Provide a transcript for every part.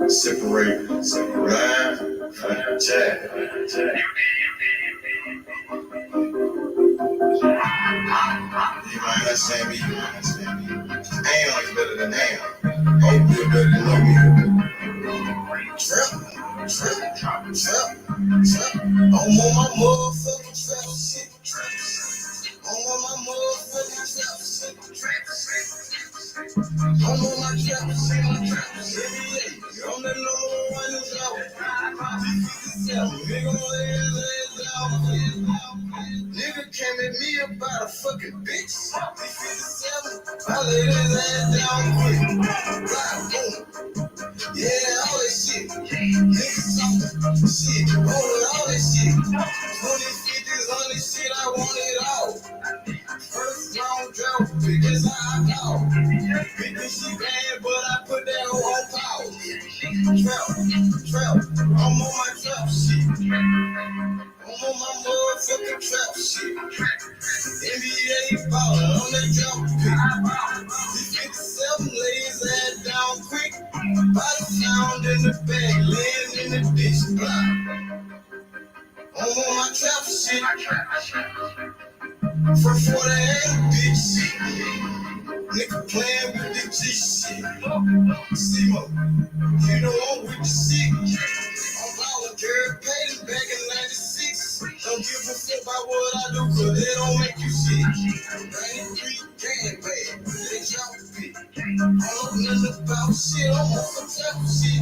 Separate line from chat. You might not say me. Am is better than am. Hope you're better than know me. Trap. I'm on my motherfucking trap shit. I'm on my motherfucking trap shit. I'm on my trap shit. I'm the number one is out. Nigga, nigga came at me about a fucking bitch. I laid his ass down quick. Boom. Yeah, all that shit. Niggas talking shit. All that shit. 20, 50s, 100 shit. I want it all. First round drought, biggest I know. Bitch, she bad, but I put that on pause. Trap. I'm on my trap shit. I'm on my motherfucking trap shit. NBA ballin' on that jump pick. 57 lays that down quick. Body sound in the bag, laying in the ditch. I'm on my trap shit. For 48, bitch. Nigga playing with the G shit. Simo, you know I'm with the shit. I'm voluntary paid back in 96. Don't give a fuck about what I do, cause they don't make you shit. 93 gang bag, they drop it. I don't know nothing about shit, I'm on some type of shit.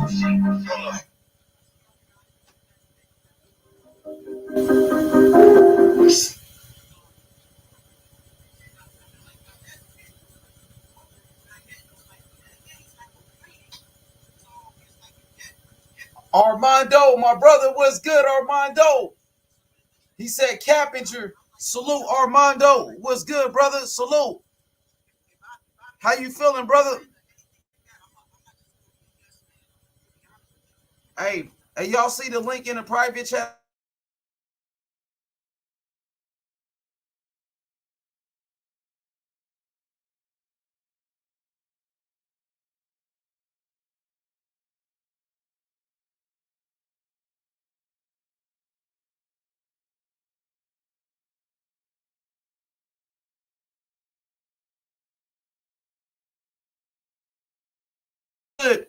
Armando, my brother, what's good, Armando? He said, Cappinger, salute, Armando. What's good, brother? Salute. How you feeling, brother? Hey, y'all see the link in the private chat? Good.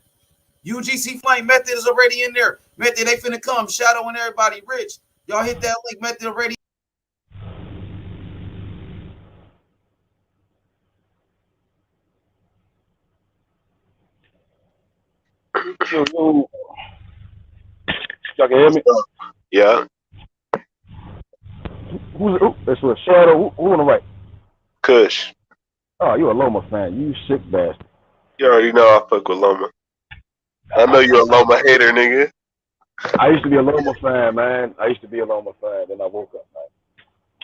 UGC Flight Method is already in there. Method, they finna come. Shadowing everybody. Rich, y'all hit that link. Method already. Yo, y'all can hear me? Yeah. It's a Shadow. Who on the right? Kush. Oh, you a Loma fan. You sick bastard. You already know I fuck with Loma. I know you're a Loma hater, nigga. I used to be a Loma fan, man. Then I woke up, man.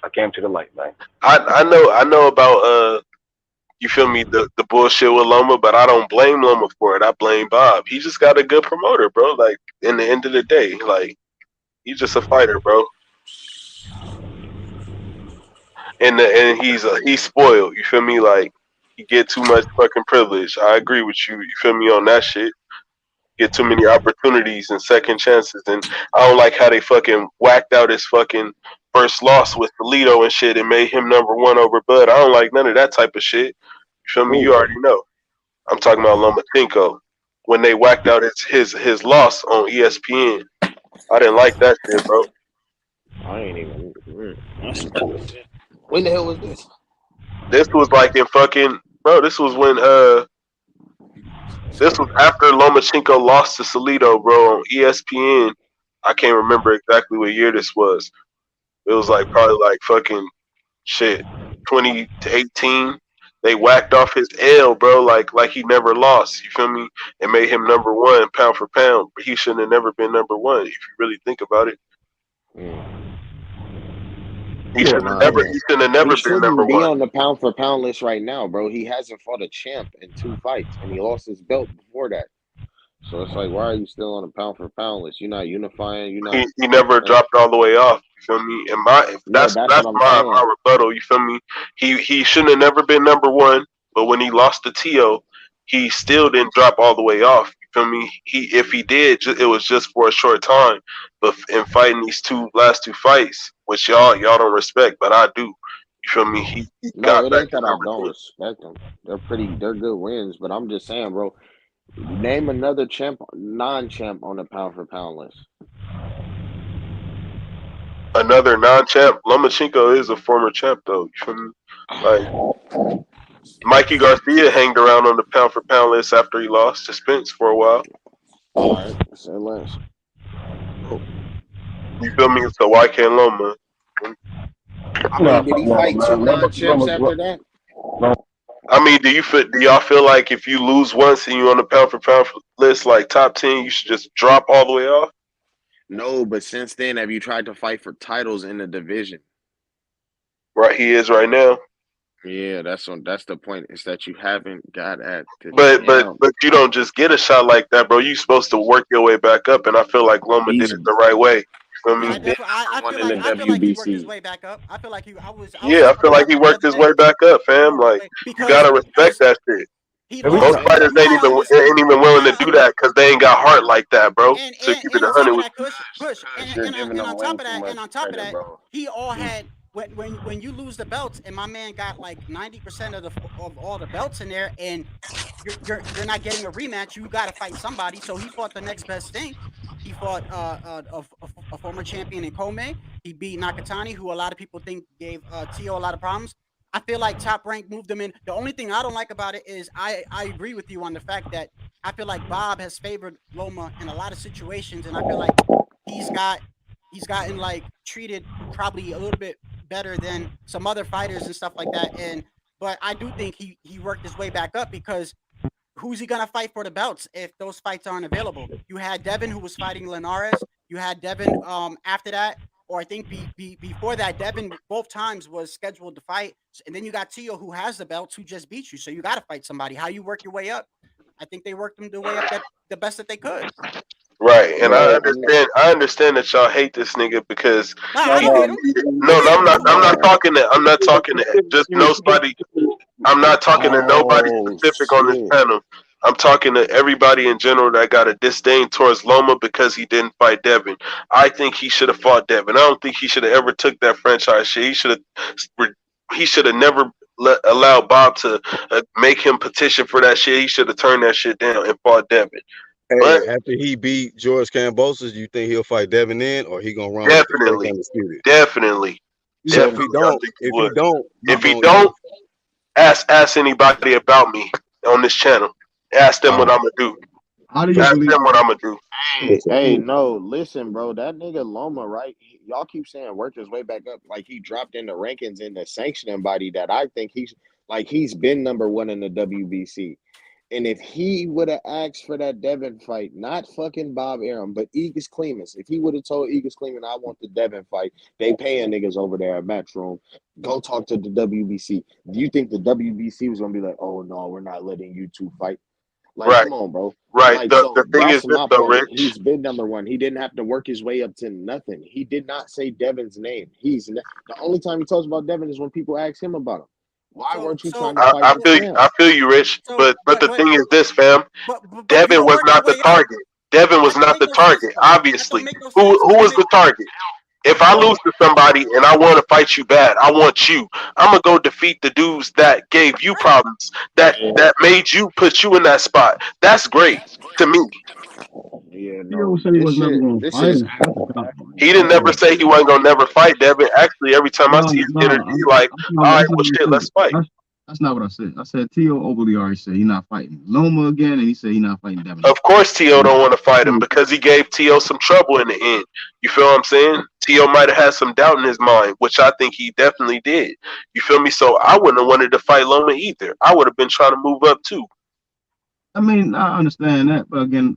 I came to the light, man. I know about you feel me, the bullshit with Loma, but I don't blame Loma for it. I blame Bob. He just got a good promoter, bro. Like, in the end of the day, like, he's just a fighter, bro. And he's spoiled. You feel me? Like, he get too much fucking privilege. I agree with you. You feel me on that shit? Get too many opportunities and second chances, and I don't like how they fucking whacked out his fucking first loss with Toledo and shit and made him #1 over Bud. I don't like none of that type of shit. You feel me? You already know. I'm talking about Lomachenko. When they whacked out his loss on ESPN, I didn't like that shit, bro. I ain't even. When the hell was this? This was like in fucking bro. This was when this was after Lomachenko lost to Toledo, bro, on ESPN. I can't remember exactly what year this was. It was like probably like fucking shit, 2018. They whacked off his L, bro, like he never lost. You feel me? And made him #1 pound for pound. But he shouldn't have never been #1 if you really think about it. He shouldn't have never been #1. Be on the pound for pound list right now, bro. He hasn't fought a champ in 2 fights, and he lost his belt before that. So it's like, why are you still on the pound for pound list? You're not unifying. You're not. He never dropped all the way off. You feel me? And that's my rebuttal. You feel me? He shouldn't have never been #1. But when he lost to Tio, he still didn't drop all the way off. You feel me? If he did, it was just for a short time. But in fighting these last two fights, which y'all don't respect, but I do. You feel me? He No, got it back ain't to that I number don't 2. respect them. They're good wins, but I'm just saying, bro. Name another non-champ on the pound for pound list. Another non-champ, Lomachenko is a former champ, though. You feel me? Like Mikey Garcia hanged around on the pound for pound list after he lost to Spence for a while. All right, say less. You feel me? So why can't Loma? I mean, did he fight two non-champs after that? I mean, do y'all feel like if you lose once and you on the pound for pound list, like top 10, you should just drop all the way off? No, but since then, have you tried to fight for titles in the division? Right, he is right now. Yeah, that's the point. Is that you haven't got at the But you don't just get a shot like that, bro. You supposed to work your way back up, and I feel like Loma did it the right way. You feel me? I feel like he worked his way back up. I feel like I feel like he worked his way back up, fam. Like you gotta respect that shit. Most fighters ain't even willing to do that because they ain't got heart like that, bro. And So keep it on top 100 of with that, Push, and on top of that, he all had when you lose the belts, and my man got like 90% of all the belts in there, and you're not getting a rematch. You got to fight somebody. So he fought the next best thing. He fought a former champion in Kome. He beat Nakatani, who a lot of people think gave Tio a lot of problems. I feel like Top Rank moved him in. The only thing I don't like about it is I agree with you on the fact that I feel like Bob has favored Loma in a lot of situations, and I feel like he's gotten like treated probably a little bit better than some other fighters and stuff like that. But I do think he worked his way back up because who's he gonna fight for the belts if those fights aren't available? You had Devin who was fighting Linares. You had Devin after that. Or I think before that, Devin both times was scheduled to fight. And then you got Tio who has the belts who just beat you. So you got to fight somebody. How you work your way up? I think they worked them the way up the best that they could. Right, and I understand that y'all hate this nigga because I don't hate him. No, I'm not talking to just nobody. I'm not talking to nobody specific on this panel. I'm talking to everybody in general that got a disdain towards Loma because he didn't fight Devin. I think he should have fought Devin. I don't think he should have ever took that franchise shit. He should have never allowed Bob to make him petition for that shit. He should have turned that shit down and fought Devin. Hey, but after he beat George Kambosos, you think he'll fight Devin then, or he gonna run definitely, definitely. So if he don't, ask anybody about me on this channel. Ask them what I'm gonna do. Ask them what I'm gonna do. Hey, no, listen, bro. That nigga Loma, right? Y'all keep saying worked his way back up, like he dropped in the rankings in the sanctioning body. That I think he's been number one in the WBC. And if he would have asked for that Devin fight, not fucking Bob Arum, but Aegis Clemens, if he would have told Aegis Clemens, I want the Devin fight, they paying niggas over there at Matchroom, go talk to the WBC. Do you think the WBC was going to be like, oh, no, we're not letting you two fight? Like, right. Come on, bro. Right. Like, the thing is this, though, Rich. He's been number one. He didn't have to work his way up to nothing. He did not say Devin's name. The only time he talks about Devin is when people ask him about him. Why weren't you trying to fight I feel you, Rich. But the thing is this, fam. Devin was not the target. Devin was not the target, obviously. Who was the target? If I lose to somebody and I want to fight you bad, I want you. I'm going to go defeat the dudes that gave you problems, that made you put you in that spot. That's great to me. Yeah, no. He didn't never say he wasn't gonna never fight Devin. Actually, every time I see his energy, he's like, all right, well, shit, let's fight. That's not what I said. I said Tio Oberly already said he's not fighting Loma again, and he said he's not fighting Devin. Of course, Tio don't want to fight him because he gave Tio some trouble in the end. You feel what I'm saying? Tio might have had some doubt in his mind, which I think he definitely did. You feel me? So I wouldn't have wanted to fight Loma either. I would have been trying to move up too. I mean, I understand that, but again,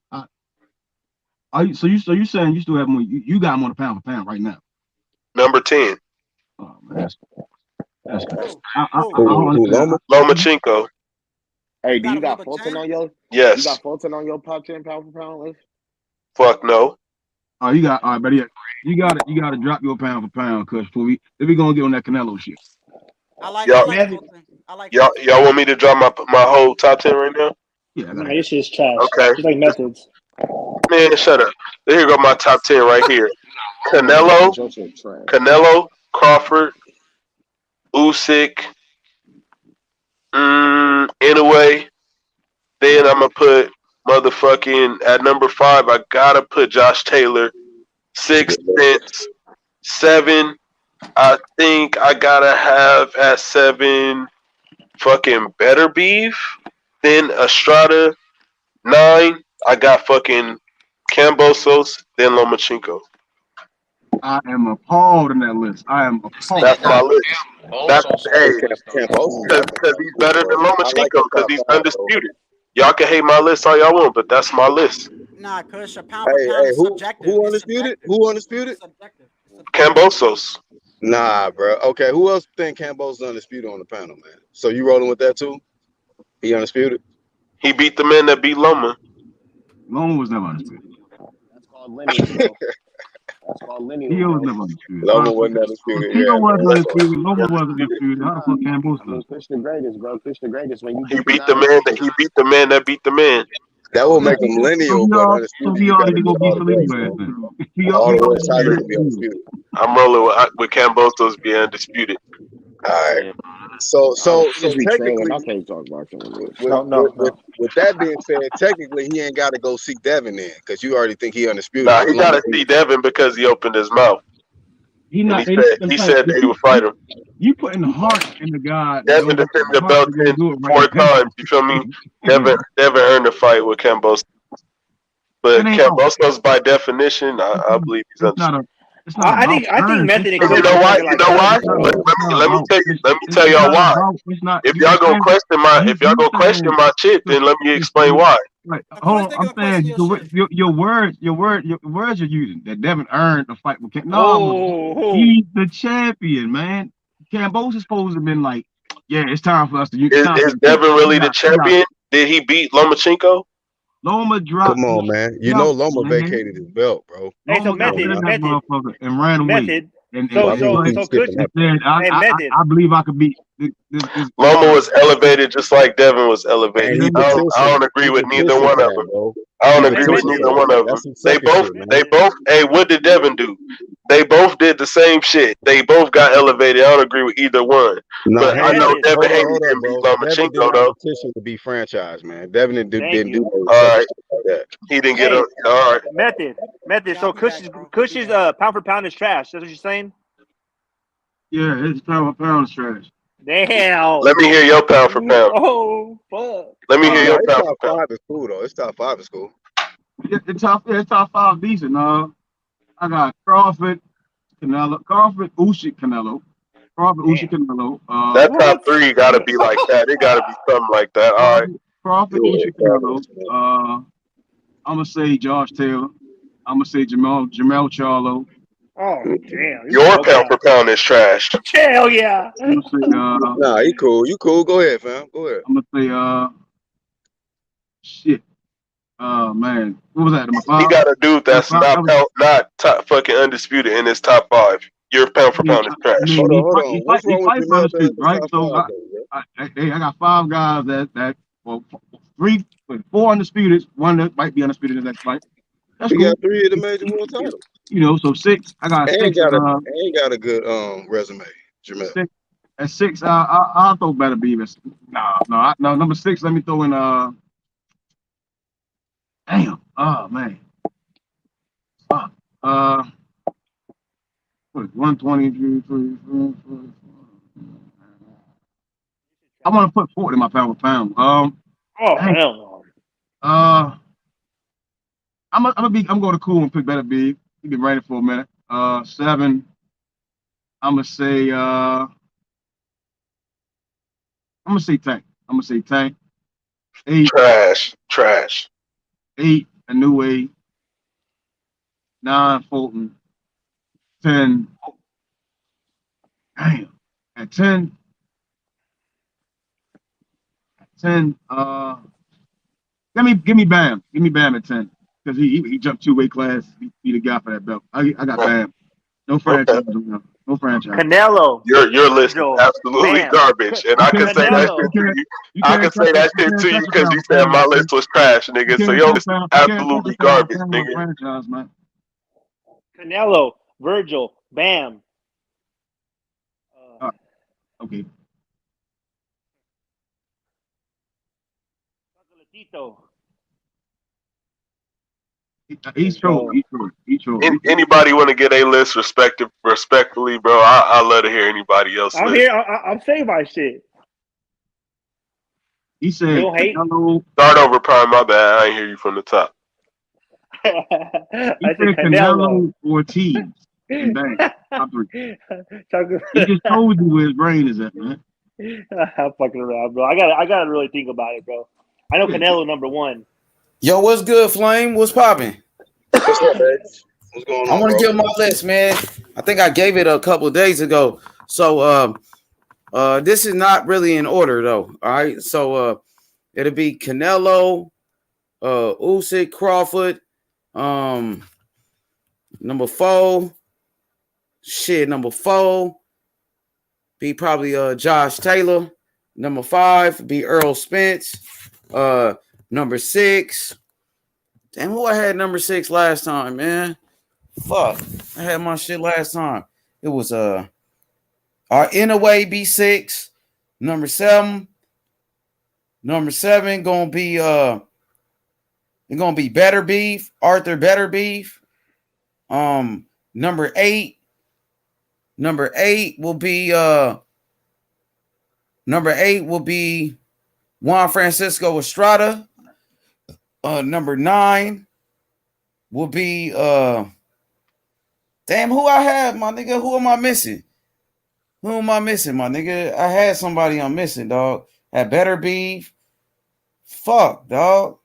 so you saying you still have him? You got him on a pound for pound right now. Number 10. Oh, man, that's Lomachenko. Hey, do you got Fulton on your? Yes. You got Fulton on your top 10 pound for pound list? Fuck no. Oh, you got all right, buddy. You got to drop your pound for pound, cause if we gonna get on that Canelo shit. I like Fulton. Y'all want me to drop my whole top 10 right now? Yeah, I Nah, got your shit's trash. Okay. Just like methods. Man, shut up. Here go my top 10 right here. Methods, Canelo, your shit trash. Crawford, Usyk, anyway. Then I'm gonna put motherfucking at number 5. I gotta put Josh Taylor. 6 Spence. 7. I think I gotta have at 7 fucking Better Beef. Then Estrada. 9. I got fucking Kambosos. Then Lomachenko. I am appalled in that list. I am appalled. That's my list. That's hey, Kambosos. because he's better than I like Lomachenko his because top he's 5, undisputed. Y'all can hate my list all y'all want, but that's my list. Nah, cause a pound for pound is subjective. Who It's undisputed? subjective. Who undisputed? It's subjective. It's subjective. Kambosos. Nah, bro. Okay, who else think Kambosos undisputed on the panel, man? So you rolling with that too? He undisputed? He beat the man that beat Loma. Loma was never undisputed. That's called lineage, bro. That's called lineage, Theo was bro. never undisputed. Loma wasn't undisputed. Theo Yeah, wasn't man. undisputed. Loma wasn't undisputed. How the fuck I Kambosos? mean, Kush the greatest, bro. Kush the greatest. When you He beat beat the the guy man that he beat the man that beat the man. That will make So him lineal, we but all undisputed, you need gotta to go get beat all the belts, Felipe. bro. All the West titles to be undisputed. I'm rolling with Kambosos being undisputed. All right. Yeah. So Just be trolling. technically, I can't talk about him. with that being said, technically he ain't got to go seek Devin in because you already think he undisputed. Nah, As he long gotta as see Devin because he opened his mouth. He And not. he said that he would fight him. You putting the heart in the guy. Devin defended the belt 4 times. You feel me? Devin earned a fight with Kambosos. But Kambosos, by definition, I believe he's undisputed. It's not I about think Method and And Kush you know are why? talking You like know why? that. Let me tell y'all why. If y'all gonna question my shit, then let me explain why. Right. Hold on. I'm saying your words you're using that Devin earned a fight with Cam. No, he's the champion, man. Kambosos is supposed to have been like, yeah, it's time for us to use. Is Devin really the champion? Did he beat Lomachenko? Loma dropped. Come on, man. You know Loma vacated his belt, bro. Hey, so Loma got rid of that motherfucker and ran away. Method. And So Kush said, I believe I could beat this. Loma was elevated just like Devin was elevated. I don't agree with neither one of them. I don't agree with neither one of them. They both. Hey, what did Devin do? They both did the same shit. They both got elevated. I don't agree with either one. But I know Devin Haney didn't beat Lomachenko though. Petition to be franchised, man. Devin didn't do all right. that. He didn't get all right. Method. So Kush's pound for pound is trash. That's what you're saying? Yeah, it's pound for pound is trash. Damn. Let me hear your pound for pound. Oh fuck. Let me hear your pound for pound. pound. Top 5 is cool though. It's top 5 is cool. It's top 5 decent. I got Crawford, Canelo, Usyk, Canelo. That top 3 gotta be like that. It gotta be something like that. All right. Crawford, Usyk, Canelo. I'm gonna say Josh Taylor. I'm gonna say Jamel Charlo. Oh damn! Your pound for pound is trash. Hell yeah! I'm gonna say, nah, you cool. You cool. Go ahead, fam. Go ahead. I'm gonna say shit. Man, what was that? He got a dude that's not top fucking undisputed in his top 5. Your pound for pound is trash. Hold on. What's wrong with Jamel Charlo? Right? So I got 5 guys that 4 undisputed. One that might be undisputed in the next fight. That's cool. Got 3 of the major world titles. So 6. I got 6. Ain't got a good resume, Jamel. 6. At 6, I'll throw Better Beavis. No. Number 6, let me throw in damn. Oh man. Fuck. 120. I want to put 40 in my pound for pound. Oh hell no. I'm going to cool and pick Better Beef. You've been writing for a minute. 7. I'm gonna say Tank. 8. Trash. 8. A New Way. 9. Fulton. 10. Damn. At 10. Give me Bam. Give me Bam at 10 because he jumped 2 weight class. He the guy for that belt. I got Bam. No franchise. No No franchise. Canelo. Your list is Virgil, absolutely Bam. garbage, and I can say that Canelo. shit to you. You I can't can say that shit touch to you a because you pound said my franchise. list was trash, nigga. So your list is You can't touch absolutely a pound garbage, from nigga. franchise, man. Canelo. Virgil. Bam. Okay. Tito. He's true. Anybody want to get a list respectfully, bro? I love to hear anybody else. I'm list. here. I'm saying my shit. He said, Canelo. Start over, Prime. My bad. I ain't hear you from the top. He said Canelo Ortiz. And bang. Top 3. He just told you where his brain is at, man. I'm fucking around, bro. I gotta really think about it, bro. I know Canelo number 1. Yo, what's good, Flame? What's popping? What's up, man? What's going on? I want to give my list, man. I think I gave it a couple of days ago. So this is not really in order though. All right. So it'll be Canelo, Usyk, Crawford, number 4. Number 4 be probably Josh Taylor. Number 5 be Earl Spence. Number 6. Damn, who I had number 6 last time, man? Fuck. I had my shit last time. It was our Inouye be 6. Number 7. Number 7 gonna be Better Beef, Arthur Better Beef. Number 8 will be Juan Francisco Estrada. Number 9 will be damn, who I have, my nigga. Who am I missing? Who am I missing, my nigga? I had somebody I'm missing, dog. Had Better Beef. Fuck, dog.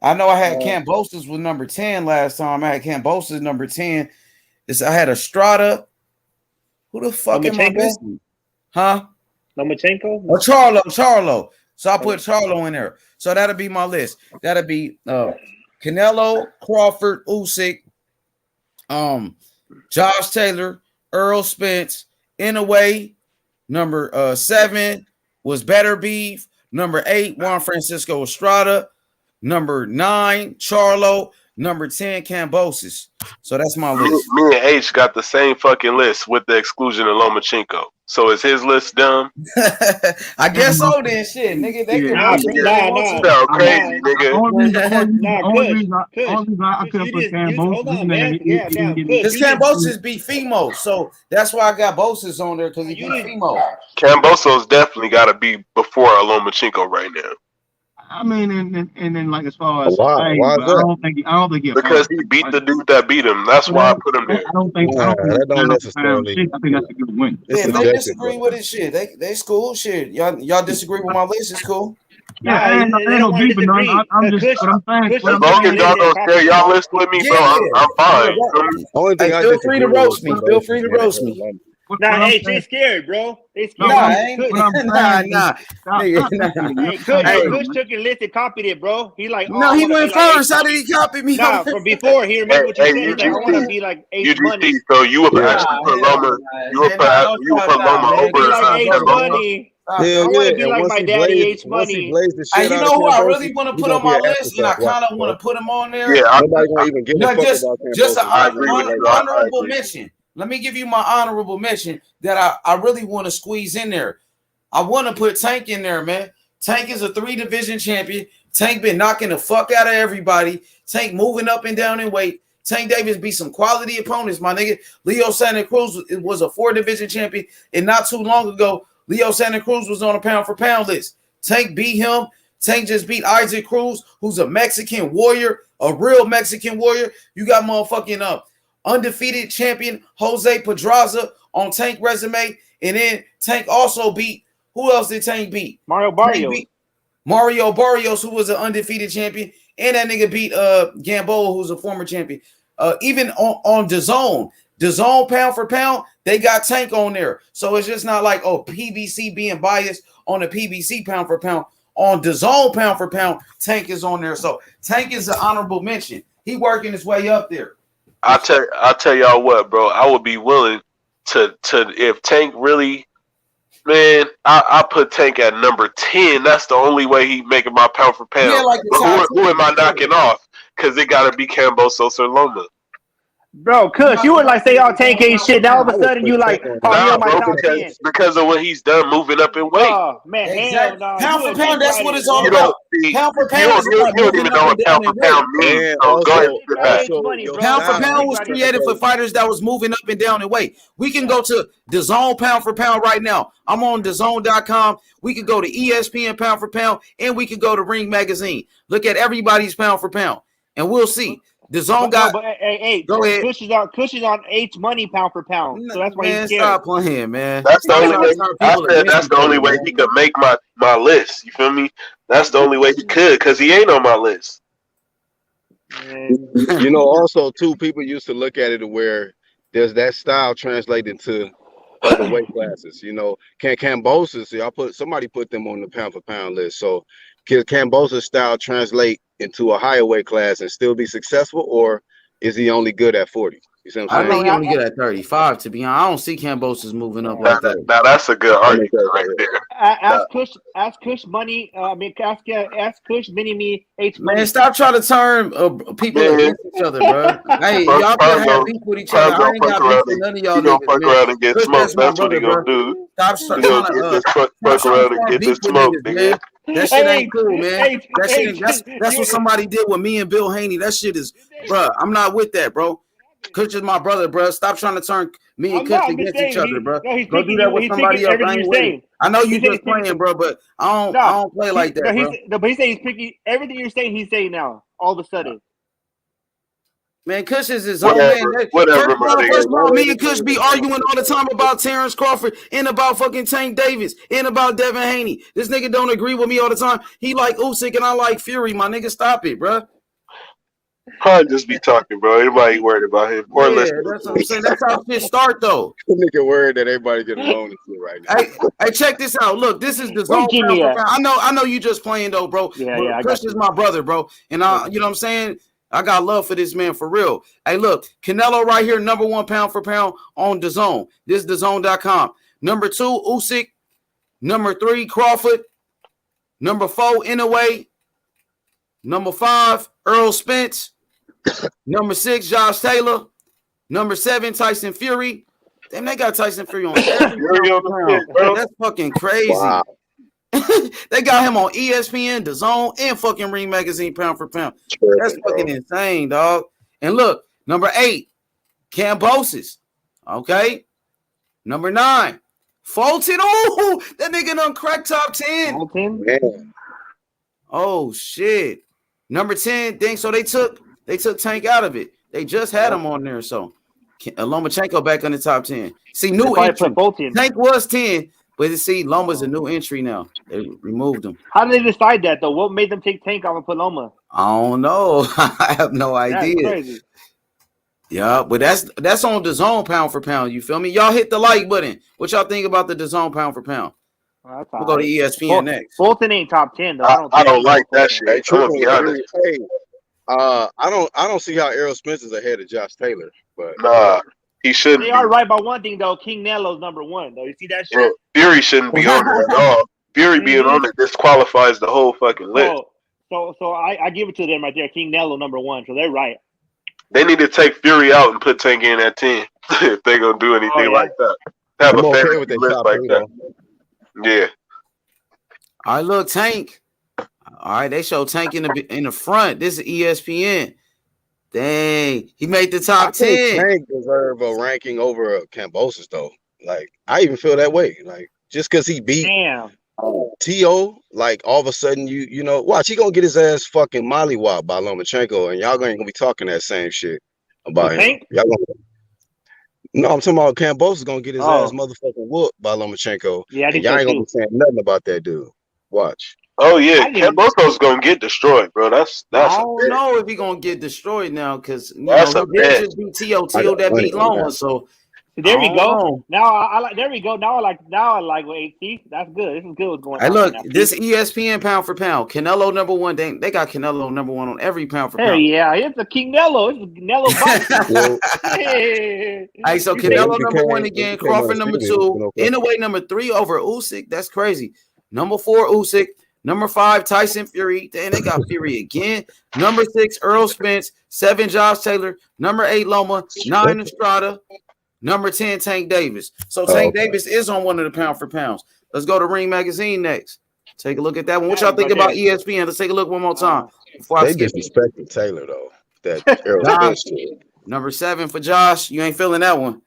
I know I had Kambosos with number 10 last time. I had Kambosos number 10. I had Estrada. Who the fuck am I missing? Huh? Lomachenko? Oh, Charlo. So I put Charlo in there. So that'll be my list. That'll be Canelo, Crawford, Usyk, Josh Taylor, Earl Spence. Inouye. Number 7 was Better Beef. Number 8, Juan Francisco Estrada. Number 9, Charlo. Number 10, Kambosos. So that's my list. Me and H got the same fucking list with the exclusion of Lomachenko. So is his list dumb? I guess so then, shit, nigga. They can sound crazy, nigga. Only reason I could have put Kambosos in there. Because Kambosos be female, so that's why I got Bosos on there because he be female. Kambosos definitely got to be before Lomachenko right now. I mean, and then like as far as why is that? I don't think because he beat the dude that beat him. That's why I put him there. I don't think that don't necessarily. I think that's a good win. Yeah, if they disagree with his shit, they cool shit. Y'all disagree with my list, it's cool. Yeah, ain't no beef. I'm just what I'm saying. As long as y'all don't share y'all list with me, bro, I'm fine. Only thing feel free to roast me. Feel free to roast me. Nah, hey, they scared, bro. They scared. Nah. Kush took your list and copied it, bro. He like, no, he went first. How did he copy me? Nah, from before. He remember what you said. He's like, I want to be like H Money. So you would actually put Loma. You would put Loma over like H Money. I want to be like my daddy, H Money. And you know who I really want to put on my list, and I kind of want to put him on there. Yeah, nobody gonna even give a fuck about just an honorable mention. Let me give you my honorable mention that I really want to squeeze in there. I want to put Tank in there, man. Tank is a 3-division champion. Tank been knocking the fuck out of everybody. Tank moving up and down in weight. Tank Davis beat some quality opponents, my nigga. Leo Santa Cruz was a 4-division champion, and not too long ago, Leo Santa Cruz was on a pound-for-pound list. Tank beat him. Tank just beat Isaac Cruz, who's a Mexican warrior, a real Mexican warrior. You got motherfucking undefeated champion Jose Pedraza on Tank resume. And then Tank also beat, who else did Tank beat? Mario Barrios. Mario Barrios, who was an undefeated champion. And that nigga beat Gamboa, who's a former champion. Even on DAZN pound for pound, they got Tank on there. So it's just not like, PBC being biased on the PBC pound for pound. On DAZN pound for pound, Tank is on there. So Tank is an honorable mention. He working his way up there. I tell y'all what, bro. I would be willing to if Tank really, man. I put Tank at number 10. That's the only way he making my pound for pound. Yeah, like the But top who am I knocking off? Because it got to be Kambosos or Loma. Bro, Kush, you would like say all Tank ain't shit. Now all of a sudden you like, oh, he on my top 10. Because of what he's done moving up in weight. Oh man, hell no. Pound for pound, that's what it's all You about. don't, Pound for pound is you about don't even moving know up what and down pound for in weight. pound means. So go ahead. Pound for pound was created for fighters that was moving up and down in weight. We can go to DAZN pound for pound right now. I'm on DAZN.com. We could go to ESPN pound for pound, and we could go to Ring Magazine. Look at everybody's pound for pound, and we'll see. DAZN got. But hey, go ahead. Kush is on H money pound for pound, so that's why he's scared. Stop playing, man. That's the only way. I said that's the only way he could make my list. You feel me? That's the only way he could, because he ain't on my list. You know, also too, people used to look at it where there's that style translated to other weight classes. You know, Kambosos, somebody put them on the pound for pound list. So can Kambosos style translate into a higher weight class and still be successful, or is he only good at 40? You see what I'm saying? I think he only get at 35. To be honest, I don't see Kambosos moving up like that. Now that's a good argument right there. Ask Kush money. Ask Kush mini-me H money. Man, stop trying to turn people against each other, bro. Hey, y'all can have beef with each other. I ain't got beef with none of y'all niggas. Fuck around and get smoked. That's what he gonna do. Stop trying to fuck around and get this smoke, nigga. That shit ain't cool, man. That's what somebody did with me and Bill Haney. That shit is, bro. I'm not with that, bro. Kush is my brother, bro. Stop trying to turn me and Kush against each other, bro. Go do that with somebody else. I know you just playing, bro, but I don't play like that, bro. But he said he's picking everything you're saying. He's saying now, all of a sudden. Man, Kush is his own man. First of all, me and Kush be arguing all the time about Terrence Crawford and about fucking Tank Davis and about Devin Haney. This nigga don't agree with me all the time. He like Usyk and I like Fury. My nigga, stop it, bro. Probably just be talking, bro. Everybody worried about him. Or yeah, that's what I'm saying. That's how shit start, though. Nigga worried that everybody getting alone and shit right now. Hey, check this out. Look, this is the zone. I know you just playing though, bro. Yeah. Kush is my brother, bro, and you know what I'm saying. I got love for this man for real. Hey, look, Canelo right here, number 1 pound for pound on DAZN. This is DAZN.com. Number 2, Usyk. Number 3, Crawford. Number 4, Inoue. Number 5, Earl Spence. Number 6, Josh Taylor. Number 7, Tyson Fury. Damn, they got Tyson Fury on every That's fucking crazy. Wow. They got him on ESPN, DAZN, and fucking Ring Magazine pound for pound. That's fucking insane, dog. And look, number 8, Kambosos. Okay. Number 9, Fulton. Oh, that nigga done cracked top 10. Man. Oh shit. Number 10. Dang, so they took Tank out of it. They just had him on there. So Lomachenko back on the top 10. See, new entry. Tank was 10. But you see, Loma's a new entry now. They removed him. How did they decide that, though? What made them take Tank off and put Loma? I don't know. I have no idea. That's crazy. Yeah, but that's on DAZN pound for pound. You feel me? Y'all hit the like button. What y'all think about the DAZN pound for pound? We'll go to ESPN next. Fulton ain't top 10, though. I don't like that shit. Hey, I don't see how Errol Spence is ahead of Josh Taylor. But nah. He shouldn't. They are right about one thing though. King Nelo's number 1 though. You see that shit? Fury shouldn't be on there at all. Fury being on it disqualifies the whole fucking list. So I give it to them right there. King Nelo number 1. So they're right. They need to take Fury out and put Tank in at 10 if they're gonna do anything like that. Have a fair list like that. Yeah. All right, look, Tank. All right, they show Tank in the front. This is ESPN. Dang, he made the top 10. Tank deserve a ranking over Kambosos though. Like I even feel that way. Like just because he beat T.O., like all of a sudden you know, watch he gonna get his ass fucking mollywopped by Lomachenko, and y'all ain't gonna be talking that same shit about him. No, I'm talking about Kambosos gonna get his ass motherfucking whooped by Lomachenko. Yeah, and y'all ain't gonna be saying nothing about that dude. Watch. Oh yeah, Kambosos gonna get destroyed, bro. That's. I don't know if he gonna get destroyed now because he did just beat T.O. that beat Loma. So There we go. Now I like. There we go. Now I like what see. That's good. This is good. What's going on? Hey, look, right now. this ESPN pound for pound. Canelo number one. They got Canelo number one on every pound for pound. Hey, yeah, it's a Canelo. It's a Canelo box. Hey, so Canelo number one again. Crawford number two. Inoue number 3 over Usyk. That's crazy. Number 4 Usyk. Number 5 Tyson Fury. Then they got Fury again. Number 6 Earl Spence. 7 Josh Taylor. Number 8 Loma. 9 Estrada. Number 10 Tank Davis. So Tank Davis is on one of the pound for pounds. Let's go to Ring Magazine next. Take a look at that one. What y'all think about ESPN? Let's take a look one more time. They disrespected Taylor though. That Earl Spence shit. Number 7 for Josh. You ain't feeling that one.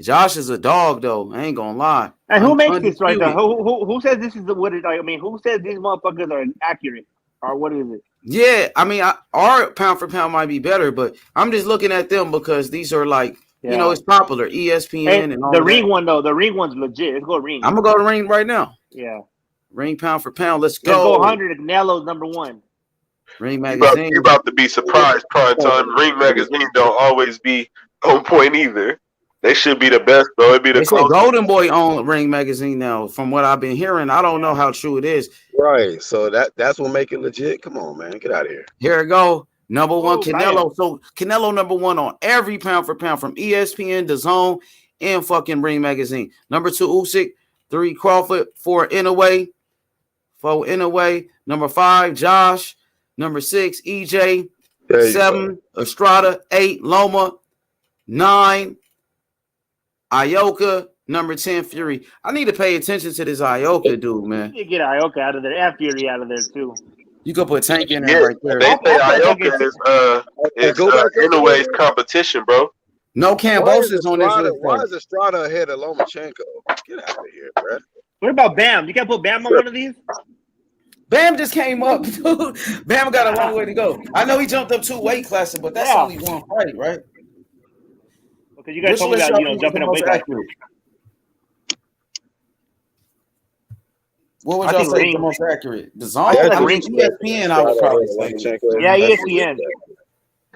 Josh is a dog though. I ain't gonna lie. And who makes this right now? Who says this is what it like? I mean, who says these motherfuckers are accurate? Or what is it? Yeah, I mean, our pound for pound might be better, but I'm just looking at them because these are like, you know, it's popular. ESPN and all the Ring one though. The Ring one's legit. Let's go Ring. I'm gonna go to Ring right now. Yeah. Ring pound for pound. Let's go. Let's go 100. Canelo's number 1. Ring Magazine. You're about to be surprised, prime time. Ring Magazine don't always be on point either. They should be the best, though. It'd be the Golden Boy on Ring Magazine now. From what I've been hearing, I don't know how true it is. Right. So that's what make it legit. Come on, man. Get out of here. Here we go. Number 1, Canelo. Man. So Canelo number 1 on every pound for pound from ESPN, DAZN, and fucking Ring Magazine. Number 2, Usyk. 3, Crawford. 4, Inoue. 4, Inoue. Number 5, Josh. Number 6, EJ. 7, Estrada. 8, Loma. 9, Ioka. Number 10, Fury. I need to pay attention to this Ioka dude, man. You get Ioka out of there and Fury out of there too. You could put Tank in there right there. They say Ioka is Inoue's competition, bro. No Kambosos on this list. Why is Estrada ahead of Lomachenko? Get out of here, bro. What about Bam? You can't put Bam on one of these? Bam just came up, dude. Bam got a long way to go. I know he jumped up 2 weight classes, but that's only one fight, right? Because you guys talking about jumping up weight classes. What would y'all say is the most accurate? The zone? ESPN, I would probably say. Yeah, ESPN.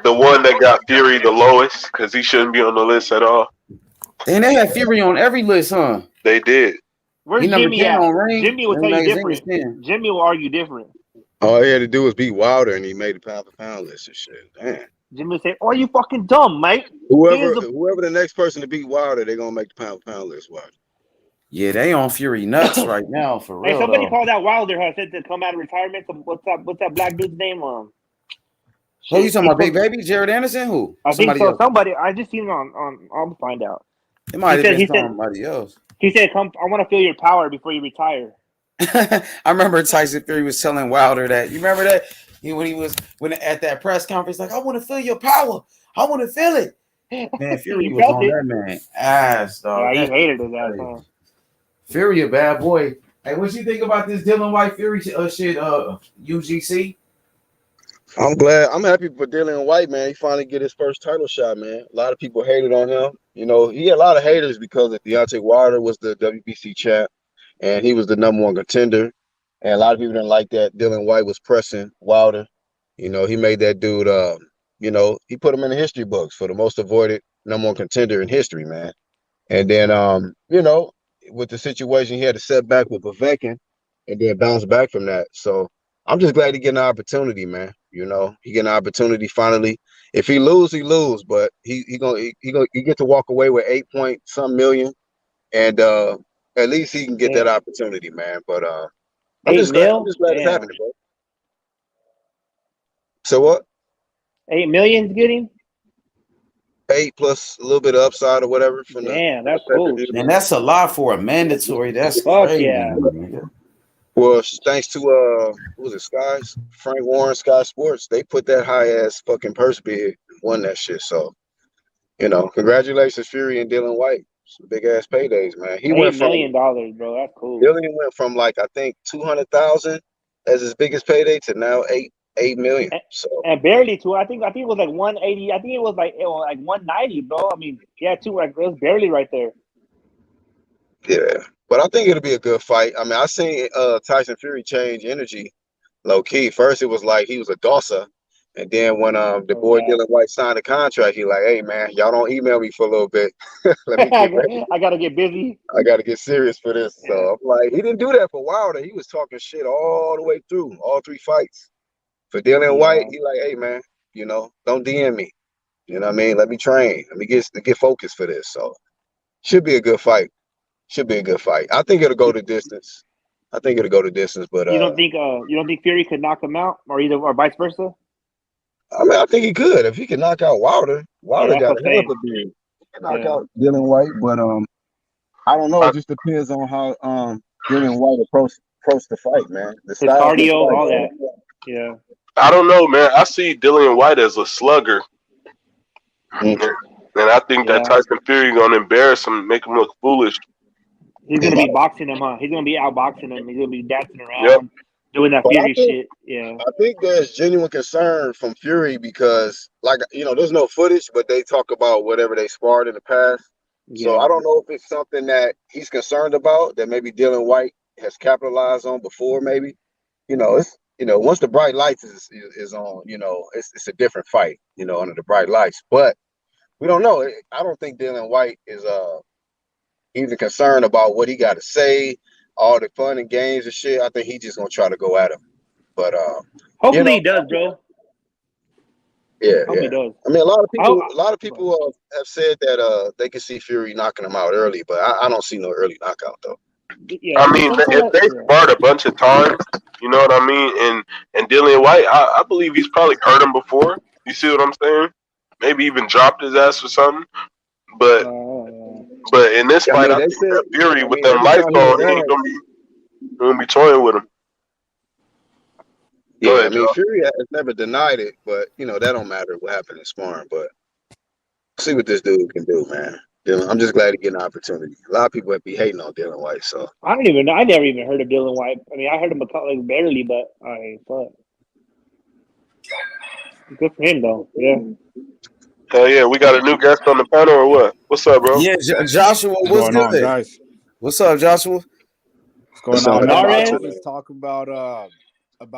The one that got Fury the lowest, because he shouldn't be on the list at all. And they had Fury on every list, huh? They did. Where's Jimmy at? Jimmy will tell you different. Jimmy will argue different. All he had to do was beat Wilder, and he made a pound for pound list and shit. Damn. Jimmy will say, "Oh, you fucking dumb, mate." Whoever the next person to beat Wilder, they're gonna make the pound for pound list. Watch. Yeah, they on Fury nuts right now for real. Hey, somebody called out Wilder. Said to come out of retirement. What's that black dude's name? Who you talking about? Big Baby? Jared Anderson? Who? I think so. Else. Somebody. I just seen it on. I'll find out. It might have been somebody else. He said, "Come, I want to feel your power before you retire." I remember Tyson Fury was telling Wilder that. You remember that when at that press conference, like, "I want to feel your power. I want to feel it." Man, Fury was on that man ass, dog. Yeah, he hated his ass. Huh? Fury a bad boy. Hey, what you think about this Dillian Whyte Fury shit? UGC. I'm happy for Dillian Whyte, man. He finally get his first title shot, man. A lot of people hated on him. You know, he had a lot of haters because Deontay Wilder was the WBC champ and he was the number 1 contender. And a lot of people didn't like that Dillian Whyte was pressing Wilder. You know, he made that dude, he put him in the history books for the most avoided number 1 contender in history, man. And then, with the situation, he had a setback with Povetkin and then bounced back from that. So I'm just glad he getting an opportunity, man. You know, he get an opportunity finally. If he lose, he lose, but he get to walk away with 8 point some million, and at least he can get that opportunity, man. But I'm just glad it's happening, bro. So what? 8 million's getting 8 plus a little bit of upside or whatever. Damn, that's cool. And that's a lot for a mandatory. That's crazy. Yeah. Well, thanks to who was it, Frank Warren, Sky Sports, they put that high ass fucking purse bid and won that shit. So, congratulations, Fury and Dillian Whyte. Some big ass paydays, man. He went from $8 million, bro. That's cool. Dillian went from I think 200,000 as his biggest payday to now 8 million. So and barely two. I think it was like 180. I think it was like 190, bro. I mean, yeah, it was barely right there. Yeah. But I think it'll be a good fight. I mean, I seen Tyson Fury change energy low key. First, it was like he was a dosser, And then when the boy Dillian Whyte signed the contract, he like, hey man, y'all don't email me for a little bit. Let me get ready. I gotta get busy. I gotta get serious for this. So I'm like, he didn't do that for Wilder. He was talking shit all the way through, all 3 fights. For Dillian Whyte, he like, hey man, you know, don't DM me. You know what I mean? Let me train. Let me get focused for this. So should be a good fight. Should be a good fight. I think it'll go the distance. But you don't think Fury could knock him out, or vice versa? I mean, I think he could if he could knock out Wilder. Wilder got a hell of a beard. He can knock out Dillian Whyte, but I don't know. It just depends on how Dillian Whyte approach the fight, man. His cardio, all that. Yeah. I don't know, man. I see Dillian Whyte as a slugger. And I think that Tyson Fury gonna embarrass him, make him look foolish. He's gonna be boxing him, huh? He's gonna be outboxing him. He's gonna be dancing around, doing that Fury shit. Yeah. I think there's genuine concern from Fury because, like, you know, there's no footage, but they talk about whatever they sparred in the past. Yeah. So I don't know if it's something that he's concerned about that maybe Dillian Whyte has capitalized on before. Maybe, you know, it's once the bright lights is on, you know, it's a different fight, you know, under the bright lights. But we don't know. I don't think Dillian Whyte is even concerned about what he got to say, all the fun and games and shit. I think he's just gonna try to go at him. But hopefully he does, bro. Yeah, he does. I mean, a lot of people have said that they can see Fury knocking him out early, but I don't see no early knockout though. Yeah, I mean, if they sparred a bunch of times, you know what I mean, and Dillian Whyte, I believe he's probably hurt him before. You see what I'm saying? Maybe even dropped his ass or something. But in this fight, I think Fury with them lights on, he ain't gonna be toying with him. Yeah, ahead, I mean, Fury has never denied it, but you know that don't matter what happened in sparring. But see what this dude can do, man. I'm just glad he get an opportunity. A lot of people would be hating on Dillian Whyte, so I never even heard of Dillian Whyte. I mean, I heard him like barely, but good for him though. Yeah. Hell yeah, we got a new guest on the panel or what? What's up, bro? Yeah, Joshua, what's good? On, guys? What's up, Joshua? What's going on? Let's talk about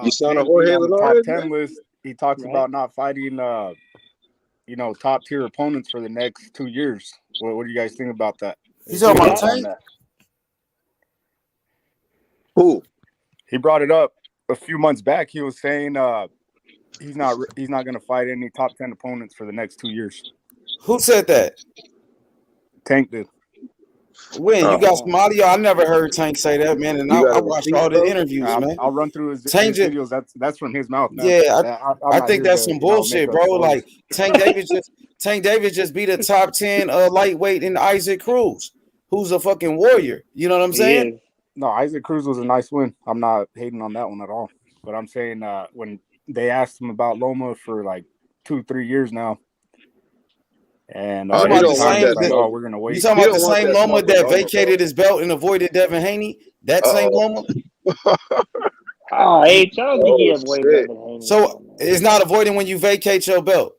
you saw the Jorge top 10 list. He talks about not fighting top tier opponents for the next 2 years. What do you guys think about that? He's talking about Tank? Who? He brought it up a few months back. He was saying he's not going to fight any top 10 opponents for the next 2 years. Who said that? Tank did. When you got some audio, I never heard Tank say that, man. And I watched all the interviews, man. I'll run through his videos. That's from his mouth. Man. Yeah, I think that's some bullshit, bro. Like Tank Davis just beat a top 10 lightweight in Isaac Cruz, who's a fucking warrior. You know what I'm saying? No, Isaac Cruz was a nice win. I'm not hating on that one at all. But I'm saying when they asked him about Loma for like 2-3 years now. And we're gonna wait. You talking about the same Loma that vacated his belt and avoided Devin Haney? That same Loma? I don't think he avoided Devin Haney. So it's not avoiding when you vacate your belt.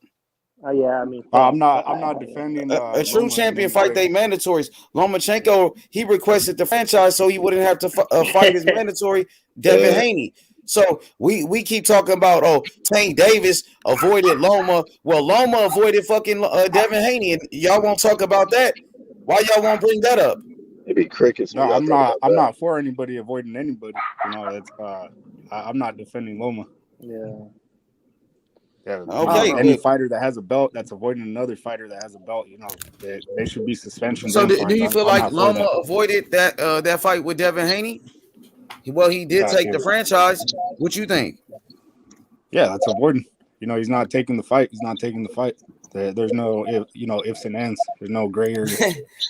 Yeah, I mean, I'm not defending a true champion fight they mandatories. Lomachenko, he requested the franchise so he wouldn't have to fight his mandatory Devin Haney. So we keep talking about Tank Davis avoided Loma. Well, Loma avoided fucking Devin Haney, and y'all won't talk about that. Why y'all won't bring that up? Maybe crickets. No, I'm not for anybody avoiding anybody. You know, I'm not defending Loma. Yeah. Okay. Any fighter that has a belt that's avoiding another fighter that has a belt, you know, they should be suspension. So do you feel like Loma avoided that fight with Devin Haney? Well, he did take the franchise. What you think? Yeah, that's avoiding. You know, he's not taking the fight. He's not taking the fight. There's no, ifs and ands. There's no gray area.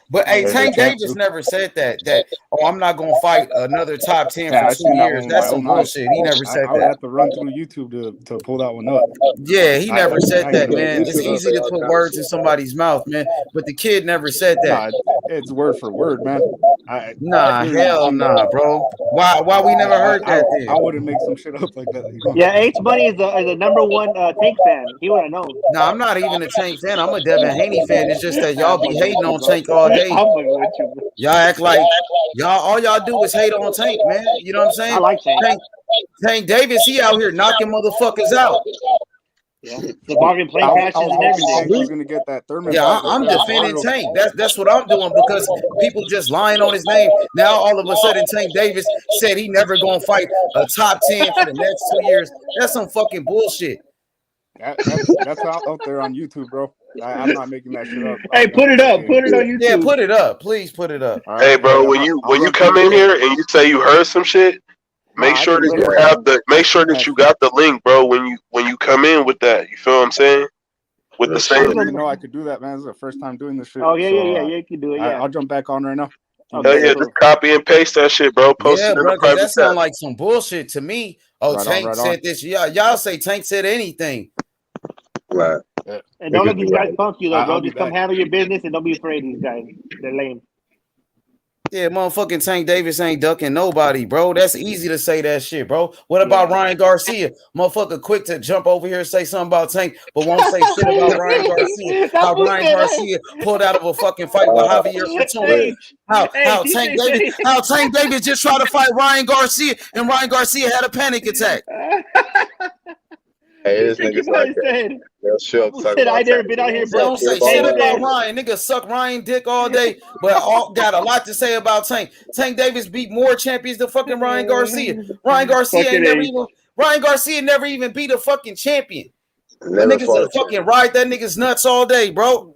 But hey, Tank Davis never said that I'm not gonna fight another top 10 for 2 years. That's some bullshit. He never said that. I would have to run through YouTube to pull that one up. Yeah, he never said that, man. It's easy to put words in somebody's mouth, man. But the kid never said that. It's word for word, man. Hell nah, bro. Why we never heard that then? I wouldn't make some shit up like that. You know? Yeah, H Money is the number one Tank fan. He would have known. Nah, I'm not even a Tank fan. I'm a Devin Haney fan. It's just that y'all be hating on Tank all day. Y'all act like all y'all do is hate on Tank, man. You know what I'm saying? I like Tank. Tank Davis, he out here knocking motherfuckers out. Yeah, the bargain plane I crashes was and hoping Tank was everything. gonna get that Thurman Yeah, fight. I'm before defending Aldo. Tank. That's what I'm doing because people just lying on his name. Now all of a sudden Tank Davis said he never gonna fight a top 10 for the next 2 years. That's some fucking bullshit. That's out there on YouTube, bro. I'm not making that shit up. Hey, put it up. Put it on YouTube. Yeah, put it up. Please put it up. All Hey, right, bro, yeah, when you come in here and you say you heard some shit, make sure that you have make sure that you got the link, bro. When you come in with that, you feel what I'm saying? With the I same. didn't even know I could do that, man. This is the first time doing this shit. Oh yeah, you can do it. Yeah, I'll jump back on right now. Hell yeah, just copy and paste that shit, bro. Post Yeah, it in bro, the private that sounds chat. like some bullshit to me. Oh, Right Tank on. said this. Y'all say Tank said anything. Right. And don't let these guys punk you, though, bro. I'll be Just come back. handle your business and don't be afraid of these guys. They're lame. Yeah, motherfucking Tank Davis ain't ducking nobody, bro. That's easy to say that shit, bro. What about Ryan Garcia? Motherfucker quick to jump over here and say something about Tank, but won't say shit about Ryan Garcia. How Ryan Garcia pulled out of a fucking fight with Javier Fortuna. How Tank Davis just tried to fight Ryan Garcia and Ryan Garcia had a panic attack. Hey, this nigga's like that. They'll show up talking about I never been out here, They don't say shit about Ryan. Nigga suck Ryan dick all day, but got a lot to say about Tank. Tank Davis beat more champions than fucking Ryan Garcia. Ryan Garcia never even beat a fucking champion. The niggas a fucking ride that nigga's nuts all day, bro.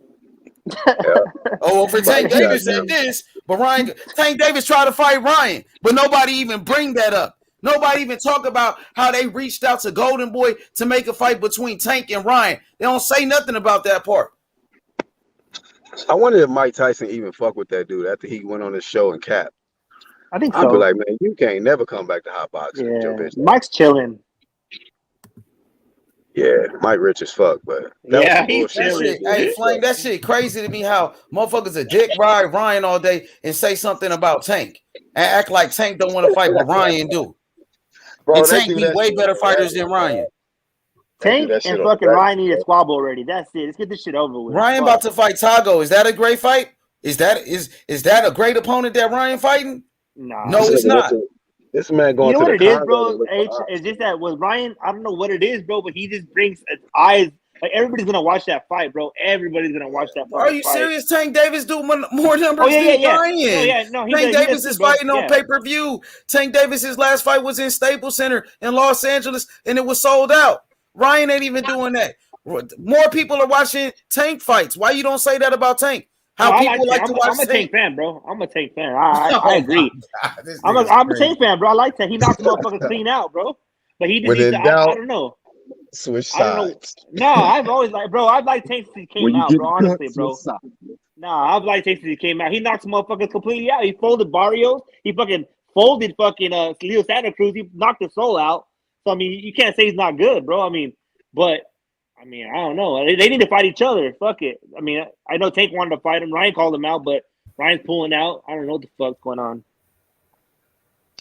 Oh, for Tank Davis said this, but Tank Davis tried to fight Ryan, but nobody even bring that up. Nobody even talk about how they reached out to Golden Boy to make a fight between Tank and Ryan. They don't say nothing about that part. I wonder if Mike Tyson even fuck with that dude after he went on his show and cap. I think so. I'd be like, man, you can't never come back to hot boxing. Yeah. Mike's chilling. Yeah, Mike rich as fuck, but that was bullshit. Hey, Flame, that shit crazy to me how motherfuckers a dick ride Ryan all day and say something about Tank and act like Tank don't want to fight, but Ryan do. Bro, and Tank be way better fighters than Ryan. Tank and fucking Ryan need a squabble already. That's it. Let's get this shit over with. Ryan about to fight Tago. Is that a great fight? Is that a great opponent that Ryan fighting? No, it's not. This man going you know to what the it is, bro? It's just that with Ryan, I don't know what it is, bro, but he just brings eyes. Like everybody's gonna watch that fight, bro. Everybody's gonna watch that fight. Are you serious? Tank Davis do more numbers than Ryan. Tank Davis is fighting on pay-per-view. Tank Davis's last fight was in Staples Center in Los Angeles, and it was sold out. Ryan ain't even doing that. More people are watching Tank fights. Why you don't say that about Tank? How people like to watch I'm a Tank fan, bro. I'm a Tank fan. I agree. I'm a Tank fan, bro. I like that. He knocked motherfuckers clean out, bro. But he just I don't know. Switch sides. No, I've always like, bro. I've liked Tank since he came out, bro. Honestly, bro. No, I've liked Tank since he came out. He knocked motherfuckers completely out. He folded Barrios. He fucking folded fucking Leo Santa Cruz. He knocked his soul out. So I mean, you can't say he's not good, bro. I mean, I don't know. They need to fight each other. Fuck it. I mean, I know Tank wanted to fight him. Ryan called him out, but Ryan's pulling out. I don't know what the fuck's going on.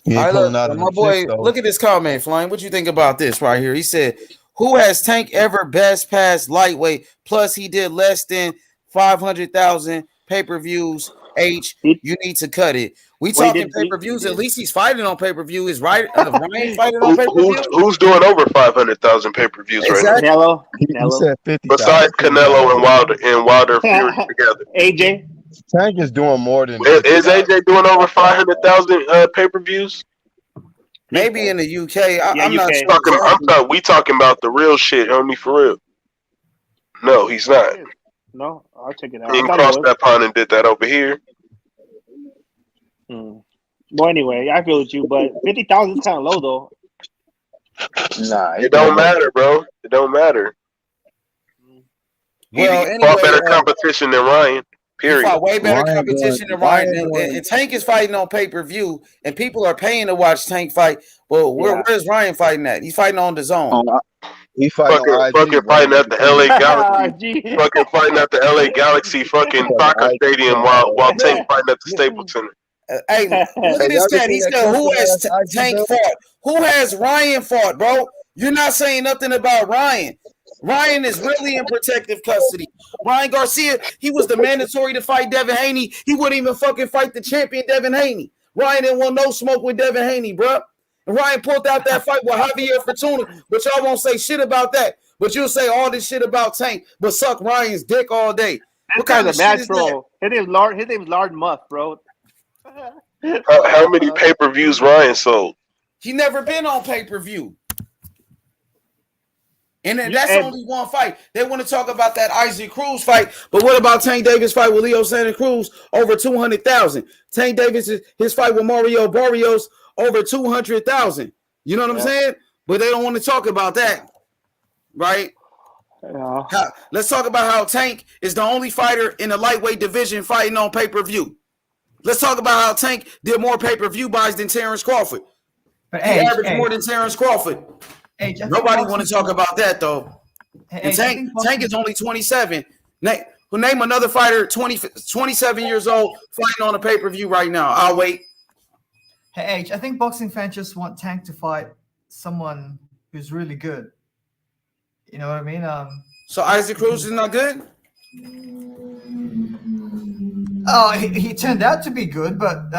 All right, my boy, look at this comment, Flame. What you think about this right here? He said, who has Tank ever best passed lightweight? Plus, he did less than 500,000 pay-per-views. You need to cut it. We talking pay-per-views. At least he's fighting on pay-per-view. Is Ryan fighting on pay-per-view? Who's doing over 500,000 pay-per-views right now? Canelo. Besides Canelo and Wilder Fury together. AJ. Tank is doing more than. Is AJ doing over 500,000 pay-per-views? Maybe in the UK. I'm not sure. We talking about the real shit, homie, for real. No, he's not. No, I'll check it out. He crossed that pond and did that over here. Well, anyway, I feel with you, but 50,000 is kind of low, though. Nah, it don't matter, bro. It don't matter. Well, he fought better competition than Ryan. Period. He fought way better competition than Ryan. And Tank is fighting on pay-per-view, and people are paying to watch Tank fight. Well, where's Ryan fighting at? He's fighting on the zone. He fighting fighting at the LA Galaxy. Fucking fighting at the LA Galaxy fucking soccer stadium while Tank fighting at the Staples Center. Hey, look at this cat. He said, who has Tank fought? Who has Ryan fought, bro? You're not saying nothing about Ryan. Ryan is really in protective custody. Ryan Garcia, he was the mandatory to fight Devin Haney. He wouldn't even fucking fight the champion Devin Haney. Ryan didn't want no smoke with Devin Haney, bro. And Ryan pulled out that fight with Javier Fortuna, but y'all won't say shit about that. But you'll say all this shit about Tank, but suck Ryan's dick all day. What That kind guy's of a shit is that? natural. His name's Lard Muff, bro. How many pay-per-views Ryan sold? He never been on pay-per-view. And that's only one fight. They want to talk about that Isaac Cruz fight, but what about Tank Davis' fight with Leo Santa Cruz? Over 200,000. Tank Davis, his fight with Mario Barrios, over 200,000. You know what I'm saying? But they don't want to talk about that, right? Yeah. Let's talk about how Tank is the only fighter in the lightweight division fighting on pay-per-view. Let's talk about how Tank did more pay-per-view buys than Terrence Crawford. But he averaged more than Terrence Crawford. Nobody want to talk about that though. And Tank is only 27. Name another fighter 27 years old fighting on a pay-per-view right now. I'll wait. Hey, H, I think boxing fans just want Tank to fight someone who's really good. You know what I mean? So Isaac Cruz is not good? Oh, he turned out to be good, but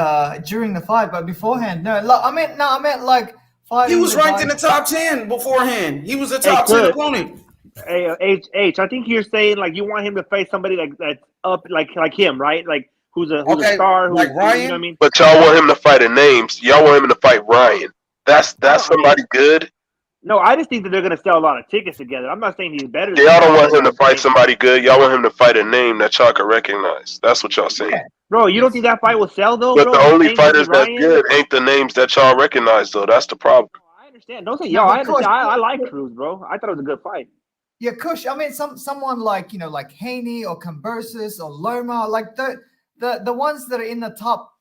during the fight, but beforehand, no. I meant like fighting. He was ranked in the top 10 beforehand. He was a top 10 opponent. Hey, H, I think you're saying like you want him to face somebody that's up like him, right? Like who's a star, like Ryan. You know what I mean? But y'all want him to fight a names. Y'all want him to fight Ryan. That's somebody good. No, I just think that they're gonna sell a lot of tickets together. I'm not saying he's better. Y'all don't want him to fight somebody good. Y'all want him to fight a name that y'all can recognize. That's what y'all saying. Yeah. Bro, you don't think that fight will sell though? But bro? the only fighters that's good ain't the names that y'all recognize though. That's the problem. I understand. Don't say y'all. I understand. I like Cruz, bro. I thought it was a good fight. Yeah, Kush. I mean, someone like like Haney or Kambosos or Loma, like the ones that are in the top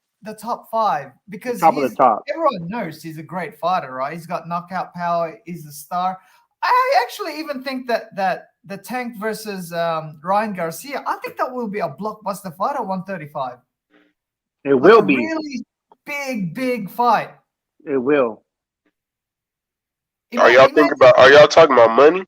5, because top of the top. Everyone knows he's a great fighter, right? He's got knockout power. He's a star. I actually even think that the Tank versus Ryan Garcia, I think that will be a blockbuster fight at 135. It will be really big fight. It will. Are y'all talking about money?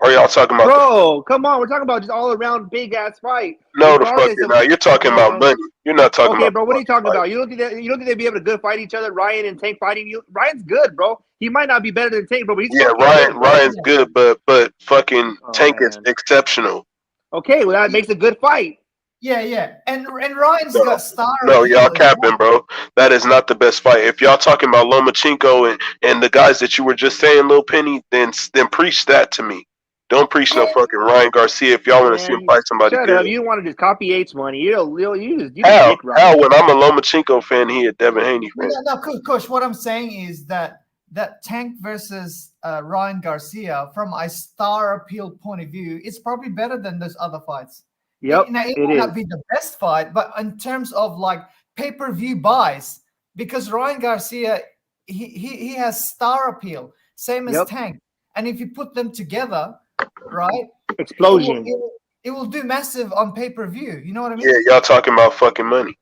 Or are y'all talking about? Bro, come on. We're talking about just all around big ass fight. No, the fuck you're not. You're talking about money. You're not talking about. Okay, bro. What are you talking about? You don't think they'd be able to good fight each other? Ryan and Tank fighting you. Ryan's good, bro. He might not be better than Tank, bro. But he's Ryan's good, but fucking Tank is exceptional. Okay, well that makes a good fight. Yeah, and Ryan's got star. No, y'all capping, bro. That is not the best fight. If y'all talking about Lomachenko and the guys that you were just saying, Lil Penny, then preach that to me. Don't preach no fucking Ryan Garcia if y'all want to see him fight somebody Shut good. up. You want to just copy H's money. You How when I'm a Lomachenko fan, he a Devin Haney fan. No, Kush, what I'm saying is that Tank versus Ryan Garcia, from a star appeal point of view, it's probably better than those other fights. Yep, it might not be the best fight, but in terms of like pay-per-view buys, because Ryan Garcia, he has star appeal, same as Tank. And if you put them together, right? Explosion. It will do massive on pay-per-view. You know what I mean? Yeah, y'all talking about fucking money.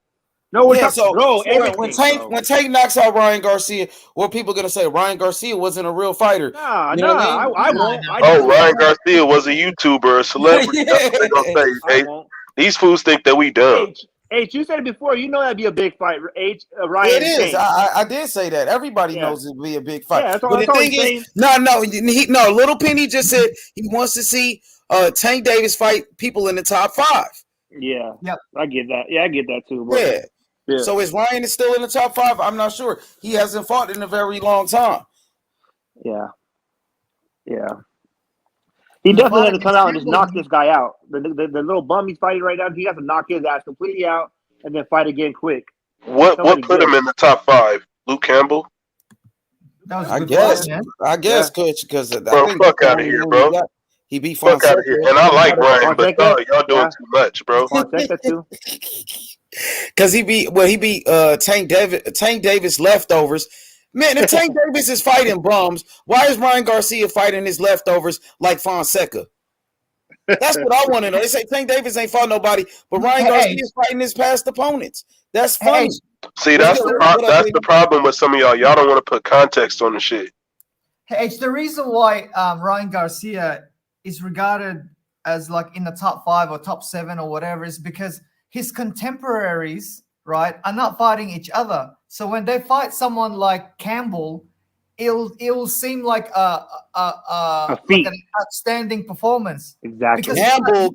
No, we're talking, bro. When Tank knocks out Ryan Garcia, what people gonna say? Ryan Garcia wasn't a real fighter. Nah, you know what I mean? I won't. Ryan Garcia was a YouTuber, a celebrity. That's what they gonna say. Hey, these fools think that we dumb. H, you said it before. You know that'd be a big fight. Ryan. It is. I did say that. Everybody knows it'd be a big fight. Yeah, but the thing is, no. Little Penny just said he wants to see Tank Davis fight people in the top 5. Yeah. Yep. I get that. Yeah, I get that too. Bro. Yeah. So is Ryan still in the top 5? I'm not sure. He hasn't fought in a very long time. Yeah. He definitely had to come out and just knock this guy out. The little bum he's fighting right now, he has to knock his ass completely out and then fight again quick. What put him in the top 5? Luke Campbell? I guess, Coach, because fuck out of here, bro. He beat Fonseca. Fuck out of here. And I like Ryan, but y'all doing too much, bro. Because he beat Tank Davis leftovers. Man, if Tank Davis is fighting bums, why is Ryan Garcia fighting his leftovers like Fonseca? That's what I want to know. They say Tank Davis ain't fought nobody, but Ryan Garcia is fighting his past opponents. That's funny. See, that's the problem with some of y'all. Y'all don't want to put context on the shit. Hey, it's the reason why Ryan Garcia is regarded as like in the top 5 or top 7 or whatever is because his contemporaries, right, are not fighting each other. So when they fight someone like Campbell, it'll seem like feat. an outstanding performance. Exactly. Because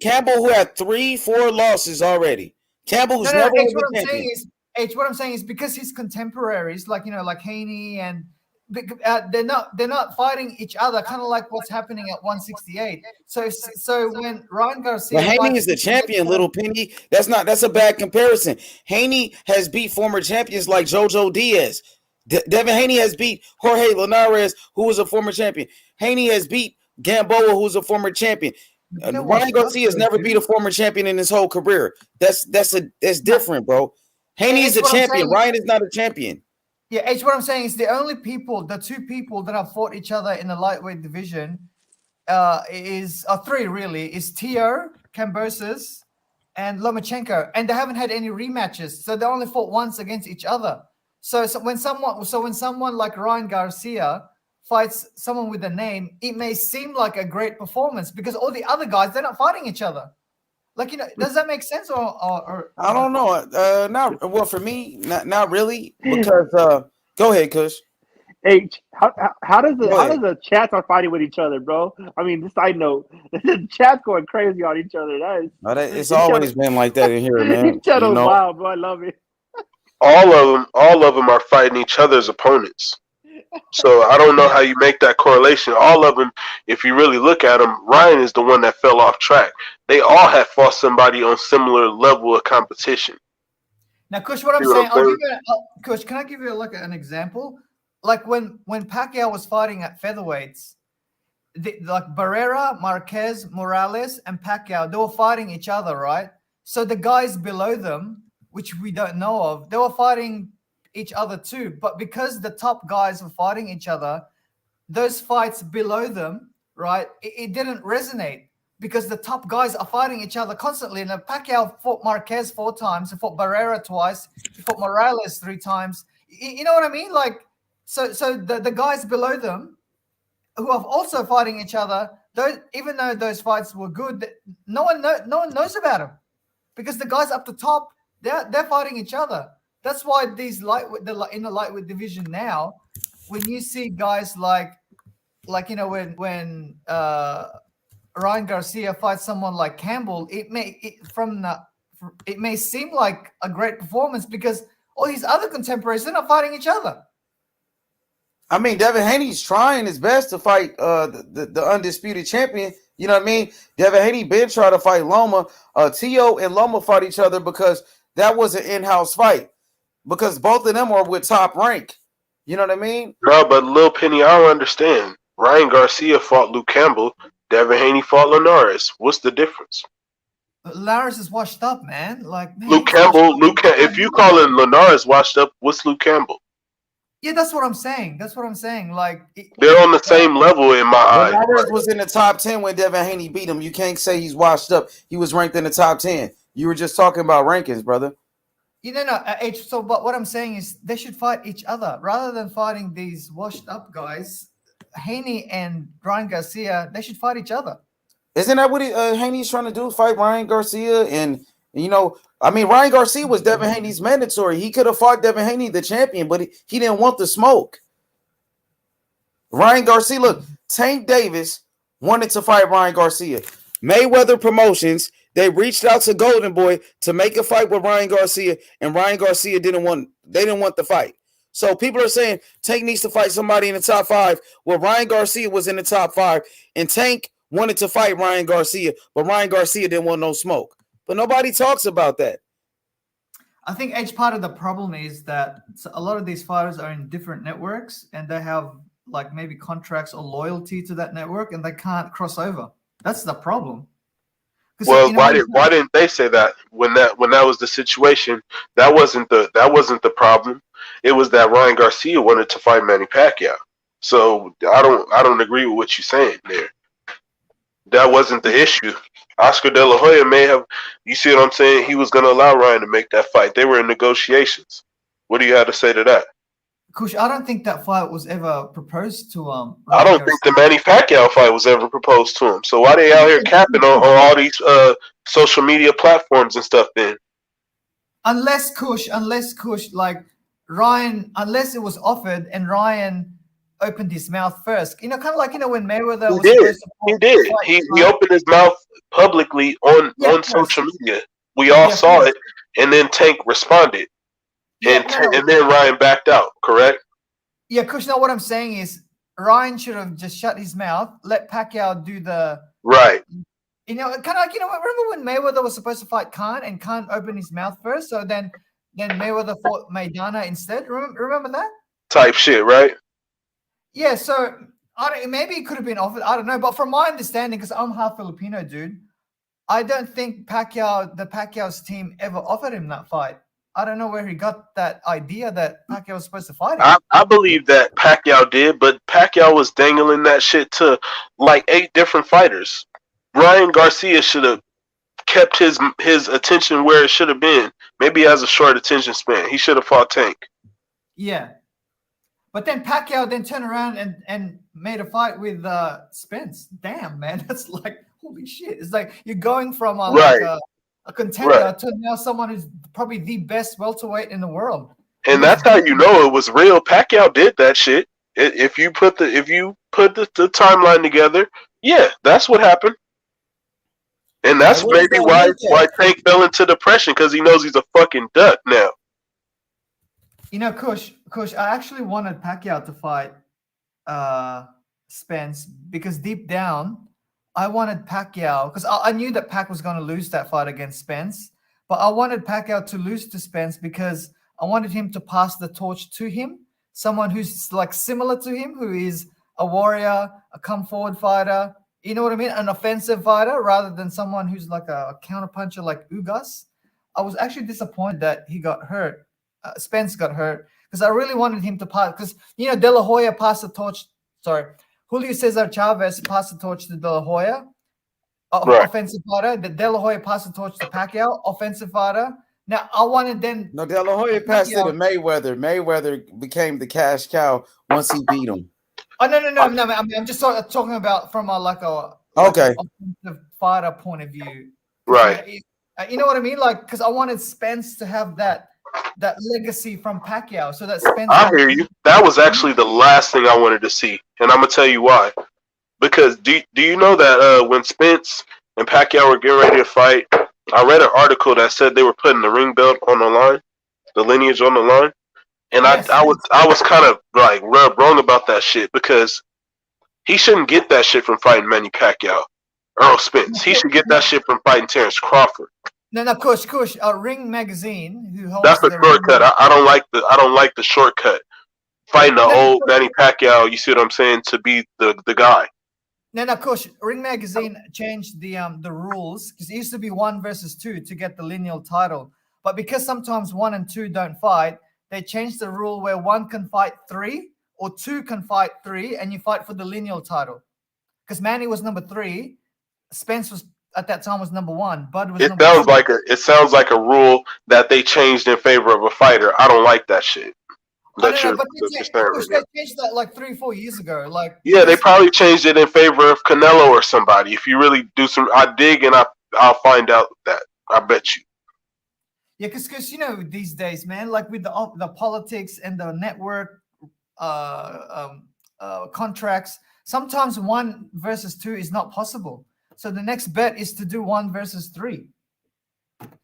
Campbell, who had 3-4 losses already. Campbell was never H, a what I'm champion. saying is, H, what I'm saying is because his contemporaries, like like Haney and they're not fighting each other, kind of like what's happening at 168. So when Ryan Garcia, But Haney is the champion, little Penny. That's a bad comparison. Haney has beat former champions like JoJo Diaz. Devin Haney has beat Jorge Linares, who was a former champion. Haney has beat Gamboa, who's a former champion. Ryan Garcia has never beat a former champion in his whole career. That's different, bro. Haney is a champion. Ryan is not a champion. Yeah, H, what I'm saying is the two people that have fought each other in the lightweight division is three really, is Tio, Kambosos, and Lomachenko, and they haven't had any rematches, so they only fought once against each other. So when someone like Ryan Garcia fights someone with a name, it may seem like a great performance because all the other guys, they're not fighting each other. Like, does that make sense? Or I don't know. Not well for me. Not really. Because go ahead, Kush. H, how does the chats are fighting with each other, bro? I mean, this side note, the chat's going crazy on each other. It's always been like that in here, man. Wow, bro, I love it. All of them are fighting each other's opponents. So I don't know how you make that correlation. All of them, if you really look at them, Ryan is the one that fell off track. They all have fought somebody on similar level of competition. Now, Kush, what I'm saying, Kush, can I give you an example? Like when Pacquiao was fighting at featherweights, like Barrera, Marquez, Morales, and Pacquiao, they were fighting each other, right? So the guys below them, which we don't know of, they were fighting each other too, but because the top guys were fighting each other, those fights below them, right, it didn't resonate because the top guys are fighting each other constantly. And Pacquiao fought Marquez 4 times, he fought Barrera twice, he fought Morales 3 times. You know what I mean? Like, so the guys below them who are also fighting each other, even though those fights were good, no one knows about them because the guys up the top, they're fighting each other. That's why these in the lightweight division now, when you see guys like when Ryan Garcia fights someone like Campbell, it may seem like a great performance because all his other contemporaries, they're not fighting each other. I mean, Devin Haney's trying his best to fight the undisputed champion. You know what I mean? Devin Haney been trying to fight Loma. Tio and Loma fought each other because that was an in-house fight. Because both of them are with Top Rank. You know what I mean? No, but Lil Penny, I don't understand. Ryan Garcia fought Luke Campbell. Devin Haney fought Linares. What's the difference? Linares is washed up, man. Like, man, Luke Campbell. If you call him Linares washed up, what's Luke Campbell? Yeah, that's what I'm saying. Like, they're on the same level in my eyes. Linares was in the top 10 when Devin Haney beat him. You can't say he's washed up. He was ranked in the top 10. You were just talking about rankings, brother. H. So, but what I'm saying is they should fight each other rather than fighting these washed up guys. Haney and Ryan Garcia, they should fight each other. Isn't that what Haney's trying to do? Fight Ryan Garcia? And, Ryan Garcia was Devin Haney's mandatory. He could have fought Devin Haney, the champion, but he didn't want the smoke. Ryan Garcia, look, Tank Davis wanted to fight Ryan Garcia. Mayweather Promotions, they reached out to Golden Boy to make a fight with Ryan Garcia, and Ryan Garcia didn't want the fight. So people are saying Tank needs to fight somebody in the top 5. Well, Ryan Garcia was in the top 5, and Tank wanted to fight Ryan Garcia, but Ryan Garcia didn't want no smoke. But nobody talks about that. I think part of the problem is that a lot of these fighters are in different networks, and they have like maybe contracts or loyalty to that network, and they can't cross over. That's the problem. Well, why didn't they say that when that was the situation? That wasn't the problem. It was that Ryan Garcia wanted to fight Manny Pacquiao. So I don't agree with what you're saying there. That wasn't the issue. Oscar De La Hoya may have. You see what I'm saying? He was going to allow Ryan to make that fight. They were in negotiations. What do you have to say to that? Kush, I don't think that fight was ever proposed to I don't think the Manny Pacquiao fight was ever proposed to him. So why they out here capping on all these social media platforms and stuff then? Unless Kush, like Ryan, unless it was offered and Ryan opened his mouth first. You know, kind of like, you know, when Mayweather He was did. supposed to He did. fight He opened his mouth publicly on first. social media. We all saw it, and then Tank responded, and then Ryan backed out. Correct? Yeah, Kush. Now what I'm saying is Ryan should have just shut his mouth, let Pacquiao do the right. You know, kind of like, you know, remember when Mayweather was supposed to fight Khan and Khan opened his mouth first, so then Mayweather fought Maidana instead. Remember that type shit, right? Yeah. So maybe it could have been offered. I don't know, but from my understanding, because I'm half Filipino, dude, I don't think Pacquiao's team ever offered him that fight. I don't know where he got that idea that Pacquiao was supposed to fight him. I believe that Pacquiao did, but Pacquiao was dangling that shit to like 8 different fighters. Ryan Garcia should have kept his attention where it should have been. Maybe he has a short attention span. He should have fought Tank. Yeah. But then Pacquiao then turned around and made a fight with Spence. Damn, man. That's like, holy shit. It's like you're going from like a contender to now someone who's probably the best welterweight in the world. And that's how you know it was real. Pacquiao did that shit. If you put the timeline together, yeah, that's what happened. And that's maybe why Tank fell into depression, because he knows he's a fucking duck now. You know, Kush, I actually wanted Pacquiao to fight Spence because deep down, I wanted Pacquiao, because I knew that Pac was going to lose that fight against Spence, but I wanted Pacquiao to lose to Spence because I wanted him to pass the torch to him, someone who's like similar to him, who is a warrior, a come forward fighter, you know what I mean? An offensive fighter rather than someone who's like a counterpuncher like Ugas. I was actually disappointed that he got hurt. Spence got hurt because I really wanted him to pass, because, you know, De La Hoya passed the torch. Sorry. Julio Cesar Chavez passed the torch to De La Hoya, offensive fighter. The De La Hoya passed the torch to Pacquiao, offensive fighter. Now, I wanted then. No, De La Hoya passed it to Mayweather. Mayweather became the cash cow once he beat him. Oh, no. I mean, I'm just talking about from a offensive fighter point of view. Right. You know what I mean? Like, because I wanted Spence to have that legacy from Pacquiao, so that Spence. I hear you. That was actually the last thing I wanted to see, and I'm gonna tell you why. Because do you know that when Spence and Pacquiao were getting ready to fight, I read an article that said they were putting the ring belt on the line, the lineage on the line, and yes. I was kind of like rubbed wrong about that shit, because he shouldn't get that shit from fighting Manny Pacquiao, Earl Spence. He should get that shit from fighting Terrence Crawford. No, Kush. Ring Magazine, who holds that's a shortcut. I don't like the shortcut. Fighting the old Manny Pacquiao, you see what I'm saying, to be the guy. No, Kush. Ring Magazine changed the rules, because it used to be 1 versus 2 to get the lineal title, but because sometimes 1 and 2 don't fight, they changed the rule where 1 can fight 3 or 2 can fight 3, and you fight for the lineal title. Because Manny was number 3, Spence was at that time was number 1. Bud was number 2. It sounds like a rule that they changed in favor of a fighter. I don't like that shit. They changed that like 3-4 years ago. Like, yeah, they probably changed it in favor of Canelo or somebody. If you really do I dig, and I'll find out that. I bet you. Yeah, because you know, these days, man, like with the politics and the network contracts, sometimes 1 versus 2 is not possible. So the next bet is to do 1 versus 3.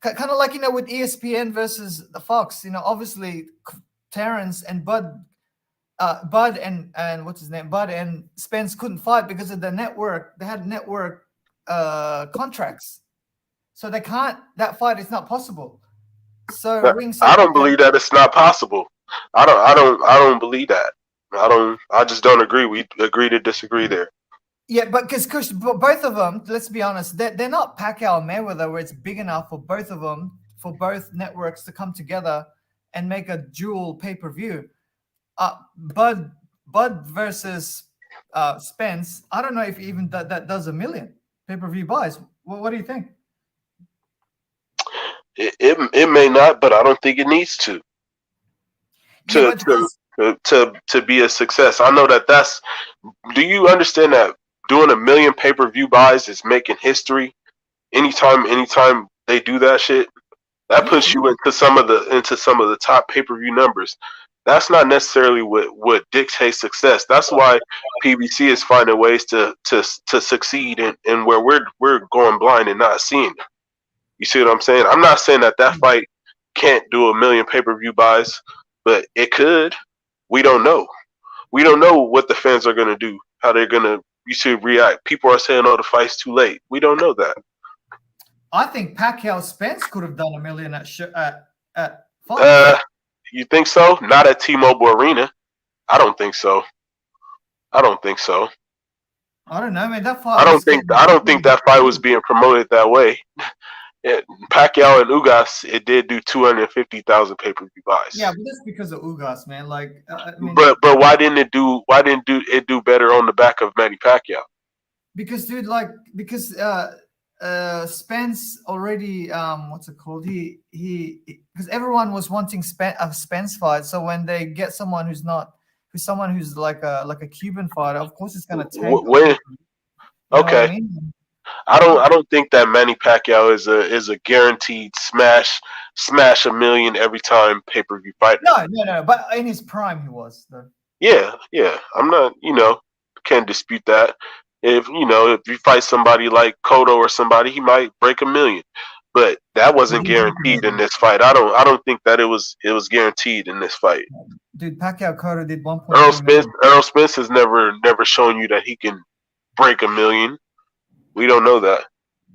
Kind of like, you know, with ESPN versus the Fox, you know, obviously Terrence and Bud and what's his name? Bud and Spence couldn't fight because of the network. They had network contracts. So they can't, that fight is not possible. So I don't believe that it's not possible. I don't believe that. I just don't agree. We agree to disagree there. Yeah, but because both of them, let's be honest, they're not Pacquiao and Mayweather where it's big enough for both of them, for both networks to come together and make a dual pay-per-view. Bud versus Spence, I don't know if even that does 1 million pay-per-view buys. What do you think? It may not, but I don't think it needs to be a success. I know that's. Do you understand that doing 1 million pay-per-view buys is making history? Anytime they do that shit, that puts you into some of the top pay-per-view numbers. That's not necessarily what dictates success. That's why PBC is finding ways to succeed in where we're going blind and not seeing it. You see what I'm saying? I'm not saying that fight can't do 1 million pay-per-view buys, but it could. We don't know. We don't know what the fans are going to do, how they're going to react. People are saying, "Oh, the fight's too late." We don't know that. I think Pacquiao Spence could have done 1 million at fight. You think so? Not at T-Mobile Arena. I don't think so. I don't know, man. That fight. I don't think that fight was being promoted that way. Pacquiao and Ugas, it did do 250,000 pay-per-view buys. Yeah, but that's because of Ugas, man. Like, but why didn't it do better on the back of Manny Pacquiao? Because, dude, Spence already what's it called? He because everyone was wanting a Spence fight. So when they get someone who's like a Cuban fighter, of course it's gonna take. Okay. I don't think that Manny Pacquiao is a guaranteed smash 1 million every time pay-per-view fighter. No. But in his prime, he was though. Yeah. I'm not. Can't dispute that. If you fight somebody like Cotto or somebody, he might break 1 million. But that wasn't guaranteed in this fight. I don't think that it was guaranteed in this fight. Dude, Pacquiao Cotto did 1.2 Earl Spence has never shown you that he can break 1 million. We don't know that.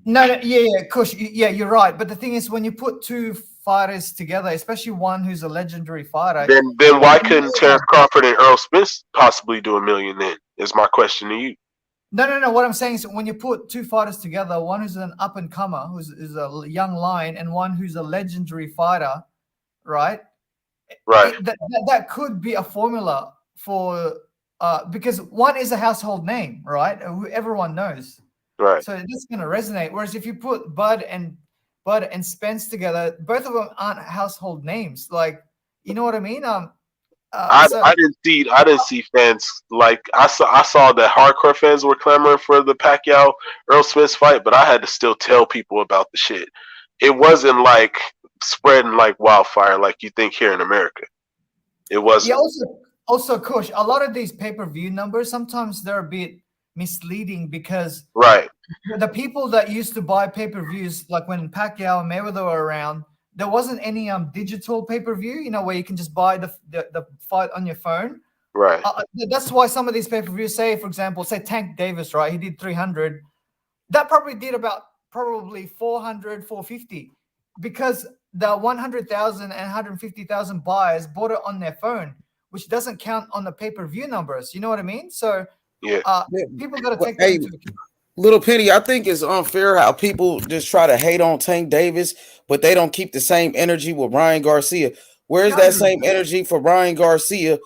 No, yeah, Kush, yeah, you're right. But the thing is, when you put two fighters together, especially one who's a legendary fighter, then why couldn't Terrence Crawford and Earl Spence possibly do 1 million? Then is my question to you. No. What I'm saying is, when you put two fighters together, one who's an up and comer, who's a young lion, and one who's a legendary fighter, right? Right. That could be a formula for because one is a household name, right? Who everyone knows. Right. So it's going to resonate. Whereas if you put Bud and Spence together, both of them aren't household names. Like, you know what I mean? I didn't see fans like I saw that hardcore fans were clamoring for the Pacquiao Earl Spence fight, but I had to still tell people about the shit. It wasn't like spreading like wildfire like you think here in America. It wasn't. Yeah. Also, Kush, a lot of these pay-per-view numbers sometimes they're a bit misleading because the people that used to buy pay-per-views, like when Pacquiao and Mayweather were around, there wasn't any digital pay-per-view, where you can just buy the fight on your phone. Right. That's why some of these pay-per-views, say for example, Tank Davis, right? He did 300. That probably did about 400, 450 because the 100,000 and 150,000 buyers bought it on their phone, which doesn't count on the pay-per-view numbers. You know what I mean? So people got to take that into account. Little Penny, I think it's unfair how people just try to hate on Tank Davis, but they don't keep the same energy with Ryan Garcia. Where's that same energy for Ryan Garcia?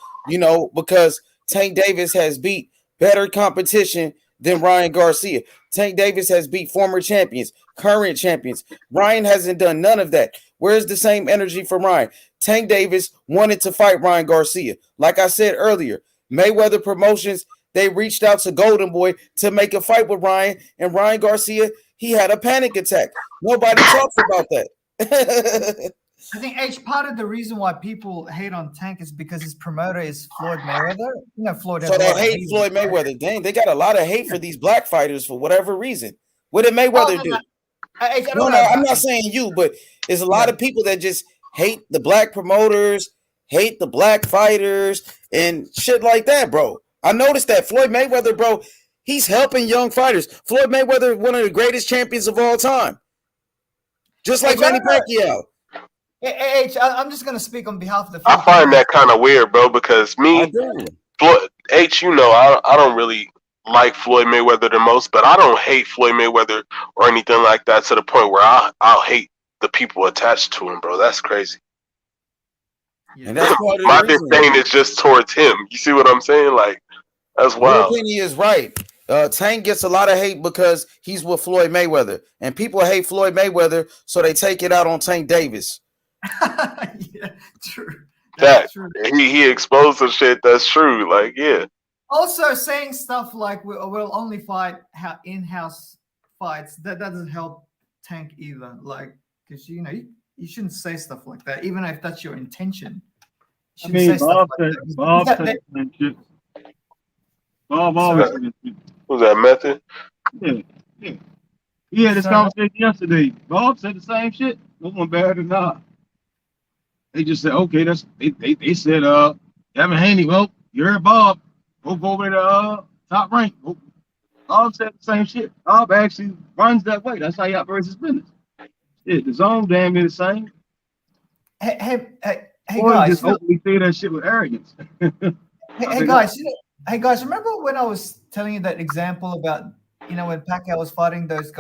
Because Tank Davis has beat better competition than Ryan Garcia. Tank Davis has beat former champions, current champions. Ryan hasn't done none of that. Where's the same energy for Ryan? Tank Davis wanted to fight Ryan Garcia. Like I said earlier, Mayweather Promotions, they reached out to Golden Boy to make a fight with Ryan, and Ryan Garcia, he had a panic attack. Nobody talks about that. I think part of the reason why people hate on Tank is because his promoter is Floyd Mayweather. Floyd. So they hate Floyd Mayweather. Dang, they got a lot of hate for these black fighters for whatever reason. What did Mayweather do? I'm not saying you, but there's a lot of people that just hate the black promoters, hate the black fighters, and shit like that, bro. I noticed that Floyd Mayweather, bro, he's helping young fighters. Floyd Mayweather, one of the greatest champions of all time. Just like Manny Pacquiao. I'm just going to speak on behalf of the I find that kind of weird, bro, because Floyd, I don't really like Floyd Mayweather the most, but I don't hate Floyd Mayweather or anything like that to the point where I'll hate the people attached to him, bro. That's crazy. And that's part of my disdain is just towards him. You see what I'm saying? Like, that's wild. Penny is right. Tank gets a lot of hate because he's with Floyd Mayweather, and people hate Floyd Mayweather, so they take it out on Tank Davis. Yeah, true. That's true. He exposed some shit. That's true. Like, yeah. Also, saying stuff like we'll only fight in-house fights, that doesn't help Tank either. Like, because you shouldn't say stuff like that, even if that's your intention. I mean, Bob said the same shit. Bob always said shit. Was that Method? Yeah. He had this conversation yesterday. Bob said the same shit. No one better than not. They just said, okay, they said Devin Haney, well, you heard Bob. Go over to Top Rank. Bob said the same shit. Bob actually runs that way. That's how he operates his business. Yeah, the zone damn near the same. Hey Or guys, just openly say that shit with arrogance. hey guys, remember when I was telling you that example about, when Pacquiao was fighting those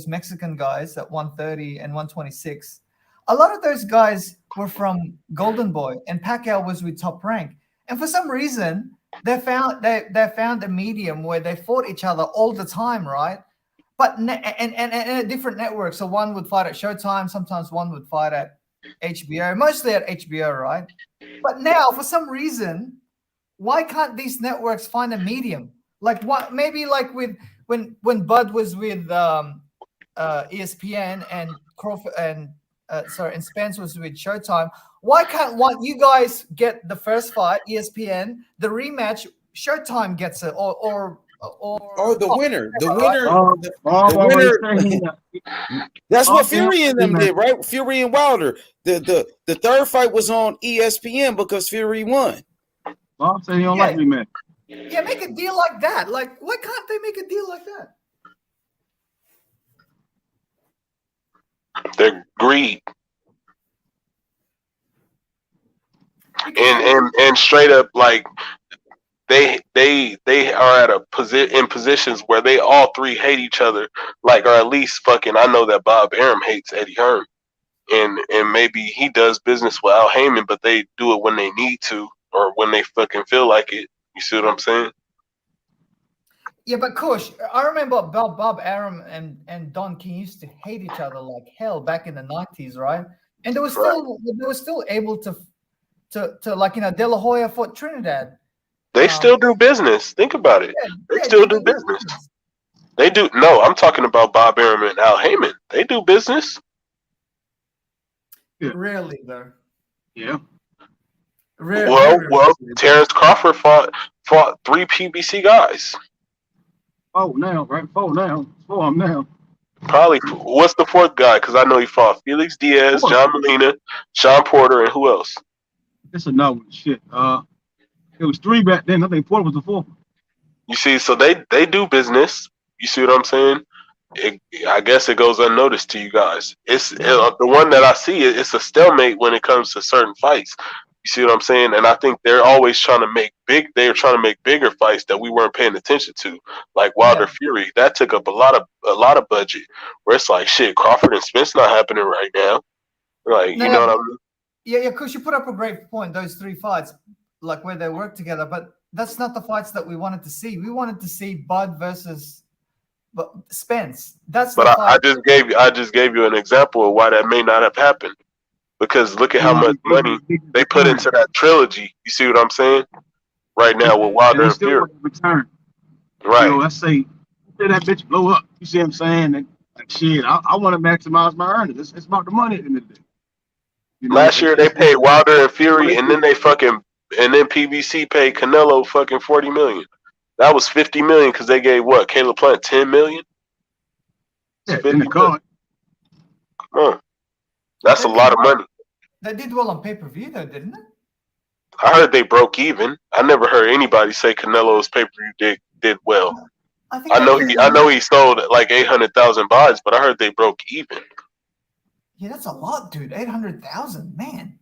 Mexican guys at 130 and 126? A lot of those guys were from Golden Boy, and Pacquiao was with Top Rank. And for some reason, they found a medium where they fought each other all the time, right? But and a different network. So one would fight at Showtime, sometimes one would fight at HBO, mostly at HBO, right? But now, for some reason, why can't these networks find a medium? Like what? Maybe like with when Bud was with ESPN and Crawford and Spence was with Showtime. Why can't you guys get the first fight, ESPN, the rematch, Showtime gets it, or the winner, the winner. That's what Fury and them did, right? Fury and Wilder. The third fight was on ESPN because Fury won. Bob said he don't like rematch. Yeah, make a deal like that. Like, why can't they make a deal like that? They're greed. And straight up, like they are at in positions where they all three hate each other, like, or at least fucking. I know that Bob Arum hates Eddie Hearn, and maybe he does business with Al Heyman, but they do it when they need to or when they fucking feel like it. You see what I'm saying? Yeah, but Kush, I remember Bob Arum and Don King used to hate each other like hell back in the 90s, right? And they were still able to like, De La Hoya fought Trinidad. They still do business. Think about it. They still do business. They do. No, I'm talking about Bob Arum and Al Heyman. They do business. Yeah. Really, though. Yeah. Well, Terrence Crawford fought 3 PBC guys. Four now. Four now. Probably. What's the fourth guy? Because I know he fought Felix Diaz, John Molina, Sean Porter, and who else? It's another shit. It was 3 back then. I think Porter was the 4th. You see, so they do business. You see what I'm saying? I guess it goes unnoticed to you guys. The one that I see, it's a stalemate when it comes to certain fights. You see what I'm saying? And I think they're always trying to make bigger fights that we weren't paying attention to, like Wilder Fury. That took up a lot of budget. Where it's like, shit, Crawford and Spence not happening right now. Like, you know what I mean? Yeah, because you put up a great point. Those 3 fights, like where they work together, but that's not the fights that we wanted to see. We wanted to see Bud versus Spence. That's. But I just gave you an example of why that may not have happened. Because look at how much money they put into that trilogy. You see what I'm saying? Right now with Wilder and Fury. Return. Right. Let's say that bitch blow up. You see what I'm saying? Like shit, I want to maximize my earnings. It's about the money at the end of the day. Last year they paid Wilder and Fury, and then PBC paid Canelo fucking $40 million. That was $50 million because they gave Caleb Plant $10 million. Yeah, in the card. Come on. That's a lot of money. They did well on pay-per-view, though, didn't it? I heard they broke even. I never heard anybody say Canelo's pay-per-view did well. I know he sold like 800,000 buys, but I heard they broke even. Yeah, that's a lot, dude. 800,000, man.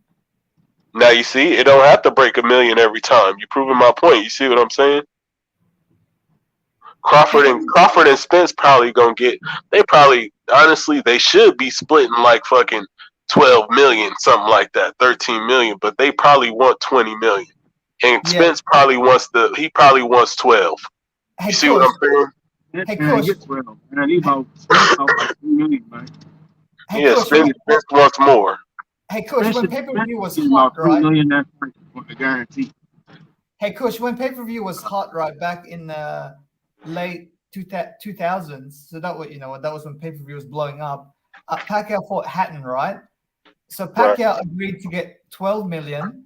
Now you see, it don't have to break $1 million every time. You proving my point. You see what I'm saying? Crawford and Spence probably gonna get. Honestly, they should be splitting like fucking 12 million, something like that, 13 million. But they probably want 20 million, and Spence probably wants 12. Hey, you see what I'm saying? Hey, Coach. Spence wants more. Hey, Coach, when pay-per-view was hot, right? Hey, Coach, when pay-per-view was hot, right, back in late 2000s, so that was when pay-per-view was blowing up. Pacquiao fought Hatton, right? So Pacquiao agreed to get 12 million.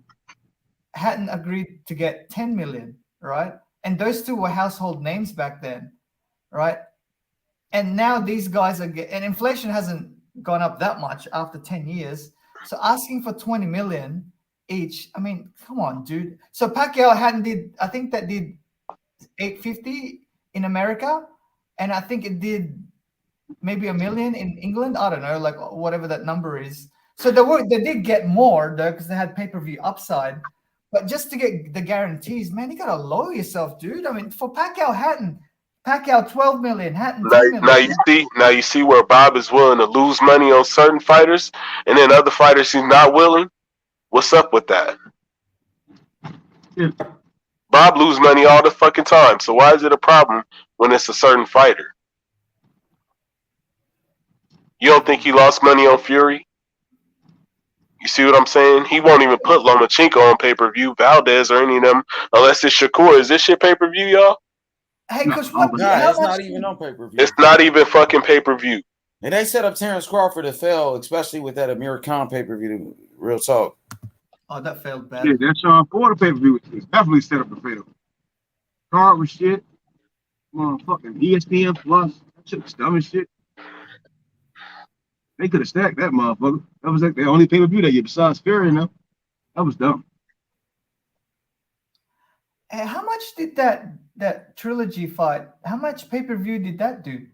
Hatton agreed to get 10 million, right? And those two were household names back then, right? And now these guys are and inflation hasn't gone up that much after 10 years. So asking for 20 million each, I mean, come on, dude. So Pacquiao Hatton did 850 in America, and I think it did maybe $1 million in England. I don't know, like whatever that number is. So they did get more though, because they had pay-per-view upside. But just to get the guarantees, man, you gotta lower yourself, dude. I mean, for Pacquiao Hatton, Pacquiao 12 million, Hatton 10 million. Now you see where Bob is willing to lose money on certain fighters, and then other fighters he's not willing. What's up with that? Yeah. Bob lose money all the fucking time. So why is it a problem when it's a certain fighter? You don't think he lost money on Fury? You see what I'm saying? He won't even put Lomachenko on pay-per-view, Valdez or any of them, unless it's Shakur. Is this shit pay-per-view, y'all? Hey, because it's not even on pay-per-view. It's not even fucking pay-per-view. And they set up Terrence Crawford to fail, especially with that Amir Khan pay-per-view. Real talk. Oh, that failed bad. Yeah, that Sean Porter pay-per-view was definitely set up to fail. Card was shit. Motherfucking ESPN Plus. That shit was dumb as shit. They could have stacked that motherfucker. That was like the only pay-per-view that year besides Fury now. That was dumb. And how much did that trilogy fight? How much pay-per-view did that do?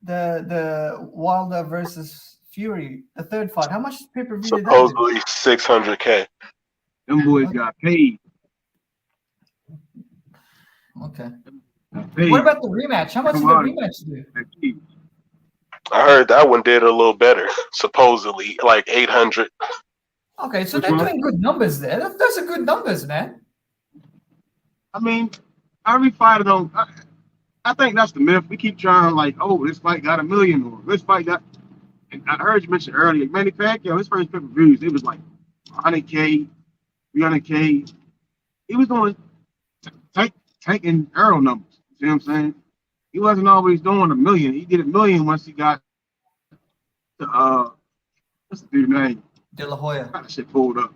The Wilder versus Fury, the third fight. How much pay-per-view did that do? Supposedly $600K. Them boys got paid. Okay. Paid. What about the rematch? How much did the rematch do? I heard that one did a little better, supposedly, like 800. Okay, so they're doing good numbers there. Those are good numbers, man. I mean, every fighter don't. I think that's the myth. We keep trying like, oh, this fight got $1 million, or this fight got. And I heard you mention earlier, Manny Pacquiao, his first pay-per-views, it was like 100K, 300K. He was doing Tank and Earl numbers. You see what I'm saying? He wasn't always doing $1 million. He did $1 million once he got to what's the dude's name? De La Hoya. That shit pulled up.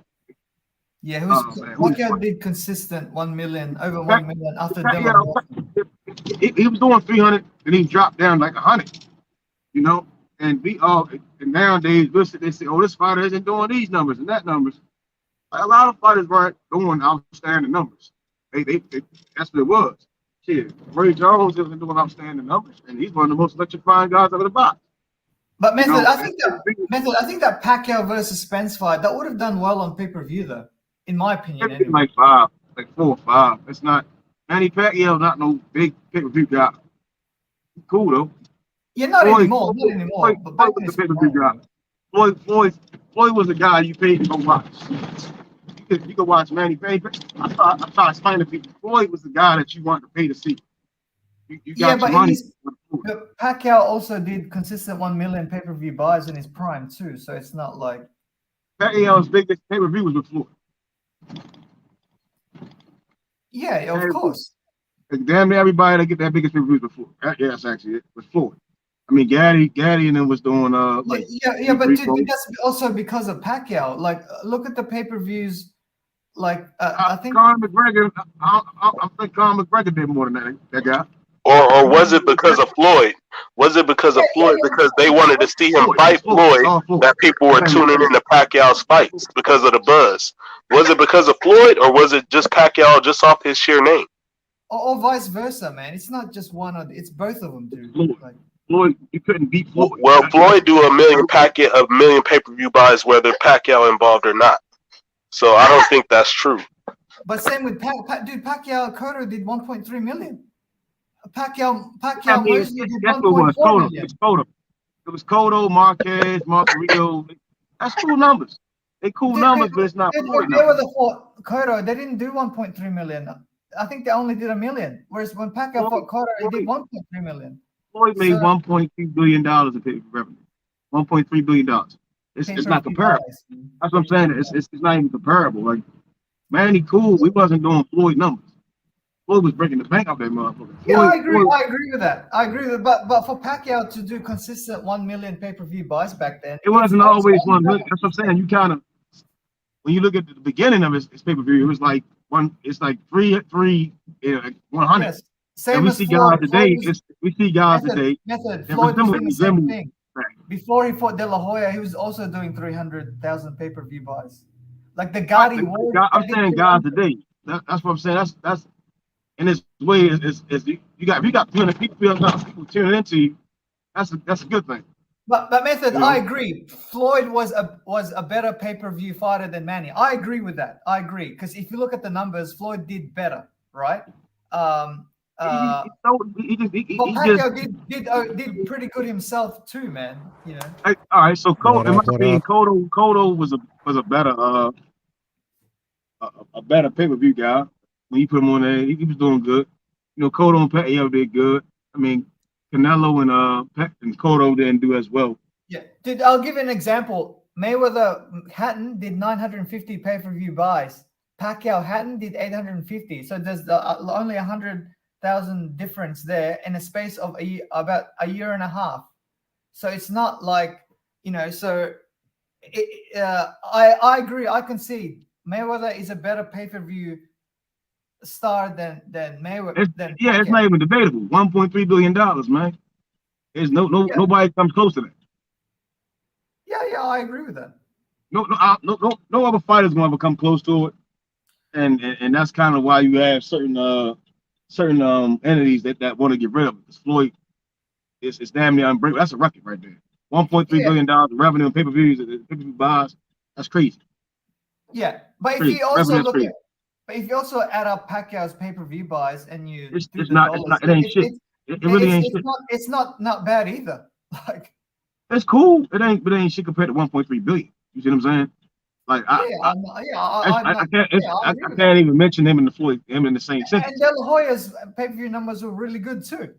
Yeah, Pacquiao did consistent 1 million, over 1 million after De La Hoya. He was doing 300 and he dropped down like 100. You know, and nowadays they say, oh, this fighter isn't doing these numbers and that numbers. Like, a lot of fighters weren't doing outstanding numbers. They that's what it was. Shit, Ray Jones isn't doing outstanding numbers, and he's one of the most electrifying guys out of the box. But Method, I think that Pacquiao versus Spence fight that would have done well on pay-per-view, though, in my opinion. Anyway. Like 4 or 5. It's not Manny Pacquiao, not no big pay-per-view guy. Cool though. Yeah, not anymore. But back Floyd was the pay-per-view guy. Floyd was the guy you paid to go watch. You could watch Manny Pacquiao. I try to explain to people. Floyd was the guy that you wanted to pay to see. You got your money. But Pacquiao also did consistent 1 million pay-per-view buys in his prime too, so it's not like Pacquiao's biggest pay-per-view was with Floyd. Yeah, of course. Damn near everybody that get that biggest pay-per-view was Floyd. Yeah, that's actually it. Was Floyd. I mean, Gaddy and then was doing like but dude, that's also because of Pacquiao. Like, look at the pay-per-views. Like, I think Conor McGregor. I think Conor McGregor did more than that guy. Or was it because of Floyd? Was it because of Floyd because they wanted to see him fight Floyd that people were tuning into Pacquiao's fights because of the buzz? Was it because of Floyd or was it just Pacquiao just off his sheer name? Or vice versa, man. It's not just one of it's both of them, dude. Floyd, you couldn't beat Floyd. Well, Floyd do a million pay-per-view buys whether Pacquiao involved or not. So I don't think that's true. But same with Pacquiao Cotto did 1.3 million. Pacquiao mostly did 1.4 million. It was Cotto, Marquez, Margarito. That's cool numbers. They cool numbers, but it's not. Cotto, they didn't do 1.3 million. I think they only did $1 million. Whereas when Pacquiao fought Cotto, he did 1.3 million. Floyd made $1.2 billion in pay-per-view revenue. $1.3 billion. It's not comparable. That's what I'm saying. It's not even comparable. Like, Manny cool. We wasn't doing Floyd numbers. Floyd was breaking the bank off that motherfucker. Yeah, I agree with that. But for Pacquiao to do consistent 1 million pay-per-view buys back then, it wasn't always 1 million. That's what I'm saying. You kind of when you look at the beginning of his pay-per-view, it was like it's like 100. Yes. Same and we as see Floyd. guys today. We see guys today. Floyd was doing the same resemble thing. Before he fought De La Hoya, he was also doing 300,000 pay-per-view buys. Like the Gotti Ward. I'm saying guys today. That's what I'm saying. That's in this way is you got 200 people tuning into you. That's a good thing. But Method, I agree. Floyd was a better pay-per-view fighter than Manny. I agree with that. I agree because if you look at the numbers, Floyd did better, right? But Pacquiao did pretty good himself too, man. You know. All right, so Cotto was a better a better pay-per-view guy. When you put him on there, he was doing good. You know, Cotto and Pacquiao did good. I mean, Canelo and Cotto didn't do as well. Yeah, dude, I'll give you an example. Mayweather Hatton did 950 pay-per-view buys. Pacquiao Hatton did 850. So there's only 100,000 difference there in a space of about a year and a half. So it's not like, you know, so I agree. I concede Mayweather is a better pay-per-view star than Mayweather. It's not even debatable. $1.3 billion, man. There's nobody comes close to that. Yeah, I agree with that. No other fighter's gonna ever come close to it, and that's kind of why you have certain entities that want to get rid of it. Floyd is damn near unbreakable. That's a record right there. $1.3 billion of revenue in pay-per-views, pay-per-view buys. That's crazy. Yeah, but if you also add up Pacquiao's pay-per-view buys and you it ain't shit. It really ain't shit. It's not bad either. Like it's cool. It ain't shit compared to 1.3 billion. You see what I'm saying? Like I can't even mention him in the same sentence. And De La Hoya's pay-per-view numbers were really good too.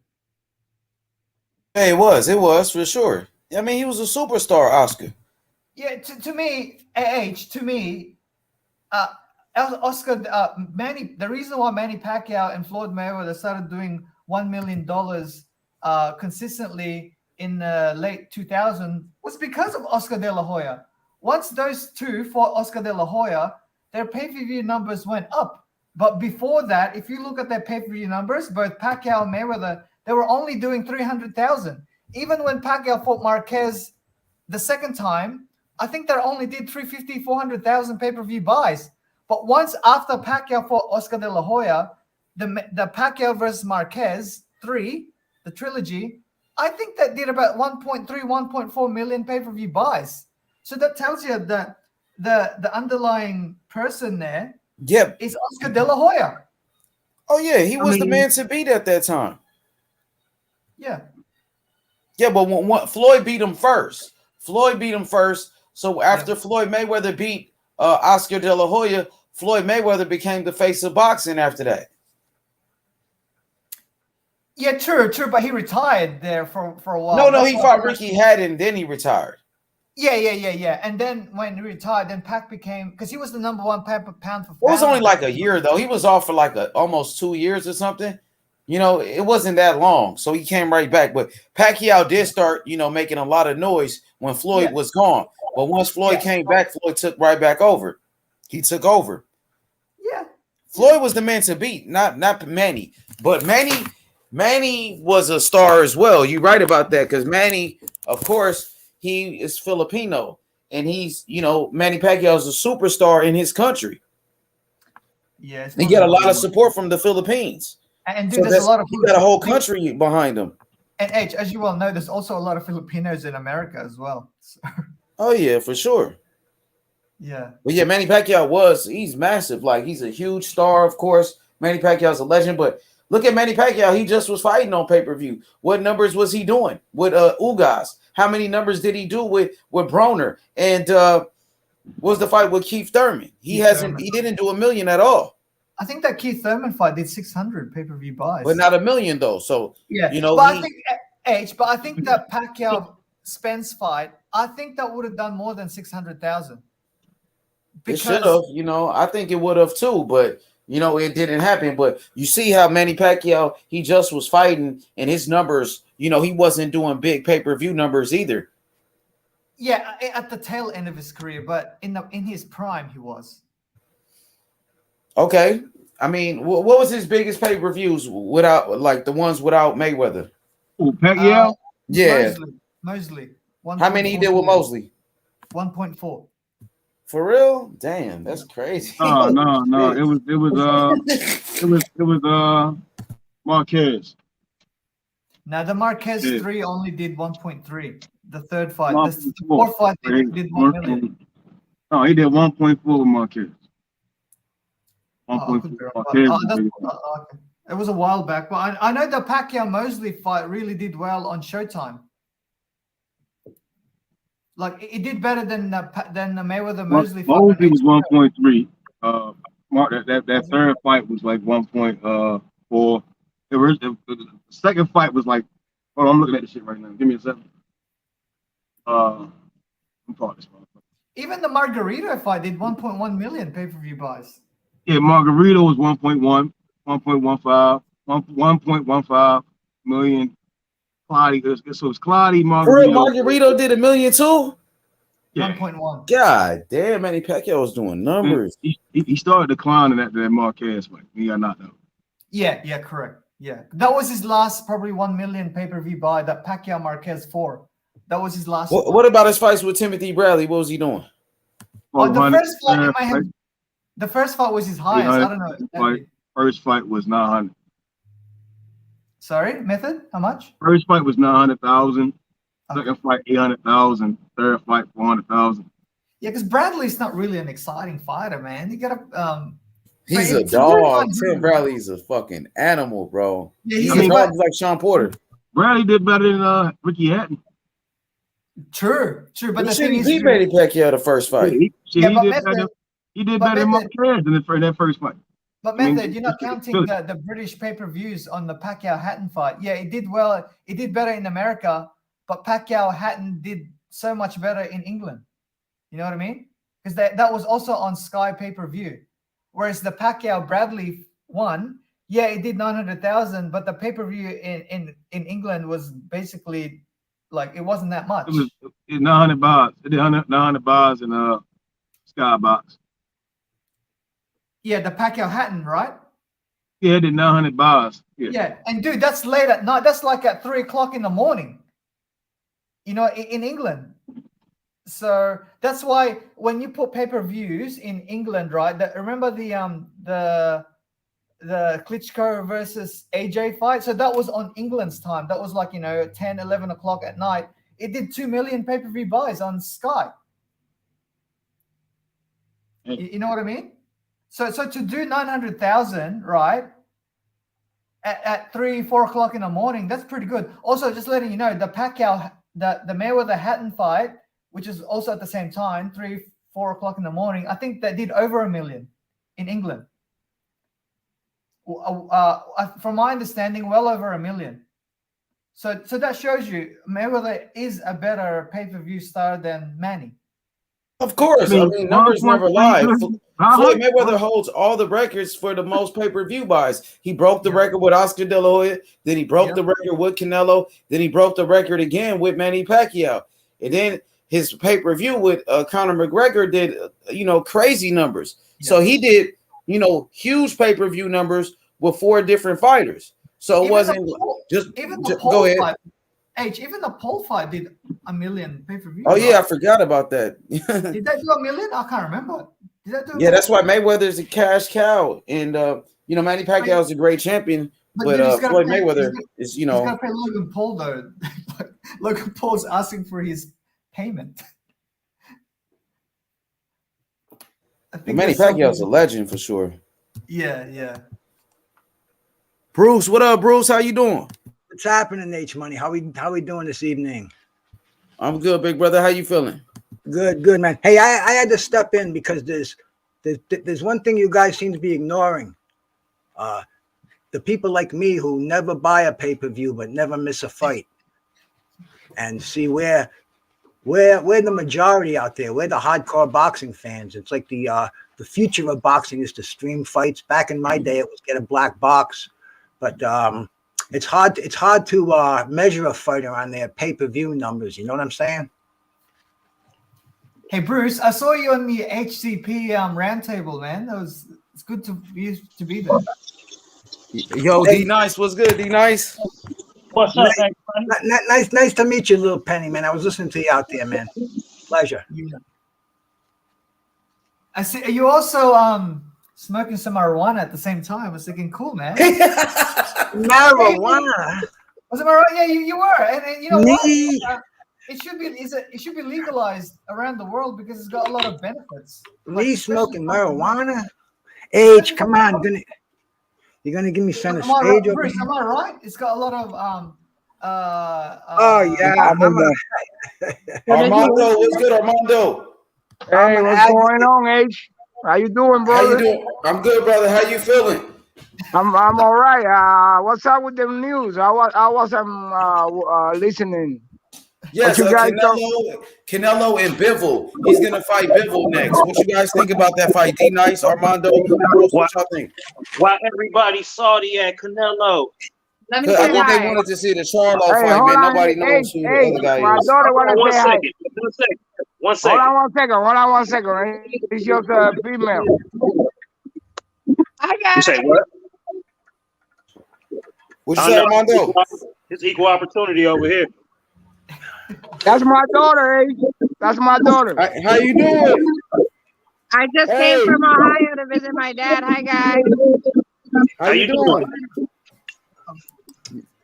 Hey, it was for sure. I mean, he was a superstar, Oscar. Yeah, to me, Oscar Manny. The reason why Manny Pacquiao and Floyd Mayweather started doing $1 million consistently in the late 2000s was because of Oscar De La Hoya. Once those two fought Oscar De La Hoya, their pay-per-view numbers went up. But before that, if you look at their pay-per-view numbers, both Pacquiao and Mayweather, they were only doing 300,000. Even when Pacquiao fought Marquez the second time, I think they only did 350, 400,000 pay-per-view buys. But once after Pacquiao fought Oscar De La Hoya, the Pacquiao versus Marquez 3, the trilogy, I think that did about 1.3, 1.4 million pay-per-view buys. So that tells you that the underlying person there is Oscar De La Hoya. Oh, yeah, he was the man to beat at that time. Yeah. Yeah, but Floyd beat him first. So after Floyd Mayweather beat Oscar De La Hoya, Floyd Mayweather became the face of boxing after that. Yeah, true, but he retired there for a while. No, he fought Ricky Hatton, then he retired. Yeah. And then when he retired, then Pac became, because he was the number one pound for pound. It was only like a year, though. He was off for like almost 2 years or something. You know, it wasn't that long. So he came right back. But Pacquiao did start, making a lot of noise when Floyd was gone. But once Floyd came back, Floyd took right back over. He took over. Yeah. Floyd was the man to beat, not Manny. But Manny was a star as well. You're right about that, because Manny, of course, he is Filipino. And he's, Manny Pacquiao is a superstar in his country. Yes. He got a lot of support from the Philippines. And dude, there's a lot of he got a whole country behind him. And H, as you well know, there's also a lot of Filipinos in America as well. So. Oh yeah, for sure. Yeah. But yeah, Manny Pacquiao he's massive. Like, he's a huge star, of course. Manny Pacquiao's a legend, but look at Manny Pacquiao. He just was fighting on pay-per-view. What numbers was he doing with Ugas? How many numbers did he do with Broner? And what was the fight with Keith Thurman? He didn't do $1 million at all. I think that Keith Thurman fight did 600 pay-per-view buys. But not $1 million though. So yeah, I think that Pacquiao Spence fight, I think that would have done more than 600,000. It should have, I think it would have too, but it didn't happen. But you see how Manny Pacquiao, he just was fighting, and his numbers, he wasn't doing big pay-per-view numbers either. Yeah, at the tail end of his career, but in his prime, he was. Okay. I mean, what was his biggest pay-per-views without, like, the ones without Mayweather? Oh, Pacquiao? Yeah. Mosley. How many he did with Mosley? 1.4. For real? Damn, that's crazy. No. It was Marquez. Now the Marquez 3 only did 1.3. The third fight. Marquez The fourth fight did 1 million. No, he did 1.4 with Marquez. 1.4. Okay. It was a while back, but I know the Pacquiao Mosley fight really did well on Showtime. Like it did better than the Mayweather Mosley fight. Mosley was 1.3. That third fight was like 1.4. The second fight was like, hold on, I'm looking at the shit right now. Give me a second. I'm part of this one. Even the Margarito fight did 1.1 million pay-per-view buys. Yeah, Margarito was 1.1, 1.15, 1.15 million. Claudio, so it's Claudio Margarito. Margarito did $1 million too? Yeah. 1.1. God damn, Manny Pacquiao was doing numbers. He started declining after that Marquez fight. He got knocked out. Yeah, correct. Yeah, that was his last probably 1 million pay-per-view buy. That Pacquiao Marquez 4. That was his last. What about his fights with Timothy Bradley? What was he doing? The first fight was his highest. I don't know. First fight was 900. Sorry, Method? How much? First fight was 900,000. Second fight 800,000. Third fight 400,000. Yeah, because Bradley's not really an exciting fighter, man. You gotta. He's a dog. Tim Bradley's a fucking animal, bro. Yeah, he's a dog like Sean Porter. Bradley did better than Ricky Hatton. True. But the thing is, he made Pacquiao the first fight. He did better than Marquez in that first fight. But Method, you're not counting the British pay-per-views on the Pacquiao-Hatton fight. Yeah, it did well. It did better in America, but Pacquiao-Hatton did so much better in England. You know what I mean? Because that was also on Sky pay-per-view. Whereas the Pacquiao-Bradley one, yeah, it did 900,000, but the pay-per-view in England was basically like, it wasn't that much. It was 900 bars. It did 900 bars in Skybox. Yeah, the Pacquiao-Hatton, right? Yeah, it did 900 bars. Yeah, and dude, that's late at night. That's like at 3 o'clock in the morning. You know, in England. So that's why when you put pay-per-views in England, right? Remember the Klitschko versus AJ fight? So that was on England's time. That was like, 10, 11 o'clock at night. It did 2 million pay-per-view buys on Sky. You know what I mean? So to do 900,000, right? At 3, 4 o'clock in the morning, that's pretty good. Also, just letting you know, the Pacquiao, the Mayweather Hatton fight, which is also at the same time, 3, 4 o'clock in the morning, I think they did over 1 million in England. From my understanding, well over 1 million. So that shows you Mayweather is a better pay-per-view star than Manny. Of course. I mean numbers never lie. Floyd Mayweather holds all the records for the most pay-per-view buys. He broke the record with Oscar De La Hoya. Then he broke the record with Canelo. Then he broke the record again with Manny Pacquiao. And then his pay-per-view with Conor McGregor did, crazy numbers. Yeah. So he did, huge pay-per-view numbers with 4 different fighters. So it wasn't go ahead. Fight, even the Paul fight did 1 million pay-per-view. Oh, yeah, I forgot about that. Did that do 1 million? I can't remember. Did that do that's why Mayweather's a cash cow. And, Manny Pacquiao is a great champion. But Floyd Mayweather is, He's got to pay Logan Paul, though. Logan Paul's asking for his payment. Manny Pacquiao's a legend for sure. Yeah. Bruce, what up, Bruce? How you doing? What's happening, H Money? How we doing this evening? I'm good, big brother. How you feeling? Good, man. Hey, I had to step in because there's one thing you guys seem to be ignoring. The people like me who never buy a pay-per-view but never miss a fight. And see, we're the majority out there. We're the hardcore boxing fans. It's like the future of boxing is to stream fights. Back in my day, it was get a black box, but it's hard to measure a fighter on their pay-per-view numbers. You know what I'm saying? Hey Bruce, I saw you on the HCP roundtable, man. It's good to be there. Yo, D Nice, what's good? D Nice. What's up, Nice to meet you, little Penny, man. I was listening to you out there, man. Pleasure. Yeah. I see you also smoking some marijuana at the same time. I was thinking, cool, man. Marijuana. Was it marijuana? Yeah, you were, and you know what? It should be legalized around the world because it's got a lot of benefits. Me smoking marijuana? Age, come on, you're gonna give me center stage over Bruce, am I right? It's got a lot of oh yeah. Armando, what's good, Armando? Hey, what's going on, H? How you doing, brother? How you doing? I'm good, brother. How you feeling? I'm all right. What's up with the news? I wasn't listening. Yes, Canelo and Bivol. He's gonna fight Bivol next. What you guys think about that fight? D Nice, Armando, what y'all think? Why everybody salty at Canelo? I think they wanted to see the Charlo fight, man. Nobody knows who the other guy is. My daughter wanna say hi. One second. Hold on one second. It's just a female. Hi guys. You say what? What you say, Armando? It's equal opportunity over here. That's my daughter, eh? That's my daughter. How you doing? I just came from Ohio to visit my dad. Hi guys. How you doing?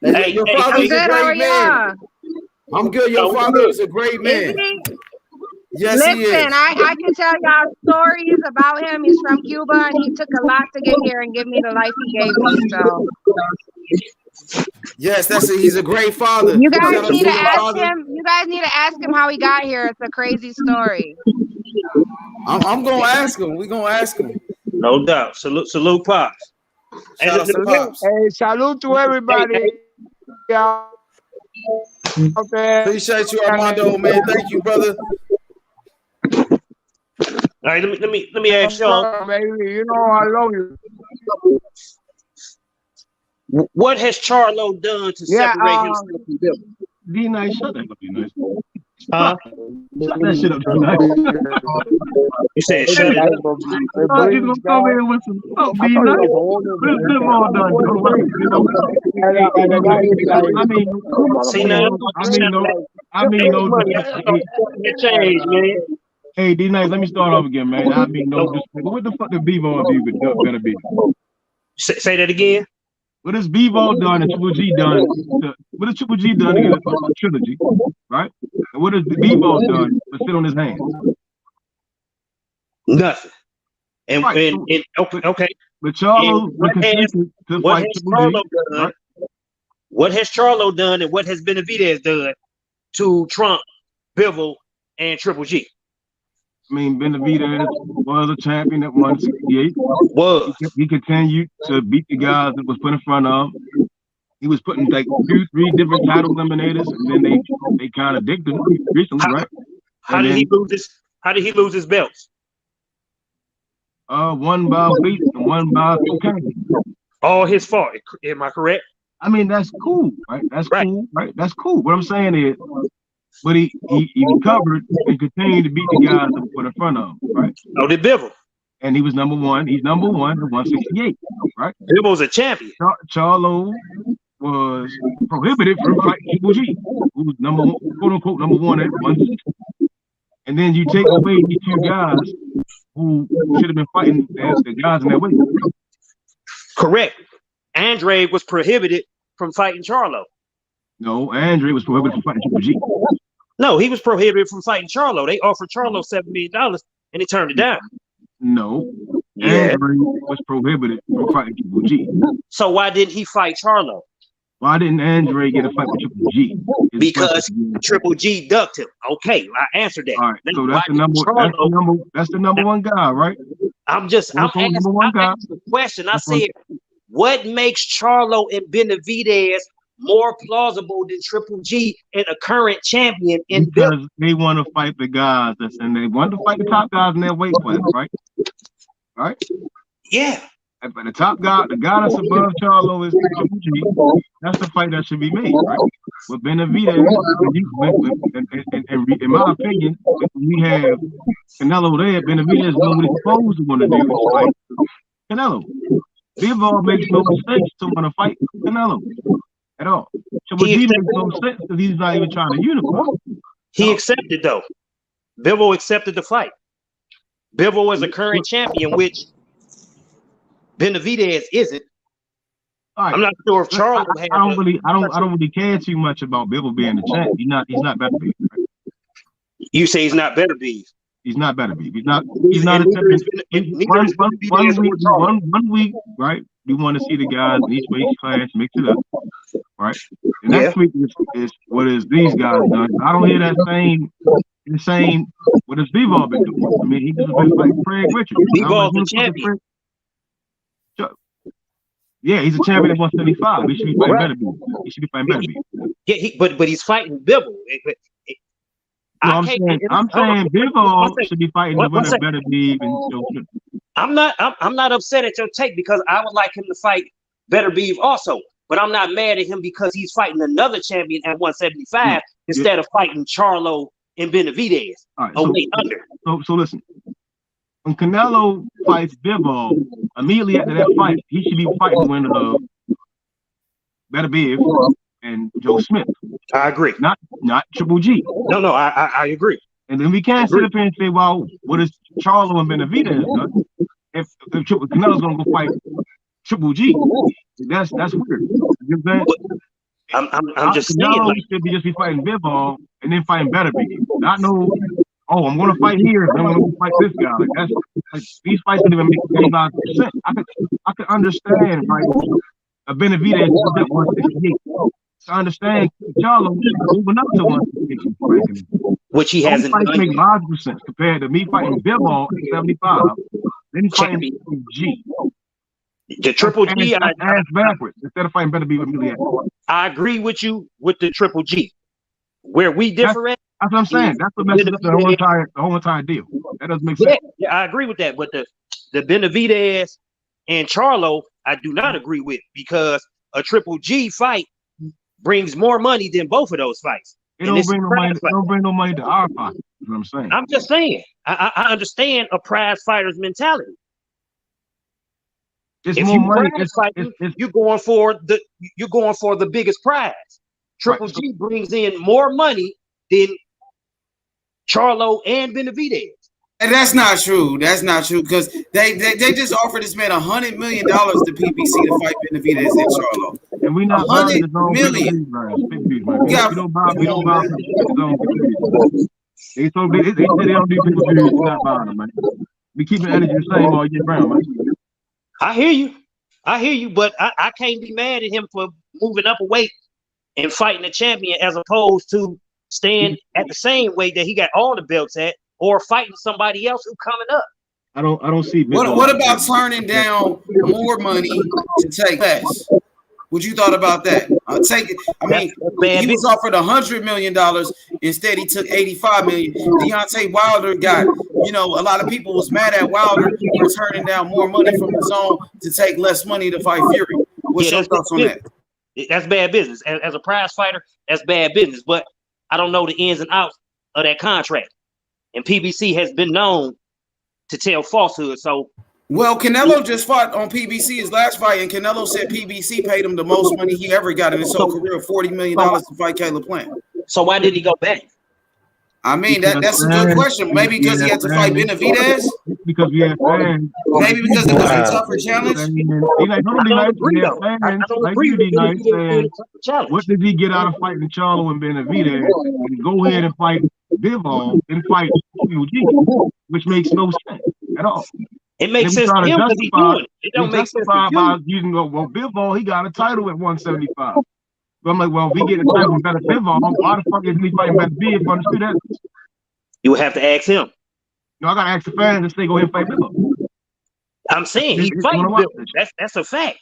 Hey, your father is a great man. I'm good. Your father is a great man. Yes, listen, he is. I can tell y'all stories about him. He's from Cuba, and he took a lot to get here and give me the life he gave me. So. Yes, he's a great father. You guys need to ask him. You guys need to ask him how he got here. It's a crazy story. I'm gonna ask him. We're gonna ask him. No doubt. Salute, Pops. Shout out to Pops. Hey, salute to everybody. Yeah. Okay. Appreciate you, Armando, man. Thank you, brother. All right, let me ask y'all. Baby, you know I love you. What has Charlo done to separate himself from Bill? D Nice, shut that up, D Nice. Huh? Shut that shit up, D Nice. You said shut it up. Oh, you gonna come in with some D Nice? Them all done. Change, man. Hey, D Nice, let me start off again, man. I mean, no disrespect. What the fuck did Bivol do with Duck Better Be? Say that again. What has Bivol done and Triple G done? What has Triple G done against the trilogy, right? And what has Bivol done but sit on his hands? Nothing. And, right. Okay. But Charlo, what has Charlo done and what has Benavidez done to Trump, Bivol, and Triple G? I mean, Benavidez was a champion at 168. He continued to beat the guys that was put in front of. He was putting like 2-3 different title eliminators, and then they kind of addicted him recently, right? How did he lose his belts? One by weight and one by cocaine. All his fault. Am I correct? I mean, that's cool, right? That's cool, right? That's cool. What I'm saying is, but he recovered and continued to beat the guys that were in front of him, right? No, did Bivol. And he was number one. He's number one at 168, right? Bivol's a champion. Charlo was prohibited from fighting Triple G, who was number one, quote unquote, number one at 160. And then you take away these two guys who should have been fighting the guys in that weight. Correct. Andre was prohibited from fighting Charlo. No, Andre was prohibited from fighting Triple G. No, he was prohibited from fighting Charlo. They offered Charlo $7 million and he turned it down. No, Yeah. Andre was prohibited from fighting Triple G. So why didn't he fight Charlo? Why didn't Andre get a fight with Triple G? Because Triple G ducked him. Okay, I answered that. All right, so that's the number one guy, right? I'm asking the question. I said, what makes Charlo and Benavidez more plausible than Triple G and a current champion in because they want to fight the guys and they want to fight the top guys in their weight class, right? Right? Yeah. But the top guy, the guy that's above Charlo is Triple G. That's the fight that should be made, right? With Benavidez, in my opinion, if we have Canelo there, Benavidez doing what he's supposed to want to do, is fight Canelo. Bivol makes no sense to want to fight Canelo at all. Triple G makes no sense because he's not even trying to unify. He accepted though. Bivol accepted the fight. Bivol is a current champion, which Benavidez isn't. Right. I'm not sure if Charlo has. I don't really care too much about Bivol being the champ. He's not better beef. Right? You say he's not better beef. He's not better beef. He's not a champion. One week, right? We want to see the guys in each weight class mix it up, right? And next week is what is these guys done. I don't hear that same what has Bivol been doing. I mean, he just been fighting Craig Richards. Bivol's the champion. Yeah, he's a champion at 175. He should be fighting better beef. He should be fighting better beef. Yeah, but he's fighting Bivol. I'm saying Bivol should be fighting the winner better beef and Joe Smith. I'm not upset at your take because I would like him to fight better beef also. But I'm not mad at him because he's fighting another champion at 175 instead of fighting Charlo and Benavidez. All right, so listen. When Canelo fights Bivol, immediately after that fight, he should be fighting the winner of Better Beef and Joe Smith. I agree. Not Triple G. No, I agree. And then we can't sit up here and say, well, what is Charlo and Benavidez done? If Canelo's gonna go fight Triple G, that's weird. You know what I'm just saying, Canelo should just be fighting Bivol and then fighting Better Beef. Not no. Oh, I'm gonna fight here, then I'm gonna fight this guy. Like that's like, these fights don't even make 85%. I could understand, right? A Benavidez is at 168. So I understand Charlo moving up to 168, which he hasn't done. Make logical sense compared to me fighting Bivol at 75. Then he's fighting G. The Triple G, ass backwards instead of fighting Better Beef immediately. I agree with you with the Triple G. Where we differ at. That's what I'm saying. That's what messes up the whole entire deal. That doesn't make sense. Yeah, I agree with that. But the Benavidez and Charlo, I do not agree with because a Triple G fight brings more money than both of those fights. It don't bring no money to our pocket. You know what I'm saying? I'm just saying. I understand a prize fighter's mentality. It's more money. You're going for the biggest prize. Triple G brings in more money than Charlo and Benavidez. And that's not true. That's not true because they just offered this man $100 million to PBC to fight Benavidez and Charlo. And we not $100 million. We don't buy. They say they don't do people serious. We're not buying them, man. We keep the energy the same all year round, man. I hear you, but I can't be mad at him for moving up a weight and fighting the champion as opposed to staying at the same weight that he got all the belts at, or fighting somebody else who's coming up. I don't see. What about turning down more money to take less? What you thought about that? I'll take it. I mean, he was offered $100 million. Instead, he took $85 million. Deontay Wilder got, a lot of people was mad at Wilder for turning down more money from the zone to take less money to fight Fury. What's your thoughts on that? That's bad business. As a prize fighter, that's bad business. But I don't know the ins and outs of that contract. And PBC has been known to tell falsehoods. So, well, Canelo just fought on PBC his last fight, and Canelo said PBC paid him the most money he ever got in his whole career, $40 million to fight Caleb Plant. So why did he go back? I mean, that's a good question. Maybe because he had to fight Benavidez. Because we had fans. Maybe because it was a tougher challenge. What did he get out of fighting Charlo and Benavidez? And go ahead and fight Bivol and fight UG, which makes no sense at all. It makes sense to him because he's doing it. It don't make sense to you. Using Bivol, he got a title at 175. But I'm like, well, if we get a title with better Bivol, why the fuck isn't he fighting better Bivol if I understood that? You would have to ask him. No, I gotta ask the fans and say go ahead and fight Bivol. I'm saying he's fighting Bivol. That's a fact.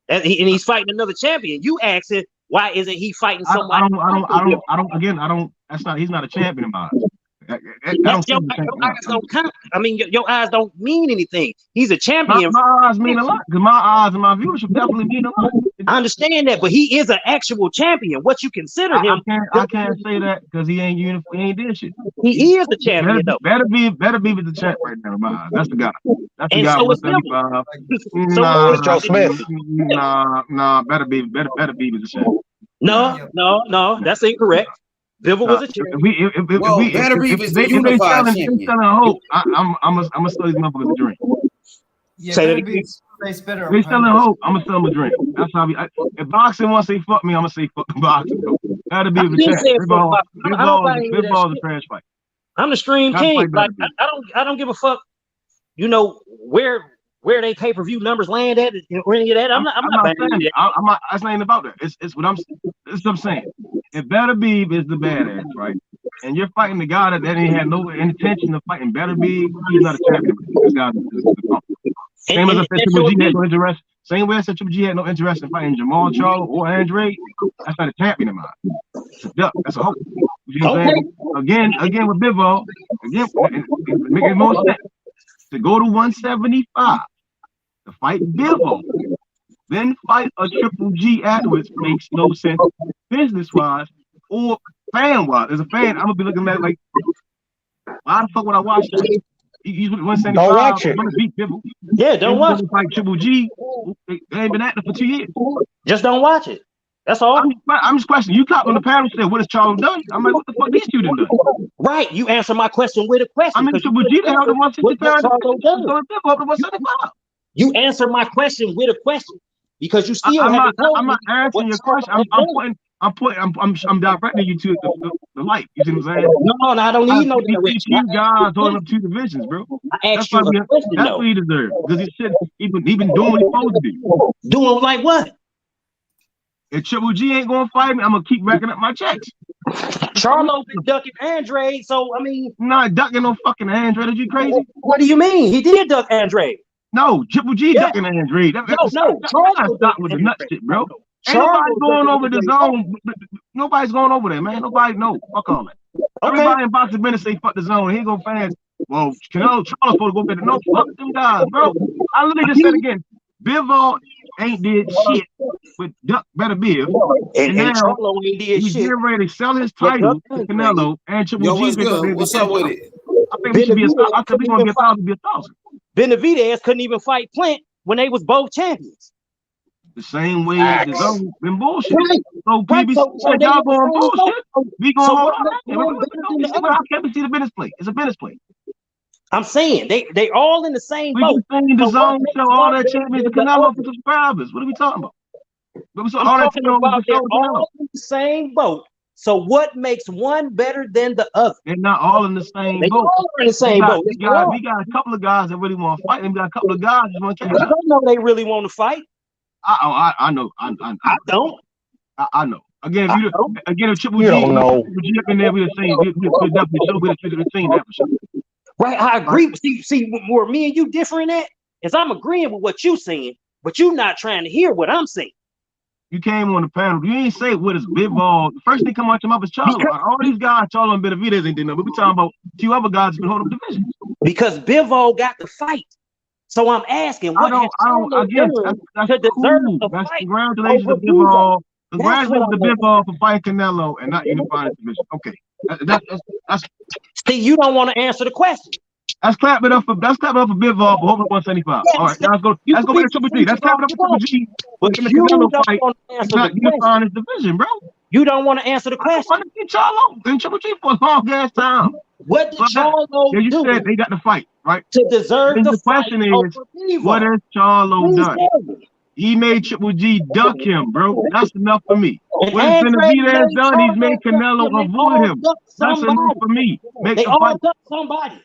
And he's fighting another champion. You ask him, why isn't he fighting somebody? I don't. He's not a champion of mine. don't Your eyes don't count. I mean, your eyes don't mean anything. He's a champion. My eyes mean a lot because my eyes and my viewership definitely mean a lot. I understand that, but he is an actual champion. What you consider him? I can't say that because he ain't uniform. He ain't did shit. He is the champion, though. Better be the champ right now. My eyes. That's the guy. That's the guy. So 175. It's Joe Smith. Nah. Better be the champ. No. That's incorrect. Bivol was a champion. If they unified champion. Hope, I'm gonna sell these motherfuckers a drink. Yeah, Say that Better again. Beef better. They selling hope. I'm gonna sell them a drink. That's how if boxing wants to say fuck me, I'm gonna say fuck boxing. That'll be the champ. Bivol is a trash fight. I'm the stream king. Like I don't give a fuck. You know where they pay-per-view numbers land at or any of that. I'm not saying that. That's not even about that. It's what I'm saying. If Better Beef is the badass, right? And you're fighting the guy that ain't had no intention of fighting Better Beef, he's not a champion. This guy is the pump. Same as I said Triple G had no interest. Same way I said Triple G had no interest in fighting Jamal Charlo or Andre. That's not a champion of mine. It's a duck. That's a hope. You know what I'm saying? Again with Bivol, it makes more sense to go to 175 to fight Bivol, then fight a Triple G afterwards makes no sense business-wise or fan-wise. As a fan, I'm gonna be looking at it like, why the fuck would I watch that? He's 175. Don't watch it. Beat Bivol. Yeah, don't watch it. Fight Triple G. They ain't been active for 2 years. Just don't watch it. That's all. I'm just questioning. You caught on the panel said, "What has Charlo done?" I'm like, "What the fuck these two done?" Right. You answer my question with a question. I mean, Triple G held the 165. You answer my question with a question because you still I'm haven't told I'm me not answering your question. I'm directing you to the light. You see what I'm saying? No, I don't need no direction. You guys holding up 2 divisions, bro. I asked you a question, that's what he deserves because he been doing what he's supposed to do. Doing like what? If Triple G ain't gonna fight me, I'm gonna keep racking up my checks. Charlo been ducking Andre, so I mean, not ducking no fucking Andre. Are you crazy? What do you mean? He did duck Andre. No, Triple G ducking Andre. No. Charlo stop with the nut shit, bro. Ain't nobody going over the zone. Nobody's going over there, man. Nobody know. Fuck all that. Everybody in boxing business say fuck the zone. He ain't gonna fans. Well, Canelo supposed to go get it. No, fuck them guys, bro. I literally just said again. Bivol ain't did shit with Duck Better Beef. And now Charlo ain't did he's shit. getting ready to sell his title to Canelo and Triple G. What's good? What's up with it? I think we should be I think we're gonna get 1,000. Benavidez couldn't even fight Plant when they was both champions. The same way the zone been bullshit. Right. So PBC said y'all going bullshit. We going So how can we see the business play? It's a business play. I'm saying they all in the same boat. We saying the zone show all that champions to Canelo for subscribers. What are we talking about? I'm talking about they're all in the same boat. So what makes one better than the other? They're not all in the same boat. All in the same boat. We got a couple of guys that really want to fight. And we got a couple of guys that want to catch up. I don't know they really want to fight. I know. I don't. I know. Again, if Triple G don't know. in there, we'd have seen. We'd have seen that for sure. Right, I agree. See, where me and you differ in that is I'm agreeing with what you saying, but you not trying to hear what I'm saying. You came on the panel. You ain't say what is Bivol. The first thing come out your mouth is Charlo. All these guys, Charlo and Benavidez ain't doing nothing. But we talking about a few other guys that been holding up divisions. Because Bivol got the fight. So I'm asking, what has Charlo done to deserve the fight? Congratulations to Bivol. Congratulations to Bivol for fighting Canelo and not unifying the division. Okay. That's see, you don't want to answer the question. Let's clap it up for Bivol for holding 175. All right, let's go with the Triple G. Let's clap it up for Triple G. But you don't want to answer the unifying this division, bro. You don't want to answer the question. I want to get Charlo and Triple G for a long ass time. What did Charlo do? You said they got the fight, right? To deserve the question is, what has Charlo done? He made Triple G duck him, bro. That's enough for me. What has Benavidez done? He's made Canelo avoid him. That's enough for me. Make the fight. Somebody.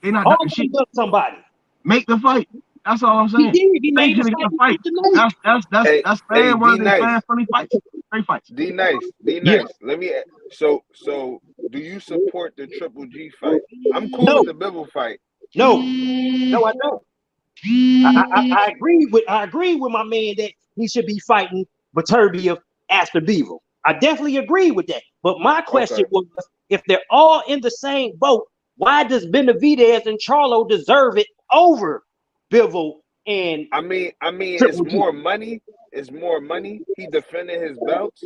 They not ducking shit. Somebody. Make the fight. That's all I'm saying. He made the fight. That's fan worthy, fan funny fights. Great fights. D Nice. Yeah. Let me. So do you support the Triple G fight? I'm cool with the Bivol fight. No, I don't. I agree with my man that he should be fighting Beterbiev after Bivol. I definitely agree with that. But my question was, if they're all in the same boat, why does Benavidez and Charlo deserve it over Bivol and I mean, it's more money. It's more money. He defended his belts.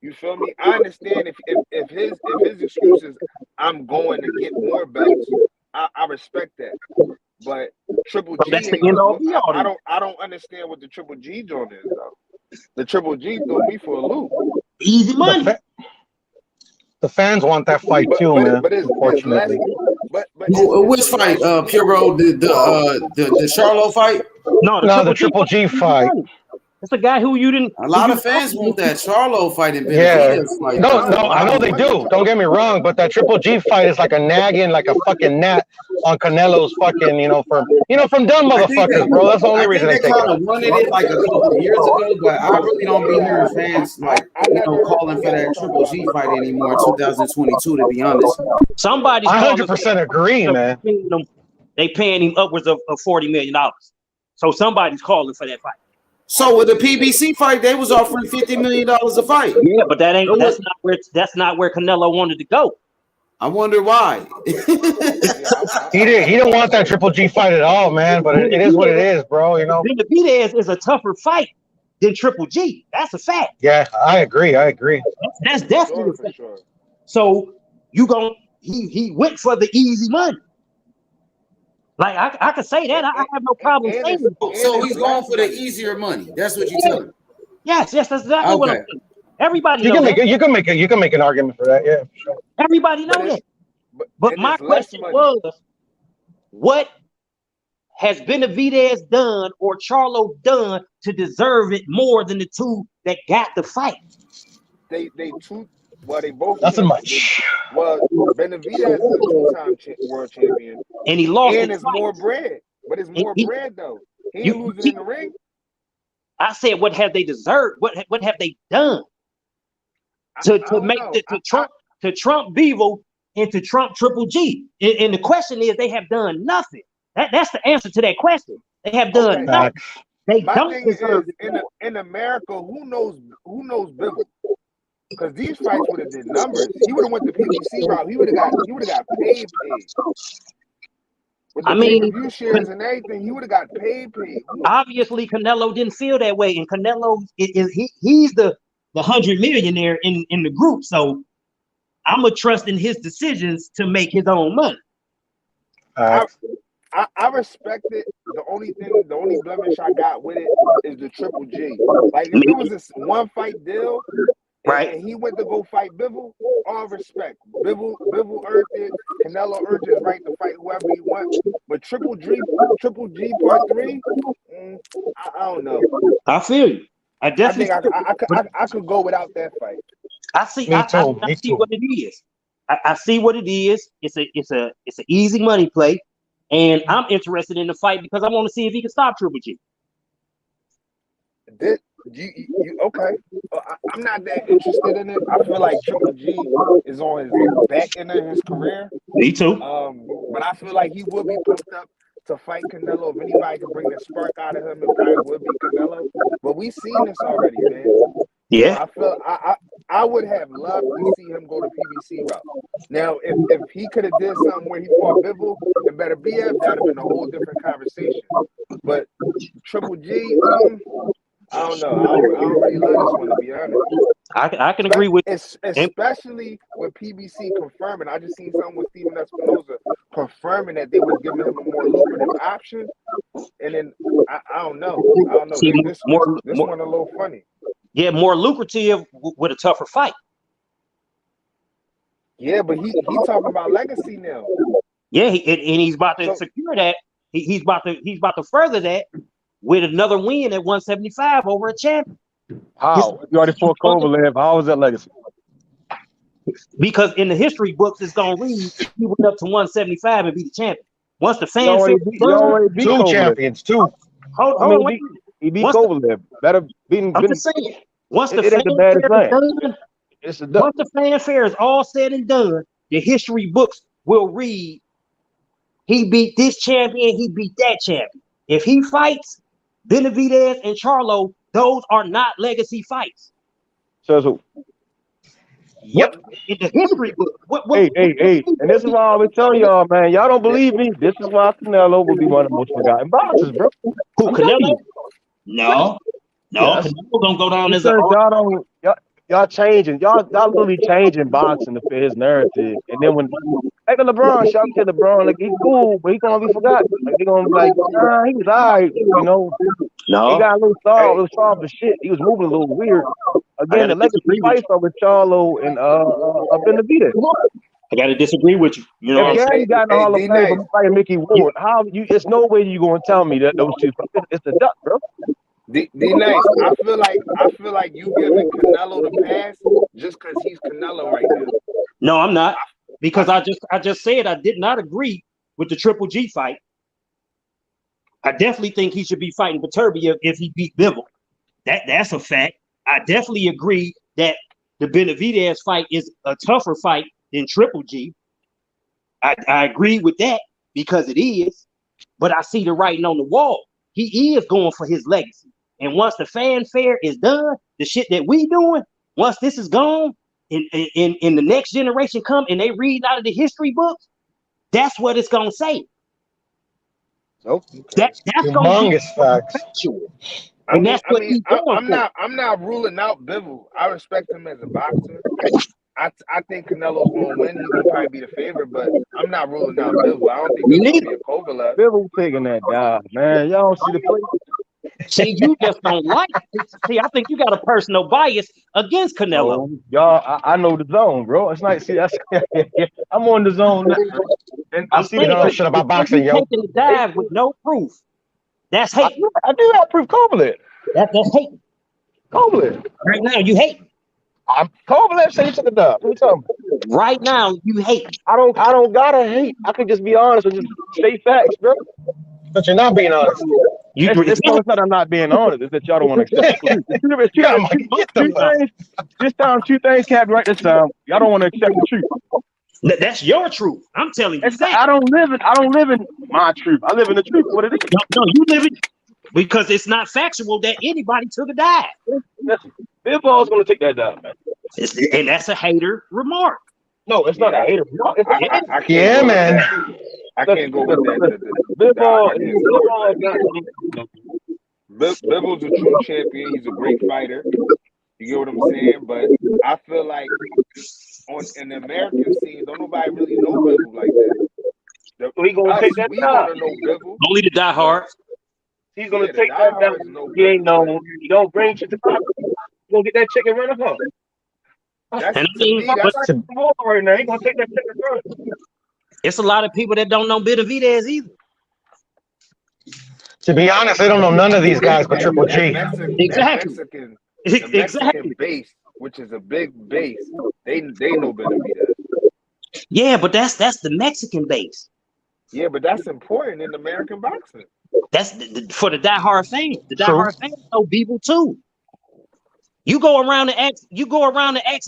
You feel me? I understand if his excuse is I'm going to get more belts, I respect that. But Triple G, that's the end all be all. I don't understand what the Triple G joint is though. The Triple G threw me for a loop. Easy money. The fans want that fight too, man. Unfortunately. Which fight? Puro, the Charlo fight? No, the Triple G fight. It's the guy who you didn't. A lot of fans want that Charlo fight and Benavidez fight. No, I know they do. Don't get me wrong, but that Triple G fight is like a nagging, like a fucking gnat on Canelo's fucking, from dumb motherfuckers, bro. That's the only reason they take kind it. of wanted it like a couple of years ago, but I really don't be hearing fans calling for that Triple G fight anymore in 2022. To be honest, somebody's. I 100% agree, man. They paying him upwards of $40 million, so somebody's calling for that fight. So with the PBC fight, they was offering $50 million a fight. Yeah, but that's not where Canelo wanted to go. I wonder why. He didn't want that Triple G fight at all, man. But it is what it is, bro. Benavidez is a tougher fight than Triple G. That's a fact. Yeah, I agree. That's definitely a fact. Sure. So he went for the easy money. Like I could say that. I have no problem saying it. So he's going for the easier money. That's what you're telling me. Yes, that's exactly what I'm saying. Everybody you can make an argument for that, yeah. For sure. Everybody know that. But my question was, what has Benavidez done or Charlo done to deserve it more than the two that got the fight? They both. Nothing much. Benavidez is a two-time world champion, and he lost. And it's more bread, but it's more bread though. He ain't losing in the ring. I said, what have they deserved? What have they done to Trump Bivol and to Trump Triple G? And the question is, they have done nothing. That's the answer to that question. They have done nothing. They don't deserve it. In America, who knows Bivol? Because these fights would have been numbers. He would have went the PBC route. He would have got paid. With the pay-per-view shares and everything, he would have got paid. Obviously, Canelo didn't feel that way, and Canelo he's the 100 millionaire in the group. So I'm gonna trust in his decisions to make his own money. I respect it. The only blemish I got with it is the Triple G. Like if it was a one fight deal. Right, and he went to go fight Bivol. All respect, Bivol earned it. Canelo earned his right to fight whoever he wants. But Triple G Part 3, I don't know. I feel you. I definitely. I could go without that fight. I see. I see what it is. I see what it is. It's an easy money play, and I'm interested in the fight because I want to see if he can stop Triple G. You okay? I'm not that interested in it. I feel like Triple G is on his back end of his career. Me too. But I feel like he will be pumped up to fight Canelo. If anybody can bring the spark out of him, it probably would be Canelo. But we've seen this already, man. Yeah. I would have loved to see him go to PBC route. Now, if he could have did something where he fought Bivol and better BF, that would have been a whole different conversation. But Triple G, I don't know. I don't really love this one, to be honest. I can agree with, especially with PBC confirming. I just seen something with Steven Espinoza confirming that they was giving him a more lucrative option, and then I don't know. See, this one a little funny. Yeah, more lucrative with a tougher fight. Yeah, but he talking about legacy now. Yeah, and he's about to secure that. He's about to further that with another win at 175 over a champion. How? You already fought Kovalev. How is that legacy? Because in the history books, it's going to read he went up to 175 and beat the champion. Once the fans beat two champions, two. Hold on. He beat Kovalev. Better beating. I'm just saying. Once the fanfare is all said and done, the history books will read he beat this champion, he beat that champion. If he fights Benavidez and Charlo, those are not legacy fights. Says who? Yep. In the history book. Hey. And this is why I always tell y'all, man. Y'all don't believe me. This is why Canelo will be one of the most forgotten boxers, bro. Who, Canelo? No. Yes. Canelo gonna go down as because a y'all don't y'all changing. Y'all literally changing boxing to fit his narrative. And then when like LeBron, shout out to LeBron, like he's cool, but he's gonna be forgotten. Like they're gonna be like, nah, he was alright, you know. No. He got a little soft as shit. He was moving a little weird. Again, the legacy fights are with Charlo and Benavidez. I gotta disagree with you. You know, if Gary got in the Hall of Fame for fighting Mickey Ward, how you? It's no way you gonna tell me that those two. It's the duck, bro. D-Nice, I feel like you giving Canelo the pass just because he's Canelo right now. No, I'm not, because I just said I did not agree with the Triple G fight. I definitely think he should be fighting Beterbiev if he beat Bivol. That's a fact. I definitely agree that the Benavidez fight is a tougher fight than Triple G. I agree with that because it is, but I see the writing on the wall. He is going for his legacy. And once the fanfare is done, the shit that we doing, once this is gone, and the next generation come and they read out of the history books, that's what it's gonna say. So that's humongous facts. And that's what he's I'm not ruling out Bivol. I respect him as a boxer. I think Canelo's gonna win. He's gonna probably be the favorite, but I'm not ruling out Bivol. I don't think it's gonna be a Kovalev. Bivol taking that dive, man. Y'all don't see the play. See, you just don't like it. See, I think you got a personal bias against Canelo. Y'all, I know the zone, bro. It's like, see, that's I'm on the zone now, bro. And I see the shit about boxing, yo. Taking the dive with no proof. That's hate. I do have proof. Kovalev. That's hate. Kovalev. Right now, you hate. Kovalev said he took a dub. What are you talking about? Right now, you hate. I don't gotta hate. I can just be honest and just state facts, bro. But you're not being honest. It's not that I'm not being honest. It's that y'all don't want to accept the truth. This time, two things can't be right this time. Y'all don't want to accept the truth. That's your truth. I'm telling you. I don't live in my truth. I live in the truth. What it is? No, you live it because it's not factual that anybody took a dive. Bivol's going to take that dive, man. And that's a hater remark. No, it's not a hater remark. I can't go with that. Bivol's a true champion. He's a great fighter. You get what I'm saying? But I feel like in the American scene, don't nobody really know Bivol like that. He gonna take that dive. Only the diehards. He's gonna take that dive. He ain't known. He don't bring shit to pocket. He gonna get that chicken run up. That's right now. He gonna take that chicken run. It's a lot of people that don't know Benavidez either. To be honest, they don't know none of these guys but Triple G. Exactly. The Mexican base, which is a big base, they know Benavidez. Yeah, but that's the Mexican base. Yeah, but that's important in American boxing. That's for the diehard fans. The diehard fans know Bivol too. You go around the X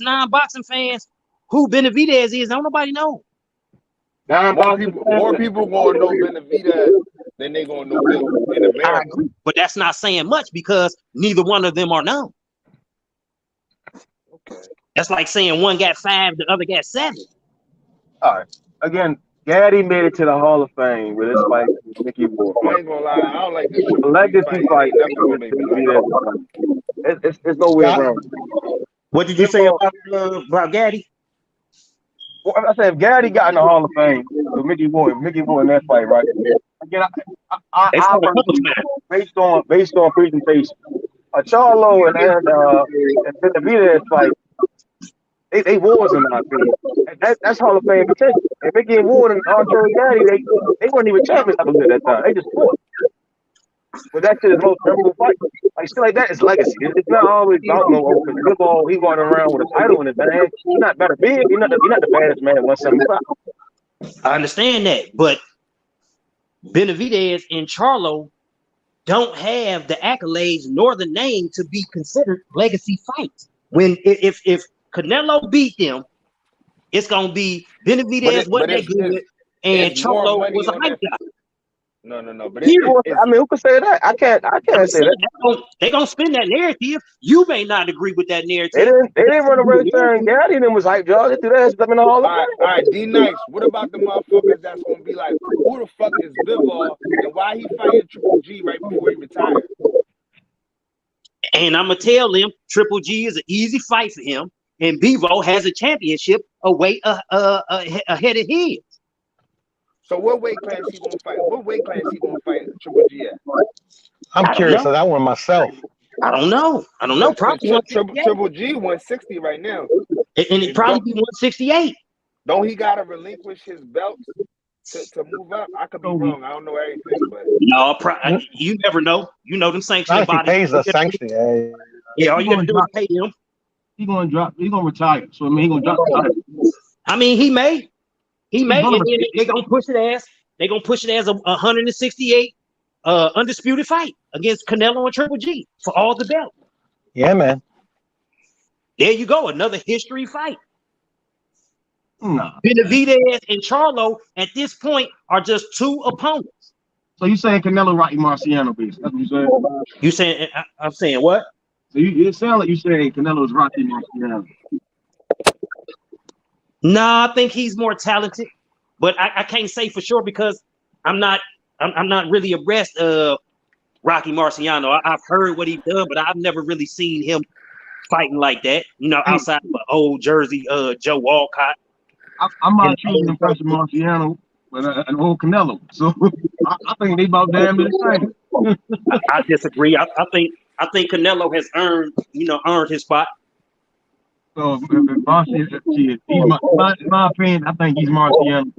non-boxing fans who Benavidez is. Don't nobody know. More people gonna know Benavidez than they gonna know Bivol in America. I agree, but that's not saying much because neither one of them are known. Okay. That's like saying one got 5, the other got 7. All right. Again, Gaddy made it to the Hall of Fame with his fight with Mickey Ward. I ain't gonna lie, I don't like this legacy fight. It's no way around. What did you say about Gaddy? Well, I said if Gaddy got in the Hall of Fame with Mickey Ward in that fight, right? Again, I based on presentation, Charlo and Benavidez fight, they wars in my opinion. That's Hall of Fame potential. And Mickey and Ward and Arturo Gaddy, they weren't even champions at that time. They just fought. But that shit is the most memorable fight. Like shit like that is legacy. It's not always about no open football. He going around with a title in his bag. He's not better big. He's not the baddest man at 175. I understand that, but Benavidez and Charlo don't have the accolades nor the name to be considered legacy fights. When if Canelo beat them, it's gonna be Benavidez wasn't that good, and Charlo was a hype guy. No. But I mean, who can say that? I can't say that. They gonna spin that narrative. You may not agree with that narrative. They didn't run around saying Gaddy and them was hype, y'all. They do that stuff in the Hall of Fame. All right, D Nice. What about the motherfuckers that's gonna be like, who the fuck is Bivol and why he fighting Triple G right before he retired? And I'm gonna tell them Triple G is an easy fight for him, and Bivol has a championship ahead of his. So what weight class he gonna fight? What weight class he gonna fight Triple G at? I'm curious of that one myself. I don't know. Probably Triple G 160 right now, and it probably be 168. Don't he gotta relinquish his belts to move up? I could be wrong. I don't know everything, but no, you never know. You know them sanctioned bodies. He pays a sanction. Yeah, all you gotta do is pay him. He's gonna retire. So I mean, he gonna drop the title. I mean, he may. And they gonna push it as a 168 undisputed fight against Canelo and Triple G for all the belts. Yeah, man. There you go, another history fight. No. Benavidez and Charlo at this point are just two opponents. So you saying Canelo Rocky Marciano, basically? That's what you saying? You saying? I'm saying what? So it sounds like you saying Canelo's Rocky Marciano. No, I think he's more talented, but I can't say for sure because I'm not really abreast of Rocky Marciano. I've heard what he's done, but I've never really seen him fighting like that. You know, outside of old Jersey Joe Walcott. I'm not choosing the person Marciano, but an old Canelo. So I think they about damn near the same. I disagree. I think Canelo has earned his spot. So if Marciano, he's in my opinion, I think he's Marciano.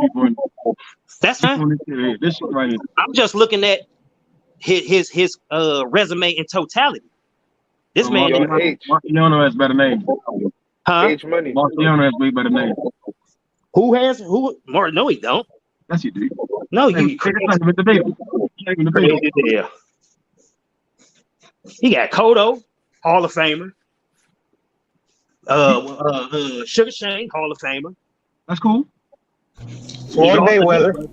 That's fine. This right here. I'm just looking at his resume in totality. This man, Marciano has better names. Huh? H-Money. Marciano has way better names. Who? No, he don't. Yes, you do. No, you. Yeah. He got Cotto, Hall of Famer. Sugar Shane, Hall of Famer. That's cool. Floyd Mayweather.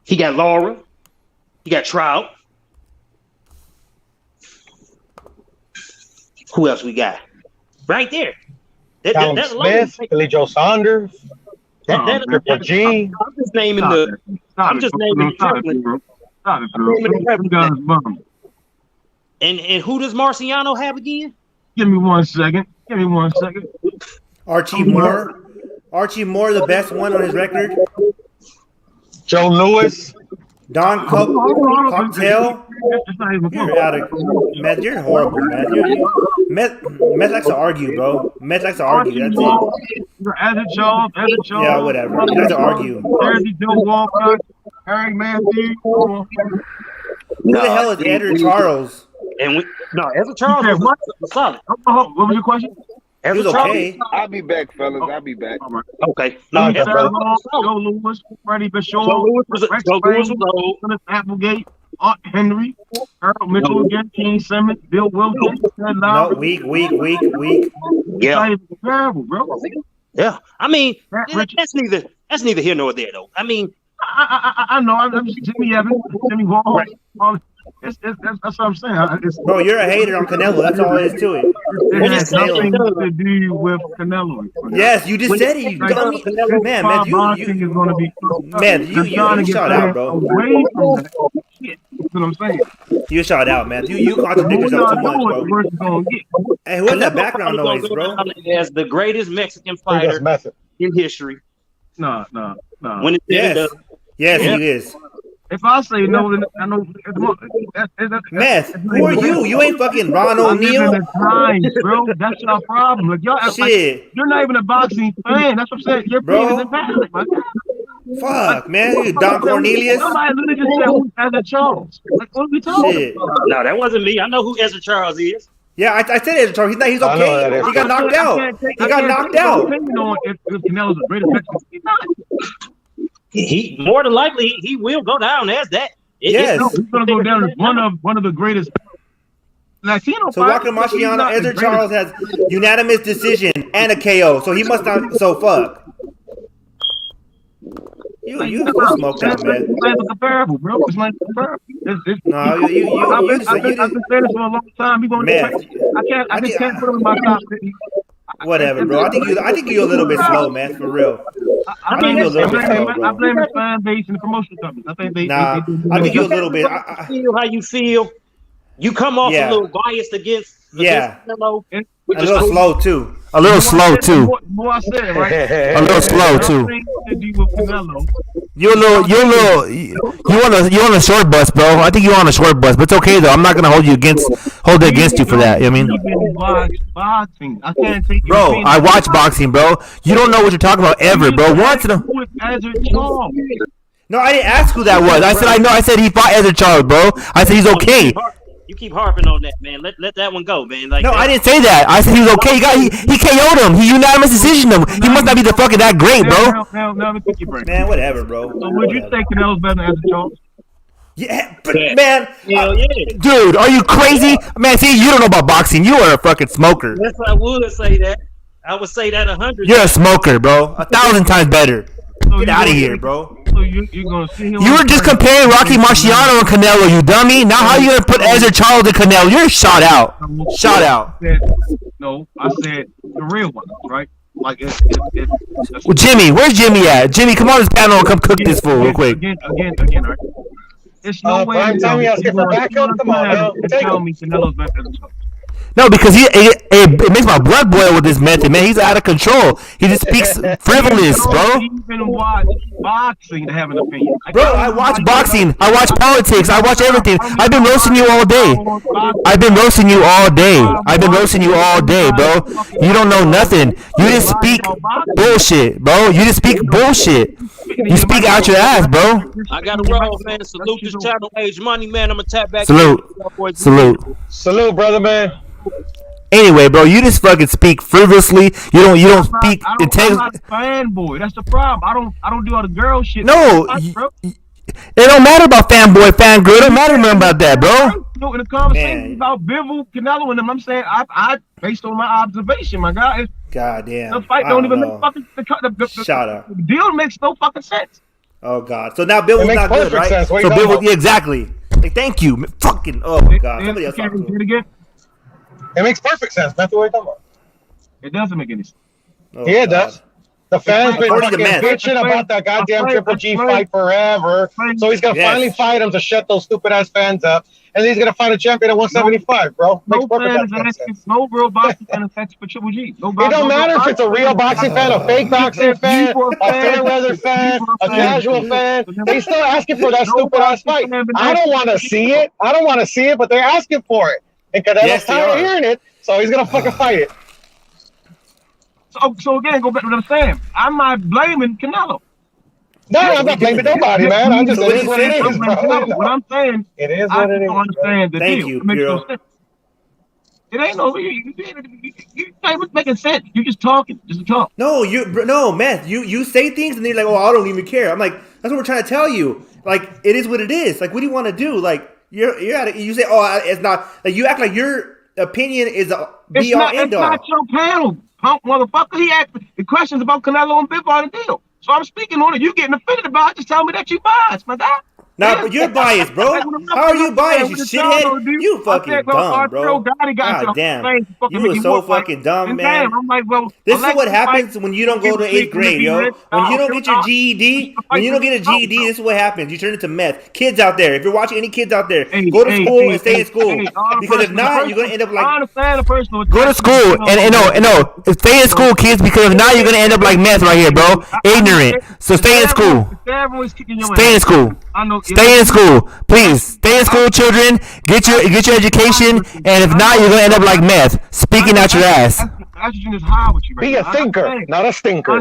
He got Laura. He got Trout. Who else we got? Right there. Callum Smith, Billy Joe Saunders, Triple G. I'm just naming the. I'm just naming the. And who does Marciano have again? Give me 1 second. Archie Moore, the best one on his record. Joe Louis. Don Cocktail. You're out of Matt. You're horrible, man. Matt likes to argue, bro. Matt likes to argue. That's it. Yeah, whatever. He likes to argue. Jersey Joe Walcott, Harry Matthews. Who the hell is Andrew Charles? Ezra Charles was solid. What was your question? He was okay. I'll be back, fellas. I'll be back. Okay. Joe Louis, Freddie Bischoff, Rex Frazier, Applegate, Art Henry, Earl Mitchell again, King Simmons, Bill Wilson. No, weak. Yeah. Terrible, bro. Yeah. I mean, that's neither here nor there, though. I mean, I know. I'm just Jimmy Evans, Jimmy Wall. Right. That's what I'm saying. Bro, you're a hater on Canelo. That's all there is to it. It has nothing to do with Canelo. Yes, you just said it. You dummy. Man, you shot out, bro. Away from that shit. That's what I'm saying. You shot out, man. You contradict yourself too much, bro. Hey, what's that background noise, bro? As the greatest Mexican fighter in history. No. When yes, he is. If I say no, then I know. Meth, who are you? You ain't fucking Ron O'Neal. Bro, that's your problem. Like y'all, shit. You're not even a boxing fan. That's what I'm saying. Your opinion is invalid, man. Fuck, man. You Don Cornelius. Somebody literally just said who's Ezra Charles. Like, what are we talking? Shit. No, that wasn't me. I know who Ezra Charles is. Yeah, I said Ezra Charles. He's okay. He got knocked out. He got knocked out. If Canelo's the greatest Mexican, he's not. He more than likely he will go down as that. Yes, he's gonna go down as one of the greatest Latino. So Rocky Marciano, Ezra Charles has unanimous decision and a KO. So he must not. So fuck. You smoked out, man. It's not comparable, bro. It's not comparable. No, I've been saying this for a long time. I just can't put him in my top 50. Whatever, bro. I think you're a little bit slow, man. For real. I think you're a little bit slow, bro. I blame the fan base and the promotion companies. I think I think you're a little bit. I feel how you feel. You come off a little biased against Canelo. A little slow too. A little slow too. More I said, right? A little slow too. You on a short bus, bro. I think you're on a short bus, but it's okay though. I'm not gonna hold it against you for that. You know what I mean? Bro, I watch boxing, bro. You don't know what you're talking about ever, bro. Once in a No, I didn't ask who that was. I said I know. I said he fought Ezra Charles, bro. I said he's okay. You keep harping on that, man. Let that one go, man. Like, no, I didn't say that. I said he was okay. He KO'd him. He unanimous decision him. He must not be the fucking that great, bro. Man, whatever, bro. So would you say Canelo's better than Ezra Charles? Yeah, but man, dude, are you crazy? Man, see, you don't know about boxing. You are a fucking smoker. Yes, I would say that. I would say that 100. You're a smoker, bro. 1,000 times better. Get out of here, bro. So you're gonna see him. You were just comparing Rocky Marciano and Canelo, you dummy. Now how you gonna put Ezra Charles and Canelo? You're shot out. Shot out. No, I said the real one, right? Like well, Jimmy, where's Jimmy at? Jimmy, come on this panel and come cook this fool real quick. Again, right? It's no way. Prime time, you for backup. Come on, now. Tell me Canelo's better than Charles. No, because it makes my blood boil with this method, man. He's out of control. He just speaks frivolous, bro. Even watch boxing to have an opinion. Bro, I watch boxing. I watch politics. I watch everything. I've been roasting you all day. I've been roasting you all day. Bro. You don't know nothing. You just speak bullshit, bro. You just speak bullshit. You speak out your ass, bro. I got to roll, man. Salute this channel, Age Money, man. I'm gonna tap back. Salute, brother, man. Anyway, bro, you just fucking speak frivolously. You don't speak I'm not a fanboy. That's the problem. I don't do all the girl shit. No, it don't matter about fanboy, fangirl. It don't matter about that, bro. In the conversation about Bivol, Canelo, and them, I'm saying I based on my observation, my guy. God damn. The fight don't even make fucking Shut up. The deal makes no fucking sense. Oh God. So now Bivol's not good, right? So Bivol, exactly. Like, thank you. Fucking. Oh God. Somebody else talk to him. Again. It makes perfect sense. That's what we're talking about. It doesn't make any sense. Oh, yeah, it does. The fans been fucking bitching about that goddamn Triple G fight forever. So he's gonna finally fight him to shut those stupid ass fans up, and he's gonna fight a champion at 175, bro. Makes perfect sense. No real boxing fan is for Triple G. It don't matter if it's a real boxing fan, a fake boxing fan, a fair weather fan, a casual fan. They still asking for that stupid ass fight. I don't want to see it. But they're asking for it. And Canelo's tired of hearing it, so he's gonna fucking fight it. So again, go back to what I'm saying. I'm not blaming Canelo. No, I'm not blaming nobody, man. I'm just saying what it is, bro. What I'm saying, it is what it is. I understand the Thank deal. you, It makes Bureau. no sense. It ain't no. You ain't making sense. You're just talking, just to talk. No, man. You say things and they're like, oh, I don't even care. I'm like, that's what we're trying to tell you. Like, it is what it is. Like, what do you want to do? Like, you're at it. You say, oh, it's not. Like, you act like your opinion is a be all end all. It's not your panel, punk motherfucker. He asked the questions about Canelo and Bivol and deal. So I'm speaking on it. You getting offended about it? Just tell me that you biased, my guy. Nah, but you're biased, bro. How are you biased, you shithead? You fucking dumb, bro. God damn. You are so fucking dumb, man. This is what happens when you don't go to 8th grade, yo. When you don't get your GED, this is what happens. You turn into meth. Kids out there, if you're watching any kids out there, go to school and stay in school. Because if not, you're going to end up like... Go to school and no. Stay in school, kids, because if not, you're going to end up like meth right here, bro. Ignorant. So stay in school. Stay in school. Stay in school, please. Stay in school, children. Get your education, and if not, you're gonna end up like meth, speaking out your ass. Be a thinker, not a stinker.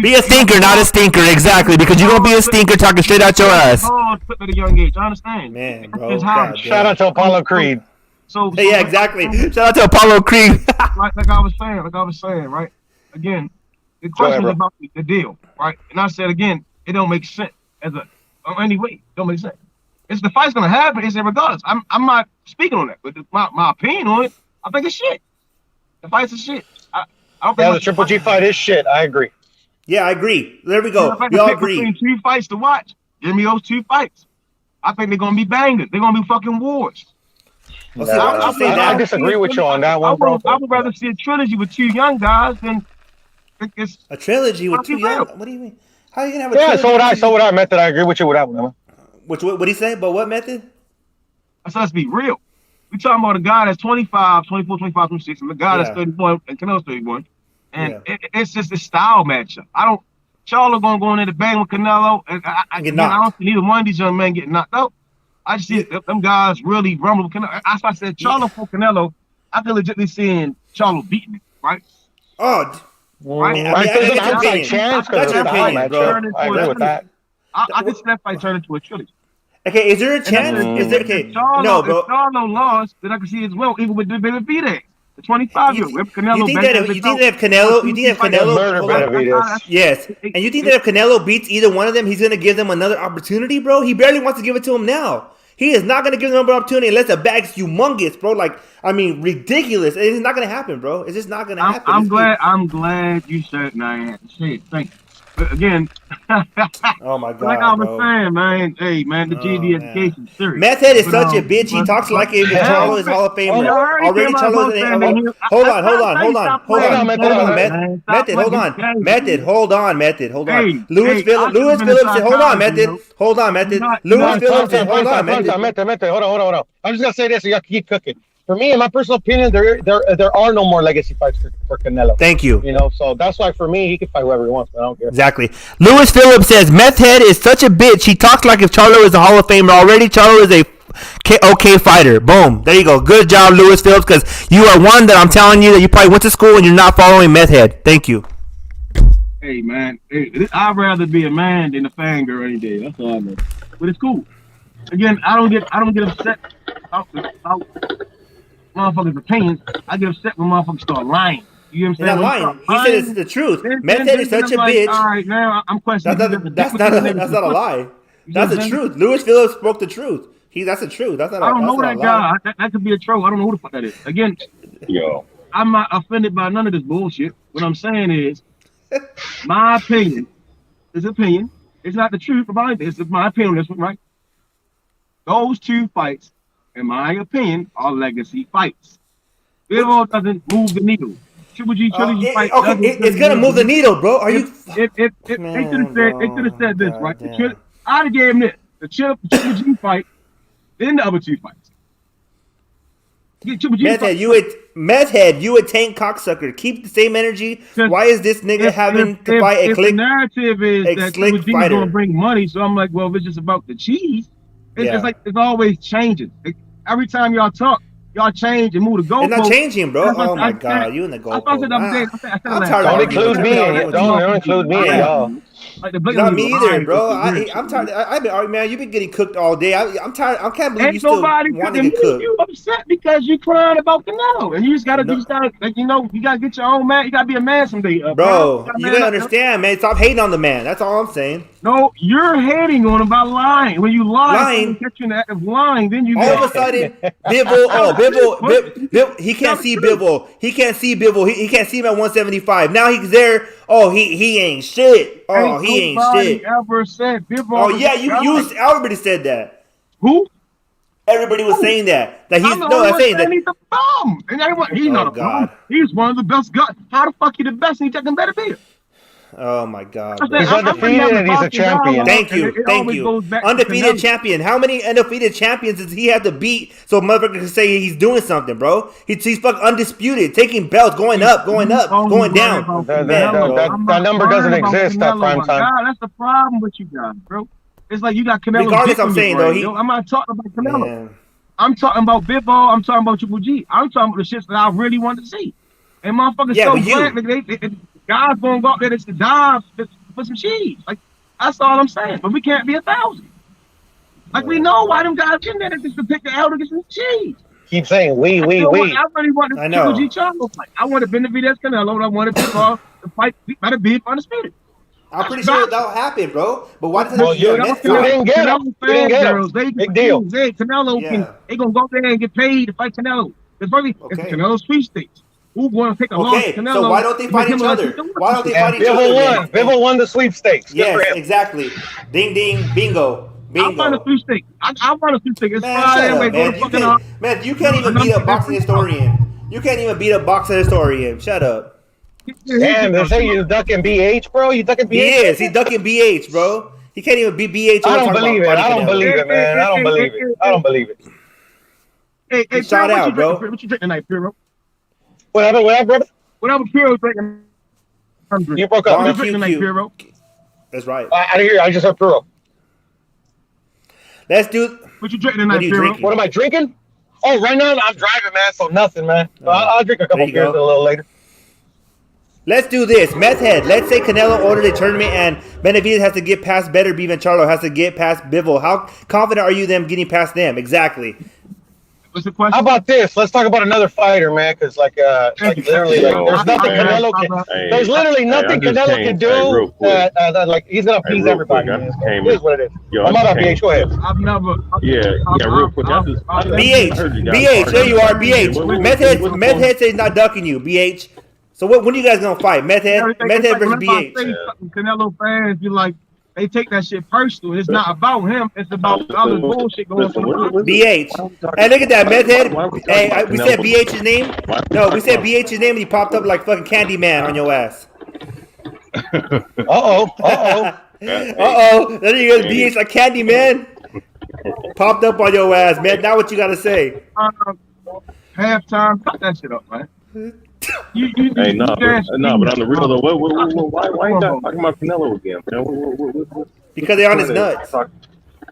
Be a thinker, not a stinker. Exactly, because you're gonna be a stinker talking straight out your ass. At a young age, I understand. Man, bro. Shout out to Apollo Creed. So yeah, exactly. Shout out to Apollo Creed. like I was saying, right? Again, the question is about the deal, right? And I said again, it don't make sense as a. Anyway, don't make sense. It's the fight's gonna happen. It's regardless. I'm not speaking on that, but my opinion on it, I think it's shit. The fight's is shit. I don't think the Triple G fight is shit. I agree. Yeah, I agree. There we go. We all agree. Between 2 fights to watch. Give me those 2 fights. I think they're gonna be bangers. They're gonna be fucking wars. Well, see, why don't you say that? I disagree with you on that one, bro. I would rather see a trilogy with 2 young guys than a trilogy with 2 young. What do you mean? How are you gonna have a trilogy? So would I, Method. I agree with you with that one, man. What did he say? But what Method? Let's be real. We talking about a guy that's 25, 24, 25, 26, and the guy that's 31, and Canelo's 31. And it's just a style matchup. Charlo gonna go in there to bang with Canelo, and I don't see neither one of these young men getting knocked out. I just see them guys really rumble with Canelo. That's why I said Charlo for Canelo. I can legitimately seeing Charlo beating it, right? Oh, right. There's an outside chance because of the matchup. I agree with that. I can see that fight turn into a trilogy. Okay, is there a chance? Is there no, bro? If Charlo lost, then I can see it as well, even with Benavidez. The 25-year-old. You think that if Canelo, yes, and you think that if Canelo beats either one of them, he's gonna give them another opportunity, bro? He barely wants to give it to him now. He is not gonna give them another opportunity unless the bag's humongous, bro. Like, I mean, ridiculous. It's not gonna happen, bro. It's just not gonna happen. I'm glad you said it. I had to say it. Thank you. But again, oh my god, like I was saying, man, hey man, the GD education serious. Method is such a bitch. He talks like if Charlo is Hall of Famer. Already Charlo is hold on, Method, hold on. Lewis Phillips said, hold on, Method. Lewis Phillips said, hold on, Method, hold on. I'm just gonna say this, so you have to keep cooking. For me, in my personal opinion, there are no more legacy fights for Canelo. Thank you. You know, so that's why for me, he can fight whoever he wants. I don't care. Exactly. Lewis Phillips says, Meth Head is such a bitch. He talks like if Charlo is a Hall of Famer. Already, Charlo is a okay fighter. Boom. There you go. Good job, Lewis Phillips, because you are one that I'm telling you that you probably went to school and you're not following Meth Head. Thank you. Hey, man. I'd rather be a man than a fangirl any day. That's all I know. But it's cool. Again, I don't get upset about motherfuckers' opinions. I get upset when motherfuckers start lying. You know what I'm saying? Not lying. He said it's the truth. Method is such a bitch. All right, now I'm questioning. That's not a lie. That's the truth. Lewis Phillips spoke the truth. That's the truth. That's not. I don't know that guy. That could be a troll. I don't know who the fuck that is. Again, I'm not offended by none of this bullshit. What I'm saying is, my opinion is opinion. It's not the truth about it. It's my opinion. That's right. Those 2 fights, in my opinion, are legacy fights. Bivol doesn't move the needle. Triple G trilogy fight. Okay, it's gonna move the needle, bro. Are you? They could have said this, right? I'd have gave him this. The Triple G fight, then the other 2 fights. Meth head, you a tank cocksucker. Keep the same energy. Why is this nigga having to fight a click? The narrative is that Triple G is gonna bring money, so I'm like, well, if it's just about the cheese. It's like it's always changing. Every time y'all talk, y'all change and move the goalpost. It's not changing, bro. Oh my god, you in the goalpost. I'm tired. Don't include me. Don't include me at all. Not me either, bro. I'm tired. I've been arguing, man. You've been getting cooked all day. I'm tired. I can't believe you still want to get cooked. You upset because you crying about Canelo, and you just gotta like, you gotta get your own man. You gotta be a man someday, bro. You gotta understand, man. Stop hating on the man. That's all I'm saying. No, you're hating on him by lying. When you lie, catch you in the act of lying, then you all of a sudden, Bivol, he can't see Bivol. He can't see Bivol. He can't see him at 175. Now he's there. Oh, he ain't shit. Oh, he ain't shit. Ever said Bivol? Oh yeah, everybody said that. Who? Everybody was saying that. That he's saying that he's a bum. And he's not a bum. He's one of the best guys. How the fuck he the best? And he taking better beer. Oh my god. He's undefeated and he's a champion. Thank you. Undefeated champion. How many undefeated champions does he have to beat so motherfucker can say he's doing something, bro? He's fucking undisputed, taking belts, going up, going down. That number doesn't exist at prime time. That's the problem with you guys, bro. It's like you got Canelo. Regardless, I'm saying though, I'm not talking about Canelo. Man. I'm talking about Bivol. I'm talking about Triple G. I'm talking about the shit that I really want to see. And motherfuckers glad guys gonna go out there to dive for some cheese. Like, that's all I'm saying. But we can't be 1,000. Like, we know why them guys in there just to pick the L to get some cheese. Keep saying we. I really want the Triple G Charlo fight. I want to Benavidez Canelo. I wanted to fight by the beef undisputed. I'm pretty sure that'll happen, bro. But why does you didn't get him. Big deal. Canelo they gonna go there and get paid to fight Canelo. It's Canelo's sweepstakes. Who want to take a loss? Okay, Canelo, so why don't they fight each other? Why don't they fight each other? Bivol won. Bivol won the sweepstakes. Good for Yes, him. exactly. Ding ding, bingo. I want a sweepstake. I want a sweepstake. It's Man, Friday. shut up, man. You can't even beat a boxing historian. You can't even beat a boxing historian. Shut up. Damn, they say you're ducking BH, bro. You ducking BH? He is. He's ducking BH, bro. He can't even beat BH. I don't believe it. I don't believe it, man. I don't believe it. I don't believe it. Hey, shout out, bro. What you drinking tonight, Piro? What happened, brother? Whatever Piro's drinking. You broke up. What you drinking tonight, Piro? That's right. I didn't hear you. I just heard Piro. Let's do. What you drinking tonight, Piro? What am I drinking? Oh, right now I'm driving, man. So nothing, man. I'll drink a couple beers a little later. Let's do this. Meth head. Let's say Canelo ordered a tournament and Benavidez has to get past Better Beef and Charlo has to get past Bivol. How confident are you them getting past them? Exactly. What's the question? How about this? Let's talk about another fighter, man. Because literally, there's nothing Canelo can. There's literally nothing Canelo can do. That like he's gonna please everybody. It is what it is. I'm out on BH. Go ahead. I've never. Real quick. BH, there you are. BH. Meth head says he's not ducking you. BH. So when are you guys gonna fight? Meth head versus BH. Canelo fans be like, they take that shit personal. It's not about him. It's about all the bullshit going on. BH. Hey, look at that, Meth head. Hey, we said BH's name. No, we said BH's name, and he popped up like fucking Candyman on your ass. Uh-oh. There you go, BH like Candyman. Popped up on your ass, man. Now what you gotta say? Halftime, cut that shit up, man. Hey, no, but on the real though, why you guys talking about Canelo again, man? Because they're on his nuts.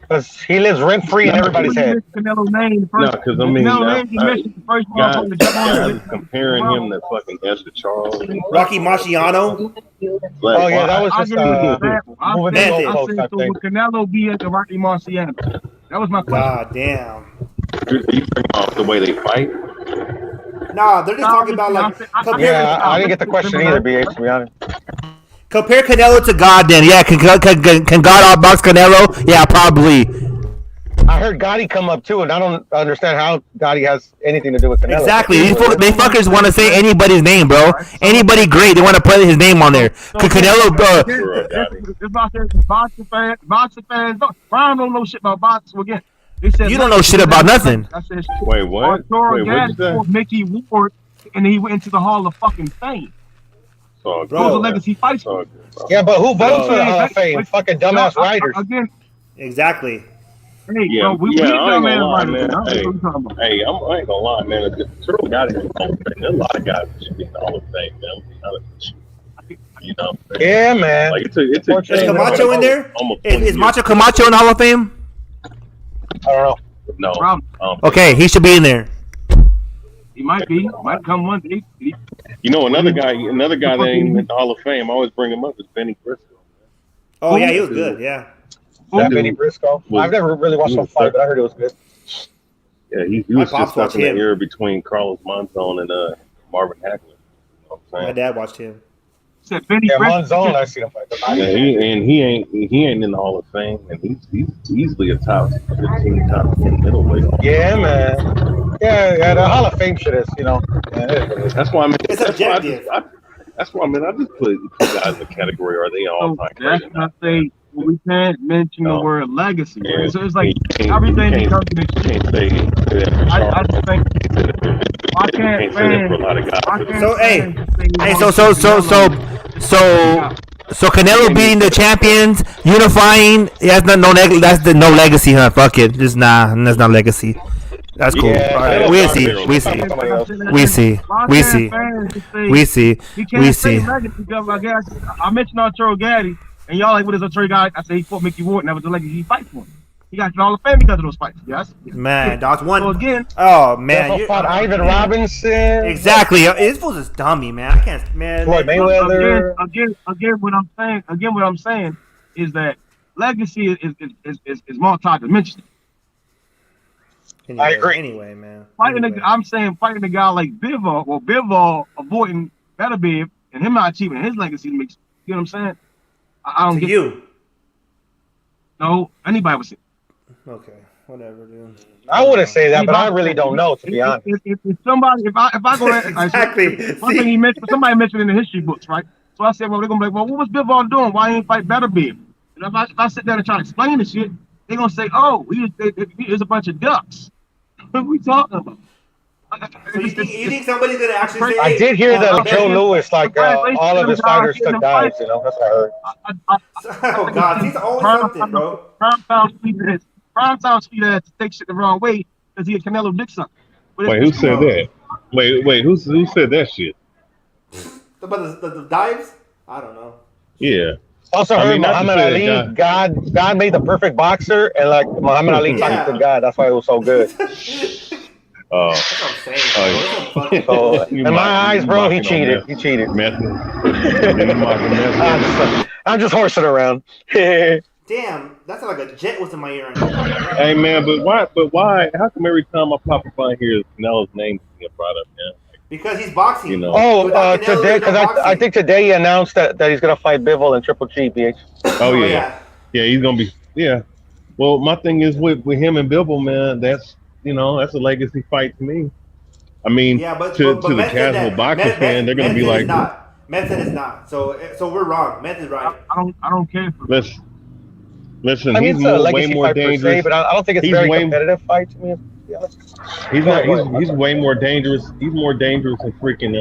Because he lives rent free in everybody's head. Canelo name No, because I mean, guys comparing him to fucking Esther Charles, Rocky Marciano. Oh yeah, that was just moving the goalpost type thing. Canelo be at the Rocky Marciano? That was my question. God damn. You talking about the way they fight? Nah, they're just talking about like. I didn't get the question either, BH. To be honest. Compare Canelo to God, then. Yeah, can God outbox Canelo? Yeah, probably. I heard Gotti come up too, and I don't understand how Gotti has anything to do with Canelo. Exactly. They fuckers want to say anybody's name, bro. Anybody great, they want to put his name on there. Canelo, bro. It's boxing fans. Ron don't know shit about boxing again. You don't know shit about nothing. Wait, what? Wait, what you say? Mickey Ward, and he went into the Hall of fucking Fame. So, those are legacy fights. Yeah, but who votes for the Hall of Fame? Fucking dumbass writers. Again. Exactly. Hey, yeah, we I ain't gonna lie, man. I ain't gonna lie, man. Turtle got it in the Hall of Fame. There's a lot of guys that should be in the Hall of Fame, man. You know? Yeah, man. Like, it took is Camacho in there? Is Macho Camacho in the Hall of Fame? I don't know. No. Okay, he should be in there. He might be. Might come one day. You know, another guy that ain't in the Hall of Fame, I always bring him up, is Benny Briscoe. Oh, yeah, he was good, yeah. That Benny Briscoe? I've never really watched him fight, but I heard it was good. Yeah, he was just stuck in the era between Carlos Monzon and Marvin Hagler. You know what I'm saying? My dad watched him. Yeah, Monzon, I see him fight. Yeah, he ain't in the Hall of Fame, and he's easily a top 15, top 10 middleweight. Yeah, man. Yeah, the Hall of Fame shit is, you know. That's why I mean, it's objective. That's why I mean, I just put guys in the category. Are they all time great? That's not say we can't mention the word legacy. Yeah. So it's like everything becomes an excuse. I just think I can't say for a lot of guys. So Canelo beating the champions, unifying. That's no legacy, huh? Fuck it, just that's not legacy. That's cool. Yeah, all right, we see. I mentioned Arturo Gatti, and y'all like, what is Arturo Gatti? I say he fought Mickey Ward, and that was the legacy he fight for. He got to Hall of Fame because of those fights. Yes. Man, that's one. So again, oh man, you fought Ivan Robinson. Exactly. This fool's just dummy, man. I can't, man. Floyd Mayweather. Again, what I'm saying is that legacy is multi-dimensional. Anyway, I agree. Anyway, man. Fighting a guy like Bivol, or Bivol avoiding Better Biv, and him not achieving his legacy makes, you know what I'm saying? I don't get you. No, anybody would say. Okay. Whatever, dude. I wouldn't say that, but I really don't know, to be honest. If somebody, if I go exactly. One thing he mentioned, somebody mentioned in the history books, right? So I said, well, they're gonna be like, well, what was Bivol doing? Why he ain't fight Better Biv? And if I sit there and try to explain the shit, they're gonna say, oh, he was a bunch of ducks. What are we talking about? So you think somebody's gonna actually say? I did hear that Joe Lewis, like all of his fighters took dives. You know, that's what I heard. Oh God, he's always something, bro. Prime time speed ass to take shit the wrong way because he a Canelo dick sucker. Wait, who said that? Wait, who said that shit? About the dives? I don't know. Yeah. Also heard Muhammad Ali, God made the perfect boxer, and like Muhammad Ali talking to God, that's why it was so good. That's what I'm saying. So, in my eyes, bro, he cheated. He cheated. I'm just horsing around. Damn, that's like a jet was in my ear right now. Hey man, but why? How come every time I pop up on here, Canelo's name get brought up, man? Because he's boxing. You know. Oh, today, because I think today he announced that he's gonna fight Bivol in Triple G, BH. Oh yeah, he's gonna be Well, my thing is with him and Bivol, man. That's a legacy fight to me. I mean, to the casual boxing fan, they're gonna be like, Meth said it's not. So we're wrong. Meth is right. I don't care for Listen, I mean, he's it's a legacy way more fight per dangerous. se, but I don't think it's very competitive fight to me. He's way more dangerous. He's more dangerous than freaking.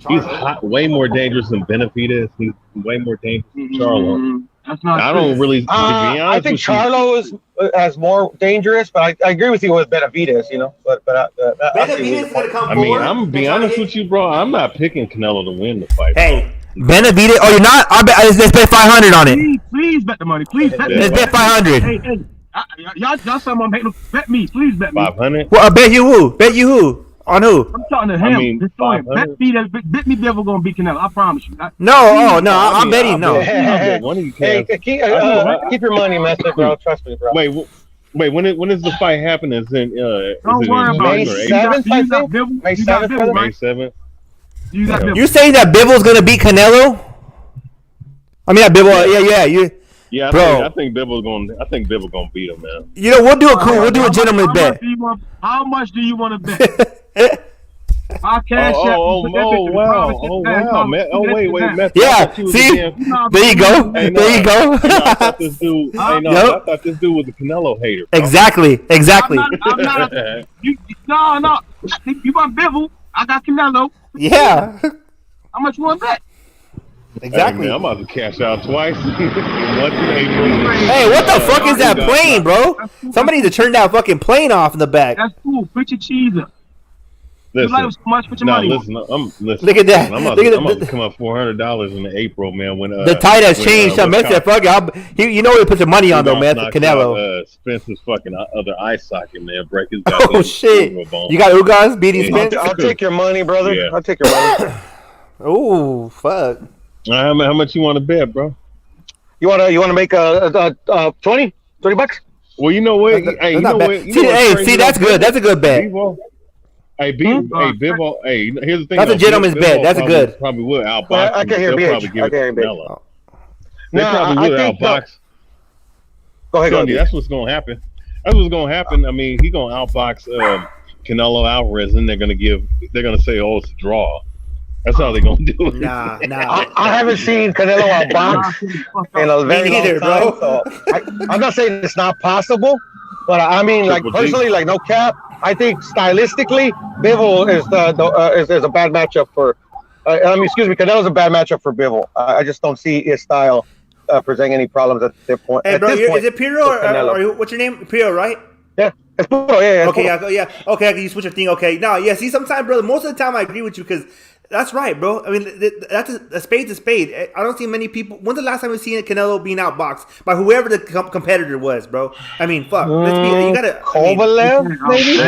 He's way more dangerous than Benavidez. He's way more dangerous than Charlo. That's not. I don't really. To be honest I think Charlo is as more dangerous, but I agree with you with Benavidez. You know, but Benavidez is gonna come forward. I mean, I'm gonna be honest with you, bro. I'm not picking Canelo to win the fight. Hey. Benavidez? Oh, you're not? Let's bet 500 on it. Please bet the money. Please bet. Let's bet 500. Hey, y'all someone bet me. Please bet me. 500. Well, I bet you who? Bet you who? On who? I'm talking to him. I mean, bet me Bivol gonna beat Canelo. I promise you. No, I'm betting no. Hey, keep your money, message, bro. Trust me, bro. Wait. When is the fight happening? Is it Don't worry about May 7th, I think. May 7th. May 7th. You saying that Bivol's gonna beat Canelo? I mean, that Bivol. Yeah, bro. I think Bivol's gonna beat him, man. You know, we'll do a gentleman's bet. How much do you want to bet? I'll cash out. Wow, man. Oh, wait, Matt. Yeah, see? There you go. There you go. I thought this dude. I thought this dude was a Canelo hater. Bro. Exactly. I'm not no. You want Bivol? I got Canelo. Yeah. How much you want to bet? Exactly. Hey, man, I'm about to cash out twice. Once in April. Hey, what the fuck is that plane, bro? Somebody need to turn that fucking plane off in the back. That's cool. Put your cheese up. Listen, money. Listen. Look at that. I'm about to come up $400 in April, man. When the tide has changed. Meth said, "Fuck it." You know he put your money on though, man. Canelo. Spencer's fucking other eye socket, man. Break his. Oh shit! You got Ugas beating Spence. I'll take your money, brother. Yeah. I'll take your money. Oh fuck! How much you want to bet, bro? You wanna make a $20 bucks? Well, you know what? Hey, you know what? See, that's good. That's a good bet. Hey, Bivol. Hey, here's the thing. That's a gentleman's bet. That's good. Probably would outbox. Well, I can't hear BH. I can't hear BH. They probably would outbox. Go ahead. That's what's gonna happen. That's what's gonna happen. I mean, he's gonna outbox Canelo Alvarez, and they're gonna say, "Oh, it's a draw." That's how they're gonna do it. Nah. I haven't seen Canelo outbox in a very long time. So I'm not saying it's not possible, but I mean, like personally, like no cap. I think stylistically, Bivol is a bad matchup for. Canelo's a bad matchup for Bivol. I just don't see his style presenting any problems at this point. Hey, bro, is it Piro or what's your name? Piro, right? Yeah, it's Piro. Yeah. Okay, Okay, you switch your thing. Okay, now, yeah. See, sometimes, brother, most of the time I agree with you because. That's right, bro. I mean, that's a spade's a spade. I don't see many people. When's the last time we've seen Canelo being outboxed by whoever the competitor was, bro? I mean, fuck. You gotta. Kovalev, maybe.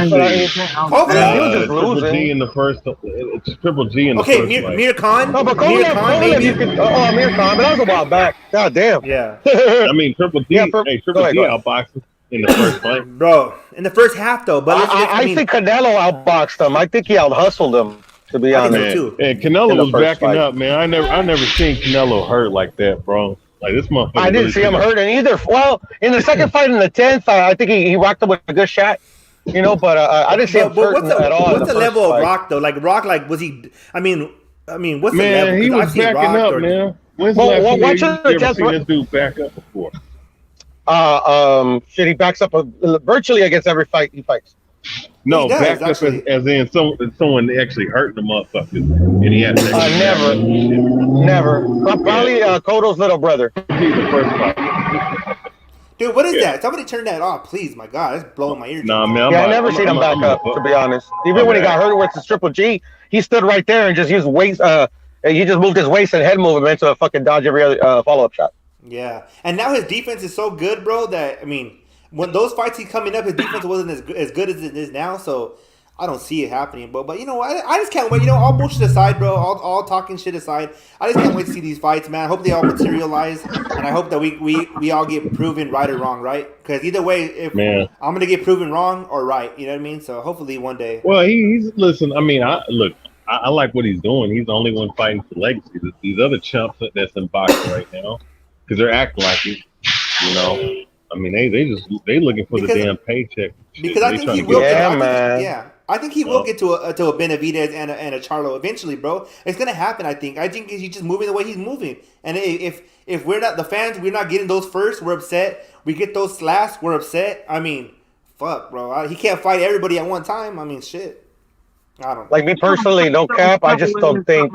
Kovalev was just losing. Triple G in the first. It's Triple G in the first. Okay, Mir Khan. No, but Kovalev, you could. Mir Khan, but that was a while back. God damn. Yeah. I mean, Triple G. Triple G outboxed in the first fight, bro. In the first half, though. But I think Canelo outboxed him. I think he out-hustled him. To be honest, and Canelo was backing up, man. I never seen Canelo hurt like that, bro. Like this motherfucker. I didn't see him hurting either. Well, in the second fight in the 10th, I think he rocked him with a good shot. But I didn't see him hurting at all. What's the level of Rock though? Like Rock, like was he? I mean, what's the level? He was backing up, man. When's the last time you ever seen this dude back up before? Shit, he backs up virtually against every fight he fights. No, backed up as in someone actually hurt the motherfucker, and he had to never. Probably Cotto's little brother. He's the first fight. Dude, what is that? Somebody turn that off, please. My God, that's blowing my ears. Nah, man. I never seen him back up, to be honest. Even when he got hurt with the Triple G, he stood right there and just used waist. He just moved his waist and head movement to fucking dodge every other follow-up shot. Yeah, and now his defense is so good, bro, that when those fights he's coming up, his defense wasn't as good as it is now. So I don't see it happening, bro. But I just can't wait. All bullshit aside, bro. All talking shit aside, I just can't wait to see these fights, man. I hope they all materialize, and I hope that we all get proven right or wrong, right? Because either way, I'm gonna get proven wrong or right. You know what I mean? So hopefully one day. Well, he's listen. I mean, I like what he's doing. He's the only one fighting for legacy. These other chumps that's in boxing right now, because they're acting like it. I mean, they looking for the damn paycheck. Because I think he will. I think he will get to a Benavidez and a Charlo eventually, bro. It's gonna happen. I think he's just moving the way he's moving. And if we're not the fans, we're not getting those first. We're upset. We get those last. We're upset. I mean, fuck, bro. He can't fight everybody at one time. I mean, shit. I don't know. Like me personally, no cap. I just don't think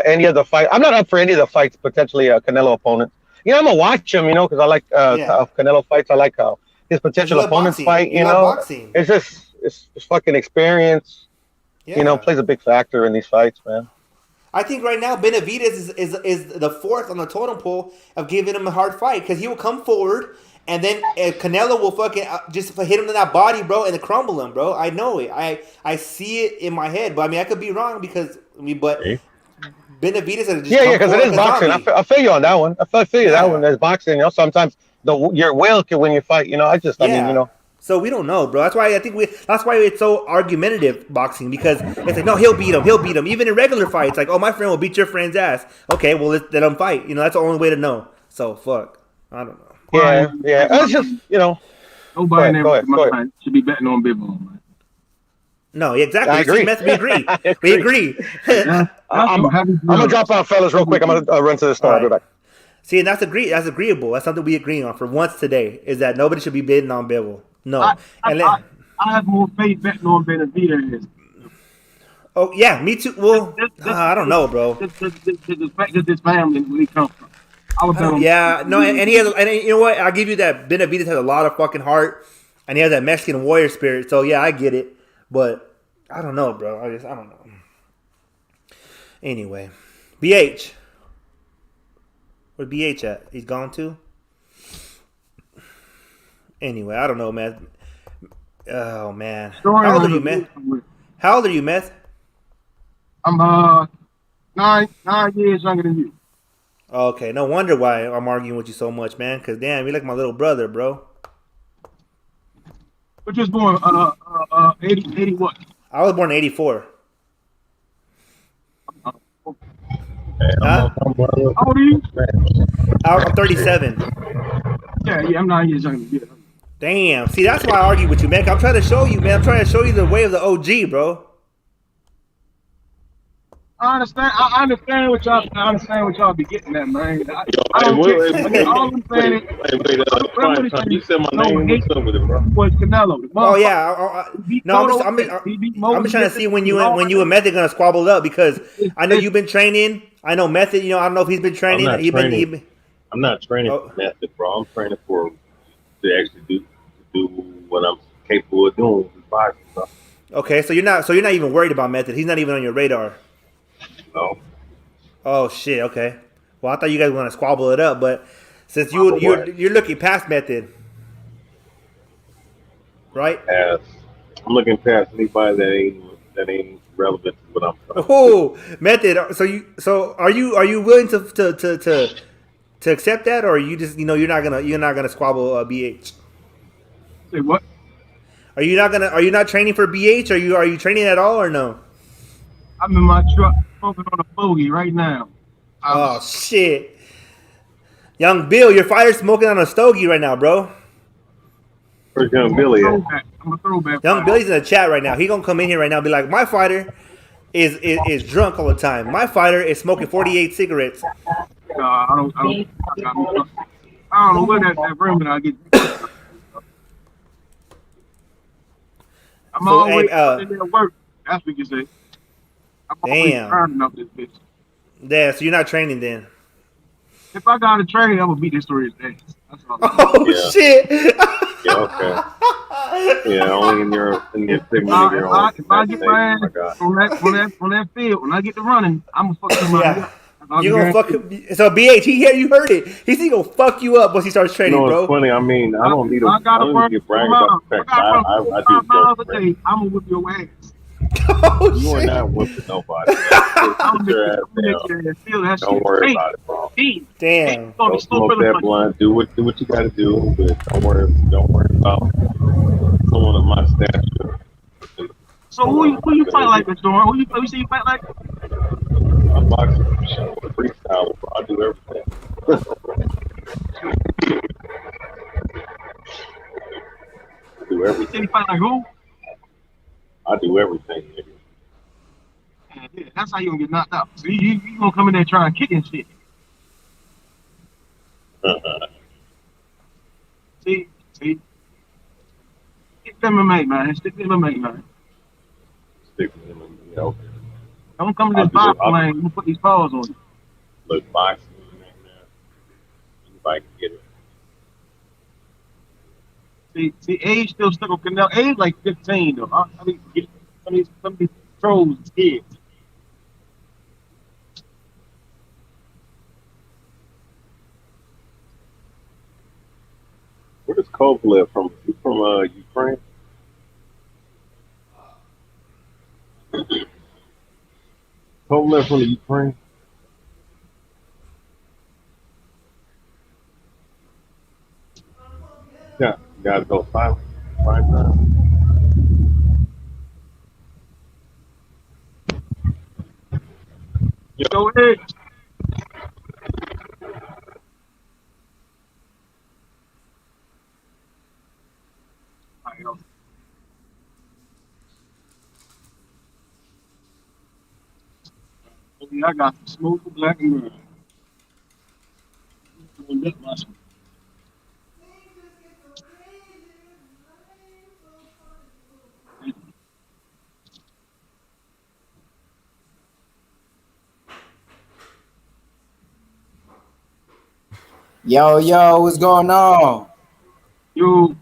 any of the fight. I'm not up for any of the fights potentially Canelo opponents. I'm gonna watch him, because I like Canelo fights. I like how his potential opponents fight. It's just fucking experience. Plays a big factor in these fights, man. I think right now Benavidez is the fourth on the totem pole of giving him a hard fight because he will come forward and then Canelo will fucking just hit him in that body, bro, and crumble him, bro. I know it. I see it in my head, but I could be wrong because Benavidez is just because it is boxing. I feel you on that one. I feel you that one. There's boxing. Sometimes your will can win your fight. So we don't know, bro. That's why I think that's why it's so argumentative boxing because it's like no, he'll beat him. Even in regular fights, like my friend will beat your friend's ass. Okay, well let them fight. That's the only way to know. So fuck. I don't know. Yeah. It's just nobody should be betting on Bivol, man. No, exactly. I agree. We agree. I'm gonna drop out, fellas, real quick. I'm gonna run to the store. I'll be back. See, and that's agreeable. That's something we agree on for once today. Is that nobody should be bidding on Bivol. No. I have more faith betting on Benavidez. Oh yeah, me too. Well, I don't know, bro. The fact that this family where he comes from. And he has, and you know what? I'll give you that. Benavidez has a lot of fucking heart, and he has that Mexican warrior spirit. So yeah, I get it. But I don't know, bro. I don't know. Anyway, BH. Where's BH at? He's gone too? Anyway, I don't know, man. Oh, man. How old are you, Meth? I'm 9 years younger than you. Okay, no wonder why I'm arguing with you so much, man. Because, damn, you're like my little brother, bro. But you was born 80 what? I was born in 84. How old are you? I'm 37. Yeah, I'm 9 years younger than you. Damn. See, that's why I argue with you, man. I'm trying to show you, man. I'm trying to show you the way of the OG, bro. I understand what y'all be getting at, man. I don't care. All I'm saying is, you said my name. What's up with it, bro? Was Canelo. Oh yeah. I'm just trying to see when you and Method gonna squabble up because I know you've been training. I know Method. I don't know if he's been training. I'm not training for Method, bro. I'm training to actually do what I'm capable of doing with boxing, bro. Okay, so you're not even worried about Method. He's not even on your radar. No. Oh shit. Okay. Well, I thought you guys were gonna squabble it up, but since you're looking past Method, right? I'm looking past anybody that ain't relevant to what I'm talking. Oh, Method. So are you willing to accept that, or are you just you're not gonna squabble BH? Say what? Are you not training for BH? Are you training at all or no? I'm in my truck smoking on a bogey right now. Oh shit! Young Bill, your fighter's smoking on a stogie right now, bro. Where's Young Billy at? I'm a throwback. Young Billy's in the chat right now. He gonna come in here right now and be like, my fighter is drunk all the time. My fighter is smoking 48 cigarettes. I don't know where that room that I get. I'm always in there work. That's what you say. I'm always burning up this bitch. Yeah, so you're not training then. If I got to train, I'm gonna beat this story's ass. That's all. Oh shit! Yeah, okay. Yeah, only in your segment. If I get my ass on that field, when I get to running, I'm gonna fuck somebody up. You gonna fuck him. So BH, you heard it. He gonna fuck you up once he starts training, bro. It's funny. I mean, I don't need to get bragging about the fact that I do miles a day. I'm gonna whip your ass. Oh, you are not whipping nobody. Sit your ass down. Don't worry about it, bro. Damn. Go smoke that blunt. Do what you got to do, but don't worry about someone of my stature. So who you fight like, Mr. Dorn? Who you say you fight like? I'm boxing freestyle, bro. I do everything. I do everything. You say you fight like who? I do everything, nigga. Yeah, that's how you gonna get knocked out. So you gonna come in there trying to kick and shit. See? Stick to MMA, man. Stick to MMA, man. Stick to MMA, okay. Don't come to this boxing lane. I'm gonna put these paws on you. Look, boxing, man. Anybody can get it. See, age still stuck on Canelo. Age like 15 though. I mean, some of these trolls is kids. Where does Kovalev from? He's from Ukraine. Kovalev from the Ukraine. Yeah, you gotta go silent. Right now. Go ahead. I got some smoke, black and brown. Yo, what's going on? Yo.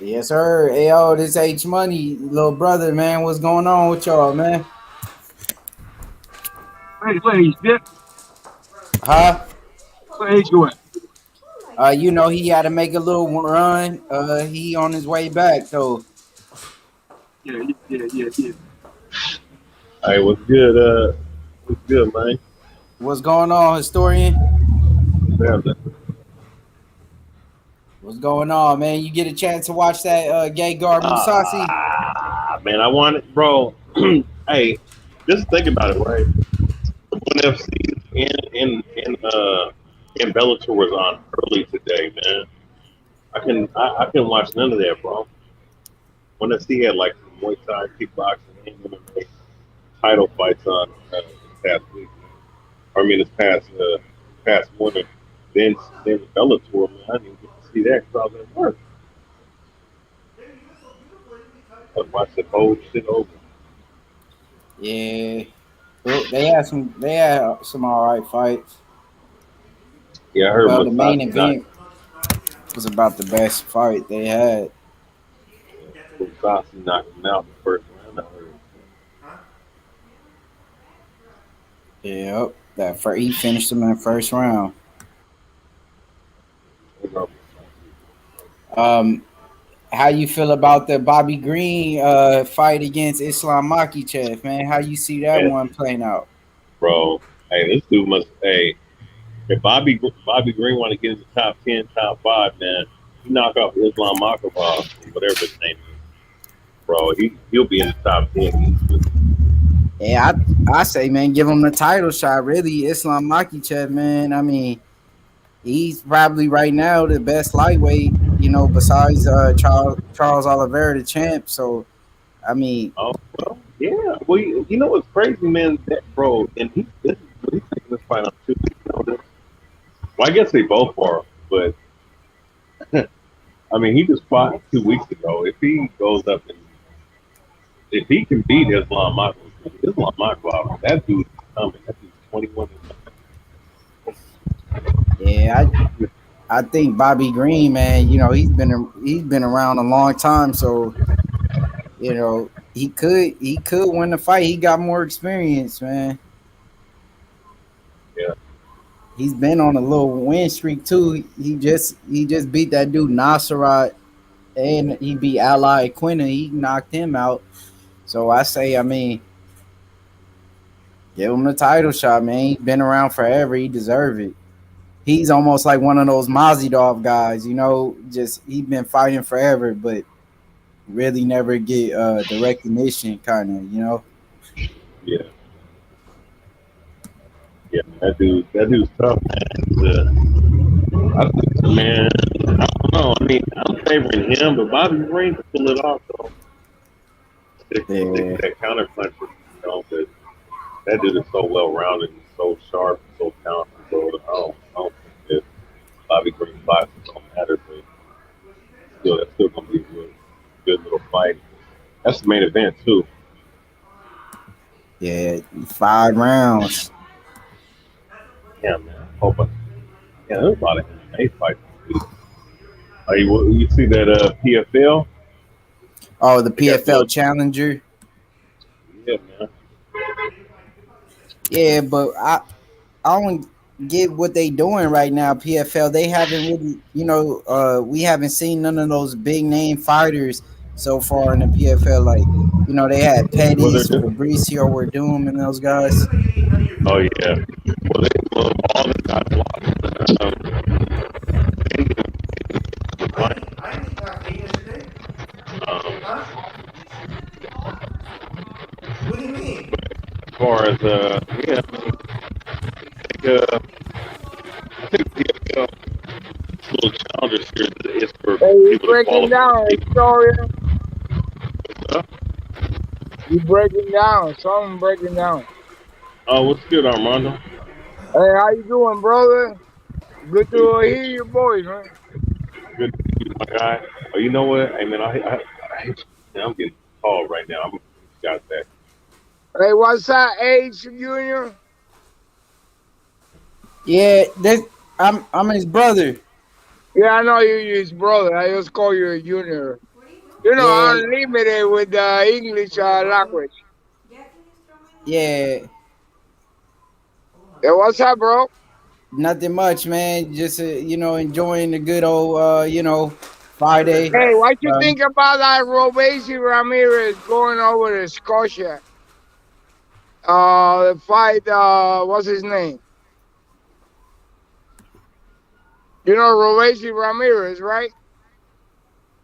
Yes, sir. Hey, yo, this H Money, little brother, man. What's going on with y'all, man? Where H, Dick? Huh? Where H going? You know, he had to make a little run. He on his way back, so. Yeah. Hey, what's good? What's good, man? What's going on, historian? Yeah. What's going on, man? You get a chance to watch that gay Kambosos? Man, I want it, bro. Hey, just think about it, right? The one FC in Bellator was on early today, man. I couldn't watch none of that, bro. One FC had like some Muay Thai, kickboxing, and MMA title fights on this past week. I mean, this past winter. Then Bellator, man, I didn't get to see that because I was at work. I watched the whole shit over. Yeah, they had some all right fights. Yeah, I heard. Well, the main event was about the best fight they had. Kambosos knocked him out in the first round. Yep, he finished him in the first round. How you feel about the Bobby Green fight against Islam Makhachev, man? How you see that one playing out? Bro, hey, this dude must. Hey, if Bobby Green want to get in the top 10, top 5, man, he knock off Islam Makhachev, whatever his name is. Bro, he'll be in the top 10. Yeah, I say, man, give him the title shot. Really, Islam Makhachev, man. I mean, He's probably right now the best lightweight, besides Charles Oliveira, the champ. So, I mean, Oh well, yeah. Well, you know what's crazy, man? That bro, and he's taking this fight on 2 weeks' notice. Well, I guess they both are, but I mean, he just fought 2 weeks ago. If he goes up and if he can beat Islam Makhachev, that dude's coming. That dude's 21. yeah, I think Bobby Green, man, he's been around a long time, so he could win the fight. He got more experience, man. Yeah. He's been on a little win streak too. He just beat that dude Nasserat, and he beat Ally Quinn, and he knocked him out. So I say, I mean, give him the title shot, man. He's been around forever. He deserves it. He's almost like one of those Mazidov guys, just he's been fighting forever, but really never get the recognition, kind of. Yeah. Yeah, that dude's tough, man. I don't know. I mean, I'm favoring him, but Bobby Green can pull it off, though. Stick that counter punch, but that dude is so well rounded and so sharp and so talented. So I don't think that Bobby Green fights don't matter, but that's still gonna be a good little fight. That's the main event too. Yeah, 5 rounds. Yeah, man. There's a lot of MMA fights. You see that PFL? Oh, the PFL Challenger. Yeah, man. Yeah, but I don't get what they doing right now. PFL, they haven't really, we haven't seen none of those big name fighters so far in the PFL. Like, they had Pettis, Fabricio, Werdum, and those guys. Oh yeah. Well, all the guys lost. What do you mean? As far as I think PFL little challenger series is for Hey, you people to breaking down, Victoria? You breaking down? Something breaking down. Oh, what's good, Armando? Hey, how you doing, brother? Good to hear your voice, man. Good to see you, my guy. Oh, you know what? Hey, man, I'm getting called right now. Got that. Hey, what's that, Age Junior? Yeah, I'm his brother. Yeah, I know you're his brother. I just call you a junior. Unlimited with the English language. Yeah. Yeah, what's up, bro? Nothing much, man. Just enjoying the good old Friday. Hey, what you think about that Robesi Ramirez going over to Scotia? The fight, what's his name? You know Robesi Ramirez, right?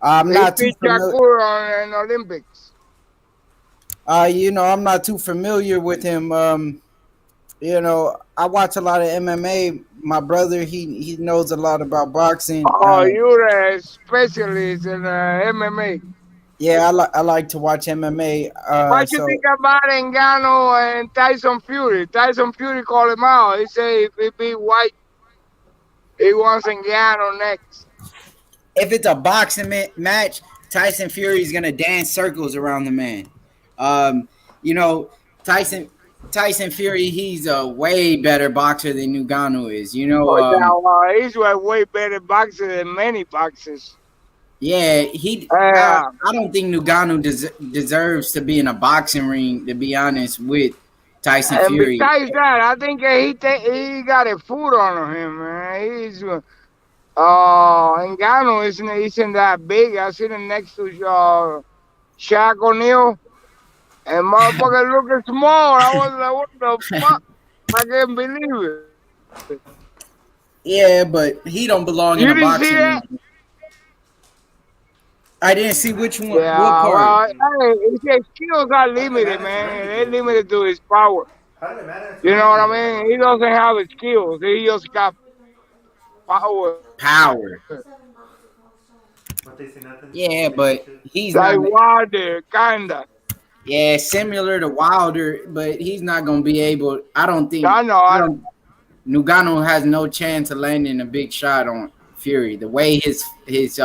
I'm not too familiar on the Olympics. I'm not too familiar with him. I watch a lot of MMA. My brother, he knows a lot about boxing. Oh, you're a specialist in MMA. Yeah, I like to watch MMA. What you think about Ngannou and Tyson Fury? Tyson Fury called him out. He said if he beat White, he wants Ngannou next. If it's a boxing match, Tyson Fury is gonna dance circles around the man. Tyson Fury, he's a way better boxer than Ngannou is. He's a way better boxer than many boxers. Yeah, I don't think Ngannou deserves to be in a boxing ring, to be honest, with Tyson Fury. Besides that, I think he got a foot on him, man. He's Ngannou isn't that big. I seen him next to Shaq O'Neal, and motherfucker looking small. I was like, what the fuck? I can't believe it. Yeah, but he don't belong in a boxing ring. I didn't see which one. Yeah, what part? His skills are limited, man. They're limited to his power. You know what I mean? He doesn't have his skills. He just got Power. But they say nothing. Yeah, but he's Like not. Wilder, kinda. Yeah, similar to Wilder, but he's not gonna be able. I don't think. I know. I don't. Nugano has no chance of landing a big shot on Fury. The way his his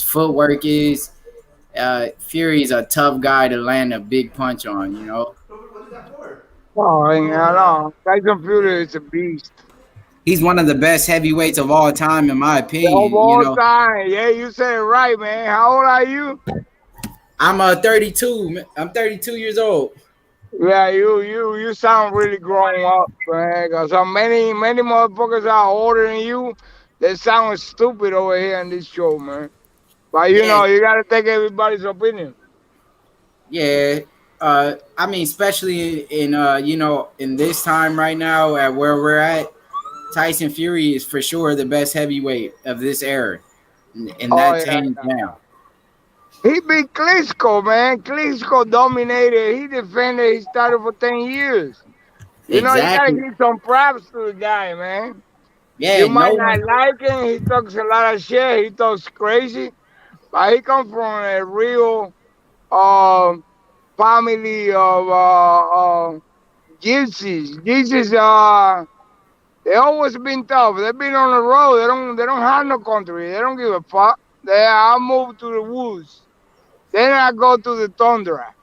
footwork is, Fury's a tough guy to land a big punch on. Oh, I know. Tyson Fury is a beast. He's one of the best heavyweights of all time, in my Of opinion. all time. Yeah, you said it right, man. How old are you? I'm 32. I'm 32 years old. Yeah, you sound really grown up, man. Cause many motherfuckers are older than you. They sound stupid over here in this show, man. But you know, you gotta take everybody's opinion. Yeah. I mean, especially in in this time right now at where we're at, Tyson Fury is for sure the best heavyweight of this era, and that's hands down. He beat Klitschko, man. Klitschko dominated. He defended his title for 10 years. You know, you gotta give some props to the guy, man. Yeah, you might not like him. He talks a lot of shit. He talks crazy, but he comes from a real family of gypsies. Gypsies they always been tough. They've been on the road. They don't have no country. They don't give a fuck. I move to the woods. Then I go to the tundra.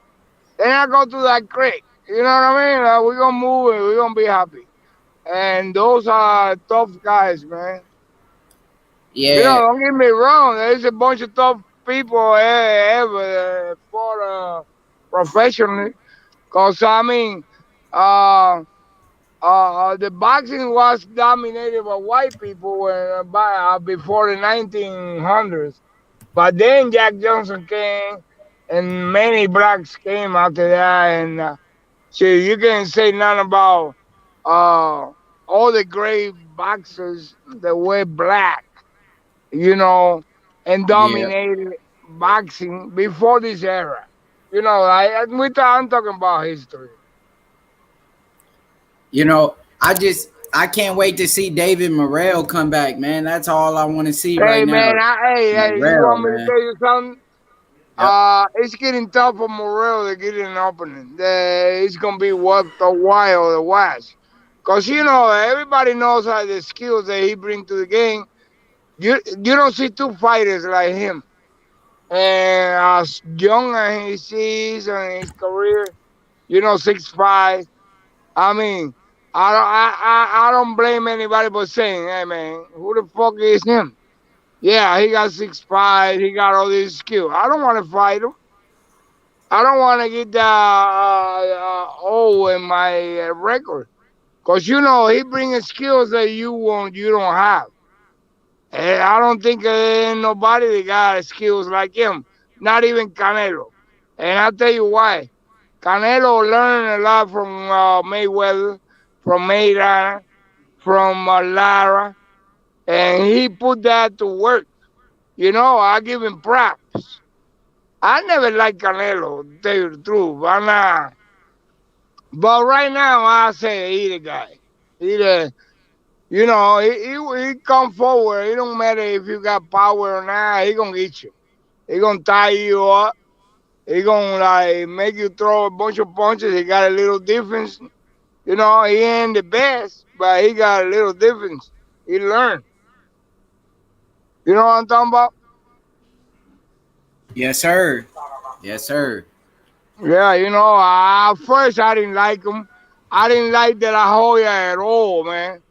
Then I go to that creek. You know what I mean? We're gonna move and we're gonna be happy. And those are tough guys, man. Yeah. You know, don't get me wrong. There's a bunch of tough people ever for professionally. Cause I mean, the boxing was dominated by white people before the 1900s. But then Jack Johnson came, and many blacks came after that, and so you can't say nothing about all the great boxers that were black, and dominated boxing before this era. I'm talking about history. I can't wait to see David Morrell come back, man. That's all I want to see right now. Hey, you want me to tell you something? It's getting tough for Morrell to get an opening. It's gonna be worth a while to watch, cause everybody knows how the skills that he brings to the game. You don't see two fighters like him, and as young as he is in his career, 6'5". I mean, I don't blame anybody but saying, hey man, who the fuck is him? Yeah, he got 6'5". He got all these skills. I don't want to fight him. I don't want to get old in my record, cause he brings skills that you don't have. And I don't think there ain't nobody that got skills like him. Not even Canelo. And I'll tell you why. Canelo learned a lot from Mayweather, from Maidana, from Lara, and he put that to work. I give him props. I never liked Canelo, to tell you the truth. But right now, I say he the guy. He come forward. It don't matter if you got power or not. He gonna get you. He gonna tie you up. He gonna make you throw a bunch of punches. He got a little difference. He ain't the best, but he got a little difference. He learned. You know what I'm talking about? Yes, sir. Yes, sir. Yeah, first I didn't like him. I didn't like De La Hoya at all, man.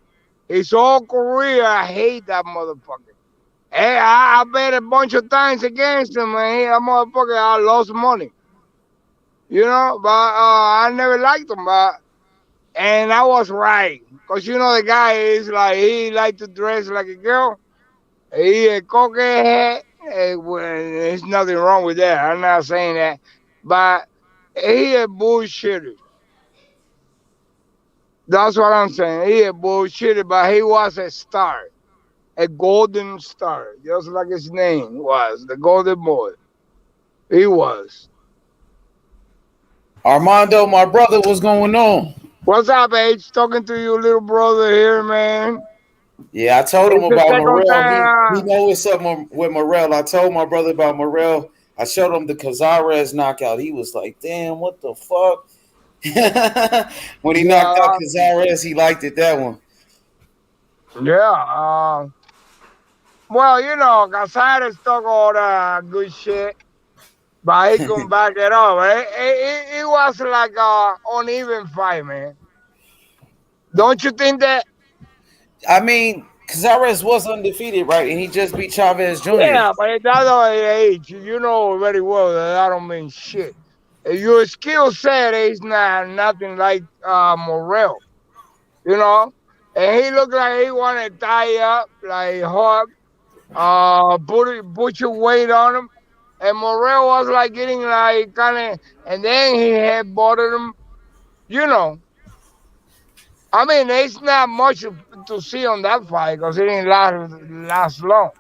His whole career, I hate that motherfucker. Hey, I bet a bunch of times against him, man. That motherfucker, I lost money. But I never liked him, and I was right. Because, the guy is he like to dress like a girl. He a cokehead. There's nothing wrong with that. I'm not saying that. But he a bullshitter. That's what I'm saying. He a bullshitter, but he was a star. A golden star. Just like his name was. The golden boy. He was. Armando, my brother, what's going on? What's up, H? Talking to you, little brother here, man. Yeah, I told him It's the about second Morrell. He time. knows what's up with Morrell. I told my brother about Morrell. I showed him the Cazares knockout. He was like, "Damn, what the fuck?" When he knocked out Yeah, Cazares, he liked it that one. yeah. Well, you know, Casares talk all the good shit, but he couldn't back it up. It was like a uneven fight, man. Don't you think that? I mean, Cazares was undefeated, right? And he just beat Chavez Jr. Yeah, but that's all age. You know very well that I don't mean shit. Your skill set is not nothing like Morrell, you know. And he looked like he wanted to tie up, like hug, put your weight on him. And Morrell was like getting like kind of, and then he had bothered him, you know. I mean, it's not much to see on that fight because it didn't last long,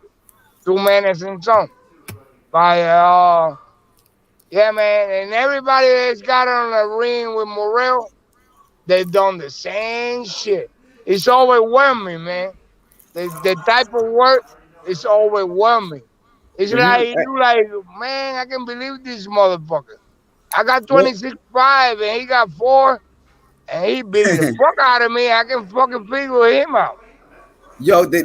2 minutes and some. But yeah, man, and everybody that's got on the ring with Morrell, they done the same shit. It's overwhelming, man. The type of work is overwhelming. It's like Mm-hmm. you like, man, I can believe this motherfucker. I got Well, 26.5 and he got 4 and he beating the fuck out of me. I can fucking figure him out. yo, they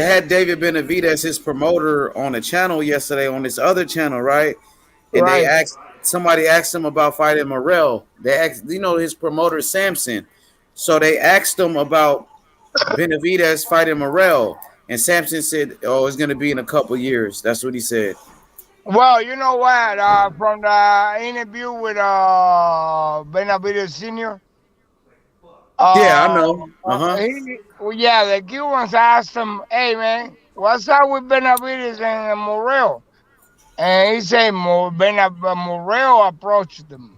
had David Benavidez, his promoter, on a channel yesterday on this other channel, right? And they Right. asked somebody asked him about fighting Morrell. They asked, his promoter Samson. So they asked him about Benavidez fighting Morrell, and Samson said, "Oh, it's gonna be in a couple years." That's what he said. Well, you know what? From the interview with Benavides Senior, Yeah, I know. Uh-huh. yeah, the Cubans asked him, "Hey, man, what's up with Benavides and Morrell?" And he said, Morrell approached them,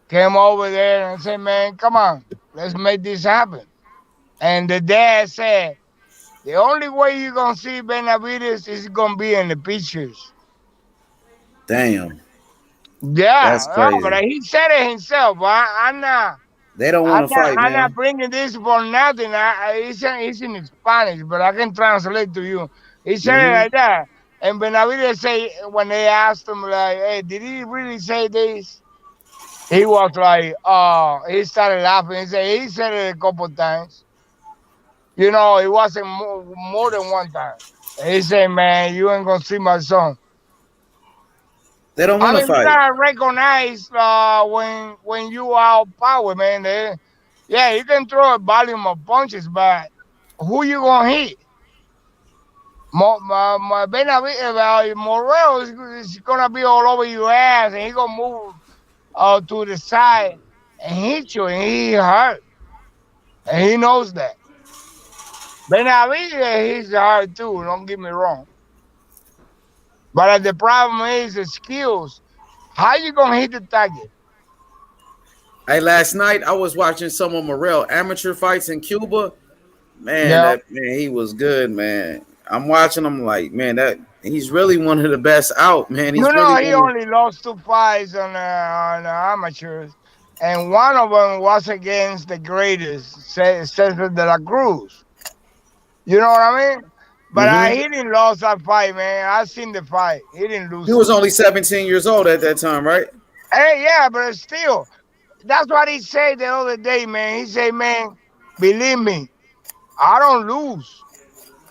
came over there and said, "Man, come on, let's make this happen." And the dad said, "The only way you're gonna see Benavides is gonna be in the pictures." Damn, Yeah, that's no, but crazy. he said it himself. I'm not. They don't I'm want to not, fight, I'm not man. bringing this for nothing. It's in Spanish, but I can translate to you. He said it Mm-hmm. like that. And Benavides say when they asked him like, "Hey, did he really say this?" He was like, he started laughing. He said it a couple times. You know, it wasn't more than one time. And he said, "Man, you ain't gonna see my son." They don't I want to mean, you fight. gotta recognize when you are power, man. Yeah, you can throw a volume of punches, but who you gonna hit? Morrell is gonna be all over your ass, and he gonna move to the side and hit you, and he hurt, and he knows that. Benavidez, he's hurt too. Don't get me wrong, but the problem is the skills. How you gonna hit the target? Hey, last night I was watching some of Morrell amateur fights in Cuba. Man, Yeah. that man, he was good, man. I'm watching him like, man, that he's really one of the best out, man. He's You really know, he one of only lost 2 fights on amateurs, and one of them was against the greatest, Cesar de la Cruz. You know what I mean? But mm-hmm. he didn't lose that fight, man. I seen the fight. He didn't He lose it. was only 17 years old at that time, right? Hey, yeah, but still, that's what he said the other day, man. He said, "Man, believe me, I don't lose.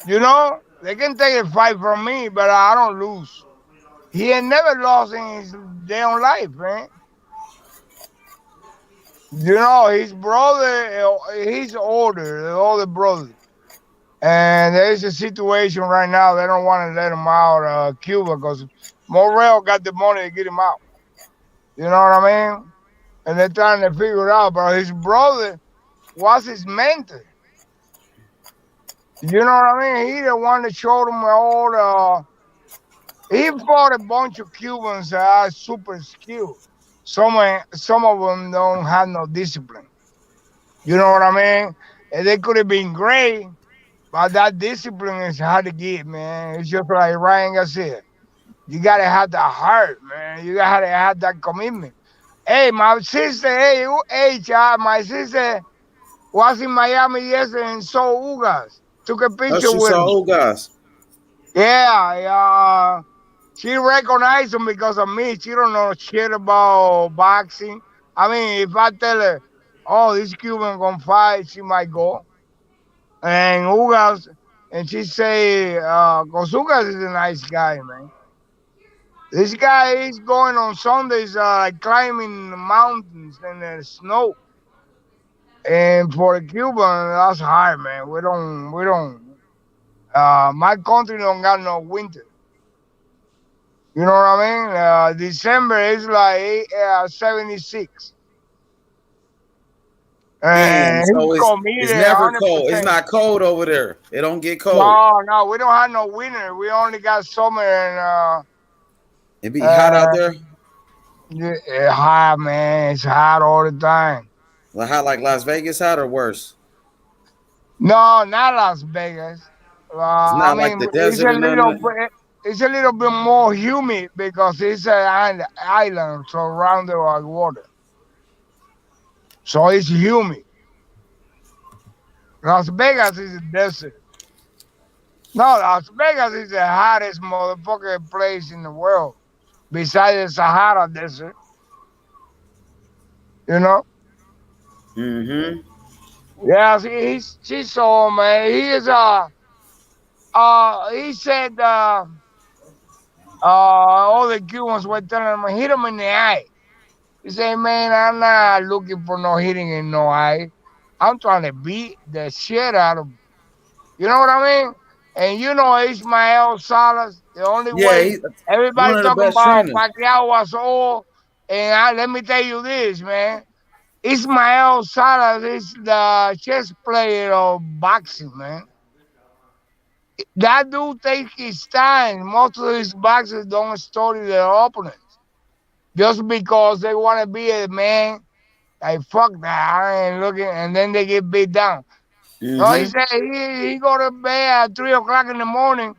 You know, they can take a fight from me, but I don't lose." He ain't never lost in his damn life, man. You know, his brother, he's older, the older brother. And there's a situation right now, they don't want to let him out of Cuba because Morrell got the money to get him out. You know what I mean? And they're trying to figure it out, but his brother was his mentor. You know what I mean? He the one that showed him all he fought a bunch of Cubans that are super skilled. Some of them don't have no discipline. You know what I mean? And they could have been great, but that discipline is hard to get, man. It's just like Ryan Garcia. You gotta have the heart, man. You gotta have that commitment. Hey, my sister, my sister, was in Miami yesterday and saw Ugas. Took a Oh, picture she with saw him. old guys. Yeah, she recognized him because of me. She don't know shit about boxing. I mean, if I tell her, oh, this Cuban gonna fight, she might go. And Ugas, and she say, cause Ugas is a nice guy, man. This guy is going on Sundays, climbing mountains in the snow. And for a Cuban, that's hard, man. We don't. My country don't got no winter. You know what I mean? December is like 76. Damn. And So he's it's committed never cold. It's 100%. not cold over there. It don't get cold. No, we don't have no winter. We only got summer and It be hot out there. it's hot, man. It's hot all the time. Like hot like Las Vegas hot or worse? No, not Las Vegas. It's I not like mean, the desert or nothing. it's a little bit more humid because it's an island surrounded by water. So it's humid. Las Vegas is a desert. No, Las Vegas is the hottest motherfucking place in the world, besides the Sahara Desert. You know? Mm-hmm. Yeah, she saw him, man. He is he said all the Cubans were telling him hit him in the eye. He said, man, I'm not looking for no hitting in no eye. I'm trying to beat the shit out of him. You know what I mean? And you know Ismael Salas, the only Yeah, way he's one everybody of the talking best about trainers. Pacquiao was old. And let me tell you this, man. Ismael Salas is the chess player of boxing, man. That dude takes his time. Most of his boxers don't study their opponents just because they want to be a man. Like, fuck that, I ain't looking, and then they get beat down. No, he Mm-hmm. said he go to bed at 3 o'clock in the morning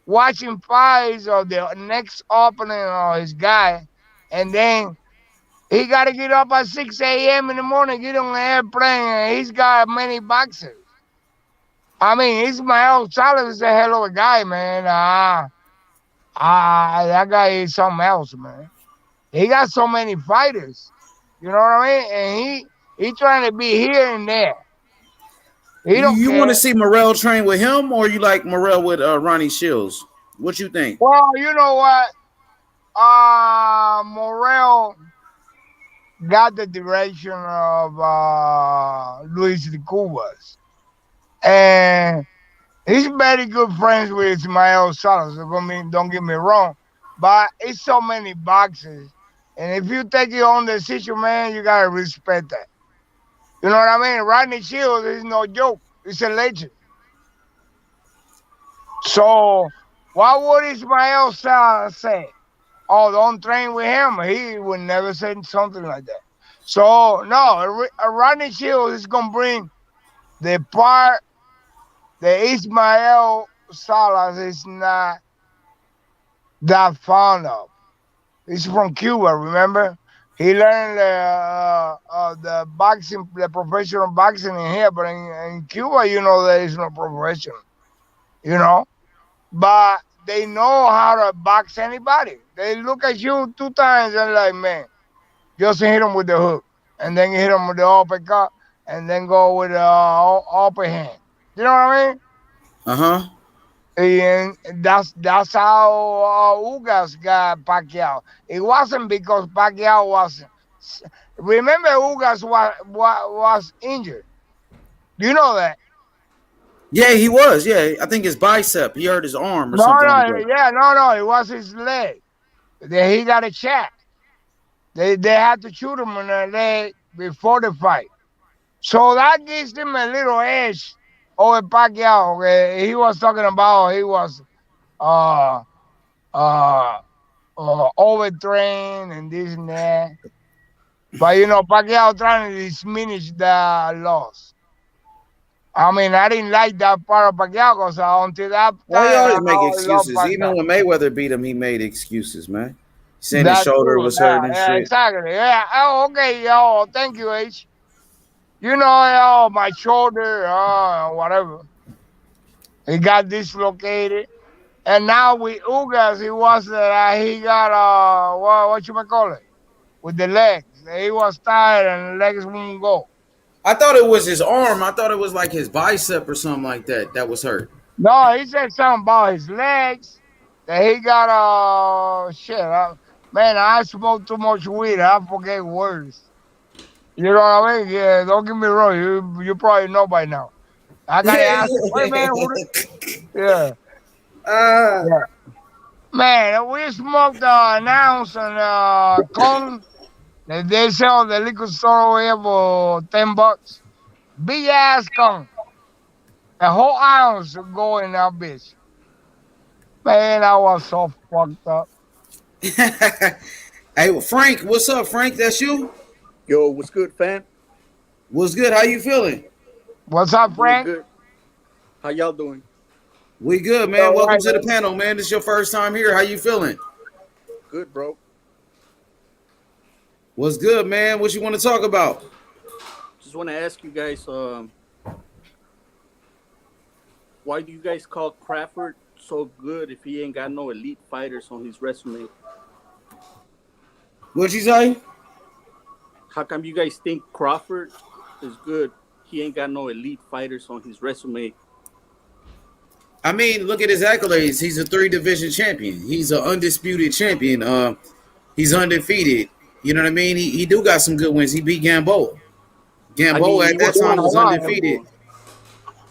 watching fights of the next opponent or his guy, and then he got to get up at 6 a.m. in the morning, get on an airplane, and he's got many boxers. I mean, Ismael Salas is a hell of a guy, man. That guy is something else, man. He got so many fighters. You know what I mean? And he trying to be here and there. He don't You care. want to see Morrell train with him, or you like Morrell with Ronnie Shields? What you think? Well, you know what? Morrell got the direction of Luis de Cubas. And he's very good friends with Ismael Salas. Don't get me wrong. But it's so many boxes. And if you take your own decision, man, you got to respect that. You know what I mean? Rodney Shields is no joke. He's a legend. So what would Ismael Salas say? Oh, don't train with him. He would never say something like that. So, no, Rodney Shields is going to bring the part that Ismael Salas is not that fond of. He's from Cuba, remember? He learned the boxing, the professional boxing in here, but in Cuba, you know, there is no professional, you know? But they know how to box anybody. They look at you 2 times and like, man, just hit him with the hook. And then hit him with the uppercut. And then go with the upper hand. You know what I mean? Uh-huh. And that's how Ugas got Pacquiao. It wasn't because Pacquiao was... Remember, Ugas was injured. Do you know that? Yeah, he was. Yeah, I think his bicep. He hurt his arm or something like that. No. It was his leg. He got a shot. They had to shoot him in the leg before the fight. So that gives him a little edge over Pacquiao. He was talking about he was overtrained and this and that. But, you know, Pacquiao trying to diminish the loss. I mean, I didn't like that part of Pacquiao because until that time, Well, he always make I excuses. love Even Pacquiao. when Mayweather beat him, he made excuses, man. Saying his That's shoulder true. was hurting and Yeah, shit. exactly. Yeah. Oh, okay. Oh, thank you, H. you know, oh, my shoulder, whatever. He got dislocated. And now with Ugas, he got what you may call it, with the legs. He was tired and the legs wouldn't go. I thought it was his arm. I thought it was like his bicep or something like that that was hurt. No, he said something about his legs. That he got shit. Man, I smoke too much weed. I forget words. You know what I mean? Yeah, don't get me wrong. You probably know by now. I gotta ask. Wait, man. Yeah. Yeah. Man, we smoked an ounce and cone. They sell the liquor store over here for $10. Big ass cone. A whole ounce to go in that bitch. Man, I was so fucked up. Hey, well, Frank, what's up, Frank? That's you? Yo, what's good, fam? What's good? How you feeling? What's up, Frank? Good. How y'all doing? We good, man. Welcome to the panel, man. This is your first time here. How you feeling? Good, bro. What's good, man? What you want to talk about? Just want to ask you guys, why do you guys call Crawford so good if he ain't got no elite fighters on his resume? What'd you say? How come you guys think Crawford is good? He ain't got no elite fighters on his resume. I mean, look at his accolades. He's a 3-division champion. He's an undisputed champion. He's undefeated. You know what I mean? He do got some good wins. He beat Gamboa. Gamboa at that time was undefeated.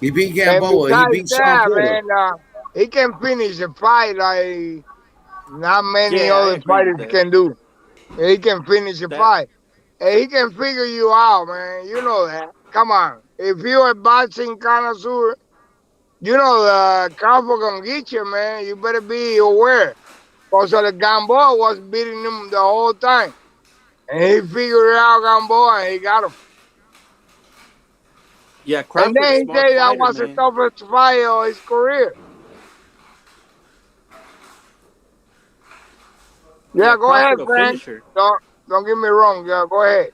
He beat Gamboa. He beat Sean Porter. Man, he can finish a fight like not many other fighters can do. He can finish a fight. And he can figure you out, man. You know that. Come on. If you're a boxing connoisseur, you know the Crawford gonna get you, man. You better be aware. Because the Gamboa was beating him the whole time. And he figured out Gamboa and he got him. Yeah, Crawford. And then he said that was the toughest fight of his career. Yeah, go ahead, Frank. Don't get me wrong. Yeah, go ahead.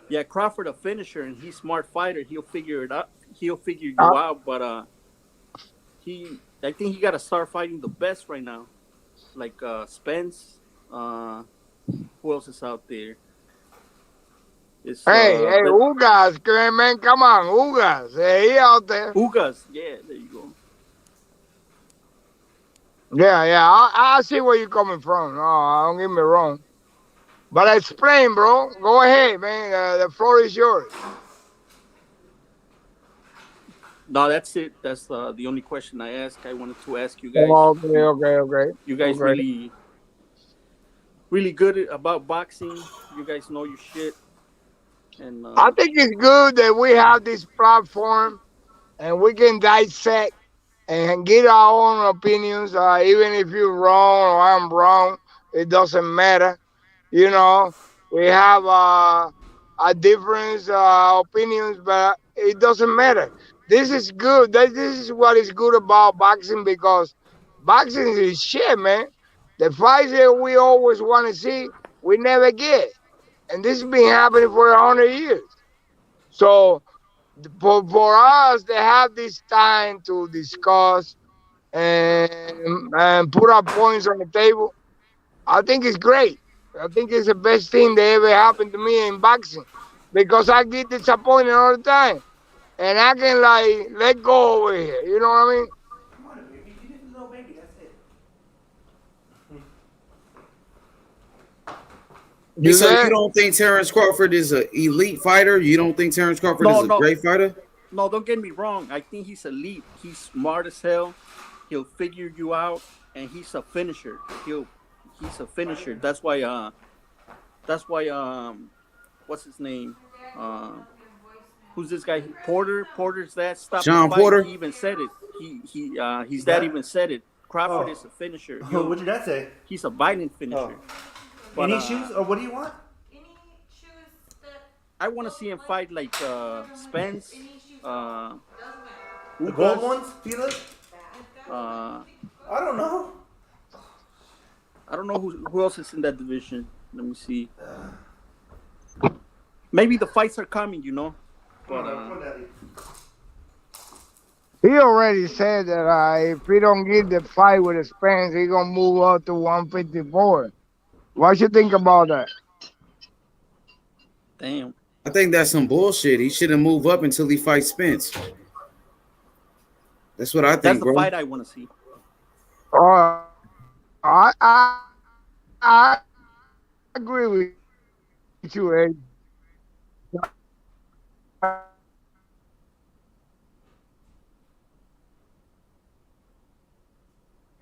Yeah, Crawford a finisher and he's a smart fighter. He'll figure it out. He'll figure you out. But I think he got to start fighting the best right now, like Spence. Who else is out there? It's, hey, Ugas, man, come on, Ugas. Hey, he out there. Ugas, yeah, there you go. Yeah, I see where you're coming from. No, don't get me wrong. But explain, bro. Go ahead, man. The floor is yours. No, that's it. That's the only question I asked. I wanted to ask you guys. Okay. You guys really good about boxing. You guys know your shit. And I think it's good that we have this platform and we can dissect and get our own opinions. Even if you're wrong or I'm wrong, it doesn't matter. You know, we have a different opinions, but it doesn't matter. This is good. This is what is good about boxing because boxing is shit, man. The fights that we always want to see, we never get. And this has been happening for 100 years. So for us to have this time to discuss and put our points on the table, I think it's great. I think it's the best thing that ever happened to me in boxing because I get disappointed all the time. And I can let go over here. You know what I mean? So you don't think Terrence Crawford is an elite fighter? You don't think Terrence Crawford is a great fighter? No, don't get me wrong. I think he's elite. He's smart as hell. He'll figure you out, and he's a finisher. He's a finisher. That's why. What's his name? Who's this guy? Porter's that. Stop Sean the fight. Porter. He even said it. His dad even said it. Crawford is a finisher. What did that say? He's a violent finisher. But, any shoes or what do you want? I want to see him fight like Spence. The gold ones, Felix? I don't know. I don't know who else is in that division. Let me see. Maybe the fights are coming, but He already said that if he don't get the fight with his fans, he gonna move up to 154. What you think about that? Damn. I think that's some bullshit. He shouldn't move up until he fights Spence. That's what I think, That's the bro. fight I want to see. I agree with you, Ed.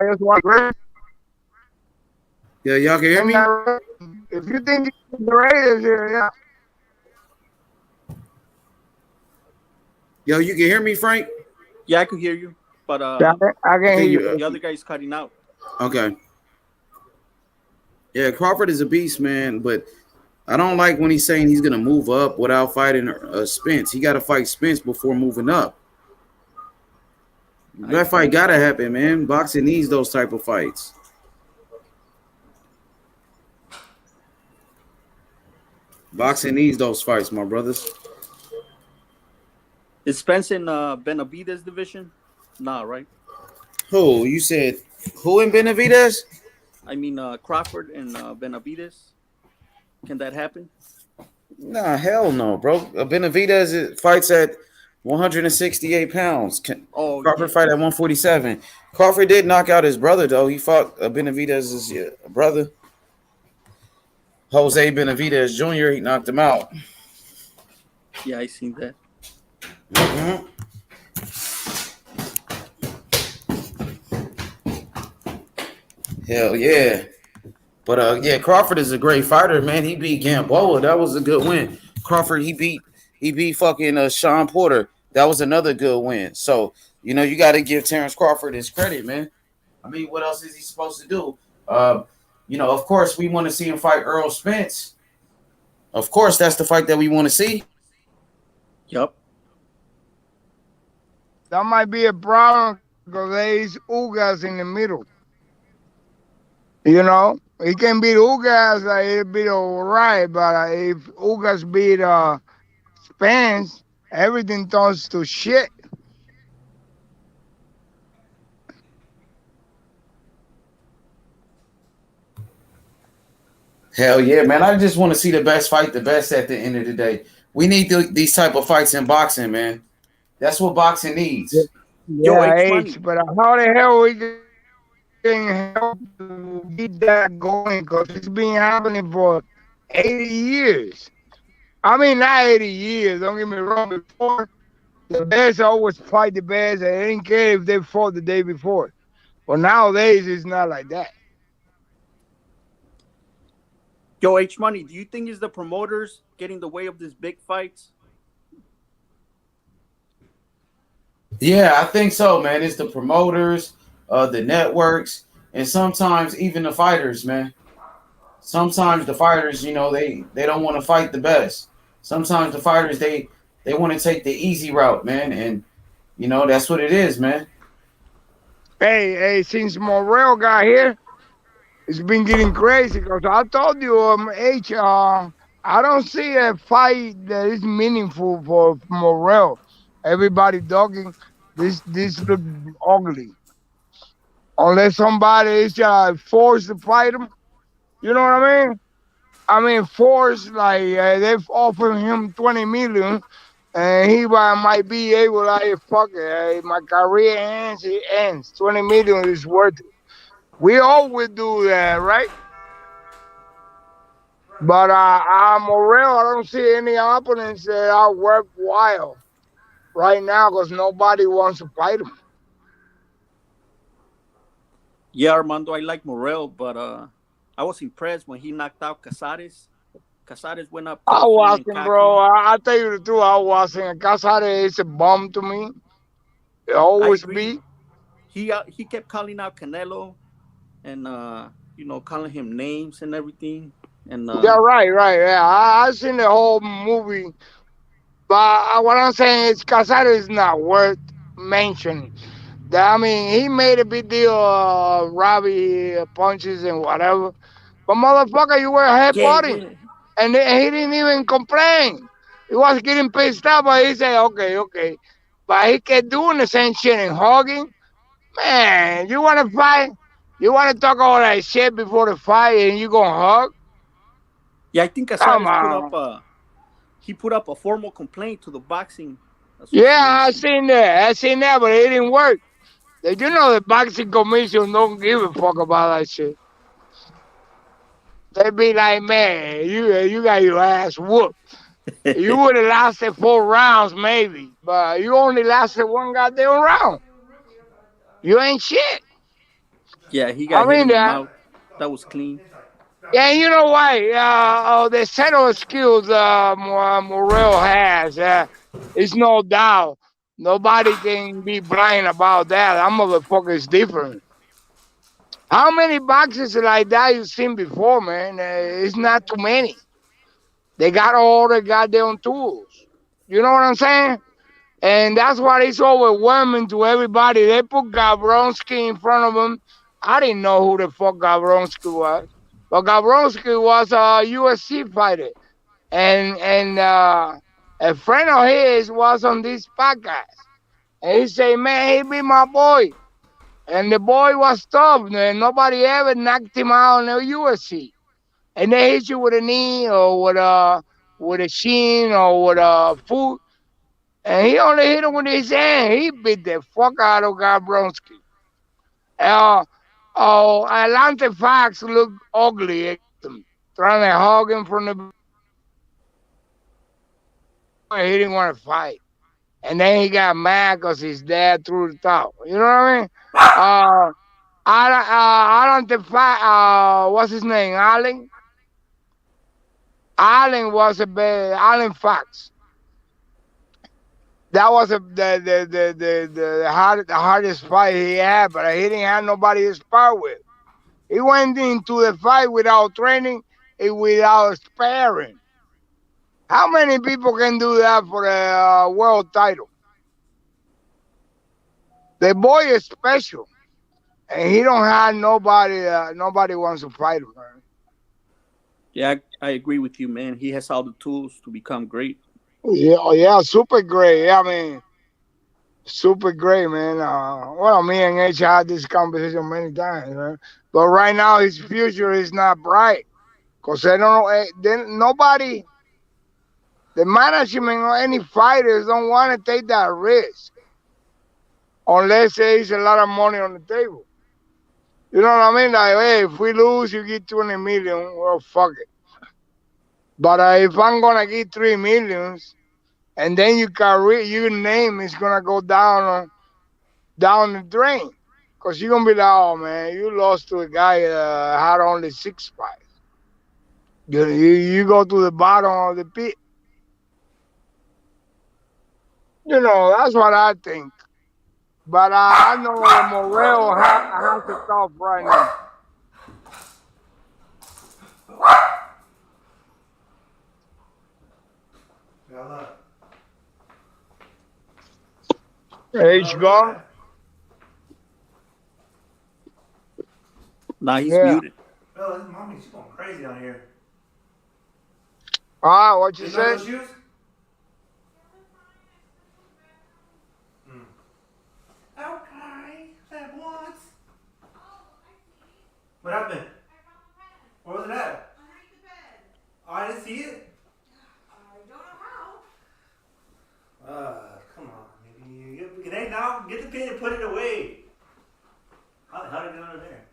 I just want to Yeah, y'all can hear me? If you think it's the Raiders, yeah. Yo, you can hear me, Frank? Yeah, I can hear you, but I can hear you. The other guy's cutting out. Okay. Yeah, Crawford is a beast, man, but I don't like when he's saying he's gonna move up without fighting Spence. He got to fight Spence before moving up. That fight gotta happen, man. Boxing needs those type of fights. Boxing needs those fights, my brothers. Is Spence in Benavidez division? Nah, right? Who? You said who in Benavidez? I mean Crawford and Benavidez. Can that happen? Nah, hell no, bro. Benavidez fights at 168 pounds. Crawford fight at 147. Crawford did knock out his brother, though. He fought Benavidez's brother, Jose Benavidez Jr. He knocked him out. Yeah, I seen that. Mm-hmm. Hell yeah. But yeah, Crawford is a great fighter, man. He beat Gamboa. That was a good win. Crawford, he beat fucking Sean Porter. That was another good win. So, you got to give Terrence Crawford his credit, man. I mean, what else is he supposed to do? Of course, we want to see him fight Earl Spence. Of course, that's the fight that we want to see. Yep. That might be a problem because there's Ugas in the middle. He can beat Ugas, it'll be all right. But if Ugas beat Spence, everything turns to shit. Hell yeah, man. I just want to see the best fight the best at the end of the day. We need these type of fights in boxing, man. That's what boxing needs. Yeah, but how the hell we can help to get that going? Because it's been happening for 80 years. I mean, not 80 years. Don't get me wrong. Before, the best always fight the best. I didn't care if they fought the day before. But nowadays, it's not like that. Yo, H Money, do you think it's the promoters getting the way of these big fights? Yeah, I think so, man. It's the promoters, the networks, and sometimes even the fighters, man. Sometimes the fighters, they don't want to fight the best. Sometimes the fighters they want to take the easy route, man, and that's what it is, man. Hey, since Morrell got here, it's been getting crazy because I told you, I don't see a fight that is meaningful for Morrell. Everybody talking, this look ugly. Unless somebody is forced to fight him, you know what I mean? I mean, forced, like they've offered him 20 million, and he might be able to, fuck it, my career ends, it ends. 20 million is worth it. We always do that, right? But Morrell, I don't see any opponents that are worthwhile right now because nobody wants to fight him. Yeah, Armando, I like Morrell, but I was impressed when he knocked out Casares. Casares went up. I wasn't, bro. I'll tell you the truth. I wasn't. Casares is a bum to me. It always be. He kept calling out Canelo and calling him names and everything. And yeah, right. Yeah, I seen the whole movie, but what I'm saying is Casares is not worth mentioning. I mean, he made a big deal of Robbie punches and whatever, but motherfucker, you were headbutting. and he didn't even complain. He was getting pissed off, but he said, okay. But he kept doing the same shit and hugging. Man, you want to fight? You want to talk all that shit before the fight and you going to hug? Yeah, I think Come Casares put up a formal complaint to the boxing Yeah, association. I seen that, but it didn't work. You know the boxing commission don't give a fuck about that shit. They be like, man, you got your ass whooped. You would have lasted 4 rounds maybe, but you only lasted 1 goddamn round. You ain't shit. Yeah, he I got hit mean in the that. mouth. That was clean. Yeah, you know why? The set of skills Morel has, it's no doubt. Nobody can be blind about that. That motherfucker is different. How many boxers like that you seen before, man? It's not too many. They got all the goddamn tools. You know what I'm saying? And that's why it's overwhelming to everybody. They put Gavronsky in front of him. I didn't know who the fuck Gavronsky was. But Gavronsky was a UFC fighter. And a friend of his was on this podcast. And he said, man, he be my boy. And the boy was tough. And nobody ever knocked him out in the UFC. And they hit you with a knee or with a shin or with a foot. And he only hit him with his hand. He beat the fuck out of Gabronsky. Atlanta Fox looked ugly at him, trying to hug him from the. He didn't want to fight. And then he got mad because his dad threw the top. You know what I mean? Atlanta Fox, what's his name? Allen? Allen was a bad. Allen Fox. That was the hardest fight he had, but he didn't have nobody to spar with. He went into the fight without training and without sparring. How many people can do that for a world title? The boy is special, and he don't have nobody. Nobody wants to fight him. Yeah, I agree with you, man. He has all the tools to become great. Yeah, super great. I mean, super great, man. Well, me and H had this conversation many times, man. But right now, his future is not bright because they don't know. Nobody, the management or any fighters don't want to take that risk unless there's a lot of money on the table. You know what I mean? Like, hey, if we lose, you get 20 million. Well, fuck it. But if I'm gonna get 3 millions, and then your name is gonna go down the drain. Because you're going to be like, oh, man, you lost to a guy that had only 6 fights. You go to the bottom of the pit. You know, that's what I think. But I know that Morel has to tough right now. H gone? Nah, he's muted. Bro, his mommy, she's going crazy on here. What you say? Shoes? Okay, that once. What happened? Where was it at? Underneath the bed. Oh, I didn't see it? I don't know how. Come on. Maybe you can now get the pin and put it away. How did it get under there?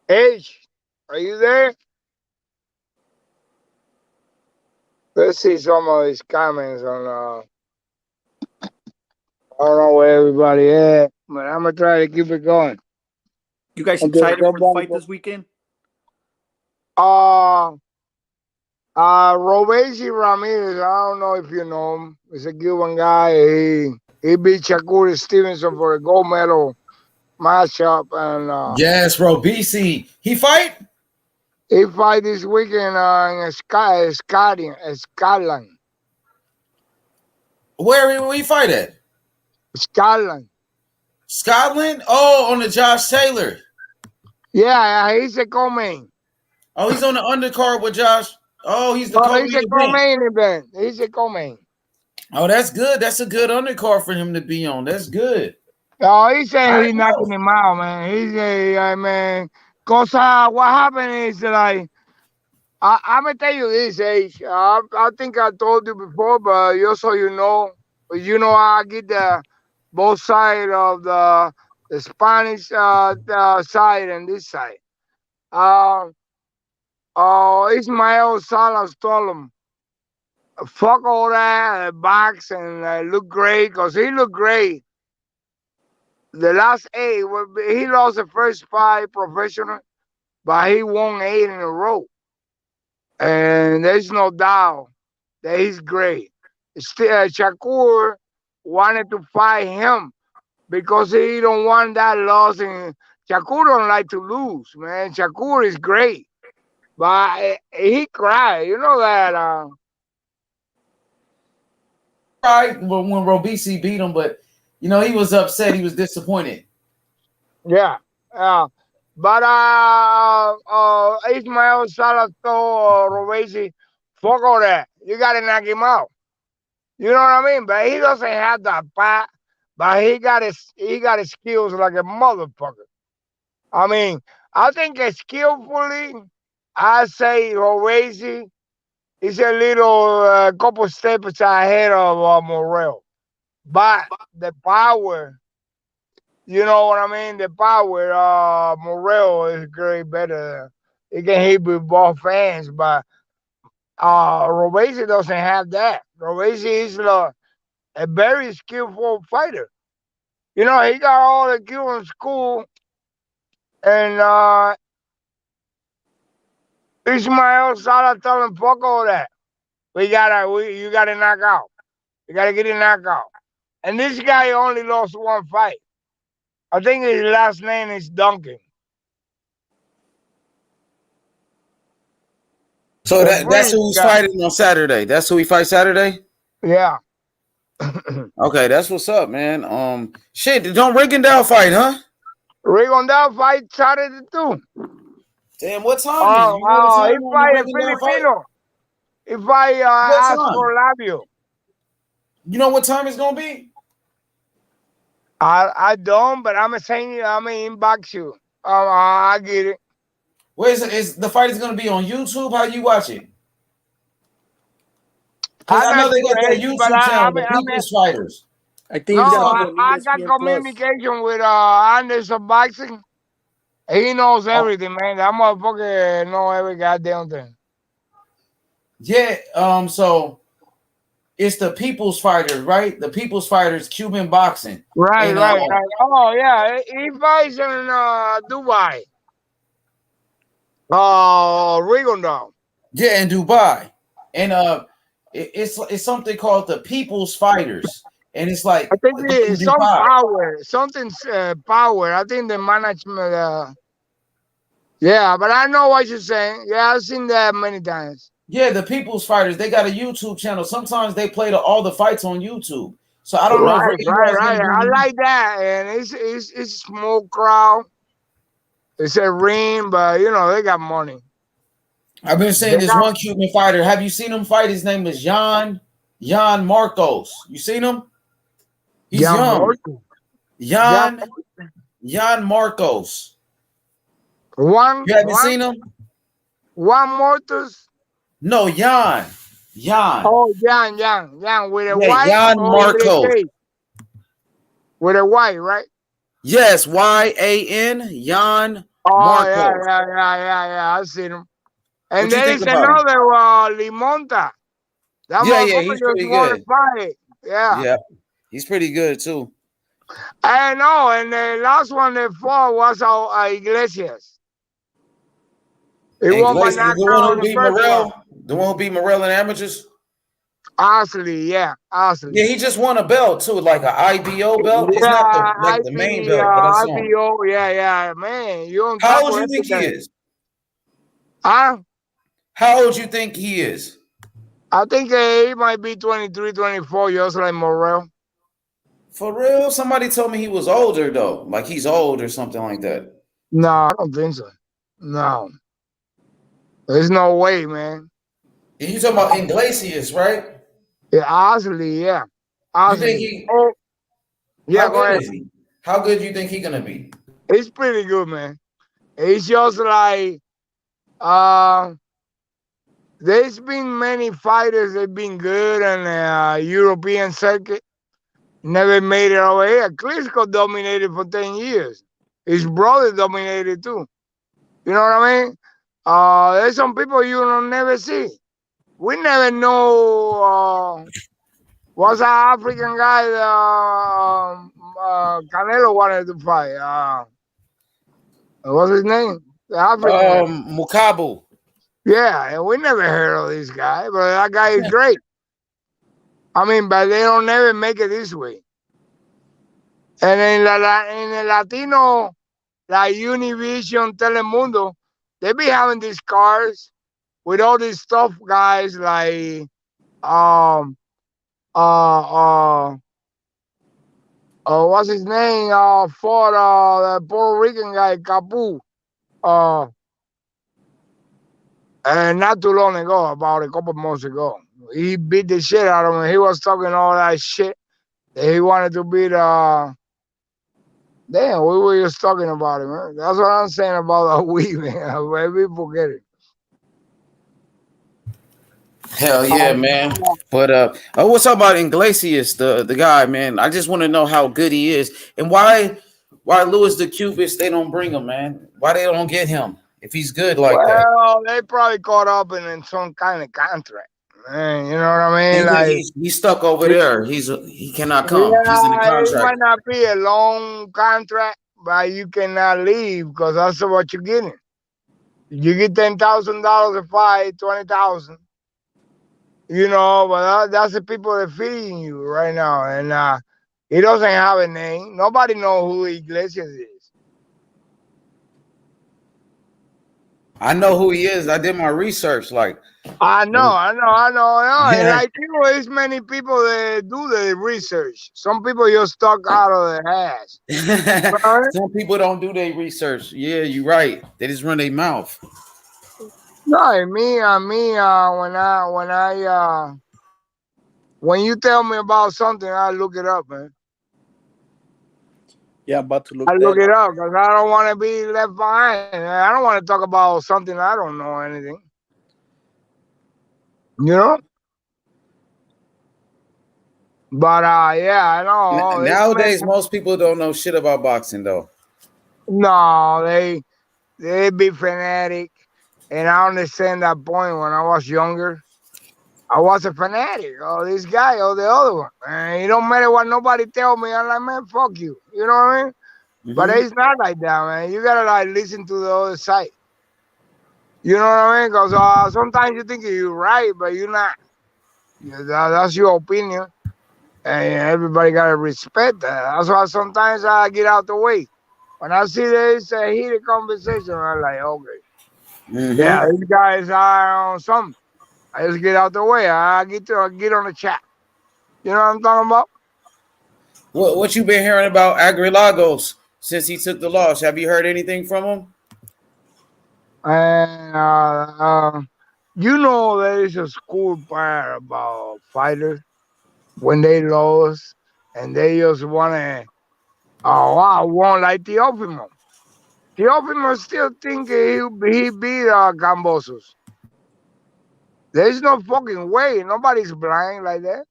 H, are you there? Let's see some of his comments on. I don't know where everybody at, but I'm gonna try to keep it going. You guys excited for the fight this weekend? Robesi Ramirez. I don't know if you know him. He's a Cuban guy. He beat Shakur Stevenson for a gold medal matchup, and yes, Robesi. He fight? He fight this weekend in Scotland. Where he fight at? Scotland. Scotland? Oh, on the Josh Taylor. Yeah, he's a co-main. Oh, he's on the undercard with Josh. Oh, he's the he's a co-main event. He's a co-main. Oh, that's good. That's a good undercard for him to be on. That's good. Oh, he said he's knocking him out, man. He's a man. Cause what happened is like I'm gonna tell you this, H. I think I told you before, but just so you know, I get the both side of the Spanish side and this side. Ismael Salas told him, fuck all that box and look great, because he looked great. The last 8, he lost the first 5 professional, but he won 8 in a row. And there's no doubt that he's great. Shakur wanted to fight him because he don't want that loss. And Shakur don't like to lose, man. Shakur is great. But he cried. You know that. Right when Robisi beat him, but he was upset. He was disappointed. Yeah. But Ismael Salas told Robesi, fuck all that. You gotta knock him out. You know what I mean? But he doesn't have that bat. But he got his skills like a motherfucker. I mean, I think skillfully, I say Robesi is a little couple steps ahead of Morrell. But the power, you know what I mean? The power, Morrell is great better. He can hit with both hands, but Robesi doesn't have that. Robesi is a very skillful fighter. He got all the Cuban school, and Ismael Salah told him, fuck all that. You gotta knock out. You gotta get a knockout. And this guy only lost 1 fight. I think his last name is Duncan. So that's who he's fighting on Saturday. That's who he fights Saturday? Yeah. Okay, that's what's up, man. Shit, don't Rigondeaux fight, huh? Rigondeaux fight Saturday too. Damn, what time is it? He fight a Filipino. He fight Astro Labio. You know what time it's gonna be? I don't, but I'm saying I'm gonna inbox you. I get it. Where is the fight is gonna be on YouTube? How you watch it? Because I know they got that YouTube channel, the People's Fighters. I think I got communication with Anderson Boxing. He knows everything, man. That motherfucker know every goddamn thing. Yeah, so it's the People's Fighters, right? The People's Fighters, Cuban boxing. Right. Oh, yeah. He fights in Dubai. Rigondeaux. Yeah, in Dubai. And it's something called the People's Fighters. And it's like I think it's some power. Something's power. I think the management yeah, but I know what you're saying. Yeah, I've seen that many times. Yeah, the People's Fighters, they got a YouTube channel. Sometimes they play all the fights on YouTube. So I don't know. Right. I like that. And it's a small crowd. It's a ring, but they got money. I've been saying this one Cuban fighter. Have you seen him fight? His name is Jan Marcos. You seen him? He's young. Jan Marcos. You haven't seen him? Juan Mortos? No, Jan. Oh, Jan. With a white. Jan Marcos. With a Y, right? Yes, Y-A-N. Jan Marcos. Marcos. Yeah. I've seen him. And there is another Limonta. He's pretty good. Yeah, he's pretty good too. I know, and the last one they fought was Iglesias. The one who beat Morrell in amateurs? Ashley, yeah. Yeah, he just won a belt too, like an IBO belt. It's not the main belt. IBO, yeah, man. How old do you think he is? Huh? How old do you think he is? I think he might be 23, 24, just like Morrell. For real? Somebody told me he was older though. Like he's old or something like that. No, I don't think so. No, there's no way, man. You talking about Iglesias, right? Yeah, honestly, yeah. You think Honestly. he Oh, yeah, how go good ahead. is he? How good do you think he gonna be? It's pretty good, man. It's just like uh there's been many fighters that been good on the European circuit, never made it over here. Klitschko dominated for 10 years. His brother dominated too. You know what I mean? There's some people you don't never see. We never know what's that African guy Canelo wanted to fight. What's his name? The African guy. Mukabu. Yeah, and we never heard of this guy, but that guy is great. I mean, but they don't never make it this way. And in el Latino, like Univision, Telemundo, they be having these cars with all these tough guys like what's his name? For the Puerto Rican guy, Capu. And not too long ago, about a couple months ago, he beat the shit out of him. He was talking all that shit that he wanted to beat. Damn, we were just talking about it, man. That's what I'm saying about the weed, man. We forget it. Hell yeah, man. But what's up about Iglesias, the guy, man? I just want to know how good he is and why Louis the Cubist they don't bring him, man. Why they don't get him if he's good like that? Well, they probably caught up in some kind of contract, man. You know what I mean? Like He's stuck over there. He cannot come. He's in the yeah, it contract. might not be a long contract, but you cannot leave because that's what you're getting. You get $10,000 a fight, 20,000. You know, but that's the people that feeding you right now, and he doesn't have a name. Nobody know who Iglesias is. I know who he is. I did my research. Like I know. And like there's many people that do the research. Some people just talk out of their ass. Some people don't do their research. Yeah, you're right. They just run their mouth. No, when you tell me about something, I look it up, man. Yeah, I'm about to look I look that it up. up because I don't want to be left behind. I don't want to talk about something I don't know anything. You know? But yeah, I know. Nowadays, most people don't know shit about boxing, though. No, they be fanatic, and I understand that point. When I was younger, I was a fanatic. Oh, this guy or the other one. And it don't matter what nobody tell me. I'm like, man, fuck you. You know what I mean? But it's not like that, man. You gotta like listen to the other side. You know what I mean? Because sometimes you think you're right, but you're not. That's your opinion, and everybody gotta respect that. That's why sometimes I get out the way. When I see there's a heated conversation, I'm like, okay, yeah, these guys are on something. I just get out the way. I get on the chat. You know what I'm talking about? What you been hearing about Agrilagos since he took the loss? Have you heard anything from him? And you know, there is a school part about fighters when they lose and they just wanna, oh, I won like Teofimo. Teofimo still think he beat Kambosos. There's no fucking way. Nobody's blind like that.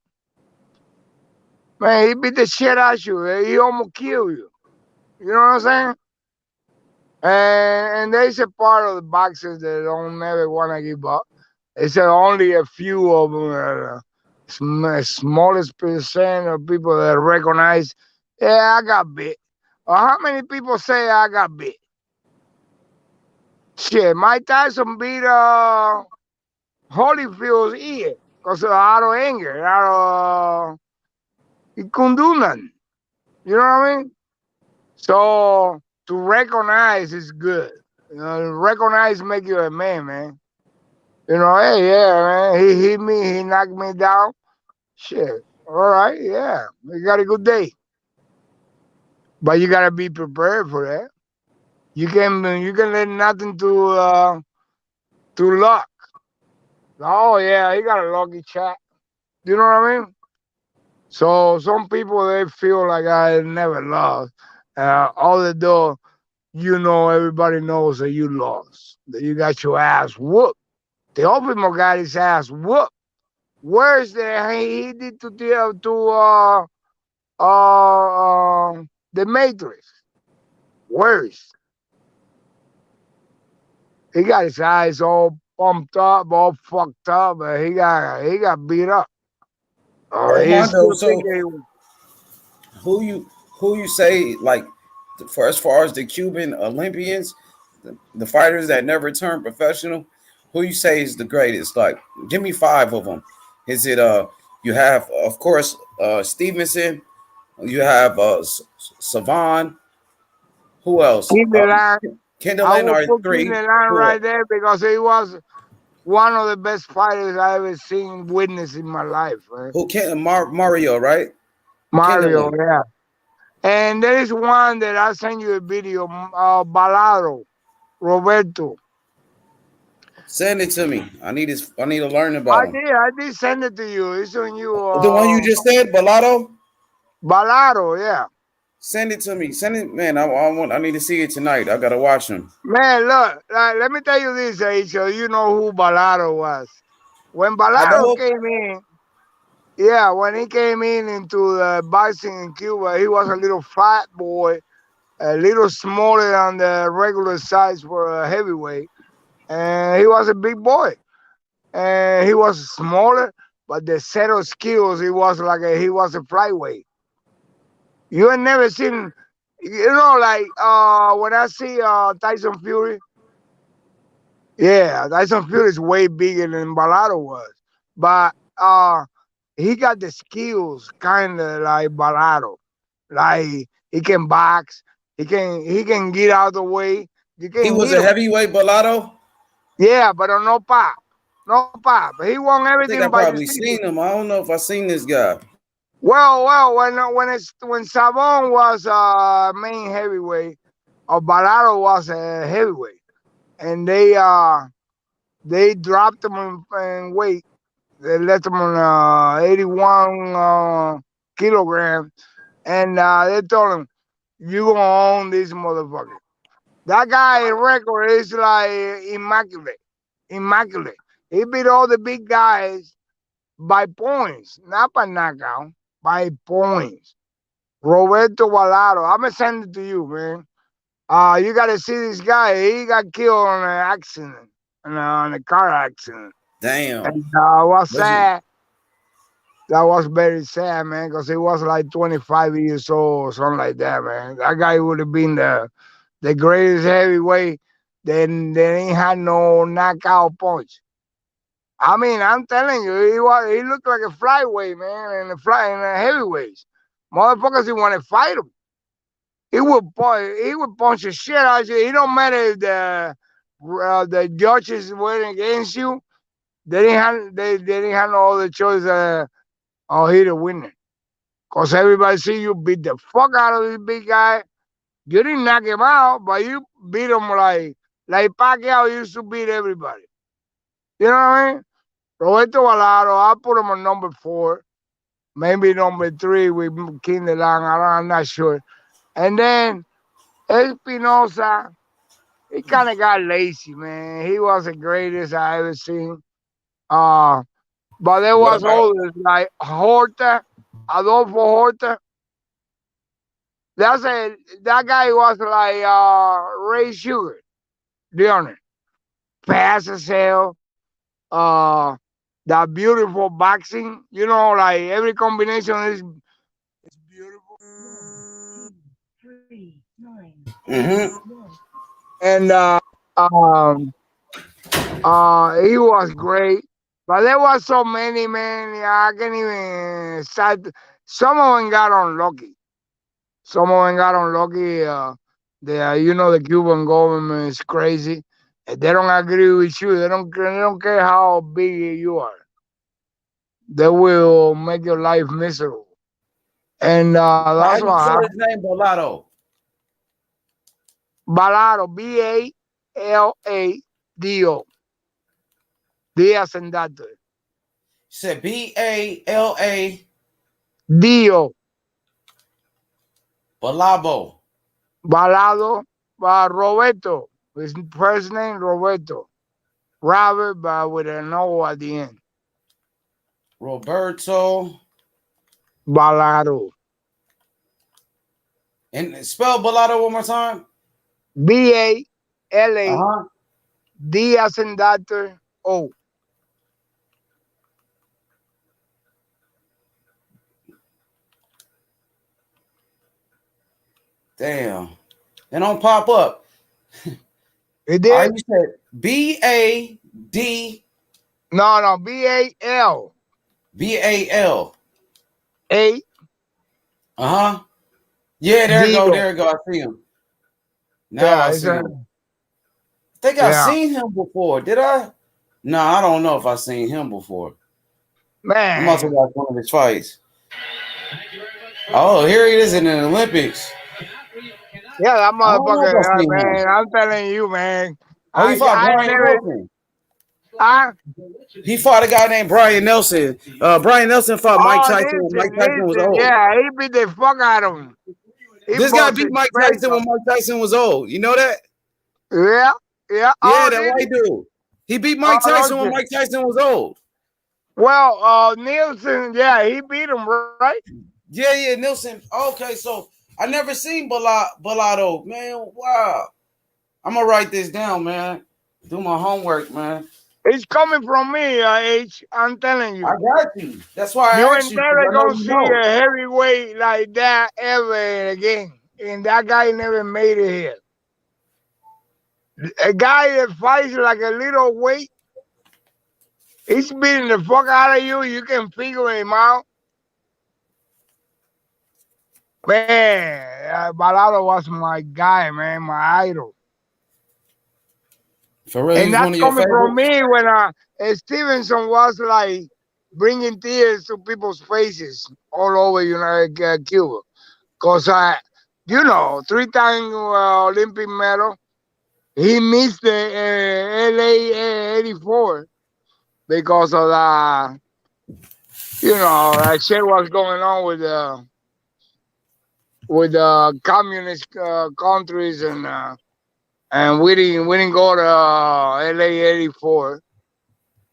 Man, he beat the shit out of you. He almost killed you. You know what I'm saying? And there's a part of the boxers that don't never want to give up. It's only a few of them, smallest percent of people that recognize, yeah, I got bit. Or how many people say I got bit? Shit, Mike Tyson beat Holyfield's ear because out of anger, he couldn't do nothing. You know what I mean? So to recognize is good. You know, recognize make you a man. You know, hey, yeah, man, he hit me, he knocked me down. Shit, all right, yeah, we got a good day. but you gotta be prepared for that. You can let nothing to luck. Oh yeah, he got a lucky shot. You know what I mean? So some people they feel like I never lost. Although everybody knows that you lost, that you got your ass whooped. The Ultimo got his ass whooped. Where's the he did the Matrix? Where's he got his eyes all pumped up, all fucked up, and he got beat up. He's Armando, still so thinking. who you say like for as far as the Cuban Olympians, the fighters that never turned professional, who you say is the greatest? Like, give me 5 of them. Is it you have of course Stevenson, you have Savan, who else? Kindelan. I Kendall will are put 3. Kindelan Who else? right there because he was one of the best fighters I ever seen witness in my life, man. Who can Mario, right? Mario, Kendall. yeah. And there is one that I sent you a video, Balado, Roberto. Send it to me. I need to learn about him. I did send it to you. It's on you. The one you just said, Balado? Balado, yeah. Send it to me. Send it, man. I need to see it tonight. I gotta watch him. Man, look, let me tell you this, so you know who Balado was. When Balado came in, yeah, when he came into the boxing in Cuba, he was a little fat boy, a little smaller than the regular size for a heavyweight, and he was a big boy. And he was smaller, but the set of skills, he was he was a flyweight. You ain't never seen, like when I see Tyson Fury. Yeah, Tyson Fury is way bigger than Balado was, but he got the skills kind of like Balado. Like he can box, he can get out of the way. You can He was hit a him. heavyweight Balado. Yeah, but no pop, no pop. He won I think I everything by probably decision. seen him. I don't know if I seen this guy. Well, when Savon was main heavyweight, Balado was a heavyweight, and they dropped him in weight. They left him on 81 kilograms, and they told him, "You gonna own this motherfucker." That guy record is like immaculate. He beat all the big guys by points, not by knockout, by points. Roberto Balado, I'm gonna send it to you, man. You gotta see this guy. He got killed on an accident, on a car accident. Damn. And was sad. That was very sad, man, because he was like 25 years old or something like that, man. That guy would have been the greatest heavyweight. Then they ain't had no knockout punch. I mean, I'm telling you, he looked like a flyweight, man, and a heavyweights. Motherfuckers, he want to fight him. He would punch the shit out of you. It don't matter if the judges were against you. They didn't have no other choice. He the winner, cause everybody see you beat the fuck out of this big guy. You didn't knock him out, but you beat him like Pacquiao used to beat everybody. You know what I mean? Roberto Balado, I put him on number 4, maybe number 3 with Kindelan. I'm not sure. And then Espinosa, he kind of got lazy, man. He was the greatest I ever seen. But there What was about others like Horta, Adolfo Horta. That guy was like Ray Sugar, Leonard. Fast as hell. That beautiful boxing. Like every combination is beautiful. And he was great. But there was so many, man. I can't even start. Some of them got unlucky. The Cuban government is crazy. If they don't agree with you, they don't care how big you are. They will make your life miserable. And how that's you what spell happened. his name, Balado? Balado, B-A-L-A-D-O. Diaz and Dato. Said B-A-L-A. D-O. Balabo. Balado, Roberto. His first name, Roberto. Robert, but with an O at the end. Roberto. Balado. And spell Balado one more time. B-A-L-A. Diaz and Dato. O. Damn. It don't pop up. It did? All right, you said B-A-D. No, B-A-L. B-A-L. A. Uh-huh. Yeah, there you go. There you go. I see him. Now I see him. I think I've seen him before. Did I? No, I don't know if I've seen him before. Man. I must have watched one of his fights. Oh, here he is in the Olympics. Yeah, that motherfucker, man. I'm telling you, man. Oh, he fought Brian Nelson. He fought a guy named Brian Nelson. Brian Nelson fought Mike Tyson when Mike Tyson was old. Yeah, he beat the fuck out of him. This guy beat Mike Tyson when Mike Tyson was old. You know that? Yeah. Yeah, that white dude. He beat Mike Tyson when Mike Tyson was old. Well, Nielsen, yeah, he beat him, right? Yeah, Nielsen. Okay, so I never seen Balado. Man, wow. I'm going to write this down, man. Do my homework, man. It's coming from me, H. I'm telling you. I got you. That's why I asked you. You ain't never gonna see a heavyweight like that ever again. And that guy never made it here. A guy that fights like a little weight, he's beating the fuck out of you. You can figure him out. Man, Balado was my guy, man, my idol. For real, and that's coming from me when Stevenson was like bringing tears to people's faces all over Cuba. Because, 3-time Olympic medal. He missed the LA 84 because of that shit was going on with communist countries and we didn't go to LA 84.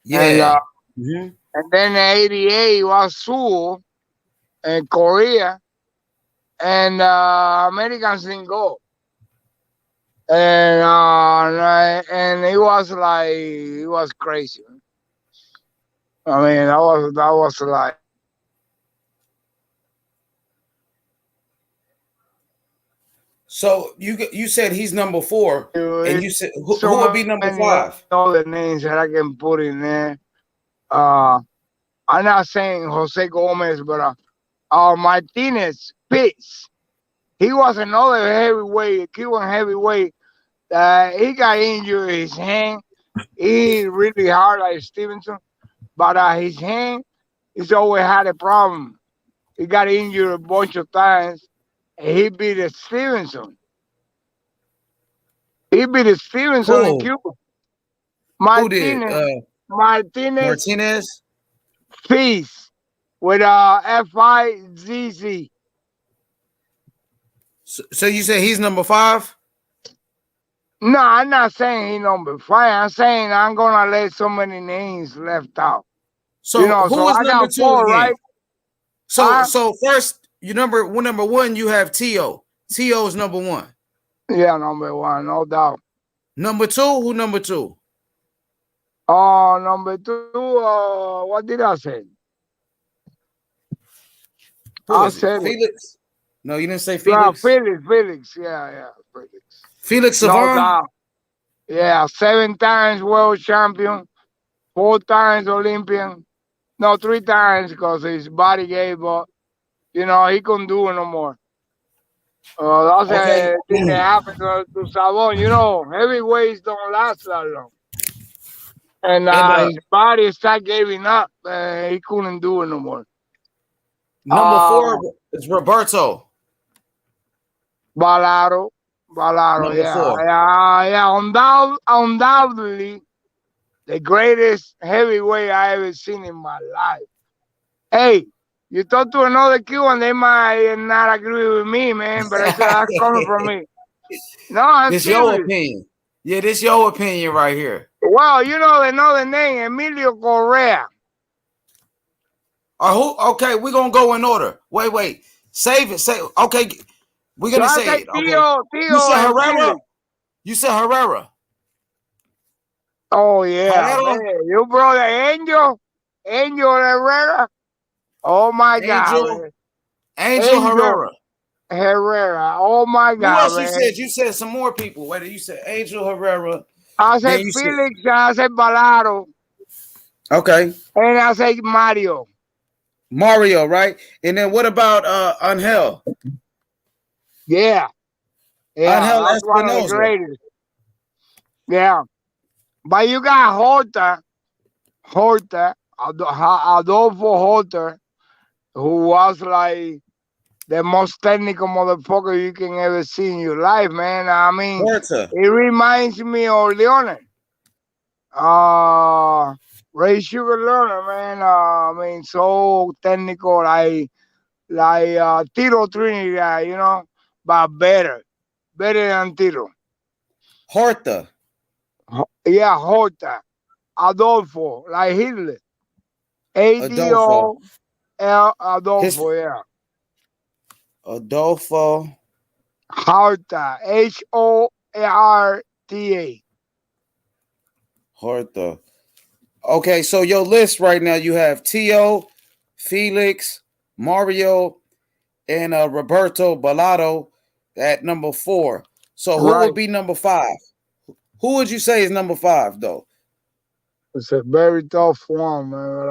Yeah. And then 88 was Seoul and Korea. And Americans didn't go. And it was crazy. I mean, that was like. So you said he's number 4, and you said who would be number 5? All the names that I can put in there. I'm not saying Jose Gomez, but Martinez Pitts. He was another heavyweight, Cuban heavyweight. He got injured his hand. He really hard like Stevenson, but his hand, he's always had a problem. He got injured a bunch of times. He beat Stevenson. In Cuba. Martinez? Peace. With F-I-Z-Z. So you say he's number 5? No, I'm not saying he's number 5. I'm saying I'm going to let so many names left out. So who was number 2 again? Right? So first, number 1, you have T.O. T.O. is number 1. Yeah, number 1, no doubt. Number 2, who number 2? Number 2, what did I say? I said Felix. No, you didn't say Felix. Felix. Yeah, Felix. Felix Savon? No, yeah, 7 times world champion, 4 times Olympian. No, 3 times because his body gave up. He couldn't do it no more. That's a thing that happened to Savon. Heavyweights don't last that long. And his body started giving up. He couldn't do it no more. Number 4 is Roberto. Balado. Balaro, Number yeah, 4. undoubtedly the greatest heavyweight I ever seen in my life. Hey, you talk to another Cuban, they might not agree with me, man, but that's coming from me. No, I'm This your serious. opinion. Yeah, this your opinion right here. Well, you know the name, Emilio Correa. Who? Okay, we're gonna go in order. Wait. Save it. Say okay. We're So gonna I say say it. Okay. You Tio said and Herrera. Felix. You said Herrera. Oh yeah, Herrera. man. You brother Angel Herrera. Oh my God, Angel. man. Angel Angel Herrera. Herrera. Oh my Who God, else you man. said? You said some more people. Wait, you said Angel Herrera. I say Then you said Felix, I say Balaro, okay. and I say Mario. Mario, right? And then what about Angel? Yeah, Angel that's one of the Espinosa. greatest. Yeah, but you got Adolfo Horta, who was like the most technical motherfucker you can ever see in your life, man. I mean, Horta. it reminds me of Leone. Ray Sugar Learner, man. I mean, so technical, like Tito Trinidad, you know, but better than Tito. Horta. Yeah, Horta. Adolfo, like Hitler. Adolfo. Adolfo, yeah. Adolfo. Horta, Horta. Horta. Okay, so your list right now you have Tio, Felix, Mario, and Roberto Bellotto at number 4. So who would be number 5? Who would you say is number 5 though? It's a very tough one, man.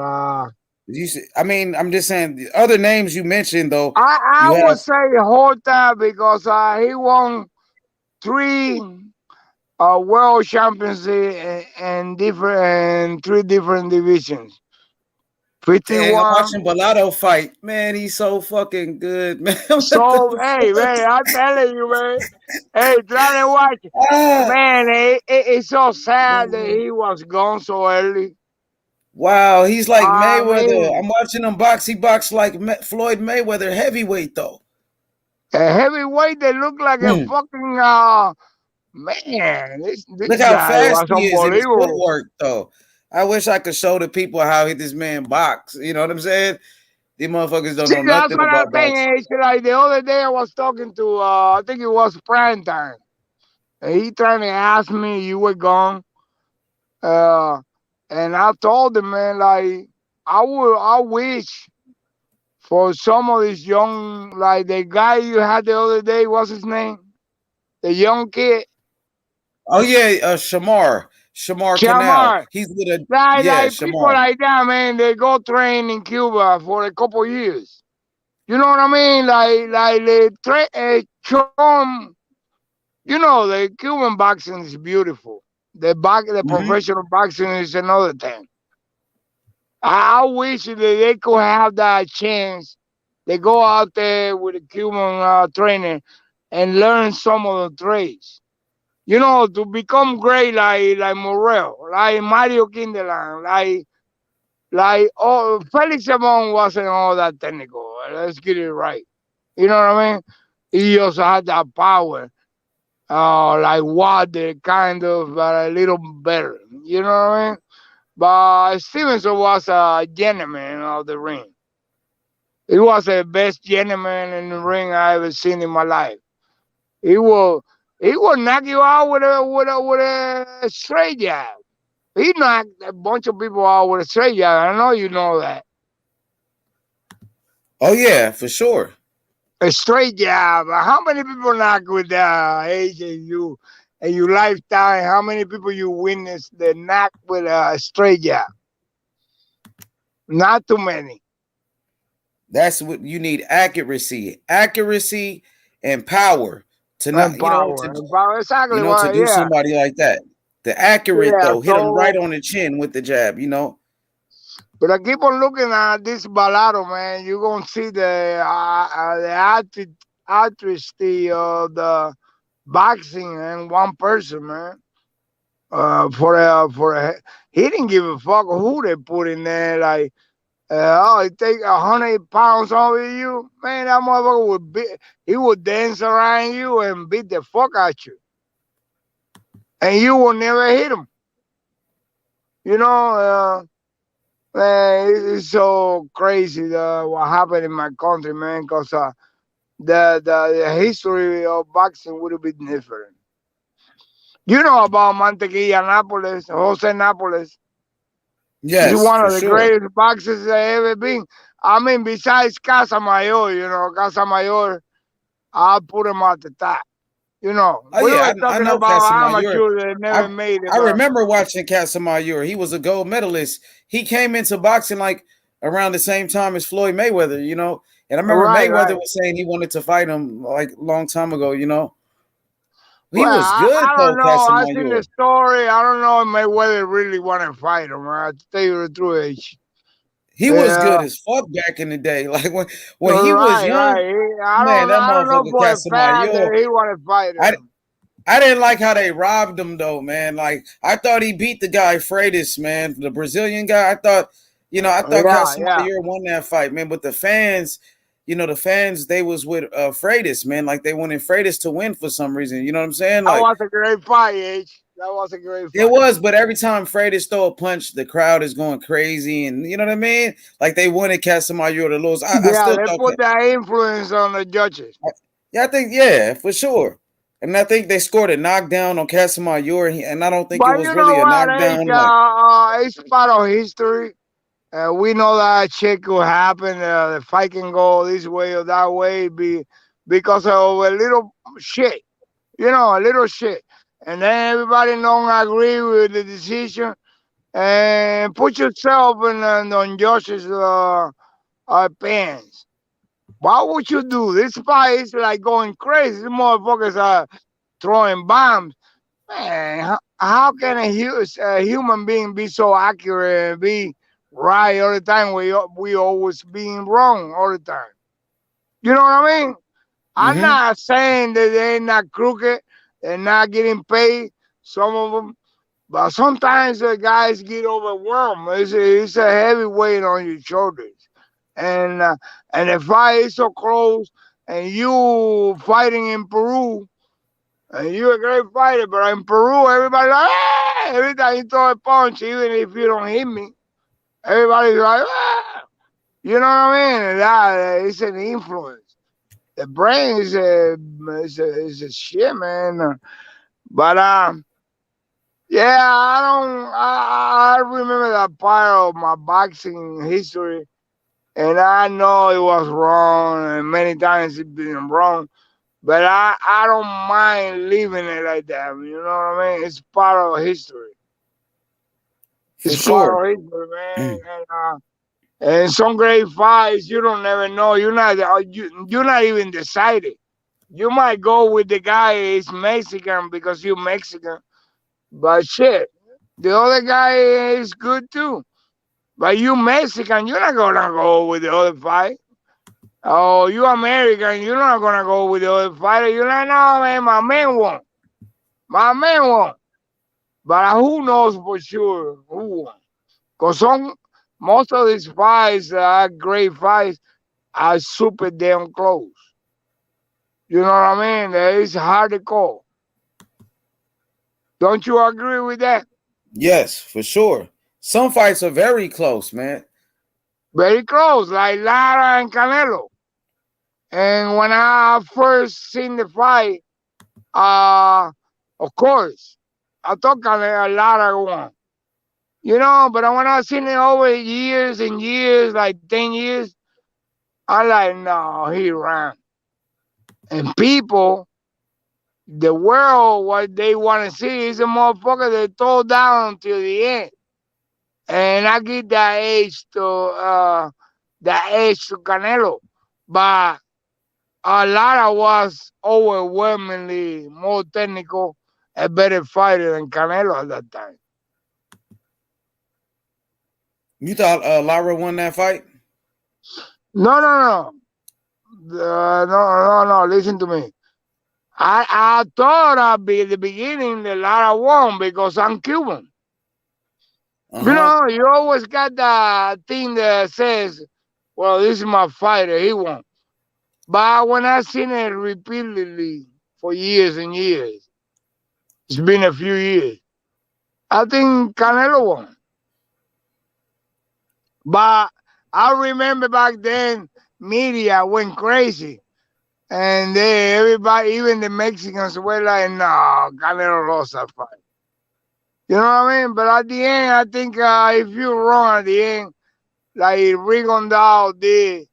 I mean, I'm just saying the other names you mentioned though. I You have would say Horta because he won 3 world championships and 3 different divisions. 51. Dang, I'm watching Bellotto fight. Man, he's so fucking good, man. So, hey, man, I'm telling you, man. Hey, try to watch. Man, it's so sad that he was gone so early. Wow, he's like I Mayweather. mean, I'm watching him box. He boxed like Floyd Mayweather, heavyweight though. A heavyweight that looked like a fucking man. This Look how guy fast was he is in his unbelievable. footwork, though. I wish I could show the people how this man box. You know what I'm saying? These motherfuckers don't See, know that's nothing what I'm about saying. boxing. It's like the other day I was talking to, I think it was prime time. And he trying to ask me, you were gone. And I told him, man, like, I wish for some of these young, like the guy you had the other day, what's his name? The young kid. Oh yeah, Shamar Canal. Shamar. He's with a Like people Shamar. like that, man, they go train in Cuba for a couple years. You know what I mean? Like the you know, the Cuban boxing is beautiful. The professional boxing is another thing. I wish that they could have that chance. They go out there with a Cuban trainer and learn some of the trades. You know, to become great like Morel, like Mario Kindelan, like Felix Simon wasn't all that technical. Let's get it right. You know what I mean? He also had that power, like Water, kind of, but a little better. You know what I mean? But Stevenson was a gentleman of the ring. He was the best gentleman in the ring I ever seen in my life. He will knock you out with a straight jab. He knocked a bunch of people out with a straight jab. I know you know that. Oh yeah, for sure. A straight jab. How many people knock with age and you lifetime? How many people you witnessed that knock with a straight jab? Not too many. That's what you need: accuracy and power to not, Exactly. to do somebody like that. The accurate though, hit him right on the chin with the jab. But I keep on looking at this Bellotto, man. You're gonna see the artistry of the boxing and one person, man. He didn't give a fuck who they put in there. Like, he take 100 pounds over you, man. That motherfucker he would dance around you and beat the fuck out you, and you will never hit him. You know, man, it's so crazy what happened in my country, man. Because the history of boxing would have been different. You know about Mantequilla Nápoles, Jose Nápoles. He's Yes, one for of the sure. greatest boxers that ever been. I mean, besides Casamayor, Casamayor, I'll put him at the top. You know, Oh we yeah, were I talking know about Casamayor. amateurs that never made it, I but remember watching Casamayor. He was a gold medalist. He came into boxing like around the same time as Floyd Mayweather, you know. And I remember Mayweather right. was saying he wanted to fight him like a long time ago, you know. He Well, was good I don't though, know. I seen the Casamayor. story. I don't know if Mayweather really want to fight him. To tell you the truth, He was yeah. good as fuck back in the day. Like when he was Right, young, right. I man, don't, that I don't know motherfucker for a fact Casamayor. that he want to fight I him. I didn't like how they robbed him though, man. Like I thought he beat the guy Freitas, man, the Brazilian guy. I thought Yeah. Casamayor won that fight, man. But the fans, the fans they was with Freitas, man. Like they wanted Freitas to win for some reason. You know what I'm saying? That Like was a great fight, H. That was a great it fight. was, but every time Freitas throw a punch, the crowd is going crazy, and you know what I mean. Like they wanted Casamayor to lose. I Yeah, still they thought put that influence on the judges. Yeah, I think for sure. And I think they scored a knockdown on Casamayor, and I don't think it But was you know really a what, H? knockdown. Like, It's part of history. We know that shit could happen. The fight can go this way or that way because of a little shit. A little shit. And then everybody don't agree with the decision. And put yourself on Josh's pants. What would you do? This fight is like going crazy. These motherfuckers are throwing bombs. Man, how can a human being be so accurate and be right all the time? We always being wrong all the time. You know what I mean? I'm not saying that they're not crooked, they're not getting paid. Some of them, but sometimes the guys get overwhelmed. It's a heavy weight on your shoulders, and the fight is so close, and you fighting in Peru. And you're a great fighter, but in Peru, everybody like, ah! Every time you throw a punch, even if you don't hit me, everybody's like, ah! You know what I mean? And that it's an influence. The brain is a shit, man. But yeah, I remember that part of my boxing history, and I know it was wrong, and many times it's been wrong. But I don't mind leaving it like that. You know what I mean? It's part of history. for It's part sure. of history, man. And some great fights, you don't never know. You're not even decided. You might go with the guy is Mexican because you're Mexican, but shit, the other guy is good too. But you Mexican, you're not gonna go with the other fight. Oh, you American, you're not gonna go with the other fighter. You're like, no, man, my man won. My man won. But who knows for sure who won? Because most of these fights are great fights are super damn close. You know what I mean? It's hard to call. Don't you agree with that? Yes, for sure. Some fights are very close, man. Very close, like Lara and Canelo. And when I first seen the fight, of course, I thought Lara won. But when I seen it over years and years, like 10 years, I like, no, he ran. And people, the world, what they want to see is a motherfucker that throw down till the end. And I give that edge to Canelo. But Lara was overwhelmingly more technical, a better fighter than Canelo at that time. You thought Lara won that fight? No. No. Listen to me. I thought I'd be at the beginning that Lara won because I'm Cuban. You know, you always got that thing that says, well, this is my fighter, he won. But when I've seen it repeatedly for years and years, it's been a few years, I think Canelo won. But I remember back then, media went crazy. And everybody, even the Mexicans, were like, no, Canelo lost that fight. You know what I mean? But at the end, I think if you're wrong at the end, like Rigondeaux did,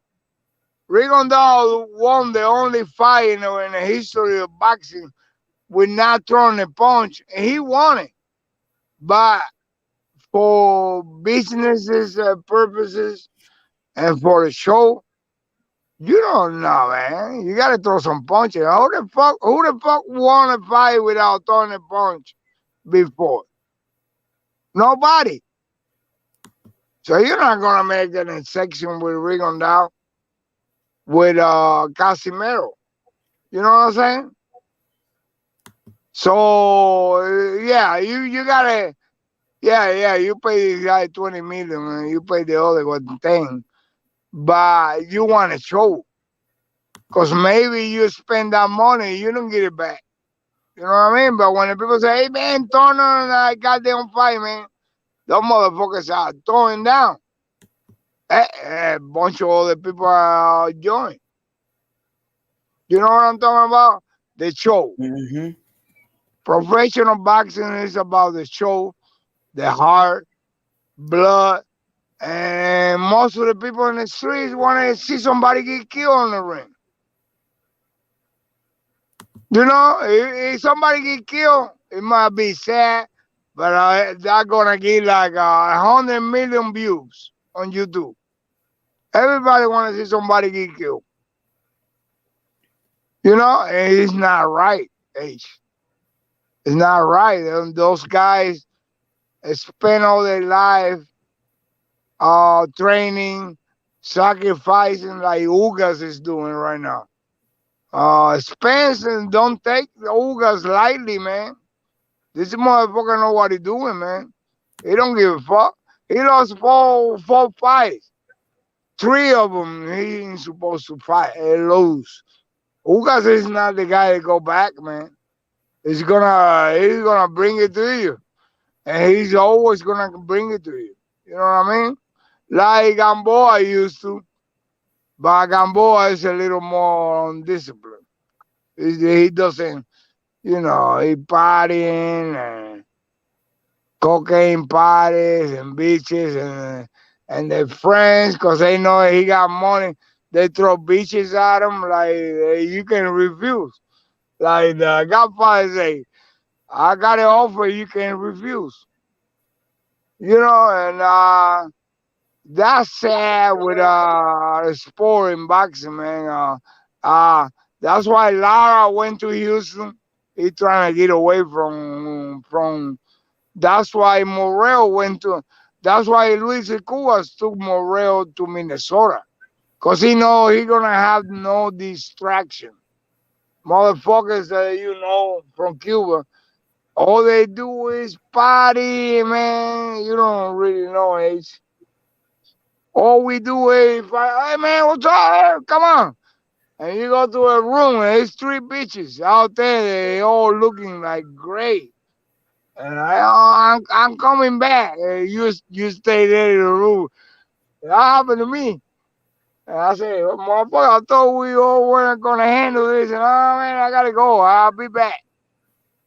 Rigondeaux won the only fight in the history of boxing with not throwing a punch, and he won it. But for businesses purposes and for the show, you don't know, man. You gotta throw some punches. Who the fuck won a fight without throwing a punch before? Nobody. So you're not gonna make an section with Rigondeaux, with Casimero. You know what I'm saying? So yeah, you gotta, yeah, you pay this guy 20 million and you pay the other one 10, but you want to show, cause maybe you spend that money, you don't get it back. You know what I mean? But when the people say, "Hey man, Turner and I got them fight, man," those motherfuckers are throwing down. A bunch of other people are joining. You know what I'm talking about? The show. Professional boxing is about the show, the heart, blood, and most of the people in the streets want to see somebody get killed in the ring. You know, if somebody get killed, it might be sad, but they're gonna get like 100 million views on YouTube. Everybody want to see somebody get killed. You know, and it's not right, H. It's not right. Those guys spend all their life training, sacrificing like Ugas is doing right now. Spence don't take the Ugas lightly, man. This motherfucker know what he doing, man. He don't give a fuck. He lost four fights. 3 of them he ain't supposed to fight and lose. Ugas is not the guy to go back, man. He's gonna bring it to you, and he's always gonna bring it to you. You know what I mean? Like Gamboa used to, but Gamboa is a little more undisciplined. He doesn't, you know, he partying and cocaine parties and bitches and their friends, because they know he got money. They throw bitches at him like you can refuse. Like the Godfather say, I got an offer you can refuse. You know, and that's sad with the sport in boxing, man. That's why Lara went to Houston. He trying to get away from. That's why Morel went to. That's why Luis Cubas took Morel to Minnesota, cause he know he gonna have no distraction. Motherfuckers that you know from Cuba, all they do is party, man. You don't really know, H. All we do is, hey man, what's up? Come on. And you go to a room and there's 3 bitches out there. They all looking like great. And I'm coming back. And you stay there in the room. That happened to me. And I said, motherfucker, I thought we all weren't going to handle this. And man, I got to go. I'll be back.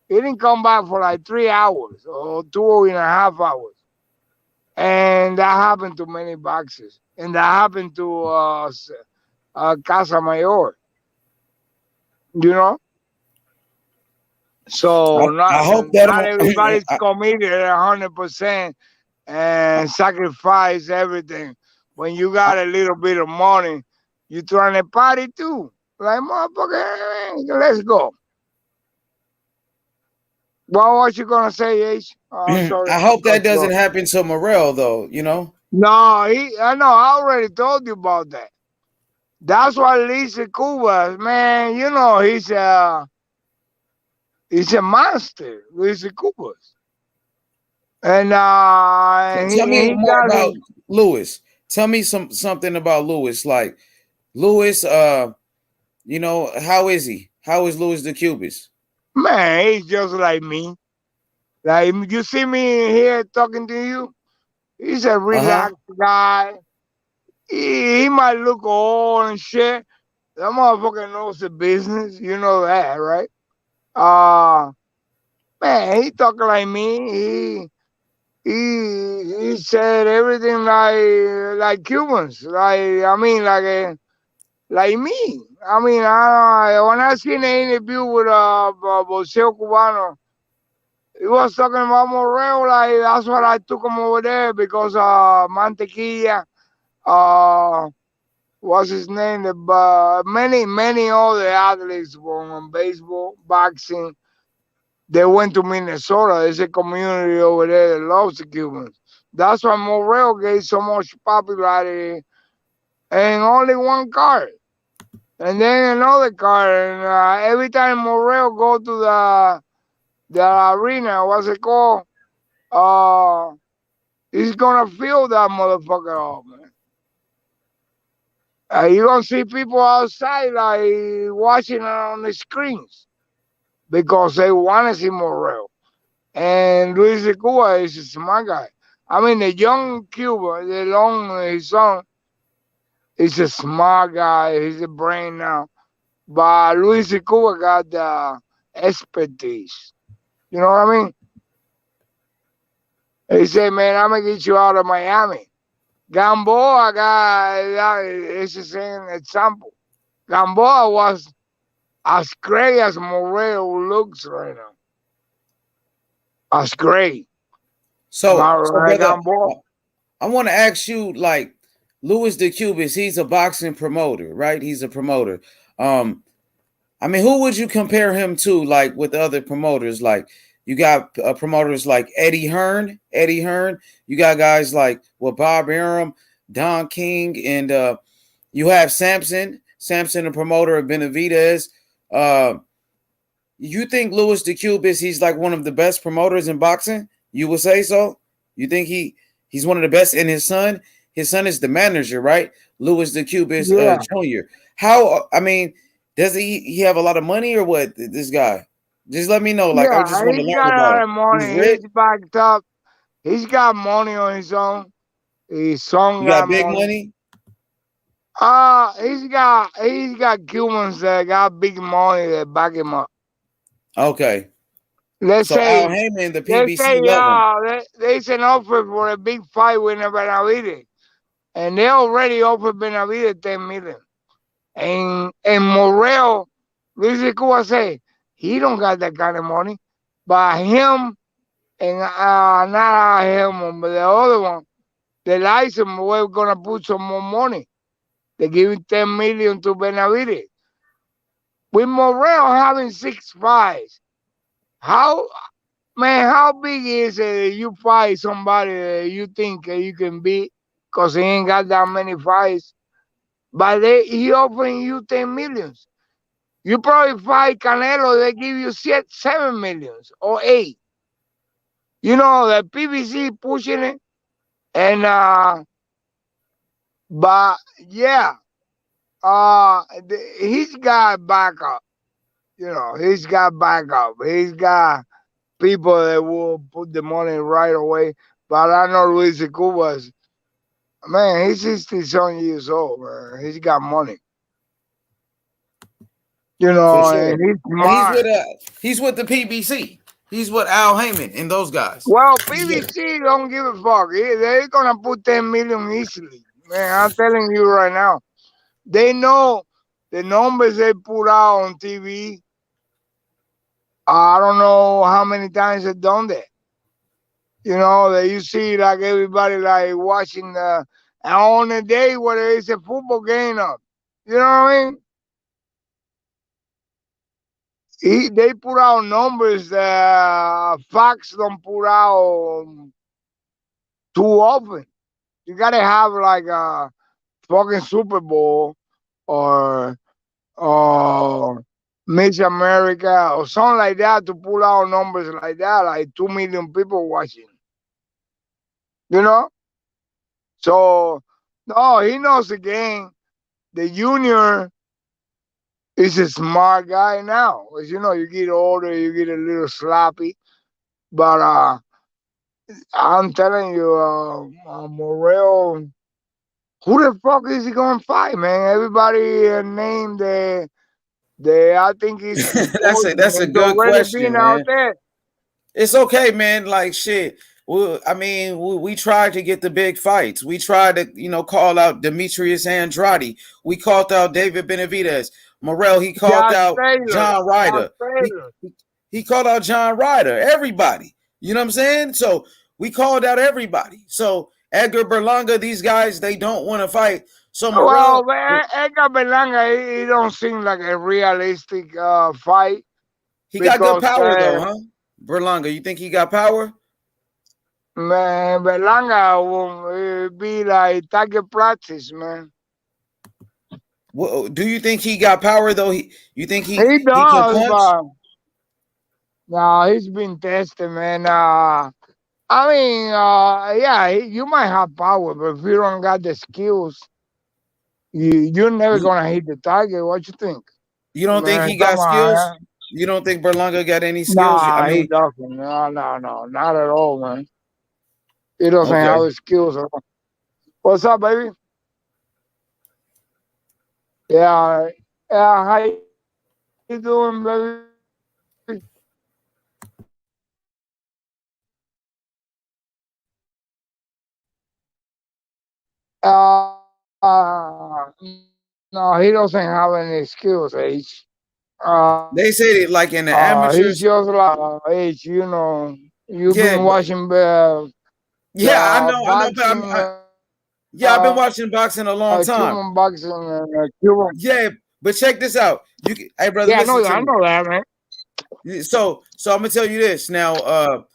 He didn't come back for like 3 hours or 2.5 hours. And that happened to many boxers. And that happened to Casa Mayor. You know? So I hope that not everybody's committed 100% and sacrifice everything. When you got a little bit of money, you trying to party too. Like, motherfucker, let's go. Well, what you gonna say, H? Sorry. I hope that doesn't happen to Morel, though. You know. No, I know. I already told you about that. That's why Lisa Cuba, man. You know, He's a monster, Luis Cubas. And Tell me he more got about it. Lewis. Tell me something about Lewis. Like Lewis, you know, how is he? How is Lewis the Cubist? Man, he's just like me. Like you see me here talking to you. He's a relaxed guy. He might look old and shit. That motherfucker knows the business. You know that, right? Man, he talking like me. He said everything like Cubans. Like me. I mean, when I seen the interview with Boxeo Cubano, he was talking about Morel. Like that's what I took him over there because Mantequilla, what's his name? Many other athletes from baseball, boxing. They went to Minnesota. There's a community over there that loves the Cubans. That's why Morel gave so much popularity and only one card. And then another card. And every time Morel go to the arena, what's it called? He's gonna fill that motherfucker up, man. You're gonna see people outside like watching it on the screens because they want to see Morel. And Luis de Cuba is a smart guy. I mean, the young Cuba, his son, is a smart guy. He's a brain now. But Luis de Cuba got the expertise. You know what I mean? He said, man, I'm going to get you out of Miami. Gamboa is the same example. Gamboa was as great as Morel looks right now. As great. So brother, I want to ask you, like, Louis the Cubist, he's a boxing promoter, right? He's a promoter. I mean, who would you compare him to, like, with other promoters? Like, you got promoters like Eddie Hearn. You got guys like Bob Arum, Don King, and you have Samson, a promoter of Benavidez. You think Louis the Cubist, he's like one of the best promoters in boxing? You would say so? You think he's one of the best? And his son is the manager, right? Louis the Cubist Jr. How, I mean, does he have a lot of money or what, this guy? Just let me know. Like, I just want to he's learn got a about lot him. of money. He's backed up. He's got money on his own. His son You got big money? He's got Cubans that got big money that back him up. Okay. Let's so say Al Heyman, the PBC, love him. there's an offer for a big fight with Benavidez, and they already offered Benavidez 10 million. And Morel, Luis de Cuba say he don't got that kind of money, but him and not him, but the other one, the license, we're gonna put some more money. They give him 10 million to Benavidez. With Morel having 6 fights, how big is it that you fight somebody that you think you can beat because he ain't got that many fights? But he offering you 10 millions. You probably fight Canelo, they give you 7 millions or 8. You know, the PBC pushing it. And, but yeah, he's got backup. You know, he's got backup. He's got people that will put the money right away. But I know Luis de Cuba's, man, he's 60-some years old, man. He's got money. You know, For sure. and he's And smart. he's with the PBC. He's with Al Heyman and those guys. Well, PBC don't give a fuck. They're going to put 10 million easily. Man, I'm telling you right now. They know the numbers they put out on TV. I don't know how many times they've done that. You know, that you see like everybody like watching on a day where there is a football game up. You know what I mean? They put out numbers that Fox don't put out too often. You gotta have like a fucking Super Bowl or Miss America or something like that to pull out numbers like that, like 2 million people watching. You know? So no, he knows the game. The junior is a smart guy now. As you know, you get older, you get a little sloppy. But I'm telling you, Morel, who the fuck is he gonna fight, man? Everybody named I think he's That's a he's good already been question, out man. there. It's okay, man. Like shit. I mean, we tried to get the big fights. We tried to, call out Demetrius Andrade. We called out David Benavidez. Morel, he called Josh out Taylor. John Ryder. He called out John Ryder. Everybody. You know what I'm saying? So we called out everybody. So Edgar Berlanga, these guys, they don't want to fight. So Well, Morel, Edgar Berlanga, he don't seem like a realistic fight. he got good power though, huh? Berlanga, you think he got power? Man, Berlanga will be like target practice, man. Well, do you think he got power though? You think he He can does, punch? but no, he's been tested, man. I mean, yeah, you might have power, but if you don't got the skills, you're never gonna hit the target. What you think? You don't think Man, he come got skills? on. You don't think Berlanga got any skills? I Nah, he mean, doesn't. No, not at all, man. He doesn't have okay. the skills at all. What's up, baby? Yeah, how you doing, baby? Uh, uh, no, he doesn't have any skills, H. They say that like in the He's amateurs. just like H. You know, you've Yeah, been watching the I know, but boxing, I've been watching boxing a long time. Cuban boxing, Cuban. Yeah, but check this out. Hey brother, Yeah, listen to I me. know that, man. So I'm gonna tell you this now.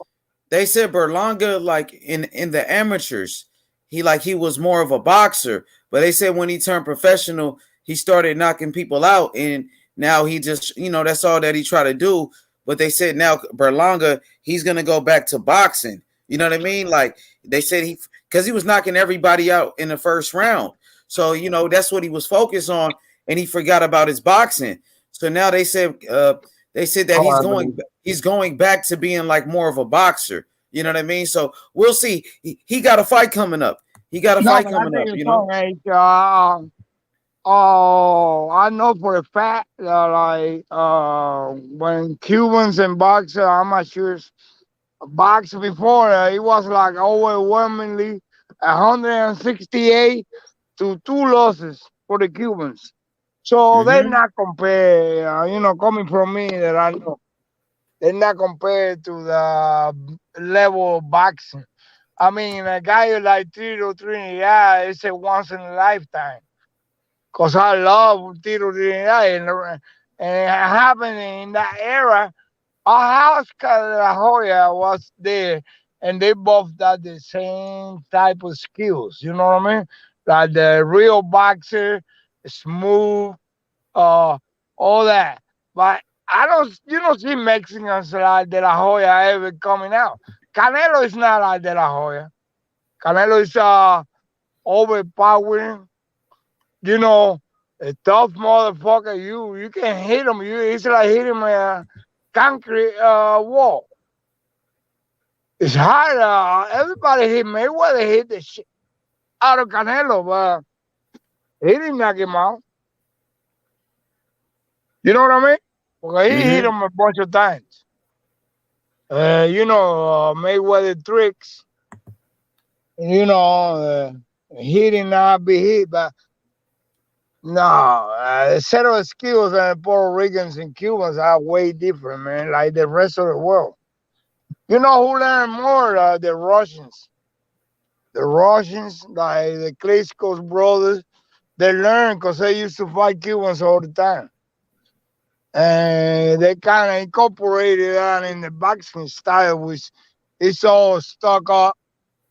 They said Berlanga, like in the amateurs, he was more of a boxer, but they said when he turned professional, he started knocking people out, and now he just that's all that he tried to do. But they said now Berlanga, he's gonna go back to boxing. You know what I mean? Like they said because he was knocking everybody out in the first round, so that's what he was focused on, and he forgot about his boxing. So now they said that he's going back to being like more of a boxer. You know what I mean? So we'll see. He got a fight coming up. He got a No, fight but I coming up. think it's all right. I know for a fact that when Cubans and boxers, amateurs boxed before, it was like overwhelmingly 168 to 2 losses for the Cubans. So they're not compared, coming from me that I know. They're not compared to the level of boxing. I mean, a guy like Tito Trinidad is a once in a lifetime. Because I love Tito Trinidad. And it happened in that era. Oscar de la Hoya was there. And they both got the same type of skills. You know what I mean? Like the real boxer, smooth, all that. But you don't see Mexicans like De La Hoya ever coming out. Canelo is not like De La Hoya. Canelo is overpowering, a tough motherfucker. You can hit him. It's like hitting a concrete wall. It's hard. Everybody hit Mayweather hit the shit out of Canelo, but he didn't knock him out. You know what I mean? Because he hit him a bunch of times. Mayweather tricks. He did not be hit, but no, the set of skills and Puerto Ricans and Cubans are way different, man, like the rest of the world. You know who learned more? The Russians. The Russians, like the Klitschko's brothers, they learned because they used to fight Cubans all the time. And they kind of incorporated that in the boxing style, which is all stuck up,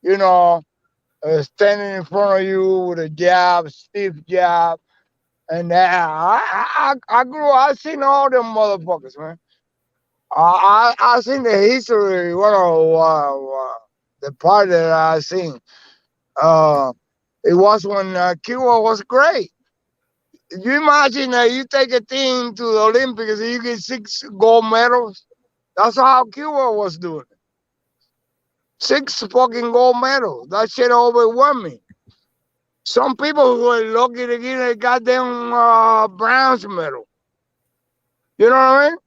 standing in front of you with a jab, stiff jab, And I grew. I seen all them motherfuckers, man. I seen the history. The part that I seen. It was when Cuba was great. You imagine that you take a team to the Olympics and you get 6 gold medals. That's how Cuba was doing it. 6 fucking gold medals. That shit overwhelmed me. Some people who were lucky to get a goddamn bronze medal. You know what I mean?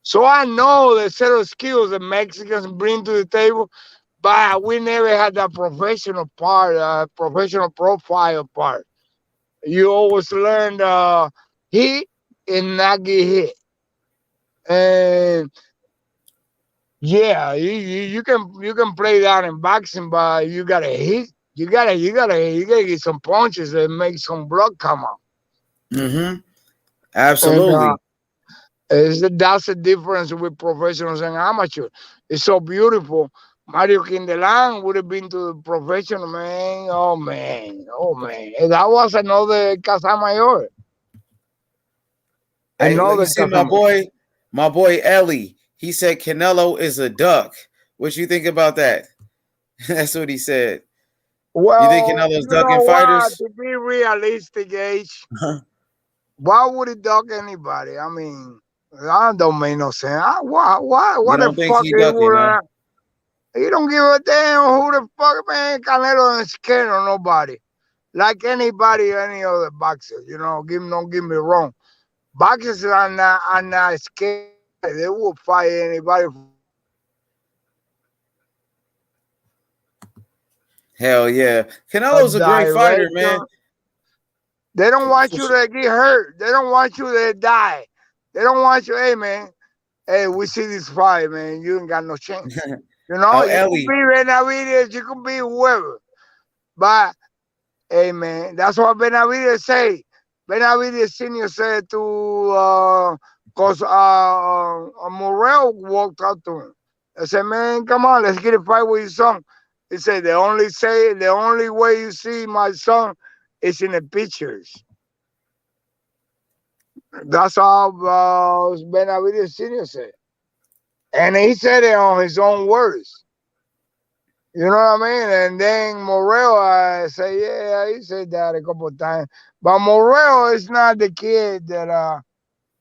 So I know the set of skills that Mexicans bring to the table, but we never had that professional part, professional profile part. You always learn hit and not get hit. And yeah, you can play that in boxing, but you gotta hit. You gotta get some punches and make some blood come out. Mm-hmm. Absolutely. And that's the difference with professionals and amateurs. It's so beautiful. Mario Quindelan would have been to the professional, man. Oh man. And that was another Casa Mayor. Hey, you see my boy Ellie. He said Canelo is a duck. What you think about that? That's what he said. Well, you think Canelo's ducking fighters? To be realistic, H, why would he duck anybody? I mean, that don't make no sense. Why the fuck he ducking, huh? He don't give a damn who the fuck, man. Canelo ain't scared of nobody. Like anybody, any other boxer. You know, don't get me wrong. Boxers are not scared. They will fight anybody. Hell yeah. Canelo's a great fighter, man. They don't want you to get hurt. They don't want you to die. They don't want you, hey, man. Hey, we see this fight, man. You ain't got no chance. You know, you can be Benavidez, you can be whoever. But, hey, man, that's what Benavidez say. Benavidez Senior said to, because Morel walked out to him. I said, man, come on, let's get a fight with your son. He said, the only way you see my son is in the pictures. That's how Benavidez Senior said. And he said it on his own words. You know what I mean? And then Morel say, yeah, he said that a couple of times. But Morel is not the kid that,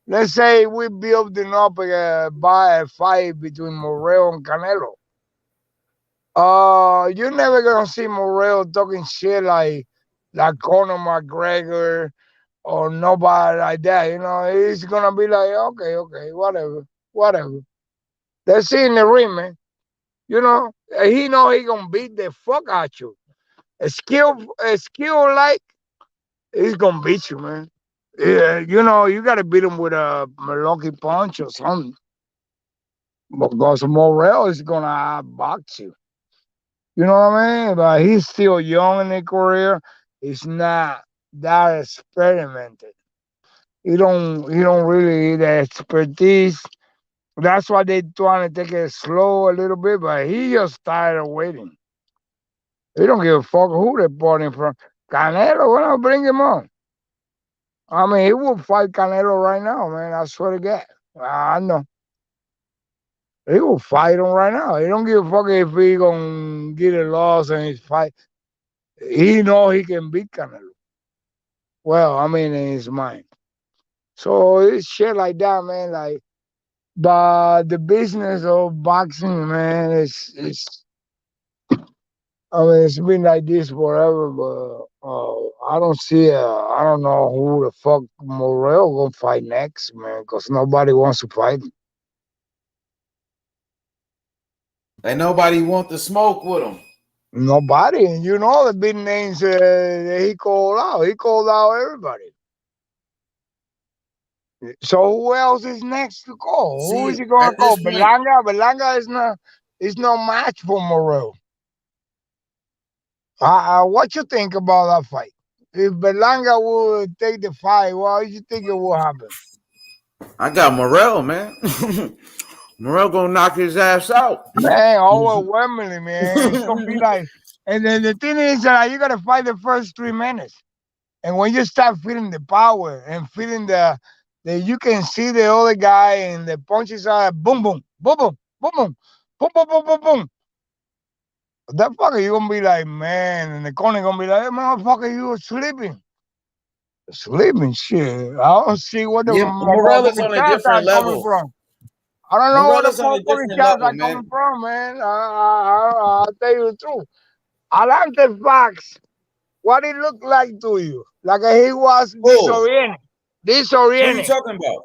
let's say we building up by a fight between Morel and Canelo. You're never going to see Morel talking shit like Conor McGregor or nobody like that. You know, he's going to be like, okay, whatever. Let's see in the ring, man. You know, he know he gonna beat the fuck out you. A skill like he's gonna beat you, man. Yeah, you know, you gotta beat him with a lucky punch or something. Because Morel is gonna box you. You know what I mean? But he's still young in his career. He's not that experimented. He don't really need the expertise. That's why they trying to take it slow a little bit, but he just tired of waiting. He don't give a fuck who they brought him from. Canelo, we're not bring him on. I mean, he will fight Canelo right now, man. I swear to God. I know. He will fight him right now. He don't give a fuck if he gonna get a loss in his fight. He know he can beat Canelo. Well, I mean, in his mind. So it's shit like that, man. Like, but the business of boxing, man, it's been like this forever, but I don't see. I don't know who the fuck Morel gonna fight next, man, because nobody wants to fight him. And nobody want to smoke with him. Nobody, and you know the big names that he called out. He called out everybody. So who else is next to call? Who is he gonna call? Berlanga? Berlanga is no match for Morel. What you think about that fight? If Berlanga will take the fight, what do you think it will happen? I got Morel, man. Morel gonna knock his ass out. Man, overwhelmingly, man. It's gonna be like, and then the thing is that you gotta fight the first 3 minutes. And when you start feeling the power and feeling the you can see the other guy and the punches are boom, boom, boom, boom, boom, boom, boom, boom, boom, boom, boom. That fucker, you gonna be like, man, and the corner gonna be like, hey, motherfucker, you were sleeping. Sleeping shit. I don't see what the Yeah, Morel is motherfucking on a shots are different coming level. from. I don't know Morel where the is on a motherfucking different shots level, are man. coming from, man. I'll tell you the truth. Alante Fox, what it looked like to you? Like he was Who? disoriented. Who you Disoriented. talking about?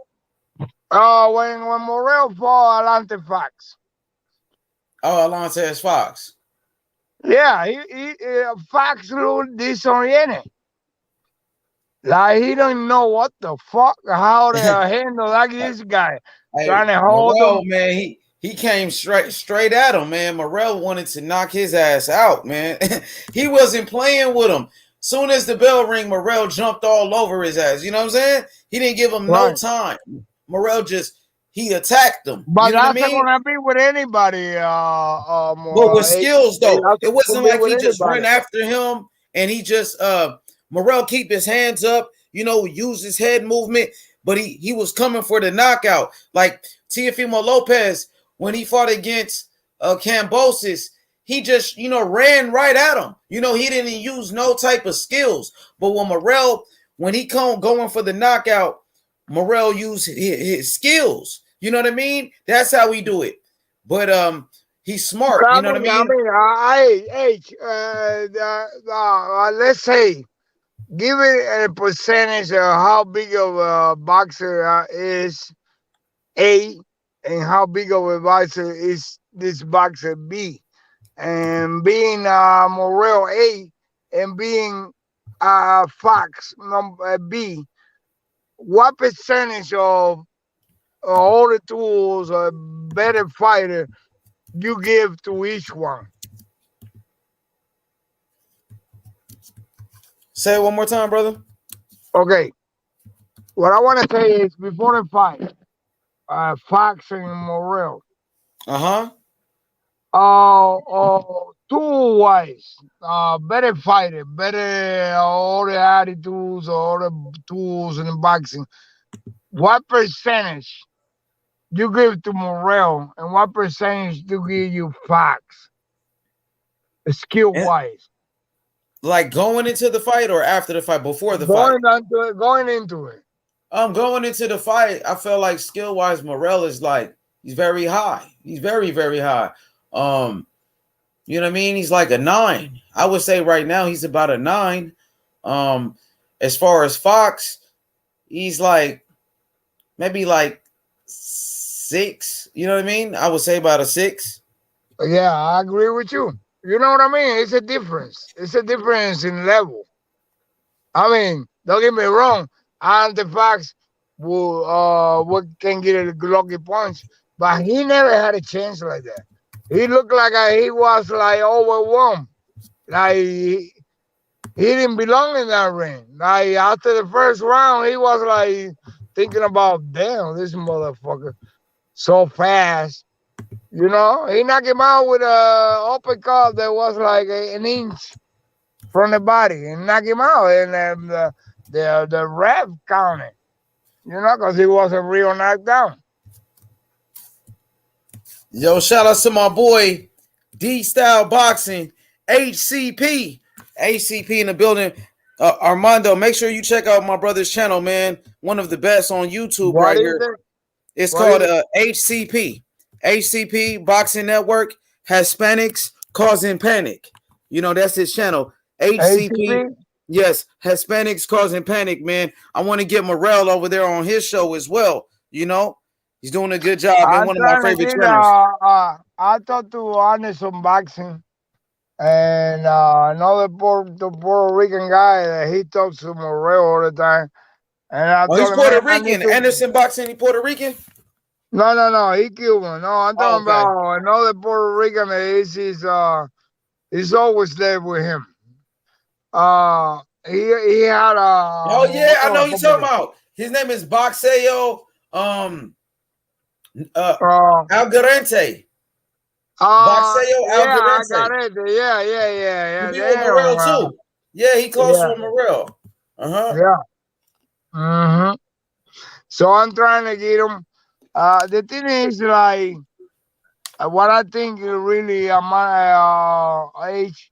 When Morel fought Alante Fox. Oh, Alonzo Fox. Yeah, Fox looked disoriented. Like he don't know what the fuck, how to handle like this guy. Hey, Trying to hold him. Morel, man, he came straight at him, man. Morel wanted to knock his ass out, man. He wasn't playing with him. Soon as the bell ring, Morel jumped all over his ass. You know what I'm saying? He didn't give him no Right. time. Morel he attacked him. But You know what I that's not mean? gonna be with anybody. But with skills though, That's it gonna wasn't be like with he just anybody. ran after him and he just Morel keep his hands up, use his head movement, but he was coming for the knockout. Like Teofimo Lopez, when he fought against Kambosos, he just ran right at him. He didn't use no type of skills. But when he going for the knockout, Morel used his skills. You know what I mean? That's how we do it. But he's smart. You know what I mean? Let's say, give it a percentage of how big of a boxer is A, and how big of a boxer is this boxer B, and being Morel A, and being Fox number B. What percentage of all the tools a better fighter you give to each one? Say it one more time, brother. Okay. What I want to say is before the fight, Fox and Morel. Tool wise, better fighter, better all the attitudes, all the tools in the boxing. What percentage you give to Morel, and what percentage do give you Fox? Skill wise. Like going into the fight or after the fight, before the Going fight? into it. Going into the fight, I feel like skill wise, Morel is he's very high. He's very, very high. You know what I mean? He's like a 9. I would say right now he's about a 9. As far as Fox, he's maybe 6. You know what I mean? I would say about a 6. Yeah, I agree with you. You know what I mean? It's a difference. It's a difference in level. I mean, don't get me wrong. Alante Fox can get a lucky punch, but he never had a chance like that. He looked like he was overwhelmed. Like he didn't belong in that ring. Like after the first round, he was thinking about, damn, this motherfucker so fast. He knocked him out with a uppercut that was an inch from the body and knocked him out. And the ref counted, because he was a real knockdown. Yo, shout out to my boy D-Style Boxing, HCP in the building. Armando, make sure you check out my brother's channel, man. One of the best on YouTube right here. It's called HCP Boxing Network, Hispanics Causing Panic. That's his channel. HCP. Yes, Hispanics Causing Panic, man. I want to get Morel over there on his show as well. He's doing a good job, man. One of my favorite trainers. I talked to Anderson Boxing and another Puerto Rican guy that he talks to Morel all the time. And he's Puerto Rican. Anderson Boxing, he Puerto Rican? No, he Cuban. No, I'm talking about another Puerto Rican that he's always there with him. He had a. Oh yeah, I know you're talking about. His name is Boxeo Algarente. Boxeo Algarente. Yeah. He be with Morel too. Yeah, he close with Morel. Yeah. Mm-hmm. So I'm trying to get him. The thing is, like, what I think really at my age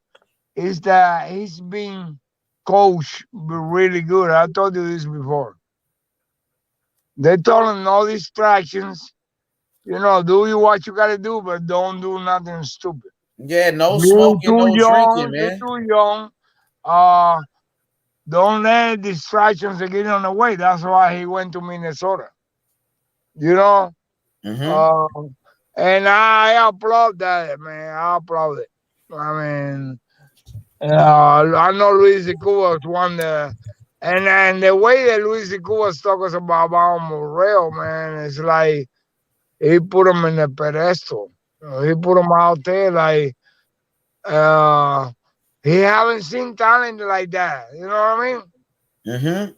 is that he's being coached really good. I told you this before. They told him no distractions. You know, do what you gotta do, but don't do nothing stupid. Yeah, no You're smoking, too no drinking, young. You're man. too young. Uh, don't let distractions get on the way. That's why he went to Minnesota. You know, uh, and I applaud that, man. I applaud it. I mean, I know Luis de Cuba's one and the way that Luis de Cuba's talking about Morel, man, it's like he put him in a pedestal. He put him out there like he haven't seen talent like that. You know what I mean?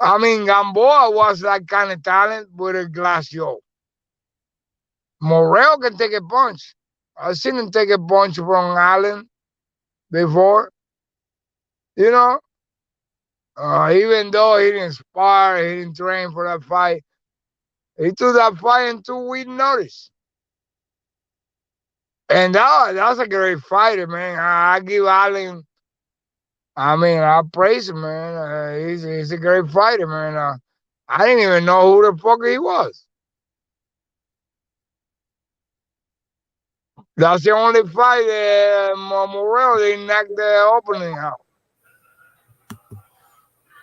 I mean, Gamboa was that kind of talent with a glass jaw. Morel can take a punch. I've seen him take a punch from Allen before. You know, even though he didn't spar, he didn't train for that fight, he took that fight in 2 week notice. And that's a great fighter, man. I give Allen. I mean, I praise him, man. He's a great fighter, man. I didn't even know who the fuck he was. That's the only fight Morel didn't knock the opening out.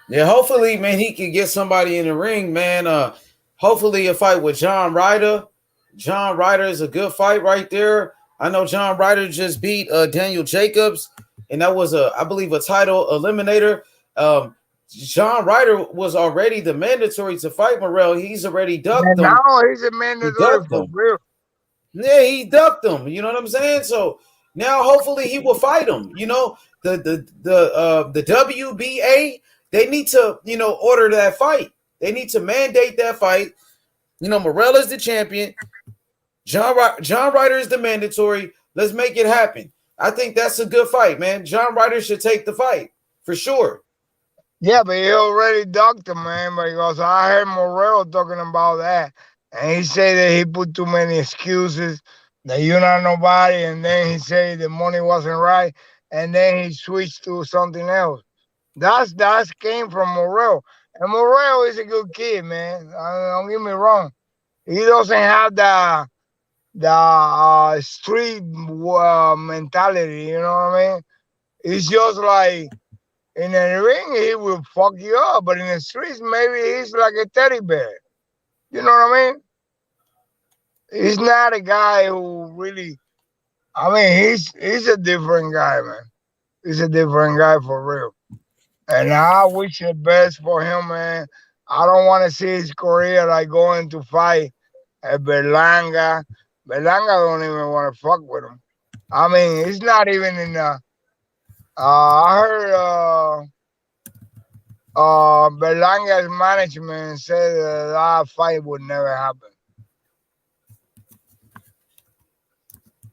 Yeah, hopefully, man, he can get somebody in the ring, man. Hopefully a fight with John Ryder. John Ryder is a good fight right there. I know John Ryder just beat Daniel Jacobs, and that was I believe a title eliminator. John Ryder was already the mandatory to fight Morel. He's already ducked And him. now he's a He mandatory ducked for him. real. Yeah, he ducked him. You know what I'm saying? So now hopefully he will fight him. You know, the WBA, they need to, order that fight. They need to mandate that fight. You know, Morel is the champion. John Ryder is the mandatory. Let's make it happen. I think that's a good fight, man. John Ryder should take the fight for sure. Yeah, but he already ducked him, man, because I heard Morel talking about that. And he said that he put too many excuses, that you're not nobody, and then he said the money wasn't right, and then he switched to something else. That's came from Morel. And Morel is a good kid, man. Don't get me wrong. He doesn't have the street mentality, you know what I mean? It's just like in the ring, he will fuck you up, but in the streets, maybe he's like a teddy bear. You know what I mean? He's not a guy who really. I mean, he's a different guy, man. He's a different guy for real. And I wish the best for him, man. I don't want to see his career like going to fight at Berlanga. Berlanga don't even want to fuck with him. I mean, he's not even in the. I heard Berlanga's management said that fight would never happen.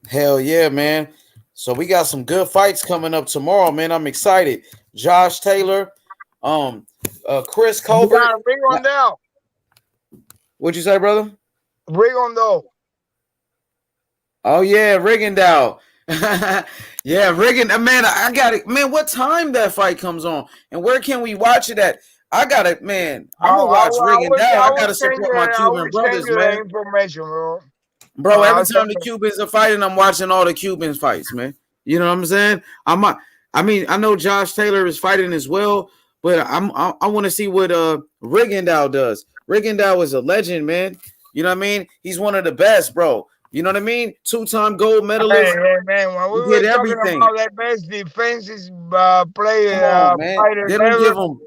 Hell yeah, man. So we got some good fights coming up tomorrow, man. I'm excited. Josh Taylor, Chris Colbert. Rigondeaux. What'd you say, brother? Rigondeaux. Oh yeah, Rigondeaux. Yeah, man, I got it. Man, what time that fight comes on? And where can we watch it at? I got it, man. I'm gonna watch Rigondeaux. I gotta support my Cuban brothers, man. Information, bro. Bro, every time the Cubans are fighting, I'm watching all the Cubans fights, man. You know what I'm saying? I mean, I know Josh Taylor is fighting as well, but I want to see what Rigondeaux does. Rigondeaux is a legend, man. You know what I mean? He's one of the best, bro. You know what I mean? 2-time gold medalist. Hey, man, when we were did talking everything. about that best defenses player, Come on, man. They don't give him.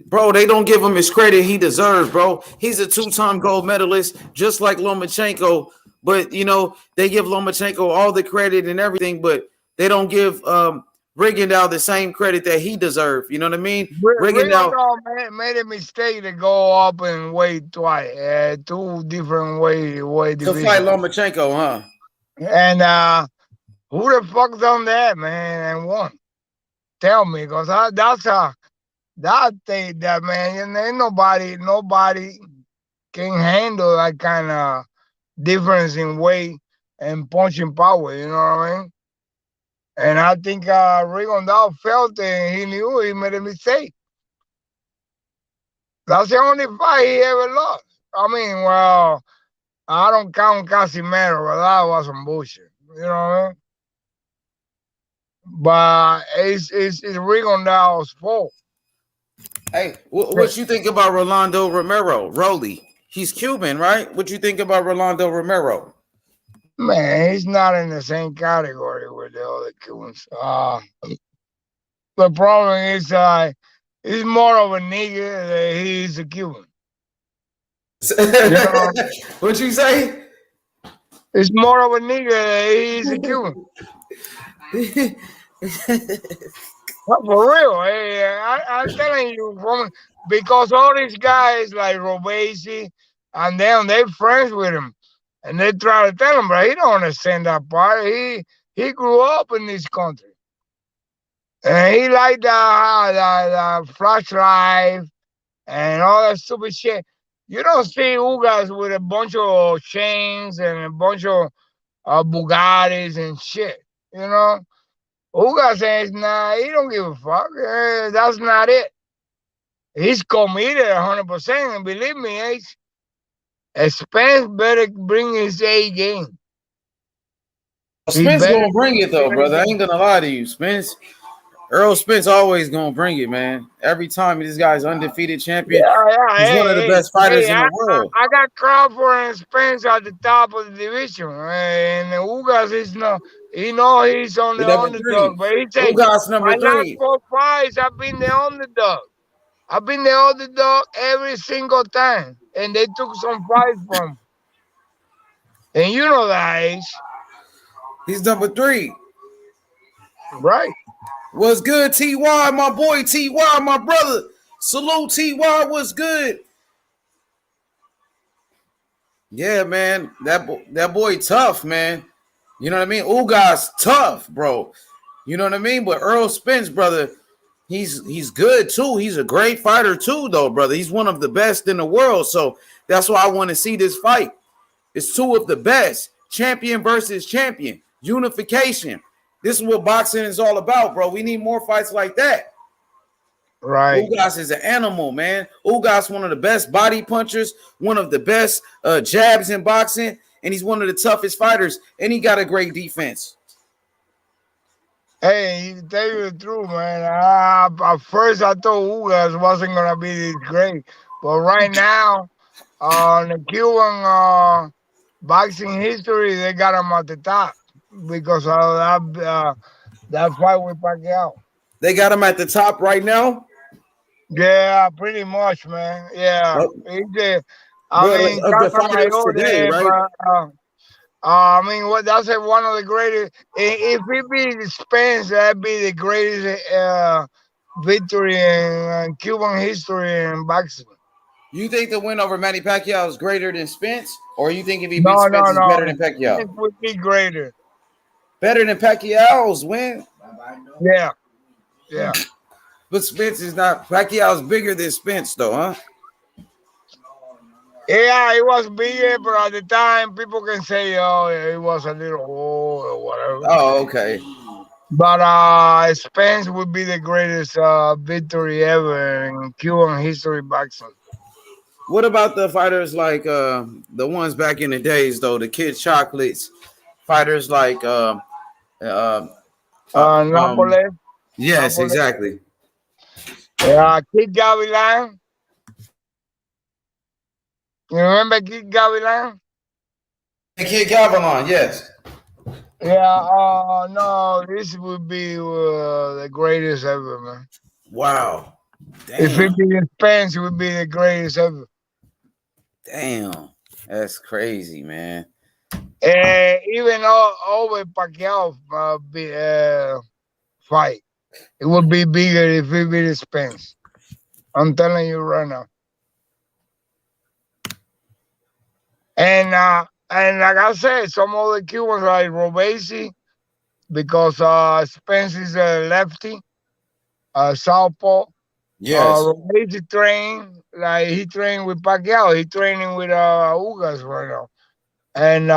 Bro, they don't give him his credit he deserves, bro. He's a 2-time gold medalist, just like Lomachenko. But, they give Lomachenko all the credit and everything, but they don't give Rigondeaux the same credit that he deserves. You know what I mean? Rigondeaux made a mistake to go up and weight twice, 2 different weight divisions. To fight Lomachenko, huh? And who the fuck done that, man, and won? Tell me, because that's that man, and ain't nobody can handle that kind of difference in weight and punching power. You know what I mean? And I think Rigondeaux felt it, and he knew he made a mistake. That's the only fight he ever lost. I mean, well, I don't count Casimero, but that was some bullshit. You know what I mean? But it's Rigondeaux's fault. Hey, what you think about Rolando Romero? Rolly, he's Cuban, right? What you think about Rolando Romero? Man, he's not in the same category with the other Cubans. The problem is, he's more of a nigga than he's a Cuban. You know? What you say? It's more of a nigga than he's a Cuban. For real, hey, I'm telling you, because all these guys like Robesi and them, they're friends with him, and they try to tell him, but he don't understand that part. He grew up in this country, and he like the flash life and all that stupid shit. You don't see Ugas with a bunch of chains and a bunch of Bugattis and shit, you know? Ugas says, nah, he don't give a fuck. That's not it. He's committed 100%, and believe me, Spence better bring his A game. Spence gonna bring it though, brother. I ain't gonna lie to you, Spence. Earl Spence always gonna bring it, man. Every time this guy's undefeated champion, he's one of the best fighters in the world. I got Crawford and Spence at the top of the division, and Ugas is no. He know he's on the underdog, but he said, Ugas number my last 3. 4 fights, I've been the underdog. I've been the underdog every single time, and they took some fights from him. And you know that, Ace. He's number 3. Right. What's good, TY, my boy, TY, my brother. Salute, TY, what's good? Yeah, man, that boy tough, man. You know what I mean? Ugas tough, bro. You know what I mean? But Earl Spence, brother, he's good too. He's a great fighter too, though, brother. He's one of the best in the world. So that's why I want to see this fight. It's 2 of the best. Champion versus champion. Unification. This is what boxing is all about, bro. We need more fights like that. Right. Ugas is an animal, man. Ugas one of the best body punchers, one of the best jabs in boxing, and he's one of the toughest fighters, and he got a great defense. Hey, to tell you the truth, man, at first I thought Ugas wasn't going to be this great. But right now, the Cuban boxing history, they got him at the top because of that fight with Pacquiao. They got him at the top right now? Yeah, pretty much, man. Yeah. I mean, of the fighters today, right? I mean, that's one of the greatest. If it be Spence, that'd be the greatest victory in Cuban history in boxing. You think the win over Manny Pacquiao is greater than Spence, or you think if he beats Spence, is better than Pacquiao? It would be greater. Better than Pacquiao's win? Yeah. Yeah. But Spence is not. Pacquiao's bigger than Spence, though, huh? Yeah, it was bigger, but at the time, people can say, oh, it was a little old or whatever. Oh, okay. But Spence would be the greatest victory ever in Cuban history boxing. What about the fighters like the ones back in the days, though, the Kid Chocolates, fighters like Napoles? Yes, exactly. Yeah, Kid Gavilan. You remember Kid Gavilan? Kid Gavilan, yes. Yeah, no, this would be the greatest ever, man. Wow. Damn. If it be Spence, it would be the greatest ever. Damn. That's crazy, man. Even over Pacquiao fight, it would be bigger if it be Spence. I'm telling you right now. And like I said, some of the Cubans like Robesi, because Spence is a lefty, southpaw, Yes. He trained like he trained with Pacquiao. He training with Ugas right now, and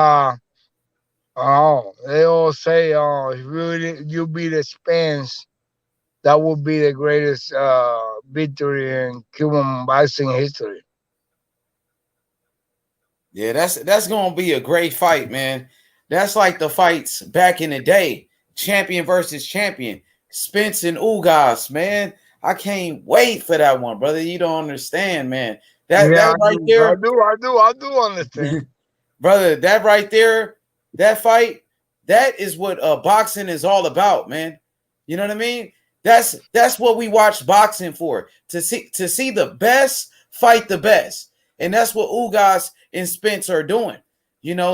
they all say, if you beat Spence, that would be the greatest victory in Cuban boxing history. Yeah, that's gonna be a great fight, man. That's like the fights back in the day, champion versus champion, Spence and Ugas, man. I can't wait for that one, brother. You don't understand, man. Yeah, That right there, I do understand. brother. That right there, that fight, that is what boxing is all about, man. You know what I mean? That's what we watch boxing for, to see the best fight the best, and that's what Ugas and Spence are doing.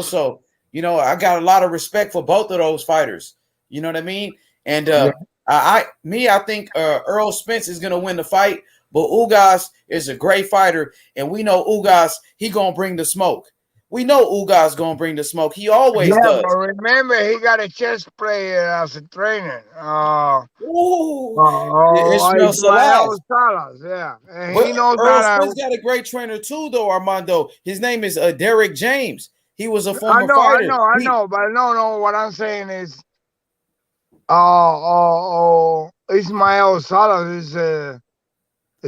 So I got a lot of respect for both of those fighters. You know what I mean? And Yeah. I think Earl Spence is gonna win the fight, but Ugas is a great fighter, and we know Ugas, he gonna bring the smoke. We know Ugas gonna bring the smoke. He always Yeah, does. but remember, he got a chess player as a trainer. Ishmael Ismael Salas. Salas, yeah. And But he knows Earl how Spence to. got a great trainer too, though, Armando. His name is Derek James. He was a I former know, I fighter. know, I know. But no, what I'm saying is, Ismael Salas is a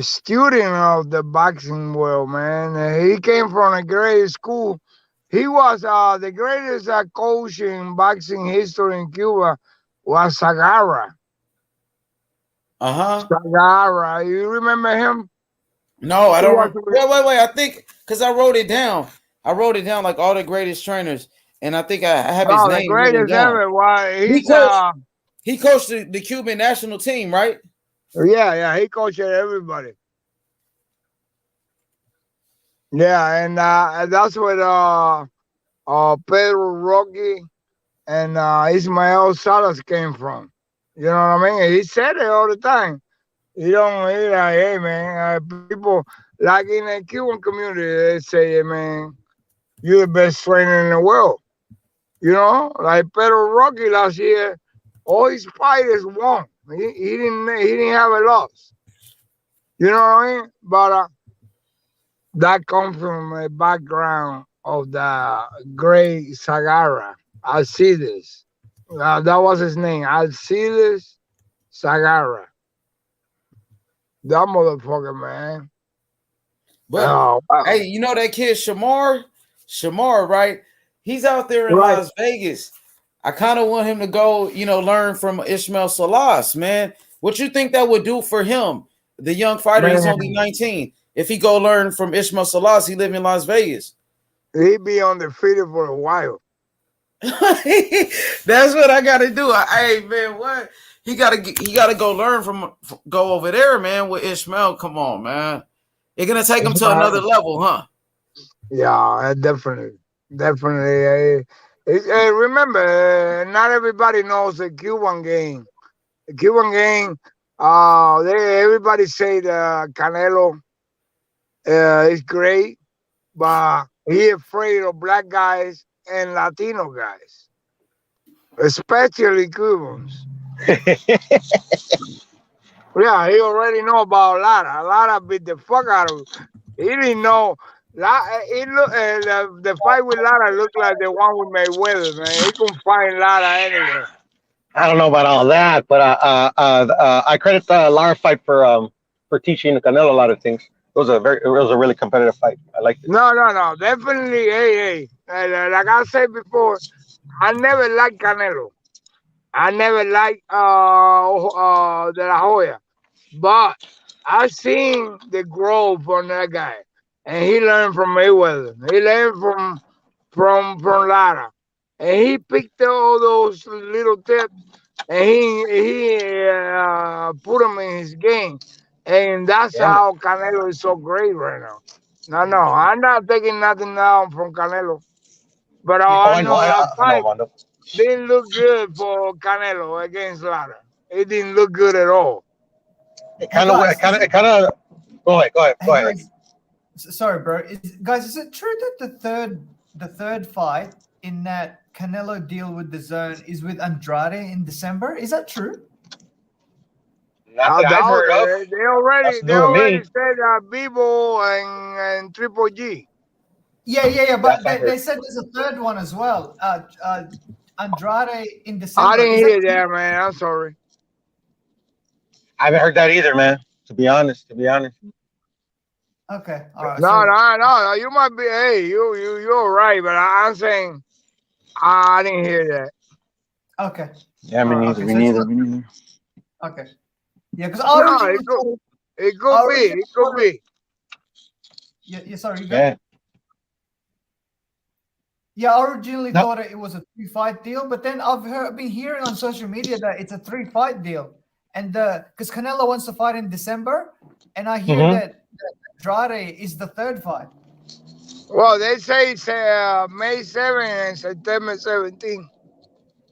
student of the boxing world, man. He came from a great school. He was the greatest coach in boxing history in Cuba was Sagara. Sagara, you remember him? No, I He don't. was Wait. I think because I wrote it down. I wrote it down like all the greatest trainers, and I think I have his the name written greatest down. ever. Why He he's coached. He coached the Cuban national team, right? yeah, he coached everybody. Yeah, and that's what Pedro Rocky and Ismael Salas came from. You know what I mean? He said it all the time. He don't. He like, hey man, people like in the Cuban community, they say, hey man, you're the best trainer in the world. You know, like Pedro Rocky last year, all his fighters won. He didn't have a loss. You know what I mean? But that comes from a background of the great Sagara. Alcides. That was his name. Alcides Sagara. That motherfucker, man. But Oh, wow. hey, you know that kid Shamar, right? He's out there in Right. Las Vegas. I kind of want him to go, learn from Ishmael Salas, man. What you think that would do for him, the young fighter? He's only Man, 19. If he go learn from Ishmael Salas, he live in Las Vegas. he be undefeated for a while. That's what I gotta do. Hey man, what he gotta go learn go over there, man, with Ishmael. Come on, man. You're gonna take him to another level, huh? Yeah, definitely. Definitely. Remember, not everybody knows the Cuban game. The Cuban game, everybody say the Canelo is great, but he afraid of black guys and Latino guys, especially Cubans. Yeah, he already know about Lara. Lara beat the fuck out of him. He didn't know. The fight with Lara looked like the one with Mayweather, man. He couldn't find Lara anywhere. I don't know about all that, but I credit the Lara fight for teaching Canelo a lot of things. It was a really competitive fight. I liked it. No. Definitely, hey. Like I said before, I never liked Canelo. I never liked De La Hoya. But I seen the growth from that guy. And he learned from Mayweather. He learned from Lara. And he picked all those little tips and he put them in his game. And that's how Canelo is so great right now. No, I'm not taking nothing down from Canelo. But I know that I know, fight Armando. didn't look good for Canelo against Lara. It didn't look good at all. It kind of. Go ahead. Guys, sorry, bro. Guys, is it true that the third fight in that Canelo deal with the Zone is with Andrade in December? Is that true? Not that I've heard of. They already That's new to me. said Bivol and Triple G. Yeah. But they said there's a third one as well. Andrade in December. I didn't hear that, man. I'm sorry. I haven't heard that either, man. To be honest. Okay, all right. No. You might be. Hey, you're right, but I'm saying I didn't hear that. Okay. Yeah, me neither. Me neither. Okay. Yeah, because it could be. Yeah. Sorry. Yeah. Yeah, I originally thought it was a 3-fight deal, but then I've been hearing on social media that it's a 3-fight deal, and because Canelo wants to fight in December, and I hear that Andrade is the third fight. Well, they say it's May 7th and September 17th.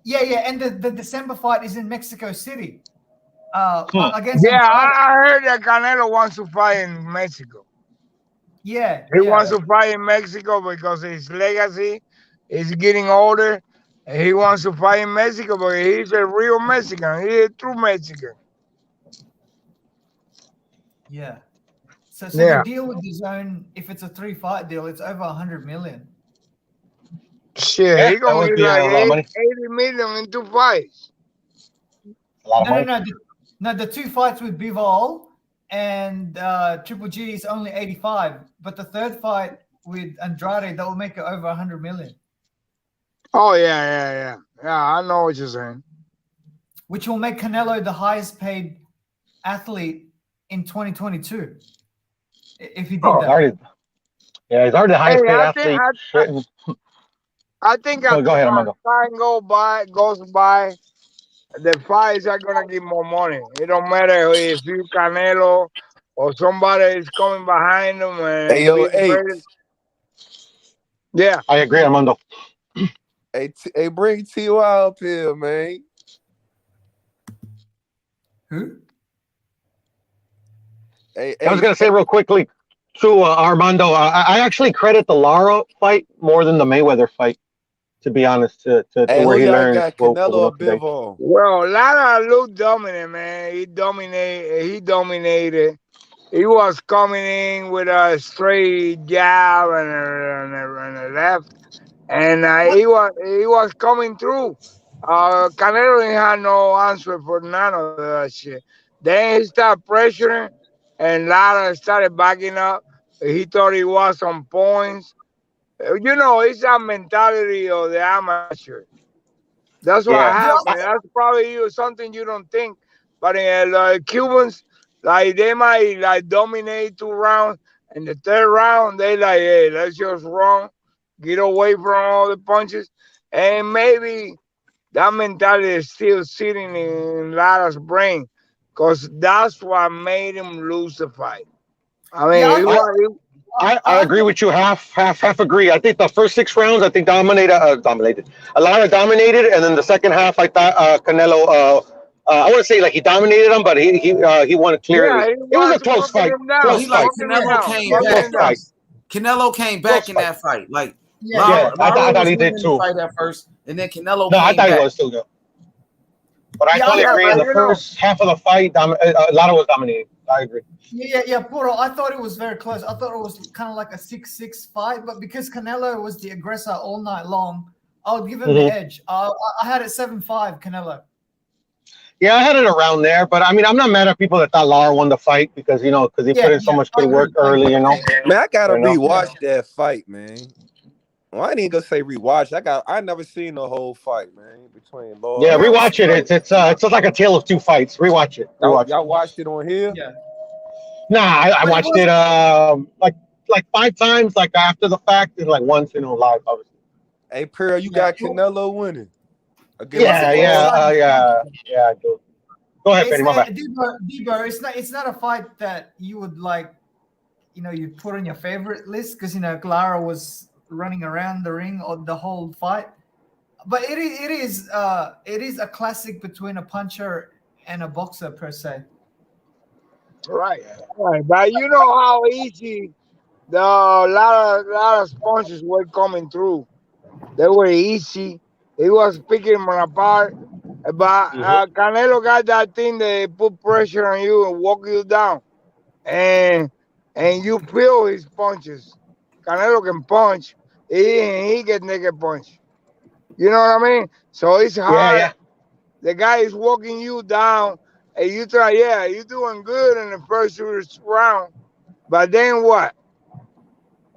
Yeah, and the December fight is in Mexico City. Against I heard that Canelo wants to fight in Mexico. Yeah, he wants to fight in Mexico because his legacy is getting older. And he wants to fight in Mexico, but he's a real Mexican. He's a true Mexican. Yeah. So the deal with the zone, if it's a 3-fight deal, it's over 100 million. Shit, he's gonna get like 80 million in 2 fights. No, the 2 fights with Bivol and Triple G is only 85, but the third fight with Andrade, that will make it over 100 million. Oh yeah, I know what you're saying. Which will make Canelo the highest paid athlete in 2022. If he did that. He's already the highest paid athlete. I think as time goes by, the fights are gonna give more money. It don't matter if you Canelo or somebody is coming behind them. And yeah, I agree, Armando. Hey, bring T.Y. up here, man. Who? I was gonna say real quickly to Armando. I actually credit the Lara fight more than the Mayweather fight. To be honest, to where he learned. Canelo or Bivol? Well, Lara looked dominant, man. He dominated. He was coming in with a straight jab and a left, and he was coming through. Canelo didn't have no answer for none of that shit. Then he started pressuring, and Lara started backing up. He thought he was on points. It's a mentality of the amateur. That's what happened. That's probably something you don't think. But Cubans, they might dominate 2 rounds, and the 3rd round they hey, let's just run, get away from all the punches, and maybe that mentality is still sitting in Lara's brain, because that's what made him lose the fight. I mean, I agree with you. Half agree. I think the first 6 rounds, I think dominated. Lara dominated, and then the second half, I thought Canelo. I wouldn't say like he dominated him, but he won it clearly. It was a close fight. Canelo came back in that fight. Like, I thought he did too. Fight at first, and then Canelo. No, I thought he was too good. But I totally agree. In the first half of the fight, Lara was dominating. I agree. Yeah, Puro. I thought it was very close. I thought it was kind of like a 6-6 fight, but because Canelo was the aggressor all night long, I'll give him the edge. I had it 7-5, Canelo. Yeah, I had it around there, but I mean, I'm not mad at people that thought Lara won the fight because he put in so much good work early. Man, I gotta rewatch that fight, man. Well, I didn't go say rewatch. I never seen the whole fight, man. Between Lord. Yeah, rewatch it. It's like a tale of 2 fights. Rewatch it. Y'all watched it on here? Yeah. Nah, I watched it like 5 times, like after the fact, and like once live, obviously. Hey, Pearl, you got Canelo winning. Yeah, I do. Go ahead, Penny. My bad. Debo, it's not a fight that you would you'd put on your favorite list because Lara was running around the ring or the whole fight, but it is a classic between a puncher and a boxer per se. Right. But you know how easy the lot of punches were coming through. They were easy. He was picking them apart, But Canelo got that thing that put pressure on you and walk you down, and you feel his punches. Canelo can punch. He get naked punch. You know what I mean? So it's hard. Yeah. The guy is walking you down, and you try. Yeah, you're doing good in the first round, but then what?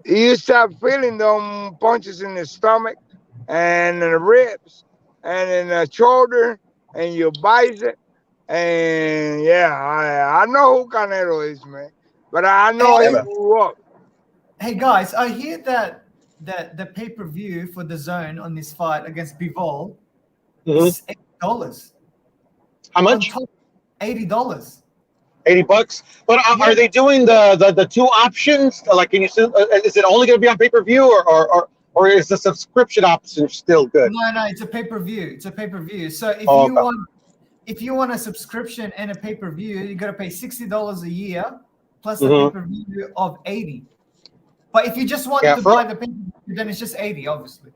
You start feeling them punches in the stomach, and in the ribs, and in the shoulder, and your bicep. And yeah, I know who Canelo is, man. But I know he grew up. Hey guys, I hear that the pay-per-view for the zone on this fight against Bivol is $80. How much? $80. $80. But are they doing the two options? Like, can you? Is it only going to be on pay-per-view, or is the subscription option still good? No, it's a pay-per-view. It's a pay-per-view. So if you want a subscription and a pay-per-view, you got to pay $60 a year plus the pay-per-view of $80. But if you just want to buy the pay-per-view, then it's just $80, obviously.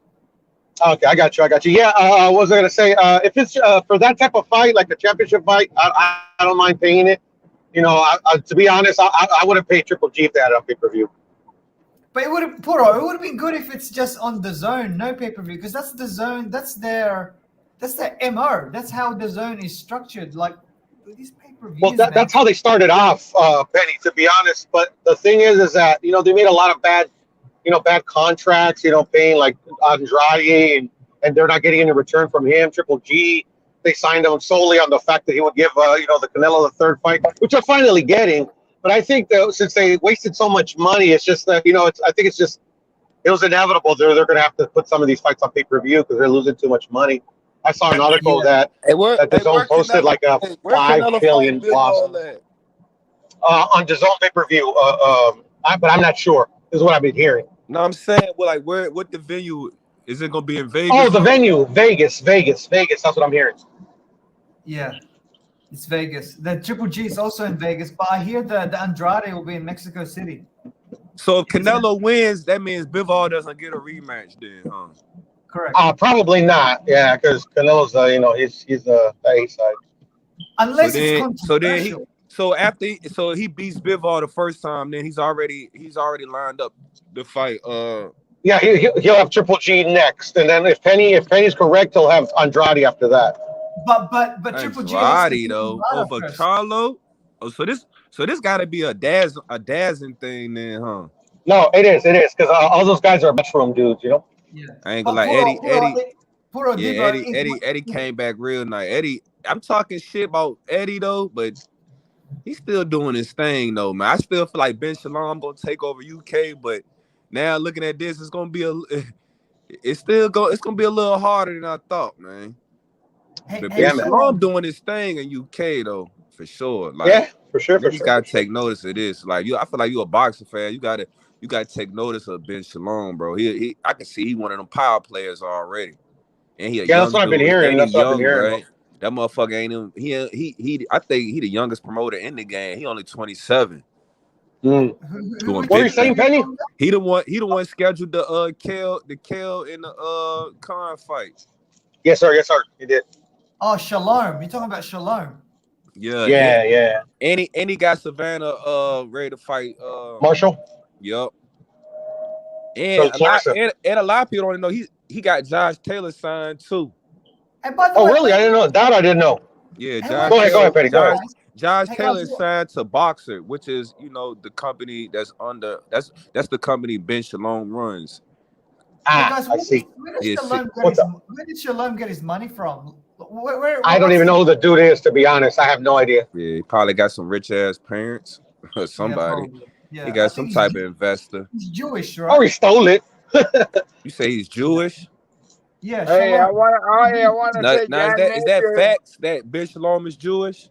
Okay, I got you. Yeah, what was I going to say? If it's for that type of fight, like a championship fight, I don't mind paying it. You know, to be honest, I wouldn't pay Triple G if they had it on pay-per-view. But it would have been good if it's just on the zone, no pay-per-view, because that's the zone. That's their MO. That's how the zone is structured. Like these pay-per-views. Well, that's how they started off, Benny. To be honest, but the thing is that they made a lot of bad contracts. Paying like Andrade, and they're not getting any return from him. Triple G, they signed him solely on the fact that he would give the Canelo the third fight, which they're finally getting. But I think that since they wasted so much money, it's just that I think it was inevitable. They're going to have to put some of these fights on pay-per-view because they're losing too much money. I saw an article that the Zone posted like a $5 billion loss on the Zone pay-per-view. But I'm not sure. This is what I've been hearing. No, I'm saying, well, like, what the venue is it going to be in Vegas? Oh, the venue, Vegas. That's what I'm hearing. Yeah, it's Vegas. The Triple G is also in Vegas, but I hear the Andrade will be in Mexico City. So if Canelo wins, that means Bivol doesn't get a rematch then, huh? Correct. Probably not. Yeah, because Canelo's he's the A side. Unless it's controversial. So he beats Bivol the first time, then he's already lined up the fight. Yeah, he'll have Triple G next, and then if Penny's correct, he'll have Andrade after that. But Triple G Andrade though over Charlo. Oh, so this got to be a dazzling thing then, huh? No, it is because all those guys are matchroom dudes, Yeah. I ain't gonna lie, Eddie came back real nice. Eddie, I'm talking shit about Eddie though, but he's still doing his thing though, man. I still feel like Ben Shalom gonna take over UK, but now looking at this, it's gonna be it's gonna be a little harder than I thought, man. Ben Shalom doing his thing in UK though, for sure. Like, yeah, for sure. You gotta take notice of this. Like I feel like you a boxer fan. You gotta take notice of Ben Shalom, bro. I can see he one of them power players already. And that's what I've been hearing. That's what I've been hearing. Right? That motherfucker ain't even he I think he the youngest promoter in the game. He only 27. What are you saying, Penny? He the one scheduled the Kel in the Khan fight. Yes, sir. He did. Oh, Shalom. You're talking about Shalom. Yeah. And he got Savannah ready to fight Marshall. Yep. And a lot of people don't know he got Josh Taylor signed too. And by the way, really? I didn't know that. I didn't know. Yeah, Go ahead, Penny. Go ahead. Josh Taylor is signed to Boxer, which is the company that's the company Ben Shalom runs. Guys, I see. Where did Shalom get his money from? I don't even know who the dude is, to be honest. I have no idea. Yeah, he probably got some rich ass parents or somebody. Yeah, he got some type of investor. He's Jewish, right? Or he stole it. You say he's Jewish? Yeah. Hey, I want to say is that facts that Ben Shalom is Jewish?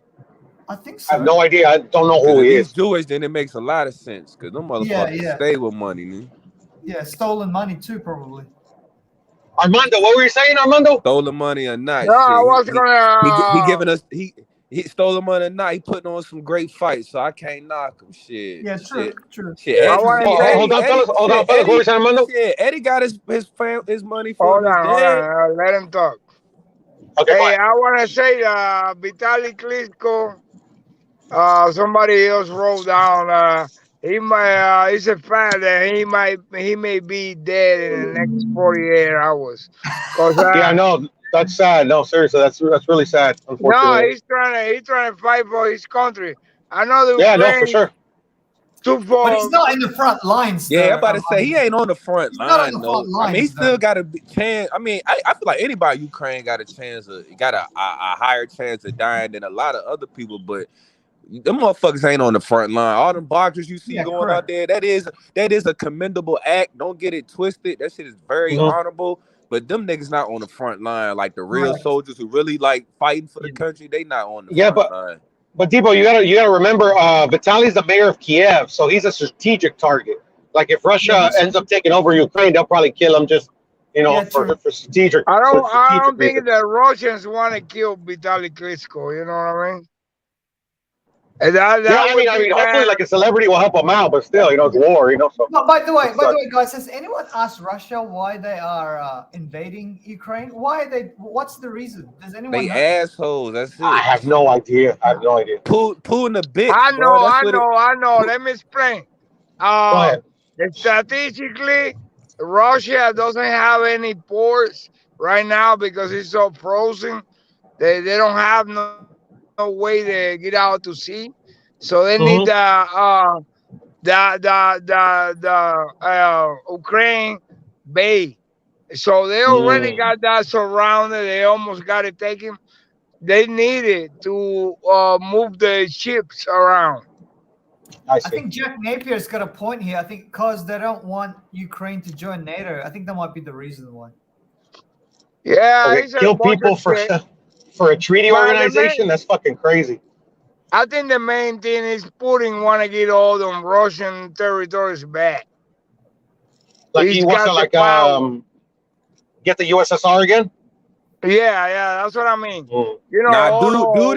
I think so. I have no idea. I don't know who he is. If he's Jewish, then it makes a lot of sense because them motherfuckers stay with money, man. Yeah, stolen money too, probably. Armando, what were you saying, Armando? Stolen money or not? No, I was gonna. He giving us he stole the money or not. He putting on some great fights, so I can't knock him. Shit. Yeah, true. Shit. Hold on, fellas. What were you saying, Armando? Yeah, Eddie got his money for Hold on. Let him talk. Okay, Hey, I want to say, Vitaly Klitschko. Somebody else wrote down. He might. It's a fact that he may be dead in the next 48 hours. Cause yeah, no, that's sad. No, seriously, that's really sad. no, Unfortunately. he's trying to fight for his country. I know the Yeah, no, for Ukraine sure. But he's not in the front lines. Yeah, I'm Though. about to say he ain't on the front He's not on line the though. front I mean, he lines. still got a chance. I mean, I feel like anybody in Ukraine got a chance got a higher chance of dying than a lot of other people, but them motherfuckers ain't on the front line. All them boxers you see going out there, that is a commendable act. Don't get it twisted. That shit is very honorable. But them niggas not on the front line. Like the real soldiers who really like fighting for the country, they not on the front line. But Debo, you gotta remember, Vitaly's the mayor of Kiev, so he's a strategic target. Like if Russia ends up taking over Ukraine, they'll probably kill him just, for strategic. I don't think reasons. the Russians want to kill Vitaly Klitschko. You know what I mean? And I mean, hopefully, like a celebrity will help him out, but still, it's war, So. No, by the way, guys, has anyone asked Russia why they are invading Ukraine? Why are they? What's the reason? Does anyone? They know? assholes. That's it. I have no idea. Pulling the bitch. I bro. know. Let me explain. Strategically, Russia doesn't have any ports right now because it's so frozen. They don't have no way to get out to sea, so they need the Ukraine Bay. So they already got that surrounded. They almost got it taken. They needed to move the ships around. I think Jack Napier's got a point here. I think because they don't want Ukraine to join NATO. I think that might be the reason why. Yeah, kill people for a treaty organization. That's fucking crazy. I think the main thing is Putin want to get all them Russian territories back. Like he wants to get the USSR again. Yeah, that's what I mean. Dude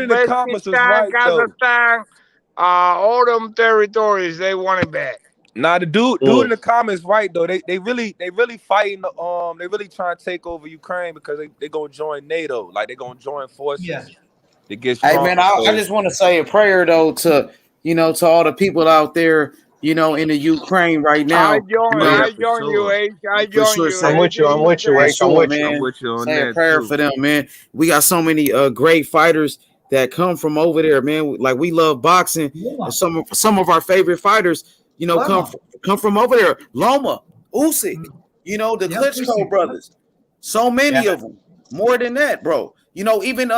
in the comments was right though. Kazakhstan, all them territories they want it back. The dude in the comments right though. They really fighting. They really trying to take over Ukraine because they gonna join NATO. Like they gonna join forces. Yeah. To get strong. Hey man, I just want to say a prayer though to to all the people out there. In the Ukraine right now. I join you, H. I join you. I'm with you. I'm with you, H. I'm with you. I'm with you on Say that a prayer too. for them, man. We got so many great fighters that come from over there, man. Like we love boxing. And some of our favorite fighters, come from over there. Loma, Usyk, the Klitschko brothers. So many of them. More than that, bro. Even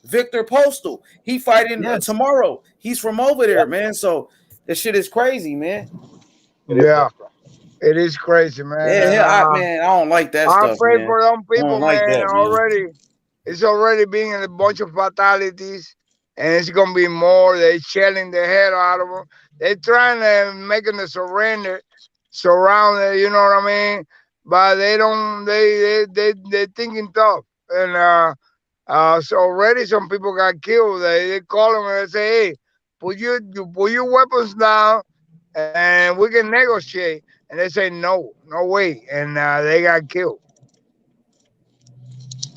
Victor Postal, he fighting tomorrow. He's from over there, man. So that shit is crazy, man. Yeah, it is crazy, man. Man, I don't like that stuff. I pray for them people, like man. That, It's already being a bunch of fatalities, and it's gonna be more. They're shelling the head out of them. They're trying to make them surrender, surrounded. You know what I mean? But they don't. They're thinking tough, and so already some people got killed. They call them and they say, "Hey, put your weapons down, and we can negotiate." And they say, "No way," and they got killed.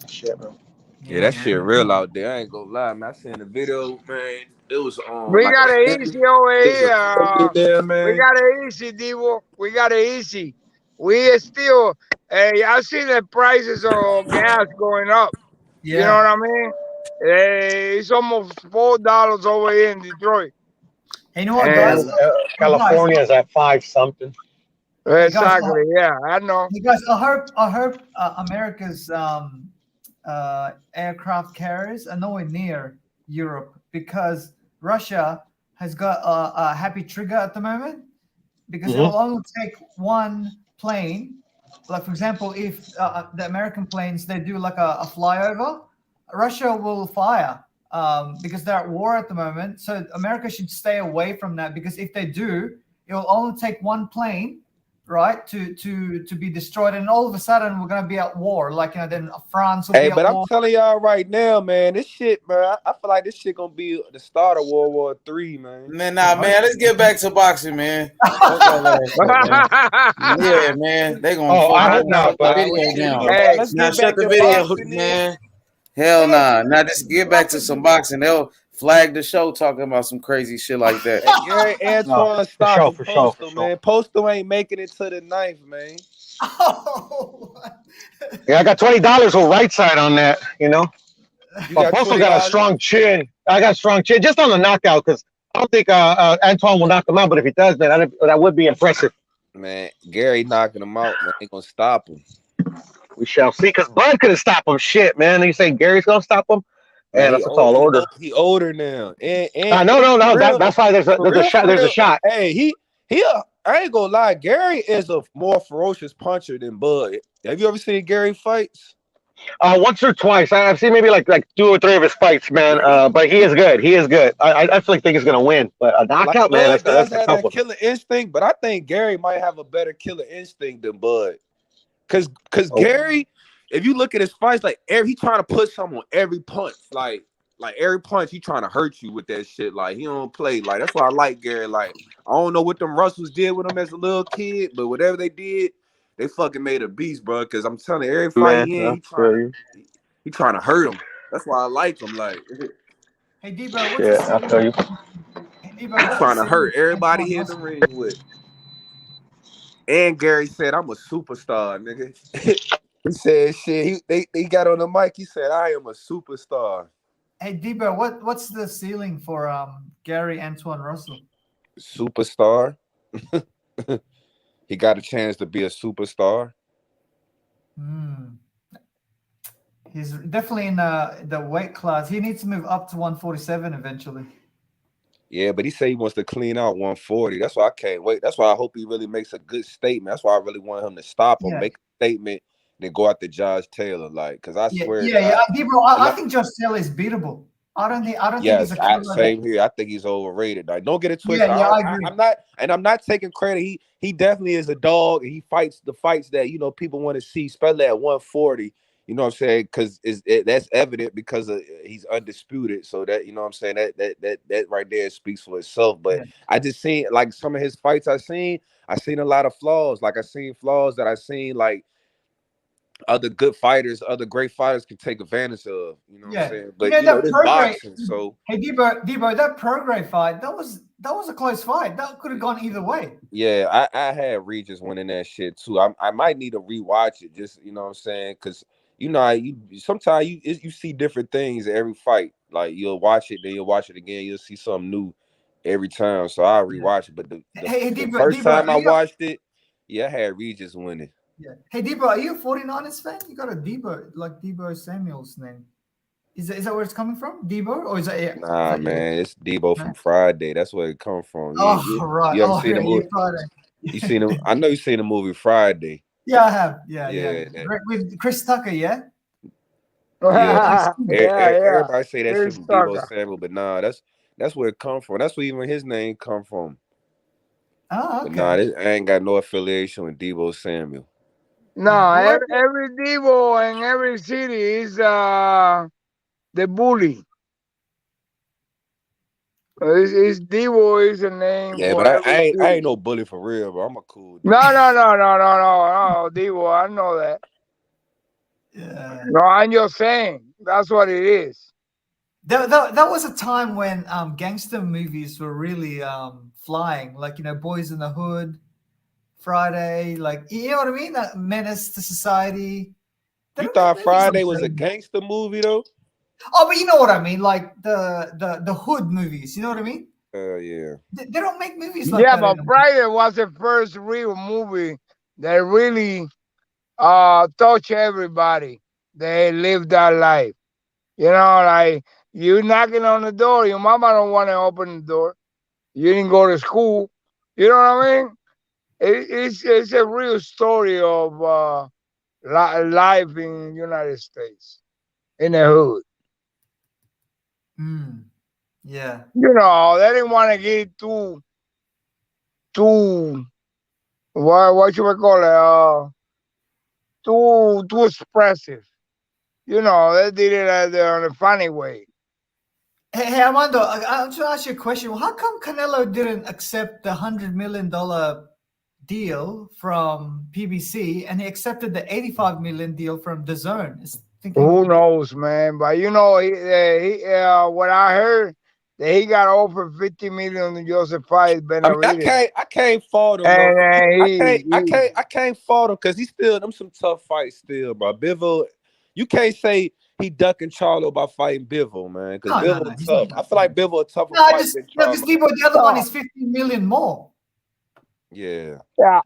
Shit, man. Yeah, that shit real out there. I ain't gonna lie, man. I seen the video, man. It was on. We got it easy over here. There, man. We got it easy, Devo. We got it easy. We still. I see the prices of gas going up. Yeah. You know what I mean? It's almost $4 over here in Detroit. Hey, you know what, guys? California is at 5 something. Exactly. Yeah, I know. Because I hope America's aircraft carriers are nowhere near Europe because Russia has got a happy trigger at the moment because it will only take one plane. Like, for example, if the American planes, they do like a flyover, Russia will fire because they're at war at the moment. So America should stay away from that because if they do, it will only take one plane, right, to be destroyed. And all of a sudden, we're going to be at war. Like, then France will be at war. I'm telling y'all right now, man, this shit, man, I feel like this shit going to be the start of World War III, man. Man, let's get back to boxing, man. Yeah, man. They going to I hope not, but video down. Let's now get shut back the to video, boxing, man. Hell nah. Now just get back to some boxing. They'll flag the show talking about some crazy shit like that. Hey, Gary Antoine, stop him, for Postal, sure. man. Postal ain't making it to the ninth, man. Yeah, I got $20 on right side on that, you know. You But got Postal got a $20? strong chin. I got a strong chin just on the knockout because I don't think Antoine will knock him out. But if he does, then that would be impressive. Man, Gary knocking him out, man. Ain't gonna stop him. We shall see. Because Bud couldn't stop him. Shit, man. You say Gary's gonna stop him? Man, And that's a tall order. he older now. And No. for real, That's why there's a shot. There's a shot. Hey, I ain't gonna lie. Gary is a more ferocious puncher than Bud. Have you ever seen Gary fights? Once or twice. I've seen maybe like 2 or 3 of his fights, man. But he is good. He is good. I actually think he's gonna win. But a knockout, Like man, Bud does that's a have tough that one. killer instinct, but I think Gary might have a better killer instinct than Bud. Cause Gary, if you look at his fights, like he trying to put something on every punch, like every punch he trying to hurt you with that shit. Like he don't play. Like that's why I like Gary. Like I don't know what them Russells did with him as a little kid, but whatever they did, they fucking made a beast, bro. Cause I'm telling you, every fight Man, he in, he trying to hurt him. That's why I like him. Like Hey Debo, what's yeah, the I'll tell you. Hey Debo, what's trying the to hurt everybody he in the ring with. And Gary said, "I'm a superstar, nigga." He said, "Shit." They got on the mic. He said, "I am a superstar." Hey Debo, what's the ceiling for Gary Antoine Russell? Superstar. He got a chance to be a superstar. He's definitely in the weight class. He needs to move up to 147 eventually. Yeah, but he said he wants to clean out 140. That's why I can't wait. That's why I hope he really makes a good statement. That's why I really want him to stop him, make a statement, then go after Josh Taylor. Like, because I swear, Debo, I think Josh Taylor is beatable. I don't think he's a killer. Same here. I think he's overrated. Like, don't get it twisted. I agree. I'm not taking credit. He definitely is a dog. He fights the fights that people want to see, especially at 140. You know what I'm saying? Because that's evident because he's undisputed. So that what I'm saying, that right there speaks for itself. But I just seen like some of his fights. I seen a lot of flaws. Like I seen flaws that I seen like other good fighters, other great fighters can take advantage of. You know what I'm saying? But this boxing. So hey Debo, that Prograis fight, that was a close fight. That could have gone either way. Yeah, I had Regis winning that shit too. I might need to rewatch it. Just what I'm saying, because. Sometimes you see different things every fight. Like you'll watch it, then you'll watch it again. You'll see something new every time. So I'll rewatch it. But the first time I watched it, I had Regis winning. Yeah. Hey Debo, are you a 49ers fan? You got a Debo, like Debo Samuel's name. Is that where it's coming from? Debo? Or is that Nah, man, it's Debo from Friday. That's where it comes from. Right. You ever seen the movie? You seen him? I know you seen the movie Friday. Yeah, I have. Yeah. With Chris Tucker, yeah? Everybody say that shit from Debo Samuel, but nah, that's where it come from. That's where even his name come from. Oh, okay. But nah, I ain't got no affiliation with Debo Samuel. No, every Debo in every city is the bully. It's Debo is the name. Yeah, but I ain't no bully for real, bro. I'm a cool dude. No, Debo, I know that. Yeah. No, I'm just saying that's what it is. That was a time when gangster movies were really flying, like Boys in the Hood, Friday, like you know what I mean? That Menace to Society. You thought Friday was a gangster movie though? Oh, but you know what I mean, like the Hood movies. You know what I mean? Yeah. They don't make movies like that. Yeah, but Friday was the first real movie that really touched everybody. They lived that life. Like you knocking on the door, your mama don't want to open the door. You didn't go to school. You know what I mean? It's a real story of life in the United States, in the hood. Yeah. They didn't want to get too what you would call it, too expressive. They did it in a funny way. Hey Armando, I want to ask you a question. How come Canelo didn't accept the $100 million deal from PBC and he accepted the $85 million deal from DAZN? Who knows, man? But he what I heard that he got offered $50 million to Joseph Fight Benavidez. I can't fault him, And bro. I can't fault him because he still them some tough fights still, bro. Bivol, you can't say he ducking Charlo by fighting Bivol, man. Because Bivol tough. I feel like Bivol a tougher fight than because Charlo. the other one is 15 million more. Yeah. Yeah.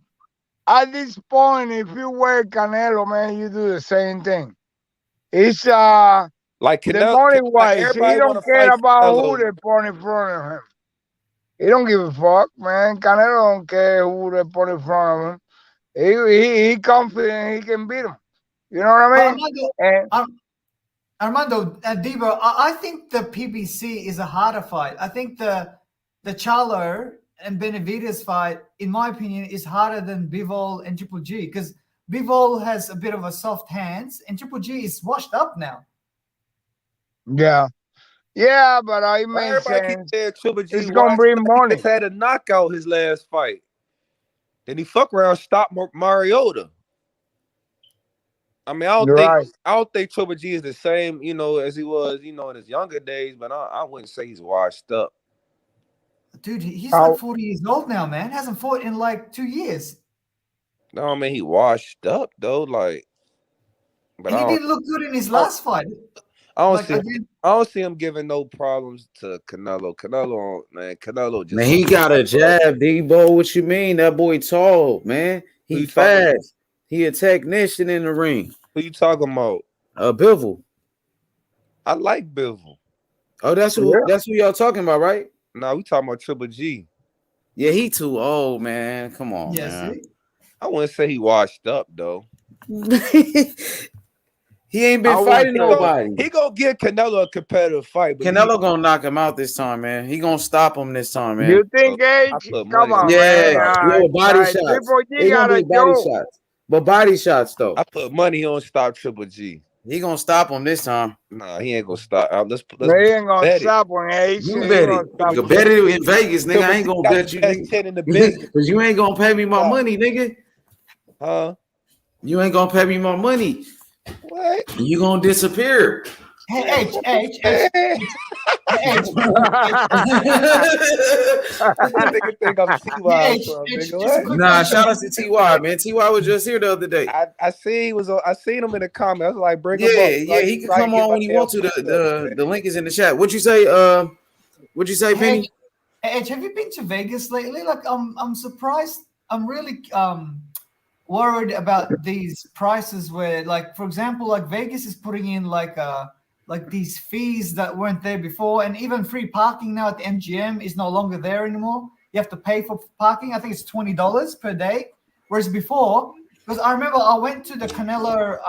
At this point, if you wear Canelo, man, you do the same thing. It's like the Canelo, money like wise, he everybody don't want to care fight about Canelo. who they put in front of him. He don't give a fuck, man. Canelo don't care who they put in front of him. He confident he can beat him. You know what I mean? Armando, Debo, I think the PBC is a harder fight. I think the Charlo and Benavidez fight, in my opinion, is harder than Bivol and Triple G because Bivol has a bit of a soft hands and Triple G is washed up now. Yeah. Yeah, but I mean, Everybody keep saying Triple G it's gonna bring He money. just had a knockout his last fight. Then he fuck around, stopped Mariota. I mean, I don't think Triple G is the same, as he was, in his younger days. But I wouldn't say he's washed up. Dude, he's like 40 years old now, man. Hasn't fought in like 2 years. No, I mean he washed up though, like. But and he didn't look good in his last fight. I don't see him giving no problems to Canelo. Canelo just. Man, he got a jab, Debo. What you mean? That boy tall, man. He fast. He a technician in the ring. Who you talking about? Bivol. I like Bivol. Oh, that's who y'all talking about, right? No, we talking about Triple G. Yeah, he too old, man. Come on, man. I wouldn't say he washed up though. He ain't been fighting nobody. He gonna give Canelo a competitive fight. But Canelo gonna knock him out this time, man. He gonna stop him this time, man. You think, Age? Come on, man. Body shots. Triple G It's got gonna a be body joke. shots. But body shots, though. I put money on stop Triple G. He gonna stop him this time. Nah, he ain't gonna stop. Let's he ain't gonna stop on Age. You bet it. You bet it in Vegas, nigga. I ain't gonna bet you, nigga. Cause you ain't gonna pay me my money, nigga. Huh? You ain't gonna pay me my money. What? You gonna disappear. Hey, H. Nigga think I'm T.Y. Nah, shout out to T.Y., man. T.Y. was just here the other day. I seen him in the comments. I was like, bring him up. Yeah, he can come on when he wants to. The link is in the chat. What'd you say? What'd you say, Penny? H, have you been to Vegas lately? Like, I'm surprised. I'm really worried about these prices where, like, for example, like Vegas is putting in like these fees that weren't there before, and even free parking now at the MGM is no longer there anymore. You have to pay for parking. I think it's $20 per day, whereas before, because I remember I went to the Canelo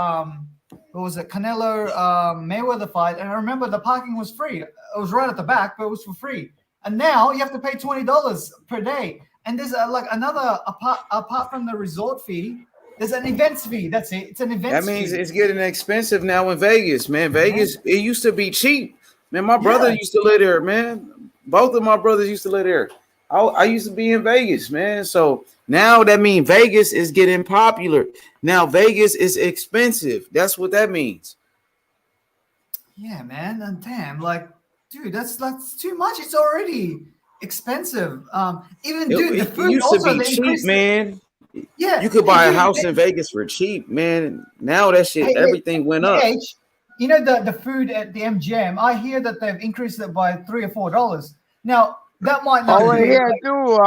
Mayweather fight, and I remember the parking was free. It was right at the back, but it was for free. And now you have to pay $20 per day. And there's like another apart from the resort fee, there's an events fee. That's it. It's an events That means fee. it's getting expensive now in Vegas, man. Vegas, it used to be cheap. Man, my brother used to live there, man. Both of my brothers used to live there. I used to be in Vegas, man. So now that means Vegas is getting popular. Now Vegas is expensive. That's what that means. Yeah, man. And damn, like, dude, that's too much. It's already expensive. Even dude, the food used also to be cheap, man. Yeah, you could buy a house in Vegas for cheap, man. Now that shit, everything went up. You know the food at the MGM. I hear that they've increased it by $3 or $4. Now that might not. Over here too,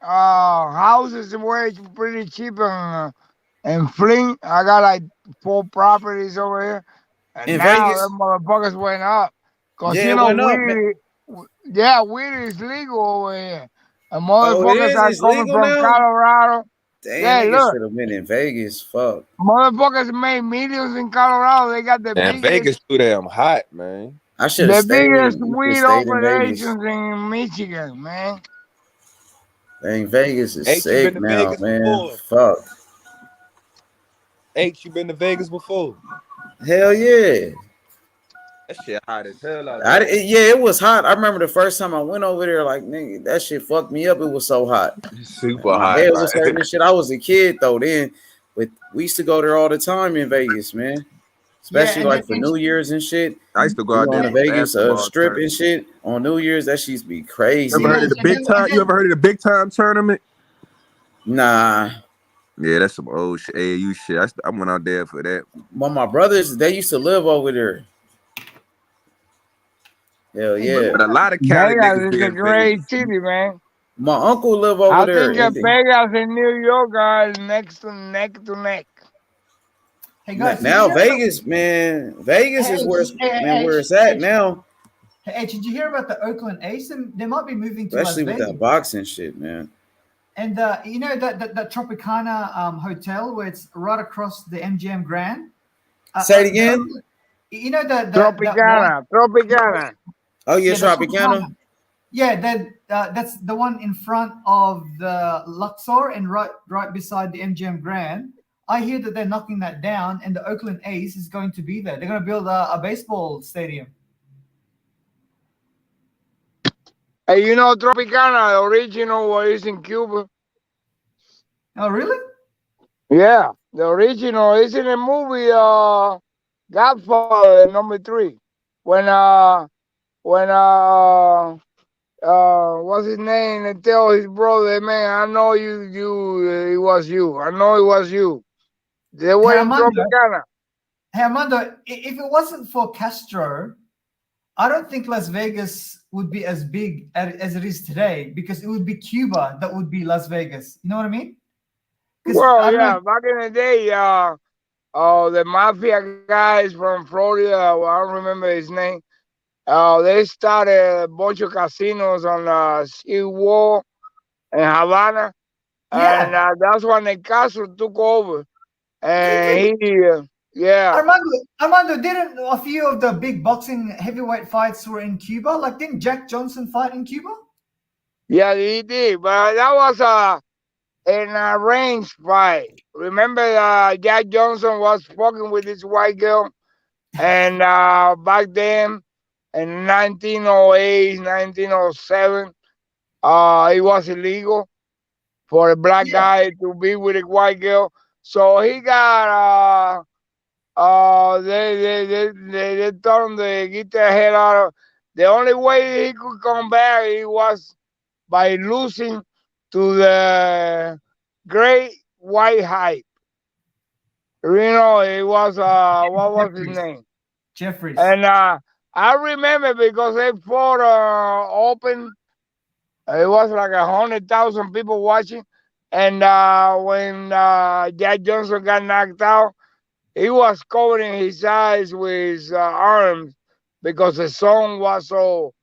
houses were pretty cheap and Flint. I got like 4 properties over here, and in now Vegas, them motherfuckers went up. Cause yeah, you know, went up, weed is legal over here. And motherfuckers are it's coming legal from now? Colorado. Damn, niggas should have been in Vegas. Fuck. Motherfuckers made millions in Colorado. They got the Man, biggest, Vegas too damn hot, man. I should have the stayed. biggest in weed Vegas. operations in Michigan, man. Dang, Vegas is H, you sick been to now, Vegas man. before? Fuck. H, you been to Vegas before? Hell yeah. That shit hot as hell out there. It was hot. I remember the first time I went over there, like, nigga, that shit fucked me up. It was so hot. Super My hot. head was hurting and shit. I was a kid though then, but we used to go there all the time in Vegas, man. especially like for New Year's and shit. I used to go We out go on there the for Vegas basketball strip and tournament. shit on New Year's. That shit be You crazy. ever heard of the big time? You ever heard of the big time tournament? Nah. Yeah, that's some old shit. AAU shit. I went out there for that. Well, my brothers, they used to live over there. Hell yeah. But a lot of Cali niggas Vegas is be a in great Vegas. city, man. My uncle live over I there. think Vegas and New York are next to neck to neck. Hey guys, Now Vegas, man, Vegas is where it's at now. Hey, did you hear about the Oakland A's? They might be moving to Especially Las with Vegas. that boxing shit, man. And you know that Tropicana hotel where it's right across the MGM Grand. Say it again. You know that Tropicana. Oh yeah, the Tropicana. Yeah, that's the one in front of the Luxor and right beside the MGM Grand. I hear that they're knocking that down, and the Oakland A's is going to be there. They're going to build a baseball stadium. Hey, you know Tropicana, the original one is in Cuba. Oh, really? Yeah, the original is in the movie Godfather #3. When what's his name? And tell his brother, man, I know it was you. I know it was you. They were in Tropicana. Hey, Armando, if it wasn't for Castro, I don't think Las Vegas would be as big as it is today, because it would be Cuba that would be Las Vegas. You know what I mean? Well, yeah, back in the day, the mafia guys from Florida, I don't remember his name. They started a bunch of casinos on the seawall in Havana, and that's when the Castro took over. And yeah. Armando, didn't a few of the big boxing heavyweight fights were in Cuba? Like, didn't Jack Johnson fight in Cuba? Yeah, he did, but that was an arranged fight. Remember, Jack Johnson was fucking with this white girl, and back then, in 1908, 1907, it was illegal for a black guy to be with a white girl. So he got they told him to get the hell out of. The only way he could come back was by losing to the great white hype. You know, it was what was his name? Jeffries. And I remember because they fought open. It was like 100,000 people watching. And when Jack Johnson got knocked out, he was covering his eyes with his arms because the sun was so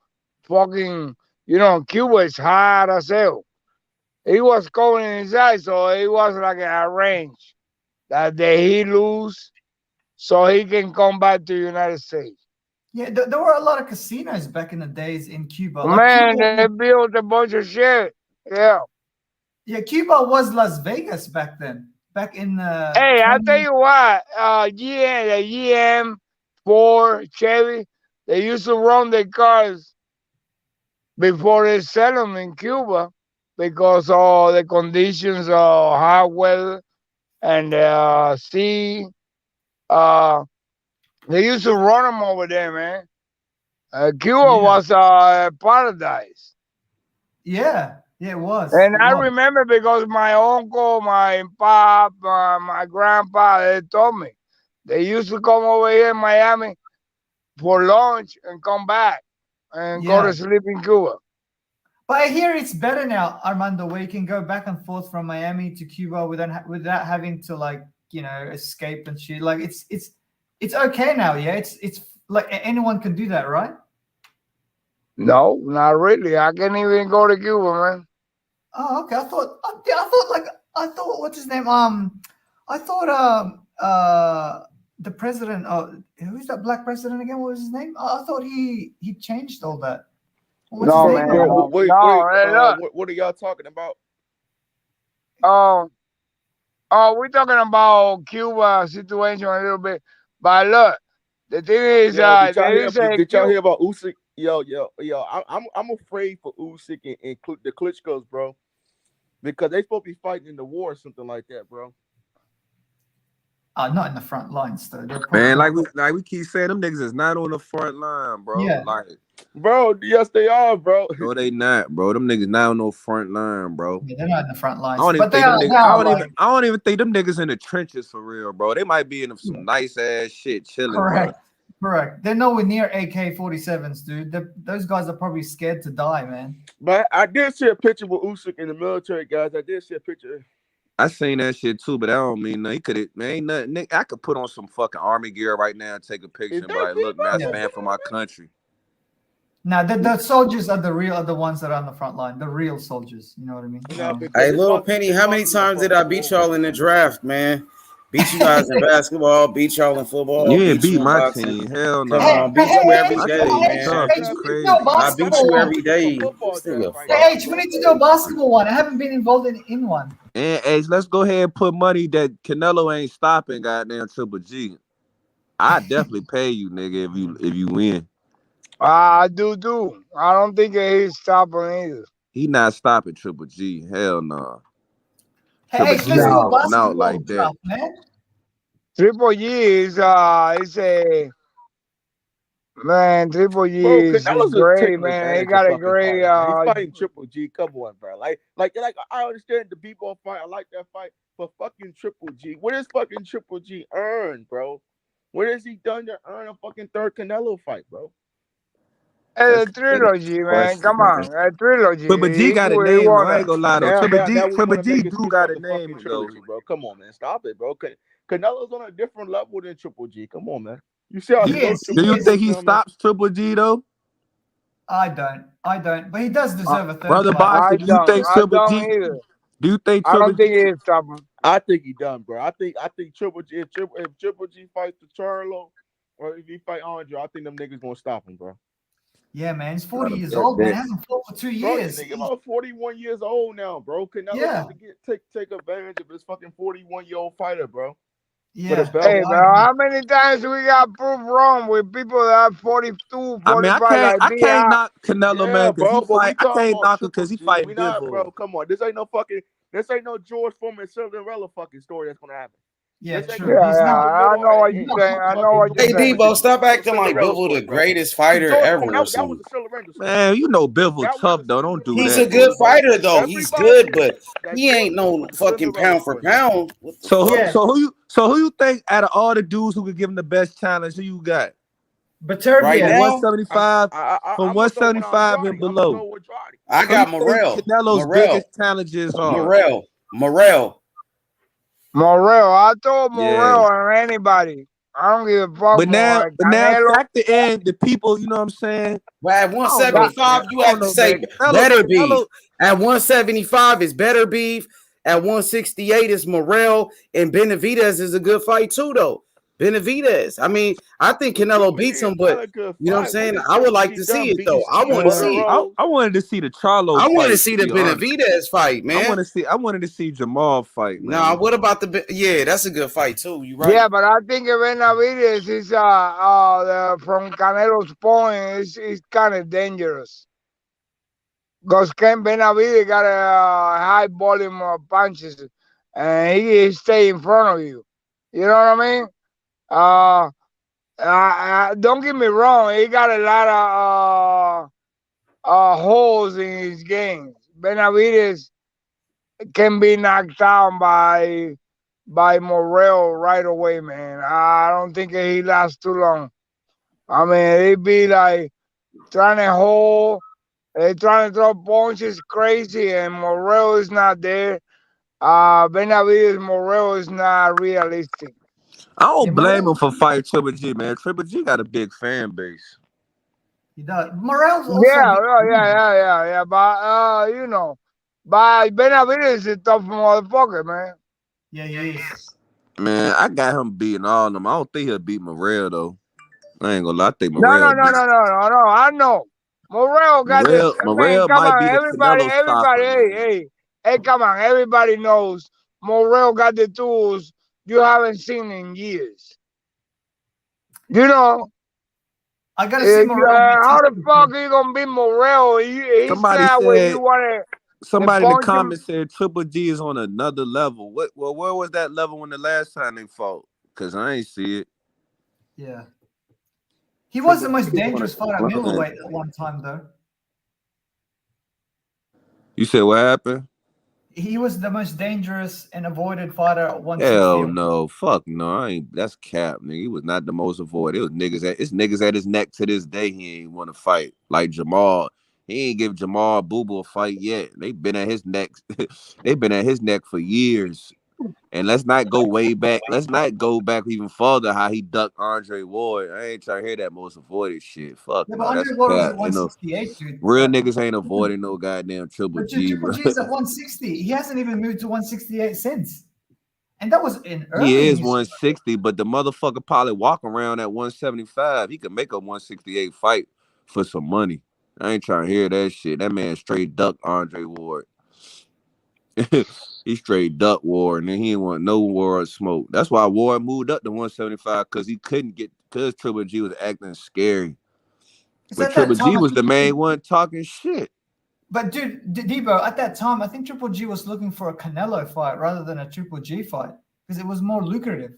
fucking, Cuba is hot as hell. He was covering his eyes, so it was like an arrange that he lose so he can come back to the United States. Yeah, there were a lot of casinos back in the days in Cuba. Man, Cuba, they built a bunch of shit. Yeah. Yeah, Cuba was Las Vegas back then. Back in Hey, I tell you what, the GM, Ford, Chevy, they used to run their cars before they sell them in Cuba because of the conditions of hot weather and sea. They used to run them over there, man. Cuba was a paradise. Yeah, it was. And I remember because my uncle, my pop, my grandpa, they told me they used to come over here in Miami for lunch and come back and go to sleep in Cuba. But I hear it's better now, Armando, where you can go back and forth from Miami to Cuba without having to escape and shit. Like it's okay now, yeah. It's like anyone can do that, right? No, not really. I can't even go to Cuba, man. Oh, okay. I thought what's his name? I thought the president. Who's that black president again? What was his name? I thought he changed all that. What's No, his man. name? What are y'all talking about? We're talking about Cuba situation a little bit, but look, the thing is, did y'all hear about Usyk? Yo, I'm afraid for Usyk and the Klitschko's, bro, because they supposed to be fighting in the war or something like that, bro. Not in the front lines though. They're probably Man, like we keep saying, them niggas is not on the front line, bro. Yeah. Like, bro, yes they are, bro. no, they not, bro. Them niggas not on no front line, bro. Yeah, they're not in the front I lines, don't even but they think them are. niggas. They are like, I don't even think them niggas in the trenches for real, bro. They might be in some nice ass shit chilling, correct. bro. Correct. They're nowhere near AK-47s, dude. Those guys are probably scared to die, man. But I did see a picture with Usyk in the military, guys. I did see a picture. I seen that shit too, but I don't mean nothing. He could have, man, ain't nothing. Nick, I could put on some fucking army gear right now and take a picture and be like, look, man, I stand for my country. Now, the soldiers are the ones that are on the front line, the real soldiers. You know what I mean? Hey, Little Penny, how many times did I beat y'all in the draft, man? Beat you guys in basketball, beat y'all in football, You beat beat you in my boxing. team. Hell no. Come on, beat you every My day, team man. tough. You crazy. I beat you every day. Hey, H, we need to do a basketball one. I haven't been involved in one. And H, let's go ahead and put money that Canelo ain't stopping goddamn Triple G. I definitely pay you, nigga, if you win. I do. I don't think he's stopping either. He not stopping Triple G. Hell no. Hey, Triple G let's do a ain't going out basketball like that. draft, man. Triple G is a man. Triple G Bro, is Canelo's great, taking man. He advantage got of a fucking great. fighters, man. He's fighting Triple G. Come on, bro. Like I understand the Bivol fight. I like that fight, but fucking Triple G. What is fucking Triple G earned, bro? What has he done to earn a fucking third Canelo fight, bro? It's a trilogy, man. Come on, a trilogy. Triple G got a He name, though. won I ain't gonna lie, though. Now Triple we G want to make do excuse got about a the name, fucking though. trilogy, bro. Come on, man. Stop it, bro. Canelo's on a different level than Triple G. Come on, man. You see how he goes Do you think he stops Triple G, though? I don't. But he does deserve a third Brother fight. Boxer, do you think I Triple don't G? either. Do you think I Triple don't think G? he's stopping. I think he done, bro. I think Triple G. If Triple G fights the Charlo, or if he fight Andre, I think them niggas gonna stop him, bro. Yeah, man. He's 40 years old, man. Hasn't fought for 2 Bro, years. this nigga about 41 years old now, bro. Canelo Yeah. needs to take advantage of this fucking 41-year-old fighter, bro. Yeah. Hey, bro, how many times we got proved wrong with people that are 42, 45 I mean, like I can't B.I.? knock Canelo, Yeah, man, because bro, he but we fight. I talking can't about knock him because he Triple G. fight We not, bro. Bivol. Come on, this ain't no George Foreman Cinderella fucking story that's gonna happen. Yeah, This ain't true. no He's Yeah, not. I know what you're saying. I know what Hey, you're saying. Debo, stop acting like Cinderella Bivol the story, bro. greatest fighter George ever Foreman, or that something. was a Cinderella story. Man, you know Bivol That tough was though. Don't do He's that. a good Bro. fighter though. He's good, but he ain't no was a fucking Cinderella pound for story, bro. pound. What the So fuck? who you think out of all the dudes who could give him the best challenge? Who you got? Right Beterbiev. now, 175 from I'm gonna go with 175 Andrade. and I'm gonna below. go with Andrade. I Who you got think Canelo's biggest challenges are? Morrell. Morel, I told Yeah. Morel or anybody. I don't give a fuck But now more. Canelo. factor in the people, you know what I'm saying? But at I don't know, 175, man. you I have don't to know, say man. better beef. Canelo, At 175 is better beef. At 168 is Morrell, and Benavidez is a good fight too, though. Benavidez. I mean, I think Canelo beats him, but you know what I'm saying? I would like to see it though. I want to see it. I wanted to see the Charlo I fight. want to see the be honest. Benavidez fight, man. I wanted to see Jamal fight, man. Nah, what about yeah, that's a good fight too. You right? Yeah, but I think Benavidez is from Canelo's point is kind of dangerous. Because Ken Benavidez got a high volume of punches, and he stay in front of you. You know what I mean? Don't get me wrong, he got a lot of holes in his game. Benavidez can be knocked down by Morel right away, man. I don't think he lasts too long. I mean, he'd be like trying to hold, trying to throw punches crazy, and Morel is not there. Benavidez Morel is not realistic. I don't blame him for fighting Triple G, man. Triple G got a big fan base. He does. Morel's also. Yeah. But you know, but Benavidez is a tough motherfucker, man. Yeah, he is. Man, I got him beating all of them. I don't think he'll beat Morel though. I ain't gonna lie. I think No. Morel. I know. Morel got this. Man, Morel come might on, be the everybody. Canelo stopper. Hey, come on. Everybody knows Morel got the tools you haven't seen in years. You know. I gotta see Morel. How the fuck are you gonna beat Morel? He's Somebody not where said. you want to. Somebody in the comments said Triple G is on another level. Where was that level when the last time they fought? because I ain't see it. Yeah. He was the most dangerous fighter at middleweight at one time, though. You said what happened? He was the most dangerous and avoided fighter at 160. Hell no, fuck no, I ain't. That's cap, nigga. He was not the most avoided. It was niggas at his neck to this day. He ain't want to fight like Jamal. He ain't give Jamal Boo Boo a fight yet. They been at his neck. They been at his neck for years. And let's not go way back. Let's not go back even further. How he ducked Andre Ward. I ain't trying to hear that most avoided shit. Fuck Yeah, no, but that's Andre Ward was cap. at 168, dude. Real niggas ain't avoiding no goddamn Triple But G, Triple bro. G is at 160. He hasn't even moved to 168 since. And that was in early. He is 160, but the motherfucker probably walk around at 175. He could make a 168 fight for some money. I ain't trying to hear that shit. That man straight ducked Andre Ward. He straight duck Ward, and then he didn't want no Ward smoke. That's why Ward moved up to 175 because he couldn't get because Triple G was acting scary. But Triple G was the main one talking shit. But dude, Debo, at that time, I think Triple G was looking for a Canelo fight rather than a Triple G fight because it was more lucrative.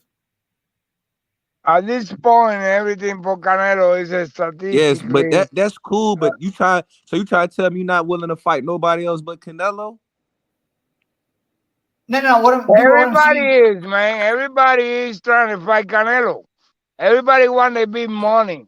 At this point, everything for Canelo is a statistically. Yes, but that's cool. But you try to tell me you're not willing to fight nobody else but Canelo? No. Everybody is, man. Everybody is trying to fight Canelo. Everybody want to be money.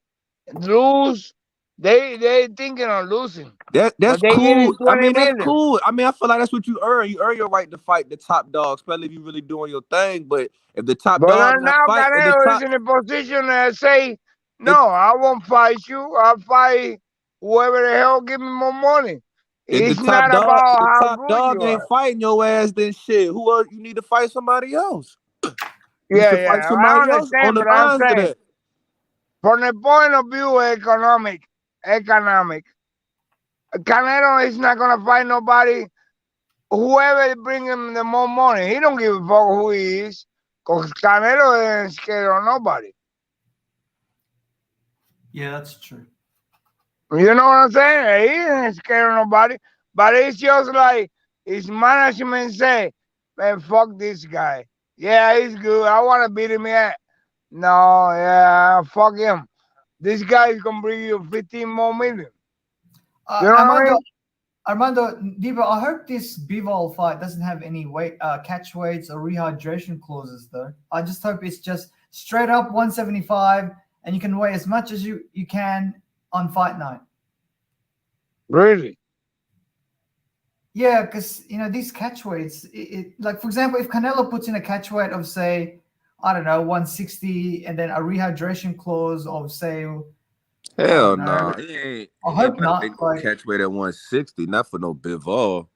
Lose. They thinking of losing. That's cool. I mean, that's cool. I mean, I feel like that's what you earn. You earn your right to fight the top dog, especially if you're really doing your thing. But if the top dog not now fight, Canelo is in a position to say, no, I won't fight you. I'll fight whoever the hell give me more money. If It's not about how good you ain't are. fighting your ass, then shit. Who else? You need to fight somebody else. Yeah. Fight I somebody else on understand, the but I'm lines of saying, that. from the point of view economic, Canelo is not gonna fight nobody. Whoever bring him the more money, he don't give a fuck who he is. Cause Canelo ain't scared of nobody. Yeah, that's true. You know what I'm saying? He ain't scared of nobody. But it's just like his management say, man, fuck this guy. Yeah, he's good. I want to beat him yet. No, yeah, fuck him. This guy is gonna bring you 15 more million. You know what I mean? Armando, Debo, I hope this Bivol fight doesn't have any catch weights or rehydration clauses, though. I just hope it's just straight up 175, and you can weigh as much as you can on fight night. Really? Yeah, because these catch weights, like for example, if Canelo puts in a catch weight of say, I don't know, 160, and then a rehydration clause of say, Hell no. He ain't. I hope not. Catch weight at 160, not for no Bivol.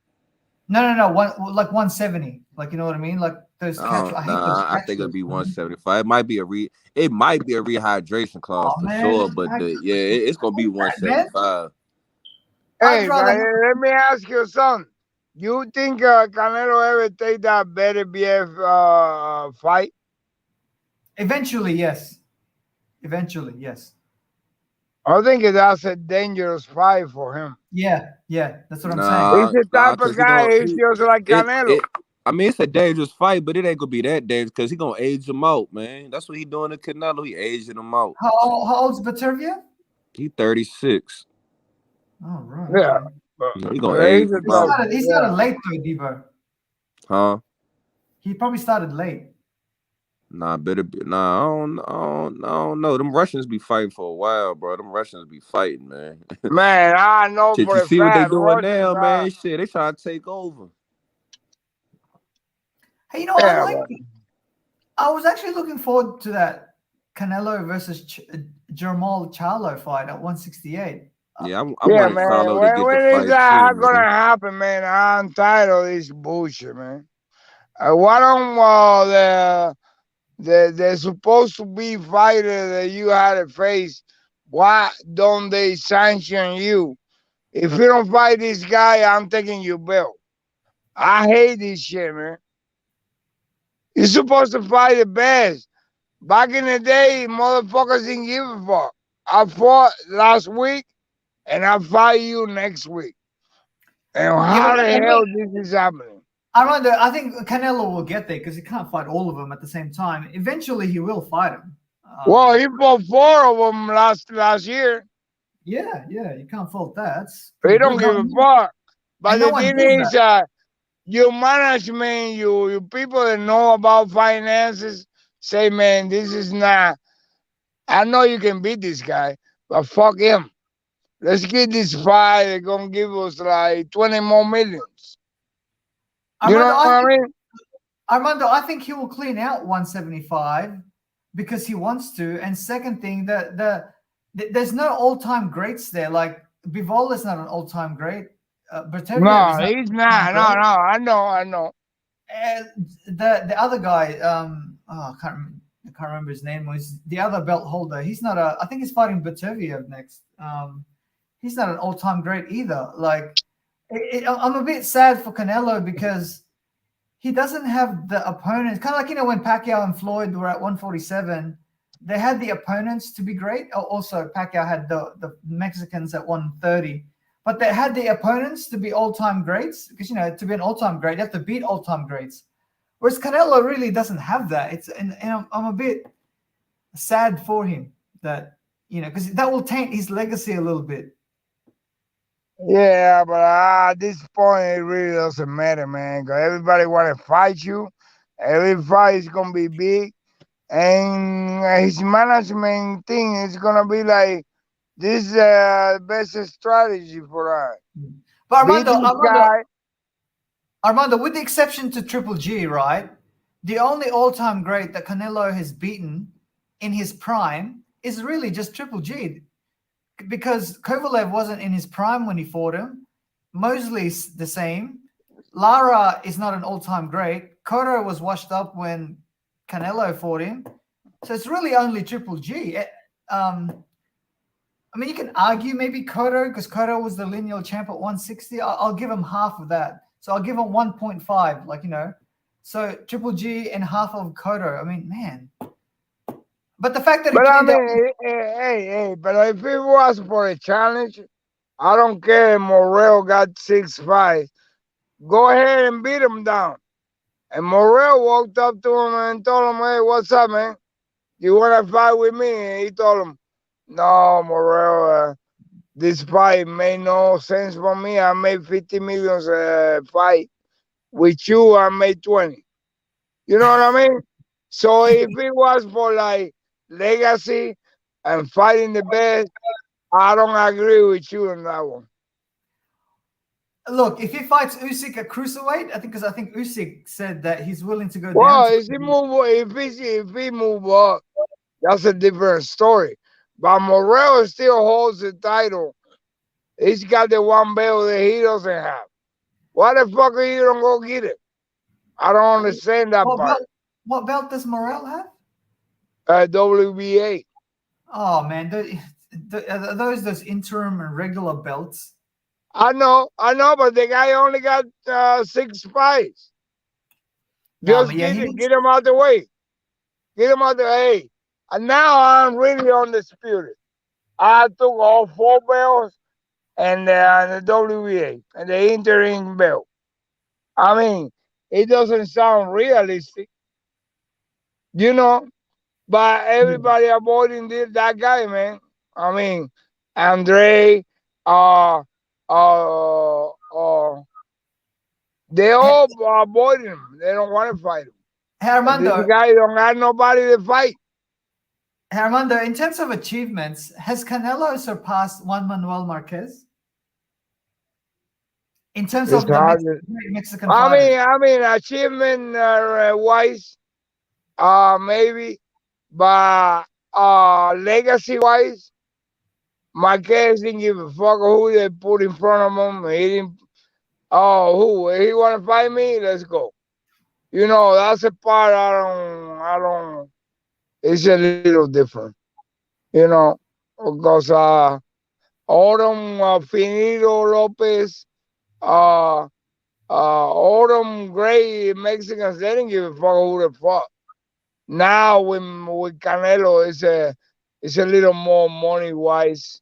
No. Like 170. Like, you know what I mean? Like those catch. I think it'll be 175. It might be a rehydration clause for sure, but it's gonna be 175. Hey, let me ask you something. You think Canelo ever take that better BF fight? Eventually, yes. I think that's a dangerous fight for him. Yeah, that's what I'm saying. He's the type of guy. He's just like Canelo. I mean, it's a dangerous fight, but it ain't gonna be that dangerous because he's gonna age him out, man. That's what he doing to Canelo. He aging him out. How old's Batervia? He 36. Oh, right. Yeah. He gonna age him out. He started late though, Debo. Huh? He probably started late. Nah, better be. Nah, I don't know. Them Russians be fighting for a while, bro. Them Russians be fighting, man. Man, I know Shit, for you a see what they fact. doing now, man? Shit, they trying to take over. Hey, I was actually looking forward to that Canelo versus Jermall Charlo fight at 168. Yeah, I wanted man. Charlo to get When the is fight that too, gonna man. happen, man? I'm tired of this bullshit, man. Why don't they're supposed to be fighters that you had to face? Why don't they sanction you? If you don't fight this guy, I'm taking your belt. I hate this shit, man. You're supposed to fight the best. Back in the day, motherfuckers didn't give a fuck. I fought last week, and I'll fight you next week. And how the hell this is happening? Armando, I think Canelo will get there because he can't fight all of them at the same time. Eventually, he will fight them. Well, he fought 4 of them last year. Yeah, you can't fault that. He don't give a fuck. But the thing is, that. your management, you people that know about finances say, man, this is not. I know you can beat this guy, but fuck him. Let's get this fight. They're gonna give us like 20 more millions. You know what I mean? Armando, I think he will clean out 175 because he wants to. And second thing, there's no all-time greats there. Like Bivol is not an all-time great. No, he's not. No, I know. The other guy, I can't remember his name. Was the other belt holder? He's not a. I think he's fighting Batuviev next. He's not an all-time great either. Like, I'm a bit sad for Canelo because he doesn't have the opponents. Kind of like when Pacquiao and Floyd were at 147, they had the opponents to be great. Also, Pacquiao had the Mexicans at 130. But they had the opponents to be all-time greats because, to be an all-time great, you have to beat all-time greats. Whereas Canelo really doesn't have that. And I'm a bit sad for him that, because that will taint his legacy a little bit. Yeah, but at this point, it really doesn't matter, man. Because everybody want to fight you. Every fight is going to be big. And his management thing is going to be like, this is the best strategy for us. But Armando, with the exception to Triple G, right? The only all-time great that Canelo has beaten in his prime is really just Triple G. Because Kovalev wasn't in his prime when he fought him. Mosley's the same. Lara is not an all-time great. Cotto was washed up when Canelo fought him. So it's really only Triple G. I mean, you can argue maybe Cotto because Cotto was the lineal champ at 160. I'll give him half of that. So I'll give him 1.5, So Triple G and half of Cotto. I mean, man. But the fact that but if it was for a challenge, I don't care if Morrell got 6 fights. Go ahead and beat him down. And Morrell walked up to him and told him, hey, what's up, man? You want to fight with me? And he told him, no, Morrell, this fight made no sense for me. I made 50 million fight. With you, I made 20. You know what I mean? So if it was for like legacy and fighting the best, I don't agree with you on that one. Look, if he fights Usyk at cruiserweight, I think Usyk said that he's willing to go down. Well, if he move up, that's a different story. But Morrell still holds the title. He's got the one belt that he doesn't have. Why the fuck are you don't go get it? I don't understand that part. What belt does Morrell have? WBA. Oh man, are those interim and regular belts? I know, but the guy only got 6 fights. Just get him out the way. Get him out the way. And now I'm really undisputed. I took all 4 belts and the WBA and the interim belt. I mean, it doesn't sound realistic, but everybody avoiding that guy, man. I mean, Andre, they all avoid him. They don't want to fight him. Armando, this guy don't have nobody to fight. Armando, in terms of achievements, has Canelo surpassed Juan Manuel Marquez? In terms of the Mexican fighters? I mean, achievement wise, maybe, but legacy wise, Marquez didn't give a fuck who they put in front of him. He didn't. Oh, who he want to fight me? Let's go. That's a part I don't. It's a little different, because all them Finito Lopez, all them great Mexicans, they didn't give a fuck who the fuck. Now with Canelo, it's a little more money wise.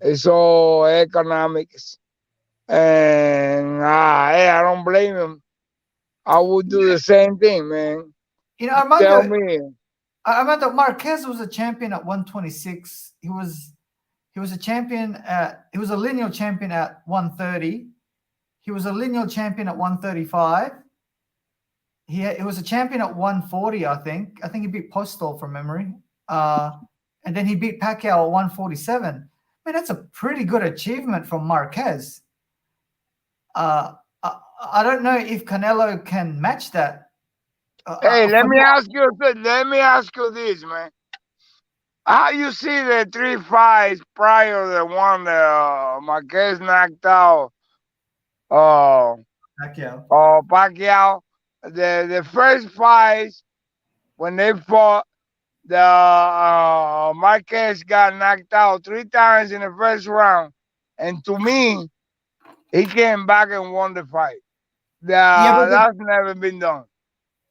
It's all economics, and I don't blame him. I would do the same thing, man. You know, Tell Armando. me. Armando Marquez was a champion at 126. He was a champion at. He was a lineal champion at 130. He was a lineal champion at 135. He was a champion at 140, I think. I think he beat Postol from memory. And then he beat Pacquiao at 147. Man, that's a pretty good achievement from Marquez. I don't know if Canelo can match that. Hey, let me ask you this, man. How you see the 3 fights prior to the one that Marquez knocked out Pacquiao? The first fights when they fought, the Marquez got knocked out 3 times in the first round, and to me, he came back and won the fight. That's never been done.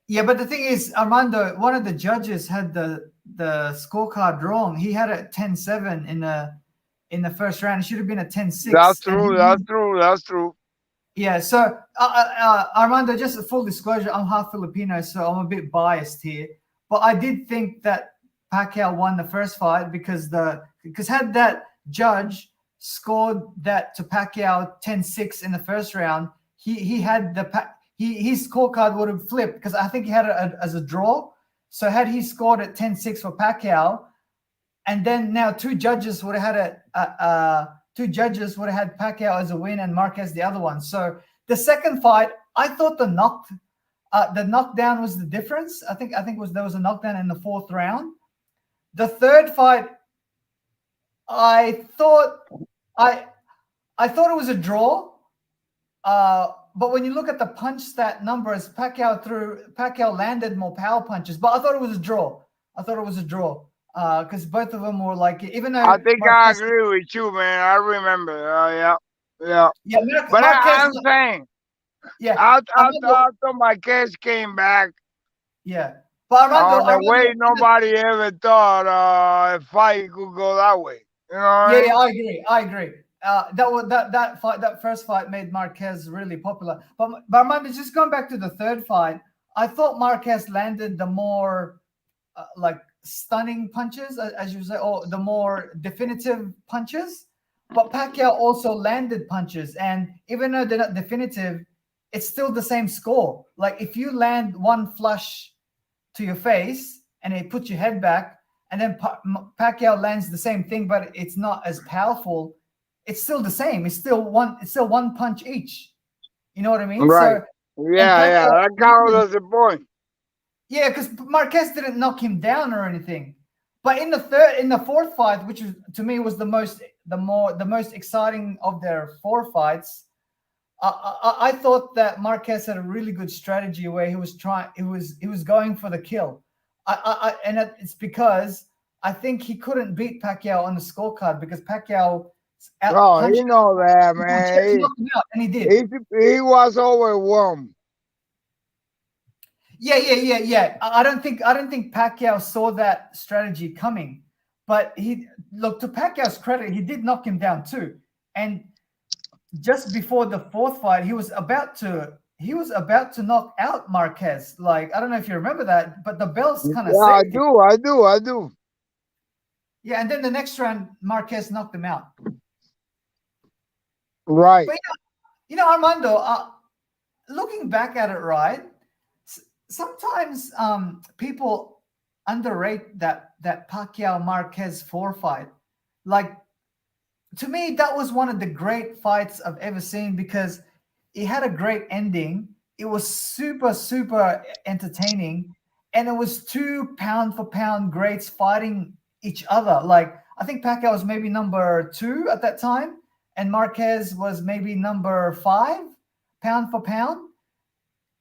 Yeah, but the thing is, Armando, one of the judges had the scorecard wrong. He had it 10-7 in the first round. It should have been a 10-6. That's true. Yeah, so Armando, just a full disclosure, I'm half Filipino, so I'm a bit biased here. But I did think that Pacquiao won the first fight because had that judge scored that to Pacquiao 10-6 in the first round, he had his scorecard would have flipped because I think he had it as a draw. So had he scored at 10-6 for Pacquiao, and then now two judges would have had Pacquiao as a win and Marquez the other one. So the second fight, I thought the knockdown was the difference. I think there was a knockdown in the 4th round. The third fight, I thought it was a draw. But when you look at the punch stat numbers, Pacquiao landed more power punches. But I thought it was a draw. Because both of them were like, even though I think Marquez, I agree with you, man. I remember. Yeah. But I'm saying, I thought Marquez came back. Yeah. But the way nobody ever thought a fight could go that way. You know? Yeah, I agree. That first fight made Marquez really popular. But Armando, just going back to the third fight, I thought Marquez landed the more like stunning punches, as you say, or the more definitive punches. But Pacquiao also landed punches, and even though they're not definitive, it's still the same score. Like if you land one flush to your face and it puts your head back, and then Pacquiao lands the same thing, but it's not as powerful. It's still the same. It's still one punch each. You know what I mean? Right. So, that counts as a point. Yeah, because Marquez didn't knock him down or anything. But in the fourth fight, which was, to me was the most exciting of their 4 fights, I thought that Marquez had a really good strategy where he was going for the kill. And it's because I think he couldn't beat Pacquiao on the scorecard because Pacquiao. You know that, man. He knocked him out, and he did. He was overwhelmed. Yeah. I don't think Pacquiao saw that strategy coming, but to Pacquiao's credit, he did knock him down too. And just before the 4th fight, he was about to knock out Marquez. Like, I don't know if you remember that, but the bells kind of saved him. I do. Yeah, and then the next round, Marquez knocked him out. Right. But Armando, looking back at it, right? Sometimes people underrate that Pacquiao Marquez 4 fight. Like, to me, that was one of the great fights I've ever seen because it had a great ending. It was super, super entertaining, and it was 2 pound-for-pound greats fighting each other. Like, I think Pacquiao was maybe number 2 at that time, and Marquez was maybe number 5 pound for pound.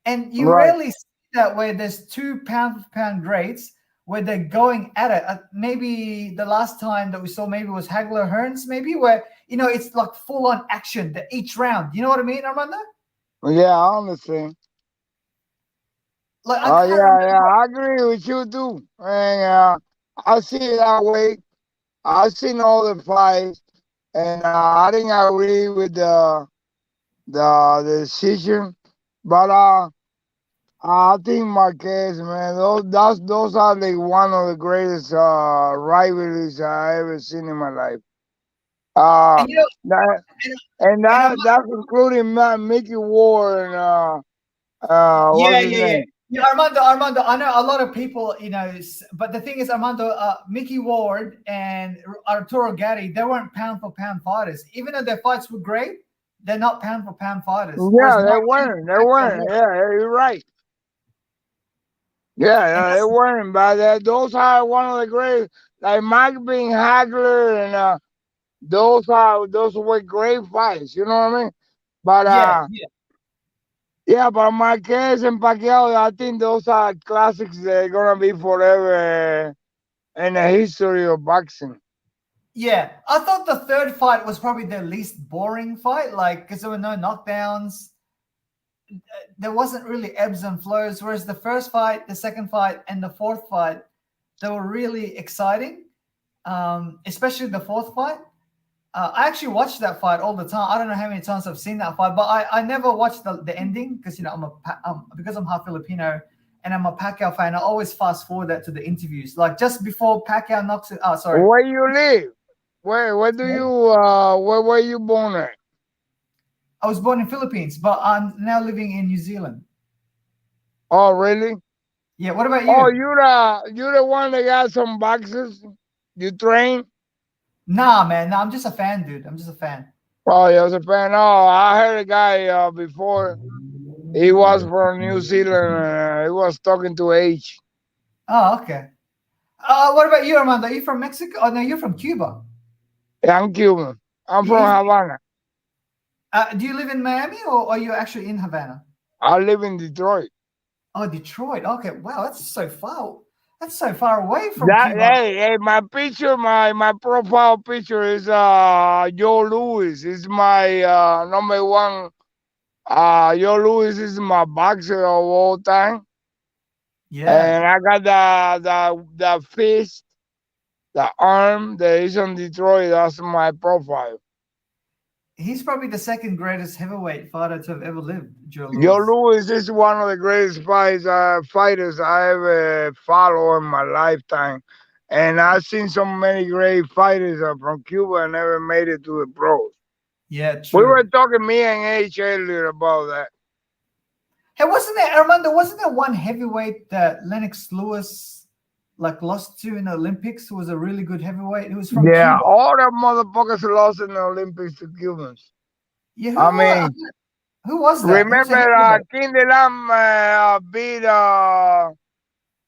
And you rarely see that where there's 2 pound-for-pound greats where they're going at it. Maybe the last time that we saw maybe was Hagler Hearns, maybe, where, it's like full-on action each round. You know what I mean, Armando? Yeah, I understand. Like, I agree with you too. And I see it that way. I've seen all the fights, and I didn't agree with the decision. But I think Marquez, man, those are like one of the greatest rivalries I ever seen in my life. And you know, That, and, and that's including Mickey Ward and what's yeah, his yeah, yeah. name? Yeah, Armando. I know a lot of people, but the thing is, Armando, Mickey Ward and Arturo Gatti, they weren't pound for pound fighters. Even though their fights were great, they're not pound for pound fighters. Whereas Yeah, they weren't. They weren't. Yeah, you're right. Yeah, they weren't. But those are one of the great, like Mike being Hagler and those were great fights. You know what I mean? But yeah, yeah. yeah, but Marquez and Pacquiao, I think those are classics. They're gonna be forever in the history of boxing. Yeah, I thought the third fight was probably the least boring fight, like because there were no knockdowns. There wasn't really ebbs and flows. Whereas the first fight, the second fight, and the fourth fight, they were really exciting. Especially the fourth fight. I actually watched that fight all the time. I don't know how many times I've seen that fight, but I never watched the ending because because I'm half Filipino and I'm a Pacquiao fan. I always fast forward that to the interviews, like just before Pacquiao knocks it. Oh, sorry. Where you live? Where do you where were you born at? I was born in Philippines, but I'm now living in New Zealand. Oh, really? Yeah. What about you? Oh, you the one that got some boxes? You train? Nah, man. Nah, I'm just a fan, dude. I'm just a fan. Oh, you was a fan. Oh, I heard a guy before. He was from New Zealand. He was talking to H. Oh, okay. What about you, Armando? Are you from Mexico? Oh, no, you're from Cuba. Yeah, I'm Cuban. I'm from Havana. Do you live in Miami or are you actually in Havana? I live in Detroit. Oh, Detroit. Okay. Wow, that's so far. That's so far away from That Cuba. hey, my picture, my profile picture is Joe Louis. Is my number one. Joe Louis is my boxer of all time. Yeah. And I got the fist, the arm that is on Detroit. That's my profile. He's probably the second greatest heavyweight fighter to have ever lived, Joe Louis. Joe Louis is one of the greatest fighters I ever followed in my lifetime. And I've seen so many great fighters from Cuba and never made it to the pros. Yeah, true. We were talking, me and H earlier, about that. Hey, wasn't there, Armando, wasn't there one heavyweight that Lennox Lewis lost to in the Olympics who was a really good heavyweight? Who was from Cuba? All the motherfuckers lost in the Olympics to Cubans. Yeah, who was that? Remember King de Lam beat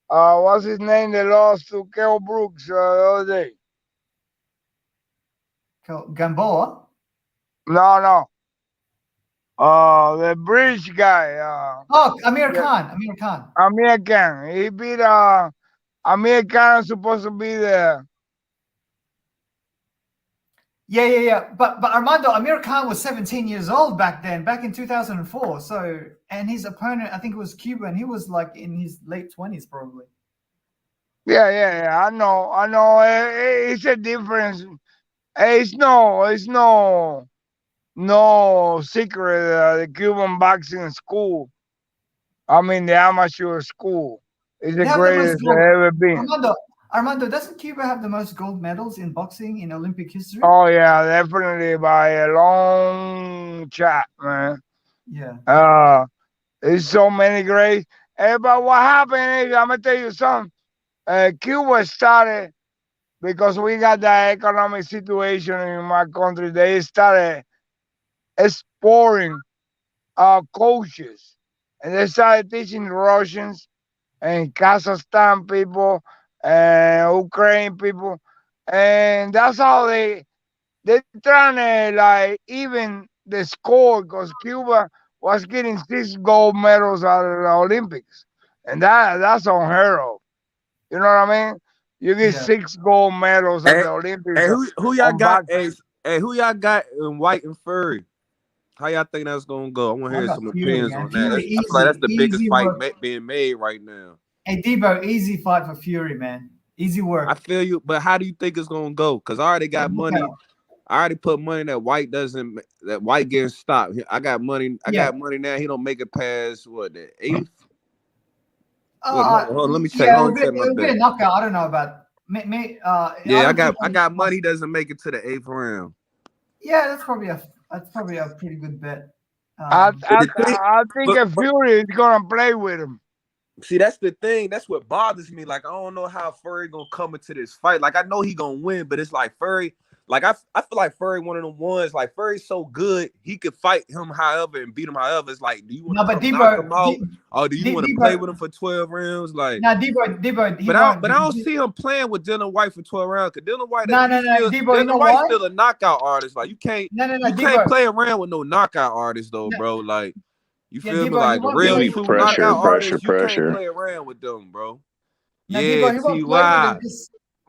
what's his name? They lost to Kell Brooks the other day. Gamboa? No. The British guy. Amir Khan. Amir Khan. Amir Khan. He beat Amir Khan, supposed to be there. Yeah. But Armando, Amir Khan was 17 years old back then, back in 2004. So, and his opponent, I think it was Cuban. He was like in his late 20s, probably. Yeah. I know. It's a difference. It's no secret. The Cuban boxing school. I mean, the amateur school is the greatest ever been. Armando, doesn't Cuba have the most gold medals in boxing in Olympic history? Oh yeah, definitely by a long shot, man. Yeah. There's so many great. But what happened is, I'm gonna tell you something. Cuba started because we got that economic situation in my country. They started exporting coaches, and they started teaching Russians and Kazakhstan people and Ukraine people, and that's how they're trying to even the score, because Cuba was getting 6 gold medals out of the Olympics, and that's unheard of. You know what I mean? You get 6 gold medals at the Olympics. Hey, who y'all got? Hey, who y'all got in White and Fury? How y'all think that's gonna go? I want to hear some opinions on that. I feel like that's the biggest fight being made right now. Hey, Debo, easy fight for Fury, man. Easy work. I feel you, but how do you think it's gonna go? Because I already got money. I already put money that White getting stopped. I got money. I got money now. He don't make it past the 8th. Let me check. Yeah, Hold on, check my it'll be a bet. knockout. I don't know about. Yeah, I got money. He doesn't make it to the 8th round. Yeah, that's probably a pretty good bet. I think if Fury is gonna play with him. See, that's the thing. That's what bothers me. Like, I don't know how Furry gonna come into this fight. Like, I know he gonna win, but it's like Furry. Like, I feel like Furry one of them ones. Like, Furry's so good, he could fight him however and beat him however. It's like, do you want to knock him out, or do you want to play with him for 12 rounds? Like, Debo. But I don't see him playing with Dillian Whyte for 12 rounds. Cause Dillian Whyte, Debo, Whyte's still a knockout artist. Like, you can't Debo. play around with no knockout artist though, bro. Like. You feel me? Debo, Like real true knockout artists, you can't play around with them, bro. Now, yeah, Debo, he won't play with him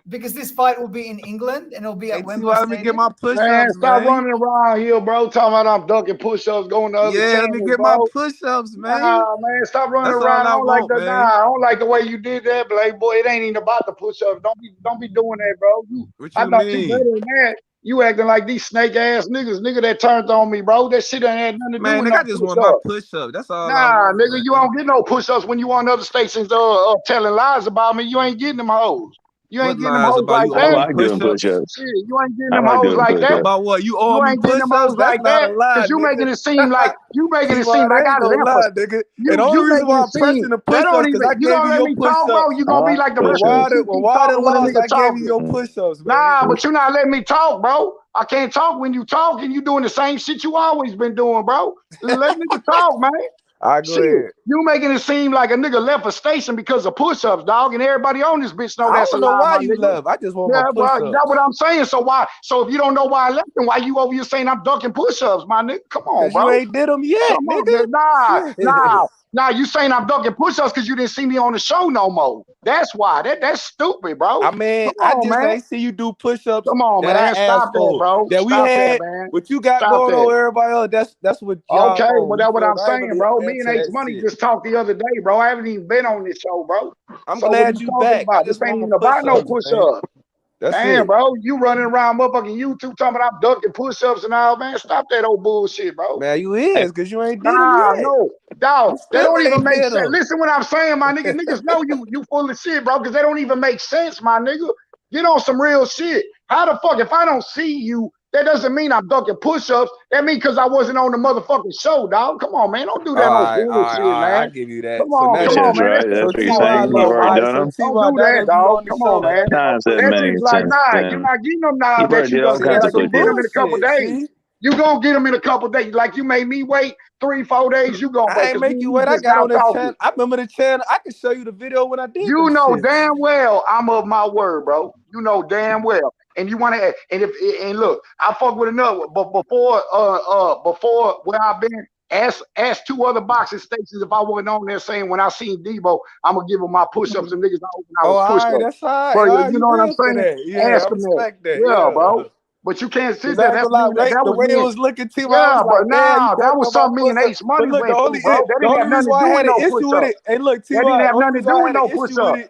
because this fight will be in England and it'll be at Wembley Stadium. Let me get my push-ups, man. Stop running around here, bro. Talking about I'm dunking push-ups, going to other channels, let me get my push-ups, man. Nah, man, stop running around. I don't like the way you did that, Blake. Boy, it ain't even about the push-ups. Don't be doing that, bro. I thought you better than that. You acting like these snake ass nigga that turned on me, bro. That shit ain't had nothing to do with nigga, I just want my push-ups. That's all. Nah, nigga, you don't get no push-ups when you on other stations telling lies about me. You ain't getting them hoes. You ain't getting them hoes like that. I like doing push-ups. Shit, you ain't getting them hoes like that. About what? You owe me ain't getting them push-ups? hoes like that because you making it seem like I left. Nigga. And the only reason why I'm pressing the push-ups because I gave you your push-ups. You gonna be like the rest of the When Wilder lost, I gave you your push-ups, man. Nah, but you're not letting me talk, bro. I can't talk when you talk and you doing the same shit you always been doing, bro. Let me talk, man. I go ahead. You making it seem like a nigga left a station because of push-ups, dog, and everybody on this bitch know that's a lie. I don't know why you left. I just want my push-ups. That's what I'm saying. So why? So if you don't know why I left, then why you over here saying I'm dunking push-ups, my nigga? Come on, bro. You ain't did them yet, nigga. Nah, you saying I'm dunking push-ups because you didn't see me on the show no more. That's why. That's stupid, bro. I mean, I just ain't see you do push-ups. Come on, man. Stop that, bro. That we had, what you got going on, everybody else. That's what y'all. Okay, well, that's what I'm saying, bro. Me and H Money just talked the other day, bro. I haven't even been on this show, bro. I'm glad you back. This ain't even about no push-ups. Damn, bro, you running around motherfucking YouTube talking about I'm dunking push-ups and all, man. Stop that old bullshit, bro. Man, you is, because you ain't did it yet. No, dog, that don't even make sense. Listen what I'm saying, my nigga. Niggas know you full of shit, bro, because they don't even make sense, my nigga. Get on some real shit. How the fuck, if I don't see you, that doesn't mean I'm dunking push-ups. That means because I wasn't on the motherfucking show, dog. Come on, man. Don't do that no bullshit, man. I give you that. Come on, man. That's what you're saying. You've already done them. Don't do that, dog. Come on, man. Times that makes like, sense. you're not getting them now that you gonna get them in a couple days. You gonna get them in a couple days. Like you made me wait 3-4 days. You gonna wait. I ain't make you wait. I got on the channel. I remember the channel. I can show you the video when I did. You know damn well I'm of my word, bro. You know damn well. And you want to, and look, I fuck with another, but before where I've been, ask 2 other boxing stations if I wasn't on there saying when I seen Debo, I'm gonna give him my push-ups and niggas I was push-ups. That's all bro, right. you know what I'm saying? Yeah, ask I respect that. Yeah, bro. But you can't sit there. That the way it was looking to me. Yeah, but nah, that was something me and H Money went through, bro. That didn't have nothing to do with no push-ups. Hey, look, that didn't have nothing to do with no push-ups.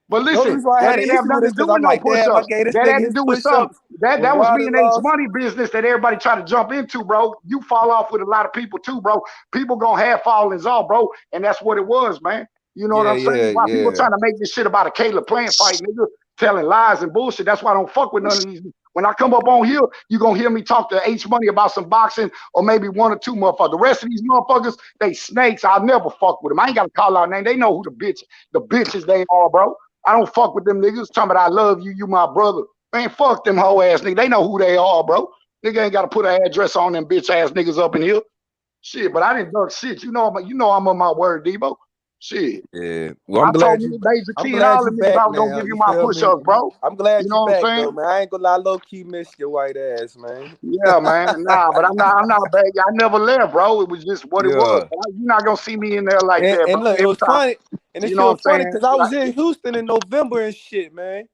But listen, that didn't have nothing to do with no push-ups. That had to do with something. That was me and H Money business that everybody try to jump into, bro. You fall off with a lot of people too, bro. People gonna have fallings off, bro, and that's what it was, man. You know what I'm saying? Why people trying to make this shit about a Caleb Plant fight, nigga, telling lies and bullshit. That's why I don't fuck with none of these. When I come up on here, you gonna hear me talk to H Money about some boxing or maybe 1 or 2 motherfuckers. The rest of these motherfuckers, they snakes. I'll never fuck with them. I ain't gotta call out name. They know who the bitches they are, bro. I don't fuck with them niggas talking about I love you, you my brother. Man, fuck them hoe ass niggas. They know who they are, bro. Nigga ain't gotta put an address on them bitch ass niggas up in here. Shit, but I didn't duck shit. You know I'm on my word, Debo. Shit. Yeah. Well, I'm glad you back. I'm glad you back, I was gonna give you my push-ups, bro. I'm glad you know back, what I'm saying? though, man. I ain't gonna lie, low-key miss your white ass, man. Yeah, man. Nah, but I'm not bad. I never left, bro. It was just what it was. You're not gonna see me in there like that, bro. And look, it was funny. And it's so funny because I was in Houston in November and shit, man.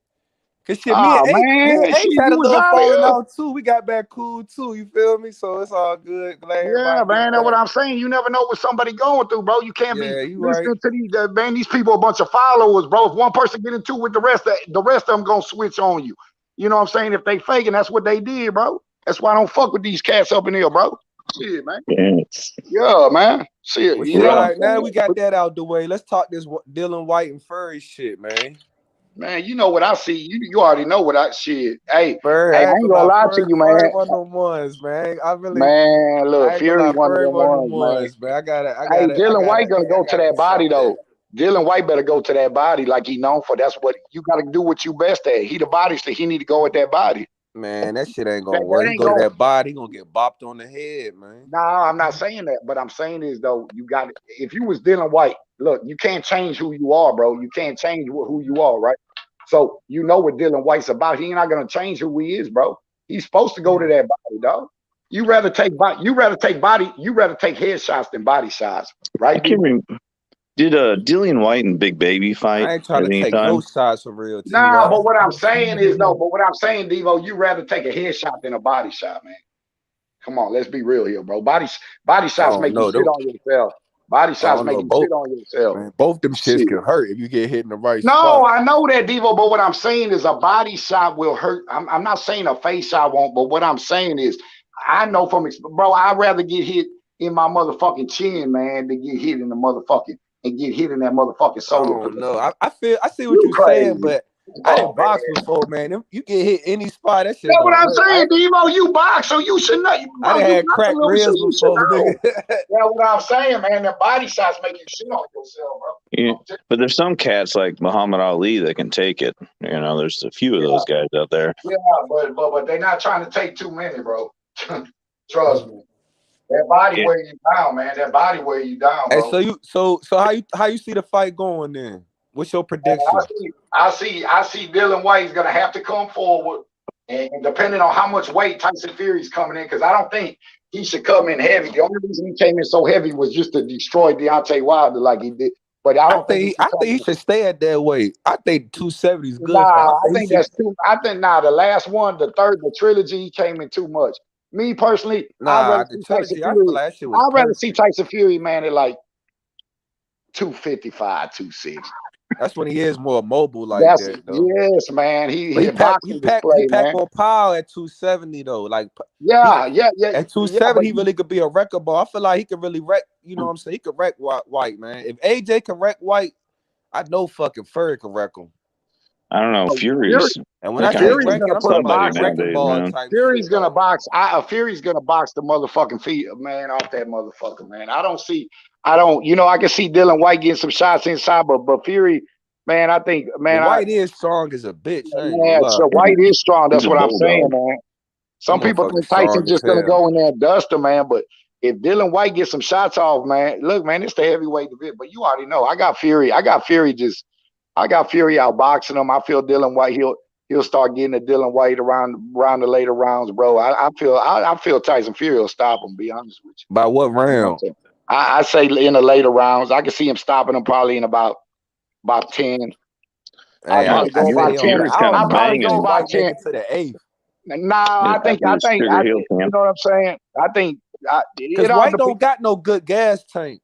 Cause shit, me and H had a little falling out too. We got back cool too. You feel me? So it's all good. Glad man. That's what I'm saying. You never know what somebody going through, bro. You can't be listening to these man. These people, a bunch of followers, bro. If one person get into with the rest of them gonna switch on you. You know what I'm saying? If they faking, that's what they did, bro. That's why I don't fuck with these cats up in here, bro. Shit, man. Yes. Yeah, man. See, Well, you shit, know all what I'm right, now saying? we got that out the way. Let's talk this Dylan White and Furry shit, man. Man, you know what I see. You already know what I shit. Hey, Furry, hey, I I ain't ain't gonna gonna lie, lie to Furry, you, Furry man. one of them ones, man. Man, look, I ain't gonna Fury lie, one of Furry them one of them ones, man. ones, man. I Hey, Dylan White gotta gonna go to that body respect that. though. Dylan White better go to that body like he known for. That's what you got to do. What you best at. He the body, so he need to go at that body. Man, that shit ain't gonna That work. He ain't go to going. that body, he gonna get bopped on the head, man. Nah, I'm not saying that. But I'm saying is though, you got. If you was Dylan White, look, you can't change who you are, bro. You can't change who you are, right? So you know what Dylan White's about. He's not gonna change who he is, bro. He's supposed to go to that body, dog. You rather take headshots than body shots, I right? can't remember. Did Dillian White and Big Baby fight I ain't trying at to any take no time? shots for real, Nah, T.Y. but what I'm saying is no. But what I'm saying, Devo, you rather take a headshot than a body shot, man. Come on, let's be real here, bro. Body I shots don't make you know. shit on yourself. Body I shots don't make know. you Both shit on yourself. man, both them shits Shit. can hurt if you get hit in the right No, spot. I know that, Devo, but what I'm saying is a body shot will hurt. I'm not saying a face shot won't, but what I'm saying is I know bro, I'd rather get hit in my motherfucking chin, man, than get hit in the motherfucking and get hit in that motherfucking I solar don't plexus. know. I see what You you're saying, crazy. but I Oh, didn't man. box before, man. If you get hit any spot, that shit That's what gonna I'm hurt. saying, Devo. You box, so you should know. I Bro, done you had box a cracked little bit, so ribs you should before, know. nigga. That's what I'm saying, man. The body shots make you shit on yourself, bro. Yeah. But there's some cats like Muhammad Ali that can take it. You know, there's a few of those guys out there. Yeah, but they're not trying to take too many, bro. Trust me. That body Yeah. wear you down, man. That body wear you down, Hey, bro. so how you see the fight going then? What's your prediction? I see Dylan White's gonna have to come forward, and depending on how much weight Tyson Fury's coming in, because I don't think he should come in heavy. The only reason he came in so heavy was just to destroy Deontay Wilder like he did. But I don't think he should come he in. should stay at that weight. I think 270 is good for him. Nah, I think that's too. I think the last one, the trilogy, he came in too much. Me personally, I'd rather The see Tyson trilogy, I feel Fury. like that shit was I'd rather see perfect. Tyson Fury, man, at like 255, 260. That's when he is more mobile like That's that, though. yes, man. He But hit boxing display, he pack man. more power at 270 though. Like Yeah. at But 270, he really could be a wrecker ball. I feel like he could really wreck. You know what I'm saying? He could wreck White, man. If AJ can wreck White, I know fucking Fury can wreck him. I don't know. Fury's. And when I say Fury's wrecking, gonna I'm put a talking about box. like wrecking nowadays, ball man. type Fury's shit. gonna Like, box. Fury's gonna box the motherfucking feet, man, off that motherfucker, man. I don't. I can see Dylan White getting some shots inside, but Fury, man, I think, but man, White is strong as a bitch. I ain't gonna man, lie. so White is strong. He's That's a what I'm saying, bulldog. man. That Some people motherfucker think Tyson strong as just gonna hell. go in there and dust him, man. But if Dylan White gets some shots off, man, look, man, it's the heavyweight division. But you already know, I got Fury outboxing him. I feel Dylan White. He'll start getting to Dylan White around the later rounds, bro. I feel Tyson Fury will stop him. Be honest with you. By what round? I say in the later rounds. I can see him stopping him probably in about 10. Hey, I'll probably go about 10. Fury's kind I'll of probably go banging. about White 10. make it to the 8th. Nah, I think After his Sugar Hill you camp. know what I'm saying. I think Because it all White depends. don't got no good gas tank.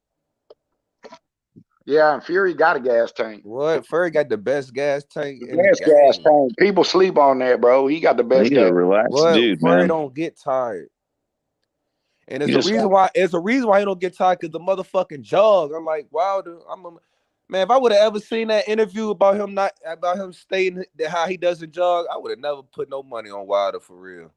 Yeah, and Fury got a gas tank. What? Fury got the best gas tank The in the best gas game. tank. People sleep on that, bro. He got the best He's gas. a relaxed What? dude, Fury man. don't get tired. And He there's a just reason why. There's a reason why he don't get tired, because the motherfucking jog. I'm like, wow, dude, man. If I would have ever seen that interview about him stating that how he doesn't jog, I would have never put no money on Wilder for real.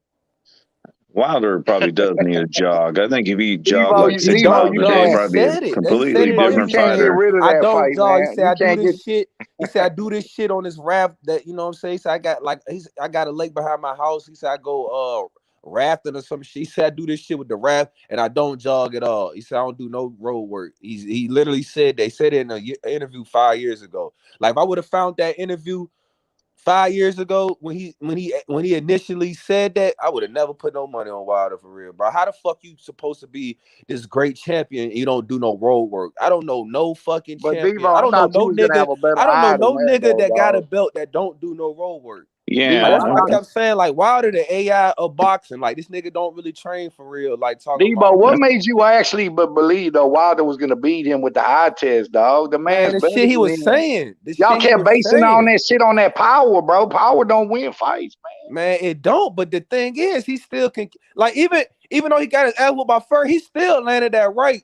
Wilder probably does need a jog. I think if he jogged Devo, like you, 6 Devo, miles you a day, He can't. probably be a said it. He said completely in the Devo, you different interview. He can't get said, fighter. rid of I that don't fight, jog. He man. said, You I do can't get. this shit. He said, I do this shit on this raft that, you know what I'm saying? He said, I got a lake behind my house. He said, I go rafting or some shit. He said, I do this shit with the raft and I don't jog at all. He said, I don't do no road work. He literally said, they said it in an interview 5 years ago. Like, if I would have found that interview 5 years ago when he initially said that, I would have never put no money on Wilder for real, bro. How the fuck you supposed to be this great champion and you don't do no road work? I don't know no fucking But champion. Devo, I I don't know thought you no was gonna nigga. have a better I don't know eye than no that, nigga though, that got a dog. belt that don't do no road work. Yeah, Like, that's Devo, why I kept saying, like, Wilder the AI of boxing. Like, this nigga don't really train for real. Like, talking Debo, about, what made you actually believe though Wilder was gonna beat him with the eye test, dog? The man, man's the better shit he than was him. saying. The Y'all shit he kept was basing on saying. that shit on that power, bro. Power don't win fights, man. Man, it don't. But the thing is, he still can. Like, even though he got his ass whooped by Fur, he still landed that right.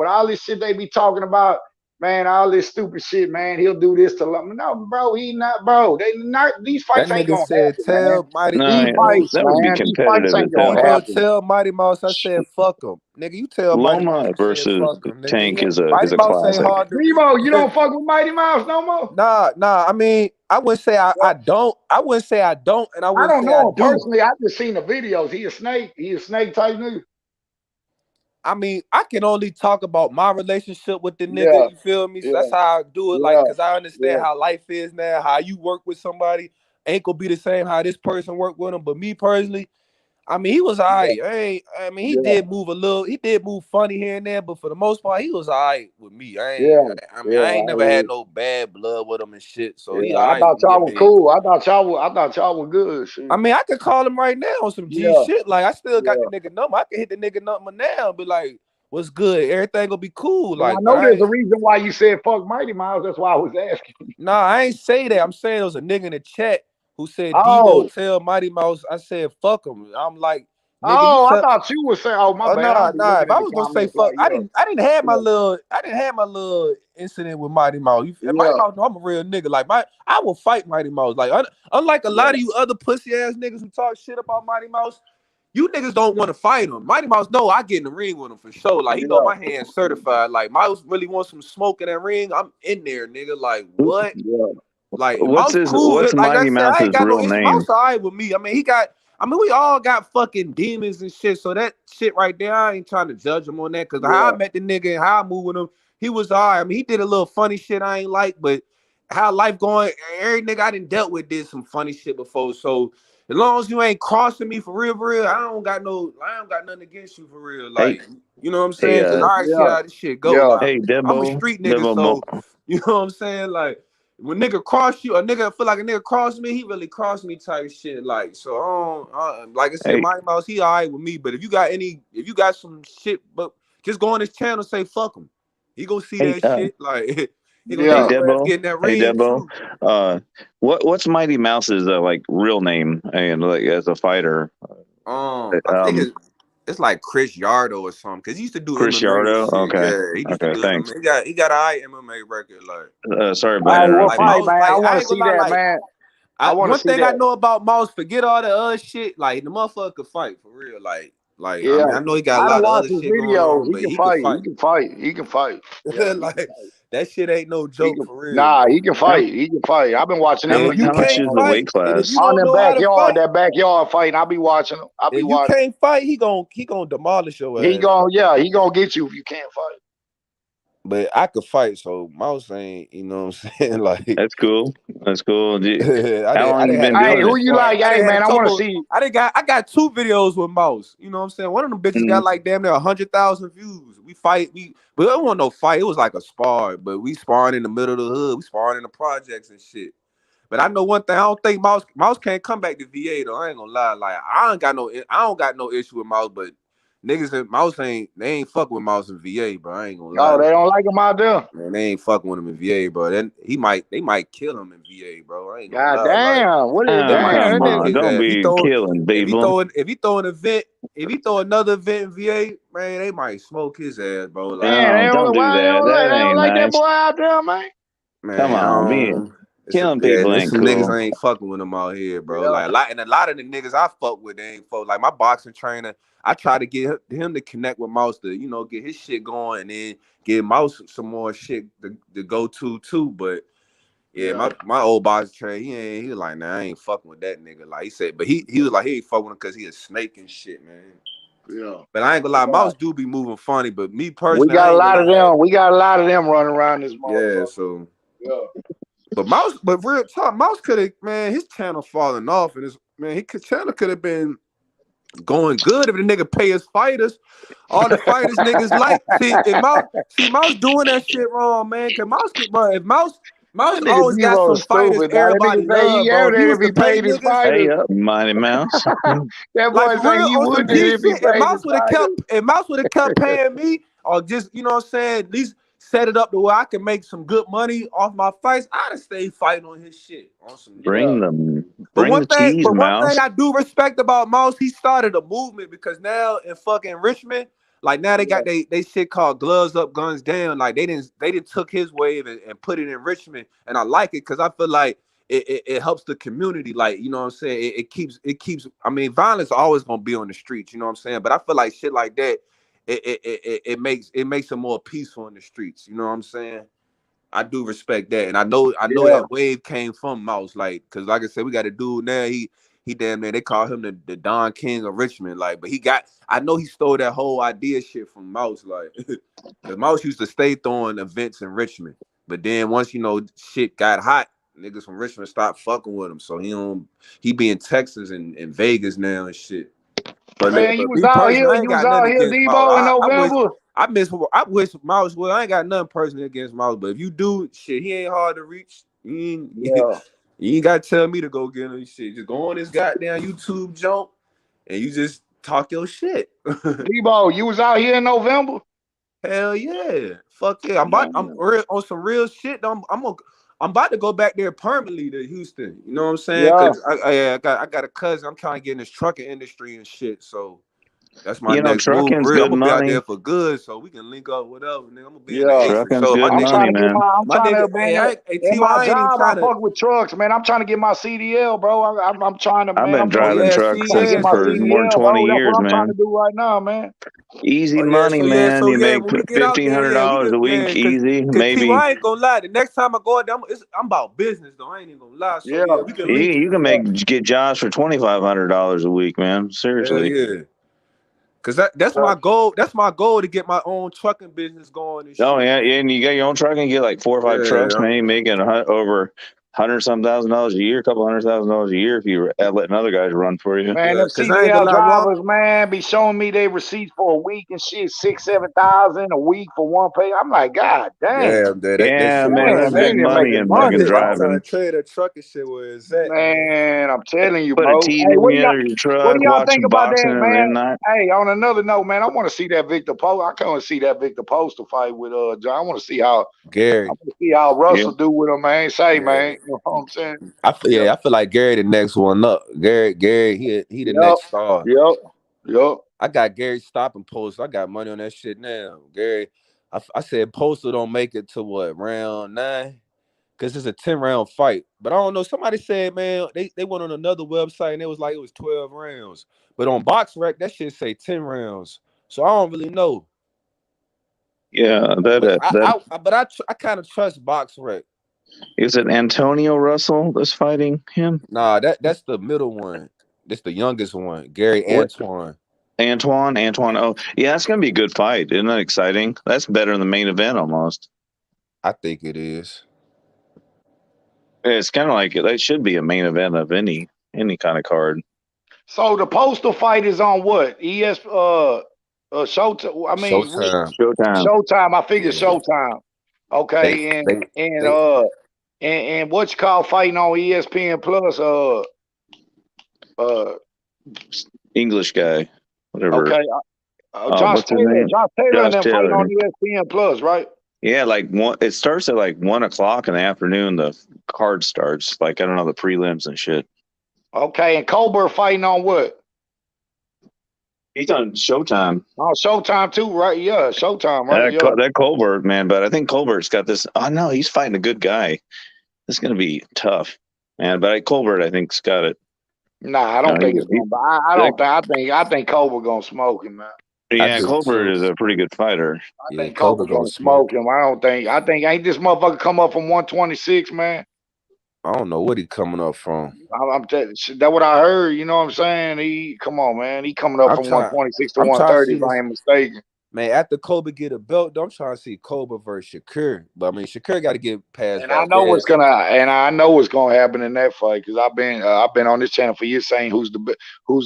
But all this shit they be talking about, man, all this stupid shit, man. He'll do this to no, bro. He not, bro. They not. These That fights ain't nigga gonna said, happen, man. "Tell Mighty No, These yeah, fights, that would be man. These fights competitive ain't as hell. gonna Debo, happen. tell Mighty Mouse I said fuck him, nigga. You tell Mighty Mouse Loma I said versus fuck him, nigga. Tank is Mighty a Mouse ain't classic. hard to read. Debo, you don't fuck with Mighty Mouse no more. Nah. I mean, I wouldn't say I don't. I wouldn't say I don't, and I I wouldn't don't say I know him do. personally. I just seen the videos. He a snake. He a snake type nigga. I mean, I can only talk about my relationship with the nigga. Yeah, You feel me? So yeah, that's how I do it. Like, yeah, cause I understand yeah. how life is now. How you work with somebody ain't gonna be the same how this person work with them. But me personally, I mean, he was all right. I mean, he did move a little. He did move funny here and there, but for the most part, he was all right with me. I ain't never had no bad blood with him and shit. So he all I right thought with me. y'all were cool. I thought y'all were good. Shit. I mean, I could call him right now on some G shit. Like, I still got the nigga number. I can hit the nigga number now and be like, what's good? Everything gonna be cool. Well, Like, I know there's a reason why you said fuck Mighty Mouse. That's why I was asking. Nah, I ain't say that. I'm saying there was a nigga in the chat who said Oh. Devo tell Mighty Mouse. I said fuck him. I'm like, nigga, Oh, you I thought you were saying. Oh, my bad. nah. If I was gonna say fuck, I didn't have my little incident with Mighty Mouse. Mighty Mouse know I'm a real nigga. Like I will fight Mighty Mouse. Like unlike a lot of you other pussy ass niggas who talk shit about Mighty Mouse, you niggas don't want to fight him. Mighty Mouse know I get in the ring with him for sure. Like he know my hands certified. Like Mouse really wants some smoke in that ring. I'm in there, nigga. Like what? Like What's Mouse cool. what's Like I Mighty said, I ain't Mouse's got no real issue. name? Mouse alright with me. I mean, we all got fucking demons and shit. So that shit right there, I ain't trying to judge him on that. Cause how I met the nigga and how I move with him, he was alright. I mean, he did a little funny shit I ain't like, but how life going, every nigga I done dealt with did some funny shit before. So as long as you ain't crossing me for real, I don't got nothing against you for real. Like, you know what I'm saying? Cause I already see how this shit go. Like, I'm a street nigga, so you know what I'm saying? Like, when nigga cross you, a nigga feel like a nigga cross me, he really crossed me type shit. Like, so like I said, Mighty Mouse, he all right with me. But if you got some shit, but just go on his channel and say fuck him. He gonna see that shit. Like he gonna see your ass get in that ring. Hey Debo, what's Mighty Mouse's like real name and like as a fighter? I think it's like Chris Yardo or something. Cause he used to do Chris MMA Yardo. shit. Okay. Yeah, he used to do Thanks. MMA. He got an eye MMA record. Like, sorry about interrupting. Fight, man. I want to see that, man. One thing I know about Mouse, forget all the other shit. Like the motherfucker could fight for real. Like I mean, I know he got a lot of other shit going on, but he can fight. He can fight. Yeah, like that shit ain't no joke for real. Nah, man. he can fight. He can fight. I've been watching him. How much is the weight class? On the backyard, that backyard fighting. I'll be watching him. If you can't fight, he gonna demolish your ass. He gonna get you if you can't fight. But I could fight, so Mouse ain't, you know what I'm saying? Like that's cool. That's cool. How long you been doing who you like? Hey man, I want to see. I got 2 videos with Mouse. You know what I'm saying? One of them bitches got like damn near 100,000 views. We fight, but it wasn't no fight. It was like a spar, but we sparring in the middle of the hood. We sparring in the projects and shit. But I know one thing. I don't think Mouse can't come back to VA though. I ain't gonna lie. Like I don't got no issue with Mouse, but niggas and Mouse they ain't fucking with Mouse in VA, bro. I ain't gonna lie. Oh, they don't like him out there. Man, they ain't fucking with him in VA, bro. Then they might kill him in VA, bro. I ain't gonna lie. Damn, what is that? Don't be killing people. If he throw another event in VA, man, they might smoke his ass, bro. Like, man, don't do that. They don't like that Nice. boy out there, man. Come on, man. Killing people ain't some cool. niggas ain't fucking with him out here, bro. Like a lot of the niggas I fuck with, they ain't fuck. Like my boxing trainer, I try to get him to connect with Mouse to, you know, get his shit going and then give Mouse some more shit to go to too. But my old boxing trainer, he was like, nah, I ain't fucking with that nigga. Like he said, but he was like, he ain't fucking with him because he a snake and shit, man. Yeah. But I ain't gonna lie, Mouse do be moving funny, but me personally, we got a lot of them. We got a lot of them running around this motherfucker. Yeah, so But real talk, Mouse could have, man, his channel falling off, and his channel could have been going good if the nigga pay his fighters. All the fighters niggas like. Mouse doing that shit wrong, man. Cause if Mouse always got some fighters everybody love, bro. If he was to pay niggas, hey up, Mighty Mouse. That boy say he would do if he paid if Mouse would have kept paying me, or just, you know what I'm saying, at least set it up to where I can make some good money off my fights, I'd have stayed fighting on his shit. Bring the cheese, One thing I do respect about Mouse, he started a movement because now in fucking Richmond, like now they got they shit called Gloves Up, Guns Down. Like they didn't took his wave and put it in Richmond, and I like it because I feel like it helps the community. Like, you know what I'm saying? It keeps. I mean, violence always gonna be on the streets. You know what I'm saying? But I feel like shit like that. It makes it more peaceful in the streets. You know what I'm saying? I do respect that, and I know that wave came from Mouse, like, cause like I said, we got a dude now. He damn man, they call him the Don King of Richmond, like, but I know he stole that whole idea shit from Mouse, like, cause Mouse used to stay throwing events in Richmond, but then once shit got hot, niggas from Richmond stopped fucking with him, so he be in Texas and Vegas now and shit. But Man, you but was me out personally, here. I ain't You was got nothing out here, against Mouse. Debo, in November. I wish Mouse. Well, I ain't got nothing personally against Mouse. But if you do shit, he ain't hard to reach. You Yeah. ain't got to tell me to go get him shit. Just go on this goddamn YouTube jump and you just talk your shit. Debo, you was out here in November. Hell yeah, fuck yeah! I'm real, on some real shit. I'm about to go back there permanently to Houston. You know what I'm saying? Yeah. Cause I got a cousin. I'm trying to get in this trucking industry and shit. So that's my You know, next move. trucking's Real, I'm good gonna be out there money. for good. So we can link up, whatever. Nigga, I'm gonna be in the Yeah. A for Trucking's sure. My good I'm nigga, trying money, to get man. I'm my trying nigga. to, man, Hey, in T.Y., my I ain't even job, I trying to. fuck with trucks, man. I'm trying to get my CDL, bro. I'm trying to, I've man. been I'm Oh trying, driving yeah, trucks trying to since get CDL my for more than CDL, 20 bro. That's what years, I'm trying man. to do right now, man. Easy Oh yeah, money, so yeah, man. so You yeah. make When we get out there, yeah, we $1,500 can, a week, yeah, easy, cause T.Y., maybe. I ain't gonna lie. The next time I go out there, I'm about business though. I ain't even gonna lie. So Yeah. yeah, we can You, link. you can get jobs for $2,500 a week, man. Hell Seriously. yeah. Cause that's my goal. That's my goal to get my own trucking business going and Oh shit. yeah, yeah, and you got your own truck and get like 4 or 5 trucks, Yeah, man. You making over $100,000 a year, a couple $100,000 a year if you letting other guys run for you. Man, yeah. them Cause I ain't gonna CDL lie, wrong. drivers, man, be showing me their receipts for a week and shit, 6,000-7,000 a week for one pay. I'm like, God damn. Damn, that Yeah, shit man, where Man, that's it's they at. big ain't money making in fucking money, I'm bro. trying to driving. trade a trucking shit where it's at, man. Man, I'm telling you, Put a bro. TV Hey, in the other your what do truck, y'all watch think some about that, boxing at man? midnight. Hey, on another note, man, I want to see that Victor Post. I can't see that Victor Postal fight with John. I want to see how Gary. Russell do with him, man. Say, Yeah. man, you know what I'm saying? I feel like Gary the next one up. Gary, he the Yep, next star. yep. I got Gary stopping Postal. I got money on that shit now. Gary, I said Postal don't make it to what, round 9? Because it's a 10-round fight. But I don't know. Somebody said, man, they went on another website and it was like it was 12 rounds. But on BoxRec, that shit say 10 rounds. So I don't really know. Yeah, But that I kind of trust BoxRec. is it. Antonio Russell that's fighting him. Nah, that's the middle one. That's the youngest one, Gary What? Antoine. Antoine. Oh, yeah, that's gonna be a good fight. Isn't that exciting? That's better than the main event almost. I think it is. It's kind of like that should be a main event of any kind of card. So the Postal fight is on what? Showtime. I mean, Showtime. Showtime. I figured Yeah. Showtime. Okay, They and what you call fighting on ESPN Plus? English guy, whatever. Okay, Josh What's his Taylor. name? Josh Taylor and Josh them fighting on Taylor. ESPN Plus, right? Yeah, like one. It starts at like 1 o'clock in the afternoon. The card starts. Like I don't know the prelims and shit. Okay, and Colbert fighting on what? He's on Showtime. Oh, Showtime too, right? Yeah, Showtime, right? Yeah. That Colbert, man, but I think Colbert's got this. Oh no, he's fighting a good guy. This is gonna be tough, man. But Colbert, I think's got it. Nah, I don't think it's gonna. I think Colbert gonna smoke him, man. Yeah, Colbert is a pretty good fighter. I think Colbert gonna smoke him. I think ain't this motherfucker come up from 126, man. I don't know what he coming up from. I'm that what I heard. You know what I'm saying? Come on, man. He coming up from 126 to I'm trying to 130. see If this. I ain't mistaken. Man, after Kobe get a belt, though, I'm trying to see Kobe versus Shakur. But I mean, Shakur got to get past And I know Valdez. what's gonna happen in that fight because I've been on this channel for years saying who's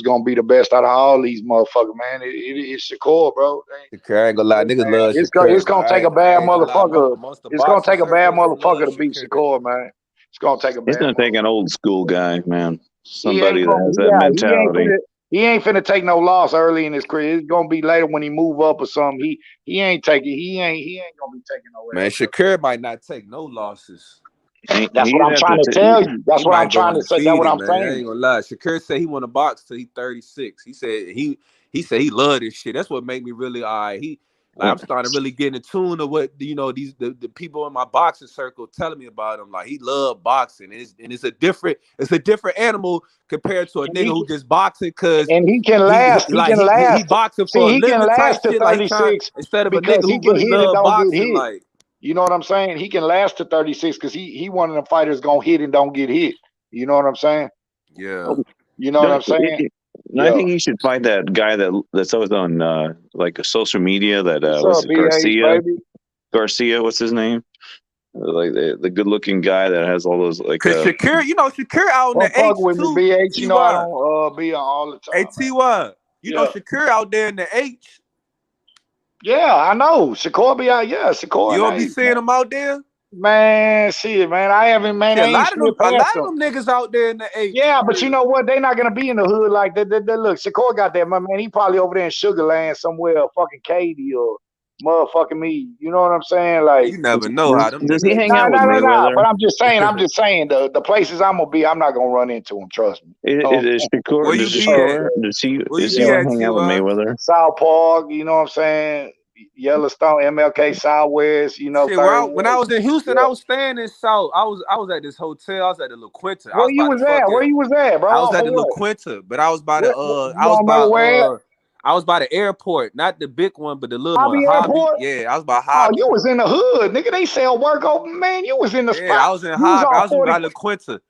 gonna be the best out of all these motherfuckers, man. It's Shakur, bro. Shakur, I ain't gonna lie, niggas love Shakur. It's gonna take a bad motherfucker. Most the It's gonna boxing take a bad circles, they love motherfucker to beat Shakur. Shakur, man. It's gonna take a He's bad gonna take an old school guy, man. Somebody that has that mentality. He ain't finna take no loss early in his career. It's gonna be later when he move up or something. He ain't gonna be taking no. Man, Shakur might not take no losses. That's what I'm trying to tell you. That's what I'm trying to say. That's what I'm man. saying. I ain't gonna lie. Shakur said he want to box till he 36. He said he loved this shit. That's what made me really I'm starting to really get in tune to what the people in my boxing circle telling me about him. Like he loved boxing, and it's a different animal compared to a nigga who just boxing because he can last. He boxing for a he can living type last to shit. Like 36 instead of a because nigga he who can really hit and love don't get boxing, hit. like. You know what I'm saying? He can last to 36 because he one of them fighters gonna hit and don't get hit. You know what I'm saying? Yeah. You know what I'm saying? I think you should fight that guy that's always on like social media. That What's up, BH, baby? Garcia, what's his name? Like the good-looking guy that has all those like. Cause Shakur, Shakur out in the fuck with me, H2. BH. You know I don't be on all the time. Hey, Ty, You know Shakur out there in the H. Yeah, I know. Shakur be out. Yeah, Shakur. You don't be seeing him out there? Man, shit, man. I haven't, man. Shit, I ain't slid a past lot them. of them niggas out there in the H. Yeah, but you know what? They not gonna be in the hood like that. Look, Shakur got that, my man. He probably over there in Sugar Land somewhere, fucking Katy or motherfucking me. You know what I'm saying? Like, You never know how them Does he niggas. hang out with nah. Mayweather? But I'm just saying, the places I'm gonna be, I'm not gonna run into them. Trust me. Is Shakur? Where you Does be at? Shakur? Does he? Where you Is he be gonna at, hang out with T.Y.? Mayweather? South Park, you know what I'm saying? Yellowstone, MLK, Southwest, you know, Shit, Third when I West. was in Houston, Yeah. I was staying in South. I was at this hotel. I was at the La Quinta. I Where was you about to was at? fucking. Where you was at, bro? I was Off at of the La what? Quinta, but I was by You the don't remember where? I was by the airport, not the big one, but the little one, Hobby Hobby. Airport? Yeah, I was by Oh, Hobby. you was in the hood, nigga. They sell work over, man. You was in the Yeah, spot. I was in You was Hobby. I on was in 40. by La Quinta,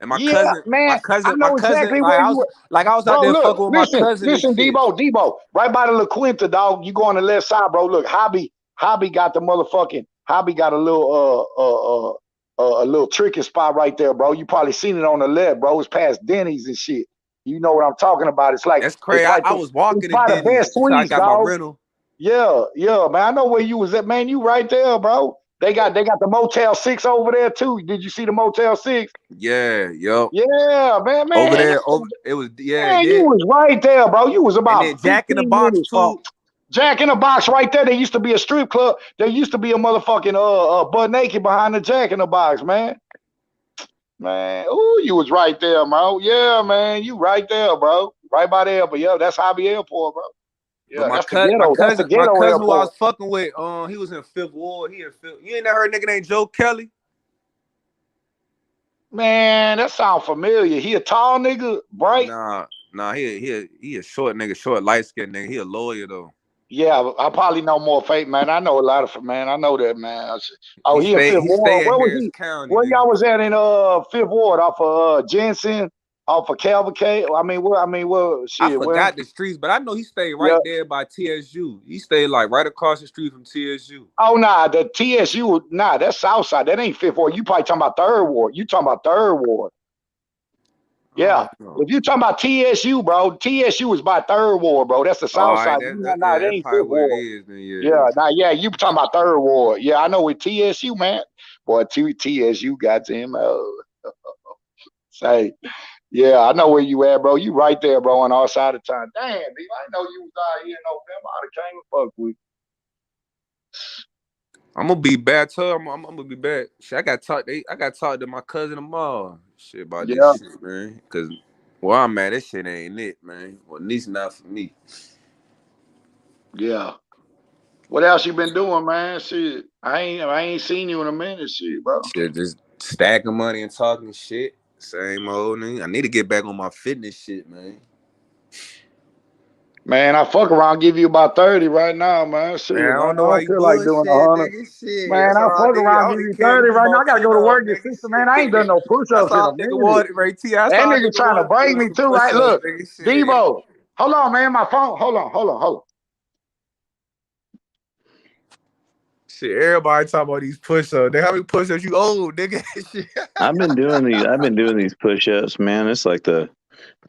and my Yeah, cousin, man. I know exactly like where you were. I was out Bro, there look, fucking with my cousin and listen, shit. Debo. Right by the La Quinta, dog. You go on the left side, bro. Look, Hobby got the motherfucking, Hobby got a little tricky spot right there, bro. You probably seen it on the left, bro. It's past Denny's and shit. You know what I'm talking about. It's like, That's it's crazy. right I there. was walking It's to by the Denny's best until I sweets, got my dog. rental. Yeah, man. I know where you was at, man. You right there, bro. They got the Motel 6 over there too. Did you see the Motel 6? Yeah, yo. Yeah, man. Over there, it was Man, you was right there, bro. You was and about then Jack in the 15 Box minutes from too. Jack in the Box right there. There used to be a strip club. There used to be a motherfucking butt naked behind the Jack in the Box, man. Man, ooh, you was right there, bro. Yeah, man, you right there, bro. Right by the airport. Yeah, that's Hobby Airport, bro. But Yeah, that's the ghetto. That's the my ghetto cousin who I airport. was fucking with, he was in Fifth Ward. You ain't never heard a nigga named Joe Kelly? Man, that sound familiar. He a tall nigga, bright? Nah, he a short nigga, short light skinned nigga. He a lawyer though. Yeah, I probably know more fake, man. I know a lot of, man. I know that, man. Oh, he in Fifth He Ward. stay in Where was Harris he? County. Where Nigga. y'all was at in Fifth Ward? Off of Jensen, off of Cavalcade. I Shit, where? forgot the streets, but I know he stayed right there by TSU. He stayed like right across the street from TSU. Oh nah, the TSU, nah, that's Southside. That ain't Fifth Ward. You probably talking about Third Ward. You talking about Third Ward. Yeah. If you talking about TSU, bro, TSU is by Third Ward, bro. That's the South Side. It That's ain't probably Fifth what it Ward. is. Then, Yeah, you talking about Third Ward. Yeah, I know with TSU, man. Boy, TSU got to him. Say, yeah, I know where you at, bro. You right there, bro, on our side of town. Damn, dude, I know you was out here in November. I'd have came and fuck with you. I'm gonna be back. I'm gonna be back. Shit, I got talk to my cousin tomorrow. Shit about this shit, man. Cause where I'm at, this shit ain't it, man. Well, at least not for me. Yeah. What else you been doing, man? Shit, I ain't seen you in a minute, shit, bro. Shit, just stacking money and talking shit. Same old nigga. I need to get back on my fitness shit, man. Man, I fuck around, give you about 30 right now, man. Shit, Man, I man. don't I know why don't you feel like doing bullshit, 100. nigga. Shit, Man, that's I all I fuck need. I around, give only you care if 30 you right now. I want gotta go to keto, work this nigga. system, man. I ain't done Shit. no That's push-ups in all a nigga minute. wanted, right? T. That's That all nigga nigga trying to wanted break was me some too, right? push-ups, Look, nigga. Shit. Debo, hold on, man. My phone. Hold on. Shit, everybody talking about these push-ups. Nigga, how many push-ups you old, nigga? Shit. I've been doing these push-ups, man. It's like the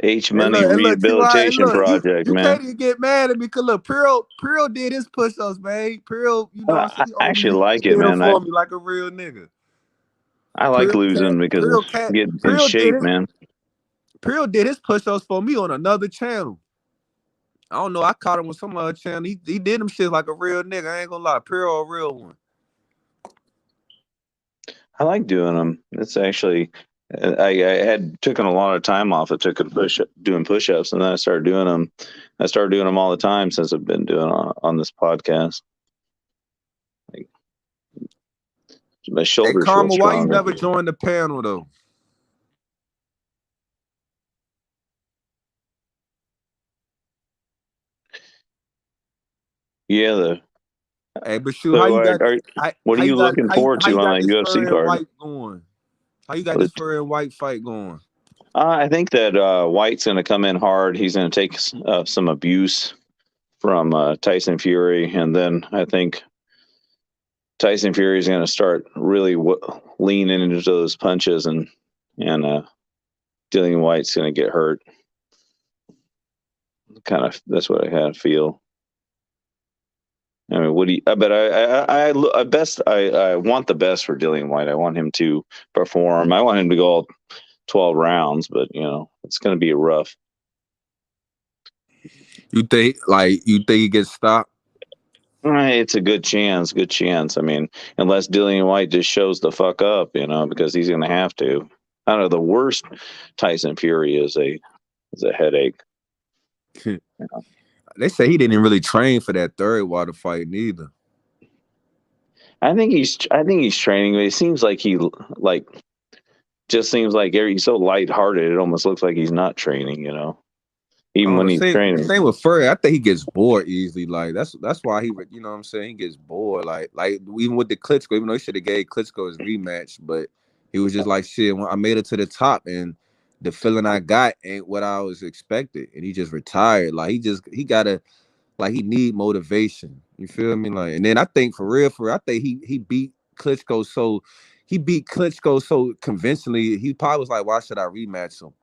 H Money And look, T.Y., Rehabilitation Project, you man. can't even get mad at me because look, Pearl did his push-ups, man. Pearl, you know, I she owe me. actually He like it, did them man. for me like a real nigga. I like losing because of getting in shape, man. Pearl did his push-ups for me on another channel. I don't know. I caught him on some other channel. He did them shit like a real nigga. I ain't gonna lie. Pearl a real one. I like doing them. It's actually, I had taken a lot of time off. It took doing push-ups, and then I started doing them. I started doing them all the time since I've been doing on this podcast. Like, my shoulders feel Karma, why you stronger. never joined the panel though? Yeah, Hey, but shoot, so how you got? what are you looking forward to on a this UFC Fur and card? White going? How you got this Fur and White fight going? I think that White's going to come in hard. He's going to take some abuse from Tyson Fury, and then I think Tyson Fury is going to start really leaning into those punches, and Dillian Whyte's going to get hurt. That's what I kind of feel. I mean, what do you? But I want the best for Dillian Whyte. I want him to perform. I want him to go all 12 rounds, but it's going to be rough. You think he gets stopped? It's a good chance. Good chance. I mean, unless Dillian Whyte just shows the fuck up, because he's going to have to. I don't know. The worst Tyson Fury is a headache. They say he didn't really train for that third water fight neither. I think he's training, but it seems like he's so lighthearted. It almost looks like he's not training, even when he's training. Same with Fury. I think he gets bored easily. Like that's why he, you know what I'm saying, he gets bored. Like even with the Klitschko, even though he should have gave Klitschko his rematch, but he was just like, shit, I made it to the top and the feeling I got ain't what I was expected, and he just retired. Like he gotta, like, he need motivation. You feel me? Like, and then I think for real, I think he beat Klitschko so convincingly. He probably was like, why should I rematch him?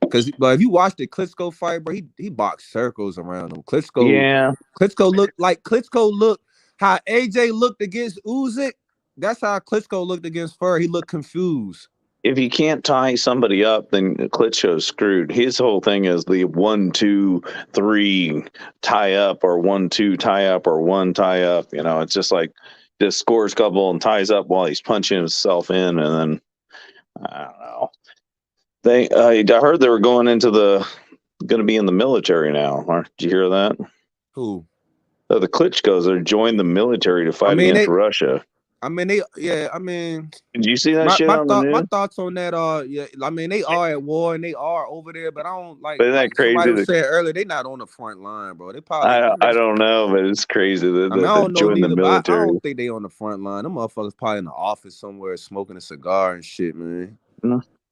Because if you watch the Klitschko fight, bro, he boxed circles around him. Klitschko looked how AJ looked against Usyk. That's how Klitschko looked against Fury. He looked confused. If you can't tie somebody up, then Klitschko's screwed. His whole thing is the 1, 2, 3 tie up, or 1, 2 tie up, or 1 tie up. It's just like just scores a couple and ties up while he's punching himself in, and then I don't know. I heard they were going to be in the military now. Did you hear that? Who? The Klitschkos are joined the military to fight against Russia. I mean, did you see that shit on the news? My thoughts on that are, I mean, they are at war and they are over there, but I don't like. But isn't that crazy? Somebody was saying earlier, they not on the front line, bro. They probably. I don't know, but it's crazy that I don't they joined the military. I don't think they on the front line. Them motherfuckers probably in the office somewhere smoking a cigar and shit, man.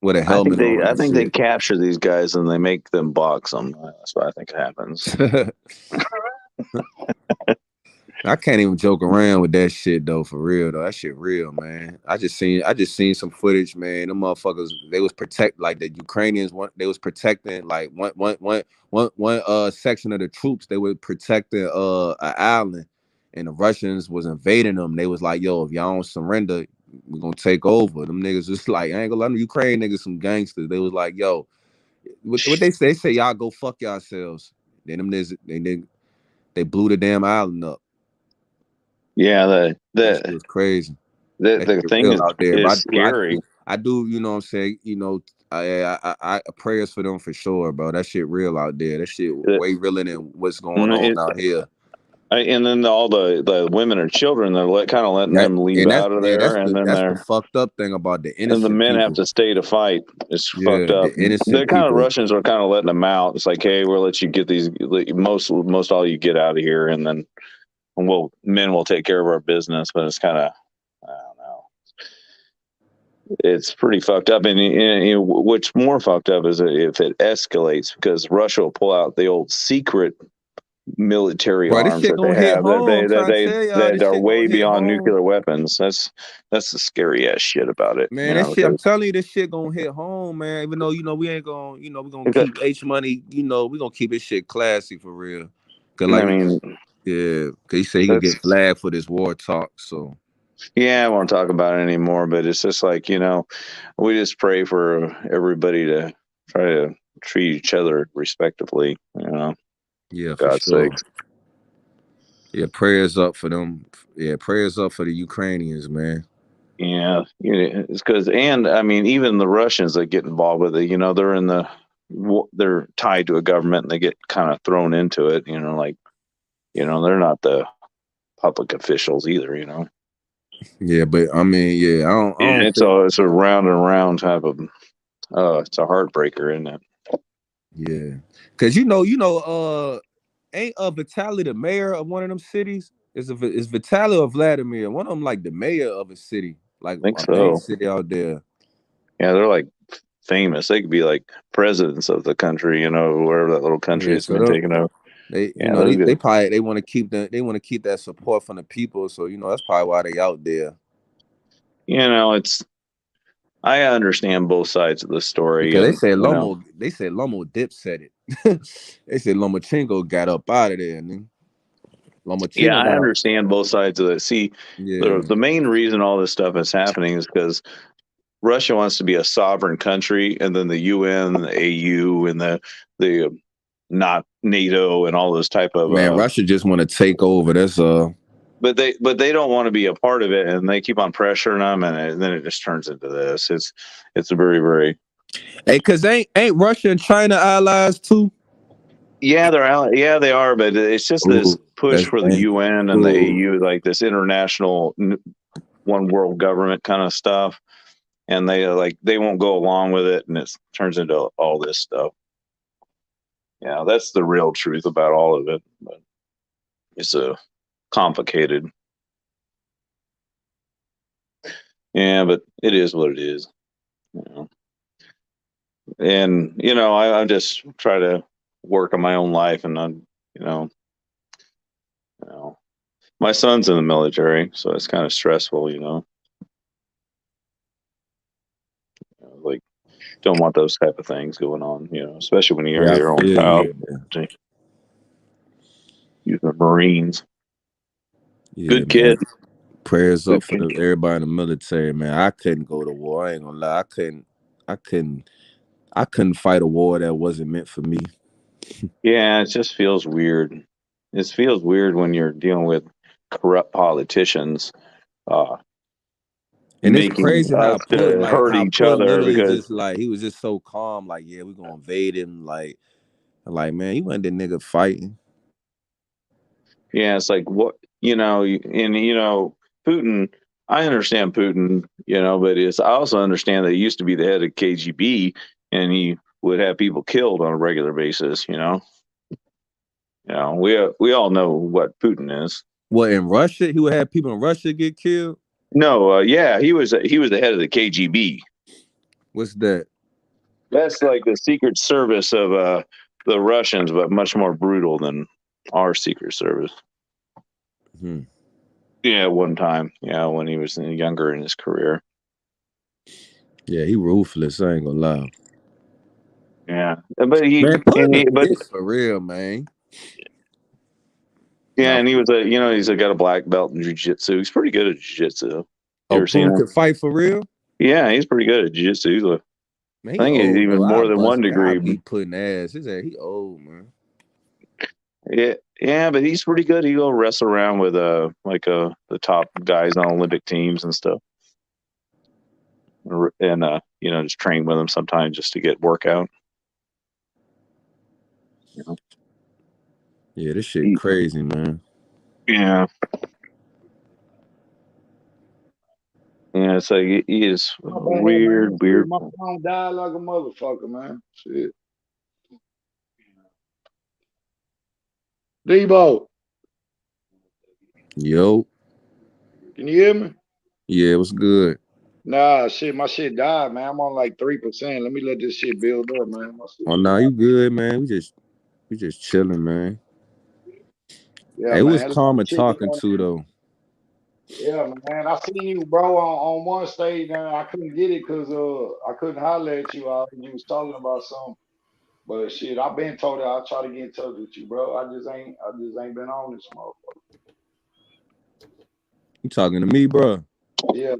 With a helmet on. I think they capture these guys and they make them box them. That's what I think happens. I can't even joke around with that shit though, for real though. That shit real, man. I just seen some footage, man. Them motherfuckers, they was like the Ukrainians. They was protecting like one section of the troops. They were protecting an island, and the Russians was invading them. They was like, yo, if y'all don't surrender, we're gonna take over. Them niggas just like, I ain't gonna let them Ukraine niggas some gangsters. They was like, yo, what they say? They say y'all go fuck yourselves. Then them niggas, they blew the damn island up. Yeah, that was crazy. The thing is out there. Scary. I do, you know what I'm saying? I prayers for them for sure, bro. That shit real out there. That shit way realer than what's going on out here. And then all the women or children, they're kind of letting them leave out of there. That's the fucked up thing about the innocent. And the men people. have to stay to fight. It's fucked up. The kind of Russians are kind of letting them out. It's like, hey, we'll let you get these. Most all you get out of here, and then men will take care of our business. But it's kind of, I don't know. It's pretty fucked up. And what's more fucked up is if it escalates, because Russia will pull out the old secret military arms that they have that are way beyond nuclear weapons. That's the scary ass shit about it, man. That shit, I'm telling you, this shit gonna hit home, man. Even though we ain't gonna, we're gonna keep H money. We're gonna keep this shit classy for real. Cause cause he said he gonna get flagged for this war talk. So I won't talk about it anymore. But it's just like, we just pray for everybody to try to treat each other respectively. Yeah, for God's sure. sake. Yeah, prayers up for them. Yeah, prayers up for the Ukrainians, man. Yeah, it's because, and I mean, even the Russians that get involved with it, they're tied to a government and they get kind of thrown into it. They're not the public officials either. Yeah, but I mean, I don't it's a round and round type of. It's a heartbreaker, isn't it? Yeah, because ain't Vitaly the mayor of one of them cities? Is Vitaly or Vladimir? One of them like the mayor of a city, like I think a so. main city out there. Yeah, they're like famous. They could be like presidents of the country, wherever that little country has been taken over. They want to keep that support from the people. So that's probably why they out there. I understand both sides of the story. Because they said Lomo Dip said it. They said Lomachenko got up out of there, nigga. Yeah, I got up. understand both sides of it. See, the main reason all this stuff is happening is because Russia wants to be a sovereign country, and then the UN, the AU, and the not NATO and all those type of Man, Russia just want to take over. That's But they don't want to be a part of it, and they keep on pressuring them, and then it just turns into this. It's a very, very. Hey, cause ain't Russia and China allies too? Yeah, they're allies. Yeah, they are, but it's just this push for the UN and the AU, like this international one world government kind of stuff, and they won't go along with it, and it turns into all this stuff. Yeah, that's the real truth about all of it. But it's complicated. Yeah, but it is what it is. You know. And I just try to work on my own life, and my son's in the military, so it's kind of stressful. Like, don't want those type of things going on. Especially when you're your own child. He's the Marines. Yeah, good kid. Man. Prayers up for everybody in the military, man. I couldn't go to war. I ain't gonna lie. I couldn't fight a war that wasn't meant for me. Yeah, it just feels weird. It feels weird when you're dealing with corrupt politicians. And it's crazy how Putin hurt each other because just like he was just so calm. Like, yeah, we're gonna invade him. Like man, you wasn't the nigga fighting. Yeah, it's like what Putin. I understand Putin, but I also understand that he used to be the head of KGB, and he would have people killed on a regular basis. We all know what Putin is. What, in Russia? He would have people in Russia get killed? No, yeah, he was the head of the KGB. What's that? That's like the secret service of the Russians, but much more brutal than our secret service. Yeah, one time. Yeah, when he was younger in his career. Yeah, he ruthless. I ain't gonna lie. Yeah, but it's for real, man. Yeah, and he was he's got a black belt in jiu-jitsu. He's pretty good at jiu-jitsu. You ever seen him? Could fight for real? Yeah, he's pretty good at jiu-jitsu. I think he's even more than 1 degree. He putting ass. He old, man. Yeah, but he's pretty good. He go wrestle around with the top guys on Olympic teams and stuff, and just train with them sometimes just to get workout. Yeah, this shit crazy, man. Yeah. Yeah, it's like he is weird. My phone died like a motherfucker, man. Shit. Debo. Yo. Can you hear me? Yeah, it was good. Nah, shit, my shit died, man. I'm on like 3%. Let me let this shit build up, man. Oh, nah, you good, man. We just chilling, man. Yeah, it man. was Karma talking to though. Yeah, man. I seen you, bro, on one stage, and I couldn't get it because I couldn't holler at you. You was talking about something. But shit, I've been told that I'll try to get in touch with you, bro. I just ain't been on this motherfucker. You talking to me, bro? Yeah.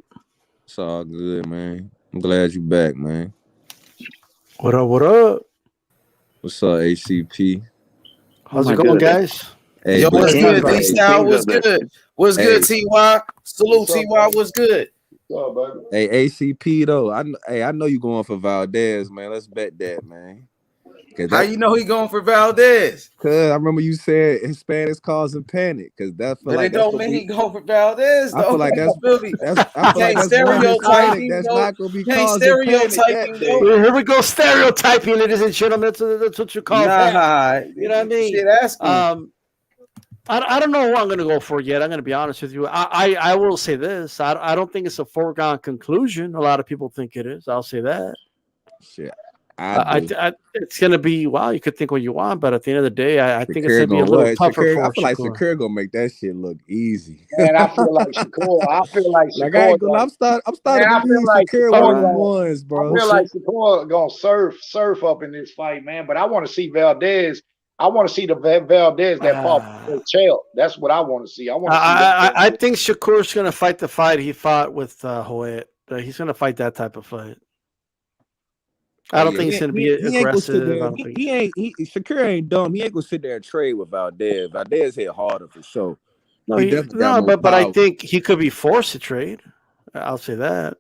It's all good, man. I'm glad you back, man. What up? What up? What's up, ACP? How's it going, guys? Hey, yo, what's good, D-Style? What's good? What's good, TY? Salute, TY. What's good? Hey, ACP though. I know you going for Valdez, man. Let's bet that, man. How you know he going for Valdez? Cause I remember you said Hispanics causing panic. Cause that's but it don't mean he going for Valdez. Though. I feel like that's stereotyping. That's not gonna be causing stereotyping. Here we go, stereotyping, ladies and gentlemen. That's what you call that. You know what I mean? Shit, ask him. I don't know who I'm going to go for yet. I'm going to be honest with you. I will say this. I don't think it's a foregone conclusion. A lot of people think it is. I'll say that. Shit. It's going to be, well, you could think what you want, but at the end of the day, I think it's Shakur going to be a little tougher Shakur, for I feel like Shakur. Shakur gonna make that shit look easy. Man, I feel like Shakur. I feel like Like I Shakur. ain't gonna. I'm starting Man, to I feel believe like Shakur one of them ones, bro. I feel like Shakur gonna surf up in this fight, man. But I want to see Valdez. I want to see the Valdez that fought for Chael. That's what I want to see. I want to see that. I think Shakur's going to fight the fight he fought with Hoyt. He's going to fight that type of fight. I don't think he's going to be aggressive. Shakur ain't dumb. He ain't gonna sit there and trade with Valdez. Valdez hit harder for sure. But I think he could be forced to trade. I'll say that.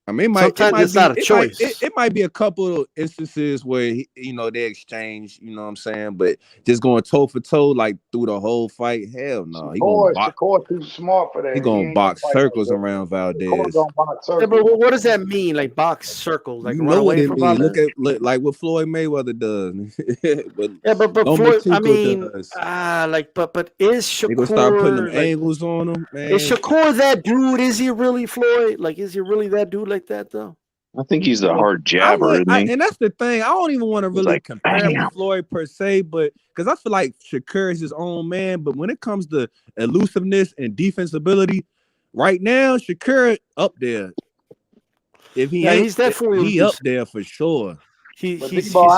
I mean, sometimes it's not a choice. It might be a couple of instances where they exchange. You know what I'm saying? But just going toe for toe like through the whole fight, hell no. Shakur too smart for that. He gonna box circles around Valdez. Yeah, but what does that mean? Like box circles? Like You run know what away it from means. Valdez? Look like what Floyd Mayweather does. but Floyd, I mean, but is Shakur? They gonna start putting them angles on him, man. Is Shakur that dude? Is he really Floyd? Like, is he really that dude like that though? I think he's a hard jabber, isn't he? And that's the thing. I don't even want to really compare him bam. with Floyd per se, but because I feel like Shakur is his own man. But when it comes to elusiveness and defensibility, right now Shakur up there. If he ain't, he's definitely he up there for sure. He's I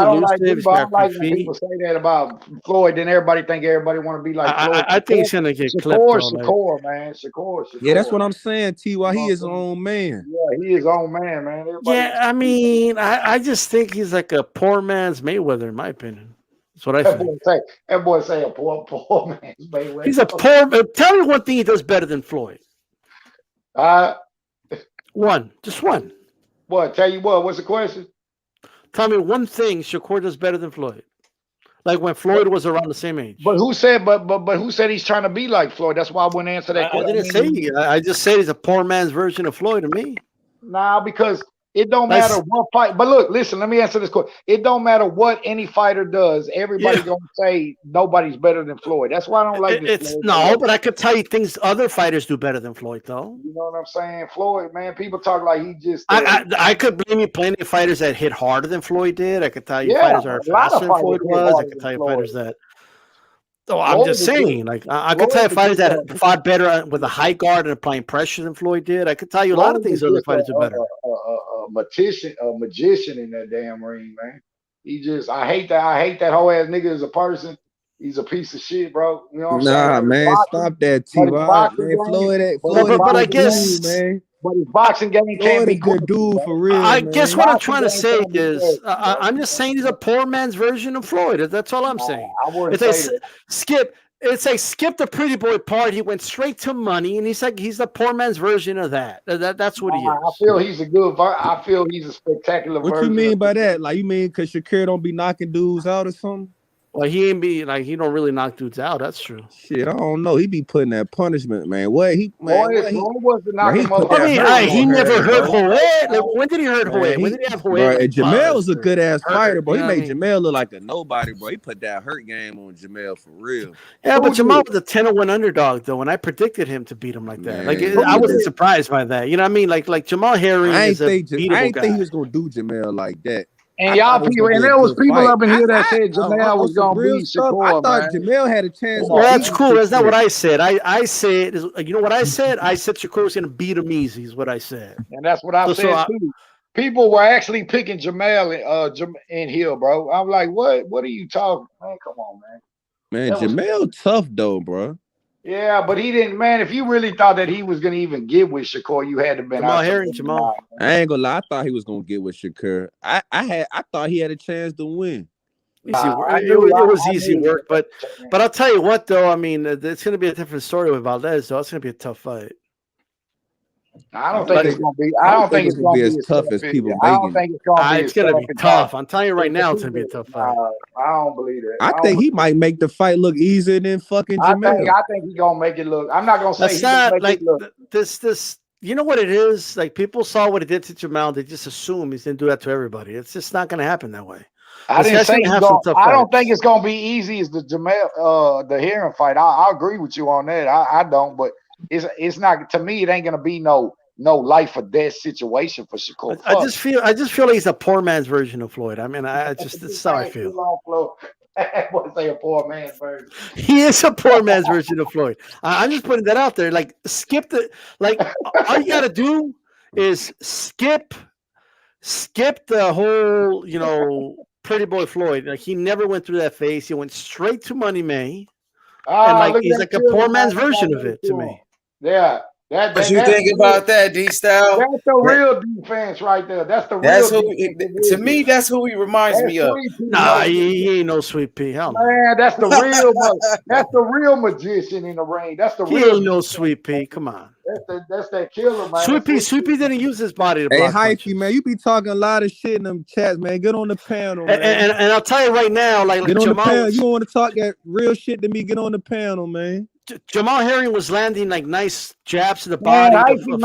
don't elusive. He's got like good when feet. people say that about Floyd. Then everybody think everybody want to be like Floyd. I think he's gonna get clipped. Shakur, man. Shakur. Yeah, that's what I'm saying. T.Y. He is his own man. Yeah, he is his own man, man. Yeah, I mean, I just think he's like a poor man's Mayweather, in my opinion. That's what I think. That boy say a poor man's Mayweather. He's a poor. Tell me one thing he does better than Floyd. Just one. What? Tell you what? What's the question? Tell me one thing Shakur does better than Floyd. Like when Floyd was around the same age. But who said? But who said he's trying to be like Floyd? That's why I wouldn't answer that question. I didn't say. I just said he's a poor man's version of Floyd to me. Nah, because it don't matter what fight. But look, listen. Let me answer this question. It don't matter what any fighter does. Everybody gonna say nobody's better than Floyd. That's why I don't like this. But I could tell you things other fighters do better than Floyd, though. You know what I'm saying? Floyd, man. People talk like he just. I could blame you plenty of fighters that hit harder than Floyd did. I could tell you fighters are faster than Floyd was. I could tell you fighters that. Oh, I'm just saying, like I could tell you fighters that fought better with a high guard and applying pressure than Floyd did. I could tell you a lot of things other fighters are better. A magician in that damn ring, man. I hate that whole ass nigga as a person. He's a piece of shit, bro. You know what I'm saying? Nah, man, stop that, T.Y. But I guess, man. But his boxing game can't be good dude for real. I guess what I'm trying to say is, I'm just saying he's a poor man's version of Floyd. That's all I'm saying. It's like skip the pretty boy part. He went straight to money, and he's the poor man's version of that. That's what he is. I feel he's I feel he's a spectacular version. What you mean by that? Like you mean because Shakur don't be knocking dudes out or something? Well, he ain't be like he don't really knock dudes out. That's true. Shit, I don't know. He be putting that punishment, man. He never hurt Hoyt. Like, when did he hurt Hoyt? When did he have Hoyt? And Jamel was a good ass fighter, bro. He made Jamel look like a nobody, bro. He put that hurt game on Jamel for real. Yeah, but Jamal was a 10-1 underdog though, and I predicted him to beat him like that. Like I wasn't surprised by that. You know what I mean? Like Jamal Herring is a beatable guy. I didn't think he was gonna do Jamel like that. And y'all people, and there was people up in here that said Jamel was gonna beat Shakur. I thought Jamel had a chance. Well, that's cool. That's not what I said. I said, you know what I said? I said Shakur was gonna beat him easy. Is what I said. And that's what I said too. People were actually picking Jamel in here, bro. I'm like, what? What are you talking? Man, come on, man. Man, Jamel tough though, bro. Yeah, but he didn't, man. If you really thought that he was gonna even get with Shakur, you had to been Jamal. I ain't gonna lie. I thought he was gonna get with Shakur. I thought he had a chance to win. It was easy work, but I'll tell you what though. I mean, it's gonna be a different story with Valdez. So it's gonna be a tough fight. I don't think it's gonna be. I don't think it's gonna be as tough as people making. I don't think it's gonna be. It's gonna be tough. I'm telling you right now, it's gonna be a tough fight. I don't believe it. I think he might make the fight look easier than fucking Jamel. I think he's gonna make it look. I'm not gonna say he's gonna make it look. This. You know what it is? Like people saw what he did to Jamal. They just assume he's gonna do that to everybody. It's just not gonna happen that way. I don't think it's gonna be easy as the Jamel, the Herring fight. I agree with you on that. I don't, but it's not, to me. It ain't gonna be no no life or death situation for Shakur. I just feel like he's a poor man's version of Floyd. I mean, that's how I feel. Say a poor man's version. He is a poor man's version of Floyd. I'm just putting that out there. Like, all you gotta do is skip the whole, pretty boy Floyd. Like, he never went through that phase. He went straight to Money May, and he's like a poor man's version of it to me. Yeah. What you think about that, D-Style? That's the real defense right there. That's the real. To me, that's who he reminds me of. Nah, he ain't no Sweet Pea. Hell no. Man, that's the real. That's the real magician in the ring. That's the He real. ain't no Sweet Pea. Come on. That's that killer, man. Sweet Pea didn't use his body to Hey, block Hyphy, punches. man, you be talking a lot of shit in them chats, man. Get on the panel, man. And I'll tell you right now, like get on Jamal, the panel. You want to talk that real shit to me? Get on the panel, man. Jamal Herring was landing like nice jabs to the body. Hyphy,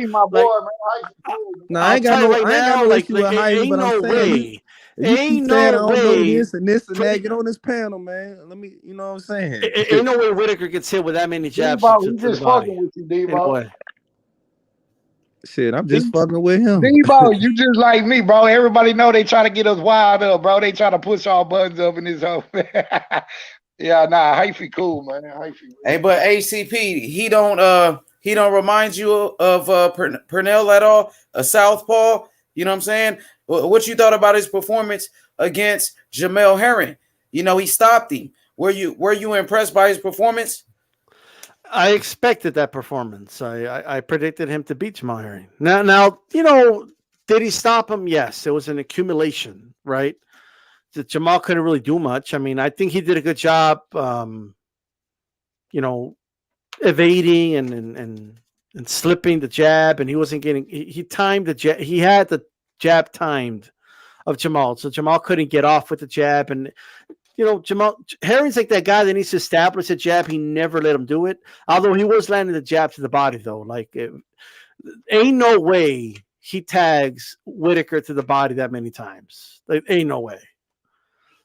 my boy, man. Nah, I ain't got no issue with Hyphy, but I'm saying. If you keep saying I don't know this and this and that, get on this panel, man. Let me, you know what I'm saying? Ain't no way Whitaker gets hit with that many jabs. Debo, just fucking with you, Debo. Shit, I'm just fucking with him. Debo, you just like me, bro. Everybody know they try to get us wild up, bro. They try to push our buttons up in this hole. Yeah, nah, Hyphy cool, man. Hyphy. Hey, but ACP, he don't remind you of Purnell at all, a southpaw. You know what I'm saying? What you thought about his performance against Jamel Herring? He stopped him. Were you impressed by his performance? I expected that performance. I predicted him to beat Jamel Herring. Now, did he stop him? Yes, it was an accumulation, right? Jamal couldn't really do much. I mean, I think he did a good job, evading and slipping the jab, and he wasn't getting. He timed the jab. He had the jab timed of Jamal, so Jamal couldn't get off with the jab. And Jamal Herring's like that guy that needs to establish a jab. He never let him do it. Although he was landing the jab to the body, though. Like, ain't no way he tags Whitaker to the body that many times. Like, ain't no way.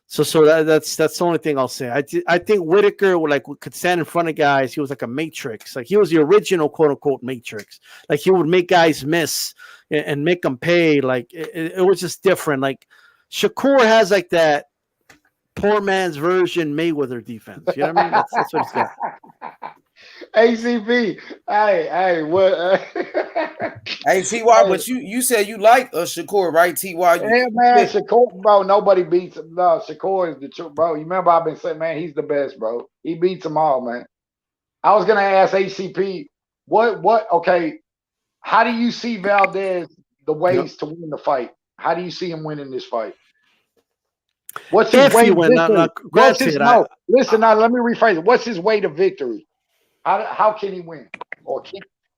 So that's the only thing I'll say. I think Whitaker could stand in front of guys. He was like a matrix. Like, he was the original quote unquote matrix. Like, he would make guys miss and make them pay. Like, it was just different. Like, Shakur has like that poor man's version Mayweather defense. You know what I mean? That's what he's got. ACP, hey, what? Hey, T.Y., but you said you like Shakur, right, T.Y.? Yeah, man, Shakur, bro, nobody beats him. No, Shakur is the truth, bro. You remember I've been saying, man, he's the best, bro. He beats them all, man. I was going to ask ACP, okay, how do you see Valdez, the ways to win the fight? How do you see him winning this fight? What's his way to victory? Listen, now let me rephrase it. What's his way to victory? How can he win? Or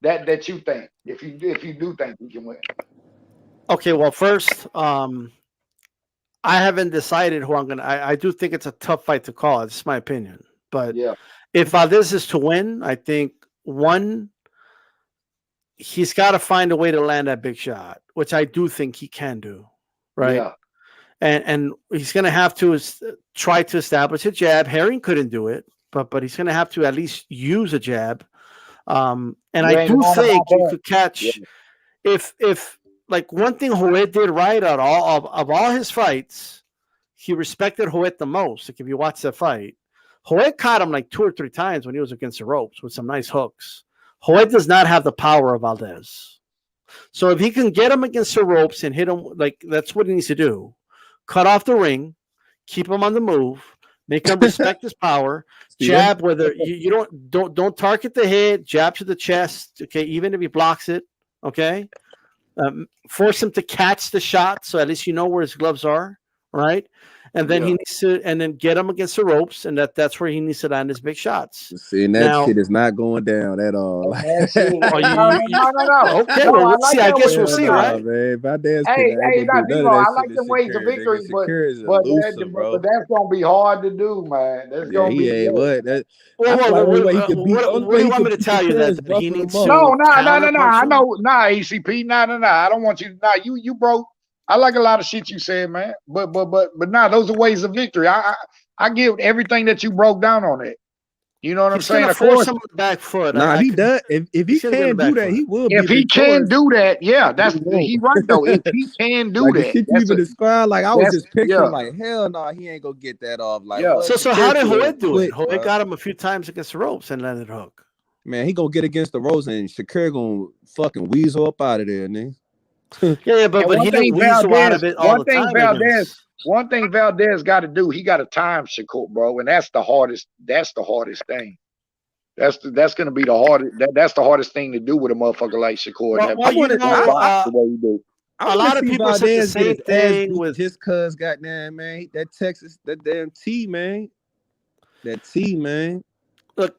that you think, if you do think he can win? Okay, well, first, I haven't decided who I'm gonna. I do think it's a tough fight to call. It's my opinion, but if Valdez is to win, I think he's got to find a way to land that big shot, which I do think he can do, right? Yeah. And he's going to have to try to establish a jab. Herring couldn't do it, but he's going to have to at least use a jab. And I do think you could catch if like one thing Hoet did right out of all his fights, he respected Hoet the most. Like, if you watch the fight, Hoet caught him like 2 or 3 times when he was against the ropes with some nice hooks. Hoet does not have the power of Valdez. So if he can get him against the ropes and hit him, like, that's what he needs to do. Cut off the ring, keep him on the move, make him respect his power. Jab, whether you don't target the head, jab to the chest. Okay, even if he blocks it. Okay, force him to catch the shot, so at least you know where his gloves are. Right, and then he needs to, and then get him against the ropes, and that's where he needs to land his big shots. See, and that shit is not going down at all. No. Okay, well, let's see. I guess we'll see, right? Hey, not Debo. I like the ways of victory, but that's gonna be hard to do, man. That's gonna be. What do you want me to tell you that he needs to? No. I know, ACP. No. I don't want you. You broke. I like a lot of shit you said, man. But those are ways of victory. I give everything that you broke down on it. You know what I'm He's saying? gonna Of force course, him on the back foot. Nah, he does. If he can do that, he will be if he can victorious. do that, yeah, He won't. he right though. If he can do Like the that, shit you even described, like I was just yeah. picturing, like hell no, he ain't gonna get that off. Like Yeah. what? So how did Hoyt do it? Quick, Hoyt bro. got him a few times against the ropes and landed hook. Man, he gonna get against the ropes and Shakur gonna fucking weasel up out of there, nigga. Yeah, but he didn't weasel out of it all the time. One thing Valdez got to do, he got to time Shakur, bro, and that's the hardest. That's the hardest thing. That's gonna be the hardest. That's the hardest thing to do with a motherfucker like Shakur. A lot of people said the same thing with his cuz goddamn man, that Texas, that damn T man, man. Look,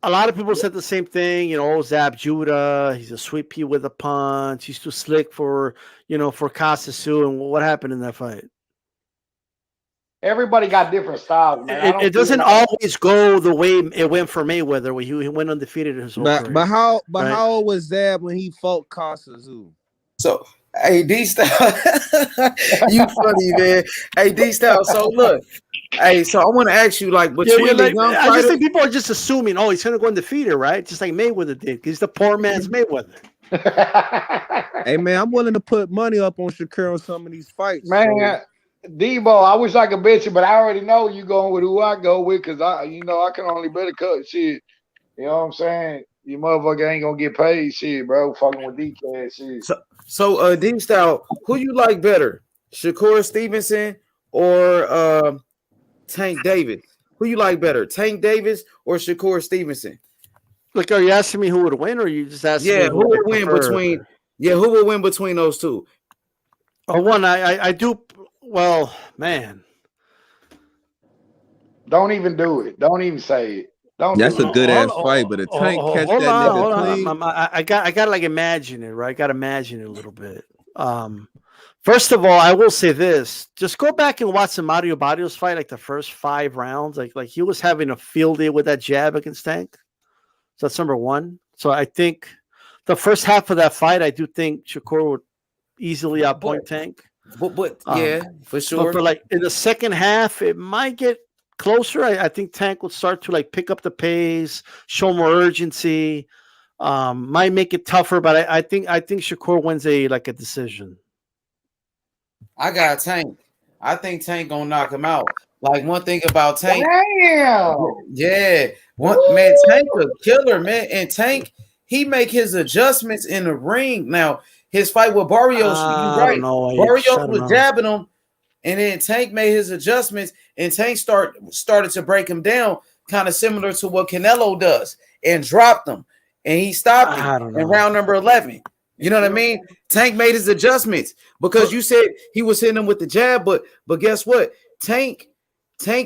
a lot of people said the same thing. You know, Zab Judah, he's a sweet pea with a punch. He's too slick for Kasasu. And what happened in that fight? Everybody got different styles, man. It doesn't always go the way it went for Mayweather, where he went undefeated his whole career. But how old was Zab when he fought Kasasu? So, hey, D-Style, you funny, man. Hey, D-Style, so look. Hey, so I want to ask you, like, between the young I fighters, just think people are just assuming, he's going to go undefeated, right? Just like Mayweather did. He's the poor man's Mayweather. Hey, man, I'm willing to put money up on Shakur on some of these fights. Man, Debo, I wish I could bet you, but I already know you going with who I go with because I can only bet a cut. Shit. You know what I'm saying? You motherfucker ain't going to get paid. Shit, bro. Fucking with D-Class. Shit. So D-Style, who you like better, Shakur Stevenson or Tank Davis? Who you like better, Tank Davis or Shakur Stevenson? Look, are you asking me who would win, or are you just asking me who would win between? Yeah, who would win between those two? One, I do. Well, man, don't even do it. Don't even say it. That's a good ass fight, but a Tank catch that nigga clean. I got to like imagine it, right? I got to imagine it a little bit. First of all, I will say this: just go back and watch the Mario Barrios fight, like the first 5 rounds. Like he was having a field day with that jab against Tank. So that's number one. So I think the first half of that fight, I do think Shakur would easily outpoint Tank. But yeah, for sure. But like in the second half, it might get closer. I think Tank will start to like pick up the pace, show more urgency. Might make it tougher, but I think Shakur wins a decision. I got Tank. I think Tank gonna knock him out. Like one thing about Tank. Damn. Yeah. Man, Tank a killer, man. And Tank, he make his adjustments in the ring. Now, his fight with Barrios, you're right. Barrios was jabbing him, and then Tank made his adjustments, and Tank started to break him down, kind of similar to what Canelo does, and dropped him. And he stopped him in round number 11. You know what I mean? Tank made his adjustments because you said he was hitting him with the jab, but guess what? Tank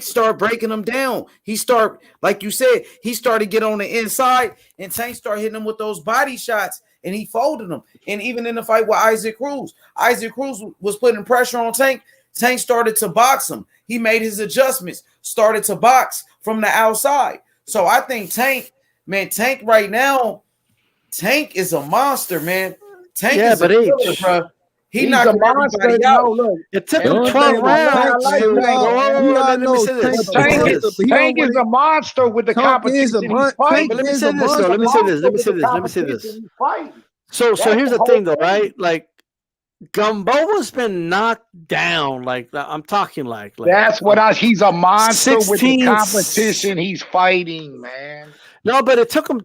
started breaking him down. He started, like you said, he started to get on the inside, and Tank started hitting him with those body shots, and he folded him. And even in the fight with Isaac Cruz was putting pressure on Tank. Tank started to box him. He made his adjustments, started to box from the outside. So I think Tank right now, Tank is a monster, man. Tank is a killer, bro. He knocked a monster. It took him 12 rounds. Tank is a monster with the competition. Let me say this. So here's the thing, though, right? Like Kambosos been knocked down. Like I'm talking like that's what he's a monster with the competition he's fighting, man. No, but it took him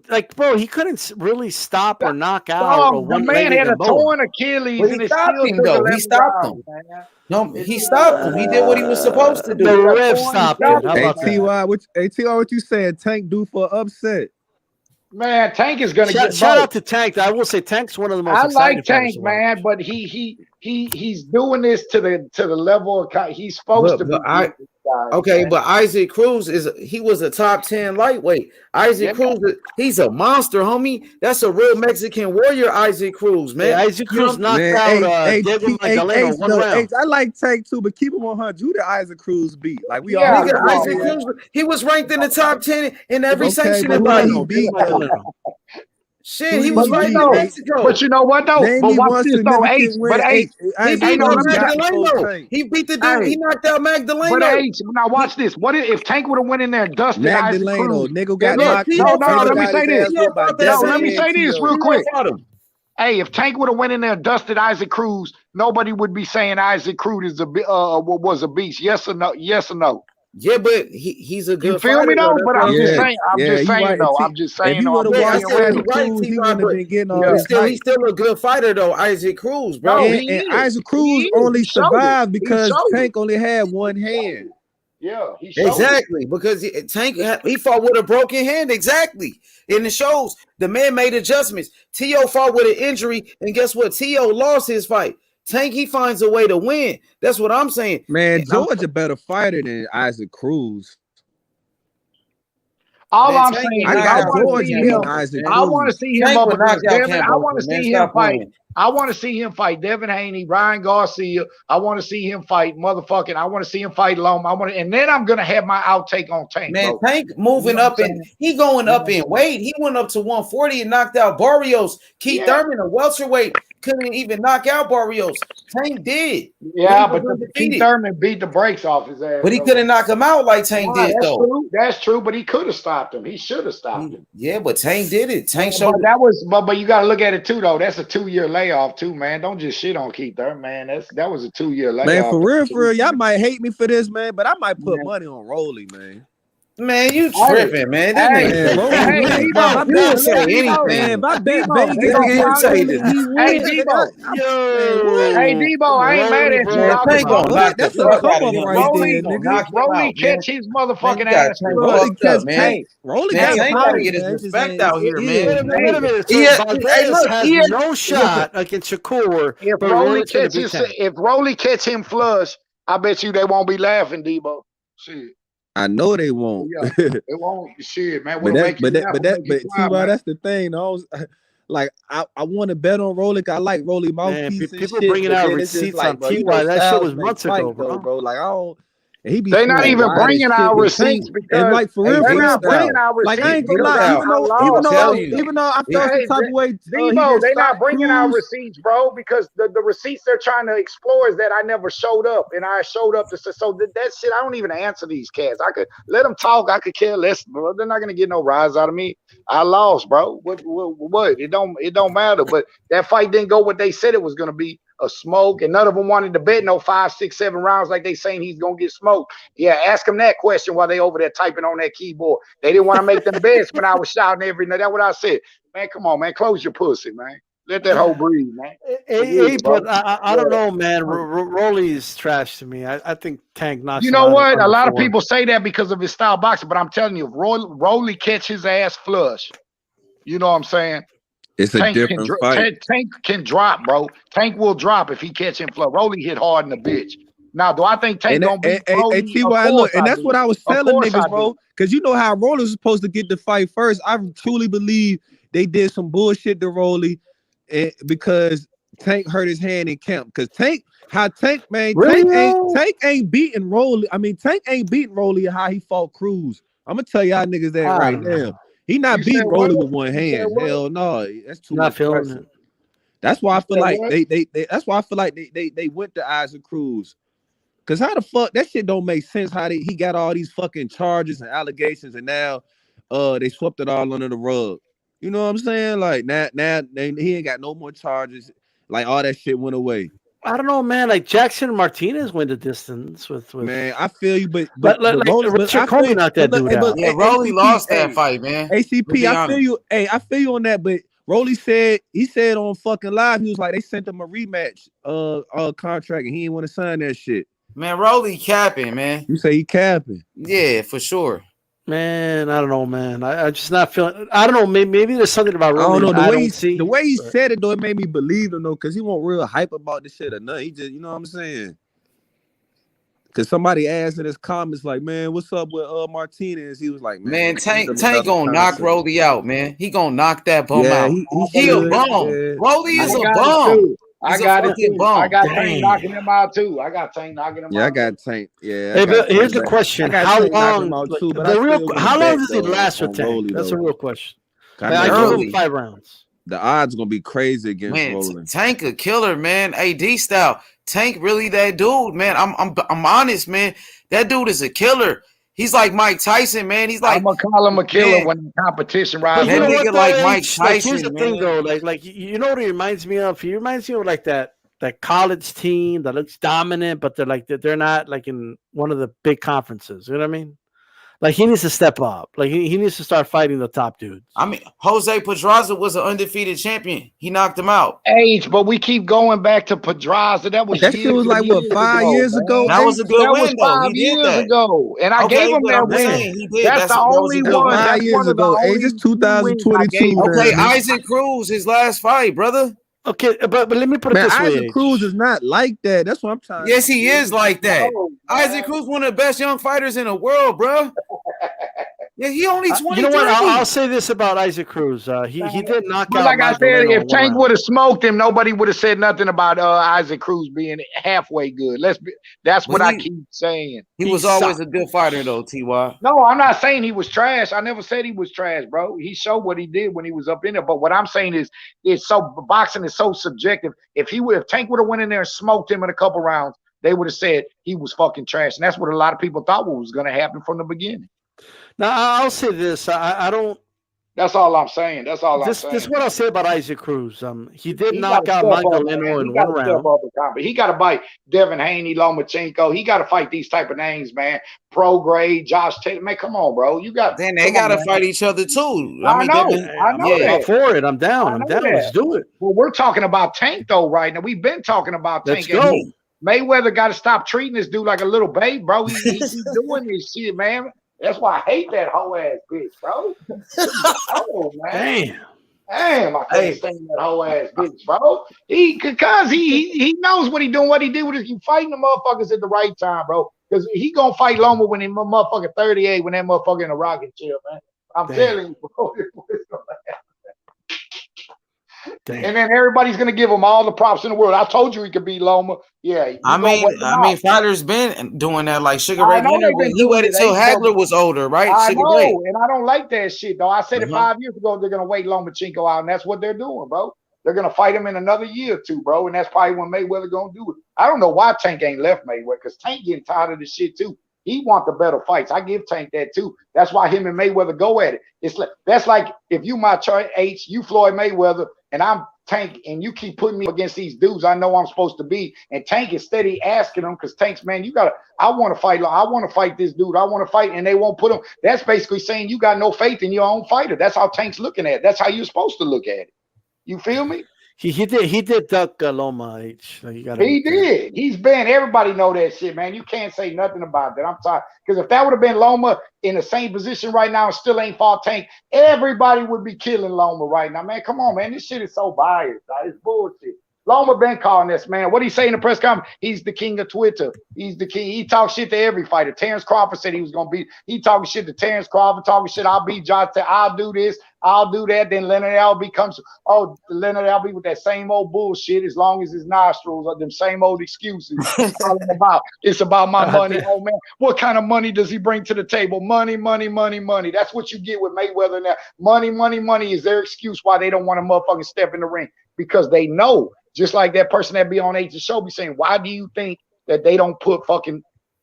he couldn't really stop or knock out. The man had a torn Achilles, and he stopped him though. He stopped him. No, he stopped him. He did what he was supposed to do. The ref stopped him. Hey, T.Y., what you saying? Tank due for upset? Man, Tank is going to get shout out to Tank. I will say Tank's one of the most. I like Tank, man, but he's doing this to the level of he's supposed to be. But Isaac Cruz was a top 10 lightweight. Isaac Cruz, he's a monster, homie. That's a real Mexican warrior, Isaac Cruz, man. Yeah, Isaac Cruz knocked out Diego Magdaleno one round. I like Tank too, but keep him 100. Who did Isaac Cruz beat? Like Isaac Cruz, he was ranked in the top 10 in every sanctioning body. Shit, he was fighting in Mexico. But you know what though? But watch this though, Ace. But Ace, he beat Magdaleno. He beat the dude. He knocked out Magdaleno. But Ace, now watch this. What if Tank would have went in there and dusted Isaac Cruz? Nigga got knocked No, out. let me say this. No, let me say this real quick. Hey, if Tank would have went in there and dusted Isaac Cruz, nobody would be saying Isaac Cruz is was a beast. Yes or no? Yes or no? Yeah, but he's a good. You feel fighter, me though? though. But I'm just saying. I'm just saying though. I'm just saying. If you would have watched Isaac Cruz, he wouldn't have been getting all this hype. He's still a good fighter though, Isaac Cruz, bro. And Isaac Cruz only survived because Tank only had one hand. Yeah, exactly because Tank he fought with a broken hand. Exactly, and it shows the man made adjustments. T.O. fought with an injury, and guess what? T.O. lost his fight. Tank, he finds a way to win. That's what I'm saying. Man, George a better fighter than Isaac Cruz. All I'm saying is I want to see him up against Devin. I want to see him fight. I want to see him fight Devin Haney, Ryan Garcia. I want to see him fight motherfucking. I want to see him fight Loma. And then I'm gonna have my outtake on Tank. Man, bro. Tank moving up and he going up in weight. He went up to 140 and knocked out Barrios. Keith Thurman, a welterweight, couldn't even knock out Barrios. Tank did. Yeah, but Keith Thurman beat the brakes off his ass. But he couldn't knock him out like Tank did, though. True. That's true, but he could have stopped him. He should have stopped him. Yeah, but Tank did it. Tank showed that was, but you got to look at it too, though. That's a 2-year layoff too, man. Don't just shit on Keith Thurman, man. That was a 2-year layoff. Man, for real, y'all might hate me for this, man, but I might put money on Rolly, man. Man, you tripping, man. You would say anything. Man, my bet Vegas can't say this. Hey, Debo, I ain't mad at you. That's a come up right there, nigga. Rolly catch his motherfucking ass. Rolly got to get his respect out here, man. Wait a minute. Has no shot against Shakur. If Rolly catch him flush, I bet you they won't be laughing, Debo. Shit. I know they won't. Yeah, it won't. Shit, man. But that's the thing. I want to bet on Rolly. I like Rolly mouthpiece. People bringing out receipts on TY. That shit was months ago, bro. Like I don't. They're not even bringing out receipts because like for real, they're not bringing out receipts. Like I ain't gonna lie, even though I felt some type of way. Debo, they're not bringing out receipts, bro, because the receipts they're trying to explore is that I never showed up, and I showed up to so that shit. I don't even answer these cats. I could let them talk. I could care less, bro. They're not gonna get no rise out of me. I lost, bro. What? It don't matter. But that fight didn't go what they said it was gonna be. A smoke, and none of them wanted to bet no 5, 6, 7 rounds like they saying he's gonna get smoked. Yeah, ask them that question while they over there typing on that keyboard. They didn't want to make them bets when I was shouting every night. That's what I said. Man, come on, man, close your pussy, man. Let that hoe breathe, man. But I don't know, man. Rolly is trash to me. I think Tank knocks. You know what? A lot of people say that because of his style boxing, but I'm telling you, if Rolly catch his ass flush, you know what I'm saying? It's a different fight. Tank can drop, bro. Tank will drop if he catch him flush. Rolly hit hard in the bitch. Now, do I think Tank gonna beat Rolly? And that's what I was telling niggas, bro. Because you know how Rolly was supposed to get the fight first. I truly believe they did some bullshit to Rolly because Tank hurt his hand in camp. Because Tank ain't beating Rolly. I mean, Tank ain't beating Rolly how he fought Cruz. I'm gonna tell y'all niggas that right now. He not beating Rolly with one hand. Hell no, that's too much pressure. That's why I feel like that's why I feel like they went to Isaac Cruz. Cause how the fuck that shit don't make sense? How he got all these fucking charges and allegations, and now they swept it all under the rug. You know what I'm saying? Like now he ain't got no more charges. Like all that shit went away. I don't know, man. Like Jackson Martinez went the distance with man. I feel you, but Richard Coleman knocked that dude out. Yeah, Rolly lost that fight, man. ACP, I feel you. Hey, I feel you on that, but Rolly said on fucking live, he was like they sent him a rematch contract and he didn't want to sign that shit. Man, Rolly capping, man. You say he capping? Yeah, for sure. Man, I don't know, man. I just not feeling. I don't know. Maybe there's something about Rolly. I don't know the way he said it though. It made me believe him though, because he wasn't real hype about this shit or nothing. He just, you know what I'm saying? Because somebody asked in his comments like, "Man, what's up with Martinez?" He was like, "Man, Tank gonna knock Rolly out, man. He gonna knock that bum out. He a bum. Yeah. Rolly is a bum." I got it too. I got Tank knocking him out too. I got Tank knocking him out. Yeah, I got Tank. Yeah. Hey, but here's the question: how long? How long does it last with Tank? That's a real question. Early. 5 rounds. The odds gonna be crazy against Man, Roland. Tank a killer, man. AD style. Tank really that dude, man. I'm honest, man. That dude is a killer. He's like Mike Tyson, man. He's like I'm gonna call him a killer man. when the competition But rises. you know That what, nigga though, like Mike H? Tyson, here's the thing, man. though. Like you know what he reminds me of? He reminds me of like that college team that looks dominant, but they're not like in one of the big conferences. You know what I mean? Like he needs to step up. Like he needs to start fighting the top dudes. I mean, Jose Pedraza was an undefeated champion. He knocked him out. H, but we keep going back to Pedraza. That was That shit was like what 5 years ago. That was a good That was win, though. 5 He did years that. ago, and I Okay, gave him but that I'm win. saying he did. That's the That was only a good one. win. 5 That's years one of the ago. Hey, only just 2022. Okay, man. Isaac Cruz, his last fight, brother. Okay, but let me put it Man, this way. Isaac Cruz is not like that. That's what I'm trying. Yes, he is like that. Oh, Isaac Cruz, one of the best young fighters in the world, bro. Yeah, he only 23. You know what? I'll say this about Isaac Cruz. He did knock But out. like I said, Magdaleno if in Tank 1 round. would have smoked him, nobody would have said nothing about Isaac Cruz being halfway good. That's what I keep saying. He was always a good fighter, though, Ty. No, I'm not saying he was trash. I never said he was trash, bro. He showed what he did when he was up in there. But what I'm saying is, boxing is so subjective. If Tank would have went in there and smoked him in a couple rounds, they would have said he was fucking trash, and that's what a lot of people thought was going to happen from the beginning. Now I'll say this: I don't. That's all I'm saying. That's all I'm saying. This is what I'll say about Isaac Cruz. He did He knock gotta out step up, Magdaleno man. in He gotta 1 step round. up the combat. He got to fight Devin Haney, Lomachenko. He got to fight these type of names, man. Prograde, Josh Taylor. Man, come on, bro. You got. Then they got to fight each other too. I know I'm up for it. I'm down. Let's do it. Well, we're talking about Tank though, right now. We've been talking about Let's Tank. go. Mayweather got to stop treating this dude like a little babe, bro. He keeps doing this shit, man. That's why I hate that whole ass bitch, bro. Oh man. Damn, I can't stand that whole ass bitch, bro. Because he knows what he doing, what he did with he fighting the motherfuckers at the right time, bro. Because he gonna fight Loma when he motherfucking 38 when that motherfucker in a rocket chair, man. I'm telling you, bro. And then everybody's gonna give him all the props in the world. I told you he could beat Loma. Yeah. I mean, fighters been doing that, like Sugar Ray Leonard. He waited till Hagler was older, right? I Sugar know, Ray. and I don't like that shit, though. I said it 5 years ago. They're gonna wait Lomachenko out, and that's what they're doing, bro. They're gonna fight him in another year or two, bro, and that's probably when Mayweather gonna do it. I don't know why Tank ain't left Mayweather, because Tank getting tired of this shit too. He want the better fights. I give Tank that too. That's why him and Mayweather go at it. That's like if you my choice, H, you Floyd Mayweather, and I'm Tank, and you keep putting me against these dudes I know I'm supposed to be, and Tank is steady asking them because Tank's, man, I want to fight. I want to fight this dude. I want to fight, and they won't put him. That's basically saying you got no faith in your own fighter. That's how Tank's looking at it. That's how you're supposed to look at it. You feel me? He did duck Loma. H. He did. He's been. Everybody know that shit, man. You can't say nothing about that. I'm sorry, because if that would have been Loma in the same position right now and still ain't fought Tank, everybody would be killing Loma right now, man. Come on, man. This shit is so biased. It's bullshit. Loma been calling this, man. What did he say in the press conference? He's the king of Twitter. He's the king. He talks shit to every fighter. Terrence Crawford said he was gonna beat. He talking shit to Terrence Crawford, talking shit. I'll beat Josh. I'll do this. I'll do that. Then Leonard Albee comes. Oh, Leonard Albee with that same old bullshit. As long as his nostrils are them same old excuses. It's about my money. Oh man, what kind of money does he bring to the table? Money, money, money, money. That's what you get with Mayweather now. Money, money, money is their excuse why they don't want to motherfucking step in the ring, because they know. Just like that person that be on H's show be saying, why do you think that they don't put fucking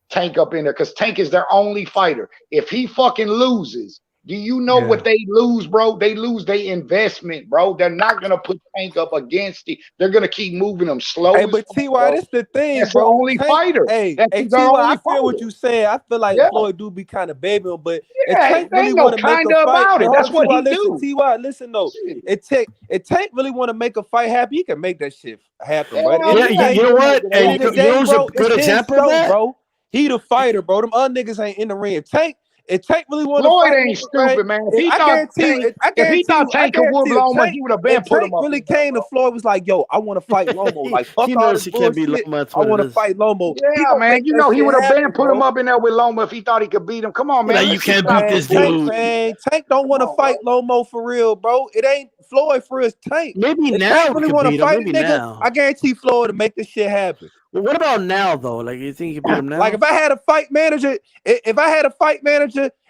Tank up in there? Because Tank is their only fighter. If he fucking loses, do you know what they lose, bro? They lose their investment, bro. They're not going to put Tank up against it. They're going to keep moving them slow. Hey, but T.Y., that's the thing, that's bro. the only fighter. Hey, T.Y., I feel what you saying. I feel like Floyd do be kind of babying him, but if Tank really want to make a fight, that's what he do. T.Y., listen though. If Tank really want to make a fight happen, he can make that shit happen, bro. You know what? And you know a good example of that, bro. He the fighter, bro. Them other niggas ain't in the ring. If Tank really want to Floyd fight, ain't stupid, man. If he thought Tank could whoop Loma, he would have been put him up. Really came to Floyd was like, yo, I want to fight Lomo. Like, fuck he all knows this he can't be bullshit. Loma. I want to fight Lomo. Yeah, man. You know he would have been put him up in there with Loma if he thought he could beat him. Come on, man. Like, you can't beat this dude. Tank don't want to fight Lomo for real, bro. It ain't Floyd for his Tank. Maybe if now Tank really want to fight nigga, now. I guarantee Floyd to make this shit happen. Well, what about now though? Like, you think you can beat him now? Like, if I had a fight manager,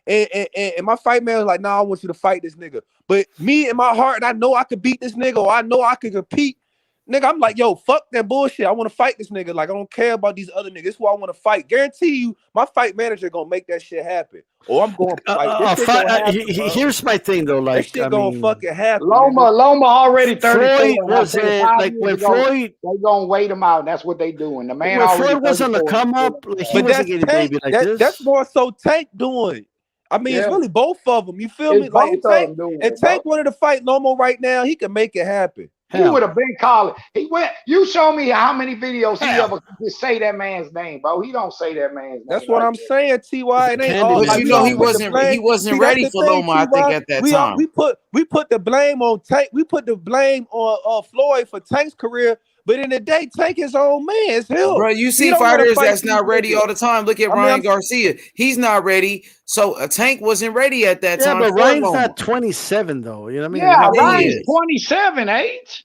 And my fight man was like, "Nah, I want you to fight this nigga." But me in my heart, and I know I could beat this nigga, or I know I could compete. Nigga, I'm like, yo, fuck that bullshit. I want to fight this nigga. Like, I don't care about these other niggas. This is who I want to fight. Guarantee you, my fight manager gonna make that shit happen. Or I'm going like this shit gonna happen, here's my thing though. Like, this shit gonna fucking happen. Loma already 34. Floyd was like when Floyd. They gonna wait him out. That's what they doing. The man When already Floyd was on the 34. come up, like, he But wasn't getting Tank, baby like this. that's more so Tank doing. I mean, it's really both of them. You feel me? Like if Tank wanted to fight Lomo right now, he can make it happen. He would have been calling. He went. You show me how many videos he ever just say that man's name, bro. He don't say that man's name. That's what I'm saying, Ty. It ain't all. But you know he wasn't ready for Loma. I think at that time we put the blame on Tank. We put the blame on Floyd for Tank's career. But in the day, Tank his own man. It's him. Bro, you see fighters that's not ready all the time. Look at Ryan Garcia. He's not ready. So Tank wasn't ready at that time. Yeah, but Ryan's not 27 though. You know what I mean? Yeah, Ryan's 27, age.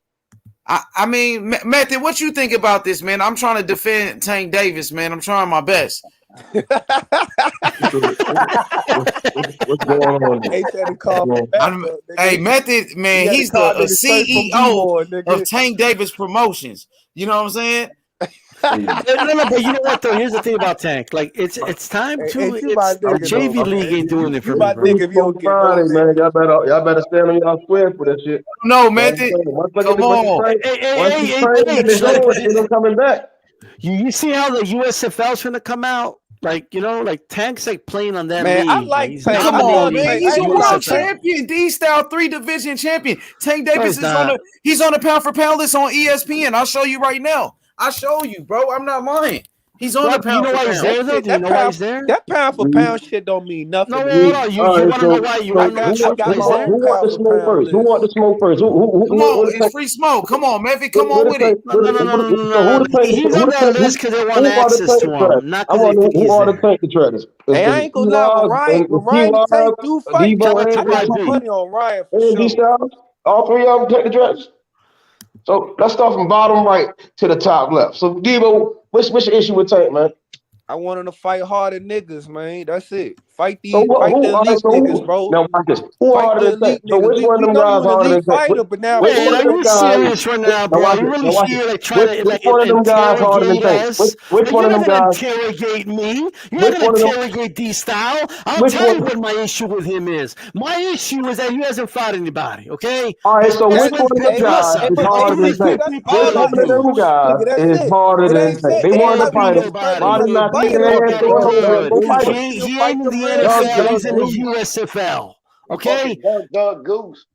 I mean, Method, what you think about this, man? I'm trying to defend Tank Davis, man. I'm trying my best. What's going on? Hey, Method, man, he's the CEO of Tank Davis Promotions. You know what I'm saying? No, but you know what though? Here's the thing about Tank. Like it's time to. The JV league ain't doing it for me. Man, y'all better stand on y'all square for that shit. No, Method. Come on. Hey, coming back. You see how the USFL's trying to come out? Like, you know, like Tank's like playing on that man, league. I like Tank. Come on, man. He's a world champion, D-Style 3-division champion. Tank Davis is he's on the pound for pound list on ESPN. I'll show you right now. I'll show you, bro. I'm not lying. He's on the pound for pound. Do you know why he's there? That pound for pound shit don't mean nothing. No, you want to know why? You want to know why? Who want the smoke first? Who want the smoke first? Come on, it's free smoke. Come on, Mevy, come on with it. No. He's on that list because they want access to him, not because they think he's there. Take the trackers. Hey, I ain't gonna lie. When Ryan Tank do fight, I put money on Ryan for sure. All three of them take the trackers. So let's start from bottom right to the top left. So Debo, what's your issue with Tank, man? I want him to fight harder niggas, man. That's it. Fight the elite niggas, bro. Now watch this. Who harder than Tank? So which one of them guys harder than Tank? But now, are you serious right now, bro? Are you really serious? Like trying to like one of them guys harder than Tank? Which one of them guys? You're not gonna interrogate me. You're not gonna interrogate D-Style. I'll tell you what my issue with him is. My issue is that he hasn't fought anybody. Okay. All right. So which one of them guys is harder than Tank? Which one of them guys is harder than Tank? They want to fight him. Why did not take an ass? He ain't in the NFL. He's in the USFL. Okay. Doug Goose.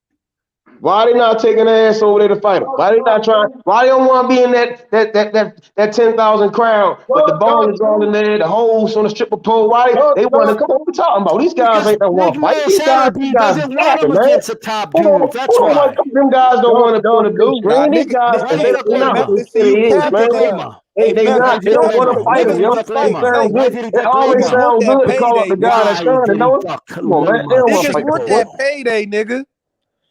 Why they not taking their ass over there to fight him? Why they not trying? Why they don't want to be in that 10,000 crowd? But the ball is all in there, the holes on the stripper pole. Why they want to come over talking about? These guys ain't that want to fight. These guys doesn't want him against a top dude. That's why. Them guys don't want to do. These guys, they're not. They don't want to fight him. They always sound good to call up the guy that's trying to know it. Come on, man. They don't want to fight that payday, nigga.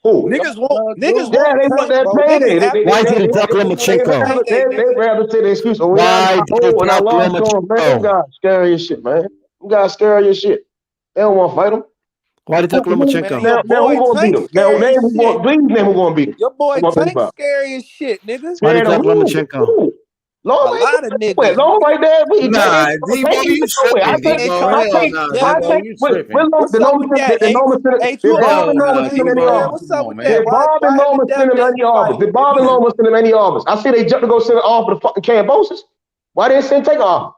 Who? Niggas want they want that payday. Why did it duck Lomachenko? They rather say the excuse. Why did it duck Lomachenko? Them guys scary as shit, man. Them guys scary as shit. They don't want to fight him. Why did duck Lomachenko? Now who gonna beat him? Now name who gonna beat him. Your boy Tank scary as shit, nigga. Why did duck Lomachenko? Long a lot of niggas. Long right there. Nah, D-Boy, you tripping. What's up with that? Did Bob and Loma send him any office? Did Bob and Loma send him any office? I see they jumped to go send an offer to fucking Kambosos. Why didn't send take off?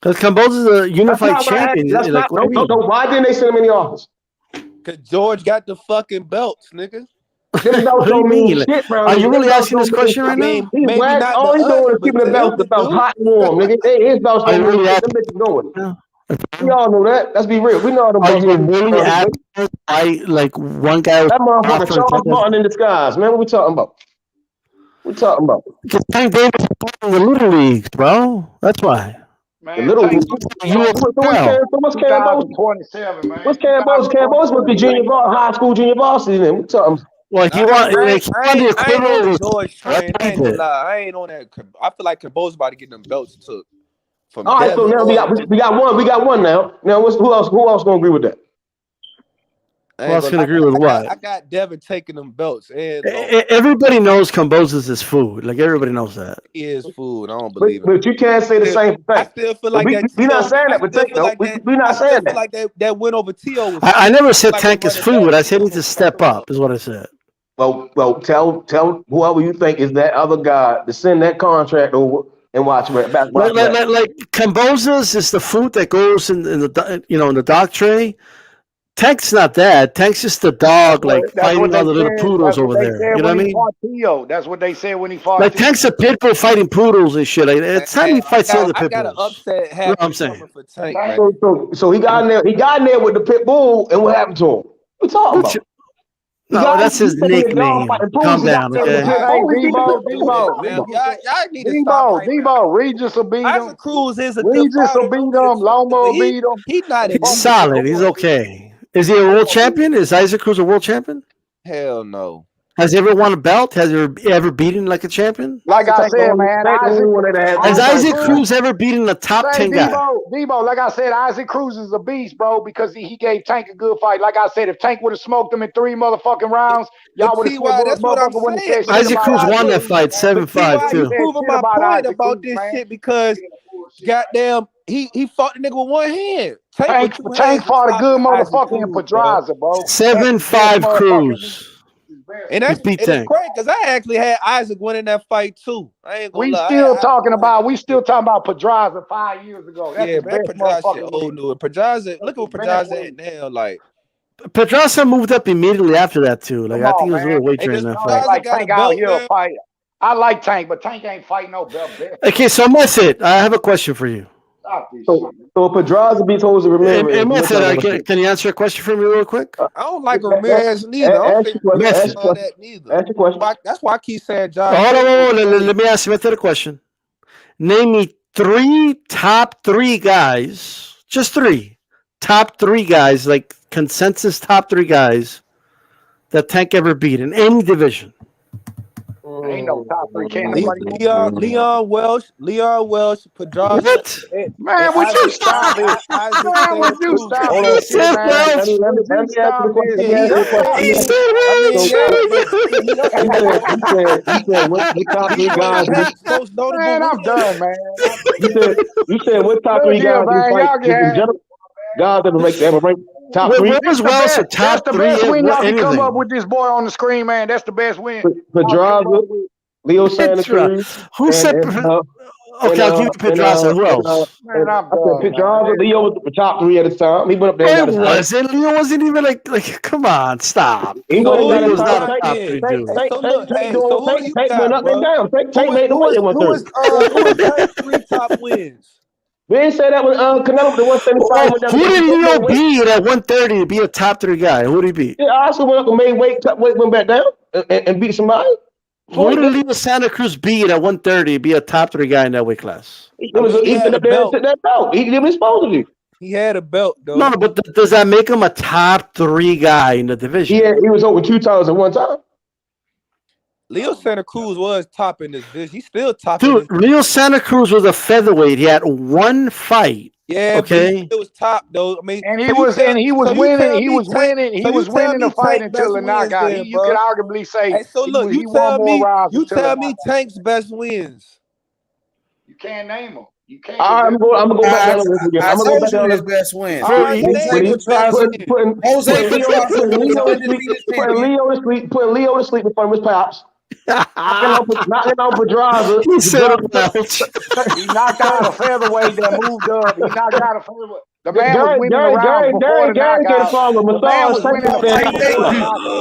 Because Kambosos is a unified champion. Why didn't they send him any office? Because George got the fucking belts, nigga. What do you mean? Are you really asking this question right now? Maybe not all he's doing is keeping the belts hot and warm, nigga. His belts don't really them bitches going. We all know that. Let's be real. We know them. Are you really asking? I like one guy. That motherfucker Charles Martin in disguise, man. What we talking about? Because Tank Davis is playing in the little leagues, bro. That's why. Man, the little leagues. What's Kambosos? 27, man. What's Kambosos? Kambosos was the high school junior varsity. Then we talking. Well, he want the equivalent. I ain't on that. I feel like Kambosos about to get them belts took. All right, so now we got one. We got one now. Now who else gonna agree with that? Who else can agree with what? I got Devin taking them belts. And Everybody knows Kambosos is food. Like everybody knows that. he is food. I don't believe it. But you can't say the same thing. I still feel like that. We're not saying that, but we're not saying that. Like that win over T.O. was. I never said Tank is food. I said he needs to step up. Is what I said. Well, tell whoever you think is that other guy to send that contract over and watch it. Like Kambosos is the food that goes in the dog tray. Tank's not that. Tank's just the dog, fighting all the little poodles over there. You know what I mean? That's what they said when he fought. Like Tank's a pit bull fighting poodles and shit. Like, it's time he fights other pit bulls. I got an upset happen. You know what I'm saying? For Tank, so he got in there. He got in there with the pit bull, and what happened to him? What talking about? No, that's his nickname. Calm down, okay? Debo, Regis will beat him. Isaac Cruz is a Regis will beat him. Lomo will beat him. He's not. He's solid. He's okay. Is he a world champion? Is Isaac Cruz a world champion? Hell no. Has he ever won a belt? Has he ever beaten like a champion? Like I said, man, has Isaac Cruz ever beaten a top 10 guy? Debo, like I said, Isaac Cruz is a beast, bro, because he gave Tank a good fight. Like I said, if Tank would have smoked him in 3 motherfucking rounds, y'all would have. That's what I'm saying. Isaac Cruz won that fight 7-5 too. Proving my point about this shit because, goddamn, he fought the nigga with one hand. Tank fought a good motherfucker in Pedraza, bro. 7-5 Cruz. And that's great because I actually had Isaac winning that fight too. I ain't gonna lie. We still talking about Pedraza 5 years ago. That's yeah, man, Pedraza shit old new. Pedraza, look at what Pedraza at now. Like Pedraza moved up immediately after that too. Like I think he was a little weight training that fight. Like Tank out here fight. I like Tank, but Tank ain't fighting no belt. Okay, so Method, I have a question for you. So Pedraza beats Jose Ramirez. Method, can you answer a question for me real quick? I don't like Ramirez neither. I don't think Ramirez saw that neither. Ask your question. That's why I keep saying John. Hold on. Let me ask Method a question. Name me 3 top 3 guys, just 3 top 3 guys, like consensus top 3 guys that Tank ever beat in any division. Ain't no top 3. Leon Welsh, Pedraza. What? Man, would you stop it? Man, would you stop it? He said, what top 3 guys? Man, I'm done, man. You said, what top 3 guys that make ever rank top 3? That's the best win y'all can come up with this boy on the screen, man. That's the best win. Pedraza, Leo Santa Cruz. Who said? Okay, I'll give you Pedraza. Who else? Pedraza, Leo was the top 3 at the time. He went up there. Leo wasn't even like. Come on, stop. He was not a top 3 dude. Tank went up and down. Tank made the weight at 130. 3 top wins? We didn't say that when Canelo the 175. Who did Leo beat at 130 to be a top 3 guy? Who did he beat? Yeah, I also went up and made weight went back down and beat somebody. Who did Leo Santa Cruz beat at 130 to be a top 3 guy in that weight class? He sit up there and sit that belt. He didn't supposed to do. He had a belt though. No, but does that make him a top 3 guy in the division? Yeah, he was over 2 times at one time. Leo Santa Cruz was top in this division. He's still top. Dude, Leo Santa Cruz was a featherweight. He had 1 fight. Yeah, okay. It was top though. I mean, and he was winning. He was winning the fight until the knockout. You could arguably say. Hey, so look, you tell me Tank's best wins. You can't name them. You can't. I'm gonna go back down this again. I'm gonna go back down his best win. Putting Leo to sleep in front of his pops. Knocking out Pedraza. He knocked out a featherweight that moved up. He knocked out a featherweight. The man was winning around before the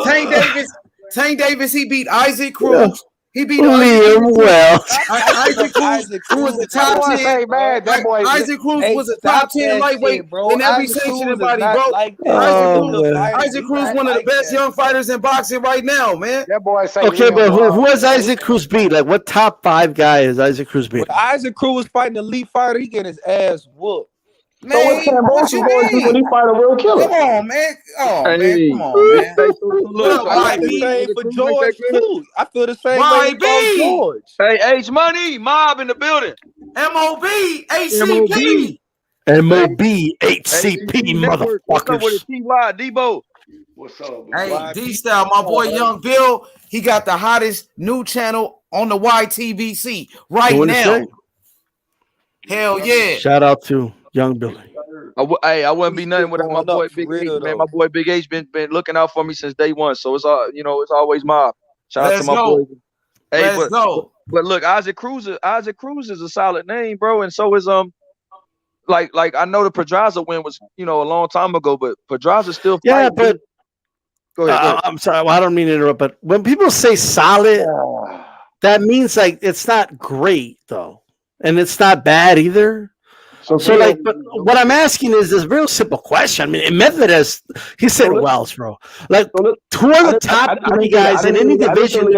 knockout. Tank Davis, he beat Isaac Cruz. He beat Liam Welch. Isaac Cruz, who was the top 10. Isaac Cruz was a top 10 lightweight in every section of body, bro. Isaac Cruz, one of the best young fighters in boxing right now, man. That boy say. Okay, but who has Isaac Cruz beat? Like, what top 5 guy has Isaac Cruz beat? When Isaac Cruz was fighting an elite fighter, he getting his ass whooped. Man, so what's Kambosos going to do when he fight a real killer? Come on, man. Oh, man. Come on, man. Look, I feel the same for George, too. I feel the same way for George. Hey, H Money, Mob in the building. MOB, HCP. MOB, HCP, motherfuckers. What's up with the TY, Debo? What's up, Hey, D-Style, my boy Young Bill, he got the hottest new channel on the YTBC right now. Hell yeah. Shout out to Young Billy. I wouldn't be nothing without my boy Big H, man. My boy Big H been looking out for me since day one. So it's all it's always mob. Shout out to my boy. Hey, Let's go. But look, Isaac Cruz is a solid name, bro, and so is like I know the Pedraza win was a long time ago, but Pedraza still Yeah, but go ahead. I'm sorry, well, I don't mean to interrupt, but when people say solid, that means like it's not great though, and it's not bad either. So like, but what I'm asking is this real simple question. I mean, Medvedev, he said Wells, bro. Like, who are the top three guys in any division?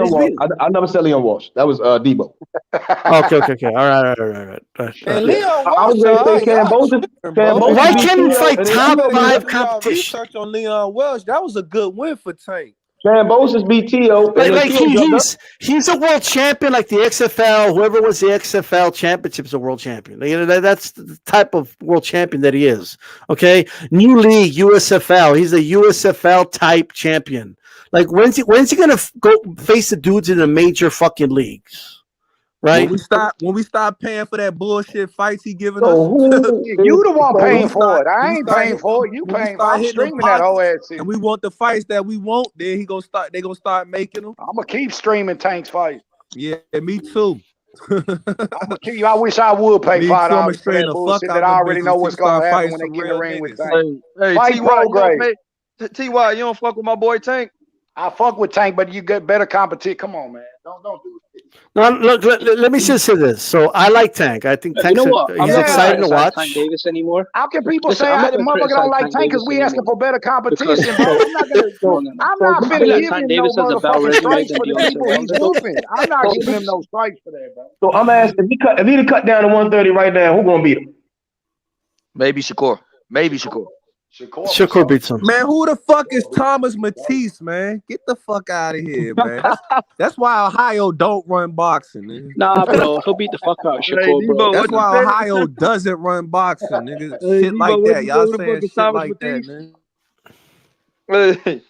I never said Leon Walsh. That was Debo. Okay. All right. And Leon I was going to say Kambosos. Why can't he fight top 5 competition? Research on Leon Welsh. That was a good win for Tank. Kambosos beat T.O. Like he's a world champion, like the XFL. Whoever wins the XFL championship is a world champion. That's the type of world champion that he is. Okay, new league USFL. He's a USFL type champion. Like when's he gonna go face the dudes in the major fucking leagues? Right. When we stop paying for that bullshit fights he giving us. You the one paying for it. I ain't paying for it. You paying. I'm streaming that whole ass shit. And we want the fights that we want. Then they gonna start making them. I'm gonna keep streaming Tank's fight. Yeah, me too. I wish I would pay $5 for that bullshit that I already know what's gonna happen when they get in the ring with Tank. Hey, T.Y., you don't fuck with my boy Tank? I fuck with Tank, but you get better competition. Come on, man. Don't do it. No, look, let me just say this. So I like Tank. I think Tank's he's exciting to watch. Tank Davis anymore. How can people say that motherfucker don't like Tank because we asking for better competition, bro? I'm not finna give him no motherfucking strikes for the people he's whooping. I'm not giving him no strikes for that, bro. So I'm asking, if he cut down to 130 right now, who gonna beat him? Maybe Shakur. Shakur beats him. Man, who the fuck is Thomas Matisse, man? Get the fuck out of here, man. That's why Ohio don't run boxing, nigga. Nah, bro, he'll beat the fuck out of Shakur, bro. That's why Ohio doesn't run boxing, nigga. Shit like that. Y'all saying shit like that, man.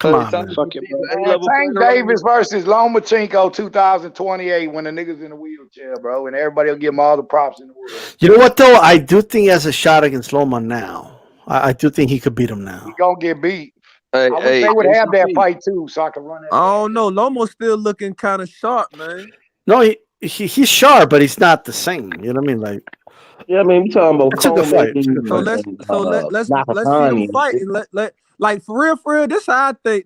Come on, man. Fuck it, bro. Tank Davis versus Lomachenko 2028 when the niggas in the wheelchair, bro, and everybody will give him all the props in the world. You know what though? I do think he has a shot against Loma now. I do think he could beat him now. He gonna get beat. I wish they would have that fight too, so I can run that. I don't know. Lomo's still looking kind of sharp, man. No, he's sharp, but he's not the same. You know what I mean? Like, yeah, I mean, we talking about. It's a good fight. Let's see him fight and like for real. This how I think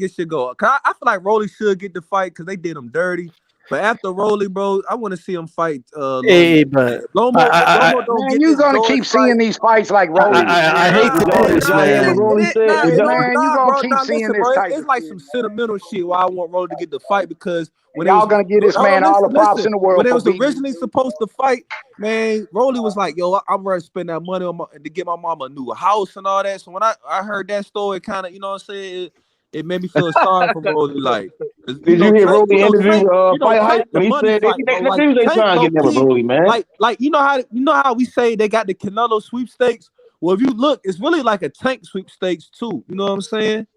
it should go. Cause I feel like Rolly should get the fight because they did him dirty. But after Rolly, bro, I want to see him fight. Hey, but Lomo don't man, you're gonna keep seeing these fights like Rolly. I hate to do this, man. Man, you gonna keep seeing this type. It's like some sentimental shit why I want Rolly to get the fight because when y'all gonna give this man all the props in the world. When it was originally supposed to fight, man, Rolly was like, "Yo, I'm ready to spend that money to get my mama a new house and all that." So when I heard that story, kind of, you know what I'm saying. It made me feel sorry for Rolly. Like, did you hear Rolly interview Fight Hype when he said they trying to get them with Rolly, man? Like you know how we say they got the Canelo sweepstakes. Well, if you look, it's really like a Tank sweepstakes too. You know what I'm saying?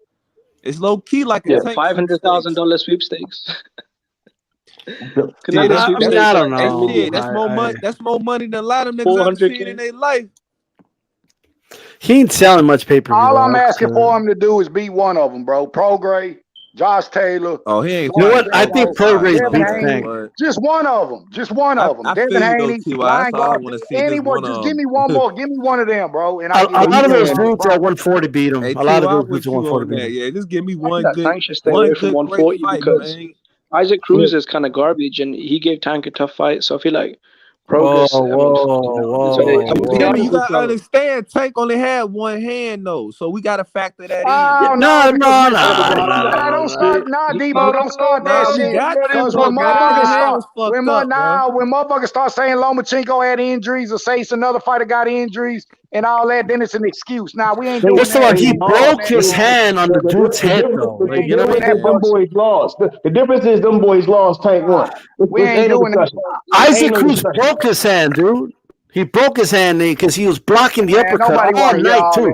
It's low key like a Tank $500,000 sweepstakes. I don't know. That's more money. That's more money than a lot of niggas ever seen in their life. He ain't selling much pay-per-view. All I'm asking for him to do is beat one of them, bro. Prograis, Josh Taylor. Oh, he ain't. You know what? I think Prograis beats Tank. Just one of them. Just one of them. Devin Haney, anyone. Just give me one more. Give me one of them, bro. And a lot of those dudes at 140 beat him. A lot of those dudes at 140 beat him. Yeah, just give me one good. Tank should stay away from 140 because Isaac Cruz is kind of garbage, and he gave Tank a tough fight. So I feel like. Whoa. You gotta understand, Tank only had one hand though, so we gotta factor that in. No. Don't start, Debo, don't start that shit. Because when motherfuckers start saying Lomachenko had injuries or say it's another fighter got injuries and all that, then it's an excuse. Now we ain't doing that. He broke his hand on the dude's head though. Like, you know what I mean? Them boys lost. The difference is them boys lost. Tank won. We ain't doing that. Isaac Cruz broke his hand, dude. He broke his hand because he was blocking the uppercut all night too.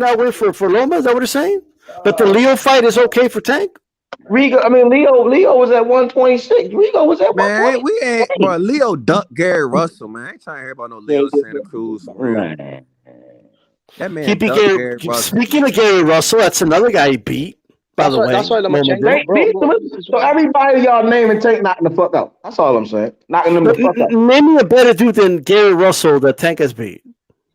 taking that away for Loma? Is that what you're saying? But the Leo fight is okay for Tank? Leo was at 126. Rigo was at 120. We ain't, bro. Leo dunked Gary Russell, man. I ain't trying to hear about no Leo Santa Cruz for real. Man. That man He beat dunked Gary Russell. Speaking of Gary Russell, that's another guy he beat. By the way, that's why so everybody y'all naming Tank knocking the fuck out. That's all I'm saying. Knocking them the fuck out. Name me a better dude than Gary Russell that Tank has beat.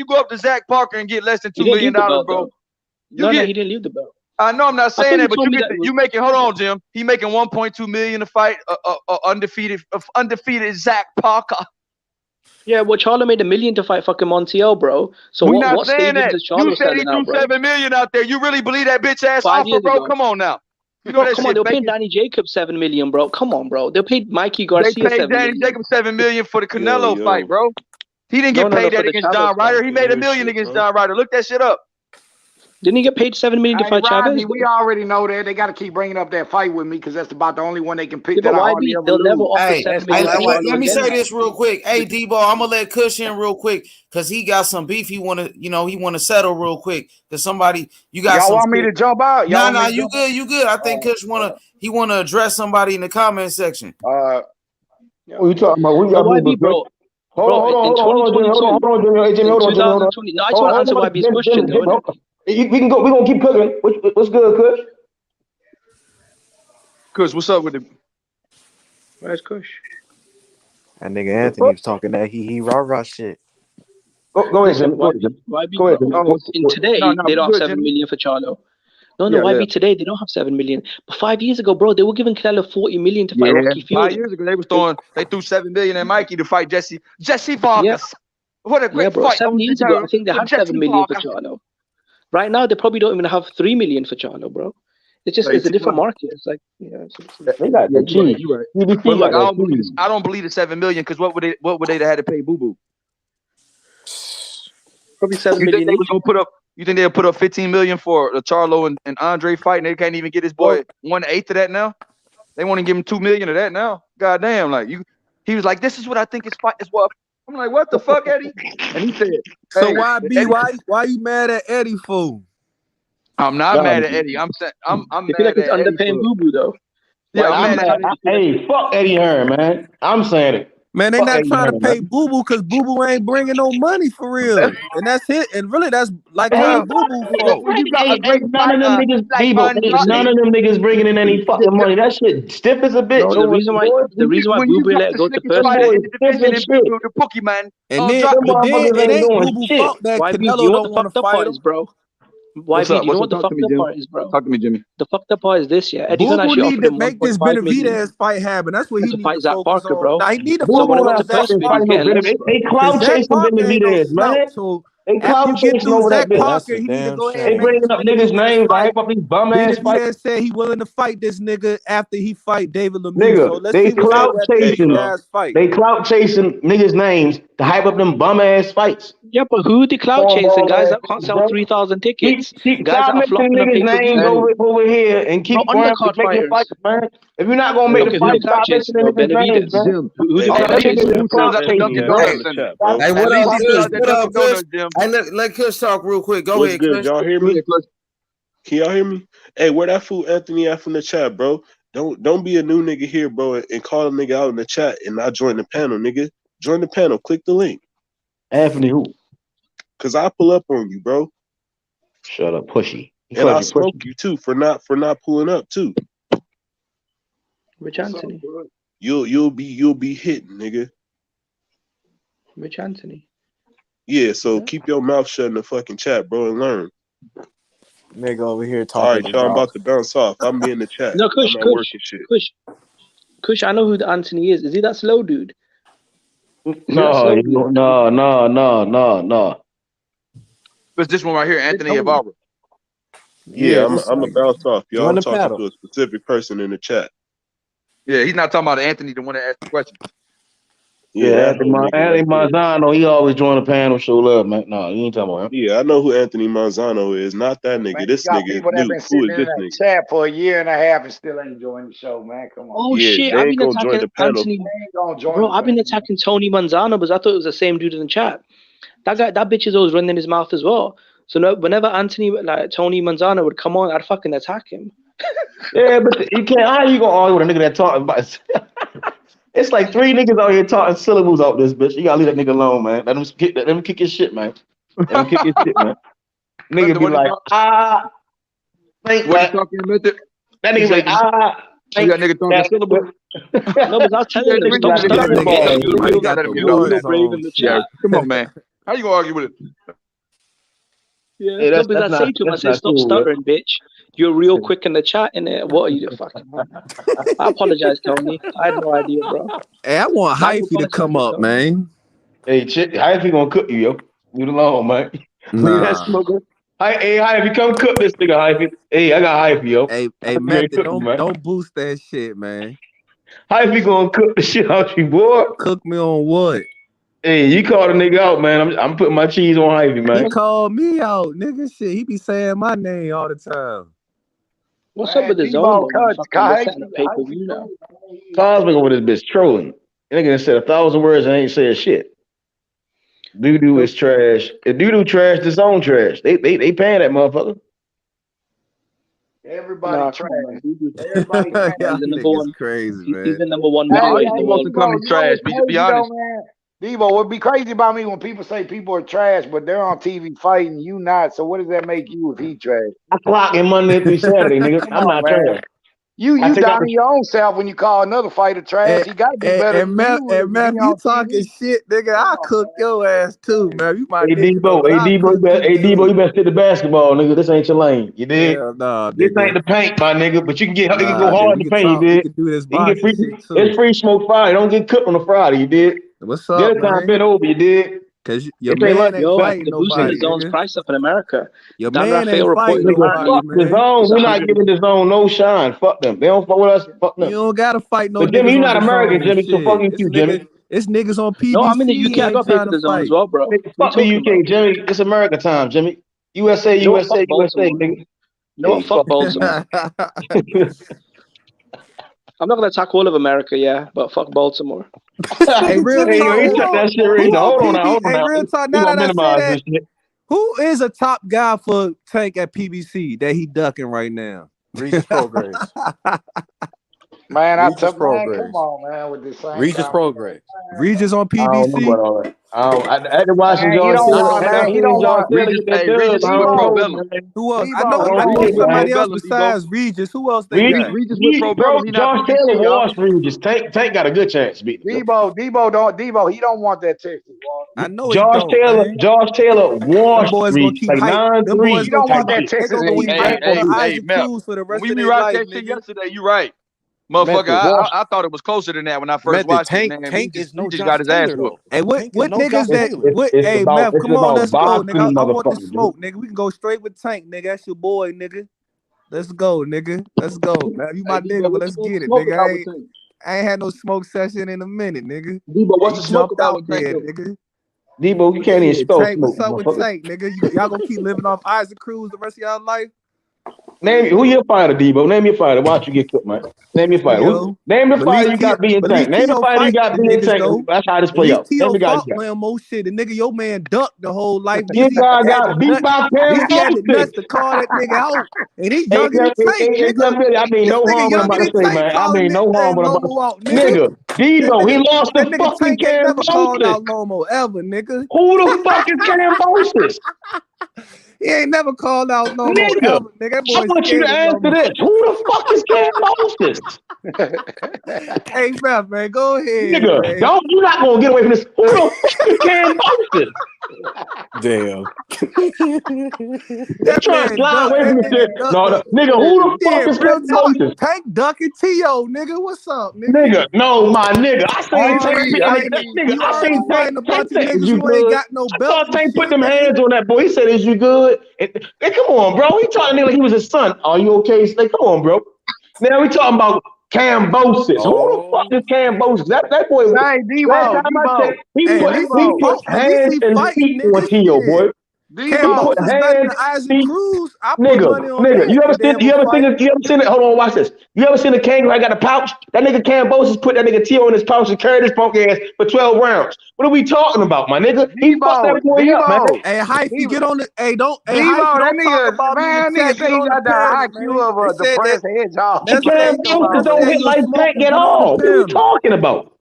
you go up to Zach Parker and get less than $2 million, bro. No, he didn't leave the belt. I know I'm not saying that, but you making. Hold on, Jim. He making 1.2 million to fight undefeated Zach Parker. Yeah, well, Charlo made $1 million to fight fucking Montiel, bro. So We're what not saying stadiums that. is Charlo You said he selling threw out, bro? $7 million out there. You really believe that bitch ass 5 offer, years bro? ago. Come on now. You know Bro, that come on, shit. they were paying Danny Jacobs $7 million, bro. Come on, bro. They paid Mikey Garcia They paid $7 Danny million. Jacobs $7 million for the Canelo fight, bro. He didn't No, get paid that for the against Chavez John Ryder. fight. He made $1 million against John Ryder. Look that shit up. Didn't he get paid $7 million to fight Rodney, Chavez? we already know that. They got to keep bringing up that fight with me because that's about the only one they can pick Yeah, that but I why hardly be? ever They'll never lose. offer Hey, $7 million to Charlo let me again. say this real quick. Hey, Debo, I'm gonna let Kush in real quick because he got some beef. He wanna settle real quick because somebody you got Y'all some. want me to jump out? Y'all Nah, want me to you jump good, you good. I think Kush wanna address somebody in the comment section. What you talking about? We But got why moving, be, bro? Hold on, Jimmy. Hold on, Jimmy. Hey, Jimmy, in hold on, Jimmy. Hold on. 2020. No, I just want to answer YB's question, though, innit? We can go. We're gonna keep cooking. What's good, Kush? Kush, what's up with it? Where's Kush? That nigga Anthony was talking that he rah shit. Go ahead, Jimmy. Go ahead, Jimmy. In today, they don't have $7 million for Charlo. No, YB today they don't have $7 million. But 5 years ago, bro, they were giving Canelo $40 million to fight Rocky Fielding. 5 years ago they threw $7 million at Mikey to fight Jesse Vargas. What a great bro, fight! 7 years ago, I think they had $7 million for Charlo. Right now, they probably don't even have $3 million for Charlo, bro. It's a different market. It's like they got the cheese. You're right. But look, I don't believe the $7 million because what would they have had to pay Boo Boo? Probably $7 million. Think they was gonna put up? You think they'll put up $15 million for the Charlo and Andre fight, and they can't even get his boy 1/8 of that now? They want to give him $2 million of that now. God damn, he was like, this is what I think is fight is what. I'm like, what the fuck, Eddie? And he said, So hey, why you mad at Eddie for? I'm not mad at Eddie. I'm saying I'm you feel mad like it's at underpaying Boo Boo though. Yeah, I'm mad. Hey, fuck Eddie Hearn, man. I'm saying it. Man, they fuck not Eddie trying to Hearn, pay man. Boo Boo because Boo Boo ain't bringing no money for real, and that's it. And really, that's like how Boo Boo fault. Ain't none of them niggas, ain't none of them niggas bringing in any fucking money. That shit stiff as a bitch. No, the reason why Boo Boo let go to purse the Pokemon. And then, but then it ain't Boo Boo fault that YB, do you Canelo know what the don't want to fucked up fight part him. is, bro? What's YB, up? do you know what the Talk to fucked me, up Jimmy. part is, bro? Talk to me, Jimmy. The fucked up part is this, yeah. Eddie Boo Hearn Boo actually need offered to him make this 1.5 million. Benavidez fight happen. That's what he To need fight to Zach focus Parker, on. bro. Now he need to Boo So focus when it Boo went on to not Zach purse fucking bid, he's Parker. fighting no getting less, Benavidez. bro. They Cause clout Zach chasing Parker ain't no Benavidez, man. slouch. So They after clout he get chasing through over that Zach bitch. That's Parker, a he need to damn go ahead They and make shame. this bringing up niggas' Benavidez names to fight. hype up these bum ass fights. Benavidez said he willing to fight this nigga after he fight David Lemieux. So Nigga, let's they see what clout happens after these chasing. guys fight. They clout chasing niggas' names to hype up them bum ass fights. Yeah, but who the cloud chasing? Guys that can't sell 3,000 tickets. Guys Stop that are mentioning flopping on niggas' names pay-per-view. over here and Bro, keep going undercard making fighters. fights, man. If you're not gonna make the Okay, who the fight, cloud stop chasing mentioning though? niggas' names, Benavidez. man. Jim, Who's the at cloud least he chasing? who sells at the Anthony Dunkin' in Donuts the Center. chat, bro. Hey, At what least up, he Kush? sells at What up, Dunkin' Kush? Donuts, Jim. Hey, let Kush talk real quick. Go What's ahead, good? Kush. Y'all hear me? Can y'all hear me? Hey, where that fool Anthony at from the chat, bro? Don't be a new nigga here, bro, and call a nigga out in the chat and not join the panel, nigga. Join the panel. Click the link. Anthony who? Cause I pull up on you, bro. Shut up, pushy. And I'll smoke you too for not pulling up too. Rich Anthony. You'll be hitting, nigga. Rich Anthony. Yeah, so keep your mouth shut in the fucking chat, bro, and learn. Nigga over here All right, talking y'all, I'm about. about to bounce off. I'm in the chat. No, Kush, I'm at work and shit. Kush, I know who the Anthony is. Is he that slow dude? No. But this one right here, Anthony Ibarra. Yeah, I'm a bounce off, y'all. Join I'm the talking panel. to a specific person in the chat. Yeah, he's not talking about Anthony, the one that asked the question. Yeah, Anthony Manzano, he always join the panel, show love, man. No, you ain't talking about him. Yeah, I know who Anthony Manzano is. Not that nigga. Man, This you got nigga is people that new. been Who sitting is in this that nigga? chat for a year and a half and still ain't joined the show, man. Come on. Oh Yeah, shit! they I've ain't been gonna join attacking the panel. Anthony. Join Bro, the I've been panel. attacking Tony Manzano because I thought it was the same dude in the chat. That bitch is always running his mouth as well. So whenever Anthony, like Tony Manzano would come on, I'd fucking attack him. Yeah, but you can't. How you gonna argue with a nigga that talking about? It's like 3 niggas out here talking syllables out this bitch. You gotta leave that nigga alone, man. Let him kick his shit, man. Let him kick his shit, man. Nigga be like, think What like you talking method? that nigga be like, You got nigga talking syllables. No, but I was telling them, stop stuttering, man. You're real brave in the chat. Come on, man. How you gonna argue with it? Yeah, Hey, no, because I say to him, I say, stop stuttering, bitch. You're real quick in the chat, and what are you the fucking? I apologize, Tony. I had no idea, bro. Hey, I want Hyphy to come up, man. Hey, shit, Hyphy gonna cook you, yo. Leave it alone, man. Leave that Nah. smoker. Hey, Hyphy, come cook this nigga, Hyphy. Hey, I got Hyphy, yo. Hey, Method, don't boost that shit, man. Hyphy gonna cook the shit out you, boy. Cook me on what? Hey, you called a nigga out, man. I'm putting my cheese on Ivy, man. He called me out, nigga. Shit, he be saying my name all the time. What's up with his own? They're setting a pay-per-view now. Cosmic over this bitch trolling. Nigga said 1,000 words and ain't said shit. Doo-doo is trash. If Doo-doo trash, his own trash. They paying that motherfucker. Everybody trash. Everybody trash. Y'all He's the number niggas one. crazy, He's man. the number one Hey, middleweight in the world. Be honest. Devo, what be crazy about me when people say people are trash, but they're on TV fighting, you not. So what does that make you if he trash? I clock him Monday through Saturday, nigga. I'm not trash. You down your own self when you call another fighter trash. He got to be better than you. And man, you talking shit, nigga. I cook your ass too, man. You my Hey nigga. Debo, you better sit the basketball, nigga. This ain't your lane. You dig? Hell nah, this nigga. ain't the paint, my nigga. But you can get, you can Nah, go hard in the paint. You dig? We can do this boxing shit too. It's free smoke Friday. Don't get cooked on a Friday. You dig? What's up, the other time man? been over. You dig? Cause your man ain't fighting the boosting nobody. the zone's price up in America. Your Dan man Rafael ain't fighting nobody, Fuck the man. zone. We're not giving the zone no shine. Fuck them. They don't fuck with us. Fuck them. You don't gotta fight no But Jimmy, niggas you're on not the American, zone. Jimmy. So fuck you It's too, Jimmy. It's niggas on PBC. No, I'm in the UK. I ain't got paid trying for to the zone fight. as well, bro. Fuck the UK, Jimmy. It's America time, Jimmy. USA, You know what? USA, Fuck USA, Baltimore. nigga. You know what? Fuck Baltimore. I'm not gonna attack all of America, yeah, but fuck Baltimore. Hey, real Hey, yo, talk. he shut that shit right now. Hold on now. Hold on Hey, now. real talk. We Now gonna that I say minimize that, this shit. who is a top guy for Tank at PBC that he ducking right now? Regis Prograis. Man, Regis come Prograis. on, man, with this same Regis Prograis. Regis on I don't know PBC. about all that. I had to watch Man, John he don't Taylor. want, I man. He don't seen John want. Taylor get that dub. Regis I with don't Pro know, Bellum. man. Who else? I Debo, know Debo, somebody else Bellum, besides Regis. Who else they got? Regis with Pro Bellum. He not Josh PBC, Taylor y'all. washed Regis. Tank got a good chance to beat him. Debo, he don't want that Texas. I know he Josh don't, man. Taylor Them washed boys gonna Regis keep like hype. Them 9-3. boys He don't gonna want that keep. They Texas gonna keep heat. hyping on Hey, Isaac Mel. Cruz for the When rest we of their rewatched life, that shit nigga. yesterday, you right. Motherfucker, I thought it was closer than that when I first watched it, man. Tank is no Regis Josh got his ass Taylor, whooped. though. Hey, what Tank is no niggas Josh that Taylor. what? It's Hey, about Mav, come on, let's go, boxing, nigga. I want the motherfucker. smoke, nigga. We can go straight with Tank, nigga. That's your boy, nigga. Let's go, nigga. Let's go, man. You my Hey, Debo, nigga, but what let's you want get to it, smoke nigga. about with Tank? I ain't had no smoke session in a minute, nigga. Debo, what's He the smoke jumped about out with Tank, there, though? nigga. Debo, you can't even Shit, spell Tank, smoke, what's up with motherfucker. Tank, nigga? Y'all gonna keep living off Isaac Cruz the rest of y'all life? Name who your fighter, Debo. Name your fighter. Watch you get cooked, man. Name your fighter. Name the fighter you got being Tank. Name the fighter you got being Tank. That's how this At play least out. Name T.O. the guy you fought got. with him, shit. The nigga, your man ducked the whole life. At Your least guy he had got the beat nuts. by At least he had the nuts Kambosos. to call that nigga out. And he's Hey, younger than Tank, nigga. I mean, This no nigga harm what I'm younger about to than say, Tank man. I calling mean, no harm what I'm about Lomo out, to nigga. Nigga, Debo, he lost That to nigga fucking Tank ain't never called Kambosos. out Lomo ever, nigga. Who the fuck is Kambosos? He ain't never called out Lomo Nigga, ever, nigga. That I boy want you to scared of answer Lomo. this. Who the fuck is Kambosos? Hey, man, go ahead, Nigga, man. you're not gonna get away from this. Who the fuck is Kambosos? Damn. They trying to slide away from this shit. No, nigga, who the fuck is real talk. Kambosos? Tank ducking T.O., nigga. What's up, nigga? Nigga, no, my nigga. I seen Tank beat that nigga. You I already seen fighting a bunch of Tank. Is niggas you who ain't good? got no I belt thought and Tank put shit, them nigga. hands on that boy. He said, "Is you good?" Hey, come on, bro. He talking to nigga like he was his son. Are you okay? He's like, come on, bro. Now we talking about Kambosos. Who the fuck is Kambosos? That boy. Hey, Last time I checked, he put At least hands he and fighting, feet on nigga. T.O. boy. He put Kambosos better than hands, Isaac feet. Cruz. I put money on Nigga, that. you ever seen it? Hold on, watch this. You ever seen a kangaroo? I got a pouch. That nigga Kambosos put that nigga T.O. in his pouch and carried his punk ass for 12 rounds. What are we talking about, my nigga? He fucked that boy up, man. Hey, Hyphy, get on the. Hey, don't. Hey, Debo, Hyphy, that don't talk nigga, about me in man, the nigga chat. say Get he on the got the panel, IQ man. of a depressed hedgehog. Let's say Kambosos don't hit you like smoke Tank and at get on the all. What are we panel. talking about?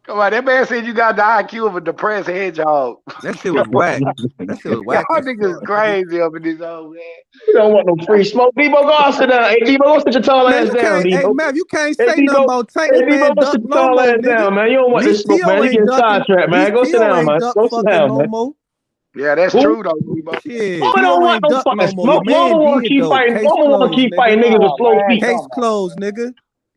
Come on, that man said you got the IQ of a depressed hedgehog. That shit was whack. That shit was whack. Y'all niggas crazy up in this old man. You don't want no free smoke. Debo, go sit down. Hey, Debo, go sit your tall Man, ass you down, can't. Hey, Debo. man, you can't Hey, say nothing Debo. about Tank. Hey, That Debo, man go sit duck your tall Lomo, ass nigga. down, man. You don't At want this least smoke, man. T.O. You ain't getting ducking. sidetracked, man. Go sit T.O. down, ain't man. duck Go sit fucking down, man. Lomo. Yeah, that's true though, Debo. Shit, Lomo don't T.O. want ain't no duck fucking no more. Your smoke. man Lomo want to did keep though. fighting. Case Lomo want to closed, keep fighting nigga. niggas with slow feet. Case closed, nigga.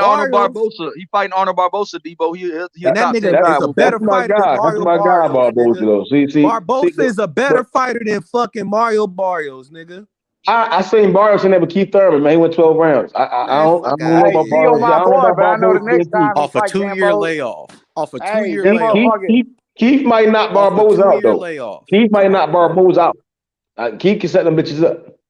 fighting Arnold Barbosa. He fighting Arnold Barbosa, Debo. He and that nigga is a better fighter than Mario Barrios. Barbosa is a better fighter than fucking Mario Barrios, nigga. I seen Barrios in there with Keith Thurman, man. He went 12 rounds. I don't know about Barrios. I don't know about Barbosa. Off a 2-year layoff. Off a 2-year layoff. Keith might knock Barbosa out, though. Layoff. Keith might knock Barbosa out. Keith can set them bitches up.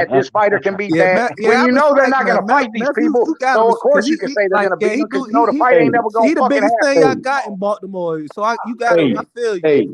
that this fighter can beat Yeah, that. yeah, When I you know they're respect not going to fight these people, you gotta so of course because you can say they're going to beat he them because do you know the fight ain't never going he to the fucking biggest thing y'all happen. got in Baltimore. So you gotta I feel you. Hey,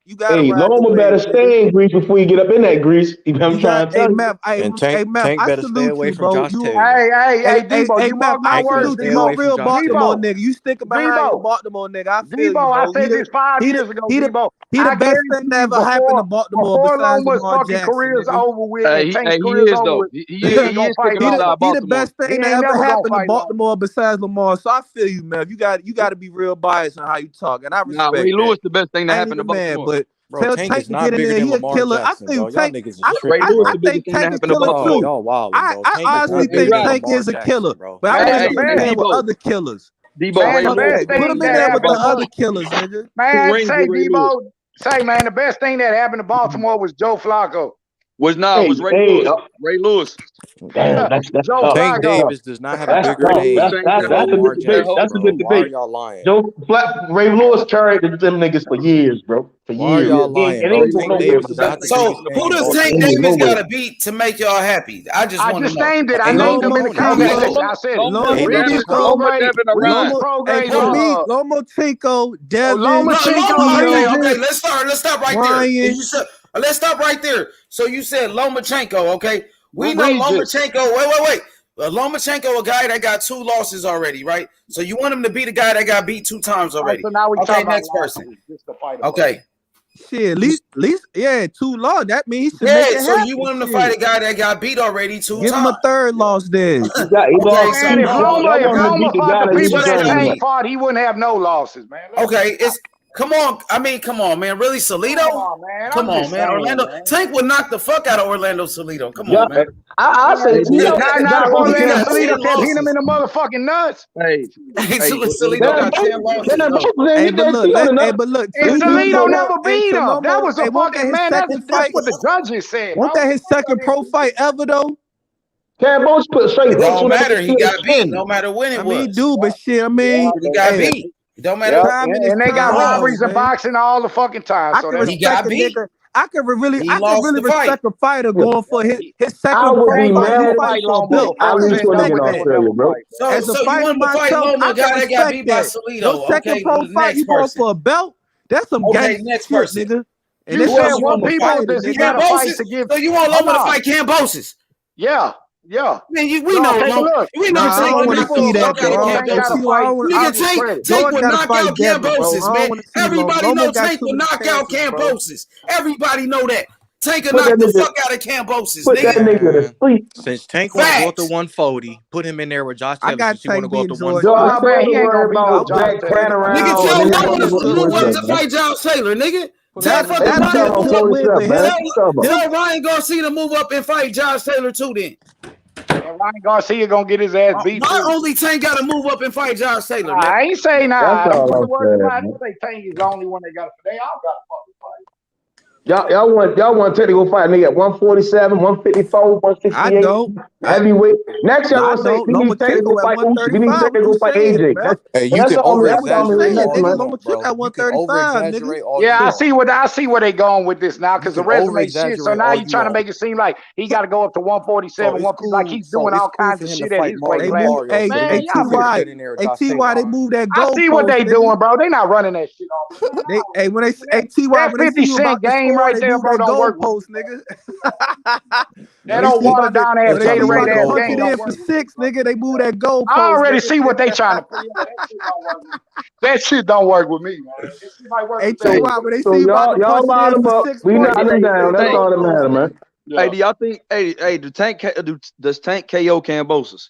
You gotta hey, ride the Loma wave, better nigga. stay in Greece before you get up in that Greece. I'm trying to tell you. And Tank Ma'am, better I stay salute away you, from bro. Josh Taylor. Hey, Debo, you Ma'am, mark my I Tank better words, salute stay you. away real Baltimore nigga. You stick behind your Baltimore nigga. I feel you, bro. I said this 5 years ago, Debo. He the best thing that ever happened to Baltimore besides Lamar Jackson. Career's Nigga. over with. He is though. He is picking up He the best thing that ever happened to Baltimore besides Lamar. So I feel you, man. You got to be real biased on how you talk, and I respect Ray that. Lewis the best thing that happened to Baltimore. But bro, Tank is not bigger than Lamar Jackson, bro. Y'all niggas is Ray tripping, Lewis bro. the biggest thing that happened to Baltimore. Y'all wild, bro. I honestly think Tank is a killer, but I want to put him in with other killers. Man, the best Put thing him in that there with the happened. other killers, nigga. Man, say Debo. Say, man, the best thing that happened to Baltimore was Joe Flacco. Was Ray Lewis. Ray Lewis. Damn, that's Joe Tank Flacco. Davis does not have a bigger name than Lamar Jackson, That's a bro. good Why are debate. y'all lying? Ray Lewis carried them niggas for years, bro. For Why are years. y'all lying, It bro? ain't Tank no Davis is not the So biggest who name does in Tank Baltimore. Davis got to beat to make y'all happy? I just want to know. named it. I Ain't named no them in the opponent. comments. I said Hey, for me, Lomachenko, Devin, Okay, let's stop right there. Ryan. Let's stop right there. So you said Lomachenko, okay? We know Regis. Lomachenko. Wait. Lomachenko, a guy that got 2 losses already, right? So you want him to be the guy that got beat 2 times already. So now we Okay, next person. Okay. Shit, at least, 2 loss. That means he should Yeah, make it so happen. you want him to fight a guy that got beat already 2 Give times. him a 3rd loss then. Man, if Loma fought the people that Tank fought, he wouldn't have no losses, man. Okay, come on, man. Really, Salido? Come on, man. Orlando Tank would knock the fuck out of Orlando Salido. Come on, man. I say Not Orlando Salido kept hitting him in the motherfucking nuts. Salido got 10 losses. But look, and Salido never beat him. That was a fucking man. That's what the judges said. Wasn't that his second pro fight ever though? Kambosos put straight. It don't matter. He got beat. No matter when it was. I mean, dude, but shit. I mean, he got beat. It don't matter. And they got robberies and boxing all the fucking time. So he got beat. I could really the respect a fighter going for his second I would be pro mad fight for a if belt. I lose to a nigga in Australia, bro. As a So you fighter want to fight myself, Loma, I a guy can that got beat by respect that. Salido. Your second pro fight, you going for a belt? That's some Okay, gangster next shit, person. nigga. And You this said shit what from a people fighter, does he nigga. got to fight to give? So you want Loma to fight Kambosos? Yeah. Man, we know Tank would knock the fuck out of Kambosos. Nigga, Tank would knock out Kambosos, man. Everybody know Tank would knock out Kambosos. Everybody know that. Tank would knock the fuck out of Kambosos, nigga. Since Tank want to go up to 140, put him in there with Josh Taylor. You want to go up to 140. He ain't gonna be no Josh Taylor. Nigga, tell Loma to move up to fight Josh Taylor, nigga. Tell Ryan Garcia to move up and fight Josh Taylor too then. And Ryan Garcia gonna get his ass beat. My only Tank got to move up and fight Josh Taylor. Man. I ain't saying nah. That's all I'm saying, I say Tank is the only one that got it. They all got a fucking fight. Y'all want Teddy to go fight a nigga at 147, 154, 168. I don't. Heavyweight. Next y'all want to say we need Teddy to go fight Usyk. We need Teddy to go fight AJ. Hey, you can over-exaggerate. Yeah, I see where they going with this now because the resume shit. So now you trying to make it seem like he got to go up to 147, like he's doing all kinds of shit at his weight class. Hey, T.Y., they moved that goal. I see what they doing, bro. They not running that shit off. Hey, when they say T.Y., that 50 cent game right there, bro, don't work. Post, nigga. They don't water down ass Gatorade ass game. In for 6, nigga. They move that goal. I already see what they trying to put. That shit don't work with me, man. Hey, T.Y., when they see y'all line them up, we knock them down. That's all that matters, man. Hey, do y'all think? Hey, does Tank KO Kambosos?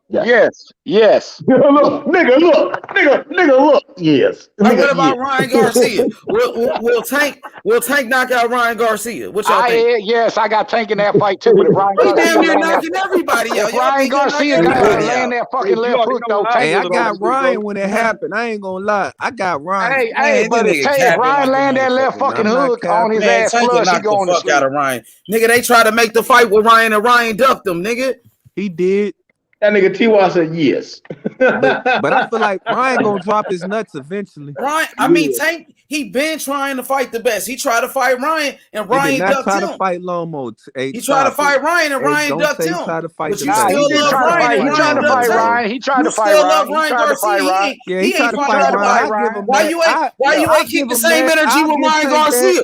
Yes. Look, nigga, look. Yes. What about Ryan Garcia? Will Tank knock out Ryan Garcia? What y'all think? Yes, I got Tank in that fight too. But Ryan He damn near knocking everybody out. Ryan Garcia got to land that fucking left hook though. Hey, I got Ryan when it happened. I ain't gonna lie. I got Ryan. Hey, but if Ryan land that left fucking hook on his ass flush, he going to sleep. Out of Ryan. Nigga, they tried to make the fight with Ryan and Ryan ducked him, nigga. He did. That nigga T.Y. said yes. but I feel like Ryan gonna drop his nuts eventually. Ryan, I mean, Tank, he been trying to fight the best. He tried to fight Ryan, and Ryan ducked him. He tried to fight Lomo. He tried to fight Ryan, and Ryan ducked him. He tried to fight. But you still love Ryan. He tried to fight Ryan. He tried to fight Ryan. He ain't trying to fight Ryan. Why you ain't keep the same energy with Ryan Garcia?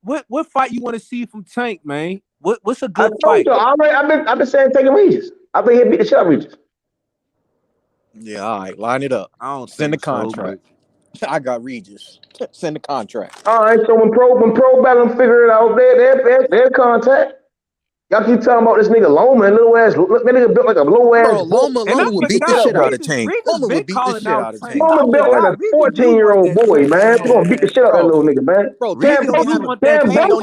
What fight you want to see from Tank, man? What's a good told fight? you, I've been saying taking Regis. I think he'll beat the shit out of Regis. Yeah, all right, line it up. I don't send the think so, contract. I got Regis. Send the contract. All right, so when pro battle figure it out, their contact. Y'all keep talking about this nigga Loma and little ass. That nigga built like a little ass. Bro, Loma would beat the shit out of Tank. Loma would beat the shit out of Tank. Loma built like a 14-year-old boy, man. We're gonna beat the shit out of that little nigga, man. Bro, Tank don't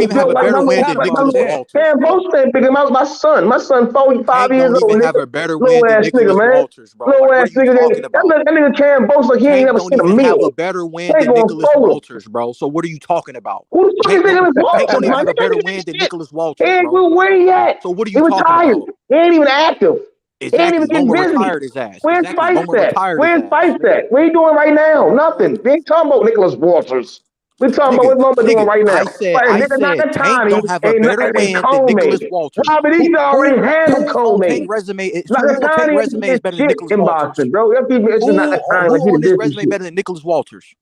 even have a better win than Nicholas Walters. Kambosos ain't big. My son. My son 5 Tank years don't old. even have a better win than Nicholas Walters, bro. Little Like, ass nigga. That nigga Kambosos like he ain't never seen a meal. Have a better win than Nicholas Walters, bro. So what are you talking about? Who the fuck is Nicholas Walters? Tank don't even have a better win than Nicholas Walters, bro. Where he at? So what are you talking about? He ain't even active. Exactly. He ain't even getting busy. Retired his ass. Where's Spice at? Where's Spice at? What are you doing right now? Nothing. We ain't talking about Nicholas Walters. We talking about what Loma doing right now. I said Tank don't have a better win than Nicholas Walters. Robert, he's already had a Tank resume. Who on Tank resume is better than Nicholas Walters? Bro. Who on this resume better than Nicholas Walters?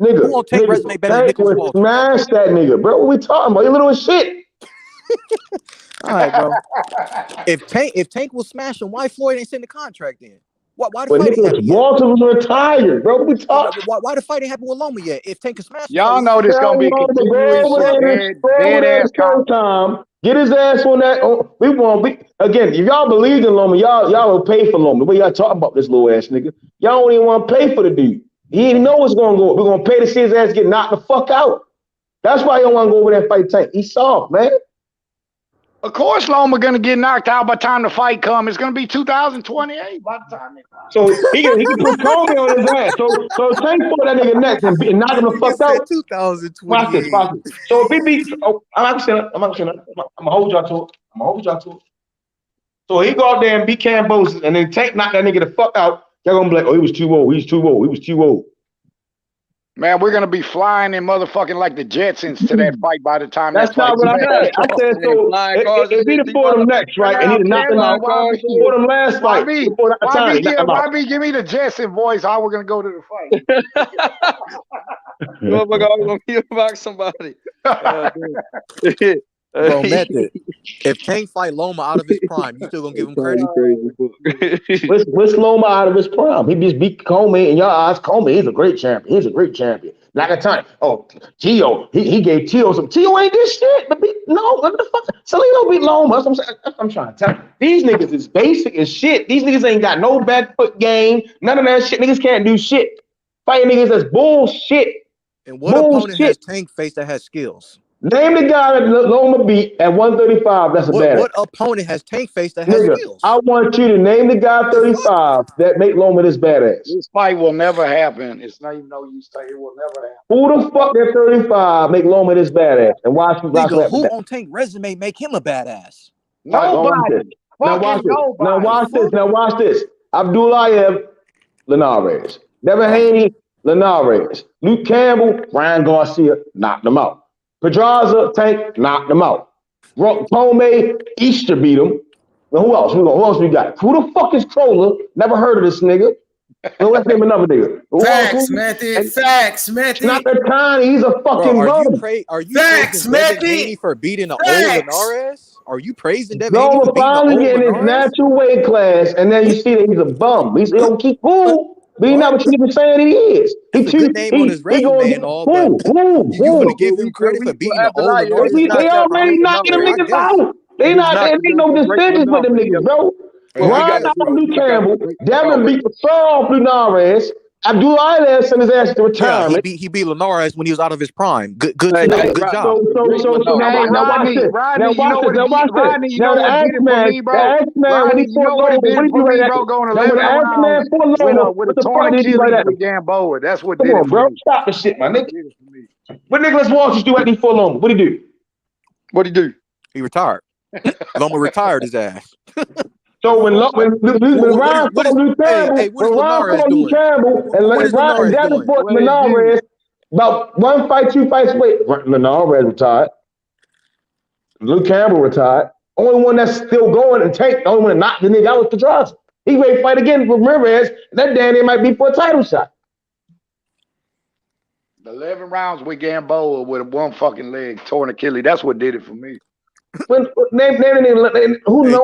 Nigga, who on Tank resume better than Nicholas Walters? Smash that nigga, bro. What we talking about? You little as shit. All right, bro. If Tank was smashing, why Floyd ain't send the contract in? Why the fight ain't happen yet? Walters was retired, bro. We talking. Why the fight ain't happen with Loma yet? If Tank can smash, y'all know this gonna be continuous dead ass time. Get his ass on that. We won't be again. If y'all believed in Loma, y'all will pay for Loma. But y'all talking about this little ass nigga. Y'all don't even want to pay for the dude. He didn't know what's gonna go. We're gonna pay to see his ass get knocked the fuck out. That's why you don't want to go over there and fight Tank. He's soft, man. Of course, Loma gonna get knocked out by the time the fight comes. It's gonna be 2028 by the time. So he can put Kobe on his ass. So Tank fought that nigga next and knock him the fuck out. 2028. Watch this. So if he beat, I'm gonna hold y'all to it. So he go out there and beat Kambosos, and then Tank knock that nigga the fuck out. Y'all gonna be like, oh, he was too old. Man, we're gonna be flying in motherfucking like the Jetsons to that fight by the time that's not what I said. I said so. If he fought him next, right, and he knocked him out, fought him last fight. YB, give me the Jetson voice. How we're gonna go to the fight? Oh my God, I'm gonna hear about somebody. Bro, method. If Tank fight Loma out of his prime, you still gonna give him credit? What's Loma out of his prime? He just beat Comey in your eyes. Comey, he's a great champion. Like a time. Oh, Tio, he gave Tio some. Tio ain't this shit. But what the fuck? Salino beat Loma. That's what I'm trying to tell you. These niggas is basic as shit. These niggas ain't got no back foot game. None of that shit. Niggas can't do shit. Fighting niggas that's bullshit. And what opponent has Tank faced that has skills? Name the guy that Loma beat at 135. That's a badass. What opponent has Tank faced that has skills? I want you to name the guy 35 that make Loma this badass. This fight will never happen. It's not even no use saying it will never happen. Who the fuck that 35 make Loma this badass? And watch who on Tank resume make him a badass? Nobody. Now watch this. Abdulayev, Linares. Devin Haney, Linares. Luke Campbell, Ryan Garcia, knocked him out. Pedraza, Tank, knocked him out. Tomei, Easter beat him. Now, who else we got? Who the fuck is Troller? Never heard of this nigga. Well, let's name another nigga. Facts, Method. Not the time. He's a fucking bum. Are you praising Devin Haney for beating the old Linares? Are you praising Devin Haney for beating the old Linares? In his natural weight class, and then you see that he's a bum. He don't keep cool. But he's not what you saying he is. It's a good name on his resume and all, but you want to give him credit for beating the old Linares? They already knocking them niggas out. They ain't no decisions with them niggas, bro. Ryan out Luke Campbell. Devin beat the throw off Linares. Abdulayev sent his ass to retirement. Yeah, he beat Linares when he was out of his prime. Good job. Now watch this. Now the X-Man, when he fought Loma, what did he do right after? With a torn Achilles with Gamboa. That's what did it, bro. Stop the shit, my nigga. What Nicholas Walters do after he fought Loma? What did he do? What'd he do? He retired. Loma retired his ass. So when Ryan fought Luke Campbell, and Devin fought Linares, about 1 fight, 2 fights away, Linares retired. Luke Campbell retired. Only one that's still going and Tank, the only one that knocked the nigga out was Pedraza. He ready to fight again with Ramirez. That damn near might be for a title shot. 11 rounds with Gamboa with one fucking leg, torn Achilles. That's what did it for me. Name who the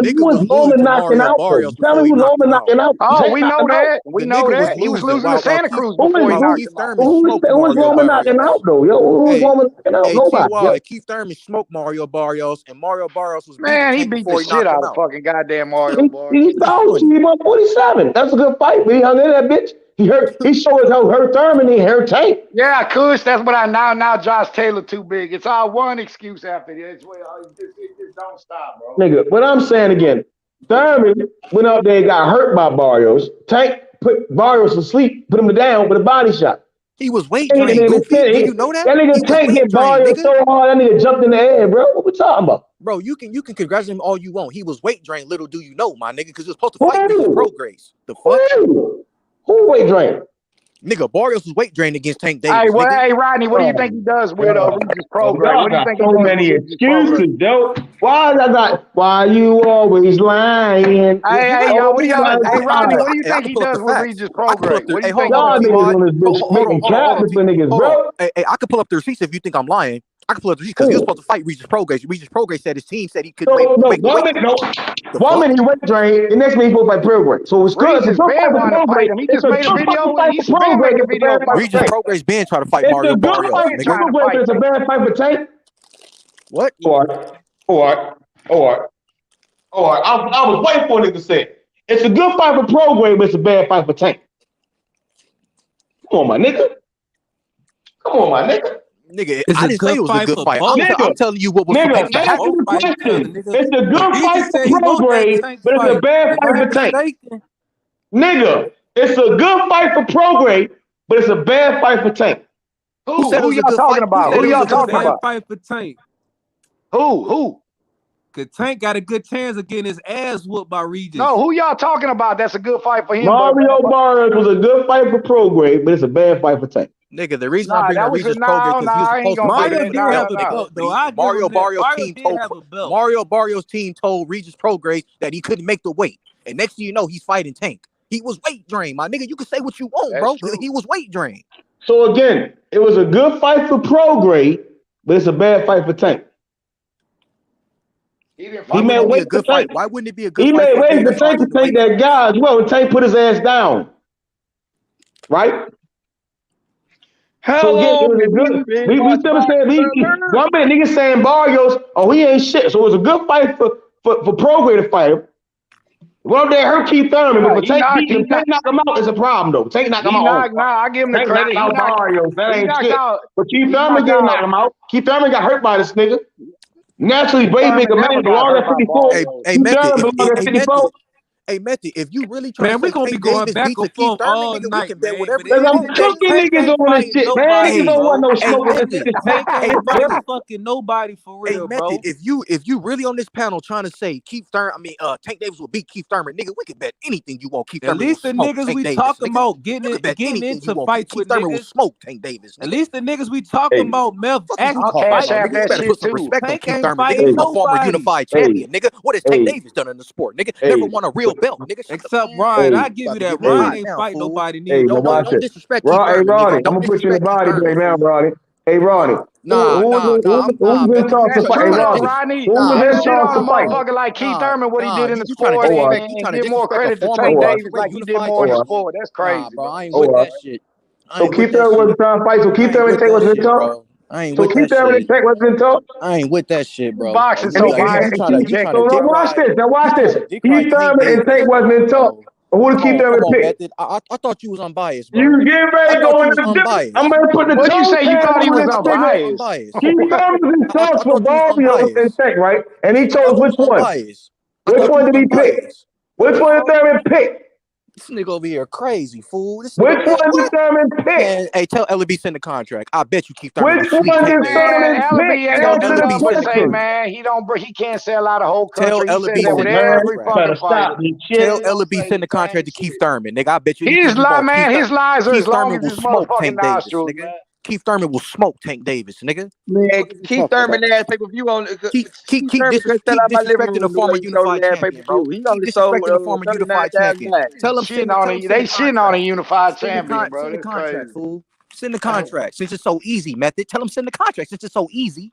nigga was Norman losing to knocking Mario out? Barrios Tell me before he who knocked Norman him out. knocking out. Oh, we know that. We The know nigga was that. He was losing losing to Santa Cruz while before he knocked Keith him out. Thurman smoked Who was Mario Norman knocking Barrios. out though? Yo, who was Norman knocking out? Nobody. TY, Keith Thurman smoked Mario Barrios, and Mario Barrios was beating Man, he Tank beat the before he shit knocked out him of out. fucking goddamn Mario Boy. He started him 147. That's a good fight, but he hung in that bitch. He showed us how hurt Thurman and hurt Tank. Yeah, Kush, that's what I now Josh Taylor too big. It's all one excuse after this. It just don't stop, bro. Nigga, what I'm saying again, Thurman went out there and got hurt by Barrios. Tank put Barrios to sleep, put him down with a body shot. He was weight drained, Goofy. Do you know that? That nigga Tank hit Barrios so hard, that nigga jumped in the air, bro. What we talking about? Bro, you can congratulate him all you want. He was weight drained. Little do you know, my nigga, because he was supposed to fight Regis Prograis. The fuck? Who weight drained? Nigga, Barrios was weight drained against Tank Davis. Hey, Rodney, what do you think he does with Regis Prograis? What do you think he does so many excuses, though. Why you always lying? Hey, Rodney, what do you think he does with Regis Prograis? What do you think? Y'all niggas on this bitch making traffic for niggas, bro. Hey, I can pull up the receipts if you think I'm lying. I can pull up the receipts because he was supposed to fight Regis Prograis. Regis Prograis said his team said he couldn't make the weight. One minute he weight drained, the next minute he supposed to fight Prograis. So it's good. Regis Ben wanted to fight him. He just made a video. He's been making videos. Regis Prograis Ben tried to fight Mario Barrios. It's a bad fight for Tank. What? All right. I was waiting for a nigga to say it. It's a good fight for Prograis, but it's a bad fight for Tank. Come on, my nigga. Nigga, I didn't say it was a good fight. I'm telling you what was supposed to happen. It's a good fight for Prograis, but it's a bad fight for Tank. Nigga, it's a good fight for Prograis, but it's a bad fight for Tank. Who y'all talking about? Who y'all talking about? Fight for Tank. Who? Cause Tank got a good chance of getting his ass whooped by Regis. No, who y'all talking about? That's a good fight for him. Mario Barrios was a good fight for Prograis, but it's a bad fight for Tank. Nigga, the reason I bring up Regis Prograis because he was supposed to Mario did have a belt, though. Mario Barrios' team told Regis Prograis that he couldn't make the weight, and next thing you know, he's fighting Tank. He was weight drained, my nigga. You can say what you want, bro. He was weight drained. So again, it was a good fight for Prograis, but it's a bad fight for Tank. He made weight a good fight. Why wouldn't it be a good fight? He made weight for Tank to take that guy as well, and Tank put his ass down. Right? So again, it was a good. We still saying one minute niggas saying Barrios, he ain't shit. So it was a good fight for Prograis to fight him. Well, they hurt Keith Thurman, but Tank knock him out is a problem though. Tank knock him out. I give him the credit. He knocked out Barrios. That ain't shit. But Keith Thurman didn't knock him out. Keith Thurman got hurt by this nigga. Naturally, way bigger man belong at 54. Hey, Method, if you really try to we gonna be going back and forth all night, because I'm cooking niggas on this shit, man. You don't want no smoke with this shit. Fucking nobody for real, bro. Method, if you really on this panel trying to say Tank Davis will beat Keith Thurman, nigga, we can bet anything you want. Keith Thurman. At least the niggas we talking about getting into fights with Thurman will smoke Tank Davis. At least the niggas we talking about, Meth, actually fighting. You better put some respect on Keith Thurman. Nigga, he's a former unified champion, nigga. What has Tank Davis done in the sport, nigga? Never won a real belt, nigga. Except Ryan, I give you that. Ryan ain't fight nobody. Don't disrespect Keith Thurman. Ronnie, I'm gonna put you in the body right now, Ronnie. Hey, Ronnie. Who was in talk to fight? Hey, Ronnie. Who was in talk to fight? Motherfucker like Keith Thurman, what he did in the sport, and give more credit to Tank Davis like he did more in the sport. That's crazy, bro. I ain't with that shit. So Keith Thurman wasn't trying to fight. So Keith Thurman take what's in talk. I ain't with that shit. I ain't with that shit, bro. Boxing so biased. Now watch this. Keith Thurman and Tank wasn't in talk. Who did Keith Thurman pick? I thought you was unbiased, bro. You get ready to go in the dip. I'm gonna put the. What you say? You thought he was unbiased? Keith Thurman was in talks for Barrios and Tank, right? And he chose which one? Which one did he pick? Which one did Thurman pick? This nigga over here crazy, fool. Which one did Thurman pick? Hey, tell LB send the contract. I bet you Keith Thurman. Which one did Thurman pick? Man, he can't sell out a whole country. Tell LB send the contract. Tell LB send the contract to Keith Thurman, nigga. I bet you. His lies are as long as his motherfucking nostrils, nigga. Keith Thurman will smoke Tank Davis, nigga. Man, Keith Thurman ass pay-per-view on. Keep disrespecting the former unified champion, bro. He only sold the former unified champion. Tell him they shitting on a unified champion, bro. Send the contract, fool. Send the contract. Since it's so easy, Method. Tell him send the contract since it's so easy.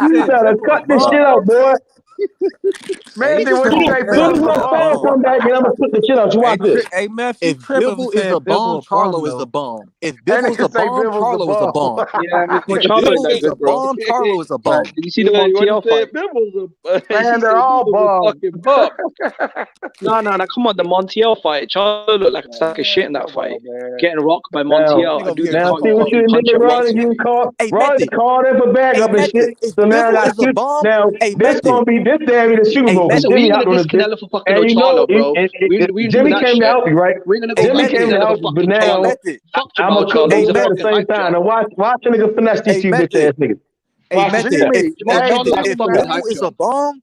You better cut this shit out, boy. Man, Hey, when you say, as soon as my fan come back, and I'm gonna put the shit out. You watch this. Hey, Meth, If Bivol is a bomb, Charlo is a bomb. If And Bivol is they a say bomb, Bivol's the Charlo is a bomb. bomb. Yeah, Mr. If Charlo is Bivol that is a good, bro. bomb, Charlo is a bomb. Did you see the Montiel fight? Man, they're all bums. No, come on, the Montiel fight. Charlo looked like a sack of shit in that fight. Getting rocked by Montiel. A dude Now can't see what you fucking punch did, him once. Ronnie. You caught Hey, Ronnie Method. called in for backup and shit. If So now I Bivol got is a shit. bomb, Now hey, this Method. gonna be this damn the Super Bowl. Method, So we Jimmy ain't out gonna on diss this shit. Canelo for fucking And you know, Charlo, bro. We ain't Jimmy doing that came shit. out right. We ain't gonna go Jimmy diss came Canelo out, for but fucking now Charlo. Method. Fuck I'm Jamal gonna cook Charlo. He's both a at the fucking same hype time. job. Now watch a nigga finesse these Hey, two bitch Method. ass niggas. Hey, Watch Method. this. Jamal If Charlo's a Bivol fucking hype is a job. bomb,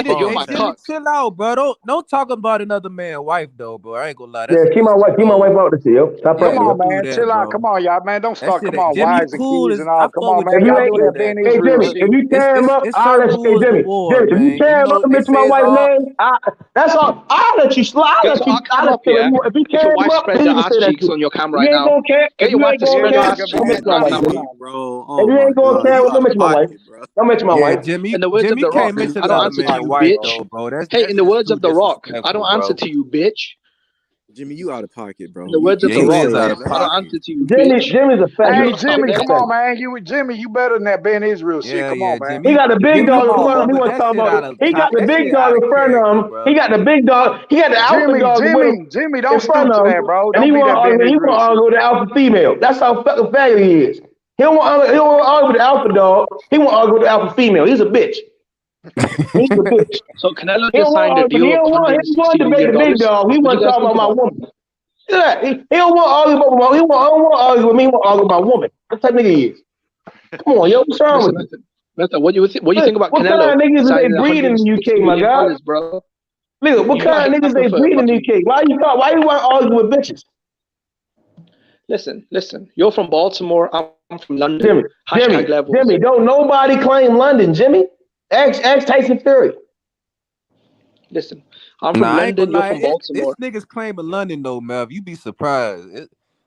you're my Jimmy, cock. chill out, bro. Don't talk about another man's wife though, bro. I ain't gonna lie. Yeah, keep my wife out this yo. Stop Come playing, on, yo. man. Chill out. Come on, y'all, man. Don't That start. shit Come ain't on, Jimmy, you wives and cool kids as and all. I Come fuck on, with man. If you Y'all Jimmy, ain't, doing do that that, being hey bro. Jimmy, Israel. if you tear him up, I'll let you. Hey circle is the Jimmy, war, Jimmy, if you man. tear You him up know, and it mention my says wife's all. name, that's all. I'll let you slide. Guess what? I'll cut I'll him let up, you. yeah? If you Get tear your him wife up, spread then your you can ass say that cheeks shit. on your cam If right you ain't now. gonna care, Get if your you wife ain't to gonna spread your care, ass don't cheeks mention on my your wife, cam Jimmy. right Jimmy, now. bro. If Oh you my ain't gonna God, care, you don't out of mention my wife. pocket, bro. Don't mention my Yeah, wife. Jimmy, In the words of Jimmy The can't Rock, mention I don't another answer to man's you, wife bitch. though, bro. Hey, in That's the just words too of The Rock, I disrespectful, don't answer bro. to you, bitch. Jimmy, you out of pocket, In bro. the words of Yeah, The he Can't Rock, is say out that, of I man. don't pocket. answer to you, bitch. Jimmy's a And fat. you Hey, don't talk Jimmy, back come to on, me. man. Jimmy, you better than that Ben Israel shit. Yeah, Come yeah, on, man. He Jimmy. got the big Jimmy, dog Come in on, front of him. bro. He but want to that talk shit about out it. of He got the that big shit dog out of in front of character, him. bro. He got the big dog. He got the alpha dog Jimmy, in don't front stoop to of him, that, bro. and he Don't be want to that Ben argue. He want Israel to shit. argue with the alpha female. That's how fucking faggot he is. He don't want. He don't want to argue with the alpha dog. He want to argue with the alpha female. He's a bitch. He's a bitch. So Canelo He just don't want signed to a argue. deal of He don't want 160 to debate million the big dollars. dog. He What do want you to guys talk think about my about that? woman. Yeah, he don't want to argue about my. He don't want to argue with me. He want to argue with my woman. What type of nigga he is? Come on, yo, what's wrong with you? Listen, what do you think about What Canelo kind of niggas is they signing breed in the 160 UK, my million God? dollars, bro? Nigga, what You kind of niggas hyper they for breed in the fucking. UK? Why you want to argue with bitches? Listen. You're from Baltimore. I'm from London. Jimmy, Hashtag levels. don't nobody claim London, Jimmy. Ask Tyson Fury. Listen, I'm from Nah, I ain't gonna London. You're lie. from This Baltimore. niggas claiming London though, Mav. You be surprised.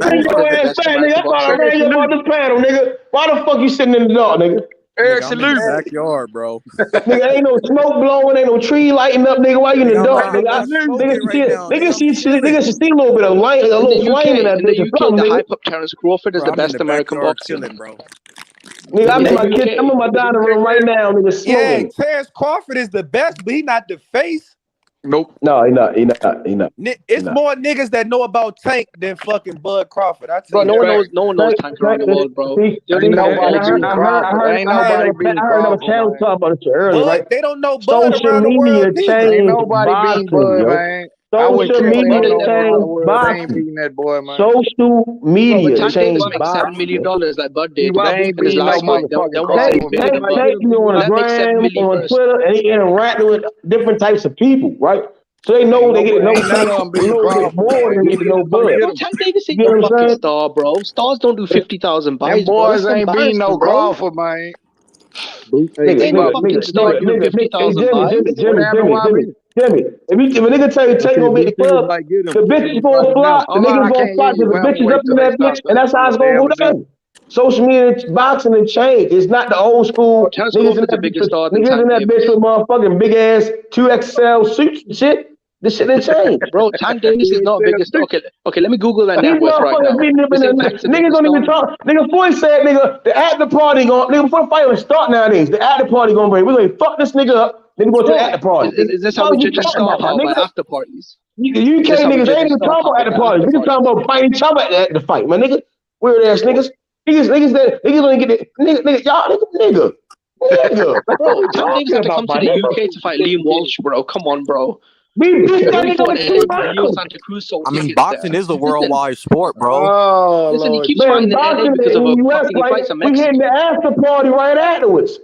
your ass back, nigga. I thought I ran you up on the panel, nigga. Why the fuck you sitting in the dark, nigga? Eric, I'm in the backyard, bro. Nigga, ain't no smoke blowing, ain't no tree lighting up, nigga. Why you in the dark, nigga? Nigga should see a little bit of light, a little flame in that bitch. The hype up Terrence Crawford is the best American boxer. Chilling, bro. Nigga, I'm in my dining room right now, nigga, smoking. Yeah, Terrence Crawford is the best, but he not the face. Nope. No, he not. It's more niggas that know about Tank than fucking Bud Crawford. I tell Bro, you, no one knows Tank around the world, bro. I heard a channel talk about it earlier, Bud, right? they don't know Bud Social around the media world neither. changed Ain't nobody beating boxing, Bud, yo. man. Social media changed They ain't boxing. beating that boy, man. Social media Tank Davis changed makes $7 boxing. million like Bud did. They ain't In his beating no last fight. motherfucking What's bigger than Bud? Tank be on the That makes $7 gram, million on versus. Twitter, and he interacting with different types of people, right? So they know they get to know Ain't none Tank of a them beating little bit Crawford, more man. than they get to know Bud. Bro, Tank Davis ain't You know no what I'm fucking saying? star, bro. Stars don't do 50,000 buys, Them bro. boys That's ain't beating no embarrassing, bro. Crawford, man. Ain't no fucking star doing 50,000 buys. What happened to YB? Jimmy, if a nigga tell you Tank gonna be at the club, the bitch is gonna flop. The niggas gonna flop because the bitch is up in that bitch, and that's how it's gonna go down. Social media, boxing, and change. It's not the old school niggas in that bitch with motherfucking big ass 2XL suits and shit. This shit didn't change. Bro, Tank Davis is not biggest. Okay, let me Google that net worth right now. Niggas don't even talk. Nigga, before he said, nigga, the after party nigga, before the fight would start nowadays, the after party gonna break. We're gonna fuck this nigga up, then go to the after party. Is this how we judge star power by after parties? You can't niggas ain't even talking about after parties. Niggas talking about fighting each other at the fight, man, nigga. Weird ass niggas. Niggas don't get it. Nigga, y'all, nigga. Bro, Tank Davis had to come to the UK to fight Liam Walsh, bro. Come on, bro. We beat that nigga Santa Cruz. I mean, boxing is a worldwide sport, bro. Oh, listen, he keeps fighting in LA because of a fucking fights in Mexico. We hitting the after party right afterwards.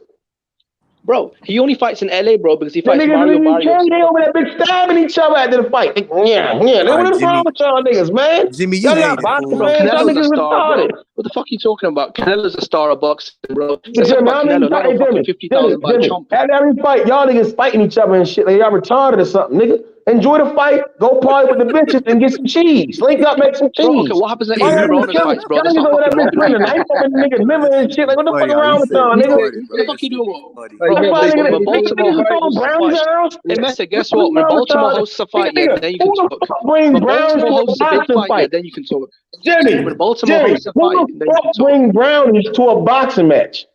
Bro, he only fights in LA, bro, because he fights Mario Barrios. They over there big stabbing each other after the fight. Yeah. What's wrong with y'all niggas, man? Jimmy, y'all not boxing, bro. man. Y'all Canelo's niggas a star, retarded. bro. What the fuck are you talking about? Canelo's a star of boxing, bro. Jimmy, Canelo, not a fucking 50,000 by chump. At every fight, y'all niggas fighting each other and shit. Like y'all retarded or something, nigga. Enjoy the fight, go party with the bitches and get some cheese. Link up, make some cheese. Bro, okay, what happens at Corona's fights, bro? That's Y'all not niggas over there bitch I ain't niggas living and shit. Like, what the fuck around with y'all, nigga? What the fuck you doing? When Baltimore, guess what? When Baltimore hosts a fight, yeah, then you can talk. Bring When brownies Baltimore to hosts a a big boxing fight, yeah, fight. then you can talk. Jimmy, When Baltimore hosts a who fight, the then you fuck can talk. bring brownies to a boxing match?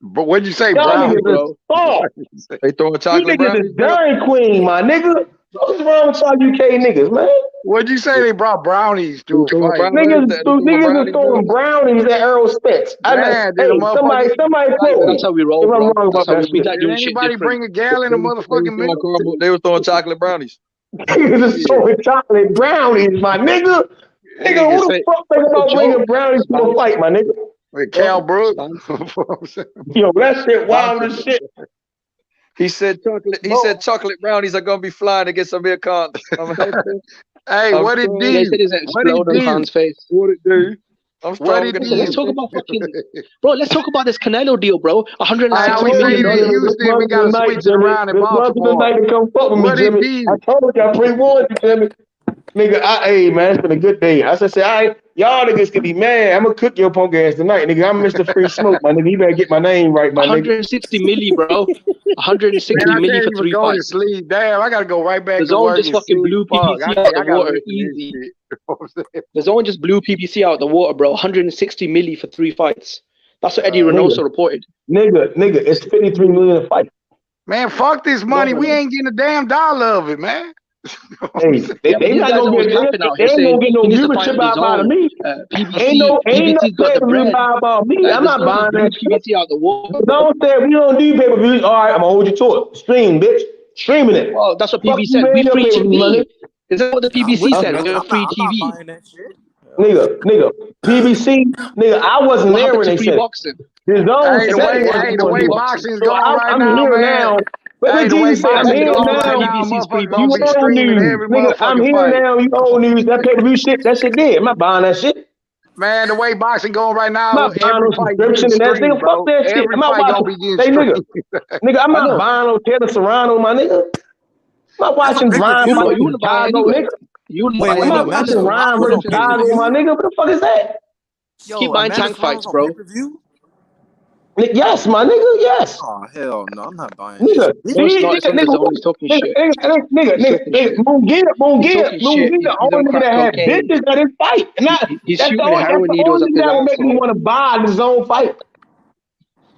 But what'd you say, Y'all brownies, niggas is soft. They throwing You chocolate niggas is brownies, bro? Dairy Queen, my nigga. What's wrong with y'all UK niggas, man? What'd you say? They brought brownies to a fight. Niggas is throwing brownies at Earl Spence. Man, did a motherfucker? Somebody quote me. That's how we roll, If I'm bro. wrong That's about how that we shit. like Did doing shit anybody different. bring a gallon of motherfucking milk? They were throwing chocolate brownies. Niggas is throwing chocolate brownies, my nigga. Nigga, who the fuck think about bringing brownies to a fight, my nigga? With Cal Brooks. Yo, that shit wild as shit. He said chocolate brownies are gonna be flying against Amir Khan. Hey, what it They do? said it's explode on Khan's face. What it do? I'm What it strong. do? Let's talk about bro. Let's talk about this Canelo deal, bro. I $160 was saying million. in Houston, we gotta switch it around in Baltimore. Tonight to come fuck with me, What it Jimmy. do? I told you, I pre-warned you, Jimmy. Nigga, hey, man, it's been a good day. I said, all right, y'all niggas can be mad. I'm gonna cook your punk ass tonight, nigga. I'm Mr. Free Smoke, my nigga. You better get my name right, my nigga. 160 milli, bro. 160 Man, I milli can't for even 3 go to fights. sleep. Damn, I gotta go right back The to zone work. just fucking blew PBC out the water easy. The zone just blew PBC out the water, bro. 160 milli for 3 fights. That's what Eddie Reynoso reported. Nigga, it's 53 million a fight. Man, fuck this money. We ain't getting a damn dollar of it, man. Hey, they not gonna get they ain't gonna get no viewership out of me. Ain't no pay-per-view about me. I'm not buying that shit. Out the water. Don't say we don't do pay-per-views. All right, I'm gonna hold you to it. Stream, bitch. Streaming it. Well, that's what PBC said. We free TV. Is that what the PBC said? We're free TV. Nigga, PBC, nigga, I wasn't there when they said it. The way boxing's going right now, here man. now. But Hey, the way boxing's going right now, PBC's motherfuckers gonna be streaming every nigga, I'm motherfucking here fight. now. You old news. That pay-per-view shit, that shit dead. I'm not buying that shit. Man, the way boxing going right now, I'm not buying every no fight subscription getting and that streamed, nigga. bro. Fuck that shit. Every I'm not fight gonna watching. be getting Hey, streamed. nigga, I'm not buying no Taylor Serrano, my nigga. I'm not watching Ryan versus Chicago, nigga. I'm not watching Ryan versus Chicago, my nigga. What the fuck is that? Keep buying tank fights, bro. Yes, my nigga, yes. Oh hell no, I'm not buying Nigga, this. He's talking shit. nigga, Munguia, the only nigga that had bitches at his fight. He's That's the shooting the heroin needles up his that would make me asshole. want to buy his own fight.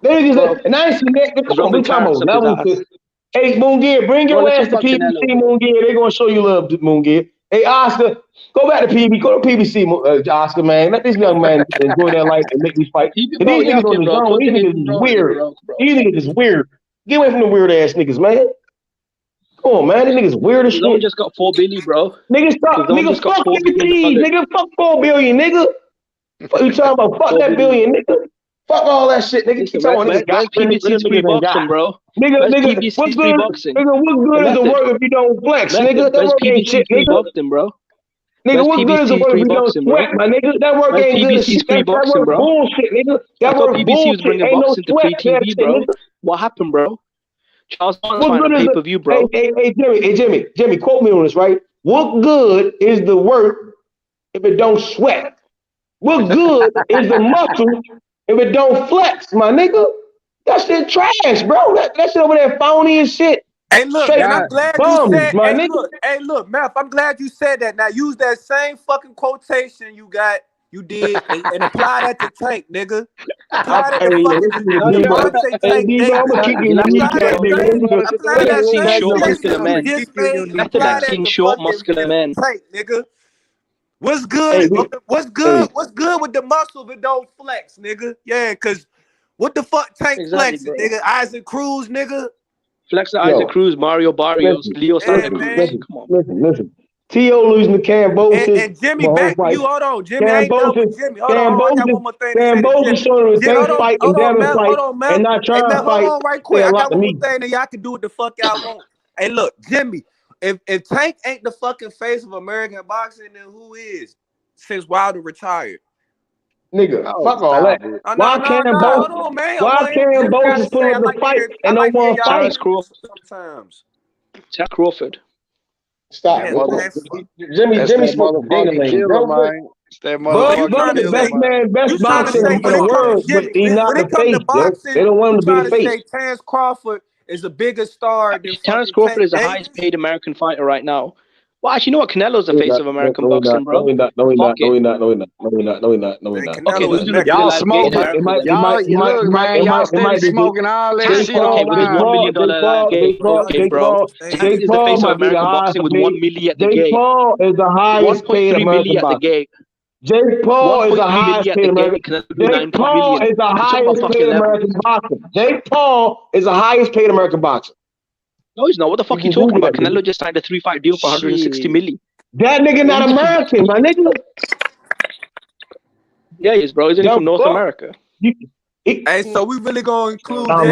Niggas, and I ain't seen that. Come on, we talking about levels. Hey, Munguia, bring your ass to PBC, Munguia. They gonna show you love, Munguia. Hey, Oscar, go back to PB. Go to PBC, Oscar, man. Let this young man enjoy their life and make these fights. These niggas on the zone. These niggas is weird. These niggas is weird. Get away from the weird ass niggas, man. Come on, man. These niggas weird as shit. Zone just got 4 billion, bro. Nigga, fuck 4 billion. Nigga, fuck 4 billion, nigga. What you talking about? Fuck that billion, nigga. Fuck all that shit, nigga. Keep talking about niggas. PBC's free boxing, bro. Nigga, what's good? Nigga, what good is the work if you don't flex, nigga? That work ain't shit, nigga. Bro. Nigga, what good is the work if you don't sweat, my nigga? That work ain't good as shit. That work bullshit, nigga. That work bullshit. Ain't no sweat. What happened, bro? Charles Bond's fighting on pay-per-view, bro. Hey, Jimmy, quote me on this, right? What good is the work if it don't sweat? What good is the muscle if it don't flex, my nigga? That shit trash, bro. That shit over there phony and shit. Hey, look, Straight and I'm glad bums, you said. my Hey, nigga. look, Meth. I'm glad you said that. Now use that same fucking quotation you did, and apply that to Tank, nigga. Apply that to fucking Tank Davis. I'm gonna keep you Apply that same short, muscular men. his face. Nothing like seeing short, muscular men. Tank, nigga. What's good? What's good with the muscle if it don't flex, nigga? Yeah, cause what the fuck Tank flexing, nigga? Isaac Cruz, nigga. Flexing Isaac Cruz, Mario Barrios, Leo Santa Cruz. Come on. Listen. T.O. losing to Kambosos. And Jimmy, back to you. Hold on, Jimmy. I ain't done with Jimmy. Hold on. I got one more thing to say to Kambosos showing the same fight and Devin fight and not trying to fight. Hold on right quick. I got one more thing that y'all can do what the fuck y'all want. Hey, look, Jimmy, if Tank ain't the fucking face of American boxing, then who is? Since Wilder retired. Nigga, fuck all that. Why can't Kambosos pull up the fight and no one fight? Sometimes. Jack Crawford. Stop, Jimmy spoke ding-a-ling, bro. It's that motherfucker. The best man, best boxer in the world, but he's not the face. They don't want him to be the face. Terrence Crawford is a bigger star than Terrence Crawford is the highest paid American fighter right now. Well, actually, you know what? Canelo's the face of American boxing, bro. No, he's not. Okay, y'all smoke. Y'all steady smoking all that shit online. Okay, bro. Tank is the face of American boxing with 1 million at the gate. Jake Paul is the highest paid American boxer. Jake Paul is the highest paid American. Jake Paul is the highest paid American boxer. Jake Paul is the highest paid American boxer. No, he's not. What the fuck are you talking about? Canelo just signed a 3-fight deal for 160 million. That nigga not American, my nigga. Yeah, he is, bro. Isn't he from North America? Hey, so we really gonna include Can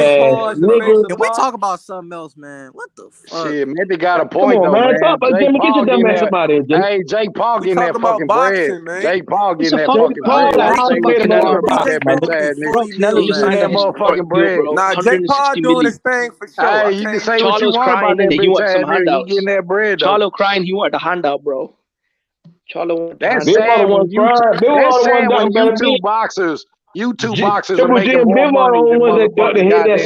we talk about something else, man? What the fuck? Shit, man, they got a point though, man. Hey, Jake Paul getting that fucking bread. Jake Paul getting that fucking bread. Nah, Jake Paul doing his thing for sure. Hey, you can say what you want about that bitch ass nigga. He getting that bread though. Charlo crying, he wanted a handout, bro. Charlo, that's sad when YouTube boxers. YouTube boxers are making more money than motherfucking goddamn.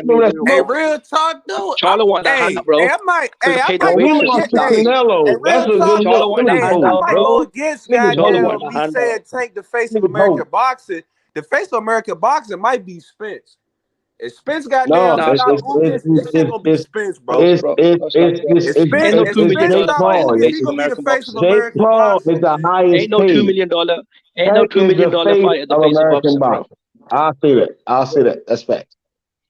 Hey, real talk, dude. Charlo want that handout, bro. I might Canelo. That's a good look. I might go against goddamn me saying Tank the face of American boxing. The face of American boxing might be Spence. If Spence got this shit gonna be Spence, bro. Jake Paul is the highest paid. Ain't no $2 million fight at the face of boxing, bro. I'll say that. That's fact.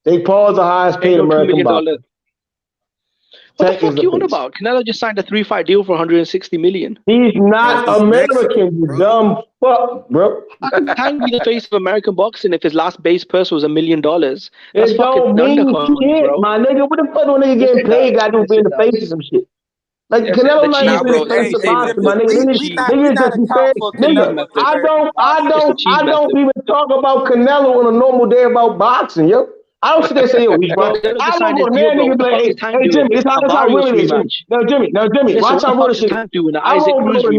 Jake Paul is the highest paid American boxer. What the fuck are you on about? Canelo just signed a 3-fight deal for 160 million. He's not American, you dumb fuck, bro. Tank be the face of American boxing if his last base purse was $1 million. That's it don't mean shit, bro. My nigga. What the fuck do a nigga getting paid? Got to be in the face of some shit. Like Canelo not even in the face of boxing, my nigga. I don't even talk about Canelo on a normal day about boxing, yo. I don't sit there and say, yo, he's wrong. I don't go there, nigga, be like, hey, Jimmy, this how really it is. Now, Jimmy, watch how real shit. I won't go to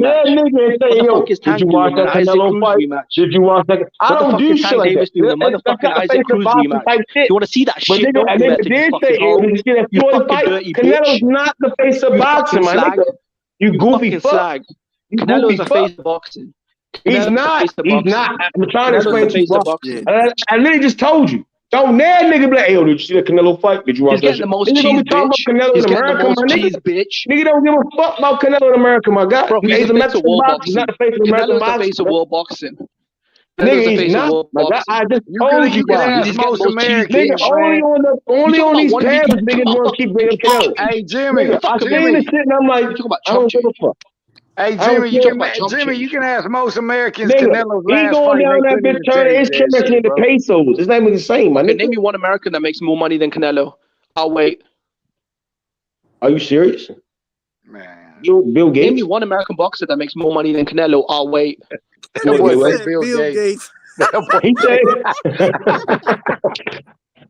that nigga and say, yo, did you watch that Canelo fight? Did you watch that? I don't do shit like that. The motherfucking Isaac Cruz rematch. You want to see that shit? But nigga, did say, yo, did you see that Floyd fight? Canelo's not the face of boxing, my nigga. You goofy fuck. Canelo is the face of boxing. He's not. I'm trying to explain to you. I literally just told you. Don't that nigga be like, hey, yo, did you see the Canelo fight? Did you watch that? He's getting the most cheese, bitch. Nigga don't give a fuck about Canelo in America, my guy. Bro, he's the face of world boxing. Canelo's the face of world boxing. Nigga, he's not. I just told you guys. He's most American. Only on these panels, niggas want to keep bringing Canelo. Hey, Jimmy. I seen this shit and I'm like, I don't give a fuck. Hey, Jimmy, you can ask most Americans Canelo's last fight. He going down that bitch turning his currency into pesos. It's not even the same, my nigga. Name me one American that makes more money than Canelo. I'll wait. Are you serious? Man. Bill Gates? Name me one American boxer that makes more money than Canelo. I'll wait. Bill Gates. He said...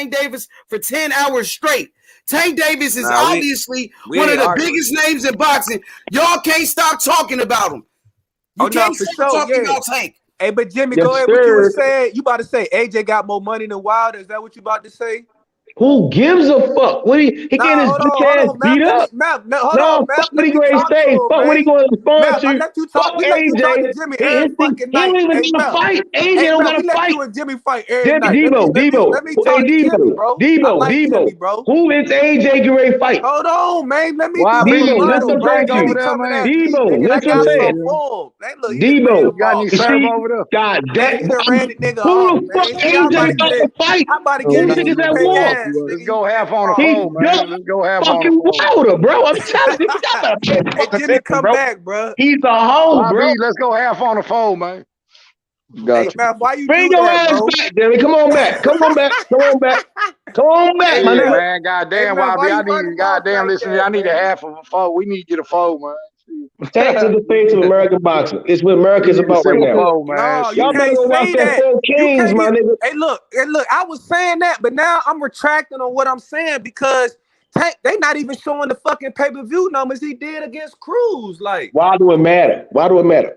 Tank Davis for 10 hours straight. Tank Davis is obviously one of the biggest names in boxing. Y'all can't stop talking about him. You can't stop talking about Tank. Hey, but Jimmy, go ahead. What you were saying? You about to say AJ got more money than Wilder? Is that what you about to say? Who gives a fuck? What he getting his bitch ass beat up? No, fuck what he going to say. Fuck what he going to respond to. Fuck AJ. He don't even got to fight. AJ don't got to fight. You and Jimmy fight every Debo. night. Let me talk to Jimmy, bro. Debo. Who is AJ getting ready to fight? Hold on, man. Let me Debo, listen to Debo, listen to say. Debo, got any serve over there? God damn. Who the fuck AJ got to fight? Who niggas at war? Let's go half on the phone, man. Let's go half on the fucking phone. Wilder, bro. I'm telling you, y'all better pay Jimmy, come back, bro. He's a hoe, bro. Let's go half on the phone, man. Gotcha. Man, why you Bring do your that, ass bro? back, Jimmy. Come on back. Come on back. Come on back. Come on back, my nigga. Man, goddamn, YB, I need goddamn listen. I need a half of a phone. We need to get a phone, man. Tank to the face of American boxing. It's what America's about right now. No, you Y'all better can't go watch say that that. 4 Kings, my nigga. Hey, look. I was saying that, but now I'm retracting on what I'm saying because Tank, they not even showing the fucking pay-per-view numbers he did against Cruz. Like, why do it matter? Why do it matter?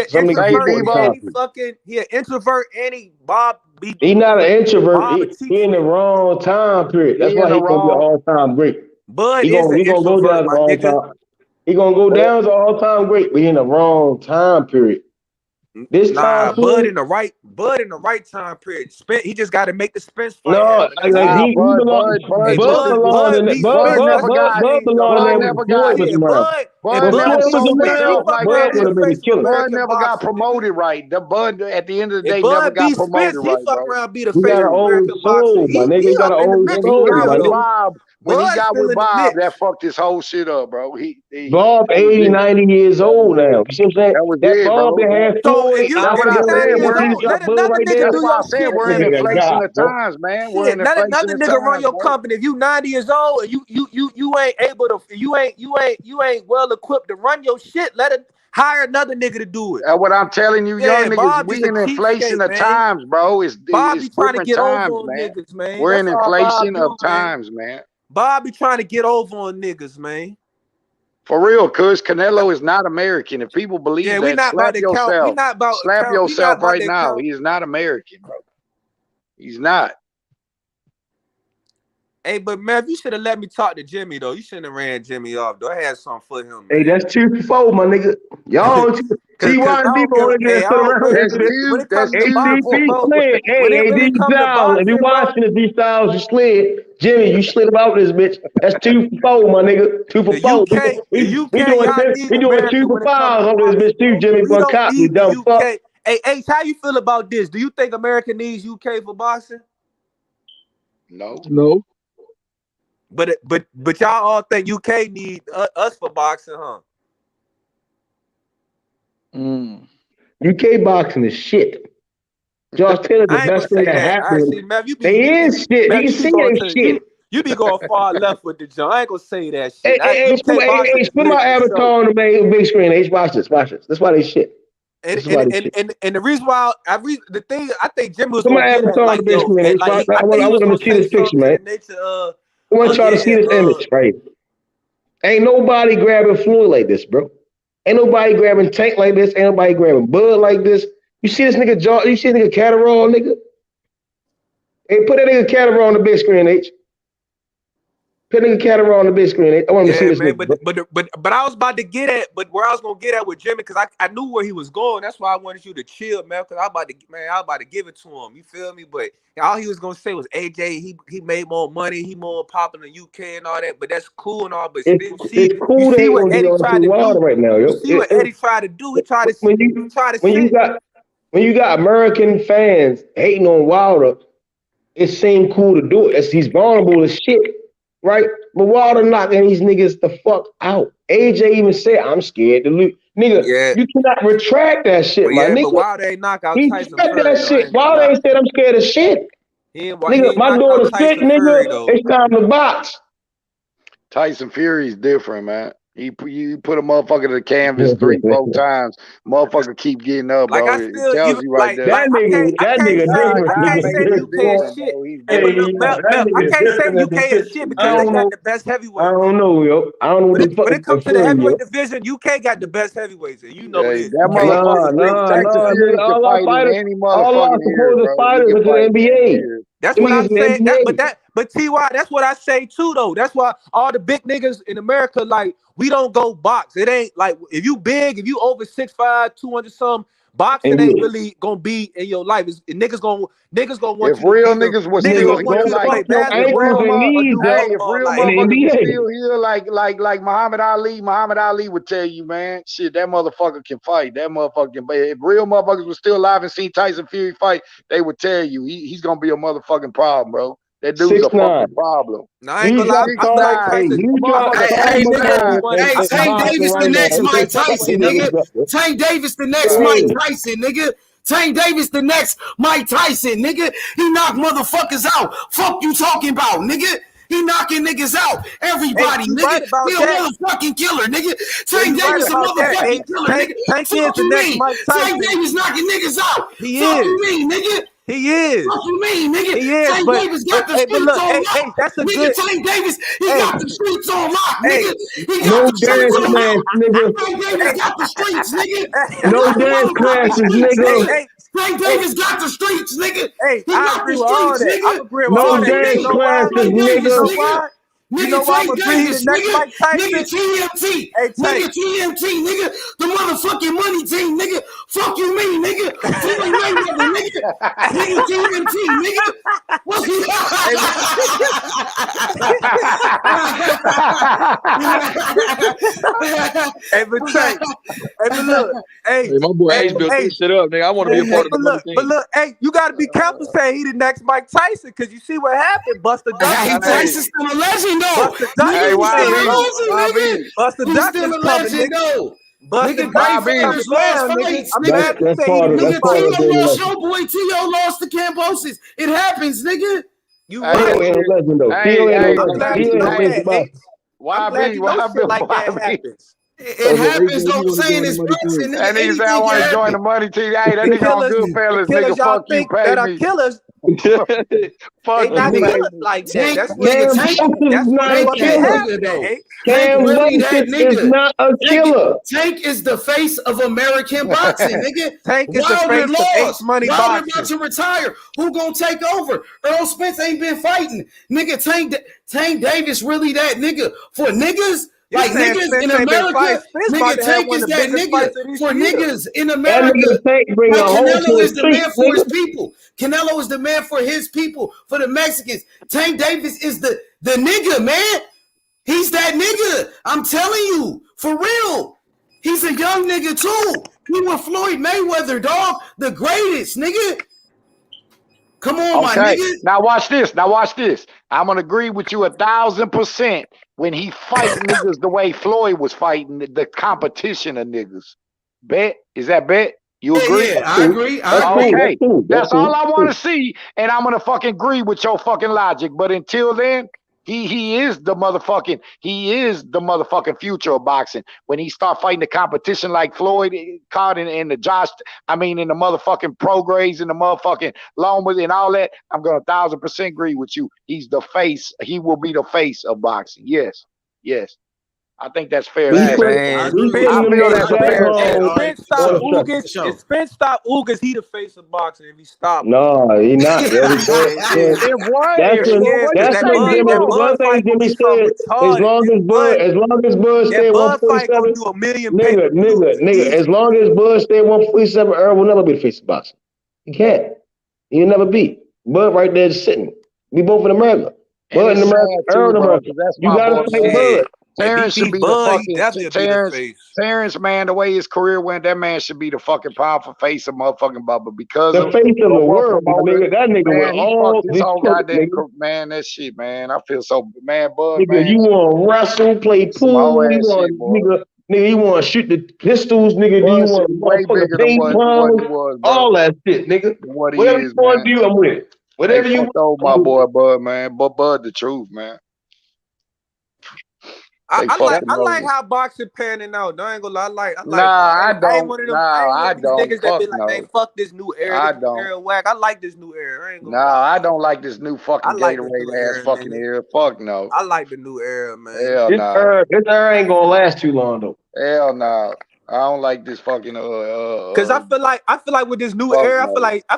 Some niggas before the time period. He an introvert and he He not an introvert. He in the wrong time period. That's why he gonna be an all-time great. Bud he gonna go down to all-time. He gonna go down as an all-time great, but he in the wrong time period. This time Bud period, in the right time period. He just got to make the Spence fight. no, he belong. Bud belong in that. Bud belong in there when Floyd was around. When Floyd was around, Bud would have been the killer. Bud never got promoted right. The Bud at the end of the day never Bud got promoted right. He fuck around, be the He face got of an old American soul, boxing. my nigga. He got an old soul, my nigga. When he got with Bob, that fucked his whole shit up, bro. Bob 80, 90 years old now. You see what I'm saying? That Bob that had Floyd. That's what I said. That's why I said we're in inflation of times, man. We're in inflation Let the nigga run your company. If you 90 years old and you ain't able to, you ain't well equipped to run your shit. Let Hire another nigga to do it. That's what I'm telling you, Yeah, young niggas. Bob We just a in inflation cheapskate, of man. times, bro. It's Bob be trying to different get over times, on man. niggas, man. We're That's in all Bob inflation do, of times, man. Bob be trying to get over on niggas, man. For real, cuz Canelo is not American. If people believe we that, not slap about to count. We yourself. not about Slap count. We not yourself about right to now. count. He is not American, bro. He's not. Hey, but Mev, you should have let me talk to Jimmy though. You shouldn't have ran Jimmy off though. I had something for him, man. Hey, that's 2 for 4, my nigga. Y'all T1 and people only get sit around here. When it comes to ADP boxing, slid. Hey, AD Styles. If you watching this, D Styles, you slid. Jimmy, you slid about this bitch. That's 2 for 4, my nigga. 2 for 4. We doing 2 for 5 on this bitch too, Jimmy. We don't Cop, you need the dumb fuck. UK. Hey, H, how you feel about this? Do you think America needs UK for boxing? No. But y'all all think UK need us for boxing, huh? UK boxing is shit. Josh Taylor's the best thing that happened. They is shit. You can see they shit. You be going far left with the joint. I ain't gonna say that shit. Hey, put my avatar on the big screen. H, watch this. That's why they shit. And the reason why I think Jimmy was put my gonna get avatar on the big screen. I want them to see this picture, man. I want y'all to see this image, right? Ain't nobody grabbing Floyd like this, bro. Ain't nobody grabbing Tank like this. Ain't nobody grabbing Bud like this. You see this nigga jaw? You see this nigga Catterall, nigga? Hey, put that nigga Catterall on the big screen, H. Put nigga Catterall on the big screen, H. I want to see this man, nigga. but I was about to get at, but where I was gonna get at with Jimmy, because I knew where he was going. That's why I wanted you to chill, man. Because I was about to give it to him. You feel me? But all he was gonna say was AJ. He made more money. He more popular in the UK and all that. But that's cool and all. But it's cool. You see what Eddie tried to do right now, yo. You see what Eddie tried to do? He tried to when you got American fans hating on Wilder, it seemed cool to do it. He's vulnerable as shit. Right? But Wilder knocking these niggas the fuck out. AJ even said, I'm scared to lose. Nigga, you cannot retract that shit, my nigga. But Wilder ain't knock out Tyson Fury. That shit. Wilder ain't said I'm scared of shit. Nigga, my daughter's sick, nigga. It's time to box. Tyson Fury is different, man. You put a motherfucker to the canvas 3-4 times, motherfucker keep getting up, bro. It tells you right there. That nigga different. I can't say UK is shit. I can't say UK is shit because they got the best heavyweights. I don't know, yo. I don't know what the fuck. When it comes to the heavyweight division, UK got the best heavyweights, and you know this. All our supposed fighters are the NBA. That's what I'm saying. But TY, that's what I say too, though. That's why all the big niggas in America, like, we don't go box. It ain't like if you big, if you over 6'5", 200 something, boxing ain't really gonna be in your life. Niggas gonna want if real niggas was still here like if real motherfuckers still here like Muhammad Ali would tell you, man, shit, that motherfucker can fight. That motherfucker can. But if real motherfuckers was still alive and seen Tyson Fury fight, they would tell you he's gonna be a motherfucking problem, bro. That dude's a fucking problem. No, I ain't gonna lie. Hey, Tank Davis the next Mike Tyson, nigga. Tank Davis the next Mike Tyson, nigga. Tank Davis the next Mike Tyson, nigga. He knocked motherfuckers out. Fuck you talking about, nigga. He knocking niggas out. Everybody, nigga. He a motherfucking killer, nigga. Tank Davis a motherfucking killer, nigga. Fuck you mean? Tank Davis knocking niggas out. Fuck you mean, nigga? He is. What you mean, nigga? He is, Tank Davis got the streets on lock. That's a nigga, good. Tank Davis, he got the streets on lock, nigga. He No got the streets on lock. nigga. Tank Davis got the streets, nigga. No dance classes, nigga. Tank Davis got the streets, nigga. Hey, he got the streets, nigga. No dance classes, nigga. Nigga, Tank Davis, nigga, TMT, nigga, TMT, nigga, the motherfucking money team, nigga, fuck you mean, nigga, Floyd Mayweather, nigga, TMT, nigga, what you Hey, but Tank, look, my boy Ace built this shit up, nigga. I want to be a part of the money team. But look, hey, you got to be careful saying he the next Mike Tyson, because you see what happened, Buster Douglas. Tyson's still a legend, though. Buster Douglas still a legend, though. Buster Douglas your boy T.O. lost to Kambosos. It happens, nigga. You right. Why like that happens? It happens. Don't saying it's boxing, nigga. That nigga said I Anything want can to join happen. the money team. Hey, that nigga on Goodfellas, nigga. Fuck you, pay me. Killers. Fuck They not you, killers pay like that. Tank, That's what nigga, Tank Tank is not that killer. nigga though. Tank Cam really that Boston nigga. is not a killer. Tank is the face of American boxing, nigga. Tank is the Wilder face of H lost. Money Wilder boxing. about to retire. Who gonna take over? Earl Spence ain't been fighting, nigga. Tank Davis really that nigga for niggas. Like niggas in America, nigga, Tank is that nigga for niggas in America. That nigga bring Like a hoe to Canelo the is the man street, for his nigga. people. Canelo is the man for his people, for the Mexicans. Tank Davis is the nigga, man. He's that nigga. I'm telling you, for real. He's a young nigga too. He was Floyd Mayweather, dog, the greatest, nigga. Come on, my nigga. Now watch this. I'm gonna agree with you 1,000% when he fight niggas the way Floyd was fighting the competition of niggas. Bet? Is that bet? You agree? Yeah, I agree. Okay. That's all I want to see, and I'm gonna fucking agree with your fucking logic. But until then, he is the motherfucking future of boxing. When he start fighting the competition like Floyd caught in the in the motherfucking progrades and the motherfucking Lomas and all that, I'm gonna 1,000% agree with you. He's the face. He will be the face of boxing. Yes. I think that's fair. If Spence stop Ugas, he the face of boxing. If he stop, No, he not. That's one thing Jimmy said. As long as Bud stay 147, do $1 million. Nigga. As long as Bud stay 147, Earl will never be the face of boxing. He can't. He'll never be. Bud right there just sitting. We both in America. Bud in America, Earl in America. You gotta fight Bud. Terrence should be the fucking Terrence, man, the way his career went, that man should be the fucking powerful face of motherfucking Bubba because the face of the world, nigga. That nigga man, went all this whole goddamn man, that shit, man. I feel so Bud, nigga, man. you want to wrestle, play pool, you want nigga, you want to shoot the pistols, nigga. Do you want way bigger than what he was, bro. All that shit, nigga. Whatever you want to do, I'm with it. Whatever you want. My boy Bud, man. Bud, the truth, man. I like how boxing panning out. No, I ain't gonna lie. I don't. I ain't one of them niggas that be like, man, fuck this new era. I don't. Era whack. I like this new era. I ain't gonna I don't like this new fucking Gatorade ass fucking era. Fuck no. I like the new era, man. Hell no. This era ain't gonna last too long though. Hell no. I don't like this fucking Cause I feel like with this new era, I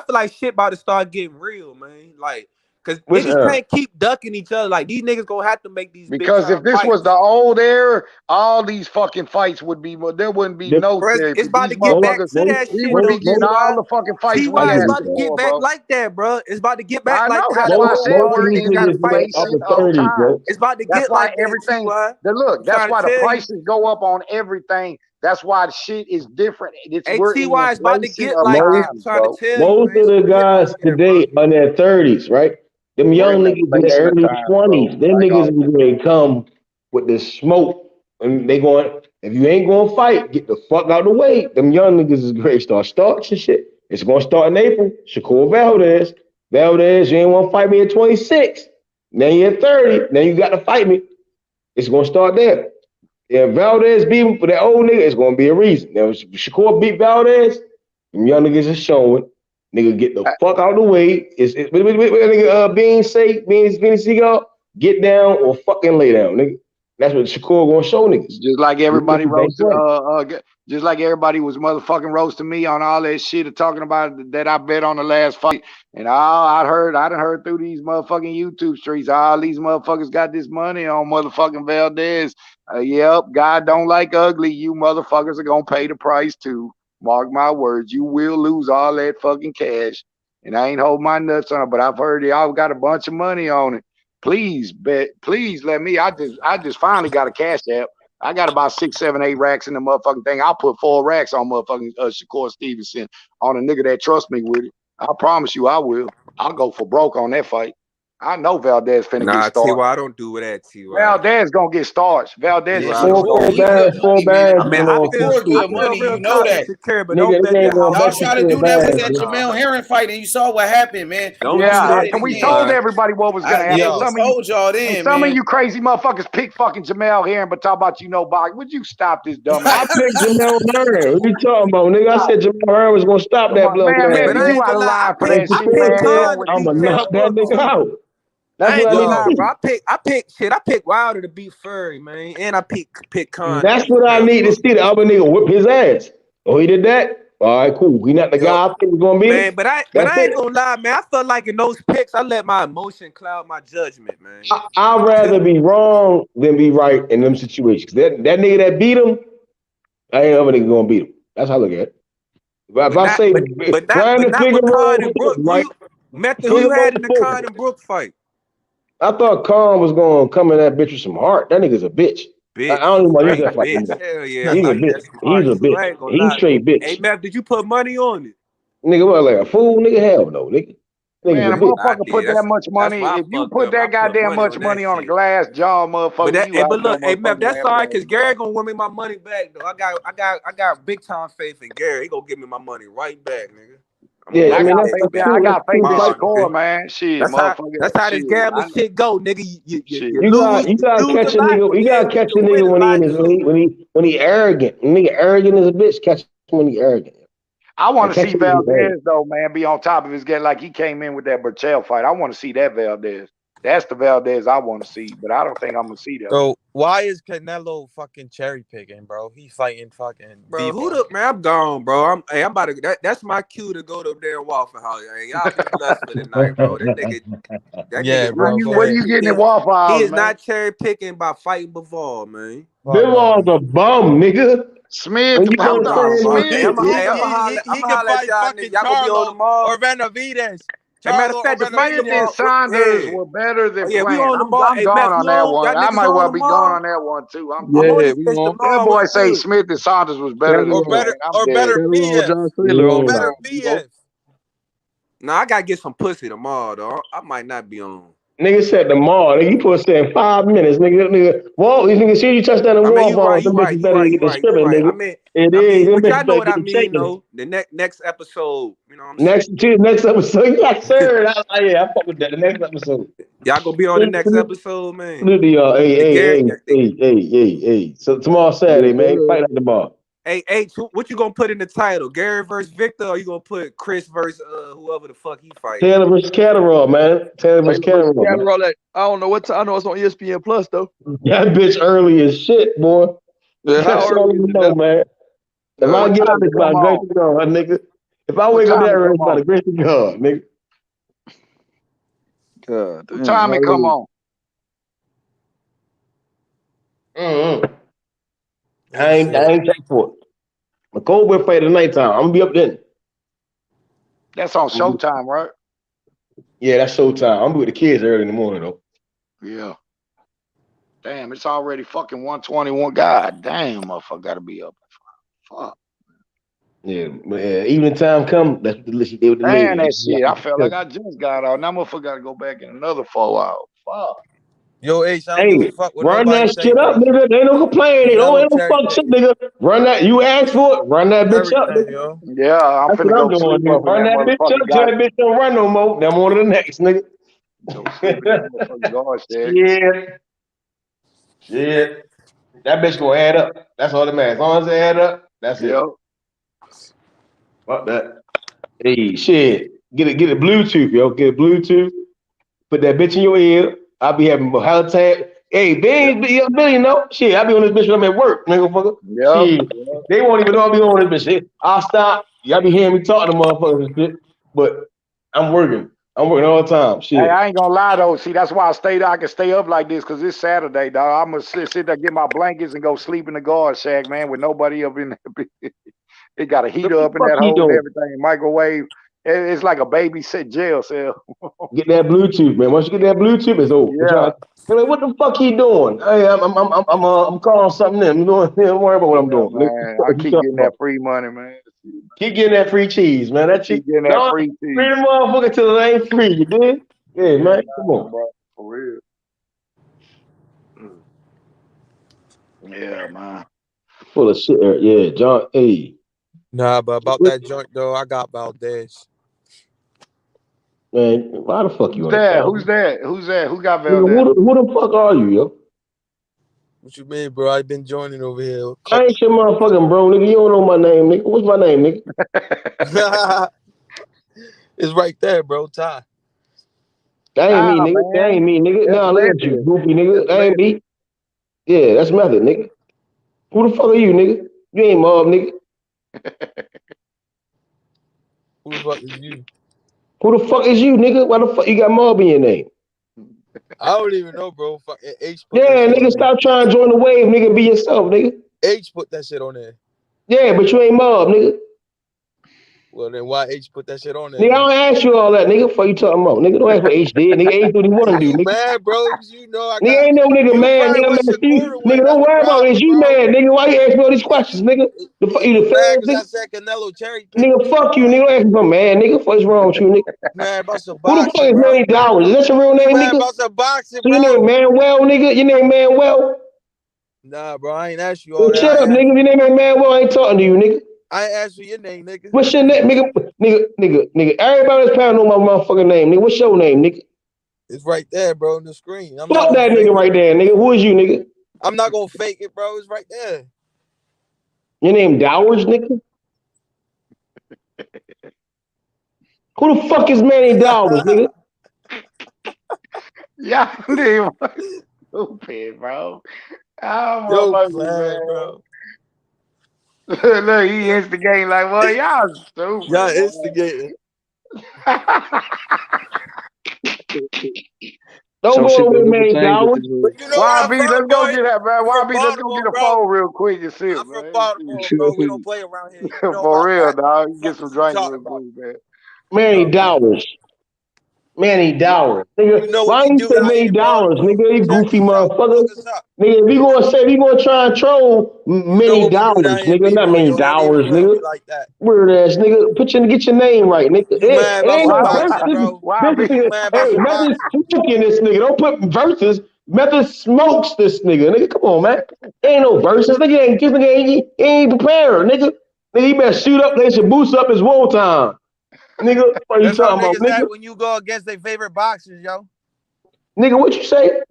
feel like shit about to start getting real, man. Like. Cause niggas can't keep ducking each other. Like these niggas gonna have to make these. Because if this was the old era, all these fucking fights would be. There wouldn't be no. It's about to get back to that shit. We would be getting all the fucking fights. T.Y. is about to get back like that, bro. It's about to get back like that. That's why I said you got to fight all the time. It's about to get like everything. Look, that's why the prices go up on everything. That's why the shit is different. T.Y. is about to get like that. I'm trying to tell you. Most of the guys today are in their 30s, right? Them young niggas in their early 20s, them niggas is going to come with the smoke. And they going, if you ain't going to fight, get the fuck out of the way. Them young niggas is going to start starts and shit. It's going to start in April. Shakur Valdez, you ain't want to fight me at 26. Now you're at 30. Now you got to fight me. It's going to start there. If Valdez beat him for that old nigga, it's going to be a reason. Now, if Shakur beat Valdez, them young niggas is showing. Nigga, get the fuck out of the way. Beans Seagull, get down or fucking lay down, nigga. That's what Shakur gonna show niggas. Just like everybody roasted, just like everybody was motherfucking roasting me on all that shit of talking about that I bet on the last fight. And I done heard through these motherfucking YouTube streets, all these motherfuckers got this money on motherfucking Valdez. Yep, God don't like ugly. You motherfuckers are gonna pay the price too. Mark my words, you will lose all that fucking cash. And I ain't holding my nuts on it, but I've heard y'all got a bunch of money on it. Please let me. I just finally got a cash app. I got about 6, 7, 8 racks in the motherfucking thing. I'll put 4 racks on motherfucking Shakur Stevenson on a nigga that trusts me with it. I promise you I will. I'll go for broke on that fight. I know Valdez finna get started. T.Y., I don't do that, T.Y. Valdez gonna get starts. Valdez is four good. bags. I mean, I feel good money. real You know that. secure, but don't bet that Y'all house. try to do that with that Jamel Herring fight, and you saw what happened, man. We told everybody what was gonna happen. We told y'all then, some man. of you crazy motherfuckers pick fucking Jamel Herring, but talk about boxing. Would you stop this dumb? I picked Jamel Herring. What you talking about, nigga? I said Jamel Herring was gonna stop that blood. Man, you out of line for that shit, man. I'm gonna knock that nigga out. That's what I need to see. I picked Wilder to beat Fury, man, and I picked Khan. That's what I need to see. The other nigga whip his ass. Oh, he did that. All right, cool. He not the guy I think was gonna be. Man, but I ain't gonna lie, man. I felt like in those picks, I let my emotion cloud my judgment, man. I'd rather be wrong than be right in them situations. That nigga that beat him, I ain't ever nigga gonna beat him. That's how I look at it. If I say Brian the Figueroa, Method, who you had in the Khan and Brook fight? I thought Khan was gonna come in that bitch with some heart. That nigga's a bitch. I don't even want to use that fight. Hell yeah, he's a bitch. He's a bitch. He's straight bitch. Hey, Meth, did you put money on it? Nigga, what, like a fool? Nigga, hell no, nigga. Man, a motherfucker put that much money. If you put that goddamn much money on a glass jaw, motherfucker. But look, hey, Meth, that's all right, because Gary gonna win me my money back, though. I got big time faith in Gary. He gonna give me my money right back, nigga. I got faith in Shakur, man. Shit, motherfucker. That's how this gambling shit go, nigga. You gotta catch a nigga. You gotta catch a nigga when he arrogant. Nigga arrogant as a bitch. Catch him when he arrogant. I want to see Valdez though, man, be on top of his game like he came in with that Berchel fight. I want to see that Valdez. That's the Valdez I want to see, but I don't think I'm gonna see that. So why is Canelo fucking cherry picking, bro? He's fighting fucking. Bro, who the man? I'm gone, bro. I'm about to. That's my cue to go to there and Waffle House. Hey, y'all be blessed for the night, bro. That nigga, bro. What are you getting at Waffle House? He is not cherry picking by fighting Bivol, man. Bivol's a bum, nigga. Smith, hold on. Smith. He can fight fucking Charlo or Benavidez. As a matter of fact, the Smith and Saunders were better than playing. I'm gone on that one. I might well be gone on that one too. That boy say Smith and Saunders was better than better BS. Nah, I gotta get some pussy tomorrow, though. I might not be on. Nigga said tomorrow. Nigga, you put say in 5 minutes, nigga. Wall, these niggas see you touch down the wall. You right. Nigga. I mean, but y'all know what I mean, though. The next episode, you know what I'm saying? Next episode. Yes, sir. I fuck with that. The next episode. Y'all gonna be on the next episode, man. Hey. So tomorrow Saturday, man. Fight like tomorrow. Hey, what you gonna put in the title? Gary versus Victor, or you gonna put Chris versus whoever the fuck he fight? Taylor versus Catterall, man. Taylor versus Catterall. I don't know what time. I know it's on ESPN Plus though. That bitch early as shit, boy. That's all you know, man. If I get up, it's by grace of God, nigga. If I wake up that early, it's by the grace of God, nigga. God, what time it come on? I ain't checked for it. My cold boy fight at nighttime. I'm gonna be up then. That's on Showtime, right? Yeah, that's Showtime. I'm gonna be with the kids early in the morning though. Yeah. Damn, it's already fucking 1:21. God damn, motherfucker, gotta be up. Fuck. Yeah, evening time come. That's what the list you did with the man, that shit. I felt like I just got out. Now motherfucker gotta go back in another 4 hours. Fuck. Yo, H, I don't give a fuck what run that shit up, nigga. They ain't no complain. They don't fuck shit, nigga. Run that. You asked for it. Run that bitch up, nigga. Yeah, I'm finna go doing, nigga. Run that bitch up. Till that bitch don't run no more. Then I'm on to the next, nigga. Shit. That bitch gonna add up. That's all that matters. As long as it add up, that's it. Fuck that. Hey, shit. Get a Bluetooth, yo. Get a Bluetooth. Put that bitch in your ear. I'll be having a hell tag. Hey, you know, shit, I be on this bitch when I'm at work, motherfucker. Yeah. They won't even know I'll be on this bitch. Shit. I'll stop. Y'all be hearing me talking to motherfuckers and shit. But I'm working. I'm working all the time. Shit. Hey, I ain't gonna lie though. See, that's why I can stay up like this, because it's Saturday, dog. I'm gonna sit there, get my blankets, and go sleep in the guard shack, man, with nobody up in there. It got a heater up in that hole and everything, microwave. It's like a babysit jail cell. Get that Bluetooth, man. Once you get that Bluetooth, it's over. Yeah. Like, what the fuck he doing? Hey, I'm calling something in. Don't worry about what I'm doing. Man, I keep getting that free money, man. Keep getting that free cheese, man. That cheese. Keep getting that free cheese. Free the motherfucker till it ain't free, you dig? Yeah, man. Come on. Bro, for real. Yeah, man. Full of shit. Yeah, John. Hey. Nah, but about that joint though, I got Valdez. Man, why the fuck you Who's on the that? phone? Who's that? Who's that? Who got Nigga, Valdez? who the fuck are you, yo? What you mean, bro? I've been joining over here. I ain't your motherfucking bro, nigga. You don't know my name, nigga. What's my name, nigga? It's right there, bro. Ty. That ain't me, nigga. That ain't me, nigga. Nah, look at you, goofy nigga. That ain't me. Yeah, that's Method, nigga. Who the fuck are you, nigga? You ain't Mob, nigga. Who the fuck is you? Who the fuck is you, nigga? Why the fuck you got Mob in your name? I don't even know, bro. Fuck, H put Yeah, nigga, stop trying to join the wave, nigga. Be yourself, nigga. H put that shit on there. Yeah, but you ain't Mob, nigga. Well, then why H put that shit on there? Nigga, I don't ask you all that, nigga. What you talking about? Nigga, don't ask what H did. Nigga, H what he want to do, You nigga. mad, bro? You know I got. Nigga ain't no nigga you mad, probably nigga. wish Man, Shakur win. nigga, don't worry about it. Is you mad, nigga? Why you ask me all these questions, nigga? The fuck you the mad fans, because I nigga? said Canelo cherry pick. Nigga, fuck you, nigga. Don't ask me about man, nigga. What's wrong with you, nigga? Mad about some Who the boxing, fuck is bro. Manny Dowers? Is that your real You name, mad nigga? about some boxing, So bro? your name Manuel, nigga? Your name Manuel? Nah, bro. I ain't asked you all that. Shut up, nigga. Your name ain't Manuel. I ain't talking to you, nigga. I ain't asked you your name, nigga. What's your name, nigga? Nigga. Everybody that's playing know my motherfucking name, nigga. What's your name, nigga? It's right there, bro, on the screen. I'm Fuck not that nigga right there, nigga. Who is you, nigga? I'm not gonna fake it, bro. It's right there. Your name Dowers, nigga? Who the fuck is Manny Dowers, nigga? Y'all nigga stupid, bro. Oh, Yo, man. bro. Look, he instigating like, well, y'all stupid. Y'all instigating. Don't go over Manny Dowers. You know YB, let's go get that, man. I'm YB, let's go get a phone real quick and see, I'm man. from Baltimore, bro. We don't play around here. You know For real, that. dog. You get some drinks real quick, man. Manny Dowers. Manny Dowers. Nigga, You know why what we you do say out Manny here in Dowers, Baltimore. nigga? You Check goofy us out. motherfucker. Look us up. Nigga, if we gonna try and troll Manny what we do Dowers, down here in nigga, not B-Boy. Manny You don't even Dowers, play with nigga. me like that. Weird ass nigga. Get your name right, nigga. You mad It about ain't some no boxing, verse. bro? This You nigga, mad about hey, some Method boxing? smoking this nigga. Don't put verses. Method smokes this nigga. Nigga, come on, man. Ain't no verses. This nigga ain't prepared, nigga. Nigga, he better shoot up. They should boost up his war time. Nigga, what are you That's how talking about, niggas nigga? act when you go against their favorite boxers, yo. Nigga, what you say?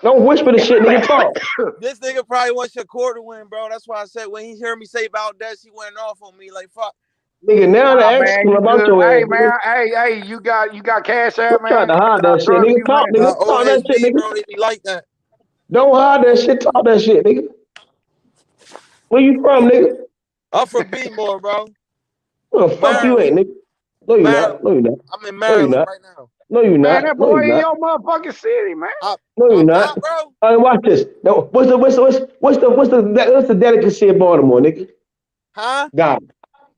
Don't whisper the shit, nigga. Talk. This nigga probably wants Shakur to win, bro. That's why I said when he heard me say Valdez, he went off on me like fuck. Nigga, now to ask man, him you about good. your Hey, ass, man. nigga. Hey, you got cash out, Don't try man. to hide Can I that shit, trust nigga. you, Talk, man? nigga. Talk that shit, OSB, nigga. bro, they be like that. Don't hide that shit. Talk that shit, nigga. Where you from, nigga? I'm from B-More, bro. Where the fuck you at, nigga? No, you not. No, you not. I'm in No, you Maryland not. right now. No, you Man, not. that No, boy you in not. your motherfucking city, man. No, you're I'm not. bro. All right, watch this. No, what's the delicacy of Baltimore, nigga? Huh? God.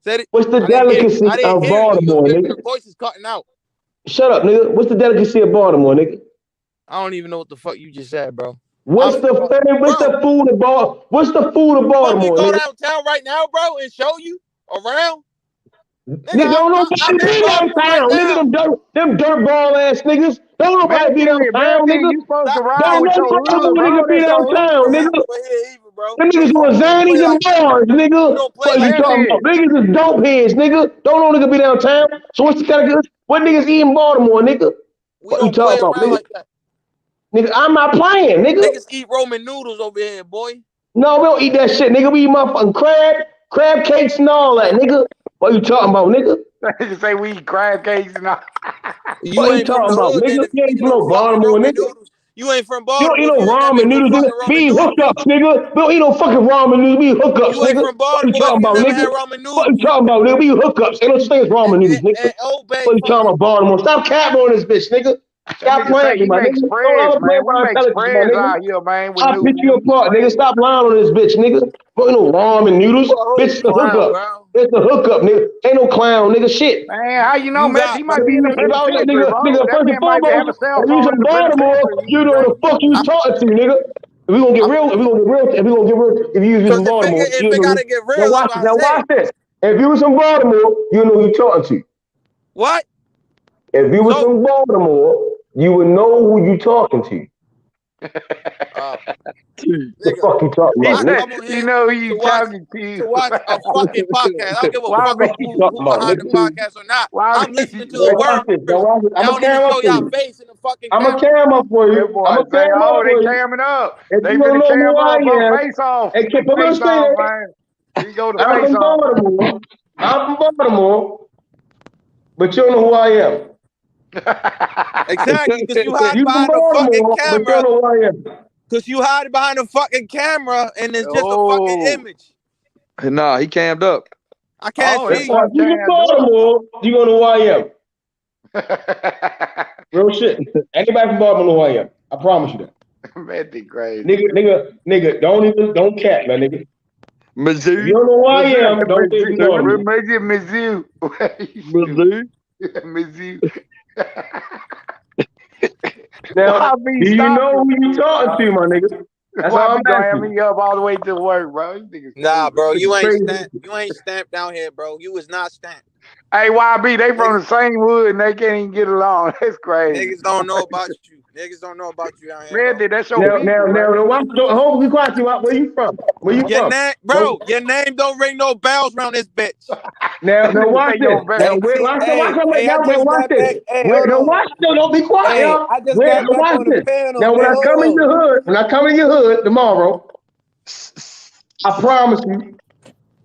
Said it. What's the I didn't delicacy of hear you. Baltimore, Your nigga? voice is cutting out. Shut up, nigga. What's the delicacy of Baltimore, nigga? I don't even know what the fuck you just said, bro. What's the food of Baltimore? What's the food of Want me to Baltimore, go nigga? downtown right now, bro, and show you around? Nigga, don't I'm nobody in be Baltimore right downtown, nigga. now. Them dirt ball ass niggas. Don't nobody be downtown, Method, nigga. you supposed to ride Don't with your no hood, bro. nigga be That's your downtown, hood, nigga. Over here either, bro. Them niggas doing Zannies and bars, nigga. What you talking about? Niggas is dope heads, nigga. Don't no nigga be downtown. So what's the category? What niggas eat in Baltimore, nigga? We What you don't play talking about, around nigga? like that. Nigga, I'm not playing, nigga. Niggas eat Roman noodles over here, boy. No, we don't eat that shit, nigga. We eat motherfucking crab cakes and all that, nigga. What you talking about, nigga? You say we eat crab cakes and all. You ain't from the hood, then if you eat no fucking Roman noodles. You ain't from You don't eat Baltimore no if you ain't never ramen ate no noodles, nigga. fucking We Roman eat noodles. hookups, nigga. We don't eat no fucking ramen noodles. We eat hookups, You ain't nigga. from What you Baltimore talking if you about, never nigga? had ramen What you noodles. talking about, nigga? We eat hookups. Ain't no such thing as ramen noodles, nigga. Old Bay, What you talking about, Baltimore? Stop capping on this bitch, nigga. That Stop nigga say playing me, he my makes nigga. spreads, Don't play man. We my make intelligence, my spreads nigga. out here, man, with I'll pick you noodles. apart, nigga. Stop lying on this bitch, nigga. What, no ramen noodles? Bitch, it's a hookup. It's a hookup, nigga. Ain't no clown, nigga. Shit. Man, how you know, You Meth? got He might be in the penitentiary, Nigga, bro. That first and man might have a foremost, cell if you phone in from the Baltimore, penitentiary. you know the fuck you talking to, nigga. If we gonna get real, if you was from Baltimore, if you it know. gotta get real, that's what I Now said. watch this. If you was from Baltimore, you know who you talking to. What? If you was from Baltimore, you would know who you talking to. The fuck you talking about, nigga? You know who you talking to. To watch a fucking podcast. I don't give a fuck who behind the podcast or not. I'm listening to the word. Y'all need to show y'all face in the fucking camera. I'm a camera for you. I'm a camera for you. They camming up. If They you don't finna know who cam I up. am, Face off. hey, keep on Face straight. off, man. You go to I'm face from off. Baltimore. I'm from Baltimore. But you don't know who I am. Exactly, because you hide You behind from the fucking Baltimore, but you camera. don't know who I am. Because you hide behind the fucking camera and it's just a fucking image. Nah, he cammed up. I can't see you. You from Baltimore, you gonna know who I am. Real shit. Anybody from Baltimore know who I am. I promise you that. Man, be crazy. Nigga, don't cat, man, nigga. Mizzou. If you don't know who I am, don't say you know me. Mizzou. Mizzou. Mizzou. Now, do you know who you talking to, my nigga? That's all I'm asking. Me up all the way to work, bro. Nah, bro, you ain't stamped down here, bro. You was not stamped. Hey, YB, they from the same wood and they can't even get along. That's crazy. Niggas don't know about you. Niggas don't know about you out here. Randy, that's your people, Now, be quiet, where you from? Where you from? Your name don't ring no bells around this bitch. Now watch this. Now, watch this. Don't be quiet, y'all. Watch this. Now, when I come in your hood tomorrow, I promise you,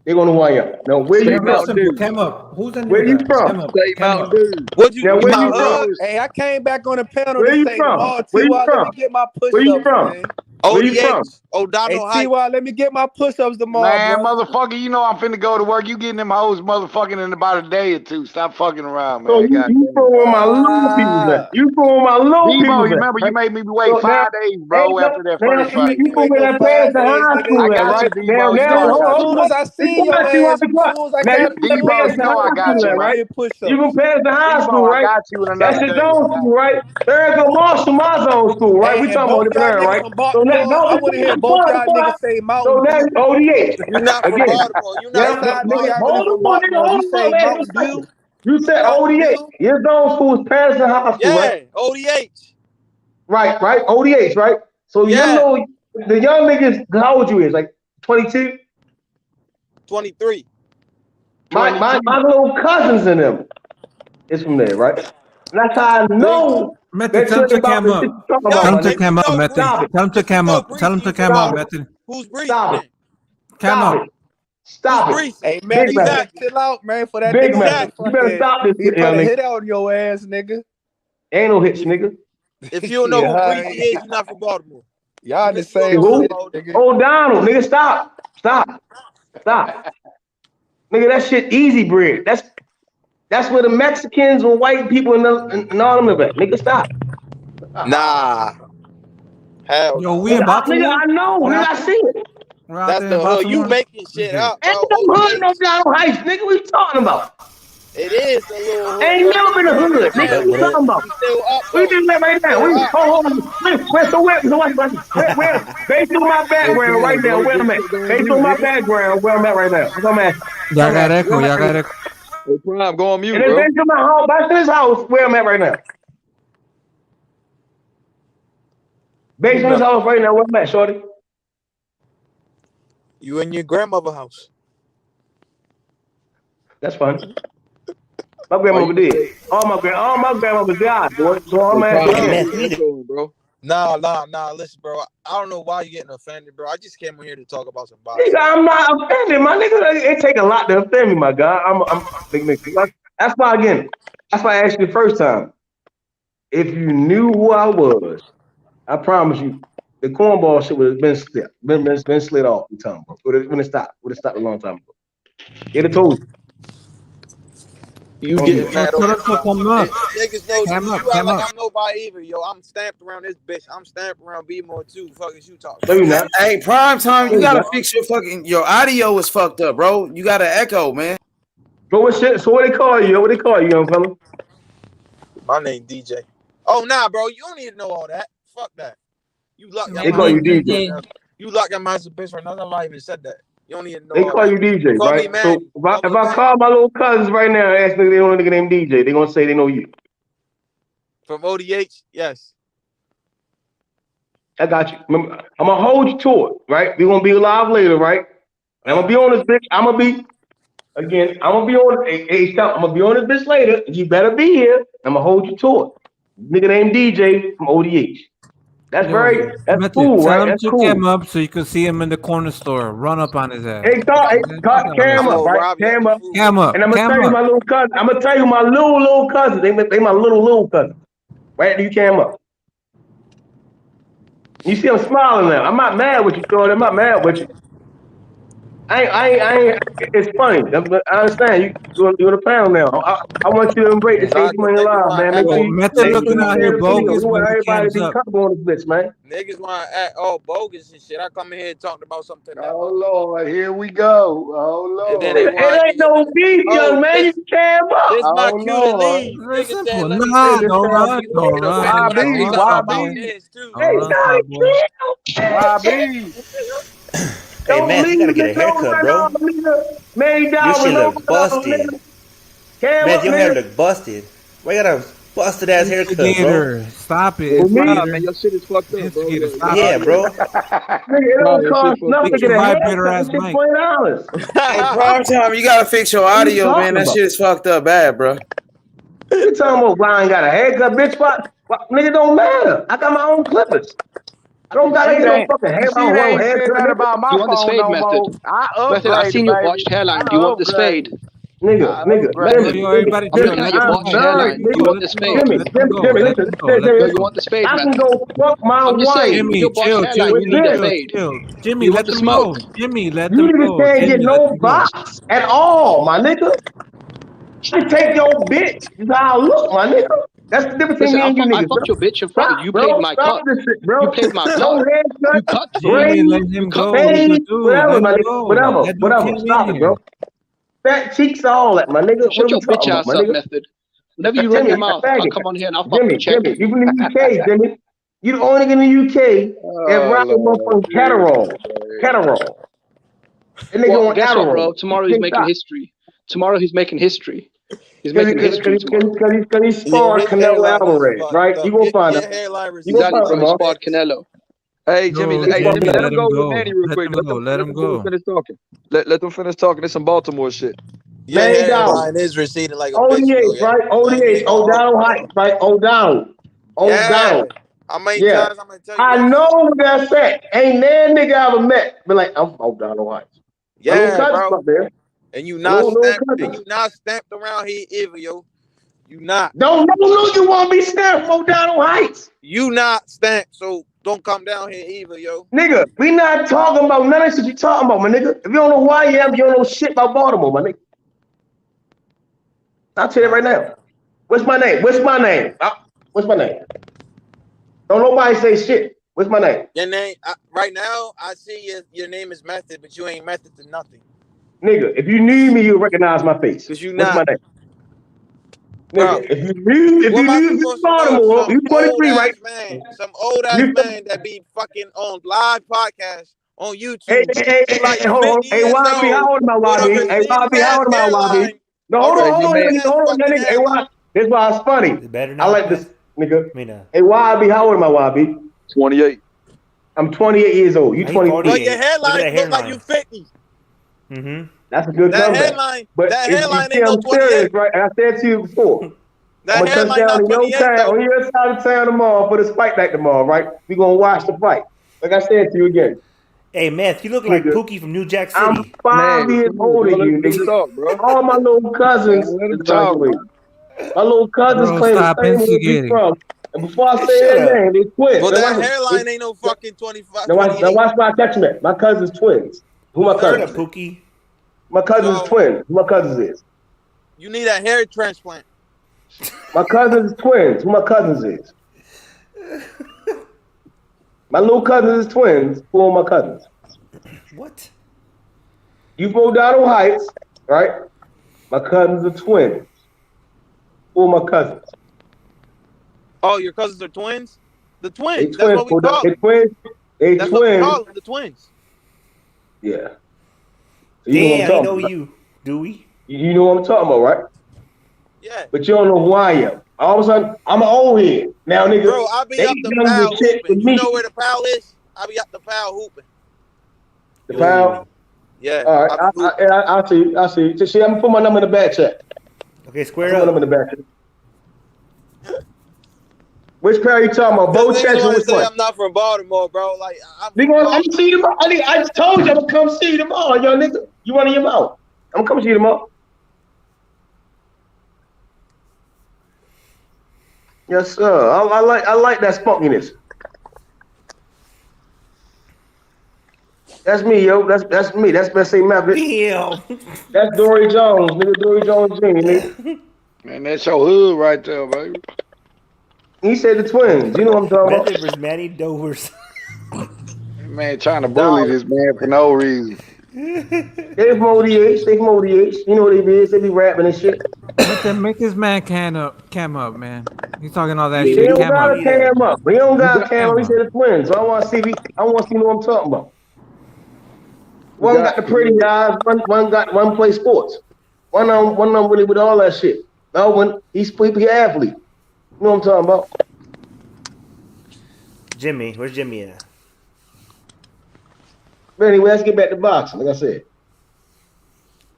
they're gonna know who I am. Now, where you from? Come up. Who's in Where you from? What you where you from? Hey, I came back on the panel Where to you say, from? oh, Where you T.Y., let me from? get my push-ups, Where you from? man. Where you from? O'Donnell Hey, T.Y., let me get my push-ups tomorrow, Man, bro. motherfucker, you know I'm finna go to work. You getting them hoes motherfucking in about a day or two. Stop fucking around, man. So you from where my little people at? You from where my little Bivol, people you at? remember you made me wait So 5 days, bro, after that first fight. You from where that past the high school at, right? Soon as I seen your ass, soon as I got you from past the high school at, right? You from past the high school, right? That's your zone school, right? There go Marshall, my zone school, right? We and talking both about y'all different, niggas right? from Baltimore, I want to hear both y'all niggas say Mountain So that's Dew. ODH. You're not from Again. Baltimore. You're not Now, from nigga, Baltimore. hold on, nigga, hold You on, say man. Mountain Dew? You said ODH. Your zone school is past the high school, right? Yeah, ODH. Right, ODH, right? So you know the young niggas, how old you is? Like 22? 23. My little cousins in them is from there, right? And that's how I know. Method, tell him to come up. Tell him to come up, Method. Tell him to come up. Tell him to come up, Method. Who's breathing? Stop it. Come up. Stop it. Hey, man, Big you man. gotta chill out, man, for that Big nigga. man. You better stop this. He put a hit on your ass, nigga. Ain't no hits, nigga. If you don't know who Breezy is, you're not from Baltimore. Y'all the same shit, nigga. O'Donnell, nigga, stop. Nigga, that shit easy bread. That's where the Mexicans and white people and all them live at. Nigga, stop. Nah. Hell Yo, we in Baltimore? Nigga, I know. Nigga, I see it. That's the hood. You making shit up, bro. Ain't no hood, no Donald Heights, nigga. What you talking about? It is a little hood. Ain't never been a hood, nigga. What you talking about? We doing that right now. Hold on. Where, based on my background right now, where I'm at. Based on my background, where I'm at right now. I'm at. Y'all got echo. Hey, Prime, go on mute, And bro. then based on my home, back to his house, where I'm at right now. Based on his house right now, where I'm at, shorty. You in your grandmother's house. That's fine. My grandmother did. All my grandmother died, boy. So I'm asking, bro. Nah. Listen, bro. I don't know why you're getting offended, bro. I just came here to talk about some boxing. Nigga, I'm not offended, my nigga. It take a lot to offend me, my guy. I'm a big nigga. That's why I asked you the first time. If you knew who I was, I promise you, the cornball shit would have been slid off the time, bro. When it stopped. Would have stopped a long time ago. It'd have told you. You get mad over come up. Niggas know Come you up, act come like up. I'm nobody either, yo. I'm stamped around this bitch. I'm stamped around B-More too. Fuck is you talking? No, you're not. Hey, prime time, you No, gotta you're not. fix your audio is fucked up, bro. You got an echo, man. So what they call you? What they call you, young fella? My name DJ. Oh nah, bro. You don't need to know all that. Fuck that. You luck. They call you DJ. You luck your mind's a bitch right now. I'm not even said that. You don't need to know. They all call that. you DJ, Call right? me So if I call my little cousins right now and ask them if they know a nigga named DJ, they gonna say they know you. From ODH, yes. I got you. Remember, I'm gonna hold you to it, right? We're gonna be live later, right? And I'm gonna be on this bitch. I'm gonna be on this bitch later. You better be here. I'm gonna hold you to it. Nigga named DJ from ODH. That's Method, cool, tell right? him That's to cool. cam up so you can see him in the corner store. Run up on his ass. Hey, cam up, right? Cam up. Cam up. And I'm gonna tell you my little cousin. I'm gonna tell you my little cousin. They my little cousin. Right? You cam up. You see, I'm smiling now. I'm not mad with you, Shorty. I'm not mad with you. I ain't. It's funny. I understand. You're the pound now. I want you to embrace this 80 million live, man. Make sure you looking out here bogus we when want he everybody cams to be up. comfortable on this bitch, man. Niggas want to act all bogus and shit. I come in here and talk about something. Oh Lord, here we go. Oh Lord, It ain't no beef, young man. You cam up. This my Oh, cue to Lord. leave. Very Nigga simple. said, let me Nah, say don't run. Don't run. YB, YB. Hey, Don't no, YB. Hey, man, you gotta get a haircut, bro. Man, Your shit no look busted. Cam Man, up, your hair nigga. look busted. Why you got a busted ass haircut, bro? Instigator. Stop it. Nah, man, your shit is fucked up, bro. Yeah, bro. Nigga, it don't cost nothing to get a haircut. It's just $20. Hey, prime time, you gotta fix your What you audio, man. talking That about? shit is fucked up bad, bro. You talking about Brian got a haircut, bitch? What? Nigga, don't matter. I got my own clippers. I don't gotta get no fucking hair. I don't want no ain't said haircut, nothing nigga. about my You want this phone fade no method? more. I Method, I upgraded, seen your baby. botched hairline. I Do you want this upgraded. fade? Nigga, upgraded. listen, I'm looking at your botched hairline. Do you want this fade? Jimmy, listen, Yo, you want this fade, I can method? go fuck my I'm just wife. saying, with your botched hairline, you need a fade. Jimmy, You let want the them go. smoke? Jimmy, let You them niggas go. can't get Jimmy, let no them go. box at all, my nigga. I take your bitch. That's how I look, my nigga. That's the difference between Listen, me and you I niggas, fucked bro. your bitch in front of Stop, you. You played bro. my Stop cut. this shit, bro. You played my No cut. haircut. You cut, bro. Jimmy, let Braids, him go. fade, Dude, whatever, let my him nigga. go. Whatever, Let him whatever. come Stop in it, bro. here. Fat cheeks, all that, my nigga. What Shut are we your bitch talking about, ass my up, nigga? method. Whenever you run Jimmy, your you a mouth, I'll faggot. come on here and I'll fucking check. Jimmy, you from the UK, Jimmy. You the only nigga in the UK that Oh ride with Lord, motherfucking Caterol. That nigga Well, on guess what, bro? Adderall. Tomorrow he's making history. Tomorrow he's making history. He's Cause making history tomorrow. he sparred his Canelo hairline is Alvarez, fucked right? up. You gonna find Your him. hairline You gonna Exactly, find bro. him, He bro. sparred Canelo. Hey, Jimmy, No, hey, Jimmy, let let him him go with go. Manny real Let quick. him Let go. them, Let let him them go. finish talking. Let them finish talking. This some Baltimore shit. Your Man down. hairline is receding like a bitch, ODH, though. right? ODH, O'Donnell Heights, right? O'Donnell. Yeah. O'Donnell. How many Yeah. times I'm gonna tell you I this? know what that's at. Ain't that nigga I ever met. Be like, I'm O'Donnell Heights. My little Yeah, cousin bro. up there. And you My not little stamped. And cousin. you not stamped around here either, yo. You not. No, you want me stamped from O'Donnell Heights. You not stamped, so don't come down here either, yo. Nigga, we not talking about none of this shit you talking about, my nigga. If you don't know who I am, you don't know shit about Baltimore, my nigga. I'll tell you right now. What's my name? What's my name? What's my name? Don't nobody say shit. What's my name? Your name right now, I see your name is Method, but you ain't Method to nothing. Nigga, if you need me, you'll recognize my face. Cause you What's not. my name? Bro, Nigga, if you need Baltimore, you 23, right? Some old ass man that be fucking on live podcasts on YouTube. Hey, Like hold on. 50 Hey, years YB, how old old am I, with a YB? Hey, receding YB, how ass old am I, YB? hairline. No, hold on, that nigga. Hey, why? This why it's funny. Better I now, like this, nigga. Mina. Hey, YB, how old am I, YB? 28. I'm 28 years old. You 23. But your hairline look like you 50. Mm-hmm. That's a good That comeback. hairline, But that you hairline see, ain't no I'm serious, 28. right? And I said to you before. I'm That gonna touch hairline down not in your 28 town, though. on your side of town tomorrow for this fight back tomorrow, right? We gonna watch the fight. Like I said to you again. Hey, Meth, you look like Nigga, Pookie from New Jack I'm City. 5 years older than you, Let him nigga. talk, bro. All my little cousins Let is him talk, bro. graduating. My little cousins Bro, claim the stop same hood we instigating. from. And before I Hey, say shut their up. name, they twins. Well, Now that watch hairline this. ain't no fucking 25, Now 28. watch my catch me. My cousins twins. Who my Shut up, cousins? Pookie. My cousins So twins. Who my cousins is? you need a hair transplant. My cousins twins. Who my cousins is? My little cousins is twins. Who are my cousins? What? You from O'Donnell Heights, right? My cousins are twins. Who are my cousins? Oh, your cousins are twins? The They twins. That's twins. what we call They them. twins. They That's what we twins. call them, the twins. Yeah. So you know what I'm Damn, he talking know about. you. Do we? You know what I'm talking about, right? Yeah. But you don't know who I am. All of a sudden, I'm an old head. Now, nigga, Bro, I be they up the done pal this shit hooping. with You me. know where the pal is? I be up the pal hooping. The pal? Yeah. All right, I see you. I see you. See, I'm gonna put my number in the back chat. Okay, square put up. my number in the back chat. Which pair are you talking about? Both Niggas checks or want which to say one? I'm not from Baltimore, bro. Like, I'm I'm gonna see you tomorrow. I just told you I'm gonna come see you tomorrow, young nigga. You running your mouth. I'm gonna come see you tomorrow. Yes, sir. I like that spunkiness. That's me, yo. That's me. That's best say Maverick. Damn. That's Dory Jones, nigga. Dory Jones Jr., nigga. Man, that's your hood right there, baby. He said the twins. You know what I'm talking about? Method versus Manny Dovers. Man, trying to bully this man for no reason. They from ODH. They from ODH. You know what they is. They be rapping and shit. Make this man cam up, man. He's talking all that He shit. don't Cam got up. a cam up. He don't got a cam up. He said the twins. So I want to see. I want to see what I'm talking about. One got the pretty eyes. One play sports. One of them really with all that shit. The other one, he's an athlete. You know what I'm talking about? Jimmy, where's Jimmy at? But anyway, let's get back to boxing. Like I said,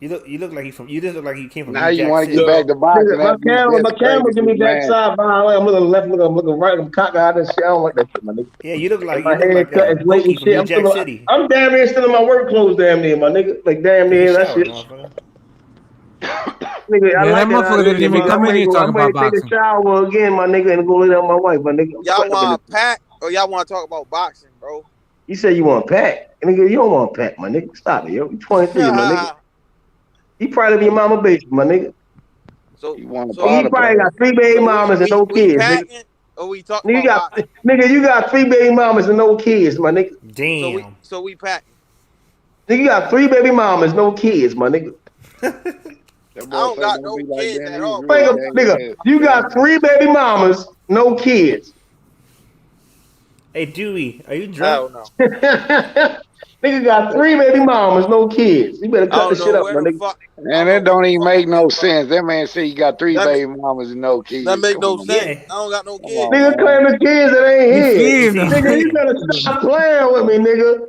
You look like you just look like you came from. Now you want to get back to boxing. my camera give me backside behind. I'm looking left, I'm looking right. I'm cockeyed and shit. I don't like that shit, my nigga. Yeah, you look like my hair cut is late and shit. I'm damn near still in my work clothes, damn near, my nigga. Like damn near that shit. Nigga, I like that motherfucker didn't even come in here talking about boxing. Take a shower again, my nigga, and go lay down with my wife, my nigga. Y'all want to pack or y'all want to talk about boxing, bro? You say you want to pack, nigga. You don't want to pack, my nigga. Stop it, yo. You 23, my nigga. He probably be mama baby, my nigga. So he probably got 3 baby mamas and no kids, nigga. Or we talking nigga, you got 3 baby mamas and no kids, my nigga. Damn. So we packing. Nigga, you got 3 baby mamas, no kids, my nigga. I don't got no kids at all. Nigga, you got 3 baby mamas, no kids. Hey Dewey, are you drunk? Nigga got 3 baby mamas, no kids. You better cut the shit up, my nigga. Man, that don't even make no sense. That man said you got 3 baby mamas and no kids. That make no sense. I don't got no kids. Nigga claiming kids that ain't his. Nigga, you better stop playing with me, nigga.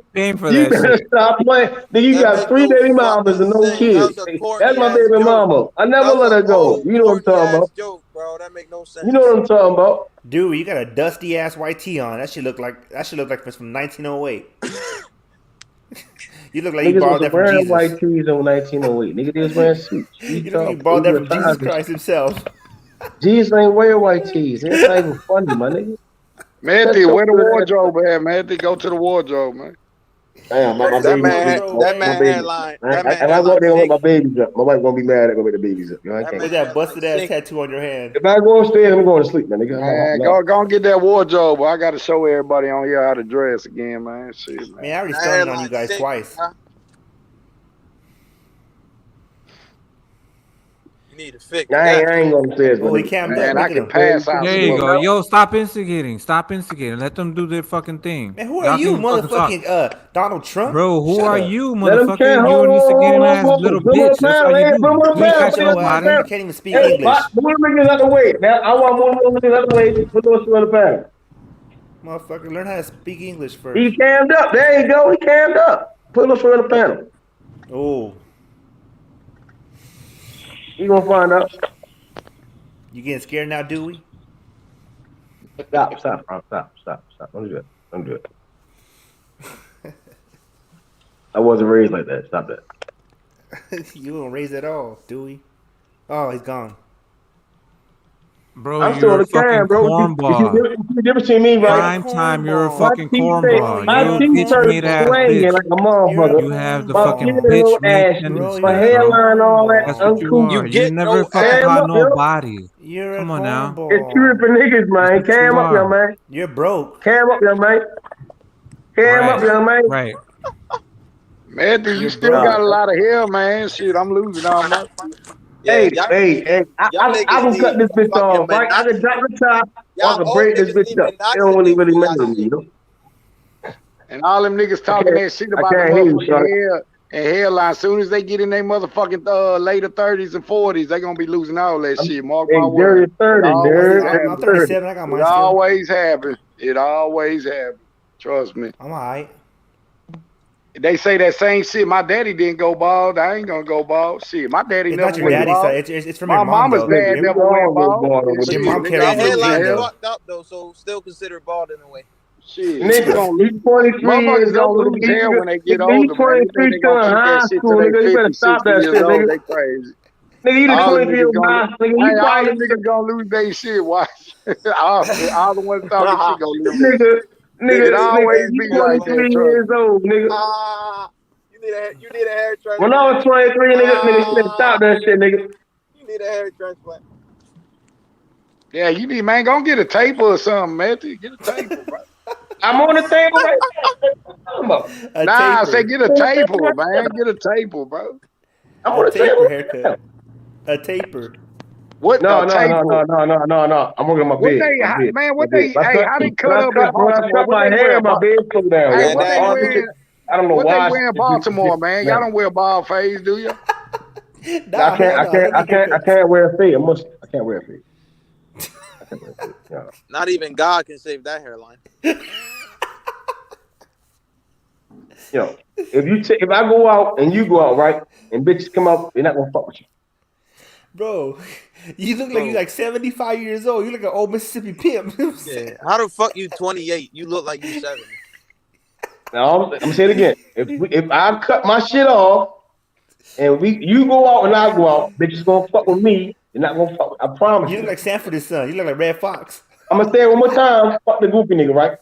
You better stop playing. Nigga, you got 3 baby mamas and no kids. That's my baby mama. I never let her go. You know what I'm talking about. Joke, bro. That make no sense. You know what I'm talking about. Dude, you got a dusty ass white tee on. That should look like it's from 1908. You look like you borrowed that from Jesus. White tees in 1908. Nigga, they was wearing suits. You look like you borrowed that from Jesus Christ himself. Jesus ain't wearing white tees. It's not even funny, my nigga. Man, where the wardrobe at, man? They go to the wardrobe, man. Damn, that man had line. If I go there with my babies up, my wife won't be mad at me with the babies up. You know, I can't. Look at that busted ass tattoo on your hand. If I go upstairs, I'm going to sleep, man. Nigga. Man, go and get that wardrobe. I got to show everybody on here how to dress again, man. Shit, man. Man, I already started on you guys twice. You need to fix I ain't going upstairs, man. We can't. Man, I can pass out. There you go. Yo, stop instigating. Let them do their fucking thing. Man, who are you, motherfucking Donald Trump? Bro, who are you, motherfucker? You an instigating ass little bitch. That's how you do. You can't even speak English. Move the niggas out the way. Now, I want one of the out the way. Put those 2 on the panel. Motherfucker, learn how to speak English first. He cammed up. There you go. He cammed up. Put those 2 on the panel. Oh. You gonna find out. You getting scared now, Dewey? Stop. Don't do it. I wasn't raised like that. Stop that. You weren't raised at all, Dewey. Oh, he's gone. Bro, I'm still on the cam, bro. You never seen me, right? Prime time, you're a fucking cornball. You bitch-made ass bitch. Like a motherfucker. You have the fucking bitch-made tendencies, my hairline, all that. That's what you are. You never fucking got nobody. Come on now. It's true for niggas, man. Cam up, young man. You're broke. Cam up, young man. Cam up, young man. Right. Man, you still got a lot of hair, man. Shit, I'm losing all my. Hey, I can cut this bitch off, right? I can drop the top, I can break this bitch up. It don't really matter to me, you know? And all them niggas talking that shit about the motherfucking And hell, as soon as they get in their motherfucking later 30s and 40s, they gonna be losing all that shit. Mark my words. I'm 37. I got mine It still. always happens. It always happens. Trust me. I'm alright. They say that same shit. My daddy didn't go bald. I ain't gonna go bald. Shit, my daddy It's never not your went daddy, bald. so it's from My your mom, mama's though. dad never went bald. Your mom That carries headline it. fucked up though, so still considered bald in a way. Shit, Nigga, he's 23 years motherfuckers gonna old. lose hair when they get Nigga, older, man. They think they still gonna in keep high that shit school, till they nigga. You better 50, stop 60 that years shit, old. nigga. They crazy. Nigga, you the All the 23 year niggas old gonna, guy. Nigga, you all the probably niggas gonna lose their shit. Watch. all the ones talking shit gonna lose their nigga, shit. It always you be like that, 23 trust years me. old, nigga. You need a hair transplant. When I was 23, nigga, you better stop that shit, nigga. You need a hair transplant. Yeah, you need, man, go get a taper or something, man. Get a taper, bro. I'm on the table right now. Nah, I say get a taper, man. Get a taper, bro. I'm on A the table. taper haircut. A taper. What? No. A I'm taper? working on my What bed. they, My bed. man? What My they? bed. Hey, how they cut up in When I Baltimore? cut What my they hair, wear? my bed come down. Hey, yo. what they All this wear? shit, I don't know What why. they wear in Baltimore, man? Y'all don't wear bald face, do you? I can't wear a fade. I can't wear a fade. Not even God can save that hairline. Yo, if I go out and you go out, right, and bitches come out, they're not gonna fuck with you. Bro, you look like you're like 75 years old. You look like an old Mississippi pimp. Yeah. How the fuck you 28? You look like you 70. Now I'm gonna say it again. If I cut my shit off and you go out and I go out, bitches gonna fuck with me. They're not gonna fuck. I promise You you. look like Sanford's son. You look like Red Fox. I'm gonna say it one more time. Fuck the goofy nigga, right?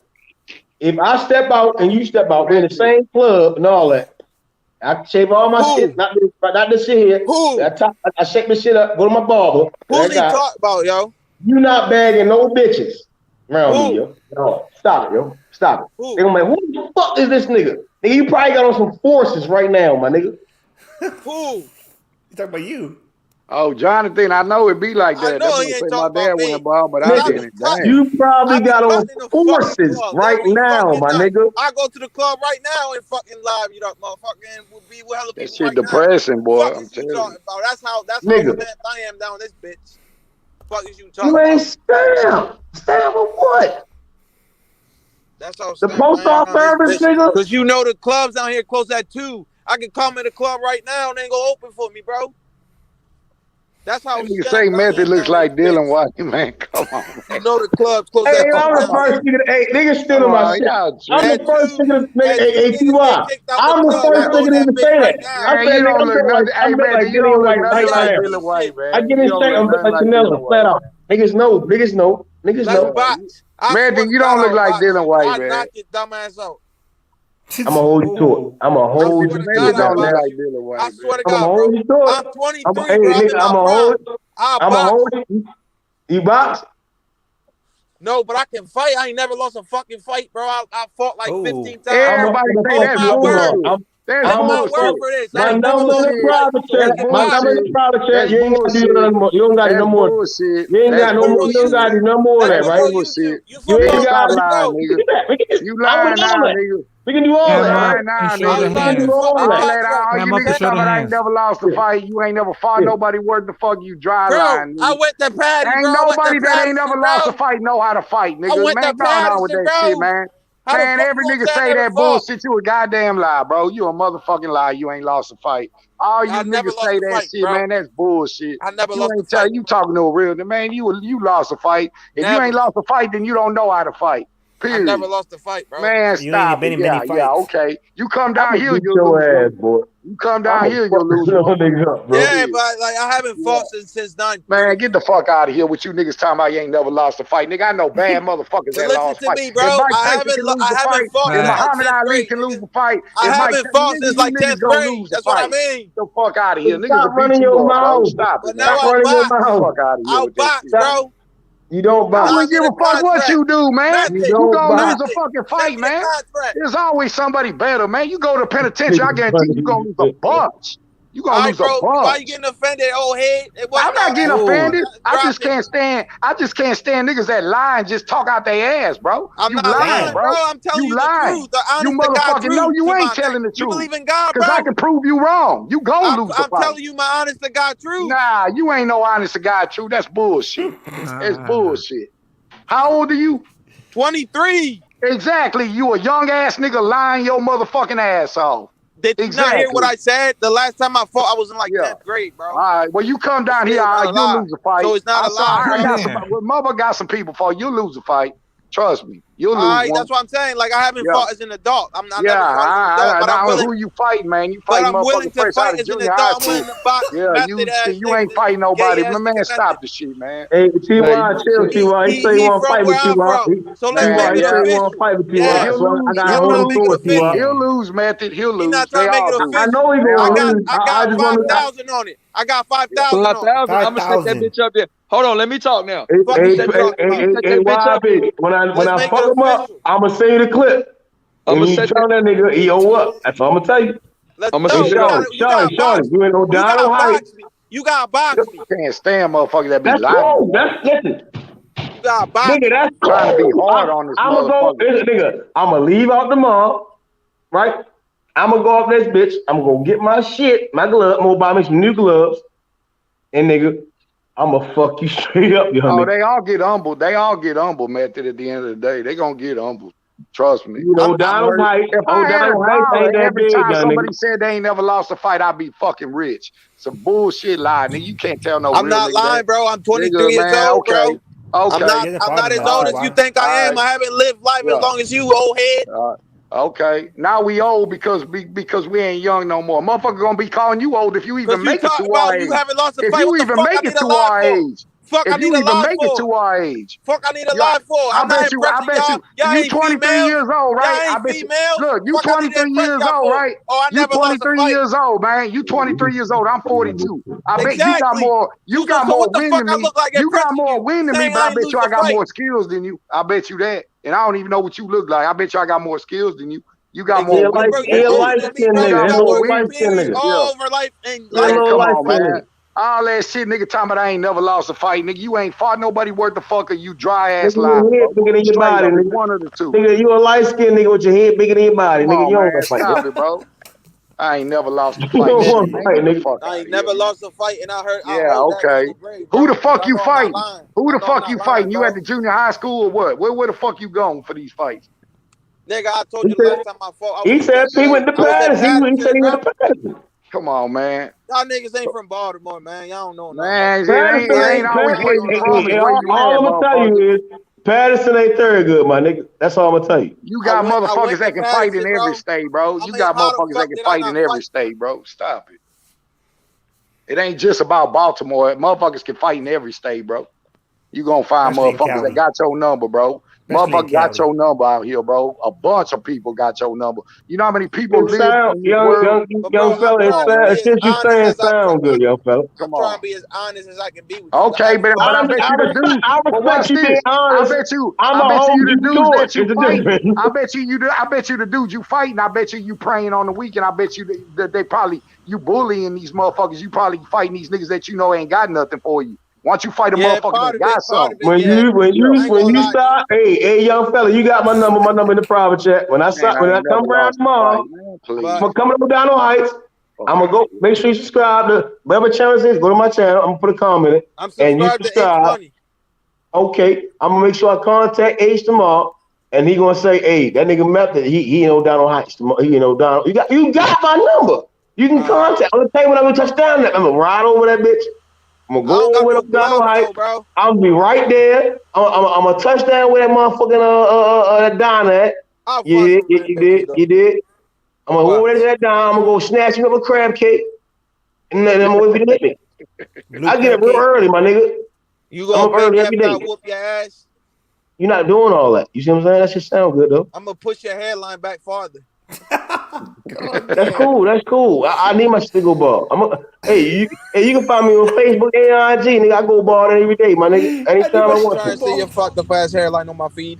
If I step out and you step out, we're in the same club and all that. I shave all my shit, not this shit here. I shake my shit up, go to my barber. Who's he talking about, yo? You not bagging no bitches around me, yo. No, stop it, yo. Stop it. They gonna be like, who the fuck is this nigga? Nigga, you probably got on some forces right now, my nigga. Who? You talking about you? Oh, Jonathan, I know it be like that. I know That's he what ain't my talking dad about me. went bald, but I didn't. Damn. You probably got on forces right now, my nigga. I go to the club right now and fucking live you up, motherfucking would be with hella people That shit right depressing, now. boy. Fuck I'm is you telling talking you. about? That's how Nigga. stamped I am down this bitch. Fuck is you talking You ain't about? stamped. Stamped with what? That's how The stamped post I am down office, this bitch. nigga? Cause you know the clubs down here close at 2. I can come in the club right now and they ain't gonna open for me, bro. That's how That nigga say Method looks like Dillian Whyte, man. Come on, man. You know the clubs close Hey, at 2. I'm the first nigga. Hey, niggas stealing Come my on, shit. y'all I'm the first nigga. Hey, TY. I'm the first nigga to say that. I Man, said, you nigga, don't look nothing. Hey, I'm built like Method, you Dillian don't look Whyte nothing right like now. Dillian Whyte, man. I get You it don't straight. look I'm built like nothing like Dillian Canelo, flat Whyte. out. Niggas know. Niggas know. Niggas Let's know. box. Method, you don't look like Dillian Whyte, man. Knock your dumb ass out. I'm gonna hold you to it. I'm gonna hold you to Method it. don't look Goddamn. like Dillian Whyte, I swear to I'm gonna God, hold bro. you to it. I'm 23, Hey, bro. I'm nigga, in I'm my gonna hold. prime. I'll I'm gonna box. hold you. You box? No, but I can fight. I ain't never lost a fucking fight, bro. I fought like 15 times. Everybody say Hold that's my word. bullshit. That's Take my bullshit. word for this. I That's ain't never number lost in a the bullshit. fight. private chat. That's My number in the bullshit. private chat. That's You ain't gotta do bullshit. nothing more. You don't gotta do That's no more. bullshit. You ain't That's got no more. You don't bullshit. gotta do no more of That's that, right? bullshit. You Nigga, ain't stop gotta. lying, We nigga. can do that. We can You I'm lying with all now, that. nigga. We can do all You that, right? lying now, and show nigga. the We can hands. do all All that. that, all Cam you up and niggas show the talking about, I ain't hands. never lost a fight. You ain't never fought nobody worth the fuck you dry Bro, lying, I nigga. went to Patty, Ain't bro. I went to nobody that ain't Patterson, never lost a bro. fight know how to fight, I nigga. went Man, to go on with Patterson, that shit, bro. man. How the Man, fuck every you gonna nigga say I say never that fought? bullshit. You a goddamn lie, bro. You a motherfucking lie. You ain't lost a fight. All you I never niggas lost say a that fight, shit, bro. man. That's bullshit. I never You lost a ain't tell fight. you talking to a real man. You lost a fight. If you Never. ain't lost a fight, then you don't know how to fight. I Period. never lost a fight, bro. Man, You ain't stop been it. in many Yeah, fights. okay. You come I'm down gonna here, beat you'll your lose ass, one. boy. You come I'm down gonna here, fuck you'll lose those one. niggas up, bro. Yeah, but like I haven't fought since 9. Man, get the fuck out of here with you niggas talking about you ain't never lost a fight. Nigga, I know bad motherfuckers But that listen lost to fights. me, If bro. Mike I Tyson can lose a haven't fight, fought if since like Muhammad 10th Ali grade, can lose nigga. a fight, I if Mike haven't fought nigga, since you like niggas 10th gonna grade. lose a That's what I fight. mean. The fuck out of here. Niggas Stop will beat running you your up, bro. mouth. Stop But it, now man. Stop I running your box. mouth. Fuck out of here I'll with that box, shit. Stop. bro. You don't I box. wouldn't Sign me give the a fuck what contract. you do, man. You Method. You don't gonna lose box. a Method. fucking Send fight, me the man. contract. There's always somebody better, man. You go to penitentiary, I Niggas guarantee funny you as gonna lose a shit, bro. bunch. You gonna lose a bunch. Why you getting offended, old head? I'm not getting offended. I just can't stand niggas that lie and just talk out their ass, bro. I'm you not lying, bro. I'm telling you lying. the truth. The honest you to God motherfucking truth. no, you ain't telling the truth. You believe in God, bro? Because I can prove you wrong. You gonna lose the fight. I'm telling you my honest to God truth. Nah, you ain't no honest to God truth. That's bullshit. That's bullshit. How old are you? 23. Exactly. You a young ass nigga lying your motherfucking ass off. Did you not hear what I said? The last time I fought, I was in like 10th grade, bro. All right. Well, you come down here, you'll lose a fight. So it's not a lie. Mother got some people for you. You'll lose a fight. Trust me. You'll lose one. That's what I'm saying. Like, I haven't fought as an adult. I'm not never fought as an adult. But I'm willing. Who you fighting, man? You fighting motherfuckers fresh out of junior high school. Yeah, you ain't fighting nobody. My man, stop the shit, man. Hey, T.Y., chill, T.Y. He say he want to fight with T.Y. So let's make it official. He want to fight with T.Y. So I got to hold him to it, T.Y. He'll lose, Method. He'll lose. He's not trying to make it official. I know he's going to lose. I got 5,000 on it. I got 5,000 on it. 5,000. I'm gonna set that bitch up there. Hold on, let me talk now. Hey, YB, when I fuck him up, I'm gonna send you the clip. I'm gonna tell that nigga he owe up. That's all I'm gonna tell you. I'm gonna Sean, you ain't no Donald Hyde. You got box me. Can't stand motherfuckers that be that's lying. Cool. That's listen. You got box nigga, that's trying to be hard on this motherfucker. Nigga, I'm gonna leave out the mall, right? I'm gonna go off this bitch. I'm gonna get my shit, my glove. I'm gonna buy me some new gloves, and nigga, I'm gonna fuck you straight up, you know. Oh, they all get humbled. They all get humbled, Method. At the end of the day, they gonna get humbled. Trust me. You know, Donald Hyde. Every time somebody said they ain't never lost a fight, I'd be fucking rich. Some bullshit lie, nigga. You can't tell no. I'm not lying, bro. I'm 23 years old, bro. Okay. I'm not as old as you think I am. I haven't lived life as long as you, old head. Okay, now we old because we ain't young no more. Motherfucker gonna be calling you old if you even make it to our age. You haven't lost a if fight. you even make it to our age. Fuck, if I need you a even lie make it to our age. Fuck, I need a lie for. I bet you 23 years old, right? I bet you. Look, you 23 years old, right? You 23 years old, man. You 23 years old. I'm 42. I bet you got more. You got more win than me. You got more win than me, but I bet you I got more skills than you. I bet you that. And I don't even know what you look like. I bet you I got more skills than you. You got more. All over life and life. Come on, man. All that shit, nigga, talking about I ain't never lost a fight, nigga. You ain't fought nobody worth the fuck of you dry ass lie. Bigger than your body, nigga. One of the two. Nigga, you a light skinned nigga with your head bigger than your body, nigga. You don't fight. Stop it, bro. I ain't never lost a fight. I ain't never lost a fight, and I heard. Yeah, okay. Who the fuck you fighting? Who the fuck you fighting? You at the junior high school or what? Where the fuck you going for these fights? Nigga, I told you last time I fought. He said he went to Patterson. He said he went to Patterson. Come on, man. Y'all niggas ain't from Baltimore, man. Y'all don't know. Man, it ain't always where you from. All I'm gonna tell you is Patterson ain't third good, my nigga. That's all I'm gonna tell you. You got motherfuckers that can fight in every state, bro. You got motherfuckers that can fight in every state, bro. Stop it. It ain't just about Baltimore. Motherfuckers can fight in every state, bro. You gonna find motherfuckers that got your number, bro. Motherfucker got your number out here, bro. A bunch of people got your number. You know how many people live in this world? Young fella, it's just you saying sound good, young fella. I'm trying to be as honest as I can be with you. Okay, but I bet you the dudes. I respect you being honest. I bet you the dudes that you fight. I bet you the dudes you fighting. I bet you praying on the weekend. I bet you that they probably you bullying these motherfuckers. You probably fighting these niggas that you know ain't got nothing for you. Once you fight a motherfucker that got something. When you start, hey, young fella, you got my number in the private chat. When I come around tomorrow, I'm gonna come to Donald Heights. I'm gonna go make sure you subscribe to whatever channel it is. Go to my channel. I'm gonna put a comment in, and you subscribe. Okay, I'm gonna make sure I contact H tomorrow, and he gonna say, hey, that nigga Method, he know Donald Heights tomorrow. He know Donald. You got my number. You can contact. I'm gonna tell you when I'm gonna touch down. I'm gonna ride over that bitch. I'm gonna go with Donald Hype. I'm gonna be right there. I'm gonna touch down with that motherfucking Donna at. Yeah, you did. I'm gonna go over that down. I'm gonna go snatch you up a crab cake, and then I'm gonna wait for you to hit me. I get up real early, my nigga. You gonna early every day. Whoop your ass. You're not doing all that. You see what I'm saying? That shit sound good though. I'm gonna push your hairline back farther. That's cool. I need my stickle ball. Hey, you can find me on Facebook, AIG, nigga. I go ball every day, my nigga. Anytime I want to. Trying to see your fucked up ass hairline on my feed.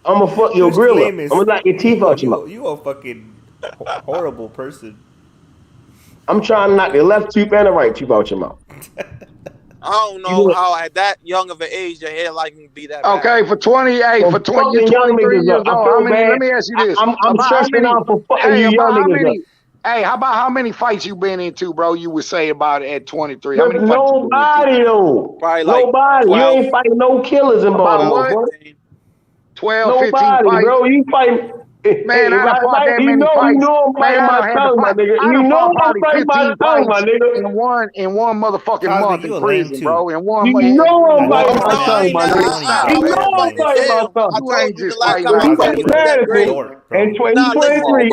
I'm gonna fuck your gorilla. I'm gonna knock your teeth out your mouth. You a fucking horrible person. I'm trying to knock the left tooth and the right tooth out your mouth. I don't know how at that young of an age your hair like can be that bad. Okay, for 28, for 20, you're 23 years old. How many? Let me ask you this. I'm stressing out for fucking you young niggas. Hey, how about how many fights you been into, bro? You would say about it at 23. How many fights nobody though. Probably like nobody. 12. You ain't fighting no killers in Baltimore, bro. 12, 15 nobody, fights. bro. You fighting. Man, I done fought that many fights. You know I'm fighting my tongue, my nigga. You know I'm fighting my tongue, my nigga. In one motherfucking month in prison, bro. In one you month. know I'm fighting my tongue, my nigga. You know I'm fighting my tongue. You ain't just fighting my tongue. And 2023,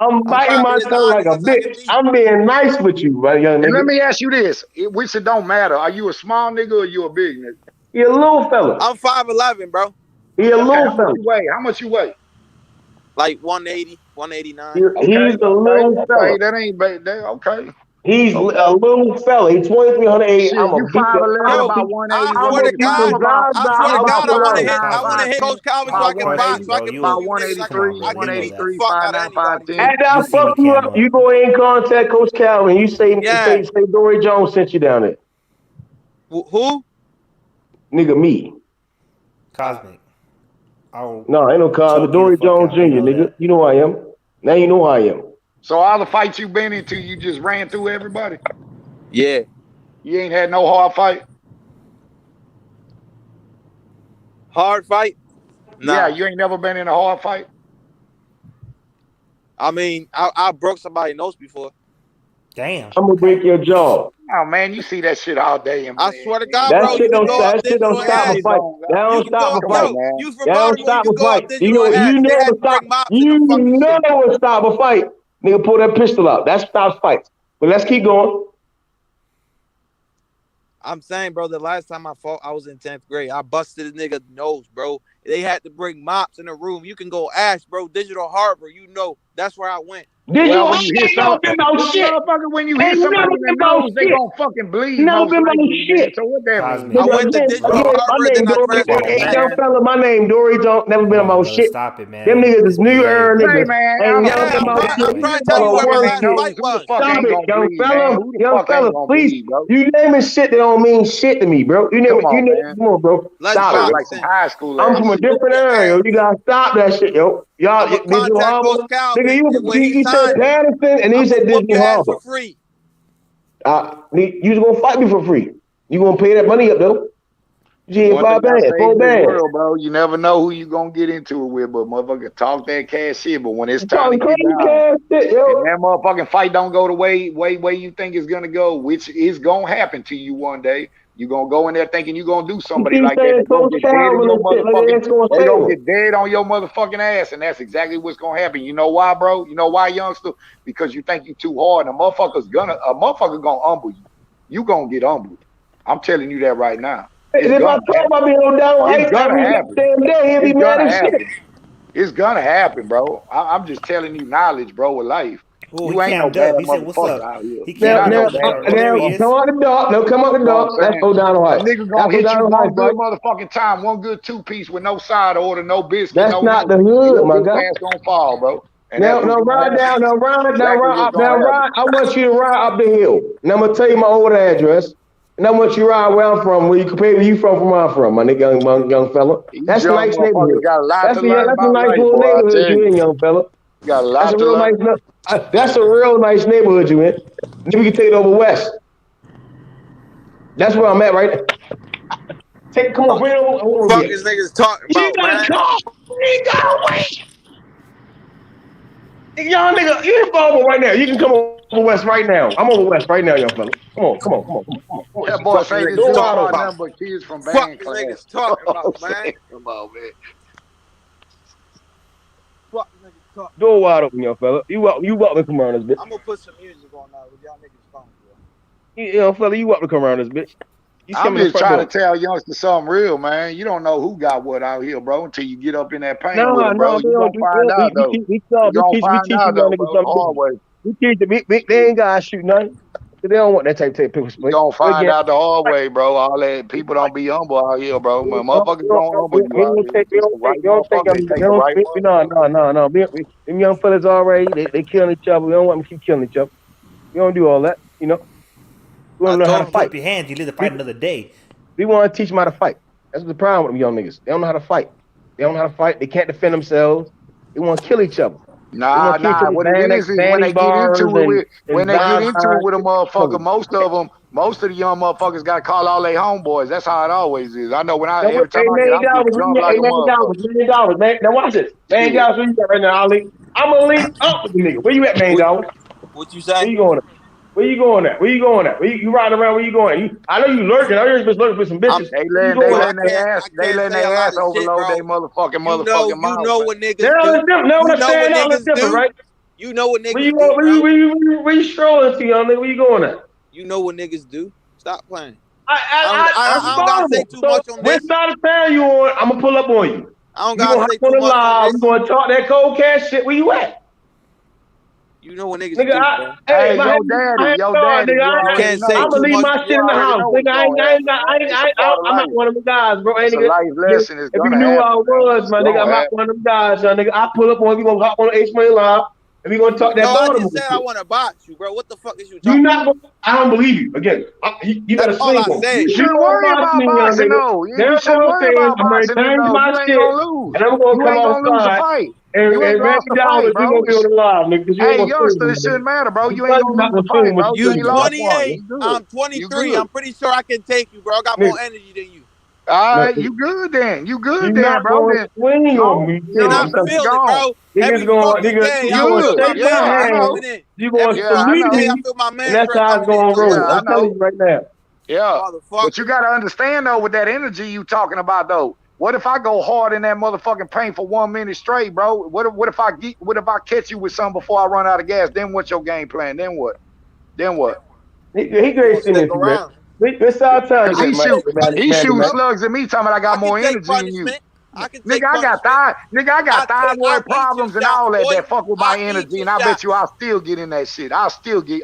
I'm biting my tongue like a bitch. I'm being nice with you, my young nigga. And let me ask you this, which it don't matter. Are you a small nigga or you a big nigga? You're a little fella. I'm 5'11", bro. You're a little fella. How much you weigh? Like 180, 189. He's a little fella. That ain't bad. Okay. He's a little fella. He's 2,308. I'm a 5'11", about 180. I swear to God, I want to hit Coach Calvin so I can box. So I can about 183, 183, 5'9", 5'10". And I fuck you up. You go in contact Coach Calvin. You say Dory Jones sent you down there. Who? Nigga, me. Cosmic. No, ain't no Cosmic. Dory Jones Jr., nigga. You know who I am. Now you know who I am. So all the fights you been into, you just ran through everybody? Yeah. You ain't had no hard fight? Hard fight? Nah. Yeah, you ain't never been in a hard fight? I mean, I broke somebody's nose before. Damn. I'm gonna break your jaw. Oh man, you see that shit all day. I swear to God, that bro. Shit don't stop a fight. That don't stop a fight. You from that don't stop a fight. You never stop a fight. Nigga, pull that pistol out. That stops fights. But let's keep going. I'm saying, bro, the last time I fought, I was in 10th grade. I busted a nigga's nose, bro. They had to bring mops in the room. You can go ask, bro. Digital Harbor, you know. That's where I went. When you hear something when you hear somebody in the nose, they gonna fucking bleed. Most shit. So what that mean? I went to Digital Harbor, then I transferred. Young fella, my name Dory Jones. Never been about shit. Stop it, man. Them niggas is New Era niggas. Hey man, I'm trying to tell you where my last fight was. Stop it, young fella, please. You naming shit that don't mean shit to me, bro. You never, come on, bro. Stop it. Like some high school. I'm from a different area. You gotta stop that shit, yo. Y'all, Digital Harbor. Nigga, you said Patterson, and he said Digital Harbor. For free. You gonna fight me for free. You gonna pay that money up though. You ain't 5 bands, 4 bands. Bro, you never know who you gonna get into it with, but motherfucker talk that cash shit. But when it's time to get down, and that motherfucking fight don't go the way you think it's gonna go, which is gonna happen to you one day. You gonna go in there thinking you gonna do somebody like that. They gonna get dead on your motherfucking ass, and that's exactly what's gonna happen. You know why, bro? You know why, youngster? Because you think you too hard, and a motherfucker gonna humble you. You gonna get humbled. I'm telling you that right now. If I talk about being on down it's gonna happen. He'll be mad as shit. It's gonna happen, bro. I'm just telling you knowledge, bro, with life. Ooh, you ain't no bad motherfucker out here. Now, come out the dark. No, come out the dark. Let's go down the high. Nigga gonna hit you one good motherfucking time, one good 2-piece with no side order, no biscuit. That's not the hood, my guy. Ass gonna fall, bro. Now ride down. Now ride. I want you to ride up the hill. Now I'm gonna tell you my old address. And I want you to ride where I'm from, where you compare where you from where I'm from, my nigga, young fella. That's a nice neighborhood. That's a nice little neighborhood you in, young fella. Got a lot That's a real nice neighborhood you in. Then we can take it over west. That's where I'm at, right? Come on, bring it over. Fuck these niggas talking about, man. You gotta wait. Y'all nigga, you involved right now. You can come over west right now. I'm over west right now, young fella. Come on. That boy say this is all number kids from band class. Niggas talking about, man. Come on, man. Fuck niggas talking. Door wide open, young fella. You welcome to come around this bitch. I'm gonna put some music on now with y'all niggas phone, bro. Young fella, you welcome to come around this bitch. I'm just trying to tell youngsters something real, man. You don't know who got what out here, bro, until you get up in that pain with it, bro. You gonna find out, though. You gonna find out, though, bro. They ain't gotta shoot nothing. They don't want that type of people. You gonna find out the hard way, bro. All that people don't be humble out here, bro. When motherfuckers don't humble you out here. No. Them young fellas already, they killing each other. We don't want them to keep killing each other. We don't do all that. You know, we want to learn how to Put fight. up your hands. You live to fight another day. We want to teach them how to fight. That's the problem with them young niggas. They don't know how to fight. They don't know how to fight. They can't defend themselves. They want to kill each other. Nah. What it is when they get into it with a motherfucker, most of the young motherfuckers got to call all their homeboys. That's how it always is. I know when every time I get out, $1 million, man. Now watch this. $1 million, where you at right now, Ali? I'm gonna link up with the nigga. Where you at, $1 million? What you say? Where you going at? Where you going at? Where you riding around? Where you going? I know you lurking. I know you're lurking for some bitches. They letting their ass overload their motherfucking mouth. You know what niggas do. You know what niggas do, right? You know what niggas do. Where you strolling to, young nigga? Where you going at? You know what niggas do. Stop playing. I don't gotta say too much on this. Which side of town you on? I'm gonna pull up on you. I don't gotta say too much on this. We gonna talk that cold cash shit. Where you at? You know what niggas do. Hey, yo, daddy. You can't say I'm gonna leave my shit in the house. Nigga, I'm not one of them guys, bro. If you knew who I was, my nigga, I'm not one of them guys, young nigga. I pull up on you, gonna hop on the H-Money Live, and we gonna talk that Baltimore. I just said I want to box you, bro. What the fuck is you talking about? I don't believe you. Again, you gotta all I said. You shouldn't worry about boxing, though. You shouldn't worry about boxing, though. You ain't gonna lose. And I'm gonna come outside. And $1 million, we gonna be on the live, nigga. Hey, youngster, it shouldn't matter, bro. You ain't gonna lose the fight, bro. You 28. I'm 23. I'm pretty sure I can take you, bro. I got more energy than you. All right, you good then. You good then, bro. You're not swing on me. You're not feeling it, bro. Niggas going, you going to salute me, and that's how it's going to roll. I'm telling you right now. Yeah, but you got to understand, though, with that energy you talking about, though. What if I go hard in that motherfucking paint for 1 minute straight, bro? What if I catch you with something before I run out of gas? Then what's your game plan? Then what? He great singing to me. It's our time. He shooting slugs at me, talking about I got more energy than you. Nigga, I got thyroid problems and all that fuck with my energy, and I bet you I'll still get in that shit. I'll still get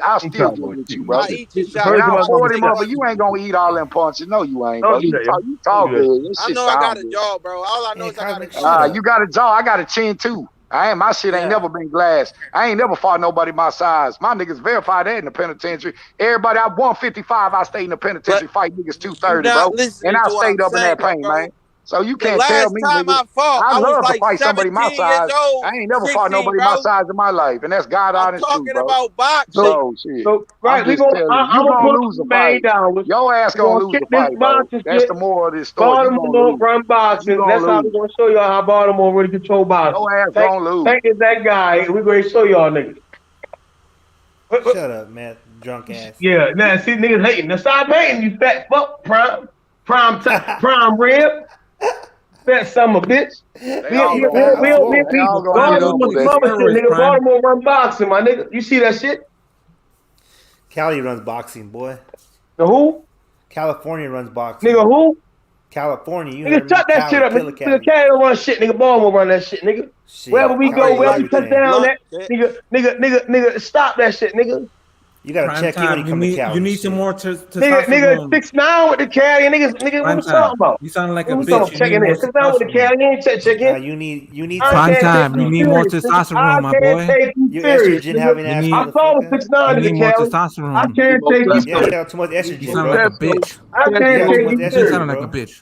with you, bro. And I'll pour them up, but you ain't gonna eat all them punches. No, you ain't, bro. You talk good. I know I got a jaw, bro. All I know is I got a jaw. You got a jaw. I got a chin too. My shit ain't never been glass. I ain't never fought nobody my size. My niggas verify that in the penitentiary. Everybody, I 155. I stayed in the penitentiary fight niggas 230, bro. And I stayed up in that pain, man. So you can't tell me, nigga. I love to like fight somebody my size. I ain't never fought nobody my size in my life, and that's God honest truth, bro. I'm talking about boxing. So right, I'm gonna lose a fight. Your ass gonna lose a fight, bro. That's the moral of this story. Baltimore don't run boxing. That's how we're gonna show y'all how Baltimore really control boxing. Your ass gonna lose. Tank is that guy. We're gonna show y'all niggas. Shut up, man. Drunk ass. Yeah, now see niggas hating. Now stop hating, you fat fuck. Prime rib. That son of a bitch. Baltimore run boxing, my nigga. You see that shit? Cali runs boxing, boy. The who? California runs boxing. Nigga, who? California. You nigga, shut that shit up. Nigga, Cali don't run shit. Nigga, Baltimore run that shit, nigga. Shit. Wherever we go, wherever we touch down that, nigga, stop that shit, nigga. You gotta check in when you come to Cali. You need some more to nigga 6'9" with the Cali, nigga, what you talking about? You sound like a bitch. Checking in. 6'9" with the Cali, you ain't check in. You need prime time. You need more testosterone, my boy. Your estrogen having ass. I'm calling 6'9" to the Cali. Testosterone. I can't take you. You got too much estrogen. You sound like a bitch. I can't take you. You sound like a bitch.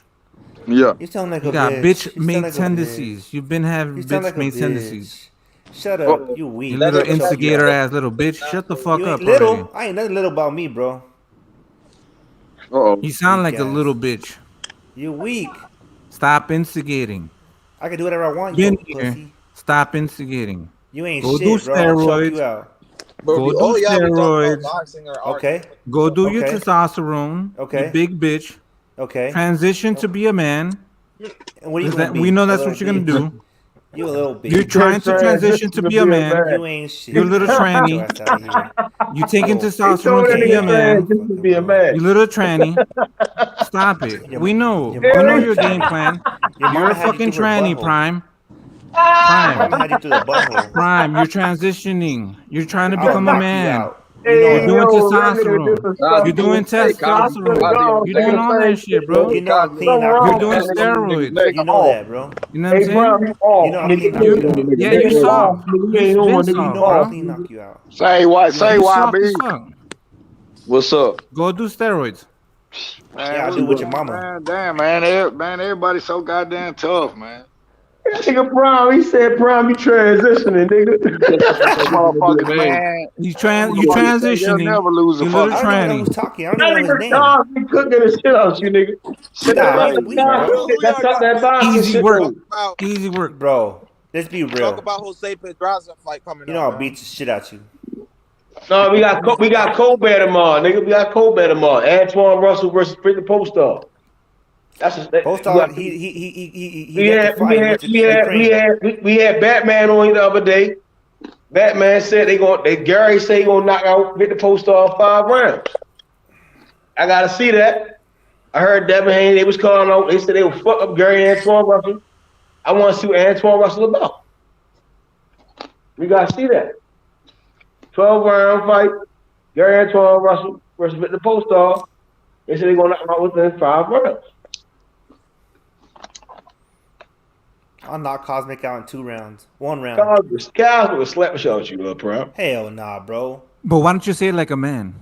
Yeah. You sound like a bitch. You got bitch-made tendencies. You've been having bitch-made tendencies. Shut up, you weak. You little instigator ass little bitch. Shut the fuck up. Little? I ain't nothing little about me, bro. You sound like a little bitch. You weak. Stop instigating. I can do whatever I want. You pussy. Stop instigating. You ain't go shit, do bro. steroids. Bro, go do steroids. Okay. Go do your testosterone. Okay. You big bitch. Okay. Transition to be a man. And what are you gonna be? We know that's what you're gonna do. You a little bitch. You're trying to transition to be a man. You ain't shit. You're a little tranny. You taking testosterone to be a man. You little tranny. Stop it. We know. We know your game plan. You're a fucking tranny, Prime. Prime. You're transitioning. You're trying to become a man. You're doing testosterone. You're doing testosterone. You're doing all that shit, bro. You know I'm clean You're doing steroids. You know that, bro. You know what I'm saying? You know I'm clean knock you out. Yeah, you saw. You been soft, You know bro. I'm clean knock you out. Say what? Say You why, soft as B. fuck. What's up? Go do steroids. Yeah, I do with your mama. Man, damn, man, everybody's so goddamn tough, man. Nigga Prime, he said Prime, you transitioning, nigga. Motherfucker, man. You transitioning. You'll never lose a You fuck. little I don't know tranny. who's talking. I don't That even know his nigga name. Charles be cooking the shit out you, nigga. That's up that boxing Easy shit, work. though. Easy work. Bro, let's be Talk real. about Jose Pedraza fight coming You up. know I'll man. beat the shit out you. No, we got Colbert tomorrow, nigga. We got Colbert tomorrow. Antoine Russell versus Brittany Postal. That's just Postal. He had to fight. We had Batman on the other day. Batman said Gary said he gonna knock out Brittany Postal in 5 rounds. I gotta see that. I heard Devin Haney, they was calling out. They said they would fuck up Gary and Antoine Russell. I want to see what Antoine Russell about. We gotta see that. 12-round fight. Gary Antoine Russell versus the Postal. They said they're gonna knock him out within 5 rounds. I'll knock Cosmic out in 2 rounds. 1 round. Cosmic will slap the shit out you, little Prime. Hell nah, bro. But why don't you say it like a man?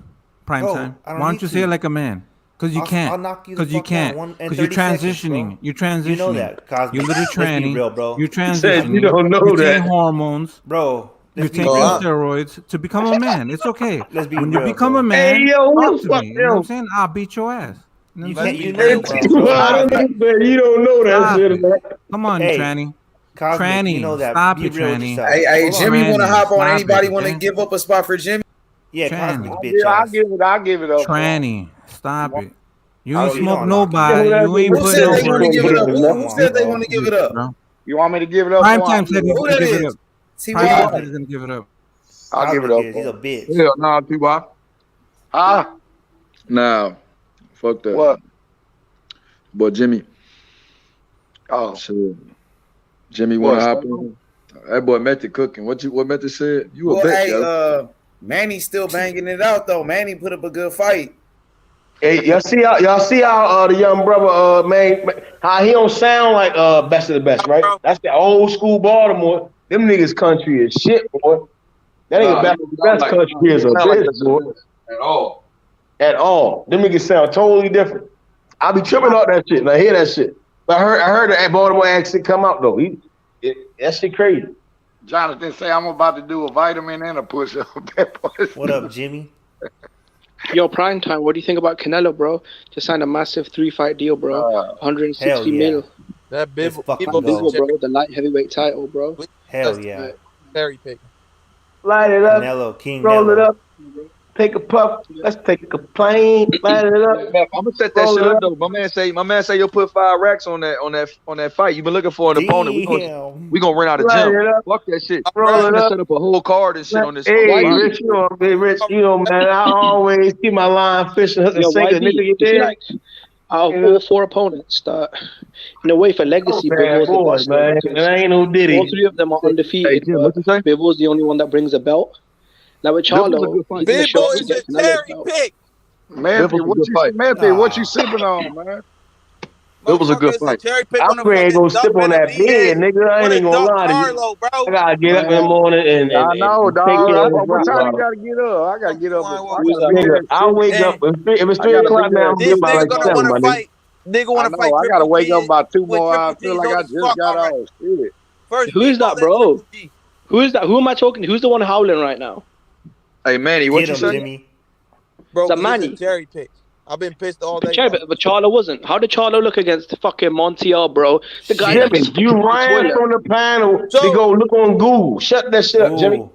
Prime Bro, time. I don't Why need don't you to. say it like a man? Because you I'll can't. knock you the Because you fuck out can't. in Because you're 30 seconds, transitioning. bro. You're transitioning. You know that, Cosmic. You're literally Let's be tranny. real, bro. You're You said transitioning. you don't know You're that. taking hormones. Bro, You're let's be taking real. steroids to become a man. It's okay. Let's be When real, you become bro. a man, Hey, yo, talk who the to fuck, me. You know what yo? I'm saying? I'll beat your ass. You know You what I'm can't. saying? You know, bro. You don't know that Stop shit. it. Man. Come on, Hey, tranny. Cosmic, Tranny. you know that. Stop Be it, real with tranny. yourself. Hey, Hold on. Jimmy want to hop on. Stop Anybody it, want to okay? give up a spot for Jimmy? Yeah, Tranny. Cosmic, bitch ass. I'll give it up. Tranny. Stop it. You Oh, ain't you smoke know I'm nobody. You ain't Who put said no they want work to give in. it up? Who Come said on, they bro. want to give it up? Bro. You want me to give it up? Prime for time him? said he's Who gonna that give it is? up. T.Y. Prime time said he's gonna give it up. I'll give it Cosmic up. is. He's a For him. bitch. Hell no, T.Y. Huh? Nah, fuck that. What? But Jimmy, Oh, shit. Jimmy want to What, hop on. That boy Method cooking. What Method said? You a Well, bitch, hey, yo. Manny's still banging it out though. Manny put up a good fight. Hey, y'all see how the young brother man, how he don't sound like best of the best, right? That's the old school Baltimore. Them niggas country is shit, boy. That nigga best of the best country is a bitch, boy. At all. At all. Them niggas sound totally different. I be tripping off that shit and I hear that shit. But I heard that Baltimore accent come out though. That shit crazy. Jonathan say I'm about to do a vitamin and a push-up. What up, Jimmy? Yo, prime time. What do you think about Canelo, bro? Just signed a massive 3-fight deal, bro. 160 hell yeah. mil. That Let's Bivol, fucking Bivol go. Bivol, bro. The light heavyweight title, bro. Hell yeah. cherry picking. Light it up. Canelo, King Roll it Nello. up. Take a puff. Let's take a plane. Light it up. I'm gonna set that Roll shit it up up. though. My man say you'll put 5 racks on that fight. You been looking for an opponent. We gonna rent out a Light gym. it up. Fuck that shit. Roll I'm it gonna up. set up a whole card and shit on this. Hey, fight. Rich, you know, man, I always keep my line fishing, hook and Yo, sinker. YB, Nigga, you you feel there? like out of all 4 opponents that, in a way, for legacy, Bad Bivol's the boy, best. man. That ain't no Diddy. All 3 of them are undefeated, Hey, Jim, what you say? Bivol's the only one that brings a belt. Now with This was a Charlo, good fight. he's gonna show Bivol up is to a get Canelo's cherry belt. pick. Matthew, what you sipping on, man? It was a good Motherfucker is a fight. cherry pick I'm on a ready to fucking go Duck sip on that bed, Benavidez. nigga. I On a ain't gonna Duck lie to you. Carlo, bro. I gotta get up in the Man, morning and I know, take dog. care of this What time rock. you gotta get up? I gotta get up. I Who is gotta that? be there Nigga, at I'll 6. wake up. If it's I 3 gotta be o'clock there now, at I'm This getting by nigga like gonna 7, want my to nigga. fight. Nigga want I to know. fight I gotta Triple wake up G about 2 with more hours. Triple I feel G's like I old as just fuck got already. off. Shit. First Who is that, Bivol, then bro? Triple G. Who is that? Who am I talking to? Who's the one howling right now? Hey Manny, what Get you him, say? Jimmy. Bro, Is that 'cause it's a Manny? cherry pick. I've been pissed all day. Cherry, but Charlo wasn't. How did Charlo look against fucking Montiel, bro? The guy that Jimmy, you ran from the panel to So, go look on Google. Shut that shit up, Jimmy. Ooh.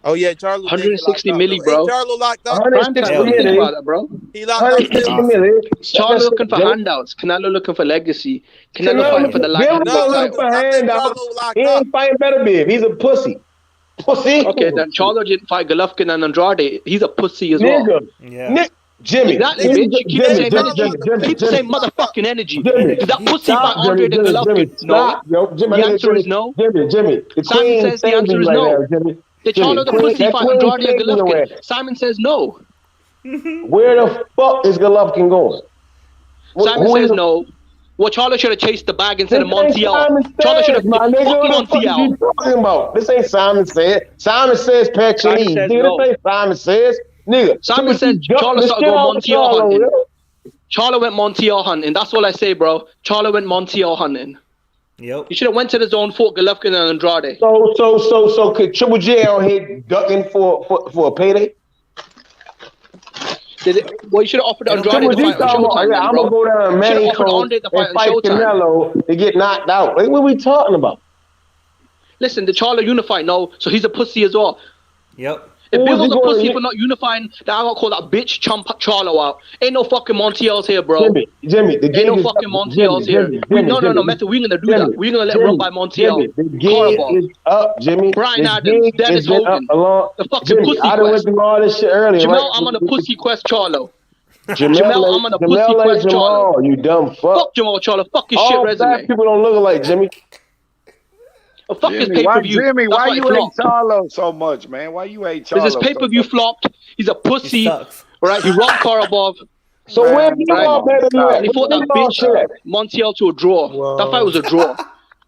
oh yeah, Charlo did get locked 160 up. milli, Ain't bro. Charlo locked up? Prime 160 time. What do you Hell think yeah. about that, bro? He locked up 160 still. Awesome. million. Shut that Charlo shit looking up, for Jimmy. handouts. Canelo looking for legacy. Canelo Canelo fighting for the light Bill heavyweight looking title. for I think handouts. Charlo locked He up. ain't fighting better bib. He's a pussy. Pussy. Okay, then Charlo didn't fight Golovkin and Andrade. He's a pussy as well. Nigga. Yeah. Jimmy. Exactly, bitch. You keep the Jimmy, same Jimmy, energy. Jimmy, Keep the same motherfucking energy. Jimmy, Did that pussy stop, fight Andre than Jimmy, Golovkin? No. stop, yo, Jimmy, The answer is no. Jimmy, the Simon queen says the saving answer you is right no. now, Jimmy. They Charlo the pussy fight Andrade and Golovkin. Simon says no. Where the fuck is Golovkin going? Simon says no. Well, Charlo should have chased the bag instead of Montiel. Charlo should have my nigga. What the fuck are you talking about? This ain't Simon said. Simon says Pacini. Nigga, this ain't Simon says. Nigga. Simon said Charlo started going Montiel hunting. Charlo went Montiel hunting. That's all I say, bro. Charlo went Montiel hunting. Yep. He should have went to the zone, fought Golovkin and Andrade. So could Triple J out here ducking for a payday? Well, you should have offered Andrade to fight on Showtime. I'm gonna go down to Mexico and fight Canelo to get knocked out. Like, what are we talking about? Listen, the Charlo unified, no, so he's a pussy as well. Yep. If Bivol's a pussy for not unifying, then I'm gonna call that bitch chump Charlo out. Ain't no fucking Montiel's here, bro. Jimmy, the game ain't no fucking Montiel's here. No, Method, we ain't gonna do that. We're gonna let him run by Montiel. The game is up, Jimmy. Brian Adams, Dennis Hogan, the fucking pussy I done went through all this shit earlier. Jamel, I'm on a pussy quest, Charlo. Jamel, I'm on a pussy quest, Charlo. You dumb fuck. Fuck Jamal Charlo. Fuck his shit resume. All people don't look like Jimmy. Oh, fuck his pay-per-view. Jimmy, why you hate Charlo so much, man? Why you hate Charlo? Because his pay-per-view flopped. He's a pussy. Right? He robbed Karabov. So where you are better than he fought that bitch Montiel to a draw. Whoa. That fight was a draw.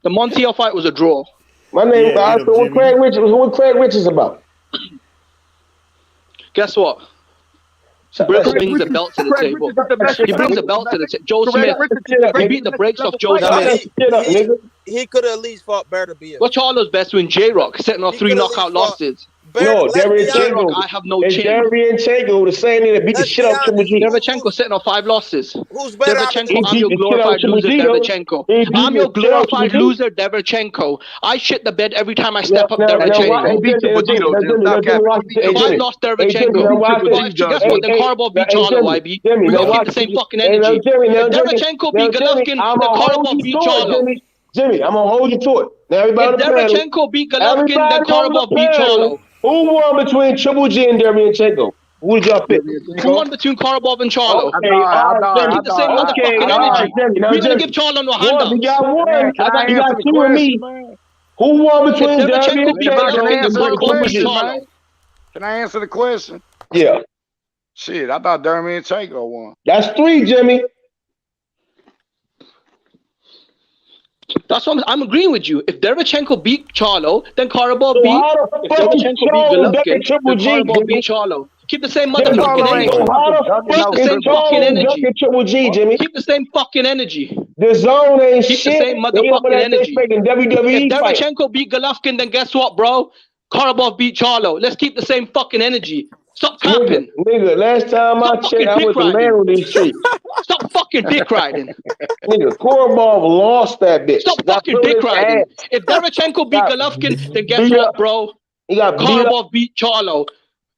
The Montiel fight was a draw. My name is what Craig Rich is about. Guess what? Brooks brings a belt to the table. He brings a belt to the table. Joe Smith. He beat the brakes off Joe Smith. He could have at least fought better. What's Charlo's best win? J-Rock setting off 3 knockout losses. No, Derevyanchenko. I have no chin. Derevyanchenko, the same nigga that beat the shit out of Triple G. Derevyanchenko setting off 5 losses. Who's better? Derevyanchenko, I'm your glorified loser, Derevyanchenko. I'm your glorified loser, Derevyanchenko. I shit the bed every time I step up, Derevyanchenko. If I lost Derevyanchenko, guess what? Then Karabov beat Charlo, YB. We gotta keep the same fucking energy. If Derevyanchenko beat Golovkin, then Karabov beat Charlo. Jimmy, I'm gonna hold you to it. Now, everybody if Derevyanchenko beat Golovkin, then Karabov beat Charlo. Who won between Triple G and Derevyanchenko? Who did y'all pick? Who won between Karabov and Charlo? Keep the same motherfucking energy. We're gonna give Charlo no handouts. You got one. You got 2 of me. Who won between Derevyanchenko and Triple G? Can I answer the question? Yeah. Shit, I thought Derevyanchenko won. That's 3, Jimmy. That's what I'm agreeing with you. If Derevyanchenko beat Charlo, then Karabov beat. If Derevyanchenko beat Golovkin, then Karabov beat Charlo. Keep the same motherfucking energy. Keep the same fucking energy. Keep the same fucking energy. The zone ain't Keep shit. the same motherfucking energy. WWE if Derevyanchenko beat Golovkin, then guess what, bro? Karabov beat Charlo. Let's keep the same fucking energy. Stop capping. Nigga, last time I checked, I was the man on these streets. Stop fucking dick riding. Nigga, Korobov lost that bitch. Stop fucking dick riding. If Derevyanchenko beat Golovkin, then guess what, bro? Karabov beat Charlo.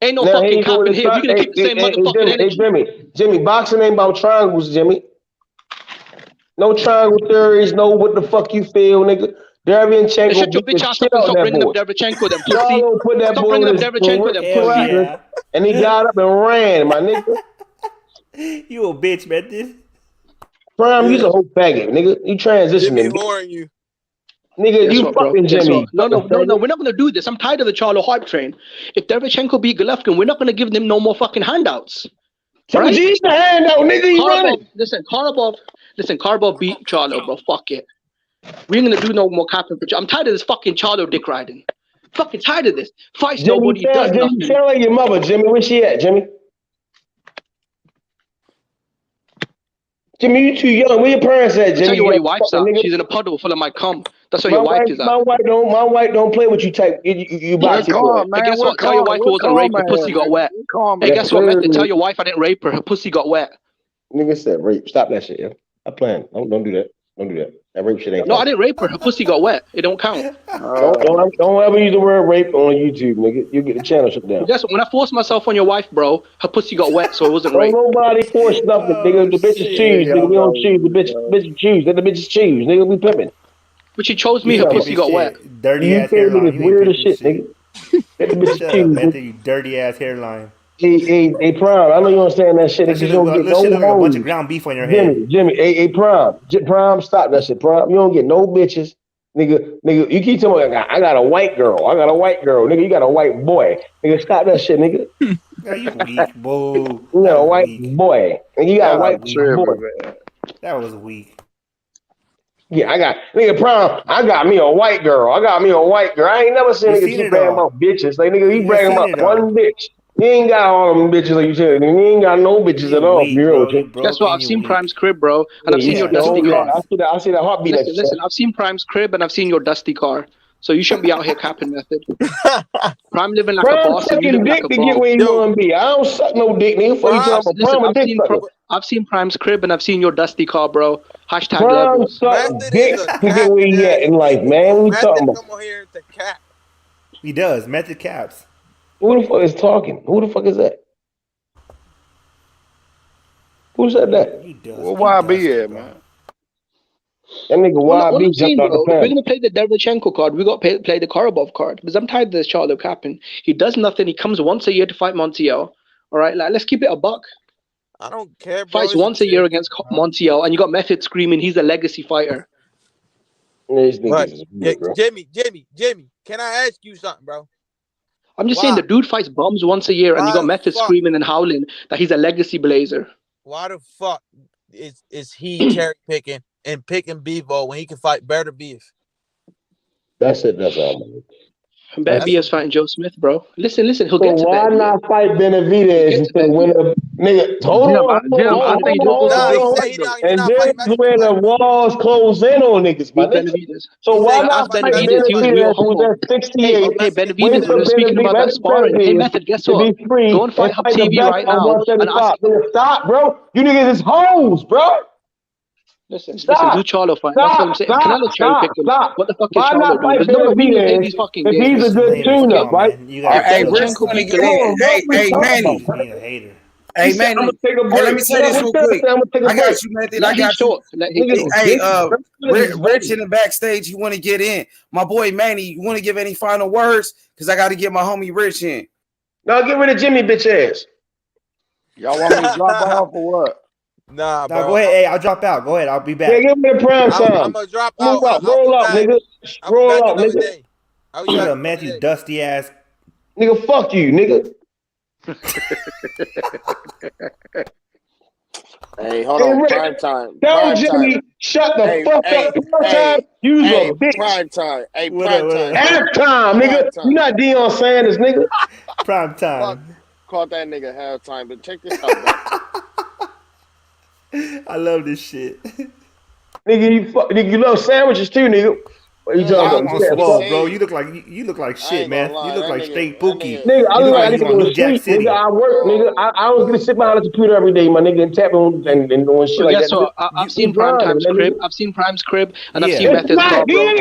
Ain't no fucking capping here. We're gonna keep the same motherfucking energy. Jimmy, boxing ain't about triangles, Jimmy. No triangle theories, no what the fuck you feel, nigga. Derevyanchenko. Shut your bitch ass up and stop bringing up Derevyanchenko, them pussy. Stop bringing up Derevyanchenko, them pussy. And he got up and ran, my nigga. You a bitch, man. Prime, you's a whole faggot, nigga. You transitioning. You. Nigga, you fucking Jimmy. No, we're not gonna do this. I'm tired of the Charlo hype train. If Derevyanchenko beat Golovkin, we're not gonna give them no more fucking handouts. Right? G's the handout, nigga. You running. Listen, Karabov beat Charlo, bro. Fuck it. We ain't gonna do no more capping. I'm tired of this fucking Charlo dick riding. Fucking tired of this. Fights nobody does nothing. Jimmy, sound like your mother, Jimmy. Where she at, Jimmy? Jimmy, you too young. Where your parents at, Jimmy? Tell you where your wife's at. She's in a puddle full of my cum. That's where your wife is at. My wife don't play with you type. You box it. Hey, guess what? Tell your wife who wasn't raped. Her pussy got wet. Hey, guess what? Method? Tell your wife I didn't rape her. Her pussy got wet. Nigga said rape. Stop that shit, yeah. I'm playing. Don't do that. Don't do that. That rape shit ain't. No, I didn't rape her. Her pussy got wet. It don't count. Don't ever use the word rape on YouTube, nigga. You get the channel shut down. Guess what? When I forced myself on your wife, bro, her pussy got wet, so it wasn't rape. Nobody forced nothing, nigga. The bitches choose, nigga. We don't choose. The bitches choose. Let the bitches choose, nigga. We pimping. But she chose me. Her pussy got wet. Dirty ass hairline. You weird as shit, nigga. Let the bitches choose. You dirty ass hairline. Hey, Prime, I know you understand that shit. That shit look like a bunch of ground beef on your head. Jimmy, hey, Prime, stop that shit, Prime. You don't get no bitches. Nigga, you keep telling me I got a white girl. I got a white girl. Nigga, you got a white boy. Nigga, stop that shit, nigga. Yeah, you weak, boo. You got a white boy. And you got a white boy. That was weak. Yeah, I got me a white girl. I ain't never seen nigga keep bragging about bitches. Like nigga, he bragging about one bitch. He ain't got all them bitches like you said. He ain't got no bitches at all. Guess what? I've seen Prime's crib, bro, and I've seen your dusty car. I see that heartbeat. Listen, I've seen Prime's crib and I've seen your dusty car. So you shouldn't be out here capping, Method. Prime living like a boss and you living like a dick to get where you want to be. I don't suck no dick, nigga. I've seen Prime's crib and I've seen your dusty car, bro. Hashtag Prime levels. suck dick to get where you at in life, man. What you talking about? Come on here to cap. He does. Method caps. Who the fuck is talking? Who the fuck is that? Who said that? Well, why be here, man? That nigga YB jumped out the We're gonna play the Derevchenko card. We got to play the Karabov card because I'm tired of this Charlo capping. He does nothing. He comes once a year to fight Montiel. All right, like let's keep it a buck. I don't care, bro. Fights once a year against Montiel, and you got Method screaming he's a legacy fighter. But, Jimmy, can I ask you something, bro? I'm just saying the dude fights bums once a year, and you got Method screaming and howling that he's a legacy blazer. Why the fuck is he cherry picking and picking Bivol when he can fight better beef? That's it. That's all. Benavidez fighting Joe Smith, bro. Listen. He'll get to why Benavidez. not fight Benavidez instead of win a nigga? Hold on. And this is where the walls close in on niggas, my nigga. So why not fight Benavidez who's at 68? Okay, Benavidez, we're speaking about that sparring. Hey, Method, guess what? Go and fight Hub TV right now. Stop, bro. You niggas is hoes, bro. Listen, do Charlo fight. That's what I'm saying. Canelo cherry picking. What the fuck is Charlo doing? There's no reason to play these fucking games. He's a good tune-up, right? Hey, Manny. Hey, Manny. Let me say this real quick. I got you, Method. I got you. Hey, Rich in the backstage, you want to get in. My boy Manny, you want to give any final words? Because I got to get my homie Rich in. No, get rid of Jimmy, bitch ass. Y'all want me to drop off or what? Nah, bro. Go ahead. Hey, I'll drop out. Go ahead. I'll be back. Yeah, give me the prime time. I'm gonna drop out. Roll up, nigga. Roll up, nigga. You a Matthew dusty ass. Nigga, fuck you, nigga. Hey, hold on. Prime time. Tell Jimmy, shut the fuck up. Prime time. Use a bitch. Prime time. Hey, prime time. Half time, nigga. You not Deion Sanders, nigga. Prime time. Caught that nigga halftime, but check this out, bro. I love this shit. Nigga, you love sandwiches too, nigga. What you talking about? Bro, you look like shit, man. You look like straight Pookie. Nigga, I look like nigga on the street. Nigga, I work, nigga. I don't get to sit behind the computer every day, my nigga, and tap on and doing shit like that. Guess what? I've seen Prime's crib. I've seen Prime's crib, and I've seen Method's car, bro.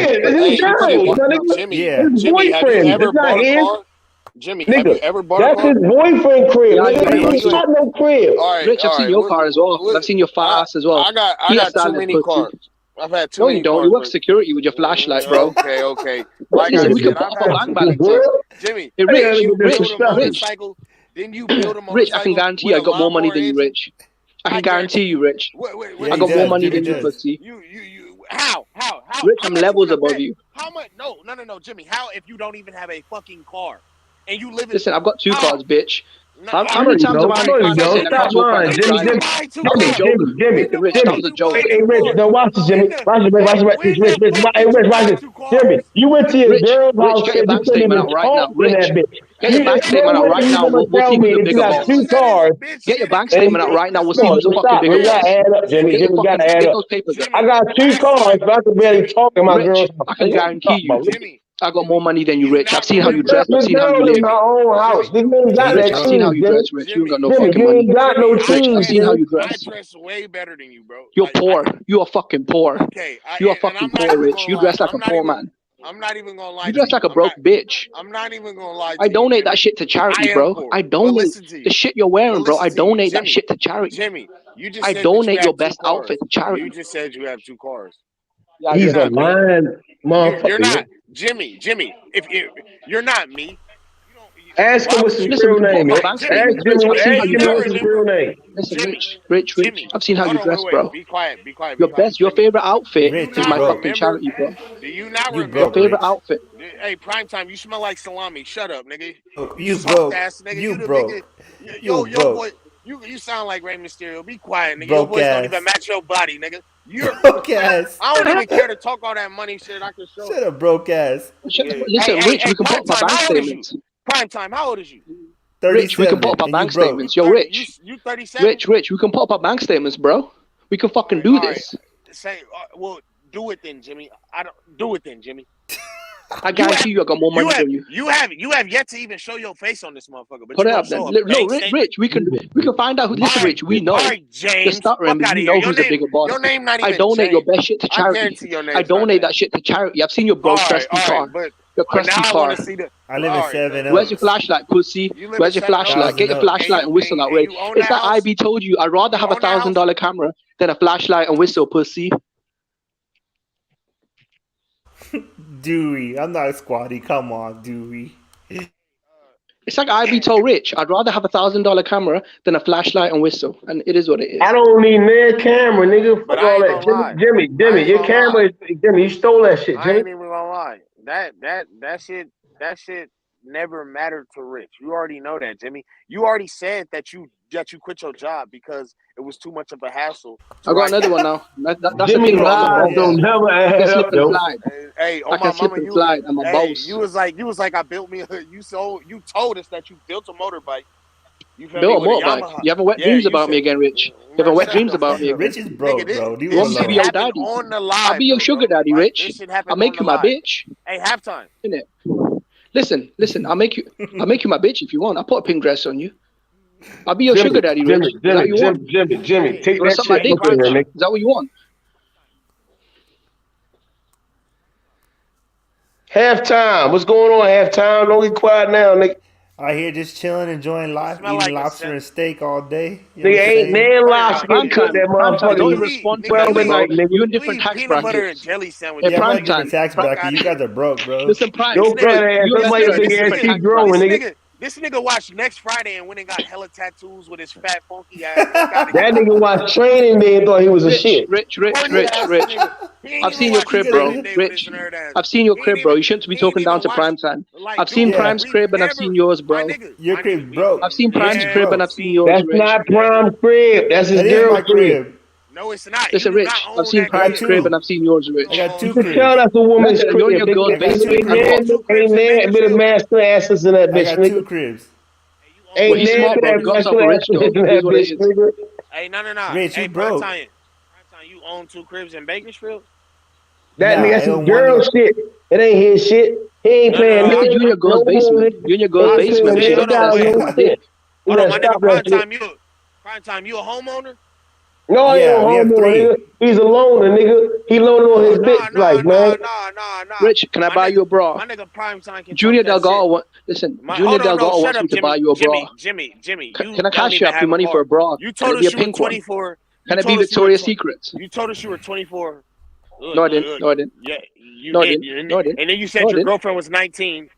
Jimmy, have you ever bought a car? Jimmy, have you ever bought a car? That's his boyfriend crib. He's got no crib. Rich, I've seen your car as well. I've seen your fat ass as well. I got too many cars. I've had too many cars. No, you don't. You work security with your flashlight, bro. Okay. Listen, we can pop a bank balancer. Jimmy, Rich, didn't you build a motorcycle? Rich, I can guarantee you I got more money than you, Rich. I can guarantee you, Rich. I got more money than you, pussy. How? Rich, I'm levels above you. How much? No, Jimmy. How if you don't even have a fucking car and you live in? Listen, I've got 2 cars, bitch. How many times have I Stop lying, Jimmy. Rich, that was a joke. Hey, Rich, no, watch this, Jimmy. Watch this. Jimmy, you went to your girl's house. Get your bank statement out right now. Rich, get your bank statement out right now. We'll see who's the bigger boss. 2 cars. Get your bank statement out right now. We'll see who's the fucking bigger boss. We gotta add up, Jimmy. Jimmy got to add up. I got 2 cars, but I can barely talk in my girl's house. I can guarantee you, Jimmy. I got more money than you, Rich. I've seen how you dress. I've seen how you live. I've seen how you dress, Rich. You ain't got no fucking money. You ain't got no cheese. I've seen how you dress. I dress way better than you, bro. You're poor. You are fucking poor. Okay, you are fucking poor, Rich. You dress like a poor man. I'm not even gonna lie. You dress like a broke bitch. I'm not even gonna lie. I donate that shit to charity, bro. I donate the shit you're wearing, bro. I donate that shit to charity. Jimmy, you just I donate your best outfit to charity. You just said you have 2 cars. He's a lying motherfucker. You're not Jimmy. If you're not me, Ask him what's his real name. Ask Jimmy what's his real name. Listen, Rich. I've seen how you dress, bro. Be quiet. Your favorite outfit Rich, is my fucking charity, bro. Do you not remember? Your favorite outfit. Hey, prime time, you smell like salami. Shut up, nigga. You soft broke. ass nigga. You the broke. Nigga. You Yo, broke. boy. You sound like Rey Mysterio. Be quiet, nigga. Broke Your voice ass. don't even match your body, nigga. You're broke ass. I don't even care to talk all that money shit. I can show. Shut up, broke ass. Listen, Rich, we can put up our bank statements. Prime time, how old is you? Rich, we can put up our bank statements. Yo, Rich. You 37? Rich, we can put up our bank statements, bro. We can fucking do this. Say, well, do it then, Jimmy. Do it then, Jimmy. I guarantee you, I got more money than you. You have yet to even show your face on this motherfucker. But Put you it up then. No, Rich, we can find out who. Listen, Rich, we know. All right, James. The start remember, we know who's a bigger boss. Your name not even I donate James. your best shit to charity. I donate that shit to charity. I've seen your broke crusty car. Your crusty car. I live in 7 Where's your flashlight, pussy? Where's your flashlight? Get your flashlight and whistle out, Ray. It's that Ivy told you. I'd rather have $1,000 camera than a flashlight and whistle, pussy. Dewey, I'm not a squatty. Come on, Dewey. It's like Ivy told Rich. I'd rather have $1,000 camera than a flashlight and whistle, and it is what it is. I don't need no camera, nigga. Fuck all that. Jimmy, your camera, Jimmy, you stole that shit, I ain't Jimmy. even gonna lie. That shit never mattered to Rich. You already know that, Jimmy. You already said that you quit your job because it was too much of a hassle. I got another one now. That's Jimmy the thing. lies don't never add up, though. Hey, I can slip and slide. I'm a boss. You was like, I built me. You told us that you built a motorbike. You built a motorbike. You haven't wet dreams about me again, Rich. You haven't wet dreams about me again. Rich is broke, bro. You want me to be your daddy? I'll be your sugar daddy, Rich. I'll make you my bitch. Hey, halftime. Listen. I'll make you my bitch if you want. I'll put a pink dress on you. I'll be your sugar daddy, Rich. Jimmy, take that shit. Is that what you want? Halftime. What's going on, halftime? Don't get quiet now, nigga. I here just chilling, enjoying life, eating like lobster and steak all day. Nigga ain't man lobster. Prime time. That motherfucker. Don't respond to that, bro. You in different tax Peanut butter and brackets. jelly sandwich. Hey, prime time. Tax bracket. You guys are broke, bro. Listen, Prime. Don't cut ass. Somebody big ass keep growing, nigga. This nigga watched next Friday and went and got hella tattoos with his fat funky ass. That nigga watched Training Day and thought he was a shit. Rich. I've seen your crib, bro. Rich. I've seen your crib, bro. You shouldn't be talking down to Prime time. I've seen Prime's crib and I've seen yours, bro. Your crib, bro. I've seen Prime's crib and I've seen yours. That's not Prime crib. That's his girl crib. No, it's not. Listen, Rich, I've seen Prime's crib and I've seen yours, Rich. I got 2 You can cribs. tell that's a woman's crib. You're in your girl's basement. Ain't there a bit of master asses in that I bitch, got 2 nigga. cribs. Ain't he's there smart, bro. that He got master something rich, asses though. in that It is what it bitch, is. nigga. Hey, no. Rich, hey, you broke. Prime time, you own 2 cribs in Bakersfield? That Nah, nigga, that's it his don't girl want shit. It ain't his shit. He ain't paying You in your girl's basement. You in your girl's basement. She Hold don't on, tell wait. us. Hold on, my stop nigga, that Prime time, you a homeowner? No, he Yeah, ain't we have homeowner, 3. nigga. He's a loner, nigga. He loaning on his bitch life, man. Nah. Rich, can I buy you a bra? My nigga Prime time can Junior talk that Delgado, shit. Junior Delgado wants me to buy you a bra. Jimmy. Can I cash you up your money for a bra? You Can told it be a us you were pink one? 24. Can it be Victoria's Secret? You told us you were 24. No, I didn't. Yeah, you No, I did. didn't. No, I didn't. And then you said No, I your didn't. girlfriend was 19.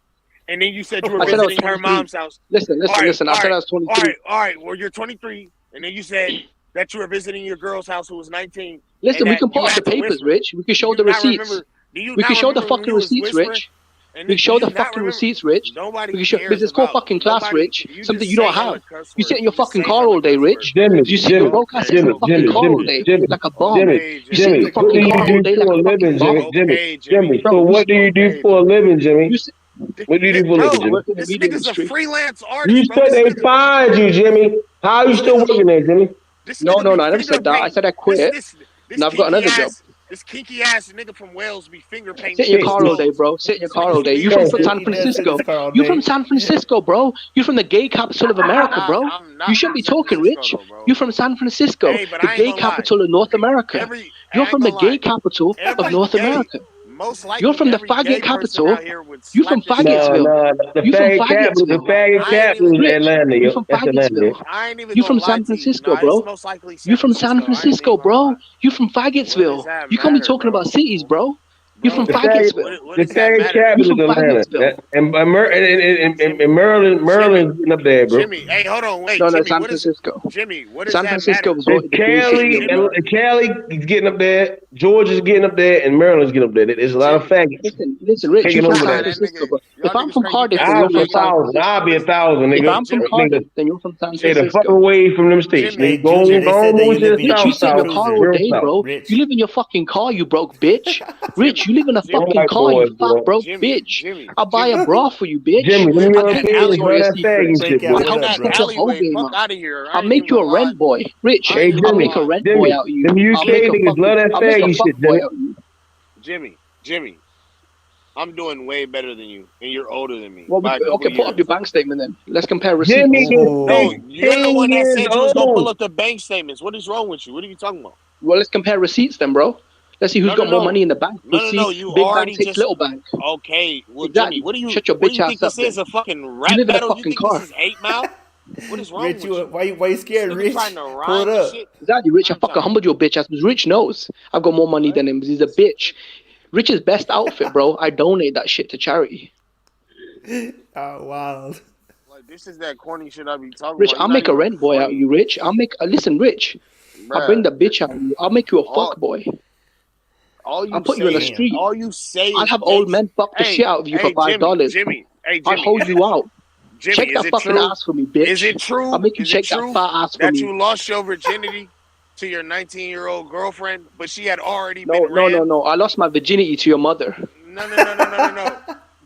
And then you said you were I said I was visiting her 23. mom's house. Listen. I said I was 23. All right. Well, you're 23. And then you said that you were visiting your girl's house who was 19. Listen, and we that can put you up the had to papers, whisper. Rich. We can show the Do you not receipts. remember- do you We not can show the remember when fucking you was receipts, whispering? Rich. And We then can show do the you not fucking remember- receipts, Rich. Nobody We can show cares because it's called about- fucking class, nobody- Rich. you Something just you don't say hella have. curse You sit in your words. You fucking say car hella all day, curse Rich. words. Jimmy, You sit in your broke ass in your fucking car all day like a bum. Jimmy, You sit in your what do fucking car all you day do like for a a living, fucking bum. Jimmy? Bro, So what do you do for a living, Jimmy? What do you do for a living, Jimmy? This nigga's a freelance artist, You bro. said they fired you, Jimmy. How are you still working there, Jimmy? No, I never said that. I said I quit. And I've got another job. This kinky ass nigga from Wales be finger painting. Sit in your car all day, bro. Sit in your car all day. You from San Francisco. You from San Francisco, bro. You from the gay capital of America, bro. You shouldn't be talking, Rich. You from San Francisco, the gay capital of North America. You're from the gay capital of North America. You're from the faggot capital. You from Faggotsville. The You from faggot capital. The Faggotsville. faggot capital is Atlanta. You Yo. from That's Atlanta. Faggotsville. You from San Francisco, bro. You from San Francisco, bro. You from Faggotsville. You can't be talking about cities, bro. You from Faggotsville. The tag capital is Atlanta. And Maryland's getting up there, bro. Jimmy, hey, hold on, wait. No, Jimmy, San Francisco. Jimmy, what does San that Francisco matter? And Cali is getting up there. Georgia's getting up there, and Maryland's getting up there. There's a lot of faggots. Listen, Rich, you from over San there. Francisco, bro. If I'm from Cardiff, then I'll you're be from San 1,000. I'll be 1,000, nigga. If I'm from Cardiff, then you're from San Stay the fuck Francisco. away from them states. Hey, Go Junior, they said that you live in Rich, you sit in your car all day, bro. Rich. You live in your fucking car, you broke bitch. Rich, you live in a fucking car, you fat broke bitch. I'll buy a bra for you, bitch. Jimmy, let me I'll Fuck out of here. I'll make you a rent boy. Rich, Hey, I'll make a rent boy out of you. Them UK niggas love that faggy shit, Jimmy. Jimmy, I'm doing way better than you, and you're older than me. Well, okay, put up your bank statement then. Let's compare receipts. No, you're the one that said you was gonna pull up the bank statements. What is wrong with you? What are you talking about? Well, let's compare receipts then, bro. Let's see who's got more money in the bank. No, you big already bank takes just little bank. Okay, well, Exactly. Jimmy, what do you? Shut your what do bitch you ass think up, this is then. a fucking You rap live in a battle? You fucking think car. this is 8 Mile? What is wrong Rich, with you? why you scared, This nigga Rich? trying to Pull rhyme it and up. shit. Exactly, Rich. I fucking humbled your bitch ass. Because Rich knows I've got more money than him. He's a bitch. Rich's best outfit, bro. I donate that shit to charity. Oh, wow. Like, this is that corny shit I be talking Rich, about. I'll make a rent boy out of you, Rich. I'll make listen, Rich. I'll bring the bitch out of you. I'll make you a fuck boy. All you I'll put you in the say- street. All you say I'll is have old men fuck the Hey, shit out of you hey, for $5. Jimmy, hey, I'll Jimmy, hold is you out. Jimmy, Shake is that it fucking true? ass for me, bitch. Is it true? I'll make you Is shake it that true fat ass for that me. you lost your virginity to your 19-year-old girlfriend, but she had already No, been no, ran? no, no. I lost my virginity to your mother No.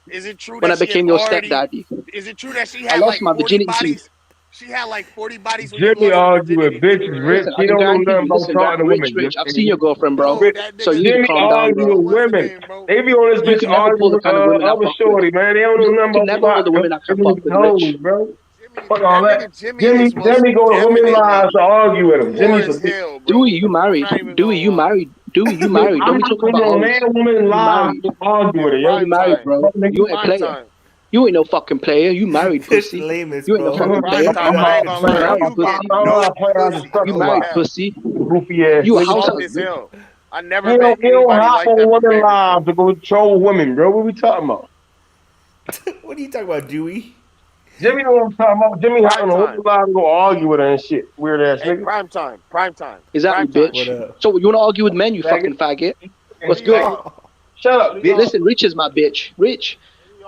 Is it true when I that she became had your already? stepdaddy. Is it true that she I had lost like my 40 virginity to you. bodies? She had like 40 bodies when you Jimmy lost her argue with virginity. bitches, Rich. Listen, I He can don't know guarantee nothing you. about Listen, talking to Rich, women. Rich, I've seen your girlfriend, bro. that So you need Jimmy to calm down, argue bro. with women. They be on this You bitch can never pull arguing the with kind of women I other fuck shorty, with. man. They don't know You nothing can about never know the fuck. women I can Them fuck with, hoes, Rich. bro. Fuck all that. Jimmy is most Jimmy go to women definitely lives to argue with him. poor Jimmy's a as bitch. hell, bro. Dewey, you married. not even Dewey, gonna you lie. married. Dewey, you married. Don't I'm be not talking going about on hoes. man women You live married. to argue with her, You yo. married, bro. You ain't a Prime player. time. You ain't no fucking player. You married, pussy. Lamest, You ain't no bro. fucking player. Prime time. I ain't gonna You lie. married, You pussy. get no pussy. You No married, cap. pussy. Goofy ass You a You nigga. house soft husband. as hell. I never You met don't anybody hop like on that women prepared before. lives to go troll women, bro. What we talking about? What are you talking about, Dewey? Jimmy know what I'm talking about. Jimmy hopping on women lives to go argue with her and shit. Weird ass Hey, nigga. prime time. Exactly, Prime time. bitch. So you want to argue with men, you fucking faggot? What's good? Shut up, bitch. Listen, Rich is my bitch. Rich.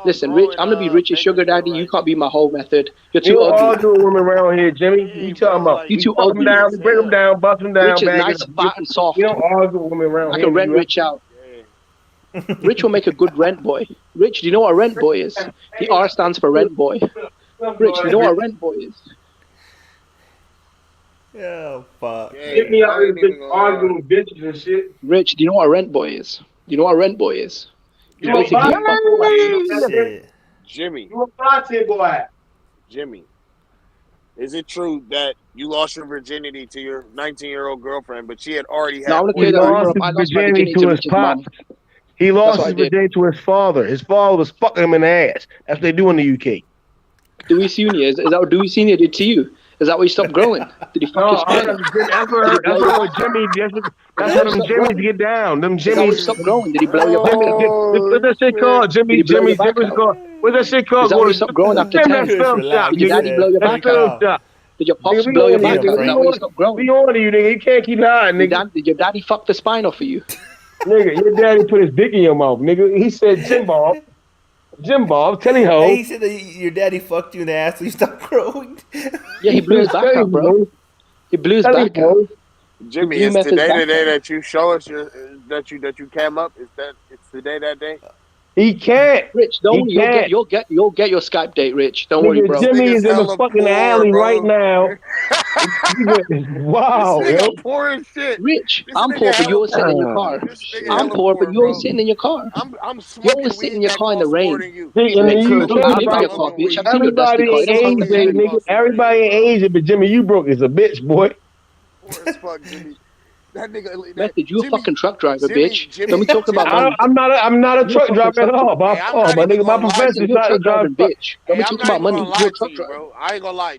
Listen, Rich, I'm gonna be Rich's sugar daddy. You can't be my whole method. You're You too don't ugly. argue with women around here, Jimmy. What you talking about? You We too cut them ugly. down, we break them down, bust them down, Rich is bag nice, it up. fat, and soft. You don't argue with women around I here. can rent Rich out. Rich will make a good rent boy. Rich, do you know what a rent boy is? The R stands for rent boy. Rich, do you know what a rent boy is? Oh, fuck. Get me out of this bitch arguing with bitches and shit. Rich, do you know what a rent boy is? Do you know what a rent boy is? It's basically a fuck boy. Shit. Jimmy. You a fly boy. Jimmy. Is it true that you lost your virginity to your 19-year-old girlfriend, but she had already had? No, I'm gonna He tell you that. lost I his lost my virginity virginity to to his Rich's pop. mom. He lost what his I did. virginity to his father. His father was fucking him in the ass. That's what they do in the UK. Dewey Senior, is that what Dewey Senior did to you? Is that why you stopped growing? Did he fuck your spine? That's what Jimmy. That's how them Jimmys get down. Them Is that why you Jimmys. stopped growing? Did he blow your back out? What's that shit called? Jimmy. Did he blow your back Jimmy's out? called. What's that shit called? Is that why you stopped growing after Damn, 10? that film shop, Did your daddy blow your back out? Did your pops blow your back out? Is that why you stopped growing? We on to you, nigga. You can't keep lying, nigga. Did your daddy fuck the spine off of you? Nigga, your daddy put his dick in your mouth, nigga. He said, Jim Bob, tell him ho. Hey, he said that your daddy fucked you in the ass so you stopped growing. Yeah, he blew his back out, bro. He blew his back out. Jimmy, You is messed his today back the day up. that you show us that you came up? Is that it's today that day? He can't. Rich, don't He can't. you'll get your Skype date, Rich. Don't worry, bro. Jimmy is in the fucking alley right now. Wow, This yo. nigga poor as shit. Rich, This I'm nigga poor, but hella you're sitting in your poor. car. This nigga I'm hella poor, but you're bro. sitting in your car. I'm You smoking always sit in weed your that car in the costs more rain. than you. See, in the Rich, UK, I live in your car, bitch. I've seen your dusty everybody car. You in don't fucking Asia, tell me. nigga. Everybody in Asia, but Jimmy, you broke as a bitch, boy. Poor as fuck, Jimmy. That nigga. Method, you a fucking truck driver, Jimmy, bitch. Jimmy, Don't be talking about money. I'm not a truck driver at all. Hey, I'm not My even nigga, my gonna lie profession to is you. not to drive. Bitch. Don't Hey, be I'm talking not about even money. gonna You're lie a truck to you, driver. bro. I ain't gonna lie.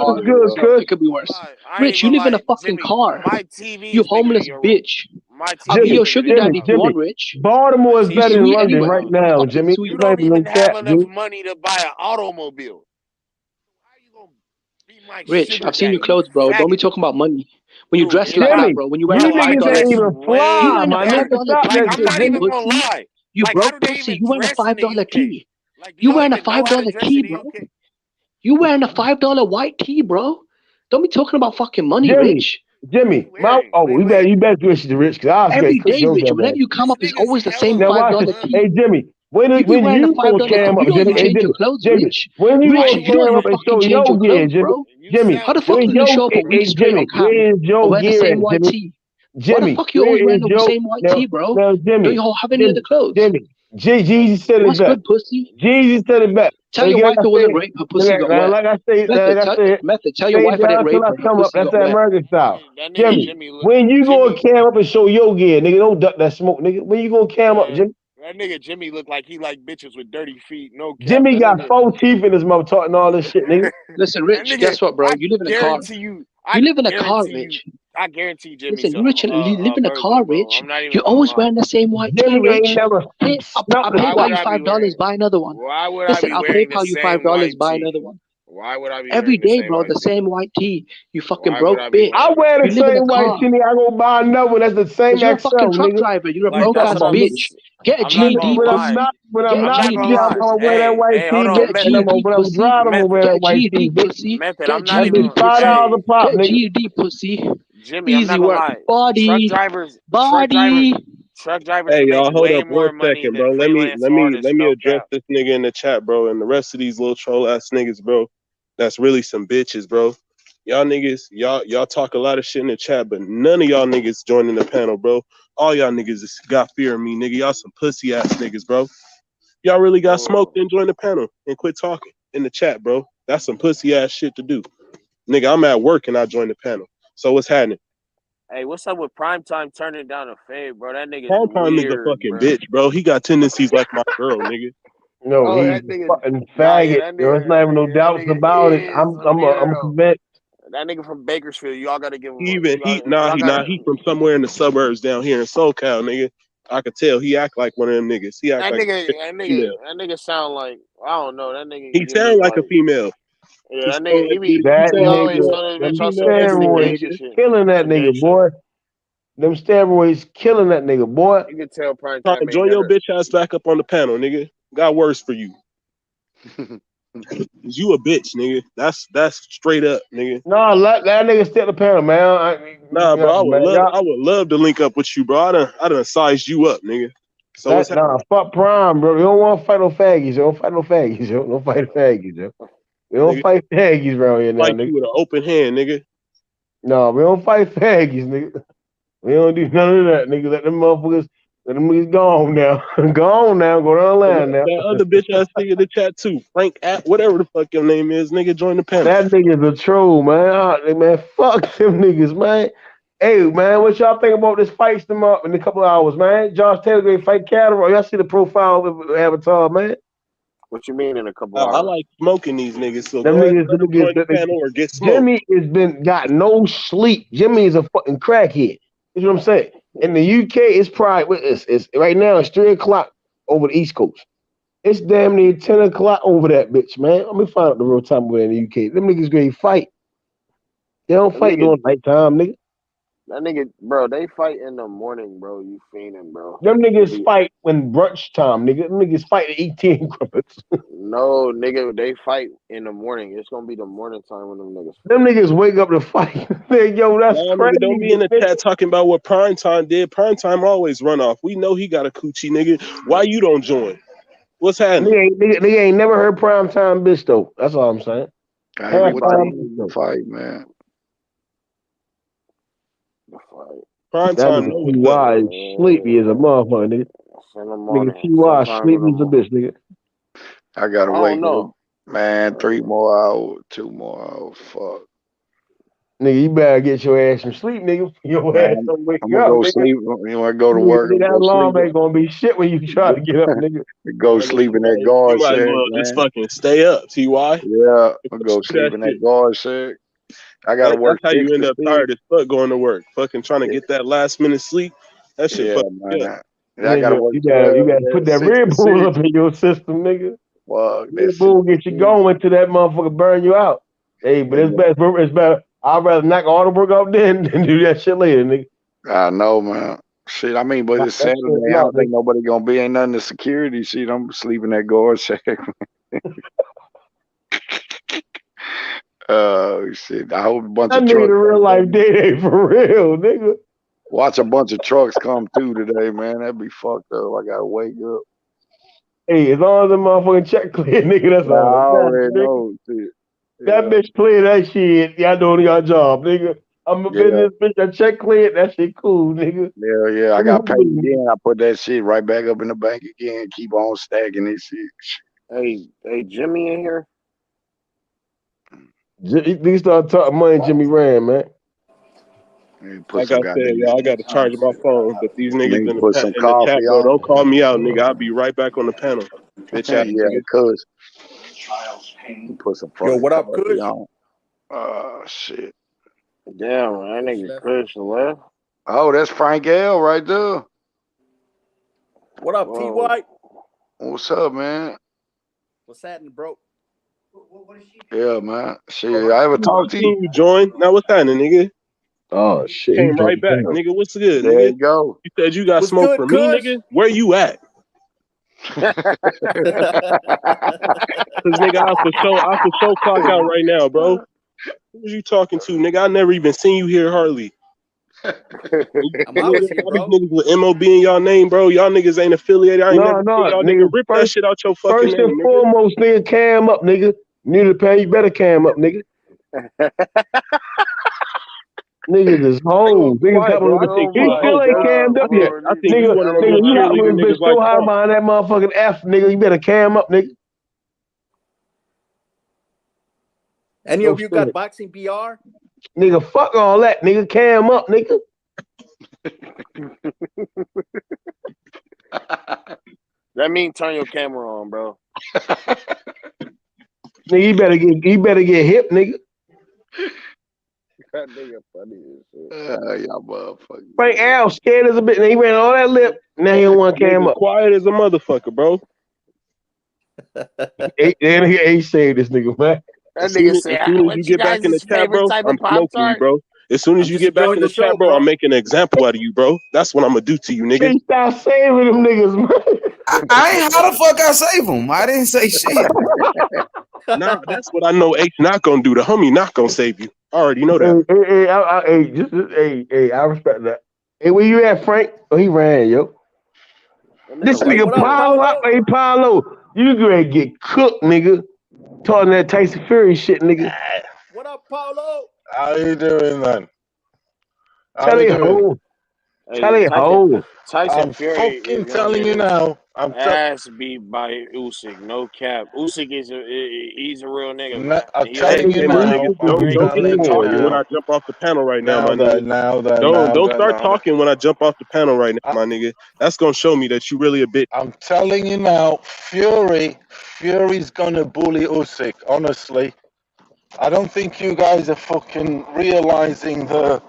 What's good, Kush? It could be worse. I Rich, ain't you gonna live in a lie, fucking Jimmy, car. my TV You is bigger homeless than your room. bitch. My I'll be TV your is bigger sugar than daddy your if you house. want, Rich. Baltimore is See, better than sweet London anyway. right now, Fucking Jimmy. sweet. You Not don't even no even have cap, enough Jimmy. money to buy an automobile. How you gonna be my Rich, sugar I've seen your daddy, you clothes, bro. Don't be faggot? talking about money. When you Dude, dress if like I that, Jimmy, bro. When you wearing you a yo, I niggas $5 ain't dress tee. even You way fly, wearing a my better. nigga. $5 Stop tee, Like, that I'm shit, not pussy, even Jimmy. gonna pussy. lie. You Like, how broke do they pussy. even You wearing a dress in the $5 UK? tee. Like, do You y'all wearing a even know how to $5 dress tee, in the bro. UK? You wearing a $5 white tee, bro. Don't be talking about fucking money, Jimmy, Rich. Jimmy, Wait, you better switch to Rich, because I'll Every straight cook day, your Rich. dumb Whenever ass. you come This up, it's nigga's always the same hella Now watch this. $5 money. tee. Hey, Jimmy, You be when wearing a you gonna $5 tee. cam You up, don't Jimmy? even Hey, change your Jimmy, clothes, Jimmy, Rich. when you Rich, gonna you don't cam even up and fucking show change your your gear, clothes, Jimmy? bro. You Jimmy, How the sound fuck where you gonna your show up a week hey straight Jimmy, on cam where is and your wear the gear same at, white Jimmy? tee? Why the Jimmy, fuck you where always wearing is the your same white tee, bro? now Don't Jimmy, you have any other clothes? Jeezy said it What's best. good, pussy? Jeezy said it best. Tell And your again, wife it wasn't rape. Her pussy got wet. like I say, Method. Tell your stay wife I didn't down till rape I her. Her come up. pussy That's got that wet. American style. That nigga Jimmy, Jimmy look. when you gonna Jimmy, cam up and show your gear, nigga? Don't duck that smoke, nigga. When you gonna cam up, Jimmy? that nigga Jimmy look like he like bitches with dirty feet. No cap. Jimmy That got nigga. 4 teeth in his mouth talking all this shit, nigga. Listen, That Rich. nigga. Guess what, bro? I You live in a car. guarantee you. You I live in a car, guarantee you. Rich. I guarantee Jimmy. Listen, you Rich, you live in a car, Rich. I'm not even You're always wearing the same white tee, Jimmy ain't Rich. never Hey, I'll PayPal you $5. Buy another one. Why would Listen, I be I'll wearing the PayPal you same $5. white Buy tee? another one. Why would I be Every wearing the day, same bro, white the tee? same white tee. You fucking Why would broke I be bitch. I wear the You live in a same white car. tee. I go buy another one. That's the same Cause you're a fucking XL, truck nigga. driver. You're a What you broke talking ass about, nigga? bitch. Get a I'm not gonna GED, When pussy. lie. Get I'm a not gonna GED, lie. I'm gonna wear that pussy. white Hold tee, on, bitch. Get a And method. GED, when I'm pussy. driving, I'm gonna wear Get a that white tee, GED, bitch. pussy. Method. Get a I'm not That bitch even. GED, pussy. $5 a pop, Get a nigga. GED, pussy. Jimmy, I'm Easy not gonna work. lie. Body. Truck drivers Hey, make y'all, hold way up one more money second, than bro. freelance artists. Let me No address cap. this nigga in the chat, bro, and the rest of these little troll ass niggas, bro. That's really some bitches, bro. Y'all niggas, y'all talk a lot of shit in the chat, but none of y'all niggas joining the panel, bro. All y'all niggas got fear of me, nigga. Y'all some pussy ass niggas, bro. Y'all really got smoked and join the panel and quit talking in the chat, bro. That's some pussy ass shit to do. Nigga, I'm at work and I joined the panel. So what's happening? Hey, what's up with Primetime turning down a fade, bro? That nigga's Primetime is a weird, fucking bro. bitch, bro. He got tendencies like my girl, nigga. No, Oh, he's that nigga. a fucking Nah, yeah, faggot. that There's not even no nigga. That doubts nigga about it. is I'm weird though. convinced. That nigga from Bakersfield. Y'all gotta give him. He from somewhere in the suburbs down here in SoCal, nigga. I could tell he act like one of them niggas. He act like a female. That nigga sound like I don't know. That nigga He give me sound like a like female. yeah. That nigga That he always nigga, on that bitch them on some instant steroids gangster shit. killing that Some gay nigga, shit. boy. Them steroids killing that nigga, boy. You can tell Primetime Prime, ain't join your never. bitch ass back up on the panel, nigga. Got worse for you. You a bitch, nigga. That's straight up, nigga. No, let that nigga stay at the panel, man. Nah, bro, I man, would love to link up with you, bro. I done sized you up, nigga. So what's happening? Fuck Prime, bro. You don't want to fight no faggots. You don't fight no faggots. You don't fight faggots. Yo. We don't Nigga, fight faggots around here now, fight nigga. you with an open hand, nigga. No, we don't fight faggots, nigga. We don't do none of that, nigga. Let them motherfuckers go on now. Go on now. Go down the line now. That other bitch ass nigga in the chat too. Frank at whatever the fuck your name is, nigga, join the panel. That nigga's a troll, man. Man, fuck them niggas, man. Hey, man, what y'all think about this fight them up in a couple of hours, man? Josh Taylor going to fight Catterall. Y'all see the profile of the Avatar, man? What you mean in a couple I hours? like smoking these niggas, so Them go ahead niggas, and let them join the panel or get smoked. Jimmy has got no sleep. Jimmy is a fucking crackhead. You know what I'm saying? In the UK, it's probably it's right now it's 3:00 over the East Coast. It's damn near 10:00 over that bitch, man. Let me find out the real time over there in the UK. Them niggas great fight. They don't fight during nighttime, nigga. That nigga, bro, they fight in the morning, bro. You fiending, bro. Them niggas fight when brunch time, nigga. Them niggas fight at 18 increments. No, nigga, they fight in the morning. It's gonna be the morning time when them niggas. Them niggas wake up to fight. Yo, that's crazy. Nigga, don't be in the chat talking about what Primetime did. Primetime always run off. We know he got a coochie, nigga. Why you don't join? What's happening? Nigga ain't never heard Primetime bitch though. That's all I'm saying. Everybody in the fight, man. Primetime That know nigga TY is sleepy as a motherfucker, nigga. Nigga TY sleepy as a bitch, nigga. I gotta I wake don't up, man. 3 more hours, 2 more hours. Fuck. Nigga, you better get your ass some sleep, nigga. Your ass don't wake I'm gonna up, go nigga. sleep. You wanna go to work? I'm That gonna go alarm sleep. ain't gonna be shit when you try to get up, nigga. Go sleep in that You guard might as shack, well man. just fucking stay up, TY. Yeah, I'm gonna go Do sleep that in that shit. guard shack. I gotta That's work how 6 you end to up 6. tired as fuck going to work. Fucking trying to get that last minute sleep. That shit Yeah, fucking man. up. I gotta Nigga, work you 12, gotta put that 6 Red to Bull 6. up in your system, nigga. Fuck that Red 6 Bull to get you 6. going till that motherfucker burn you out. Hey, but it's better. It's better. I'd rather knock all the work off then than do that shit later, nigga. I know, man. Shit, I mean, but Knock it's that Saturday. shit I out, don't think nigga. nobody gonna be. Ain't nothing to security. Shit, I'm sleeping that guard shack. Shit. I hope a bunch That of nigga trucks. the real life day for real, nigga. Watch a bunch of trucks come through today, man. That'd be fucked up. I gotta wake up. Hey, as long as the motherfucking check clear, nigga, that's Yeah, all I that matters, already nigga. know. Shit. That bitch clear that shit. Y'all doing your job, nigga. I'm a business bitch. That check cleared. That shit cool, nigga. Yeah. I got paid again. I put that shit right back up in the bank again. Keep on stacking this shit. Hey, Jimmy in here? Nigga start talking money, Jimmy Rand, man. Like I said, y'all, I got to charge my phone, but these niggas in Put some the chat, coffee bro, on. don't call me out, nigga. I'll be right back on the panel. Bitch ass Yeah, nigga. cuz. Put some Yo, fucking what up, coffee Kush? on. Shit. Damn, that nigga Chris left. Oh, that's Frank L right there. What up, T White? What's up, man? What's happening, bro? Yeah, man. Shit, I ever talk to you? You joined? Now what's happening, nigga? Oh shit! Came right back, nigga. What's good, There nigga? you go. You said you got What's smoke good, for me, cuz? nigga. Where you at? Cause nigga, I for sure clock out right now, bro. Who was you talking to, nigga? I never even seen you here hardly. I'm always here, All these bro. niggas with MOB in y'all name, bro. Y'all niggas ain't affiliated. I ain't never seen y'all nigga rip that shit out your fucking First name, and nigga. foremost, nigga, cam up, nigga. New to pay, you better cam up, nigga. Niggas is hoes. Niggas got one. He still ain't cammed up yet. I think you Nigga, one of them you little got cheerleader one bitch niggas like so high Trump. behind that motherfucking F, nigga. You better cam up, nigga. Any of you got boxing BR? Nigga, fuck all that, nigga. Cam up, nigga. That mean turn your camera on, bro. Nigga, you better get hip, nigga. That nigga funny as shit. Y'all motherfuckers. Frank Al scared as a bitch. He ran all that lip. Now he don't want to cam up. Quiet as a motherfucker, bro. He saved this nigga, man. That As soon nigga as said, you "What's get back in the chat, bro, type I'm of Pop smoking you, Tart?" bro. As soon as you get back in the chat, bro, I'm making an example out of you, bro. That's what I'm gonna do to you, nigga. Stop saving them niggas, man. I ain't how the fuck I save them. I didn't say shit. Nah, that's what I know H not gonna do. The homie not gonna save you. I already know that. Hey, I respect that. Hey, where you at, Frank? Oh, he ran, yo. This nigga Paulo, hey Paulo, you gonna get cooked, nigga. Talking that Tyson Fury shit, nigga. What up, Paulo? How you doing, man? Charlie Ho. Charlie Ho. I'm fucking telling you now. Ass beat by Usyk, no cap. Usyk he's a real nigga, man. I'm telling you now. Don't get to talking when I jump off the panel right now, my nigga. Don't start talking when I jump off the panel right now, my nigga. That's gonna show me that you really a bitch. I'm telling you now, Fury's gonna bully Usyk. Honestly, I don't think you guys are fucking realizing the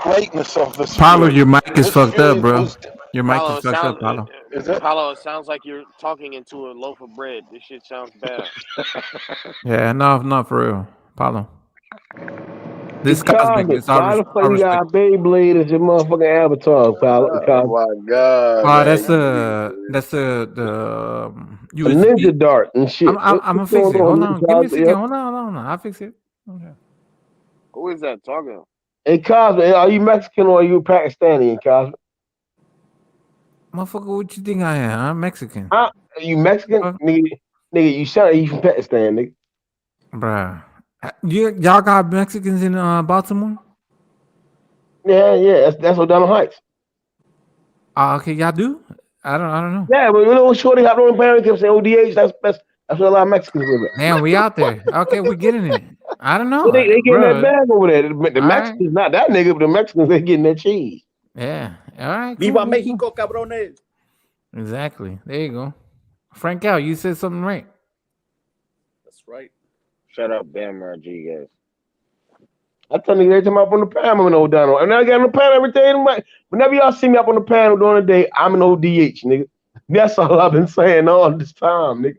greatness of this. Paulo, Fury. your mic is This fucked Fury up, bro. was- Your mic Paulo, is fucked up, Paulo. Paulo, it sounds like you're talking into a loaf of bread. This shit sounds bad. Yeah, no, for real, Paulo. This Cosmic is all Why the fuck you respect. got Beyblade as your motherfucking avatar, pal? Oh my god. Oh, that's the a ninja dart and shit. I'm gonna fix it. Hold on, give me a second. Hold on. I'll fix it. Okay. Who is that talking? Hey, Cosmic, are you Mexican or are you Pakistani, Cosmic? Motherfucker, what you think I am? I'm Mexican. Are you Mexican? Nigga, you sound like you from Pakistan, nigga. Bruh. Y'all got Mexicans in Baltimore? Yeah, that's what Donald Heights. Okay, y'all do? I don't know. Yeah, but you know, shorty hopped on the panel, kept saying ODH. That's where a lot of Mexicans live at. Damn, we out there. Okay, we getting it. I don't know. Well, they getting that bag over there. The All Mexicans, not that nigga, but the Mexicans, they getting that cheese. Yeah. All right. Viva Mexico, cabrones. Exactly. There you go. Frank Al, you said something right. That's right. Shut up, Ben Rodriguez. I tell you every time I'm up on the panel, I'm an O'Donnell. And I get on the panel every day. Whenever y'all see me up on the panel during the day, I'm an ODH, nigga. That's all I've been saying all this time, nigga.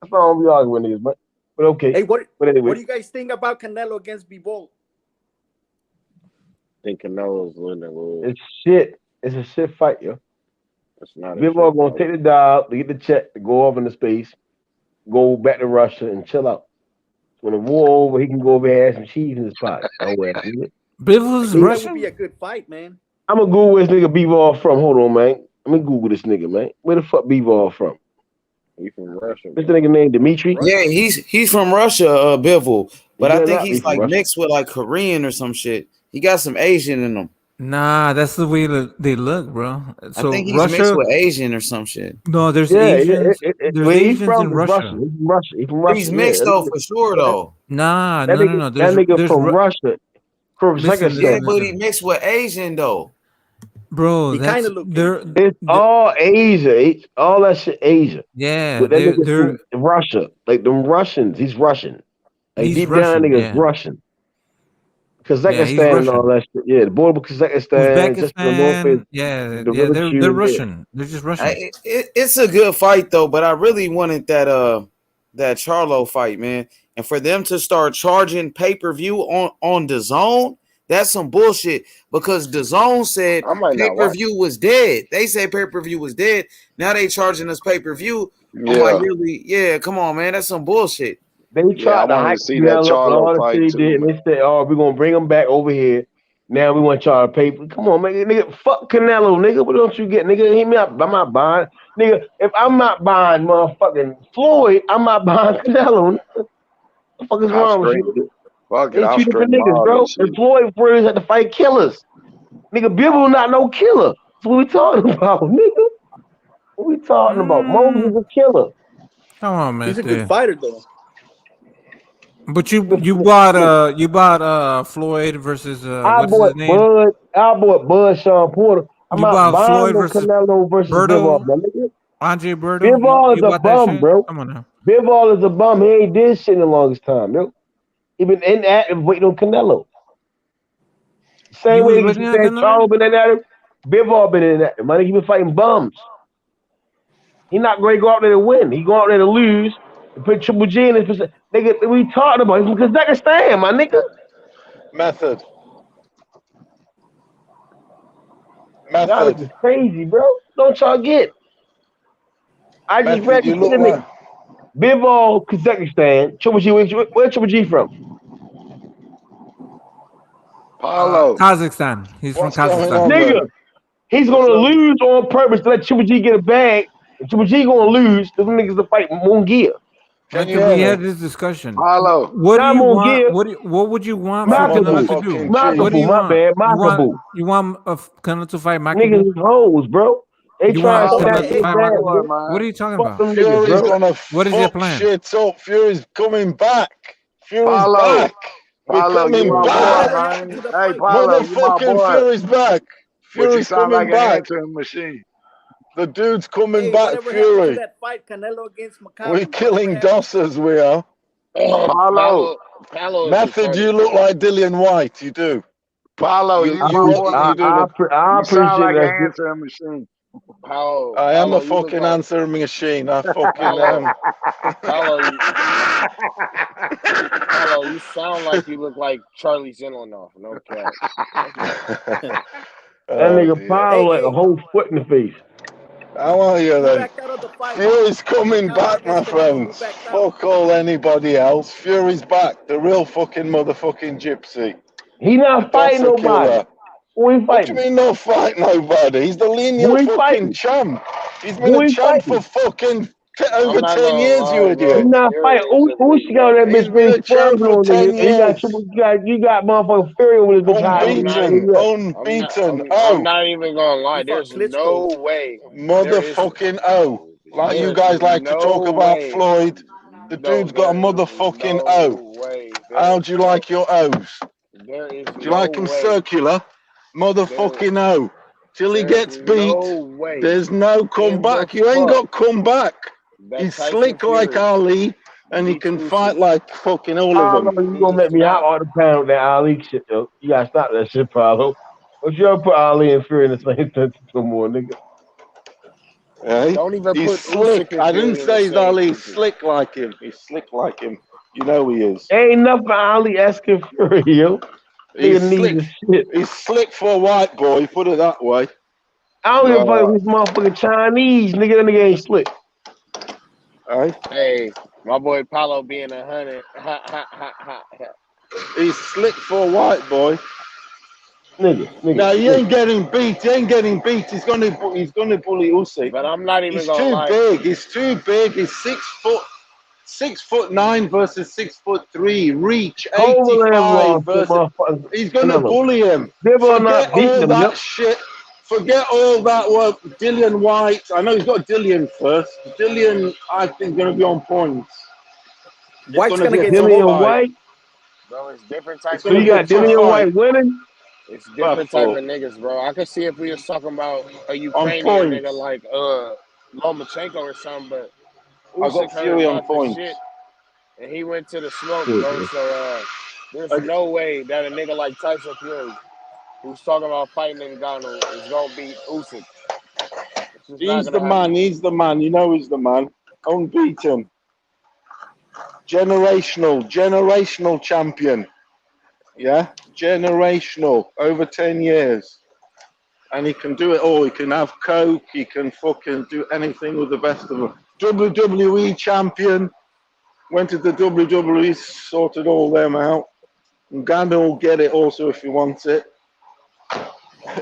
That's all I'm be arguing with niggas, man. But okay. Hey, what anyway. What do you guys think about Canelo against Bivol? I think Canelo's winning. It's shit. It's a shit fight, yo. It's not. Bivol gonna take the dial to get the check to go off into space, go back to Russia and chill out. When the war over, he can go over here and have some cheese in his pocket. Bivol's That Russian? would be a good fight, man. I'm gonna Google this nigga Bivol from. Hold on, man. Let me Google this nigga, man. Where the fuck Bivol from? He's from Russia. This nigga named Dmitry. Yeah, he's from Russia, Bivol, but I think he's like Russia. mixed with like Korean or some shit. He got some Asian in him. Nah, that's the way they look, bro. So I think he's Russia, mixed with Asian or some shit. No, there's Asians. There's Asians in Russia. He's from Russia. He's from Russia. He's mixed though for sure though. Nah, that no. That nigga from Russia. Yeah, but he mixed with Asian though. Bro, He that's it's all Asia. It's all that shit Asia. Yeah, But that nigga from Russia. Like them Russians. He's Russian. Like He's deep Russian, down nigga's yeah. Russian. Kazakhstan and all that shit. Yeah, the border with Kazakhstan, just to the north is the river they're Q. Russian. They're just Russian. It's a good fight though, but I really wanted that Charlo fight, man. And for them to start charging pay-per-view on DAZN, that's some bullshit. Because DAZN said pay-per-view was dead. They say pay-per-view was dead. Now they charging us pay-per-view on my yearly. Yeah, come on, man. That's some bullshit. They tried to hype Canelo up, and all that shit he did, and they said, "Oh, we're gonna bring him back over here." Now we want y'all to pay. Come on, man, nigga, fuck Canelo, nigga. What don't you get, nigga? I'm not buying, nigga. If I'm not buying motherfucking Floyd, I'm not buying Canelo. What the fuck is wrong with you? They two different niggas, bro. And Floyd Freeze had to fight killers. Nigga, Bivol not no killer. That's what we talking about, nigga. What we talking about? Moses is a killer. Come on, man. He's a good fighter, though. But you bought Floyd versus what's his name? I bought Bud Sean Porter. I'm not buying Floyd no versus Canelo versus Berto, Bivol, nigga. Andre Berto. Bivol is a bum, bro. Come on now. Bivol is a bum. He ain't did shit in the longest time, yo. He been inactive waiting on Canelo. Same way you said Charlo been inactive. Bivol been inactive. My nigga, he been fighting bums. He not going to go out there to win. He go out there to lose and put Triple G in his position. Nigga, what we talking about? He's from Kazakhstan, my nigga. Method. Y'all niggas crazy, bro. Don't y'all get? I just read the nigga. Bivol, Kazakhstan. Triple G, where Triple G from? Kazakhstan. He's from Kazakhstan. Nigga, he's gonna lose on purpose to let Triple G get a bag. If Triple G gonna lose, them niggas to fight Mungia. We had this discussion. Hello. What do you want? What would you want for Canelo to do? What do you want? You want Canelo to fight Makabu? Niggas is hoes, bro. They trying to fight Makabu. What are you talking about? Fury's gonna what is your plan? Shit up. Fury's coming back. Fury's back. We're coming back. Hey, Paulo, motherfucking Fury's back. Fury's coming back. Machine. The dude's coming back, Fury. That fight, Canelo against Makabu. We're killing dossers, we are. Paulo. Method, you look like Dillian Whyte. You do. Paulo, you I appreciate that. Answering machine. I am a fucking answering machine. I fucking am. Paulo, you sound like you look like Charlie Zelenoff. No cap. That nigga Paulo like a whole foot in the face. How are you then? Fury's coming back, my friends. Fuck all anybody else. Fury's back. The real fucking motherfucking gypsy. He not fighting nobody. What do you mean not fight nobody? He's the lineal fucking champ. He's been a champ for fucking over 10 years, you idiot. He's not fighting. Who she got that bitch been champ for 10 years? You got motherfucking Fury with his bitch. Unbeaten. I'm not even gonna lie. There's no way. Motherfucking O. Like you guys like to talk about Floyd. The dude's got a motherfucking O. How do you like your O's? Do you like them circular? Motherfucking O. Till he gets beat, there's no comeback. You ain't got comeback. He's slick like Ali, and he can fight like fucking all of them. You gonna make me out all the pound with that Ali shit, though. You gotta stop that shit, Paulo. Don't you ever put Ali and Fury in the same sentence no more, nigga. Hey, Don't even he's put slick. Usyk I and didn't Fury say in he's the same Ali. sentence. Slick like him. He's slick like him. You know he is. Ain't nothing Ali asking Fury, yo. He's Nigga slick. needs shit. He's slick for a white boy. Put it that way. I don't give a fuck if he's motherfucking Chinese. Nigga, that nigga ain't slick. Hey, my boy Paulo being 100. He's slick for a white boy. Nigga. No, he ain't getting beat. He ain't getting beat. He's gonna bully Usyk. But I'm not even He's gonna too lie. big. He's too big. He's 6'9" versus 6'3". Reach 85 versus. He's gonna bully him. Forget all that shit. Forget all that work. Dillian Whyte. I know he's got Dillian first. Dillian, I think, going to be on points. White's going to get Dillian Whyte. Bro, it's different types. So you got Dillian Whyte winning? It's different type of niggas, bro. I could see if we was talking about a Ukrainian nigga like Lomachenko or something, but I got Fury on points. shit, and he went to the smoke, bro. So There's no way that a nigga like Tyson Fury, who's talking about fighting Ngannou, is gonna beat Usyk. He's the man. He's the man. You know he's the man. Unbeaten. Generational champion. Yeah? Generational. Over 10 years. And he can do it all. He can have coke. He can fucking do anything with the best of them. WWE champion. Went to the WWE, sorted all them out. Ngannou will get it also if he wants it.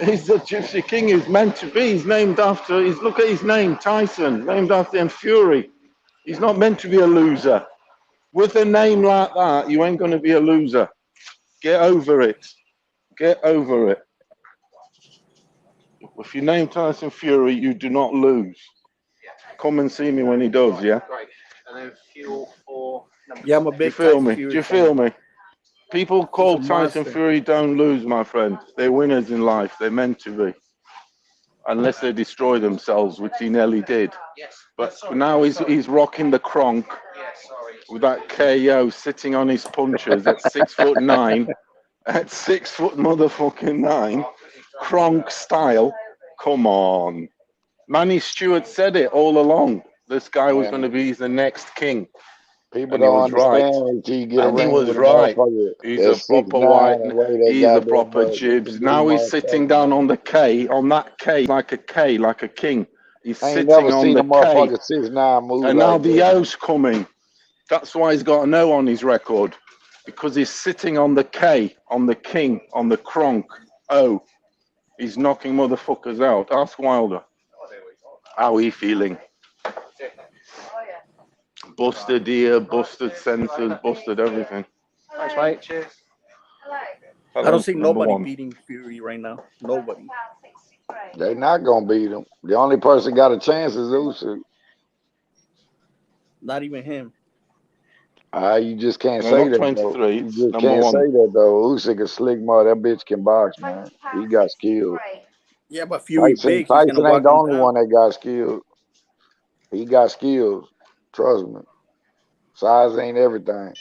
He's the Gypsy King. He's meant to be. He's named after, look at his name, Tyson. Named after him, Fury. He's not meant to be a loser. With a name like that, you ain't going to be a loser. Get over it. Get over it. If you name Tyson Fury, you do not lose. Come and see me when he does, yeah? And then fuel for yeah, I'm a big Do you feel me? People call Tyson Fury don't lose, my friend. They're winners in life. They're meant to be. Unless they destroy themselves, which he nearly did. But now he's rocking the cronk with that KO sitting on his punches at 6'9". At 6'9", cronk style. Come on. Manny Stewart said it all along. This guy was going to be the next king. People don't understand. And he was right. He's a proper white. He's a proper jibs. Now he's sitting down on the K, on that K, like a king. He's sitting on the K. And now the O's coming. That's why he's got an O on his record. Because he's sitting on the K, on the king, on the cronk. O. He's knocking motherfuckers out. Ask Wilder. How he feeling? Busted ear, busted sensors, busted everything. That's right. Cheers. I don't see nobody beating Fury right now. Nobody. They're not gonna beat him. The only person got a chance is Usyk. Not even him. You just can't say that. 23. You just can't say that though. Usyk is slick mud. That bitch can box, man. He got skills. Yeah, but Fury big. Tyson ain't the only one that got skills. He got skills. Trust me. Size ain't everything.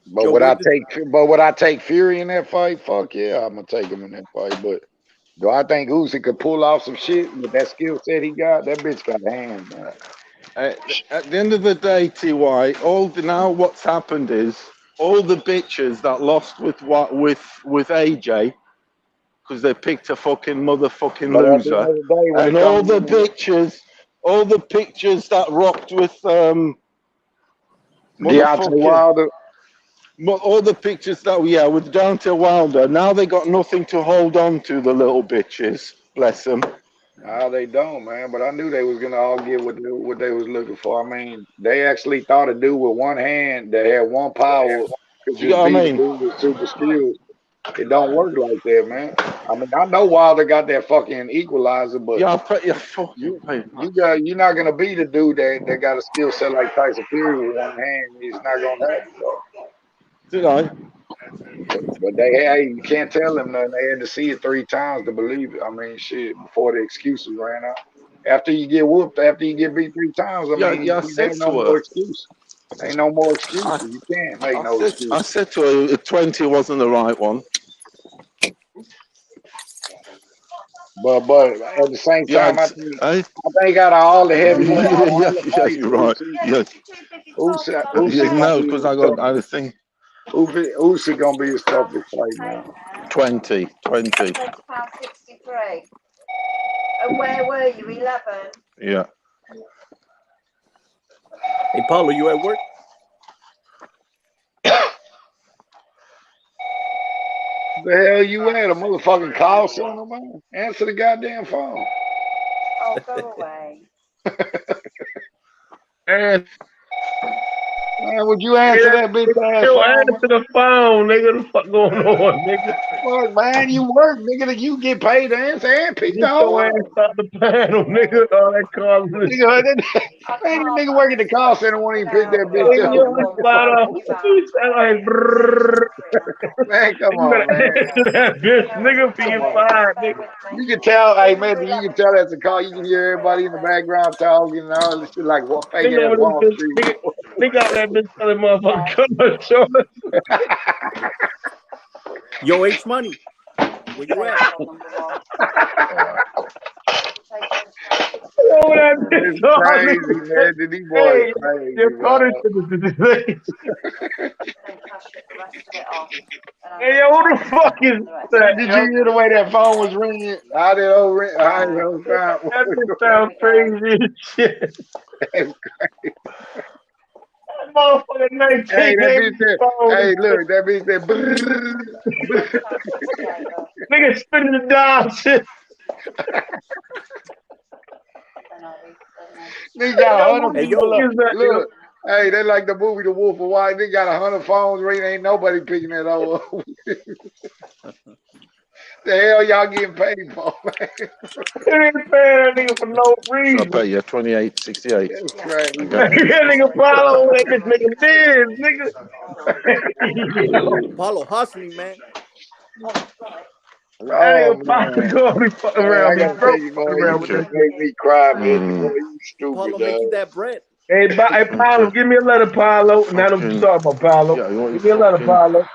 But would I take Fury in that fight? Fuck yeah, I'm gonna take him in that fight. But do I think Usyk could pull off some shit with that skill set he got? That bitch got hands, man. At the end of the day, TY, now what's happened is all the bitches that lost with AJ because they picked a fucking motherfucking loser, and all the pictures that rocked with Deontay Wilder. All the pictures that with Deontay Wilder. Now they got nothing to hold on to, the little bitches. Bless them. No, they don't, man. But I knew they was gonna all get what they was looking for. I mean, they actually thought a dude with one hand that had one power could just beat a dude with super skills. It don't work like that, man. I mean, I know Wilder got that fucking equalizer, but you're not gonna beat a dude that got a skill set like Tyson Fury with one hand. It's not gonna happen. Did I? But you can't tell them nothing. They had to see it 3 times to believe it. I mean, shit, before the excuses ran out. After you get whooped, after you get beat 3 times, I mean, ain't no more excuse. Ain't no more excuses. You can't make no excuses. I said to her, 20 wasn't the right one. But at the same time, I think out of all the heavyweight, you're right. Usyk no, because I was thinking. Usyk gonna be his toughest fight now. 20. £63. And where were you? 11. Yeah. Hey, Paulo, you at work? The hell you at? A motherfucking call center, man? Answer the goddamn phone. Oh, go away. And man, would you answer that bitch ass phone? Answer the phone, nigga. What the fuck going on, nigga? Fuck, man, you work, nigga. You get paid to answer and pick the whole ass off the panel, nigga. All that call. Nigga working the call center won't even pick that bitch up. Man, come on, man. That bitch, nigga, being fired, nigga. You can tell, hey man, you can tell that's a call. You can hear everybody in the background talking and all this shit like what fake Nigga, ass Wall Street. nigga got that bitch telling motherfucker come on, show us. Yo, H Money, where you at? Oh, that bitch, It's crazy, man. Did he boy crazy, your daughter Hey, yo, who the fuck is that? Did you hear the way that phone was ringing? How did old ring? How did old sound? That bitch sound crazy as shit. That's crazy. That motherfucker 19. Hey, that bitch said, hey, look, that bitch said, nigga spinning the dial shit. They got 100 Hey, people yo, up. Look, hey, they like the movie The Wolf of Wall Street. They got 100 phones ringing. Ain't nobody picking that up. The hell y'all getting paid for, man? They ain't paying that nigga for no reason. I'll pay you $28.68. That's crazy. That nigga Paulo that bitch making bids, nigga. Paulo hustling, man. That nigga Paulo going to fuck around. I gotta tell you, boy, you just make me cry, man. Boy, you stupid, Paulo dog. make you that bread. Hey, Paulo, give me a letter, Paulo. Now don't you talk about Paulo. Give me a letter, Paulo.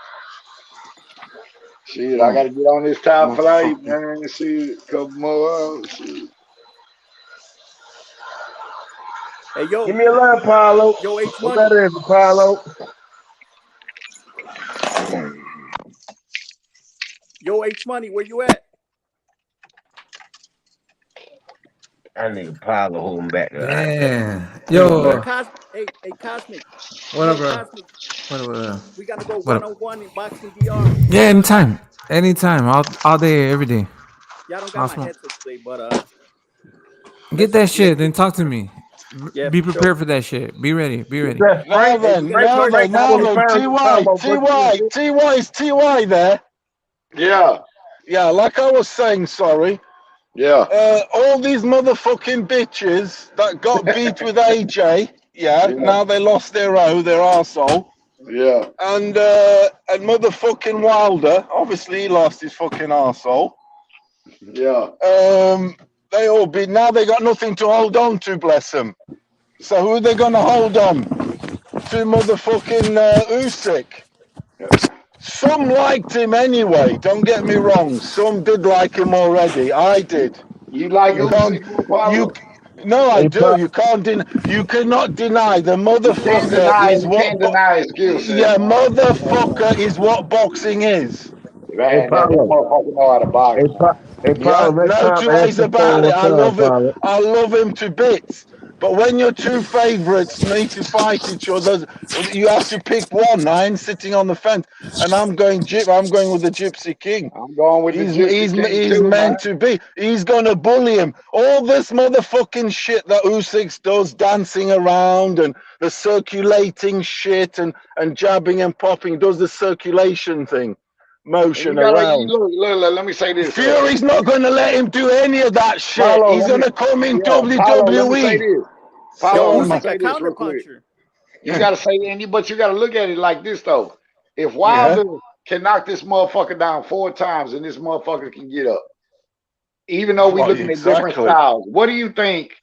Shit, I gotta get on this top flight, man. Shit, a couple more hours. Shit. Hey, yo. Give me a letter, Paulo. Yo, H What Money. letter is it, Paulo? Yo, H Money, where you at? That nigga Paulo holding back. Yeah. Yo. Hey, Cosmic. What up, Hey, bro? Cosmic. What? We gotta go What up? 101 in boxing DR. Yeah, anytime, all day, every day. Y'all don't got my headset today, but Get that shit, then talk to me. Yeah, Be for prepared sure. for that shit. Be ready. Now then, T.Y. Is T.Y. there? Yeah. Yeah, like I was saying, sorry. Yeah. All these motherfucking bitches that got beat with AJ, now they lost their arsehole. Yeah. And motherfucking Wilder, obviously he lost his fucking arsehole. Yeah. They all beat, now they got nothing to hold on to, bless them. So who are they gonna hold on to? Motherfucking Usyk. Some liked him anyway, don't get me wrong. Some did like him already. I did. You like Usyk? No, I do. You cannot deny the motherfucker can't deny his skill set. Yeah, motherfucker is what boxing is. Man, that motherfucker know how to box. No two ways about it. I love him to bits. But when your two favorites need to fight each other, you have to pick one. I ain't sitting on the fence, and I'm going with the Gypsy King. I'm going with the Gypsy King He's meant to be. He's gonna bully him. All this motherfucking shit that Usyk does, dancing around and the circulating shit and jabbing and popping, does the circulation thing. Motion around. Look, let me say this. Fury's not going to let him do any of that shit. Paulo, he's going to come in WWE. Paulo, let me say this. Paulo, let me Usyk's say a this real quick. counterpuncher. You got to say, but you got to look at it like this, though. If Wilder can knock this motherfucker down 4 times and this motherfucker can get up, even though we're looking at different styles, what do you think?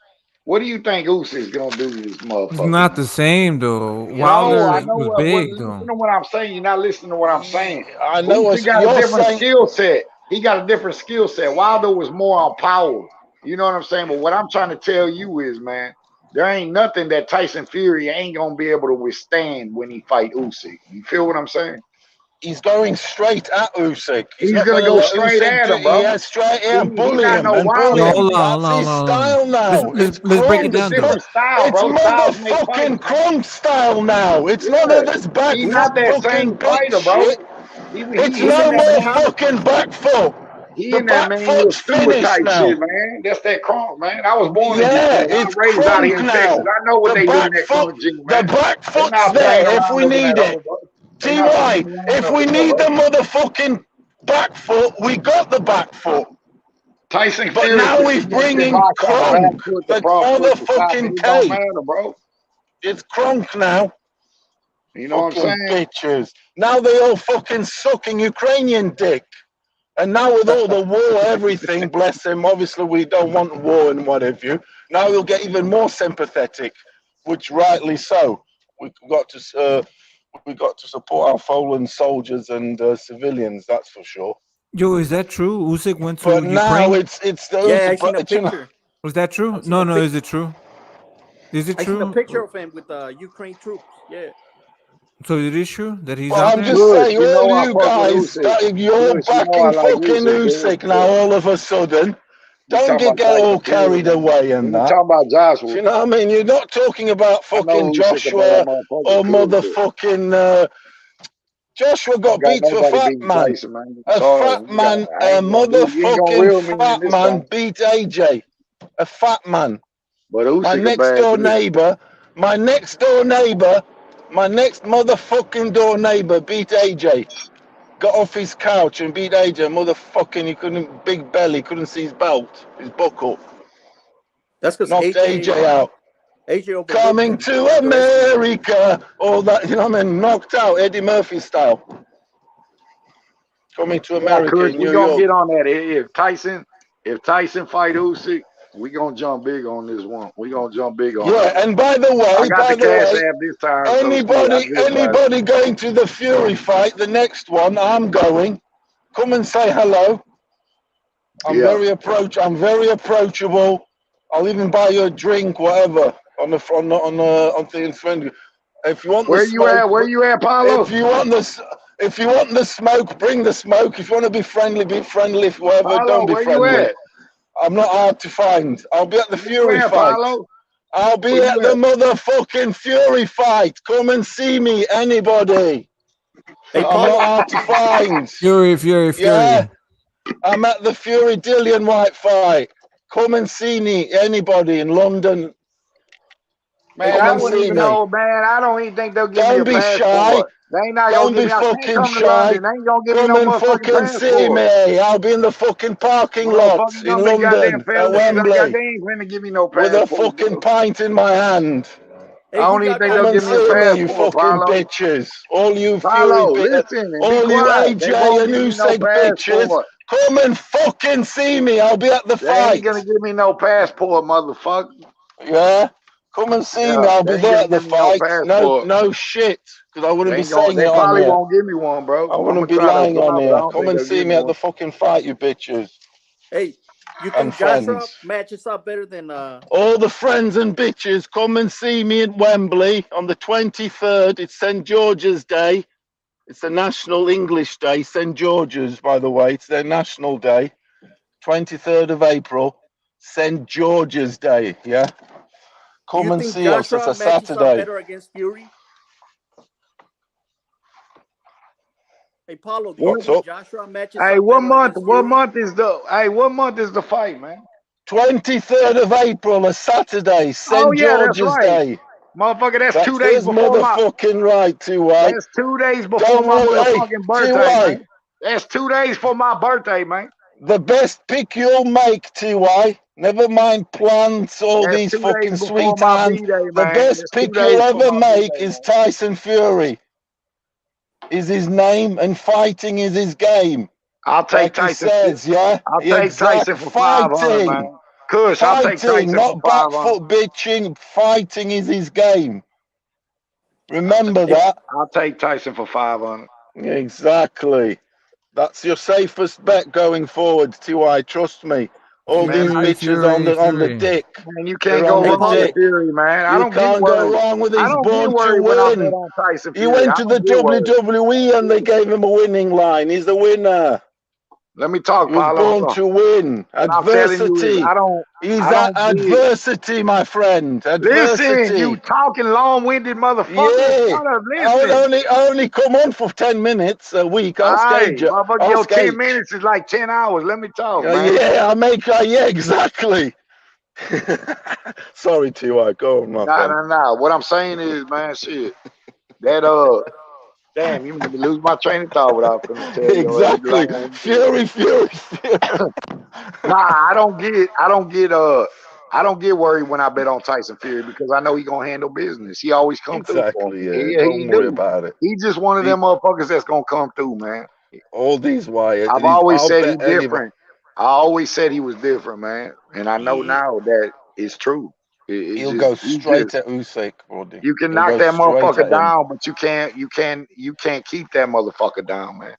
What do you think Usyk's gonna do to this motherfucker? It's not the same though. Wilder was big though. Listen to what I'm saying. You're not listening to what I'm saying. I know Usyk got a different skill set. He got a different skill set. Wilder was more on power. You know what I'm saying? But what I'm trying to tell you is, man, there ain't nothing that Tyson Fury ain't gonna be able to withstand when he fight Usyk. You feel what I'm saying? He's going straight at Usyk. He's gonna go straight at him, bro. Yeah, straight at bully him. Hold on. That's his style now. Let's break it down. It's motherfucking Crunk style now. It's none of this back He's not that same fighter, bro. It's no more fucking back foot. He in that man little stupid type shit, man. That's that Crunk, man. I was born in it's raised out here in Texas. I know what they do in that Crunk gym, man. The back foot's there if we need it. T.Y., if we need the motherfucking back foot, we got the back foot. Tyson but Fury, now we're bringing Crunk, the motherfucking cage. It's Crunk now. You know what I'm Fucking saying? bitches. Now they all fucking sucking Ukrainian dick. And now with all the war, everything, bless him, obviously we don't want war and what have you. Now he'll get even more sympathetic, which rightly so. We've got to support our fallen soldiers and civilians, that's for sure. Yo, is that true? Usyk went to But Ukraine? now it's the Yeah, I seen a picture. Was that true? No, is it true? Is it I seen a true? picture of him with Ukraine troops. Yeah. So it is true that he's Well, out I'm there? just saying, You know all I you fuck with guys, Usyk. you're Bush, you know I backing like fucking Usyk. Usyk now all of a sudden. Don't talking get about all Tyson carried Fury. away in You that. talking about Joshua. Do you know what I mean? You're not talking about I know fucking Usyk about Joshua that motherfucker or motherfucking Joshua got got beat to a nobody fat beating man. Tyson, man. A Sorry, fat man, I a ain't gonna do. You ain't gonna reel me motherfucking in fat this man time. beat AJ. A fat man. But Usyk My a next bad door bitch. neighbor, my next motherfucking door neighbor beat AJ. Got off his couch and beat AJ. Motherfucking, he couldn't, big belly, couldn't see his belt, his buckle. That's because Knocked AJ out. AJ overlooked Coming him. to America. All that, you know what I mean? Knocked out, Eddie Murphy style. Coming to America in New We gonna York. get on that. If Tyson fight Usyk, we gonna jump big on this one. We gonna jump big on Yeah, and by the way, I got the cash app this time. Anybody going to the Fury fight, the next one, I'm going. Come and say hello. I'm very approachable. I'll even buy you a drink, whatever, on the friend. If you want Where the smoke, Where you at, Paulo? If you want the smoke, bring the smoke. If you want to be friendly, if whatever, Paulo, don't be where friendly. you at? I'm not hard to find. I'll be at the Fury at, fight. Paulo? I'll be Where at you the at? motherfucking Fury fight. Come and see me, anybody. Hey, I'm not hard to find. Fury. Yeah, I'm at the Fury Dillian Whyte fight. Come and see me, anybody in London. Man, I wouldn't even know, man. I don't even think they'll give me a passport. Shy. They ain't not Don't gonna give be me. I can't fucking come to shy. London. They ain't gonna give me Come no and motherfucking fucking see passport. me. I'll be in the fucking parking lot Motherfuckers in gonna be goddamn London at felonies. They Wembley ain't finna give me no with passport. a fucking pint in my hand. I don't even think Come they'll and give me a see me, you passport, fucking Paulo. bitches. All you Paulo, Fury listen and be all you quiet. They AJ won't and give me no Usyk bitches. passport. Come and fucking see me. I'll be at the They fight. ain't gonna give me no passport, motherfucker. Yeah. Come and see me. I'll be there at the fight. No shit. Because I wouldn't be saying They it on probably here. won't give me one, bro. I wouldn't be try to lying apply, on but I here. don't Come think and they'll see give me me at the one. fucking fight, you bitches. Hey, you And think Joshua friends. matches up better than All the friends and bitches, come and see me in Wembley on the 23rd. It's St. George's Day. It's the National English Day. St. George's, by the way. It's their national day. 23rd of April. St. George's Day, yeah? Come and see us. It's a Saturday. better against Fury? Hey, Paulo, do you think Joshua matches Hey, up what better month? against What Fury? month is the? Hey, what month is the fight, man? 23rd of April, a Saturday. St. That's George's right. Day. Motherfucker, that's 2 days His before my. motherfucking right, T.Y. That's 2 days before my motherfucking birthday, T.Y. man. That's 2 days for my birthday, man. The best pick you'll make, T.Y. Never mind plants, all That's these 2 fucking days before sweet my hands. B-day, The man. best That's 2 pick days you'll for ever my make B-day, is man. Tyson Fury. Is his name, and fighting is his game. I'll take like Tyson. He says, yeah? I'll take Tyson for 500, man. Kush, I'll take Tyson not for 500. back foot bitching. Fighting is his game. Remember that. I'll take Tyson for 500. Exactly. That's your safest bet going forward, T.Y. Trust me. All these bitches on the dick. Man, you can't go wrong with Fury, man. I don't can't get worried. go wrong with I his don't get born to worried when I bet win. on Tyson Fury. He went to the WWE and they gave him a winning line. He's the winner. Let me talk, He was Paulo. born to win. Adversity. He's adversity, my friend. Adversity. Listen, you talking long-winded motherfucker. Yeah. Shut up, listen. I only come on for 10 minutes a week. I'll skate you. Motherfucker, your 10 minutes is like 10 hours. Let me talk, man. Yeah, exactly. Sorry, T.Y. Go on, my friend. Nah. What I'm saying is, man, shit. That, damn, you made me lose my train of thought without finna tell you. Exactly. Fury. Nah, I don't get I don't get worried when I bet on Tyson Fury because I know he gonna handle business. He always come through for me. Yeah. Don't worry about it. He just one of them motherfuckers that's gonna come through, man. All these Wyatt. I've always said he's different. I always said he was different, man. And I know now that it's true. He'll go straight to Usyk, buddy. You can knock that motherfucker down, but you can't keep that motherfucker down, man.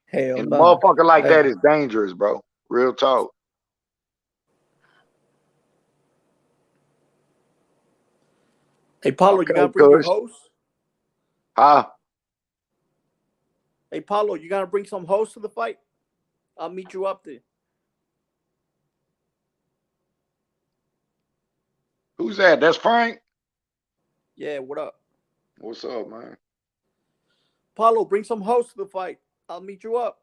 Hell and no. a motherfucker like that is dangerous, bro. Real talk. Hey, Paulo, you gotta bring your host? Huh? Hey, Paulo, you gotta bring some hosts to the fight? I'll meet you up there. Who's that? That's Frank? Yeah, what up? What's up, man? Paulo, bring some hosts to the fight. I'll meet you up.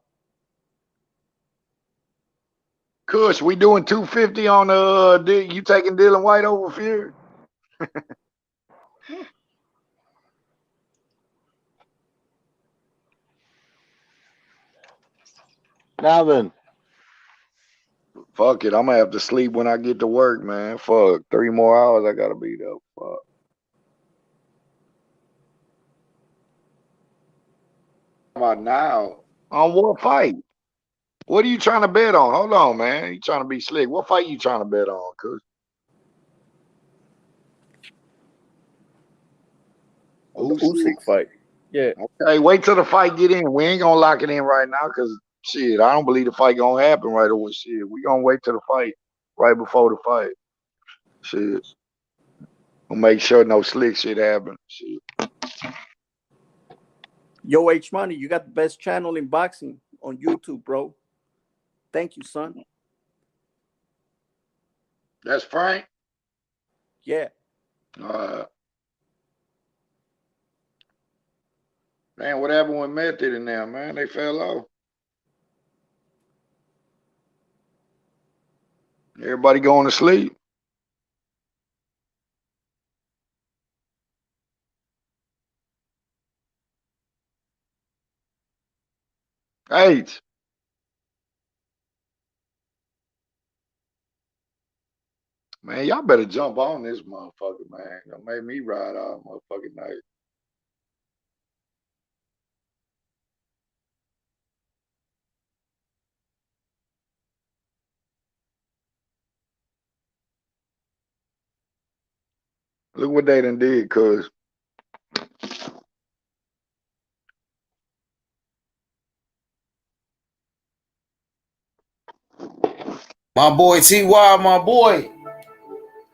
Kush, we doing 250 on you taking Dillian Whyte over Fury? Now then. Fuck it. I'm gonna have to sleep when I get to work, man. Fuck. 3 more hours I gotta be there. Fuck. About now. On what fight? What are you trying to bet on? Hold on, man. You trying to be slick. What fight you trying to bet on, Kush? Usyk fight. Yeah. Okay, wait till the fight get in. We ain't gonna lock it in right now because shit, I don't believe the fight gonna happen right away. Shit, we gonna wait till the fight right before the fight. Shit, we'll make sure no slick shit happen. Shit. Yo, H Money, you got the best channel in boxing on YouTube, bro. Thank you, son. That's Frank? Yeah. Man, what happened with Method in there, man? They fell off. Everybody going to sleep. Eight. Man, y'all better jump on this motherfucker, man. Don't make me ride all motherfucking night. Look what they done did, cuz. My boy T.Y., my boy.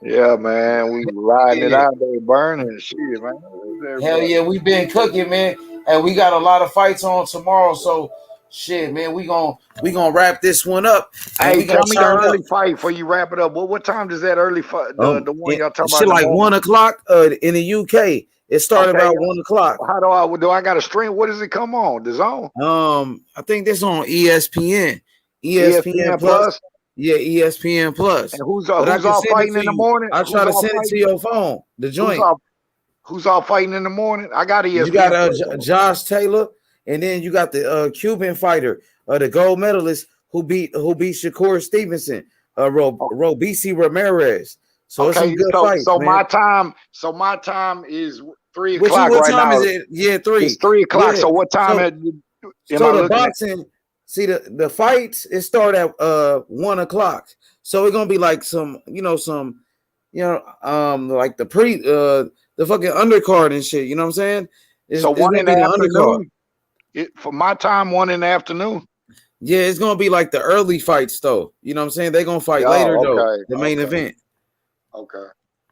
Yeah, man. We riding it out there, burning shit, man. Hell yeah, we been cooking, man. And we got a lot of fights on tomorrow. So shit, man, we gonna wrap this one up. Hey, tell me the early fight before you wrap it up. What time does that early fight? The one y'all talking about? Shit, like 1 o'clock in the UK. It started about 1 o'clock. How do I got a stream? What does it come on? The Zone? I think this on ESPN. ESPN Plus. Yeah, ESPN Plus. And who's all fighting in the morning? I'll try to send it to your phone. The joint. Who's all fighting in the morning? I got ESPN. You got Josh Taylor, and then you got the Cuban fighter, the gold medalist who beat Shakur Stevenson, Robisi Ramirez. So it's some good fights. So man. my time is 3 o'clock what right time now. Is it? Yeah, 3. It's 3 o'clock. Yeah. So what time? So the boxing. See the fights. It start at 1 o'clock. So it's gonna be like some like the the fucking undercard and shit. You know what I'm saying? So 1 in the afternoon. For my time, 1 in the afternoon. Yeah, it's gonna be like the early fights though. You know what I'm saying? They're gonna fight later though. The main event. Okay.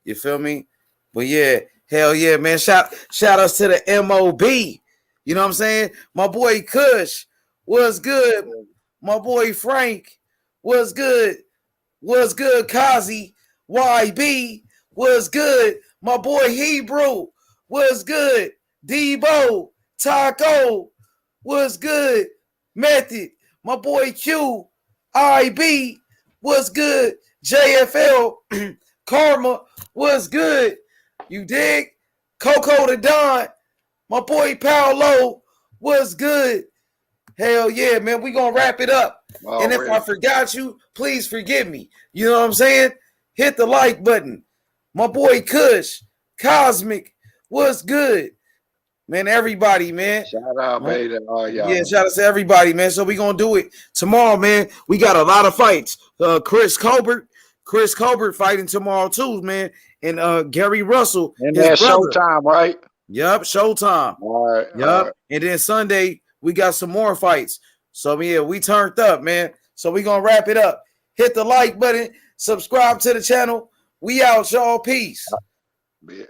You feel me? But yeah, hell yeah, man. Shout outs to the MOB. You know what I'm saying? My boy Kush. What's good? My boy Frank. What's good? What's good, Kazi? YB. What's good? My boy Hebrew. What's good? Debo. Taco. What's good? Method. My boy Q. IB. What's good? JFL. Karma. What's good? You dig? Coco the Don. My boy Paolo. What's good? Hell yeah, man. We gonna wrap it up. And if I forgot you, please forgive me. You know what I'm saying? Hit the like button. My boy Kush, Cosmic, what's good? Man, everybody, man. Shout out, baby. Oh, y'all. Yeah, shout out to everybody, man. So we gonna do it tomorrow, man. We got a lot of fights. Chris Colbert fighting tomorrow too, man. And Gary Russell. And that's Showtime, right? Yep, Showtime. All right. Yep. All right. And then Sunday we got some more fights. So yeah, we turned up, man. So we gonna wrap it up. Hit the like button, subscribe to the channel. We out, y'all. Peace. Yeah.